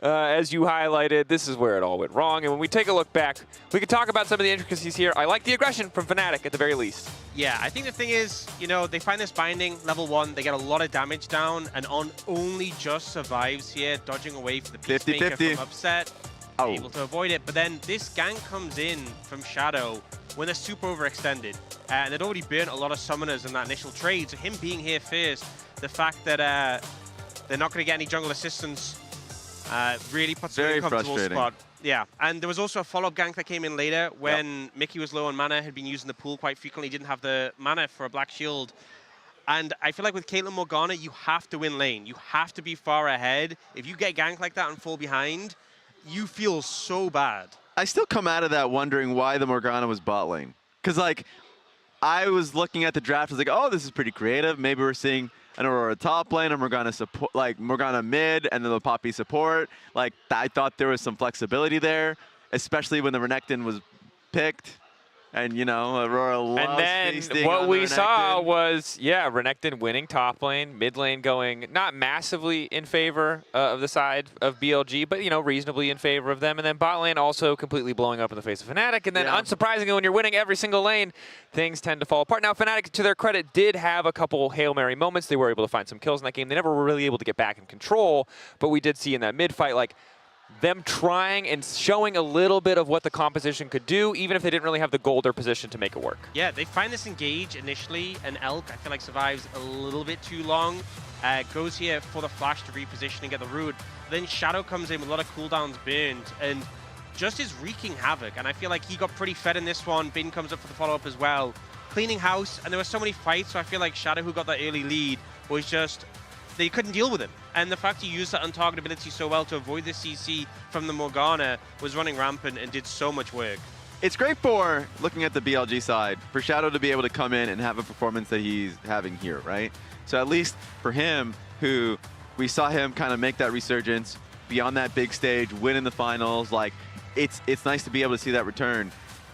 As you highlighted, this is where it all went wrong. And when we take a look back, we can talk about some of the intricacies here. I like the aggression from Fnatic at the very least. Yeah, I think the thing is, you know, they find this binding, level 1, they get a lot of damage down, and On only just survives here, dodging away for the Peacemaker from Upset, able to avoid it. But then this gank comes in from Shadow when they're super overextended. And they'd already burnt a lot of summoners in that initial trade, so him being here first, the fact that they're not going to get any jungle assistance, really puts them in a comfortable spot. Yeah, and there was also a follow-up gank that came in later when Mickey was low on mana, had been using the pool quite frequently, didn't have the mana for a Black Shield. And I feel like with Caitlyn Morgana, you have to win lane. You have to be far ahead. If you get ganked like that and fall behind, you feel so bad. I still come out of that wondering why the Morgana was bot lane. Because, like, I was looking at the draft, I was like, oh, this is pretty creative. Maybe we're seeing an Aurora top lane, a Morgana support, like Morgana mid, and then the Poppy support. Like, I thought there was some flexibility there, especially when the Renekton was picked. And, you know, Aurora loves And feasting then what on we the saw Renekton. was, yeah, Renekton winning top lane, mid lane going not massively in favor of the side of BLG, but, you know, reasonably in favor of them. And then bot lane also completely blowing up in the face of Fnatic. And then unsurprisingly, when you're winning every single lane, things tend to fall apart. Now, Fnatic, to their credit, did have a couple Hail Mary moments. They were able to find some kills in that game. They never were really able to get back in control, but we did see in that mid fight, like, them trying and showing a little bit of what the composition could do, even if they didn't really have the gold or position to make it work. Yeah, they find this engage initially, and Elk, I feel like, survives a little bit too long. Goes here for the flash to reposition and get the root. Then Shadow comes in with a lot of cooldowns burned, and just is wreaking havoc. And I feel like he got pretty fed in this one. Bin comes up for the follow-up as well. Cleaning house, and there were so many fights, so I feel like Shadow, who got that early lead, was just, they couldn't deal with him. And the fact he used that untargetability so well to avoid the CC from the Morgana was running rampant and did so much work. It's great for, looking at the BLG side, for Shadow to be able to come in and have a performance that he's having here, right? So at least for him, who we saw him kind of make that resurgence, be on that big stage, win in the finals, like, it's nice to be able to see that return.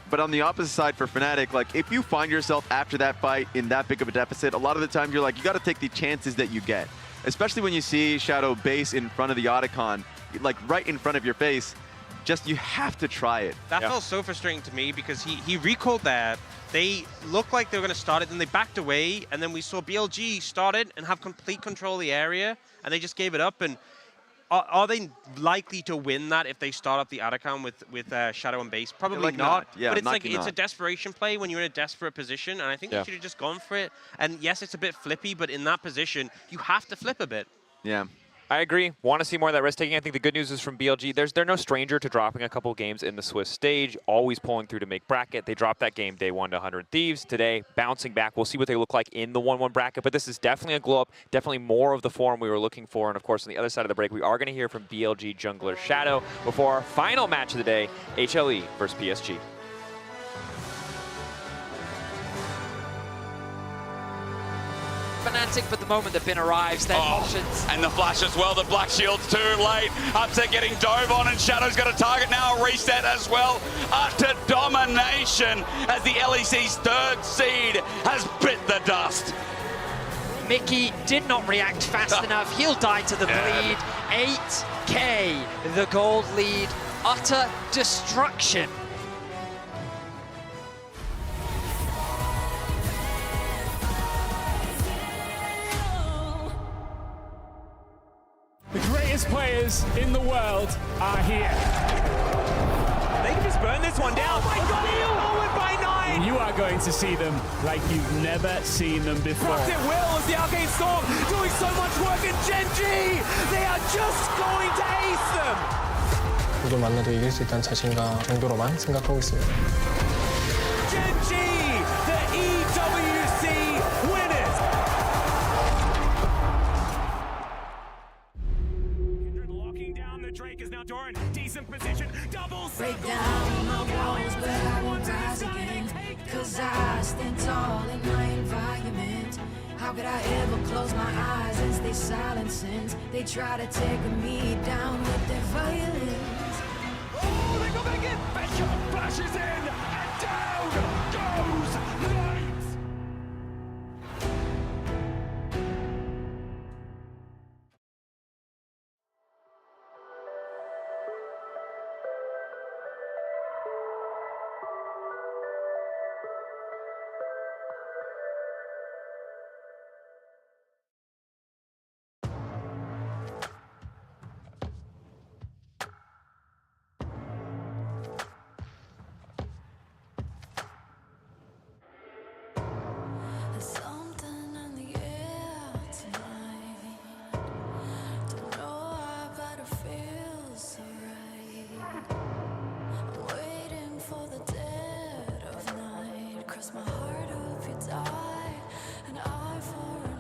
But on the opposite side for Fnatic, like, if you find yourself after that fight in that big of a deficit, a lot of the time you're like, you got to take the chances that you get. Especially when you see Shadow base in front of the Otacon, like right in front of your face, just you have to try it. That felt so frustrating to me because he recalled that. They looked like they were going to start it, then they backed away, and then we saw BLG start it and have complete control of the area, and they just gave it up. And are they likely to win that if they start up the Otacon with Shadow and base? Probably like not. Yeah, but it's like not. it's a desperation play when you're in a desperate position, and I think they should have just gone for it. And yes, it's a bit flippy, but in that position, you have to flip a bit. Yeah. I agree. Want to see more of that risk taking. I think the good news is from BLG, they're no stranger to dropping a couple games in the Swiss stage, always pulling through to make bracket. They dropped that game day 1 to 100 Thieves. Today, bouncing back. We'll see what they look like in the 1-1 bracket, but this is definitely a glow up, definitely more of the form we were looking for. And of course, on the other side of the break, we are going to hear from BLG jungler Shadow before our final match of the day, HLE versus PSG. Fnatic, but the moment that Bin arrives, their options. And the flash as well, the Black Shield's too late. Upset getting dove on, and Shadow's got a target now, a reset as well. Utter domination as the LEC's third seed has bit the dust. Mickey did not react fast enough. He'll die to the bleed. 8K, the gold lead. Utter destruction. The greatest players in the world are here. They can just burn this one down. Oh my god, he'll forward by 9! You are going to see them like you've never seen them before. It will as the Arcane Storm doing so much work, and Genji! They are just going to ace them! 누구 만나도 이길 수 있다는 자신감 정도로만 생각하고 있습니다. Genji, the EWC winners! Locking down the Drake is now Doran. Decent position. Double Break down my walls, but I won't rise again. Cause I stand tall in my environment. How could I ever close my eyes as they silence sins? They try to take me down with their violence. Oh, they go back in. Bishop flashes in, and down goes Knight. Something in the air tonight. Don't know why, but it feels so right. I'm waiting for the dead of night. Cross my heart, hope you die, and I for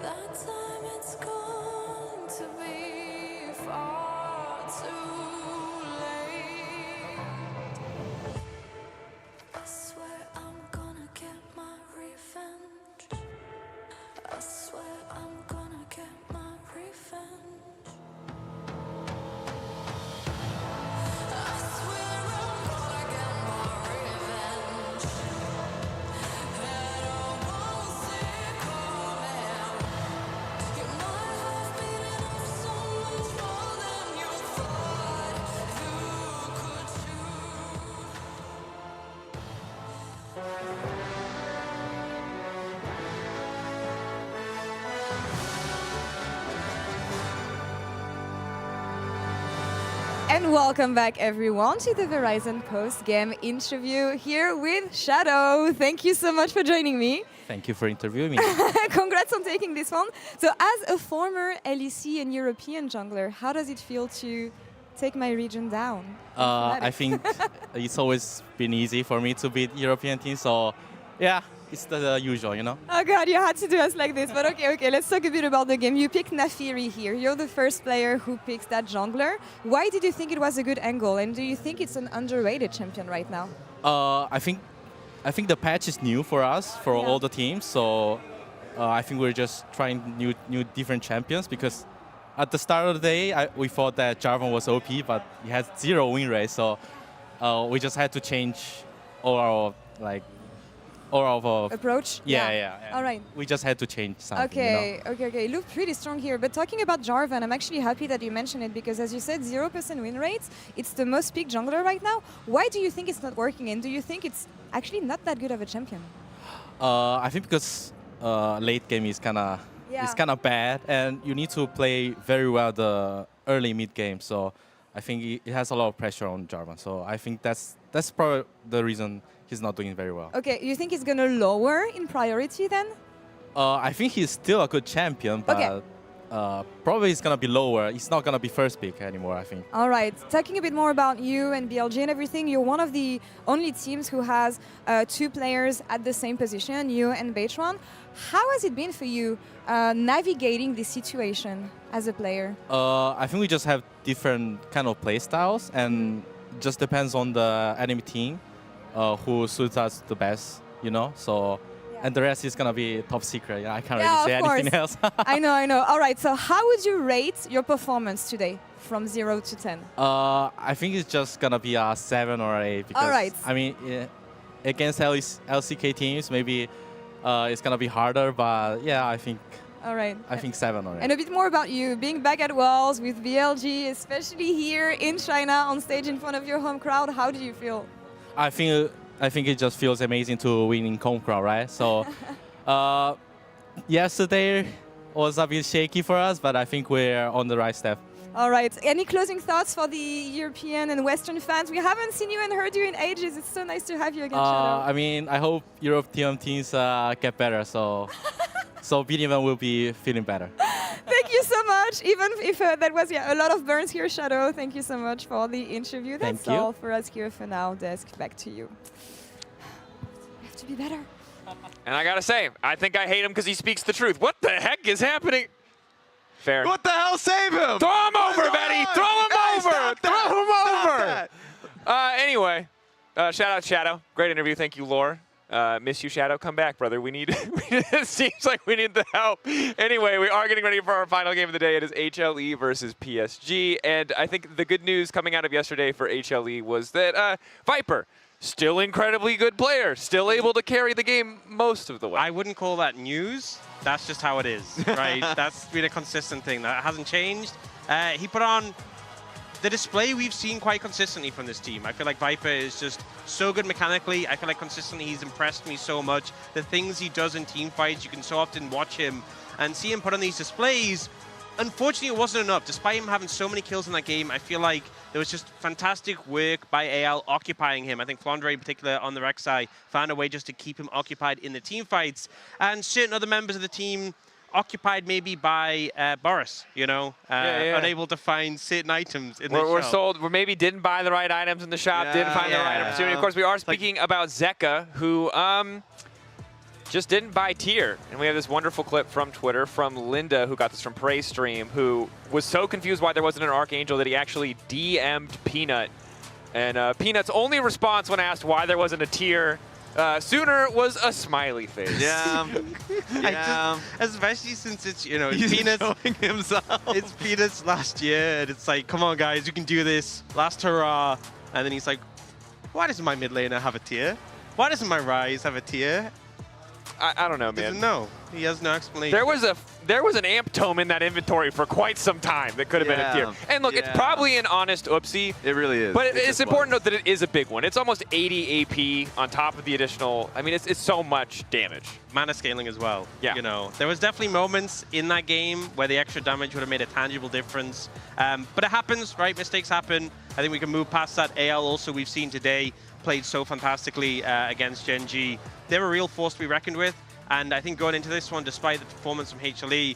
that time it's going to be far too late. I swear I'm gonna get my revenge. I swear I'm gonna get my revenge. I swear I'm gonna get my revenge. And I won't see it coming. You might have beaten up so much more than you thought you could chew. And welcome back, everyone, to the Verizon post-game interview here with Shadow. Thank you so much for joining me. Thank you for interviewing me. Congrats on taking this one. So as a former LEC and European jungler, how does it feel to take my region down? I think it's always been easy for me to beat European teams, so yeah, it's the usual, you know? Oh god, you had to do us like this. But okay, let's talk a bit about the game. You picked Nafiri here. You're the first player who picks that jungler. Why did you think it was a good angle? And do you think it's an underrated champion right now? I think the patch is new for us, for all the teams, so I think we're just trying new different champions, because at the start of the day, we thought that Jarvan was OP, but he has 0 win rate, so we just had to change all our approach? Yeah. All right. We just had to change something. Okay, you know? okay. You look pretty strong here. But talking about Jarvan, I'm actually happy that you mentioned it, because as you said, 0% win rates. It's the most peak jungler right now. Why do you think it's not working? And do you think it's actually not that good of a champion? I think because late game is kind of bad, and you need to play very well the early mid game. So I think it has a lot of pressure on Jarvan. So I think that's probably the reason he's not doing very well. Okay, you think it's going to lower in priority then? I think he's still a good champion, but probably it's going to be lower. He's not going to be first pick anymore, I think. All right, talking a bit more about you and BLG and everything, you're one of the only teams who has 2 players at the same position, you and Beitron. How has it been for you navigating this situation as a player? I think we just have different kind of play styles, and just depends on the enemy team who suits us the best, you know? So. And the rest is going to be top secret. I can't really say anything else. I know. All right, so how would you rate your performance today from 0 to 10? I think it's just going to be a 7 or 8. Because, all right. I mean, against LCK teams, maybe it's going to be harder. But yeah, I think... All right. I think 7 or 8. And a bit more about you, being back at Worlds with BLG, especially here in China on stage in front of your home crowd. How do you feel? I think it just feels amazing to win in home crowd, right? So yesterday was a bit shaky for us, but I think we're on the right step. All right. Any closing thoughts for the European and Western fans? We haven't seen you and heard you in ages. It's so nice to have you again, Shadow. I mean, I hope European teams get better, so beating them will be feeling better. Thank you so much. Even if that was a lot of burns here, Shadow. Thank you so much for the interview. That's all for us here for now. Desk, back to you. We have to be better. And I gotta say, I think I hate him because he speaks the truth. What the heck is happening? Fair. What the hell? Save him! Throw him over, Betty! Throw him over! Throw him over! Anyway, shout out Shadow. Great interview. Thank you, Lore. Miss you, Shadow. Come back, brother. We need. It seems like we need the help. Anyway, we are getting ready for our final game of the day. It is HLE versus PSG, and I think the good news coming out of yesterday for HLE was that Viper, still incredibly good player, still able to carry the game most of the way. I wouldn't call that news. That's just how it is, right? That's been a consistent thing. That hasn't changed. He put on the display we've seen quite consistently from this team. I feel like Viper is just so good mechanically. I feel like consistently he's impressed me so much. The things he does in team fights, you can so often watch him and see him put on these displays. Unfortunately, it wasn't enough. Despite him having so many kills in that game, I feel like there was just fantastic work by AL occupying him. I think Flandre in particular on the Rek'Sai found a way just to keep him occupied in the team fights. And certain other members of the team occupied maybe by Boris, you know, unable to find certain items in the shop. We're sold. We maybe didn't buy the right items in the shop, didn't find the right items. And of course, we are speaking about Zeka, who just didn't buy tier. And we have this wonderful clip from Twitter from Linda, who got this from Prey Stream, who was so confused why there wasn't an Archangel that he actually DM'd Peanut. And Peanut's only response when asked why there wasn't a tier sooner was a smiley face. Yeah. Especially since it's, you know, He's Peanuts. showing himself. It's Peanuts last year, and it's like, come on, guys, you can do this. Last hurrah. And then he's like, why doesn't my mid laner have a tier? Why doesn't my Ryze have a tier? I don't know, man. Doesn't know. He has no explanation. There was an amp tome in that inventory for quite some time that could have been a tier. And look, it's probably an honest oopsie. It really is. But it's important to note that it is a big one. It's almost 80 AP on top of the additional. I mean, it's so much damage. Mana scaling as well. Yeah. You know, there was definitely moments in that game where the extra damage would have made a tangible difference. But it happens, right? Mistakes happen. I think we can move past that. AL also, we've seen today, played so fantastically against Gen G. They're a real force to be reckoned with. And I think going into this one, despite the performance from HLE,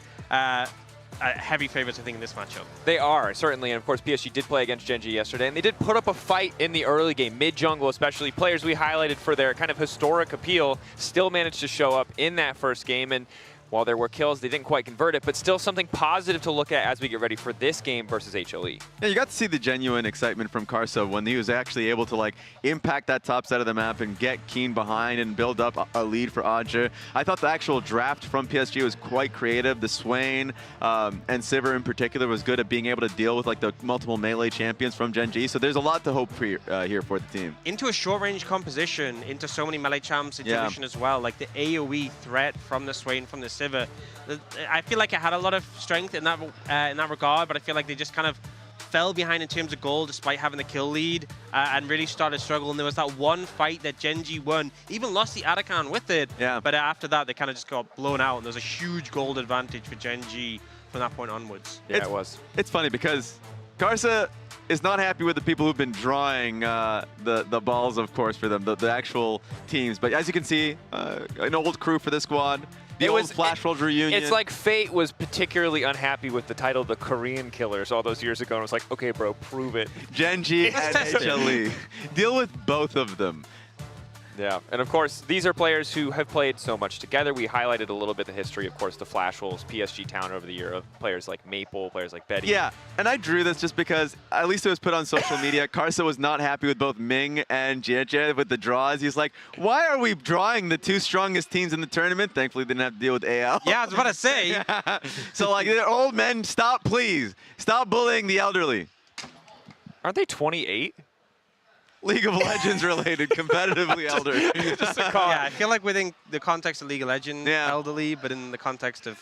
heavy favorites, I think, in this matchup. They are, certainly. And of course, PSG did play against Gen G yesterday. And they did put up a fight in the early game, mid-jungle especially. Players we highlighted for their kind of historic appeal still managed to show up in that first game. And while there were kills, they didn't quite convert it, but still something positive to look at as we get ready for this game versus HLE. Yeah, you got to see the genuine excitement from Karsa when he was actually able to like impact that top side of the map and get Keen behind and build up a lead for Aja. I thought the actual draft from PSG was quite creative. The Swain and Sivir in particular was good at being able to deal with like the multiple melee champions from Gen G. So there's a lot to hope for, here for the team. Into a short-range composition, into so many melee champ situation as well. Like the AoE threat from the Swain, from the Sivir. I feel like it had a lot of strength in that regard, but I feel like they just kind of fell behind in terms of goal despite having the kill lead and really started to struggle. And there was that one fight that Gen G won, even lost the Adakan with it. Yeah. But after that, they kind of just got blown out, and there was a huge gold advantage for Gen G from that point onwards. Yeah, it was. It's funny because Karsa is not happy with the people who've been drawing the balls, of course, for them, the actual teams. But as you can see, an old crew for this squad. The old Flash World reunion. It's like Fate was particularly unhappy with the title The Korean Killers all those years ago and was like, okay, bro, prove it. Gen G and HLE. Deal with both of them. Yeah, and of course, these are players who have played so much together. We highlighted a little bit the history, of course, the Flash Wolves, PSG Town over the year of players like Maple, players like Betty. Yeah, and I drew this just because, at least it was put on social media, Karsa was not happy with both Ming and Jie with the draws. He's like, why are we drawing the two strongest teams in the tournament? Thankfully, didn't have to deal with AL. Yeah, I was about to say. Yeah. So, like, they're old men, stop, please. Stop bullying the elderly. Aren't they 28? League of Legends related, competitively elderly. Yeah, I feel like within the context of League of Legends, elderly, but in the context of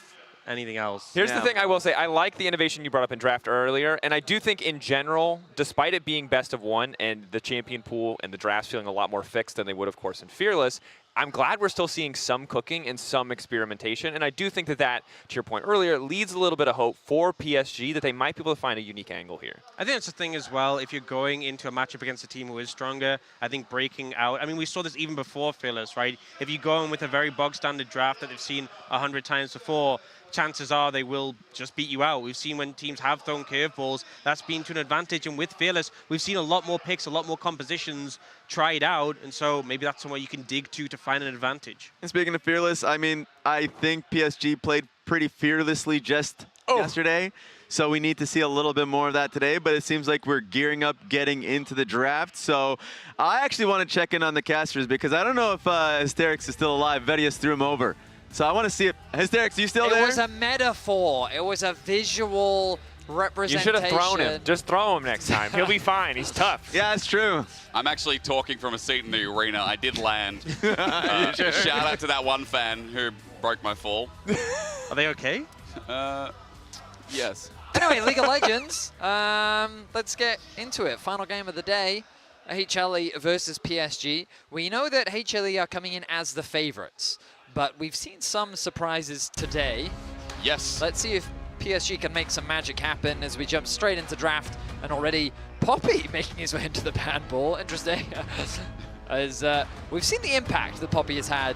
anything else. Here's the thing I will say. I like the innovation you brought up in draft earlier, and I do think in general, despite it being best of one and the champion pool and the drafts feeling a lot more fixed than they would, of course, in Fearless, I'm glad we're still seeing some cooking and some experimentation, and I do think that that, to your point earlier, leads a little bit of hope for PSG that they might be able to find a unique angle here. I think that's the thing as well. If you're going into a matchup against a team who is stronger, I think breaking out, I mean, we saw this even before Fearless, right? If you go in with a very bog-standard draft that they've seen 100 times before, chances are they will just beat you out. We've seen when teams have thrown curveballs, that's been to an advantage. And with Fearless, we've seen a lot more picks, a lot more compositions tried out. And so maybe that's somewhere you can dig to find an advantage. And speaking of Fearless, I mean, I think PSG played pretty fearlessly just yesterday. So we need to see a little bit more of that today, but it seems like we're gearing up, getting into the draft. So I actually want to check in on the casters because I don't know if Hysterix is still alive. Vedius threw him over. So I want to see it. Hysterix, are you still there? It was a metaphor. It was a visual representation. You should have thrown him. Just throw him next time. He'll be fine. He's tough. Yeah, it's true. I'm actually talking from a seat in the arena. I did land. Shout out to that one fan who broke my fall. Are they okay? Yes. Anyway, League of Legends. Let's get into it. Final game of the day. HLE versus PSG. We know that HLE are coming in as the favorites, but we've seen some surprises today. Yes. Let's see if PSG can make some magic happen as we jump straight into draft. And already Poppy making his way into the ban ball. Interesting. As we've seen the impact that Poppy has had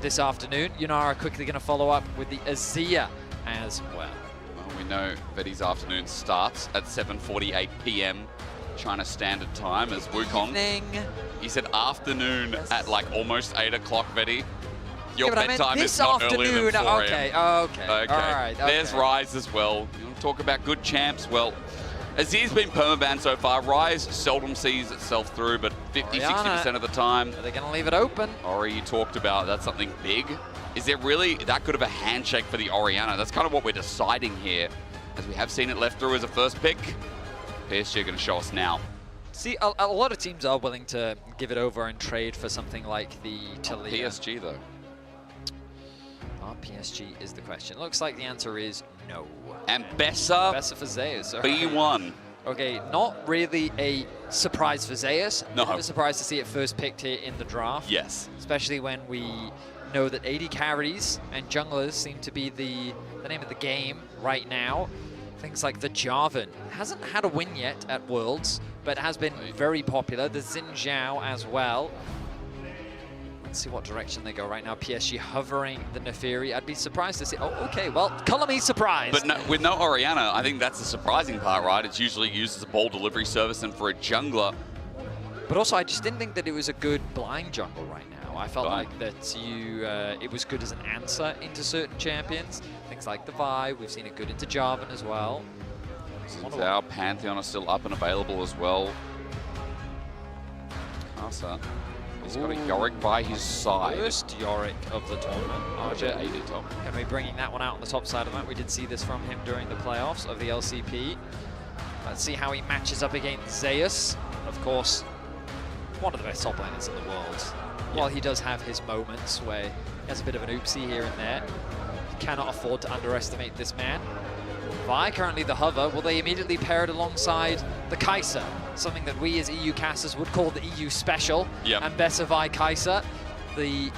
this afternoon. Yunara quickly going to follow up with the Azia as well. Well, we know Vetti's afternoon starts at 7:48 p.m. China Standard Time as Wukong. Evening. He said afternoon at like almost 8 o'clock, Vetti. Your but I meant bedtime this is not earlier afternoon. than 4 Okay, a.m. okay, all right. There's Rise as well. You want to talk about good champs? Well, Azir's been permabanned so far. Rise seldom sees itself through, but 50-60% of the time. Are they going to leave it open? Ori, you talked about that's something big. Is there really that good of a handshake for the Orianna? That's kind of what we're deciding here, as we have seen it left through as a first pick. PSG are going to show us now. See, a lot of teams are willing to give it over and trade for something like the Taliyah. PSG, though. PSG is the question. Looks like the answer is no. And Bessa? Bessa for Zeus. B1. Okay, not really a surprise for Zeus. No. Bit of a surprise to see it first picked here in the draft. Yes. Especially when we know that AD carries and junglers seem to be the name of the game right now. Things like the Jarvan hasn't had a win yet at Worlds, but has been very popular. The Xin Zhao as well. Let's see what direction they go right now. PSG hovering the Neferi. I'd be surprised to see. Oh, okay. Well, color me surprised. But no, with no Orianna, I think that's the surprising part, right? It's usually used as a ball delivery service and for a jungler. But also, I just didn't think that it was a good blind jungle right now. I felt like that it was good as an answer into certain champions. Things like the Vi. We've seen it good into Jarvan as well. Our Pantheon are still up and available as well. Kasa. He's got a Yorick by his side. First Yorick of the tournament. RJ AD top. Can we bringing that one out on the top side of that? We did see this from him during the playoffs of the LCP. Let's see how he matches up against Zeus. Of course, one of the best top laners in the world. While he does have his moments where he has a bit of an oopsie here and there, he cannot afford to underestimate this man. Vi currently the hover. Will they immediately pair it alongside the Kai'Sa? Something that we as EU casters would call the EU special. Yep. And Bessa Vi Kai'Sa, the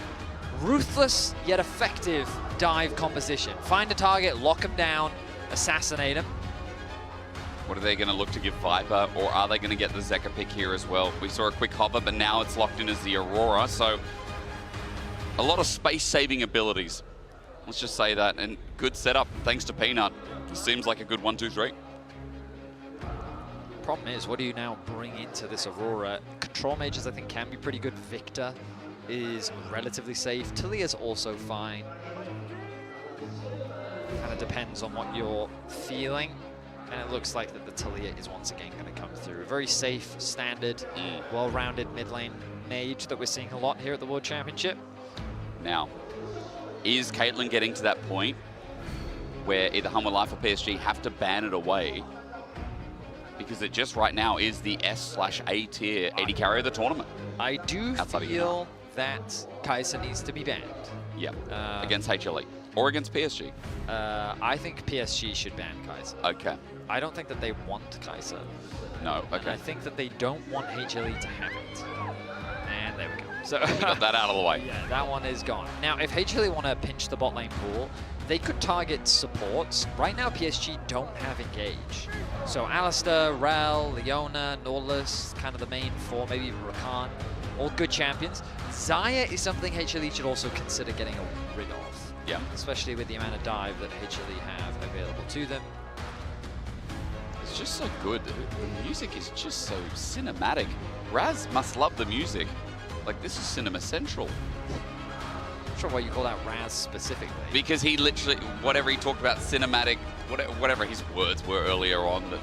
ruthless yet effective dive composition. Find a target, lock him down, assassinate him. What are they going to look to give Viper, or are they going to get the Zeka pick here as well? We saw a quick hover, but now it's locked in as the Aurora, so a lot of space-saving abilities. Let's just say that, and good setup thanks to Peanut. Seems like a good 1-2-3. Problem is, what do you now bring into this Aurora? Control mages, I think, can be pretty good. Victor is relatively safe. Taliyah's also fine. Kind of depends on what you're feeling. And it looks like that the Taliyah is once again going to come through. A very safe, standard, well-rounded mid lane mage that we're seeing a lot here at the World Championship. Now, is Caitlyn getting to that point where either Humble Life or PSG have to ban it away? Because it just right now is the S/A tier AD carry of the tournament. I do feel that Kai'Sa needs to be banned. Yeah, against HLE or against PSG. I think PSG should ban Kai'Sa. Okay. I don't think that they want Kai'Sa. No, okay. And I think that they don't want HLE to have it. And there we go. So we got that out of the way. Yeah, that one is gone. Now, if HLE want to pinch the bot lane pool, they could target supports. Right now, PSG don't have Engage. So Alistair, Rel, Leona, Nautilus, kind of the main four, maybe even Rakan, all good champions. Xayah is something HLE should also consider getting rid of. Yeah. Especially with the amount of dive that HLE have available to them. It's just so good. The music is just so cinematic. Raz must love the music. Like, this is Cinema Central. Not sure why you call that Raz specifically. Because he literally, whatever he talked about, cinematic, whatever his words were earlier on that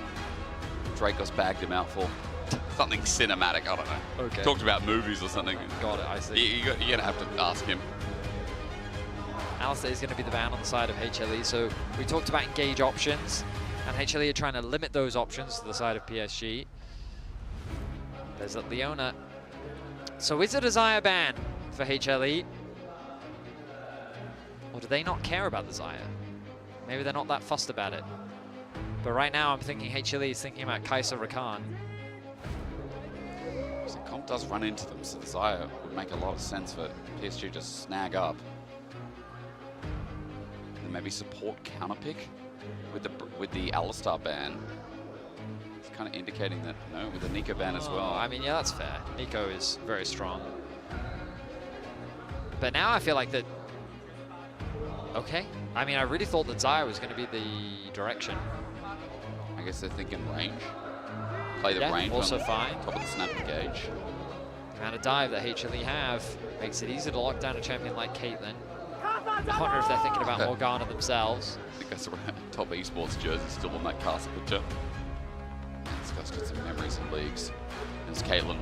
Dracos bagged him out for. Something cinematic, I don't know. Okay. Talked about movies or something. Got it, I see. You're going to have to ask him. Alistair is going to be the ban on the side of HLE. So we talked about engage options, and HLE are trying to limit those options to the side of PSG. There's a Leona. So is it a Xayah ban for HLE? Or do they not care about the Xayah? Maybe they're not that fussed about it. But right now I'm thinking HLE is thinking about Kai'Sa Rakan. So Comp does run into them, so the Xayah would make a lot of sense for PSG to snag up. And maybe support counterpick with the Alistar ban. It's kind of indicating that, no, with the Nico ban as well. I mean, yeah, that's fair. Nico is very strong. But now I feel like that... Okay. I mean, I really thought that Xayah was going to be the direction. I guess they're thinking range. Play the range. Also fine. Top of the snap engage. The amount of dive that HLE have makes it easy to lock down a champion like Caitlyn. I wonder if they're thinking about Morgana themselves. I think that's right. Top Esports jersey still on that castle picture. This guy's got some memories in leagues. There's Caitlyn.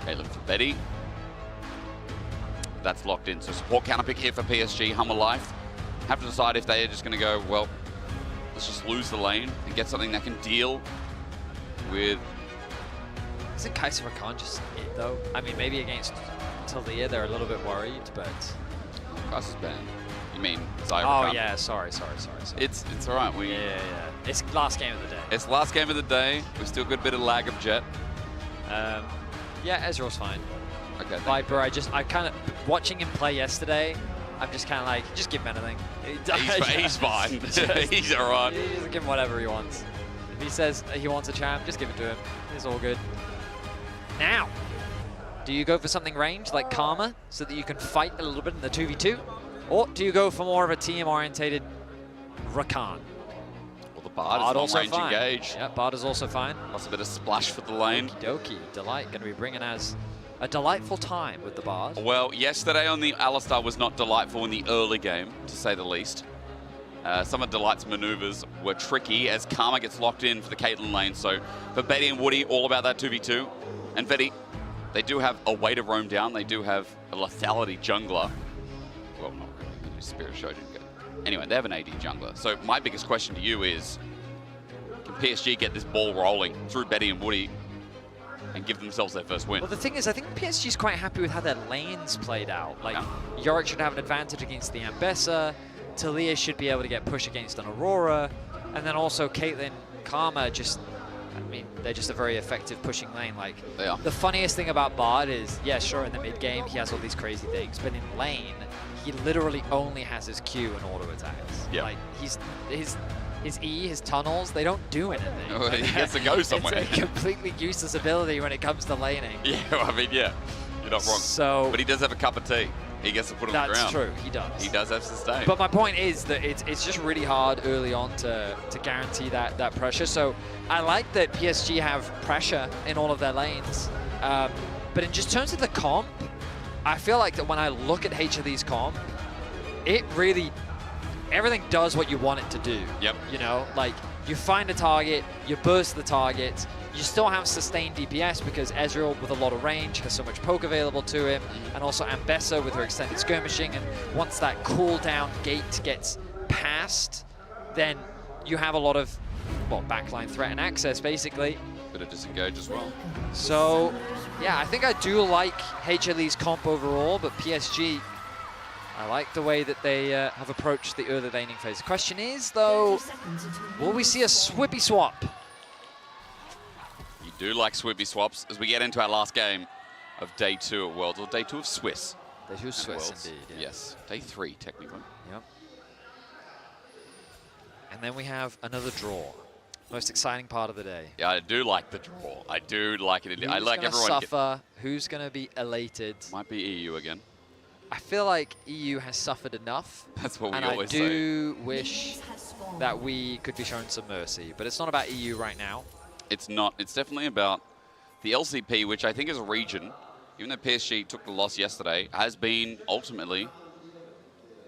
Caitlyn for Betty. That's locked in. So support counter pick here for PSG. Humble Life have to decide if they are just going to go, well, let's just lose the lane and get something that can deal with... Isn't Kaiser Rakan just it, though? I mean, maybe against Talia, they're a little bit worried, but... Kaiser's banned. You mean Zyra Oh, Rakan? yeah, sorry. It's all right. Yeah. It's last game of the day. It's last game of the day. We've still got a bit of lag of Jet. Yeah, Ezreal's fine. Okay. Viper, I kind of, watching him play yesterday, I'm just kind of like, just give him anything. He's fine. He's all right. Just give him whatever he wants. If he says he wants a champ, just give it to him. It's all good. Now, do you go for something ranged like Karma so that you can fight a little bit in the 2v2? Or do you go for more of a team-orientated Rakan? Well, the Bard is long-range fine. engage. Yeah, Bard is also fine. Plus a bit of splash for the lane. Okie dokie. Delight going to be bringing us a delightful time with the Bard. Well, yesterday on the Alistar was not delightful in the early game, to say the least. Some of Delight's maneuvers were tricky as Karma gets locked in for the Caitlyn lane. So for Betty and Woody, all about that 2v2. And Betty, they do have a way to roam down. They do have a lethality jungler. Well, not really. Spirit Show didn't get. Anyway, they have an AD jungler. So my biggest question to you is, can PSG get this ball rolling through Betty and Woody and give themselves their first win? Well, the thing is, I think PSG's quite happy with how their lanes played out. Like, Yorick should have an advantage against the Ambessa. Talia should be able to get push against an Aurora. And then also Caitlyn, Karma just, I mean, they're just a very effective pushing lane. Like, they are. The funniest thing about Bard is, yeah, sure, in the mid game, he has all these crazy things. But in lane, he literally only has his Q and auto attacks. Yeah. Like, his E, his tunnels, they don't do anything. Oh, he gets to go somewhere. It's a completely useless ability when it comes to laning. Yeah, I mean, yeah, you're not wrong. So, but he does have a cup of tea. He gets to put on the ground. That's true, he does. He does have sustain. But my point is that it's just really hard early on to guarantee that pressure. So I like that PSG have pressure in all of their lanes. But in just terms of the comp, I feel like that when I look at each of these comp, it really, everything does what you want it to do. Yep. You know, like you find a target, you burst the target, you still have sustained DPS because Ezreal with a lot of range has so much poke available to him, and also Ambessa with her extended skirmishing, and once that cooldown gate gets passed, then you have a lot of, well, backline threat and access basically. Bit of disengage as well. So, yeah, I think I do like HLE's comp overall, but PSG, I like the way that they have approached the early laning phase. The question is, though, will we see a swippy swap? You do like swippy swaps as we get into our last game of day 2 at Worlds, or day 2 of Swiss. Day 2 of Swiss, Worlds. indeed. Yeah. Yes, day 3 technically. Yep. And then we have another draw. Most exciting part of the day. Yeah, I do like the draw. I do like it. I like everyone. Who's going to suffer? Who's going to be elated? Might be EU again. I feel like EU has suffered enough. That's what we and always say. I do wish that we could be shown some mercy, but it's not about EU right now. It's not. It's definitely about the LCP, which I think is a region, even though PSG took the loss yesterday, has been ultimately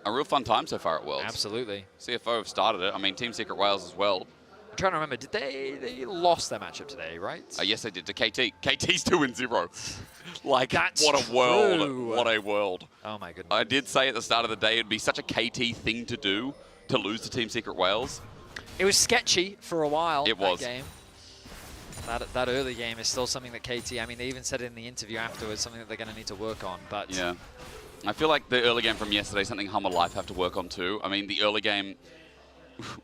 a real fun time so far at Worlds. Absolutely. CFO have started it. I mean, Team Secret Wales as well. I'm trying to remember, did they lost their matchup today, right? Yes, they did to KT. KT's 2-0. Like, That's what a world. true. What a world. Oh, my goodness. I did say at the start of the day it'd be such a KT thing to do to lose to Team Secret Wales. It was sketchy for a while, It was. that game. That early game is still something that KT, I mean, they even said it in the interview afterwards, something that they're going to need to work on. But yeah. I feel like the early game from yesterday, something Hummer Life have to work on too. I mean, the early game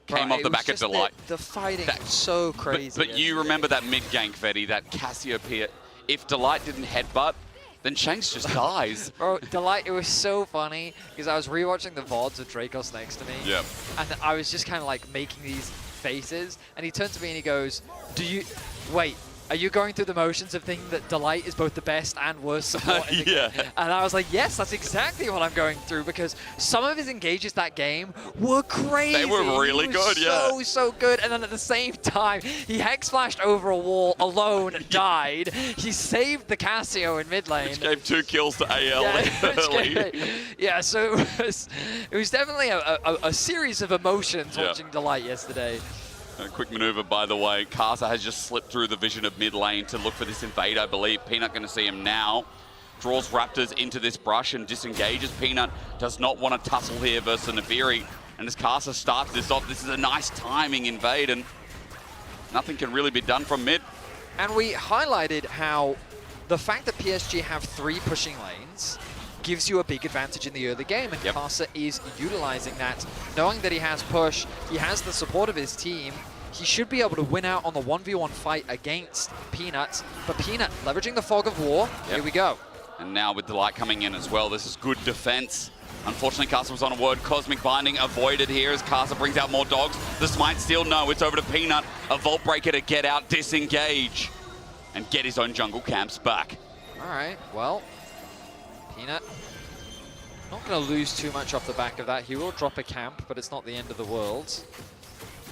came off the back of Delight. The fighting was so crazy. But you remember that mid-gank, Fetty, that Cassiopeia. If Delight didn't headbutt, then Shanks just dies. Bro, Delight, it was so funny because I was rewatching the VODs with Dracos next to me. Yep. And I was just kind of like making these faces. And he turned to me and he goes, wait, are you going through the motions of thinking that Delight is both the best and worst support in the game? And I was like, yes, that's exactly what I'm going through, because some of his engages that game were crazy. They were really good, So good. And then at the same time, he hex flashed over a wall alone and died. He saved the Casio in mid lane. Which gave 2 kills to AL early. Yeah, so it was definitely a series of emotions watching Delight yesterday. A quick maneuver, by the way. Karsa has just slipped through the vision of mid lane to look for this invade, I believe. Peanut going to see him now. Draws Raptors into this brush and disengages. Peanut does not want to tussle here versus Naviri. And as Karsa starts this off, this is a nice timing invade, and nothing can really be done from mid. And we highlighted how the fact that PSG have 3 pushing lanes gives you a big advantage in the early game, and Karsa is utilizing that. Knowing that he has push, he has the support of his team, he should be able to win out on the 1v1 fight against Peanut. But Peanut leveraging the fog of war, here we go. And now with Delight coming in as well, this is good defense. Unfortunately, Karsa was on a word. Cosmic Binding avoided here as Karsa brings out more dogs. The Smite Steal, no, it's over to Peanut. A Vault Breaker to get out, disengage, and get his own jungle camps back. All right, well, Peanut not going to lose too much off the back of that. He will drop a camp, but it's not the end of the world.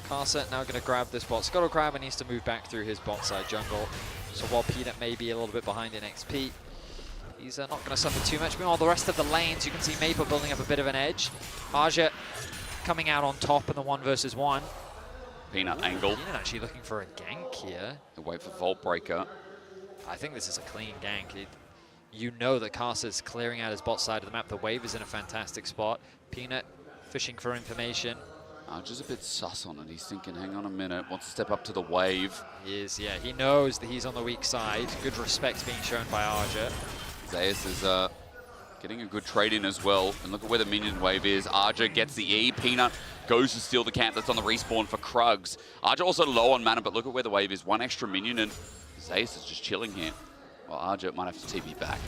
Karsa now going to grab this bot. Scuttle Crab needs to move back through his bot side jungle. So while Peanut may be a little bit behind in XP, he's not going to suffer too much. Meanwhile, the rest of the lanes, you can see Maple building up a bit of an edge. Aja coming out on top in the 1 versus 1. Peanut angled. Peanut actually looking for a gank here. The wait for Vault Breaker. I think this is a clean gank. You know that Karsa's clearing out his bot side of the map. The wave is in a fantastic spot. Peanut fishing for information. Just a bit sus on it. He's thinking, hang on a minute, wants to step up to the wave. He is, yeah. He knows that he's on the weak side. Good respect being shown by Aja. Zeus is getting a good trade in as well. And look at where the minion wave is. Aja gets the E. Peanut goes to steal the camp that's on the respawn for Krugs. Aja also low on mana, but look at where the wave is. 1 extra minion, and Zeus is just chilling here. Well, Aja might have to TP back.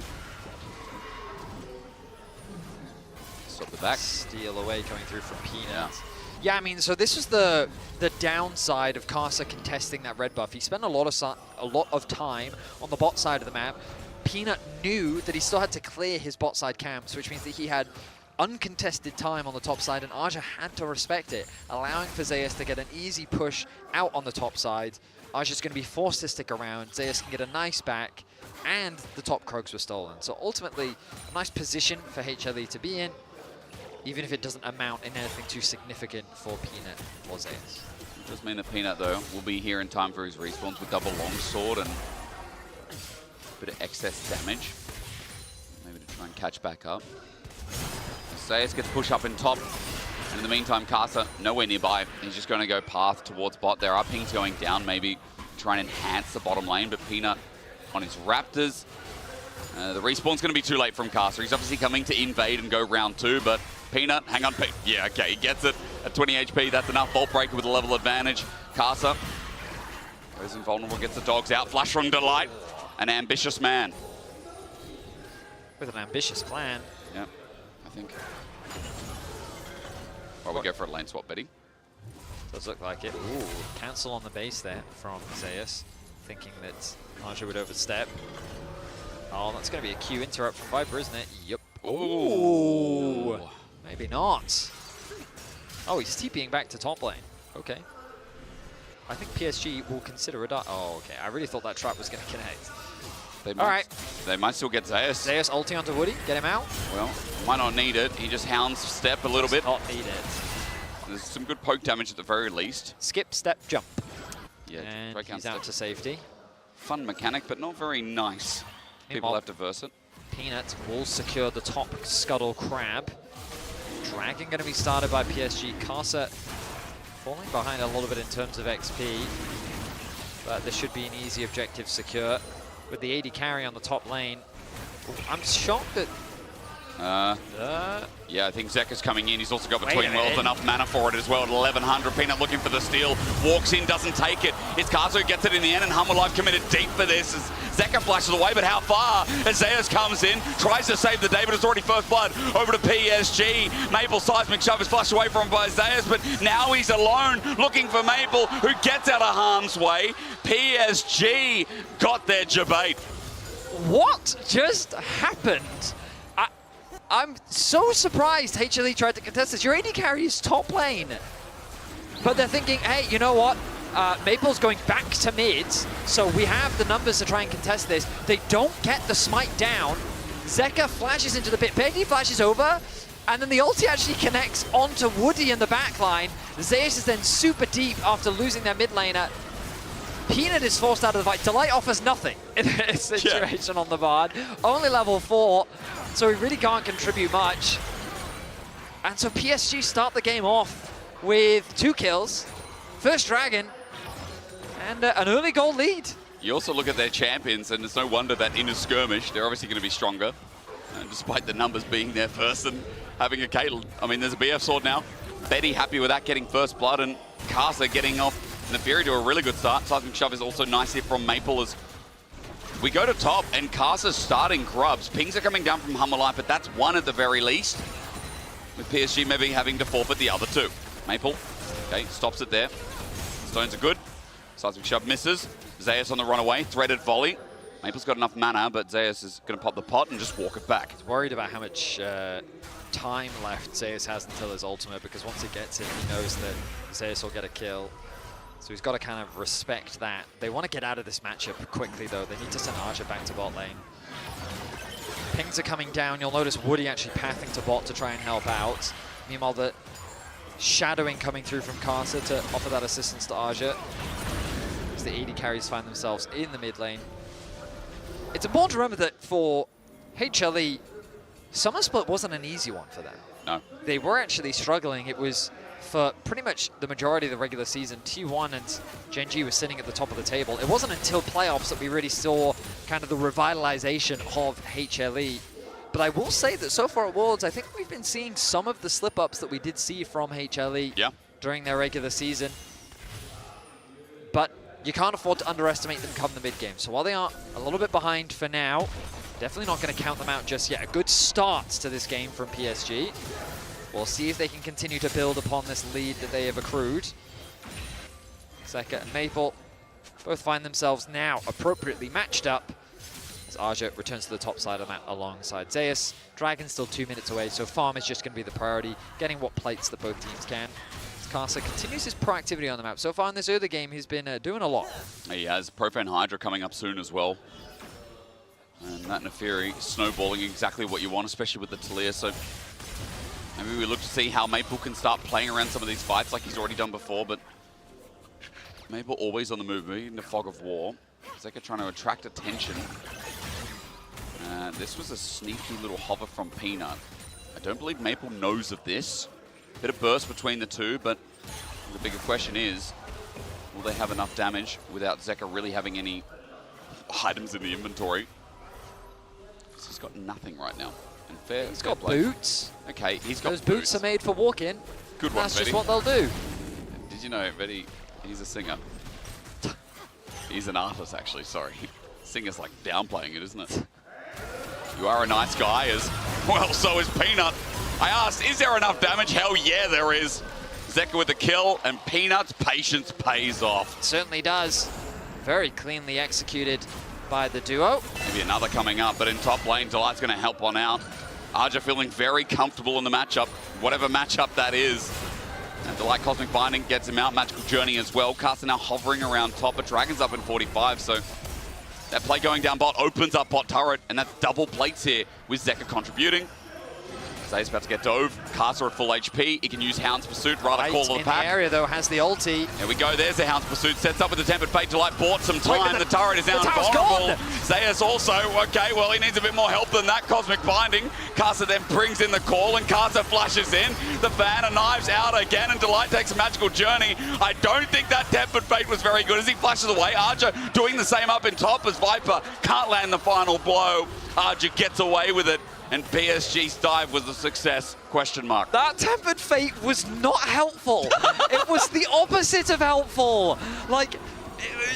Stop the back. Steal away coming through from Peanut. Yeah, I mean, so this was the downside of Karsa contesting that red buff. He spent a lot of time on the bot side of the map. Peanut knew that he still had to clear his bot side camps, which means that he had uncontested time on the top side, and Aja had to respect it, allowing for Zeus to get an easy push out on the top side. Aja's going to be forced to stick around. Zeus can get a nice back, and the top Krogs were stolen. So ultimately, a nice position for HLE to be in, even if it doesn't amount in anything too significant for Peanut or Zeus. It does mean that Peanut, though, will be here in time for his respawns with double longsword and a bit of excess damage. Maybe to try and catch back up. Zeus gets pushed up in top. And in the meantime, Karsa nowhere nearby. He's just going to go path towards bot. There are pings going down, maybe try and enhance the bottom lane, but Peanut on his Raptors. The respawn's going to be too late from Karsa. He's obviously coming to invade and go round 2, but Peanut, hang on, yeah, okay, he gets it at 20 HP. That's enough. Vault Breaker with a level advantage. Karsa goes invulnerable, gets the dogs out. Flash from Delight, an ambitious man. With an ambitious plan. Yeah, I think. Well, we go for a lane swap, Betty. Does look like it. Ooh, cancel on the base there from Zeus, thinking that Aja would overstep. Oh, that's going to be a Q interrupt from Viper, isn't it? Yep. Ooh. Maybe not. Oh, he's TPing back to top lane. Okay. I think PSG will consider a dart. Oh, okay. I really thought that trap was going to connect. They might still get Zeus. Zeus ulting onto Woody. Get him out. Well, might not need it. He just hounds step a little bit. Not need it. There's some good poke damage at the very least. Skip, step, jump. Yeah, and he's out to safety. Fun mechanic, but not very nice. People have to verse it. Peanut will secure the top Scuttle Crab. Dragon going to be started by PSG. Karsa falling behind a little bit in terms of XP, but this should be an easy objective secure. With the AD carry on the top lane, I'm shocked that... yeah, I think Zeka's coming in. He's also got Between Worlds, enough mana for it as well at 1100. Peanut looking for the steal. Walks in, doesn't take it. It's Karsa who gets it in the end, and Humble Life committed deep for this as Zeka flashes away, but how far? As Zeus comes in, tries to save the day, but it's already first blood over to PSG. Maple seismic shove is flushed away from by Zeus, but now he's alone, looking for Maple, who gets out of harm's way. PSG got their debate. What just happened? I'm so surprised HLE tried to contest this. Your AD carry is top lane. But they're thinking, hey, you know what? Maple's going back to mid, so we have the numbers to try and contest this. They don't get the smite down. Zeka flashes into the pit. Petty flashes over, and then the ulti actually connects onto Woody in the backline. Zeus is then super deep after losing their mid laner. Peanut is forced out of the fight. Delight offers nothing in this situation on the Bard. Only level 4, so he really can't contribute much. And so PSG start the game off with 2 kills, first Dragon, and an early goal lead. You also look at their champions, and it's no wonder that in a skirmish, they're obviously going to be stronger, despite the numbers being there first and having a Caitlyn. I mean, there's a BF sword now. Betty happy with that, getting first blood, and Casa getting off. And the Fury do a really good start. Seismic Shove is also nice here from Maple as we go to top, and Casa's starting grubs. Pings are coming down from Hummerlight, but that's one at the very least, with PSG maybe having to forfeit the other 2. Maple, okay, stops it there. Stones are good. Seismic Shove misses. Zeus on the runaway, threaded volley. Maple's got enough mana, but Zeus is going to pop the pot and just walk it back. He's worried about how much time left Zeus has until his ultimate, because once he gets it, he knows that Zeus will get a kill. So he's got to kind of respect that. They want to get out of this matchup quickly, though. They need to send Archer back to bot lane. Pings are coming down. You'll notice Woody actually pathing to bot to try and help out. Meanwhile, the shadowing coming through from Casa to offer that assistance to Archer, as the AD carries find themselves in the mid lane. It's important to remember that for HLE, Summer Split wasn't an easy one for them. No. They were actually struggling. It was for pretty much the majority of the regular season. T1 and Gen.G were sitting at the top of the table. It wasn't until playoffs that we really saw kind of the revitalization of HLE. But I will say that so far at Worlds, I think we've been seeing some of the slip-ups that we did see from HLE during their regular season. But you can't afford to underestimate them come the mid-game. So while they are a little bit behind for now, definitely not going to count them out just yet. A good start to this game from PSG. We'll see if they can continue to build upon this lead that they have accrued. Zeka and Maple both find themselves now appropriately matched up as Arja returns to the top side of the map alongside Zeus. Dragon's still 2 minutes away, so farm is just going to be the priority, getting what plates that both teams can. As Casa continues his proactivity on the map. So far in this early game, he's been doing a lot. He has Profane Hydra coming up soon as well. And that Neferi snowballing exactly what you want, especially with the Talia. So maybe we look to see how Maple can start playing around some of these fights like he's already done before, but Maple always on the move, in the fog of war. Zeka trying to attract attention. This was a sneaky little hover from Peanut. I don't believe Maple knows of this. Bit of burst between the two, but the bigger question is, will they have enough damage without Zeka really having any items in the inventory? He's got nothing right now. And fair, he's got boots. Okay, he's got Those boots are made for walking. Good one, That's Betty. just what they'll do. Did you know, Betty, he's a singer. He's an artist, actually, sorry. Singer's like downplaying it, isn't it? You are a nice guy, as well, so is Peanut. I asked, is there enough damage? Hell yeah, there is. Zeka with the kill, and Peanut's patience pays off. It certainly does. Very cleanly executed by the duo. Maybe another coming up, but in top lane, Delight's going to help one out. Arja feeling very comfortable in the matchup, whatever matchup that is. And Delight Cosmic Binding gets him out. Magical Journey as well. Caster now hovering around top, but Dragon's up in 45, so that play going down bot opens up bot turret, and that's double plates here with Zeka contributing. Zay's about to get dove. Caster at full HP. He can use Hound's Pursuit, rather call of the pack. In the area, though, has the ulti. There we go. There's the Hound's Pursuit. Sets up with the Tempered Fate. Delight bought some time. The turret is now invulnerable. Zayas also, okay, well, he needs a bit more help than that. Cosmic Binding. Caster then brings in the call, and Caster flashes in. The fan and knives out again, and Delight takes a Magical Journey. I don't think that Tempered Fate was very good as he flashes away. Archer doing the same up in top as Viper can't land the final blow. Archer gets away with it. And PSG's dive was a success, question mark. That Tempered Fate was not helpful. It was the opposite of helpful. Like,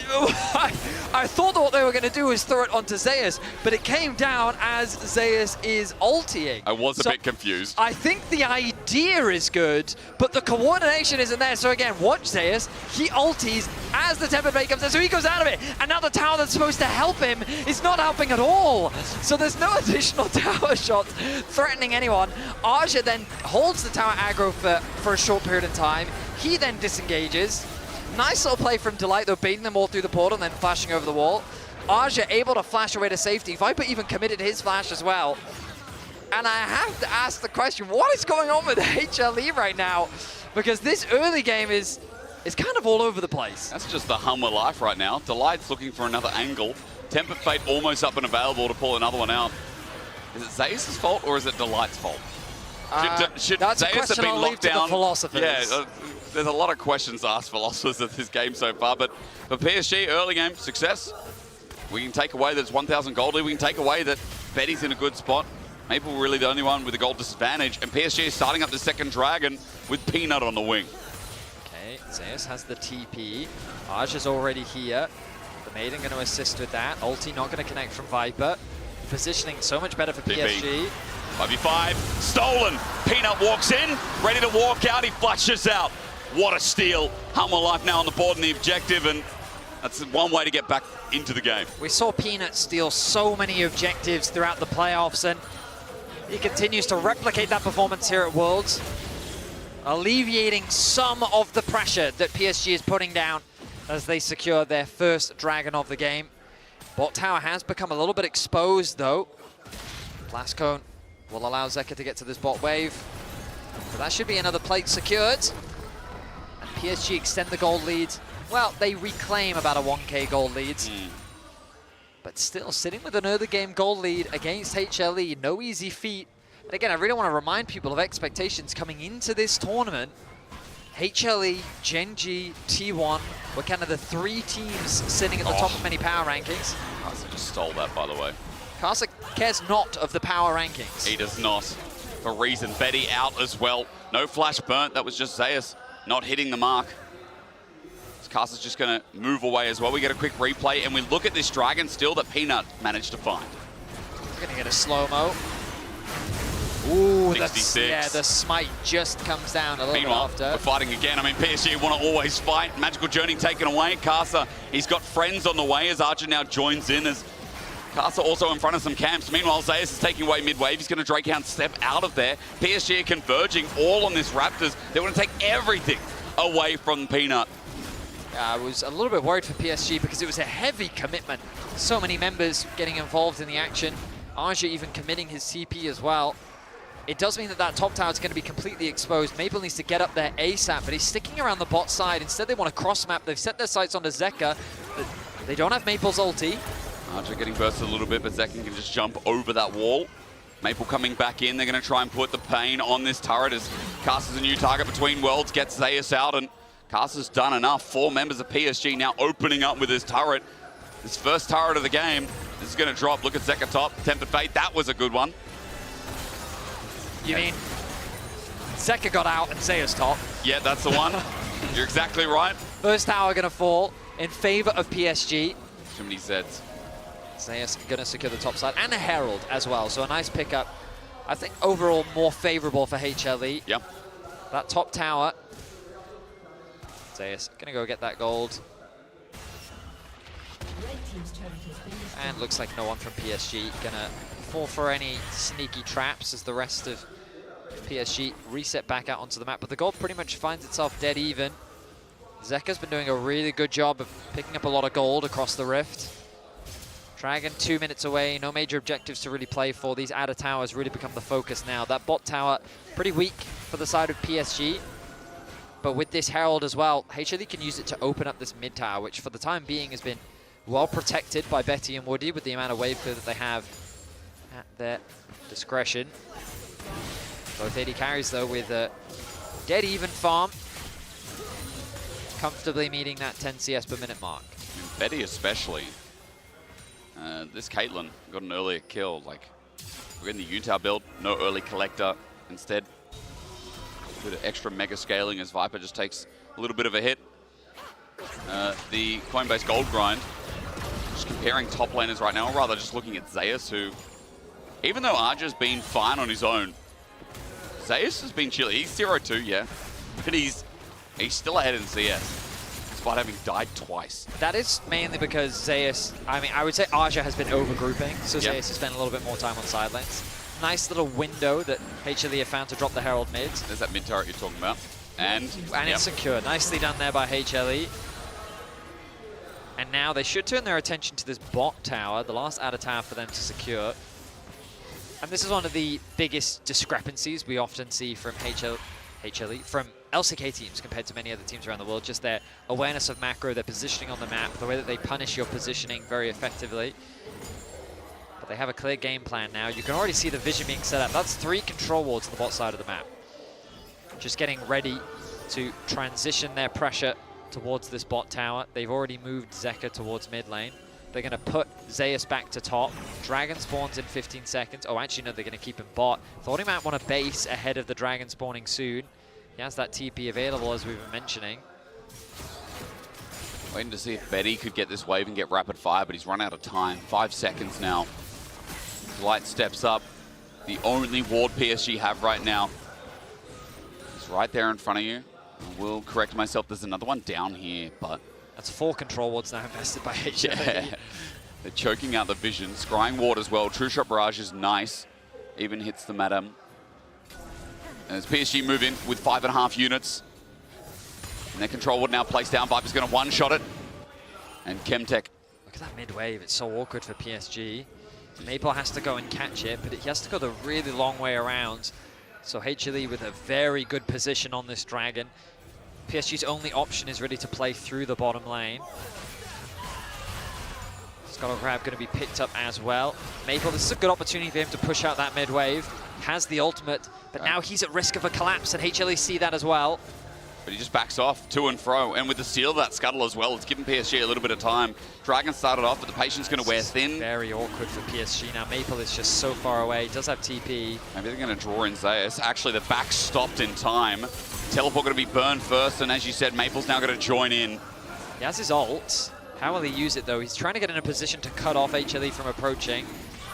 I thought that what they were going to do was throw it onto Zeus, but it came down as Zeus is ulting. I was a bit confused. I think the idea is good, but the coordination isn't there. So again, watch Zeus. He ulties as the tempered bait comes in, so he goes out of it. And now the tower that's supposed to help him is not helping at all. So there's no additional tower shots threatening anyone. Aja then holds the tower aggro for a short period of time. He then disengages. Nice little play from Delight, though, baiting them all through the portal and then flashing over the wall. Aja able to flash away to safety. Viper even committed his flash as well. And I have to ask the question, what is going on with HLE right now? Because this early game is kind of all over the place. That's just the hum of life right now. Delight's looking for another angle. Tempered Fate almost up and available to pull another one out. Is it Zeus' fault or is it Delight's fault? Should That's Zeus a question have been I'll leave locked to the down? philosophers. Yeah, there's a lot of questions to ask philosophers of this game so far, but for PSG, early game, success. We can take away that it's 1,000 gold lead. We can take away that Betty's in a good spot. Maple really the only one with a gold disadvantage, and PSG is starting up the second dragon with Peanut on the wing. Okay, Zeus has the TP. Aj is already here. The Maiden going to assist with that. Ulti not going to connect from Viper. Positioning so much better for PSG. 5v5, stolen. Peanut walks in, ready to walk out. He flashes out. What a steal. Hummer Life now on the board and the objective, and that's one way to get back into the game. We saw Peanut steal so many objectives throughout the playoffs, and he continues to replicate that performance here at Worlds, alleviating some of the pressure that PSG is putting down as they secure their first Dragon of the game. Bot tower has become a little bit exposed, though. Blast Cone will allow Zeka to get to this bot wave. But that should be another plate secured. And PSG extend the gold lead. Well, they reclaim about a 1k gold lead. But still sitting with an early game gold lead against HLE. No easy feat. And again, I really want to remind people of expectations coming into this tournament. HLE, Gen G, T1 were kind of the three teams sitting at the top of many power rankings. Karsa just stole that, by the way. Karsa cares not of the power rankings. He does not. For reason, Betty out as well. No flash burnt, that was just Zeus not hitting the mark. Karsa's just going to move away as well. We get a quick replay, and we look at this dragon still that Peanut managed to find. We're going to get a slow-mo. Ooh, 66. Yeah, the smite just comes down a little bit after. We're fighting again. I mean, PSG want to always fight. Magical Journey taken away. Karsa, he's got friends on the way as Archer now joins in as Karsa also in front of some camps. Meanwhile, Zeus is taking away mid-wave. He's going to Drakehound step out of there. PSG are converging all on this Raptors. They want to take everything away from Peanut. I was a little bit worried for PSG because it was a heavy commitment. So many members getting involved in the action. Aja even committing his CP as well. It does mean that that top tower is going to be completely exposed. Maple needs to get up there ASAP, but he's sticking around the bot side. Instead, they want to cross-map. They've set their sights onto Zeka. They don't have Maple's ulti. Archer getting bursted a little bit, but Zeka can just jump over that wall. Maple coming back in. They're going to try and put the pain on this turret as Karsa's a new target between worlds, gets Zeus out, and Karsa's done enough. 4 members of PSG now opening up with his turret. This first turret of the game. This is going to drop. Look at Zeka top. Tempered Fate. That was a good one. You mean Zeka got out and Zeus top? Yeah, that's the one. You're exactly right. First tower going to fall in favor of PSG. Too many Zeds. Zeus going to secure the top side and a Herald as well. So a nice pickup. I think overall more favorable for HLE. Yep. That top tower. Zeus going to go get that gold. And looks like no one from PSG going to fall for any sneaky traps as the rest of PSG reset back out onto the map. But the gold pretty much finds itself dead even. Zeka's been doing a really good job of picking up a lot of gold across the rift. Dragon 2 minutes away, no major objectives to really play for. These outer towers really become the focus now. That bot tower pretty weak for the side of PSG. But with this Herald as well, HLE can use it to open up this mid tower, which for the time being has been well protected by Betty and Woody with the amount of wave clear that they have at their discretion. Both AD carries though with a dead even farm, comfortably meeting that 10 CS per minute mark. And Betty especially. This Caitlyn got an earlier kill. Like, we're in the Utah build, no early collector. Instead, a bit of extra mega scaling as Viper just takes a little bit of a hit. the Coinbase Gold Grind. Just comparing top laners right now, or rather just looking at Zeus, who, even though Arja's been fine on his own, Zeus has been chilly. He's 0-2, yeah, but he's still ahead in CS, despite having died twice. That is mainly because Zeus, I mean, I would say Arja has been overgrouping, so Zeus has spent a little bit more time on side lanes. Nice little window that HLE have found to drop the Herald mid. There's that mid turret you're talking about. And it's secure. Nicely done there by HLE. And now they should turn their attention to this bot tower, the last outer tower for them to secure. And this is one of the biggest discrepancies we often see from HLE, from LCK teams compared to many other teams around the world. Just their awareness of macro, their positioning on the map, the way that they punish your positioning very effectively. But they have a clear game plan now. You can already see the vision being set up. That's 3 control wards on the bot side of the map. Just getting ready to transition their pressure towards this bot tower. They've already moved Zeka towards mid lane. They're going to put Zeus back to top. Dragon spawns in 15 seconds. Oh, actually, no, they're going to keep him bot. Thought he might want to base ahead of the dragon spawning soon. He has that TP available, as we were mentioning. Waiting to see if Betty could get this wave and get rapid fire, but he's run out of time. 5 seconds now. Light steps up. The only ward PSG have right now. He's right there in front of you. I will correct myself, there's another one down here, but... That's 4 control wards now invested by HLE. Yeah. They're choking out the vision. Scrying ward as well. True Shot Barrage is nice. Even hits the madam. And as PSG move in with 5.5 units. And their control ward now placed down. Viper's going to one-shot it. And Chemtech. Look at that mid-wave. It's so awkward for PSG. Maple has to go and catch it, but he has to go the really long way around. So HLE with a very good position on this dragon. PSG's only option is really to play through the bottom lane. Scuttle Crab going to be picked up as well. Maple, this is a good opportunity for him to push out that mid-wave. Has the ultimate, but now he's at risk of a collapse, and HLE see that as well. But he just backs off to and fro. And with the seal of that Scuttle as well, it's given PSG a little bit of time. Dragon started off, but the patience going to wear thin. Very awkward for PSG. Now Maple is just so far away. He does have TP. Maybe they're going to draw in Zeus. Actually, the back stopped in time. Teleport going to be burned first, and as you said, Maple's now going to join in. He has his ult. How will he use it, though? He's trying to get in a position to cut off HLE from approaching.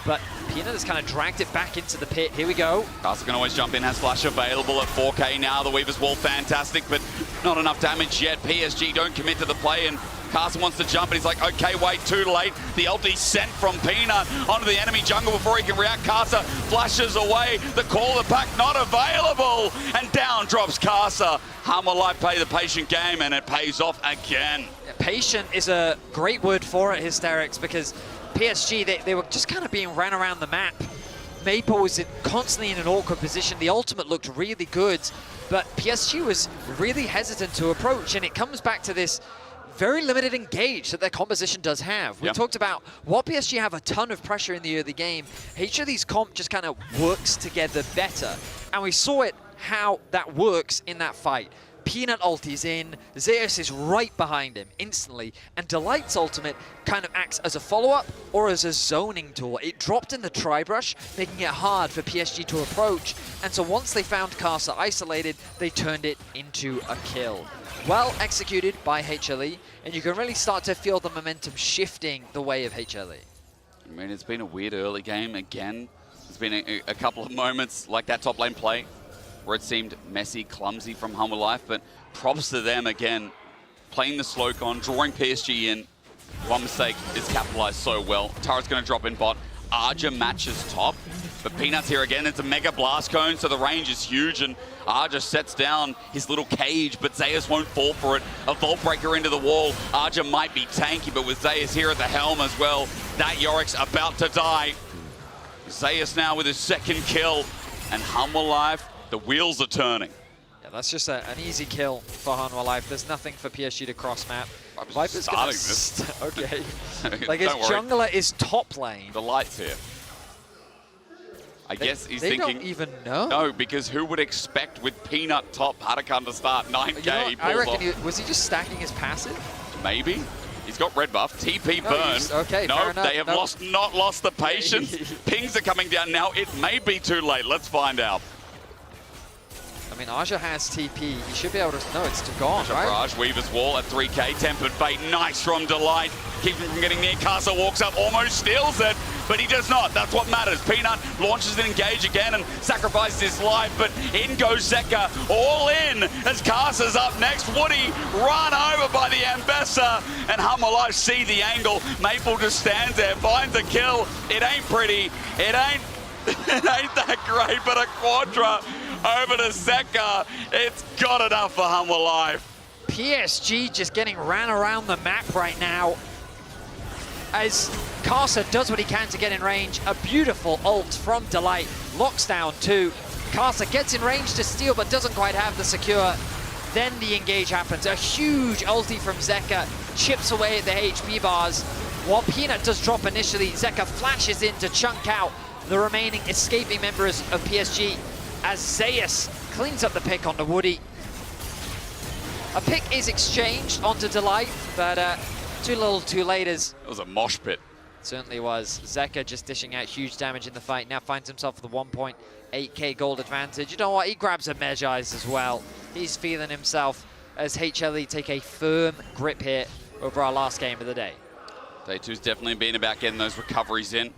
But Peanut has kind of dragged it back into the pit. Here we go. Carson can always jump in, has flash available at 4K now. The Weaver's Wall, fantastic, but not enough damage yet. PSG don't commit to the play, and Carson wants to jump, and he's like, okay, wait, too late. The ulti sent from Peanut onto the enemy jungle before he can react. Carson flashes away. The call of the pack not available, and down drops Carson. Humble Life play the patient game, and it pays off again. Yeah, patient is a great word for it, Hysterics, because PSG, they were just kind of being ran around the map. Maple was constantly in an awkward position. The ultimate looked really good, but PSG was really hesitant to approach, and it comes back to this very limited engage that their composition does have. We talked about while PSG have a ton of pressure in the early game, HLE's comp just kind of works together better, and we saw it how that works in that fight. Peanut ulti's in, Zeus is right behind him instantly, and Delight's ultimate kind of acts as a follow-up or as a zoning tool. It dropped in the tri-brush, making it hard for PSG to approach, and so once they found Carcer isolated, they turned it into a kill. Well executed by HLE, and you can really start to feel the momentum shifting the way of HLE. I mean, it's been a weird early game again. There's been a couple of moments like that top lane play where it seemed messy, clumsy from Humble Life, but props to them again, playing the slow con, drawing PSG in. One mistake is capitalized so well. Tara's going to drop in bot. Arja matches top, but Peanut's here again. It's a mega blast cone, so the range is huge, and Arja sets down his little cage, but Zeus won't fall for it. A Vault Breaker into the wall. Arja might be tanky, but with Zeus here at the helm as well, that Yorick's about to die. Zeus now with his second kill, and Humble Life, the wheels are turning. Yeah, that's just an easy kill for Humble Life. There's nothing for PSG to cross-map. Viper's starting this. Okay. Like his jungler is top lane. The light's here. I guess he's thinking... They don't even know. No, because who would expect with Peanut top Hadouken to start 9K? You know, I reckon was he just stacking his passive? Maybe. He's got red buff. TP burn. Okay, no, they have not lost the patience. Pings are coming down now. It may be too late. Let's find out. mean, Aja has TP. He should be able to... No, it's gone, right? Barrage, Weaver's wall at 3k. Tempered Fate, nice from Delight. Keeps him from getting near. Castle walks up, almost steals it, but he does not. That's what matters. Peanut launches an engage again and sacrifices his life, but in goes Zeka, all in as Casa's up next. Woody run over by the Ambessa, and Hummerlife see the angle. Maple just stands there, finds a kill. It ain't pretty. It ain't that great, but a Quadra over to Zeka. It's got enough for Hummerlife. PSG just getting ran around the map right now as Casa does what he can to get in range. A beautiful ult from Delight, locks down 2. Casa gets in range to steal but doesn't quite have the secure. Then the engage happens. A huge ulti from Zeka, chips away at the HP bars. While Peanut does drop initially, Zeka flashes in to chunk out the remaining escaping members of PSG as Zeus cleans up the pick onto Woody. A pick is exchanged onto Delight, but too little too late as... It was a mosh pit. Certainly was. Zeka just dishing out huge damage in the fight. Now finds himself with a 1.8k gold advantage. You know what? He grabs a Medjai's as well. He's feeling himself as HLE take a firm grip here over our last game of the day. Day 2's definitely been about getting those recoveries in.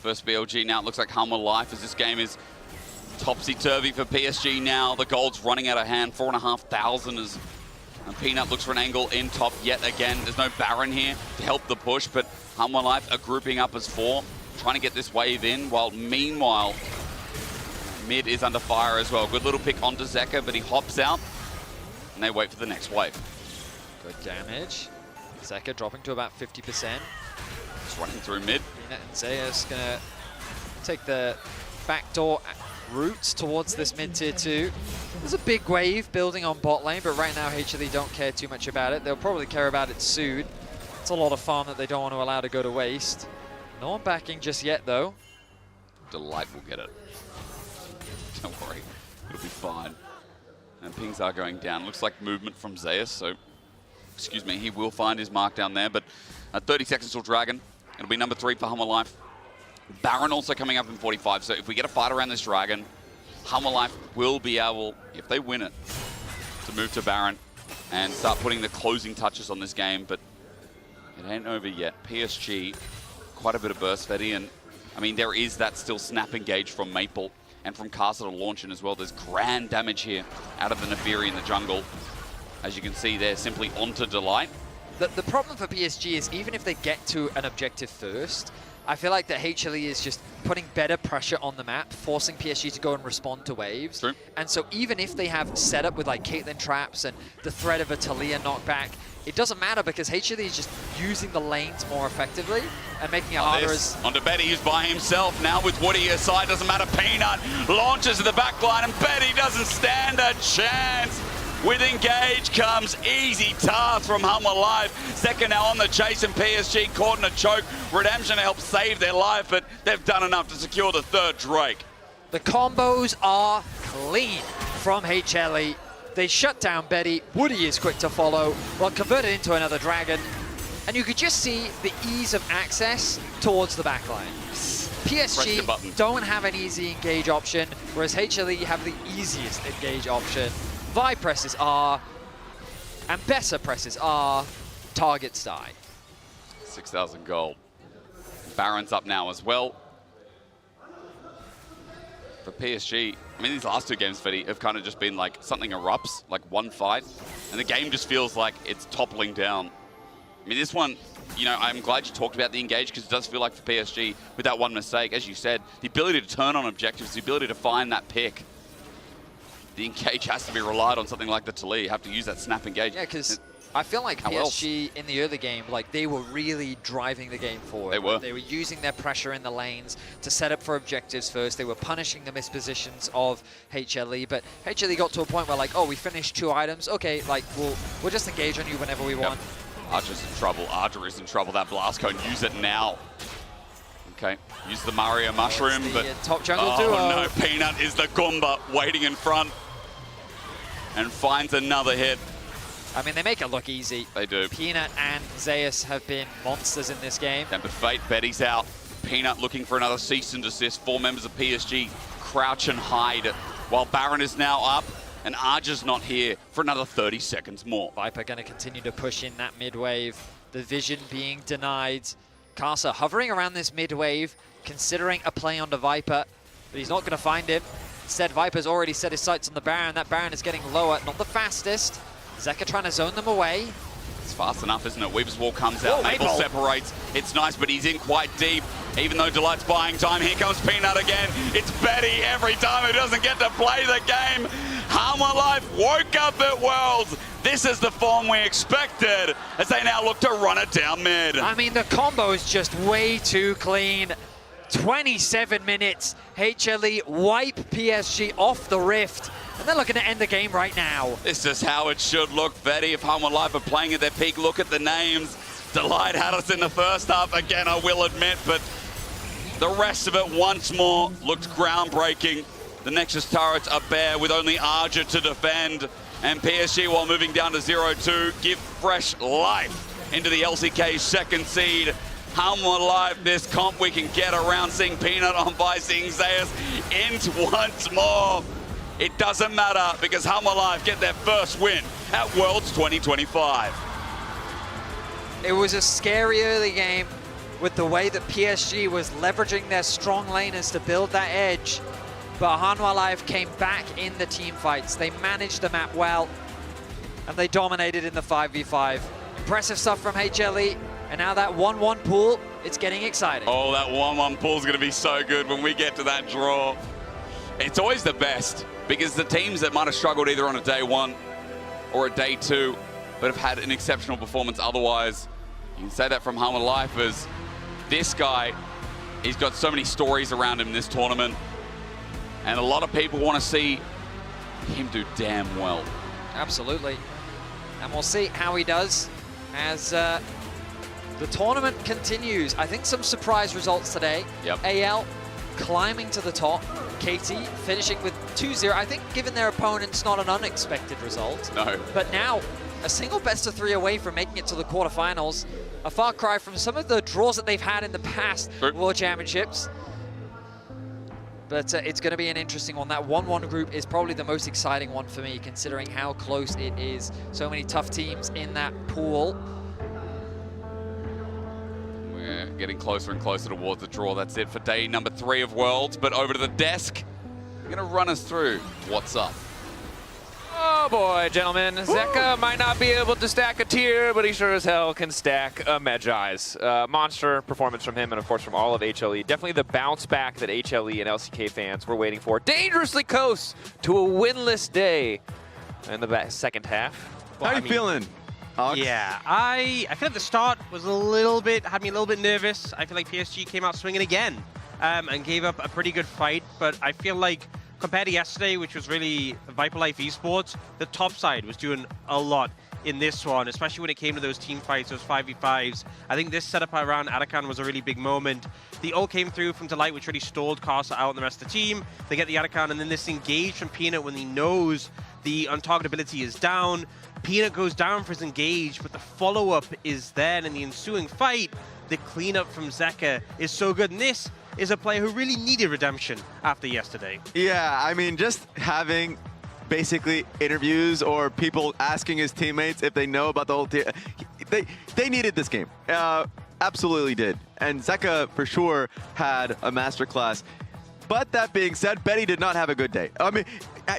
First BLG now, it looks like Hummerlife as this game is topsy-turvy for PSG now. The gold's running out of hand, 4,500 as Peanut looks for an angle in top yet again. There's no Baron here to help the push, but Hummerlife are grouping up as 4, trying to get this wave in, while meanwhile, mid is under fire as well. Good little pick onto Zeka, but he hops out, and they wait for the next wave. Good damage. Zeka dropping to about 50%. Just running through mid. Peanut and Zeus gonna take the backdoor routes towards this mid tier 2. There's a big wave building on bot lane, but right now HLE don't care too much about it. They'll probably care about it soon. It's a lot of farm that they don't want to allow to go to waste. No one backing just yet, though. Delight will get it. Don't worry, it'll be fine. And pings are going down. Looks like movement from Zeus, so, excuse me, he will find his mark down there, but 30 seconds till Dragon. It'll be number 3 for Hummerlife. Baron also coming up in 45, so if we get a fight around this Dragon, Hummerlife will be able, if they win it, to move to Baron and start putting the closing touches on this game, but it ain't over yet. PSG, quite a bit of burst, Fetty, and I mean, there is that still snap engage from Maple and from Castle to launch in as well. There's grand damage here out of the Neferi in the jungle. As you can see there, simply onto Delight. The problem for PSG is even if they get to an objective first, I feel like that HLE is just putting better pressure on the map, forcing PSG to go and respond to waves. True. And so even if they have setup with like Caitlyn traps and the threat of a Talia knockback, it doesn't matter because HLE is just using the lanes more effectively and making it harder as... Onto Betty, who's by himself now with Woody aside, doesn't matter. Peanut launches to the back line and Betty doesn't stand a chance. With engage comes easy task from Hummerlife. Second now on the chase and PSG caught in a choke. Redemption helps save their life, but they've done enough to secure the 3rd Drake. The combos are clean from HLE. They shut down Betty. Woody is quick to follow, well converted into another Dragon. And you could just see the ease of access towards the backline. PSG don't have an easy engage option, whereas HLE have the easiest engage option. Vi presses R, and Bessa presses R, targets die. 6,000 gold. Baron's up now as well. For PSG, I mean, these last 2 games, Fetty, have kind of just been like something erupts, like one fight, and the game just feels like it's toppling down. I mean, this one, you know, I'm glad you talked about the engage because it does feel like for PSG, with that one mistake, as you said, the ability to turn on objectives, the ability to find that pick. The engage has to be relied on something like the Talia. You have to use that snap engage. Yeah, because I feel like PSG in the early game, like they were really driving the game forward. They were. They were using their pressure in the lanes to set up for objectives first. They were punishing the mispositions of HLE, but HLE got to a point where like, oh, we finished 2 items. Okay, like we'll just engage on you whenever we want. Archer's in trouble. Archer is in trouble. That blast cone, use it now. Okay, use the Mario Mushroom, but top jungle duo. Oh no, Peanut is the Goomba waiting in front and finds another hit. I mean, they make it look easy. They do. Peanut and Zeus have been monsters in this game. Tempered Fate, Betty's out. Peanut looking for another cease and desist. 4 members of PSG crouch and hide while Baron is now up. and Arja's not here for another 30 seconds more. Viper going to continue to push in that mid wave. The vision being denied. Karsa hovering around this mid wave, considering a play onto Viper, but he's not going to find him. Instead, Viper's already set his sights on the Baron. That Baron is getting lower, not the fastest. Zeka trying to zone them away. It's fast enough, isn't it? Weaver's Wall comes out, Maple separates. It's nice, but he's in quite deep. Even though Delight's buying time, here comes Peanut again. It's Betty every time who doesn't get to play the game. Harma Life woke up at Worlds. This is the form we expected as they now look to run it down mid. I mean, the combo is just way too clean. 27 minutes, HLE wipe PSG off the rift, and they're looking to end the game right now. This is how it should look, Betty. If Harma Life are playing at their peak, look at the names. Delight had us in the first half, again, I will admit, but the rest of it once more looked groundbreaking. The Nexus turrets are bare with only Arja to defend, and PSG, while moving down to 0-2, give fresh life into the LCK's second seed. Harma Life, this comp we can get around seeing Peanut on by seeing Zeus int once more. It doesn't matter because Harma Life get their first win at Worlds 2025. It was a scary early game with the way that PSG was leveraging their strong laners to build that edge. But Hanwha Life came back in the team fights. They managed the map well, and they dominated in the 5v5. Impressive stuff from HLE, and now that 1-1 pool, it's getting exciting. Oh, that 1-1 pool is going to be so good when we get to that draw. It's always the best, because the teams that might have struggled either on a day one or a day two, but have had an exceptional performance otherwise. You can say that from Hanwha Life, as this guy, he's got so many stories around him in this tournament. And a lot of people want to see him do damn well. Absolutely. And we'll see how he does as the tournament continues. I think some surprise results today. Yep. AL climbing to the top. KT finishing with 2-0. I think given their opponents, not an unexpected result. No. But now, a single best of 3 away from making it to the quarterfinals. A far cry from some of the draws that they've had in the past World Championships. But it's going to be an interesting one. That 1-1 group is probably the most exciting one for me, considering how close it is. So many tough teams in that pool. We're getting closer and closer towards the draw. That's it for day number 3 of Worlds. But over to the desk, you're going to run us through what's up. Oh boy, gentlemen. Zeka might not be able to stack a tier, but he sure as hell can stack a Medjai's. Monster performance from him and, of course, from all of HLE. Definitely the bounce back that HLE and LCK fans were waiting for. Dangerously close to a winless day in the second half. Well, how are you feeling, Ox? Yeah, I feel like the start was had me a little bit nervous. I feel like PSG came out swinging again and gave up a pretty good fight, but I feel like compared to yesterday, which was really Viper Life Esports, the top side was doing a lot in this one, especially when it came to those team fights, those 5v5s. I think this setup around Atakan was a really big moment. The ult came through from Delight, which really stalled Karsa out and the rest of the team. They get the Atakan, and then this engage from Peanut when he knows the untargetability is down. Peanut goes down for his engage, but the follow-up is there, and in the ensuing fight, the cleanup from Zeka is so good. And this is a player who really needed redemption after yesterday. Yeah, I mean, just having basically interviews or people asking his teammates if they know about the whole team. They needed this game. Absolutely did. And Zeka, for sure, had a masterclass. But that being said, Betty did not have a good day. I mean,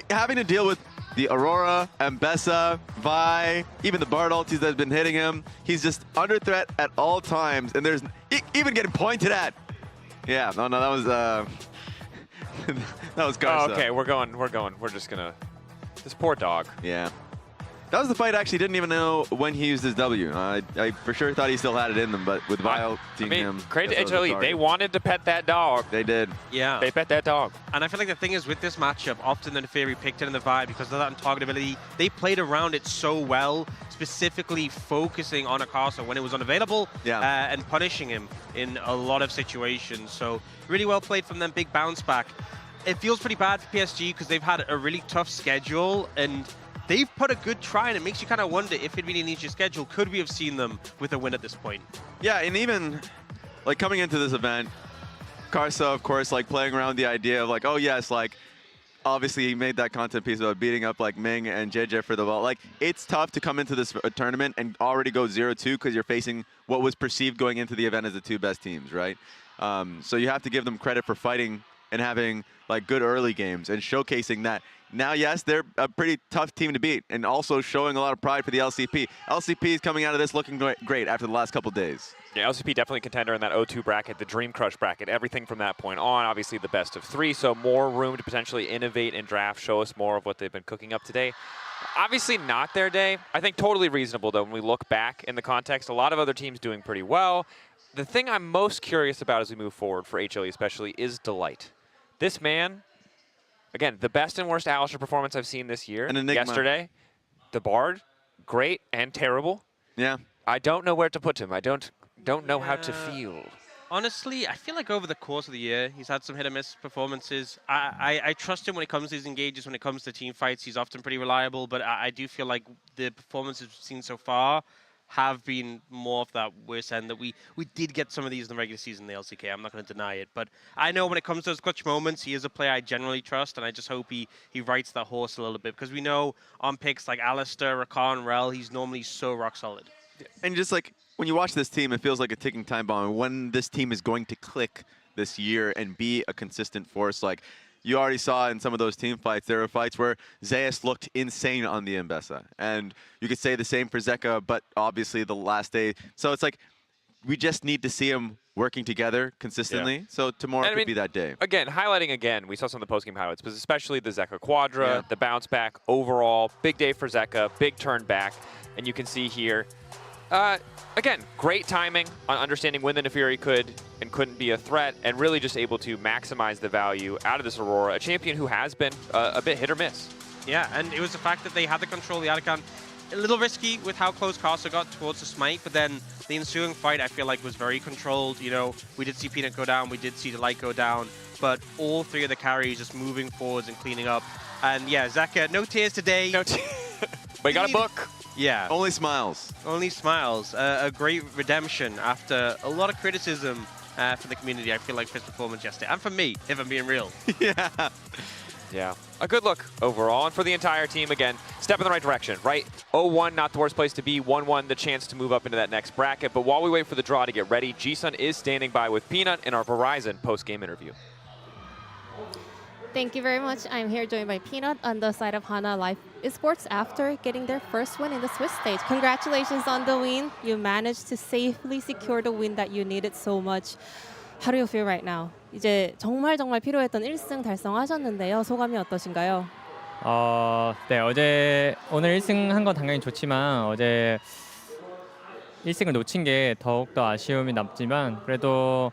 having to deal with the Aurora, Ambessa, Vi, even the Bard ultis that have been hitting him, he's just under threat at all times. And there's even getting pointed at. Yeah, no, that was that was Garza. Oh, okay, we're going. We're just gonna. This poor dog. Yeah. That was the fight I actually didn't even know when he used his W. I for sure thought he still had it in them, but with Vile team him. Credit to HLE, they wanted to pet that dog. They did. Yeah. They pet that dog. And I feel like the thing is with this matchup, Optin and Fury picked it in the vibe because of that untargetability. They played around it so well, specifically focusing on Akarsa when it was unavailable and punishing him in a lot of situations. So really well played from them, big bounce back. It feels pretty bad for PSG because they've had a really tough schedule and they've put a good try, and it makes you kind of wonder if it really needs your schedule. Could we have seen them with a win at this point? Yeah, and even like coming into this event, Karsa, of course, like playing around the idea of like, oh yes, like obviously he made that content piece about beating up like Ming and JJ for the ball. Like, it's tough to come into this tournament and already go 0-2 because you're facing what was perceived going into the event as the two best teams, right? So you have to give them credit for fighting and having like good early games and showcasing that. Now, yes, they're a pretty tough team to beat and also showing a lot of pride for the LCP. LCP is coming out of this looking great after the last couple days. Yeah, LCP definitely contender in that 0-2 bracket, the Dream Crush bracket, everything from that point on. Obviously the best of 3, so more room to potentially innovate and draft, show us more of what they've been cooking up today. Obviously not their day. I think totally reasonable, though, when we look back in the context. A lot of other teams doing pretty well. The thing I'm most curious about as we move forward, for HLE especially, is Delight. This man, again, the best and worst Alisher performance I've seen this year. An enigma. Yesterday, the Bard, great and terrible. Yeah. I don't know where to put him. I don't know how to feel. Honestly, I feel like over the course of the year, he's had some hit-and-miss performances. I trust him when it comes to his engages, when it comes to team fights. He's often pretty reliable, but I do feel like the performances we've seen so far have been more of that worse end. That we did get some of these in the regular season in the LCK. I'm not going to deny it. But I know when it comes to those clutch moments, he is a player I generally trust, and I just hope he rides that horse a little bit. Because we know on picks like Alistair, Rakan, Rel, he's normally so rock solid. And just like, when you watch this team, it feels like a ticking time bomb. When this team is going to click this year and be a consistent force, like you already saw in some of those team fights, there were fights where Zeus looked insane on the Mbessa. And you could say the same for Zeka, but obviously the last day. So it's like, we just need to see them working together consistently. Yeah. So tomorrow could be that day. Again, highlighting again, we saw some of the post-game highlights, but especially the Zeka Quadra, the bounce back overall. Big day for Zeka, big turn back. And you can see here, again, great timing on understanding when the Nefiri could and couldn't be a threat, and really just able to maximize the value out of this Aurora, a champion who has been a bit hit or miss. Yeah, and it was the fact that they had to control the Adakan. A little risky with how close Castle got towards the smite, but then the ensuing fight I feel like was very controlled. You know, we did see Peanut go down, we did see Delight go down, but all three of the carries just moving forwards and cleaning up. And yeah, Zeka, no tears today. No tears. But you got a book. Yeah. Only smiles. Only smiles. A great redemption after a lot of criticism from the community, I feel like, for his performance yesterday. And for me, if I'm being real. Yeah. Yeah. A good look overall. And for the entire team, again, step in the right direction, right? 0-1, not the worst place to be. 1-1, the chance to move up into that next bracket. But while we wait for the draw to get ready, Ji-sun is standing by with Peanut in our Verizon post-game interview. Thank you very much. I'm here joined by Peanut on the side of Hana LoL Esports after getting their first win in the Swiss stage. Congratulations on the win. You managed to safely secure the win that you needed so much. How do you feel right now? 이제 정말 필요했던 1승 달성하셨는데요. 소감이 어떠신가요? 네, 오늘 1승 한 건 당연히 좋지만 어제 1승을 놓친 게 더욱더 아쉬움이 남지만 그래도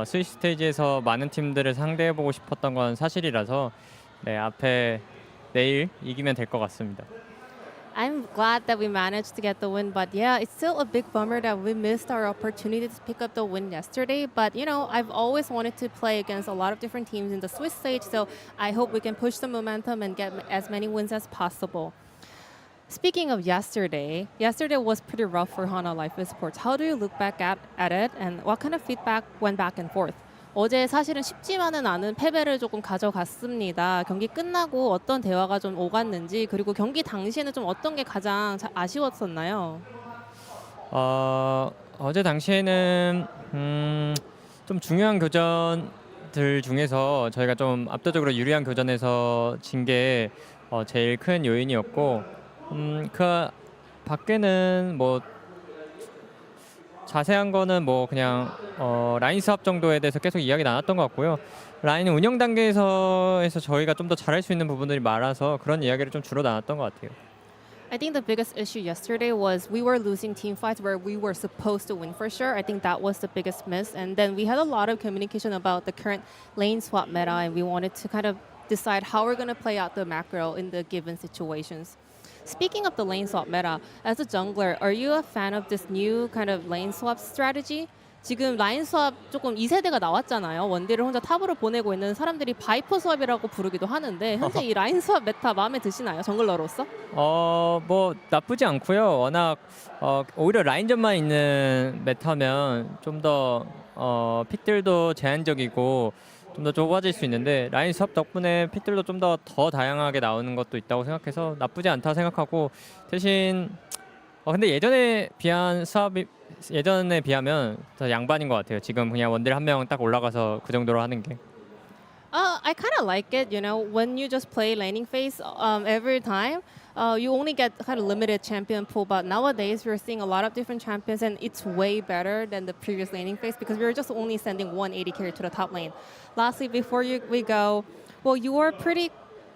스위스 스테이지에서 많은 팀들을 상대해보고 싶었던 건 사실이라서 네, 앞에 내일 이기면 될 것 같습니다. I'm glad that we managed to get the win, but yeah, it's still a big bummer that we missed our opportunity to pick up the win yesterday. But you know, I've always wanted to play against a lot of different teams in the Swiss stage, so I hope we can push the momentum and get as many wins as possible. Speaking of yesterday was pretty rough for Hana LoL Esports. How do you look back at it, and what kind of feedback went back and forth? 어제 사실은 쉽지만은 않은 패배를 조금 가져갔습니다. 경기 끝나고 어떤 대화가 좀 오갔는지, 그리고 경기 당시에는 좀 어떤 게 가장 아쉬웠었나요? 어제 당시에는 좀 중요한 교전들 중에서 저희가 좀 압도적으로 유리한 교전에서 진 게 제일 큰 요인이었고, 그 밖에는 뭐 자세한 거는 뭐 그냥 라인 수합 정도에 대해서 계속 이야기 나눴던 것 같고요. 라인 운영 단계에서 저희가 좀 더 잘할 수 있는 부분들이 많아서 그런 이야기를 좀 주로 나눴던 것 같아요. I think the biggest issue yesterday was we were losing team fights where we were supposed to win for sure. I think that was the biggest miss. And then we had a lot of communication about the current lane swap meta, and we wanted to kind of decide how we're going to play out the macro in the given situations. Speaking of the lane swap meta, as a jungler, are you a fan of this new kind of lane swap strategy? 지금 라인 수합 조금 2세대가 나왔잖아요. 원딜을 혼자 탑으로 보내고 있는 사람들이 바이퍼 수합이라고 부르기도 하는데 현재 이 라인 수합 메타 마음에 드시나요? 정글러로서? 뭐 나쁘지 않고요. 워낙 오히려 라인전만 있는 메타면 좀 더 픽들도 제한적이고 좀 더 좁아질 수 있는데 라인 수업 덕분에 픽들도 좀 더 다양하게 나오는 것도 있다고 생각해서 나쁘지 않다 생각하고 대신 근데 예전에 비하면 더 양반인 것 같아요. 지금 그냥 원딜 한 명 딱 올라가서 그 정도로 하는 게. I kind of like it, you know, when you just play laning phase every time, you only get kind of limited champion pool, but nowadays we're seeing a lot of different champions and it's way better than the previous laning phase because we're just only sending one 80 carry to the top lane. Lastly, before we go, well, you were pretty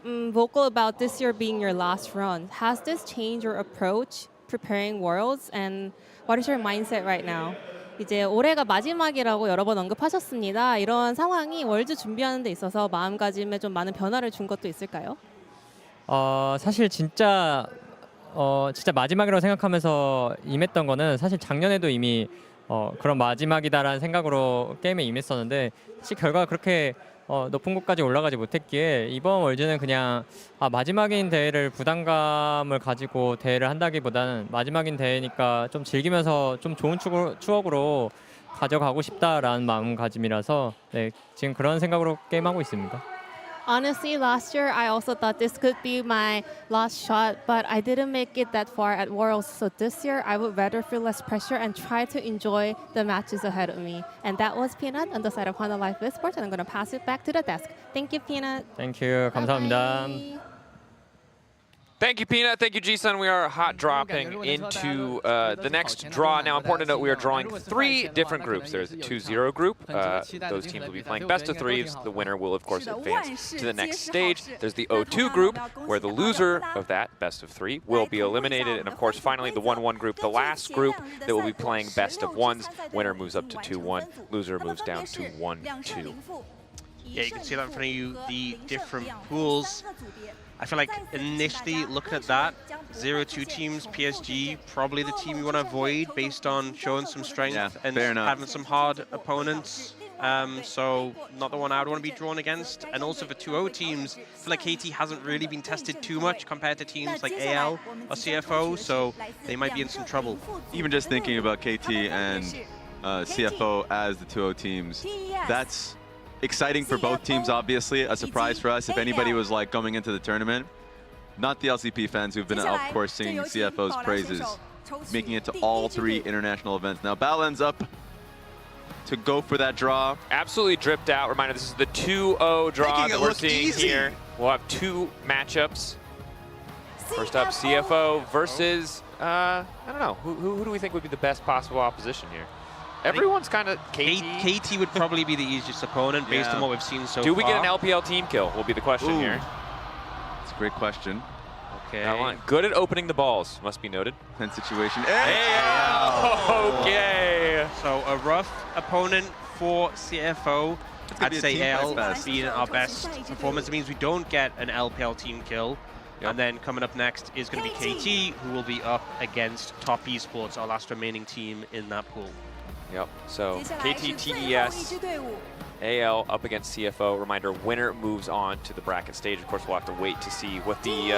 vocal about this year being your last run. Has this changed your approach preparing Worlds and what is your mindset right now? 이제 올해가 마지막이라고 여러 번 언급하셨습니다. 이런 상황이 월드 준비하는 데 있어서 마음가짐에 좀 많은 변화를 준 것도 있을까요? 사실 진짜 마지막이라고 생각하면서 임했던 거는 사실 작년에도 이미 그런 마지막이다라는 생각으로 게임에 임했었는데 사실 결과가 그렇게 높은 곳까지 올라가지 못했기에 이번 월드는 그냥 마지막인 대회를 부담감을 가지고 대회를 한다기보다는 마지막인 대회니까 좀 즐기면서 좀 좋은 추억으로 가져가고 싶다라는 마음가짐이라서 네, 지금 그런 생각으로 게임하고 있습니다. Honestly, last year I also thought this could be my last shot, but I didn't make it that far at Worlds. So this year I would rather feel less pressure and try to enjoy the matches ahead of me. And that was Peanut on the side of LoL Esports, and I'm going to pass it back to the desk. Thank you, Peanut. Thank you. 감사합니다. Bye-bye. Thank you, Peanut. Thank you, G-Sun. We are hot dropping into the next draw. Now, important to note, we are drawing 3 different groups. There's the 2-0 group. Those teams will be playing best of 3s. The winner will, of course, advance to the next stage. There's the 0-2 group, where the loser of that best of 3 will be eliminated. And, of course, finally, the 1-1 group, the last group that will be playing best of 1s. Winner moves up to 2-1. Loser moves down to 1-2. Yeah, you can see that in front of you, the different pools. I feel like initially looking at that, 0-2 teams, PSG, probably the team you want to avoid based on showing some strength and having some hard opponents. So not the one I would want to be drawn against. And also for 2-0 teams, I feel like KT hasn't really been tested too much compared to teams like AL or CFO, so they might be in some trouble. Even just thinking about KT and CFO as the 2-0 teams, that's exciting for both teams, obviously. A surprise for us if anybody was like going into the tournament. Not the LCP fans who've been, of course, singing CFO's praises, making it to all 3 international events. Now, Balan's up to go for that draw. Absolutely dripped out. Reminder, this is the 2-0 draw that we're seeing here. We'll have 2 matchups. First up, CFO versus, I don't know, who do we think would be the best possible opposition here? Everyone's kind of KT would probably be the easiest opponent based on what we've seen so far. Do we get an LPL team kill will be the question here. That's a great question. Okay. Good at opening the balls, must be noted. 10 situation. Okay. So a rough opponent for CFO. I'd say AL being our best performance. It means we don't get an LPL team kill. And then coming up next is going to be KT, who will be up against Top Esports, our last remaining team in that pool. Yep, so KT, TES, AL up against CFO. Reminder, winner moves on to the bracket stage. Of course, we'll have to wait to see what the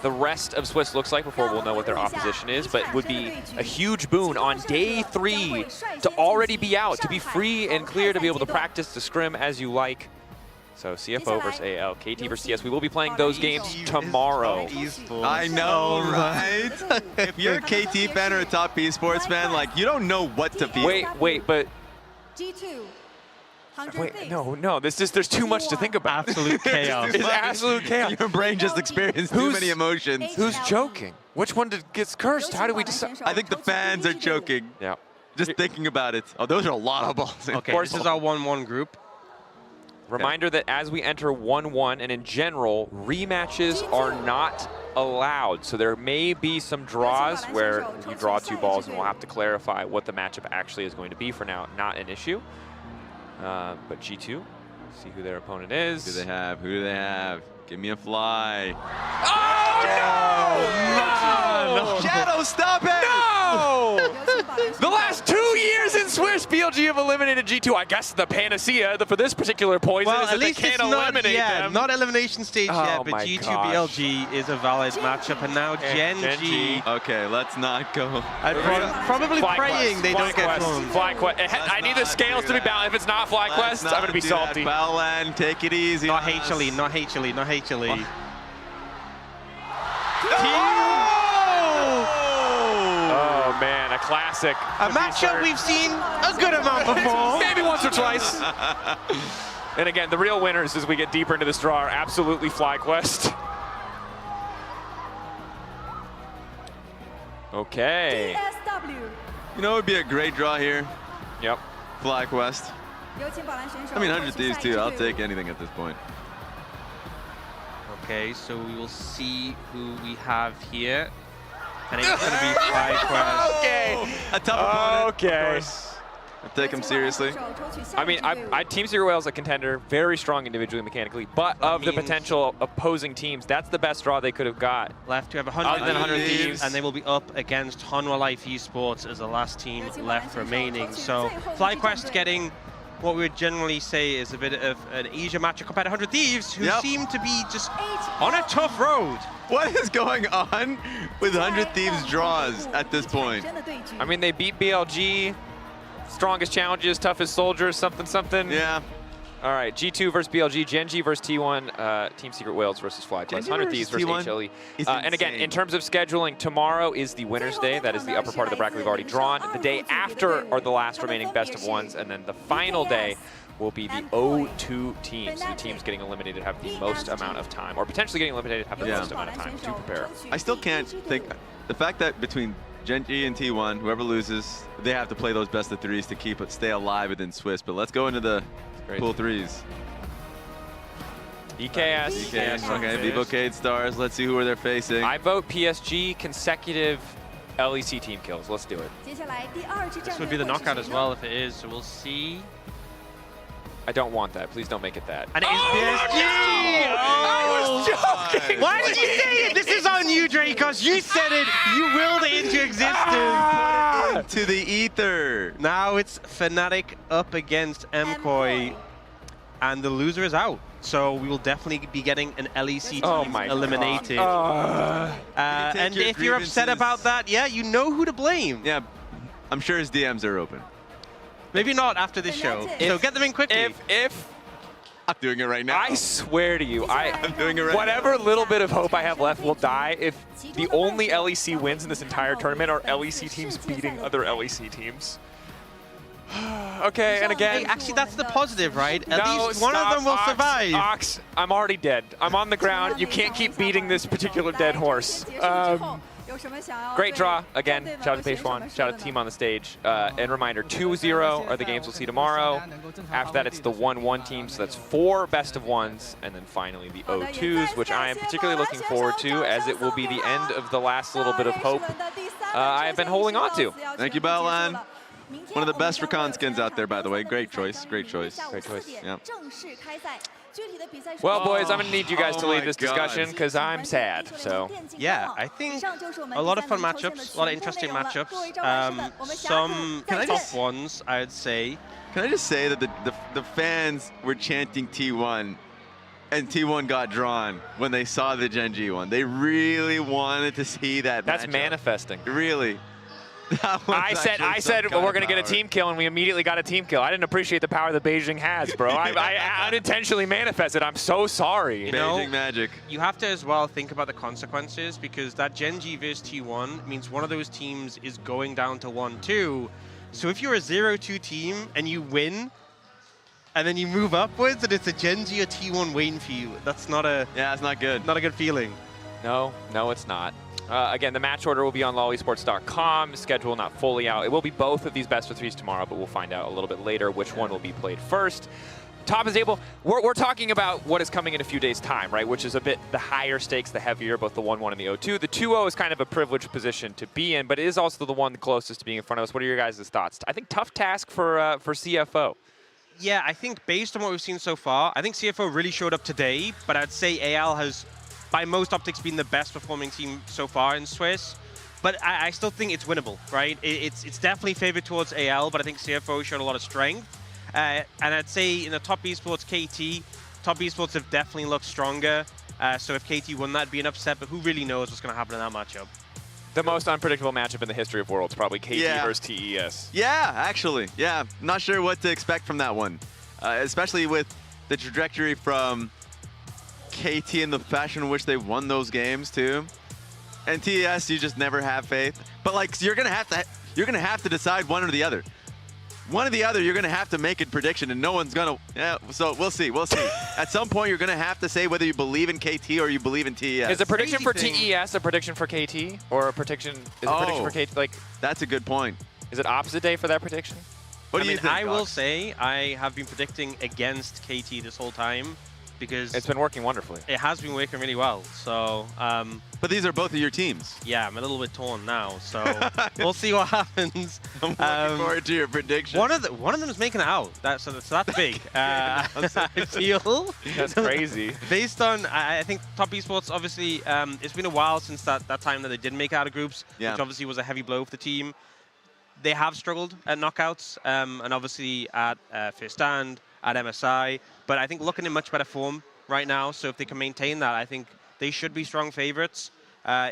rest of Swiss looks like before we'll know what their opposition is, but would be a huge boon on day 3 to already be out, to be free and clear, to be able to practice the scrim as you like. So CFO versus AL, KT versus TS. We will be playing those games tomorrow. I know, right? If you're a KT fan or a Top Esports fan, like, you don't know what to feel. Wait, but G2. Wait, no, there's too much to think about. Absolute chaos. It's absolute chaos. Your brain just experienced too many emotions. Who's joking? Which one gets cursed? How do we decide? I think the fans are joking. Yeah. Just thinking about it. Oh, those are a lot of balls. Okay, this is our 1-1 group. Reminder that as we enter 1-1, and in general, rematches are not allowed. So there may be some draws where you draw 2 balls, and we'll have to clarify what the matchup actually is going to be. For now, not an issue. But G2, see who their opponent is. Who do they have? Who do they have? Give me a fly. Oh, no! Shadow, stop it! No! The last 2 years in Swiss, BLG have eliminated G2. I guess the panacea for this particular poison is at that they least can't it's not, eliminate them. not elimination stage yet, but my G2 gosh. BLG is a valid matchup, and now Gen.G. Okay, let's not go. Probably praying they don't get drawn. FlyQuest. I need the scales to be balanced. If it's not FlyQuest, I'm going to be salty. Battleland, take it easy. Not HLE, not HLE, not HLE. Oh man, a classic. A matchup we've seen a good amount before. Maybe once or twice. And again, the real winners as we get deeper into this draw are absolutely FlyQuest. Okay. You know, it would be a great draw here. Yep. FlyQuest. I mean, 100 Thieves too. I'll take anything at this point. Okay, so we will see who we have here. And it's going to be FlyQuest. Okay. A tough opponent. Okay. I take him seriously. I mean, I Team Secret Whale's a contender, very strong individually, mechanically, but of the potential opposing teams, that's the best draw they could have got. Left to have Other than 100 Thieves. Thieves, and they will be up against Hanwha Life Esports as the last team left remaining. So FlyQuest getting what we would generally say is a bit of an Asia matchup compared to 100 Thieves, who seem to be just on a tough road. What is going on with 100 Thieves draws at this point? I mean, they beat BLG, strongest challenges, toughest soldiers, something. Yeah. All right, G2 versus BLG, Gen.G versus T1, Team Secret Whales versus FlyQuest, 100 Thieves versus HLE. And again, in terms of scheduling, tomorrow is the winner's day. That is the upper part of the bracket we've already drawn. The day after are the last remaining best of ones, and then the final day will be the 0-2 teams. So the teams getting eliminated have the most amount of time, or potentially getting eliminated have the most amount of time to prepare. I still can't think. The fact that between Gen.G and T1, whoever loses, they have to play those best of threes to stay alive within Swiss. But let's go into the pool threes. EKS. Okay, Vivocade Stars. Let's see who they're facing. I vote PSG consecutive LEC team kills. Let's do it. This would be the knockout as well if it is, so we'll see. I don't want that. Please don't make it that. And it is PSG! I was joking! Why did you say it? This is on you, Dracos. You said it. You willed it into existence. To the ether. Now it's Fnatic up against MKOI, and the loser is out. So we will definitely be getting an LEC team eliminated. And if you're upset about that, yeah, you know who to blame. Yeah, I'm sure his DMs are open. Maybe not after this show. So get them in quickly. If I'm doing it right now. I swear to you, I'm doing it right whatever little bit of hope I have left will die if the only LEC wins in this entire tournament are LEC teams beating other LEC teams. Okay, and again... Hey, actually, that's the positive, right? At No, least one of them will survive. Ox, I'm already dead. I'm on the ground. You can't keep beating this particular dead horse. Great draw. Again, shout out to Page One. Shout out to team on the stage. And reminder, 2-0 are the games we'll see tomorrow. After that, it's the 1-1 team, so that's 4 best of ones. And then finally the 0-2s, which I am particularly looking forward to, as it will be the end of the last little bit of hope I have been holding on to. Thank you, Battleland. One of the best recon skins out there, by the way. Great choice. Great choice. Great choice. Yeah. Well, boys, I'm going to need you guys to lead this discussion because I'm sad. So yeah, I think a lot of fun matchups, a lot of interesting matchups. Some tough ones, I'd say. Can I just say that the fans were chanting T1, and T1 got drawn when they saw the Gen.G one. They really wanted to see that. That's matchup. manifesting. Really. I said we're going to get a team kill, and we immediately got a team kill. I didn't appreciate the power that Beijing has, bro. I unintentionally manifested. I'm so sorry. You know, Beijing magic. You have to as well think about the consequences, because that Gen.G versus T1 means one of those teams is going down to 1-2. So if you're a 0-2 team and you win, and then you move upwards, and it's a Gen.G or T1 waiting for you, that's not a... Yeah, it's not good. Not a good feeling. No, it's not. Again, the match order will be on LoLEsports.com. Schedule not fully out. It will be both of these best of threes tomorrow, but we'll find out a little bit later which one will be played first. Top of the table, we're talking about what is coming in a few days' time, right? Which is a bit the higher stakes, the heavier, both the 1-1 and the 0-2. The 2-0 is kind of a privileged position to be in, but it is also the one closest to being in front of us. What are your guys' thoughts? I think tough task for CFO. Yeah, I think based on what we've seen so far, I think CFO really showed up today, but I'd say AL has, by most optics, been the best performing team so far in Swiss. But I still think it's winnable, right? It's definitely favored towards AL, but I think CFO showed a lot of strength. And I'd say in the top esports, KT, top esports have definitely looked stronger. So if KT won, that'd be an upset, but who really knows what's going to happen in that matchup? The most unpredictable matchup in the history of Worlds, probably KT versus TES. Yeah, actually. Yeah, not sure what to expect from that one. Especially with the trajectory from KT and the fashion in which they won those games too. And TES, you just never have faith. But like, you're gonna have to decide one or the other. One or the other, you're gonna have to make a prediction, and no one's gonna. Yeah, so we'll see. We'll see. At some point, you're gonna have to say whether you believe in KT or you believe in TES. Is a prediction for TES a prediction for KT, or a prediction prediction for KT? Like, that's a good point. Is it opposite day for that prediction? What do you think? I will say I have been predicting against KT this whole time because it's been working wonderfully. It has been working really well. So. But these are both of your teams. Yeah, I'm a little bit torn now, so we'll see what happens. I'm looking forward to your prediction. One of them is making it out. That's big. I feel that's crazy. Based on, I think top esports, obviously, it's been a while since that time that they didn't make out of groups, which obviously was a heavy blow for the team. They have struggled at knockouts, and obviously at First Stand, at MSI, but I think looking in much better form right now. So if they can maintain that, I think they should be strong favorites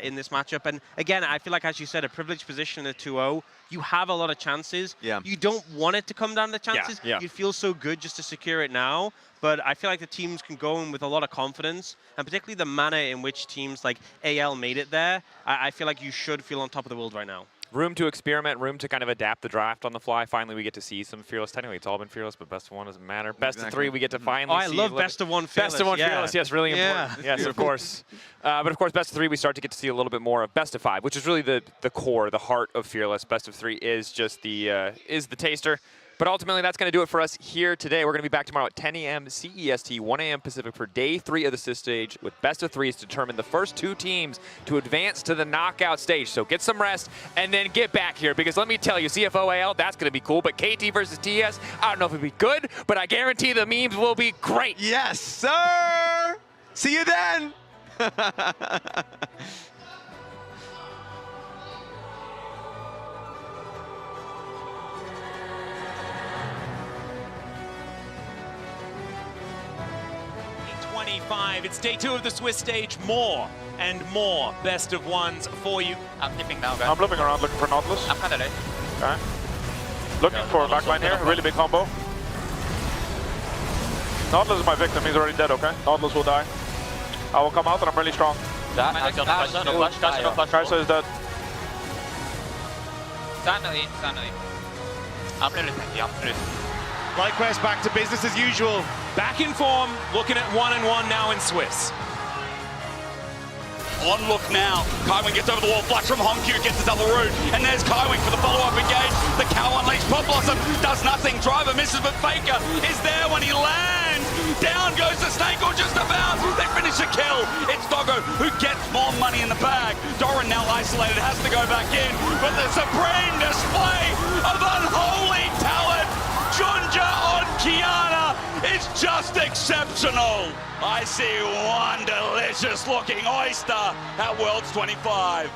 in this matchup. And again, I feel like, as you said, a privileged position at 2-0, you have a lot of chances. Yeah. You don't want it to come down to chances. Yeah. You feel so good just to secure it now. But I feel like the teams can go in with a lot of confidence, and particularly the manner in which teams like AL made it there, I feel like you should feel on top of the world right now. Room to experiment, room to kind of adapt the draft on the fly. Finally, we get to see some Fearless. Technically, it's all been Fearless, but best of one doesn't matter. Best of three, we get to finally see. I love best of one Fearless. Best of one Fearless, yes, really important. Yes, of course. But of course, best of three, we start to get to see a little bit more of best of five, which is really the core, the heart of Fearless. Best of three is just the taster. But ultimately, that's going to do it for us here today. We're going to be back tomorrow at 10 a.m. CEST, 1 a.m. Pacific for day 3 of the Sys stage with best of threes to determine the first 2 teams to advance to the knockout stage. So get some rest and then get back here, because let me tell you, CFO AL, that's going to be cool. But KT versus TS, I don't know if it'll be good, but I guarantee the memes will be great. Yes, sir. See you then. It's day 2 of the Swiss stage. More and more best of ones for you. I'm tipping now, guys. I'm flipping around looking for Nautilus. I'm kind of late. Okay. Looking for a backline here. Really big combo. Nautilus is my victim. He's already dead, okay? Nautilus will die. I will come out and I'm really strong. No flash. Kai'Sa is dead. Finally. I'm really tanky. I'm really. FlyQuest back to business as usual. Back in form, looking at 1-1 now in Swiss. On look now. Kaiwing gets over the wall. Flash from Hongkyu gets the double root. And there's Kaiwing for the follow-up engage. The cow unleashed. Pop Blossom does nothing. Driver misses, but Faker is there when he lands. Down goes the Snake, or just about. They finish the kill. It's Doggo who gets more money in the bag. Doran now isolated, has to go back in. But the supreme display of unholy talent. Junja on Kiana is just exceptional. I see one delicious looking oyster at Worlds 25.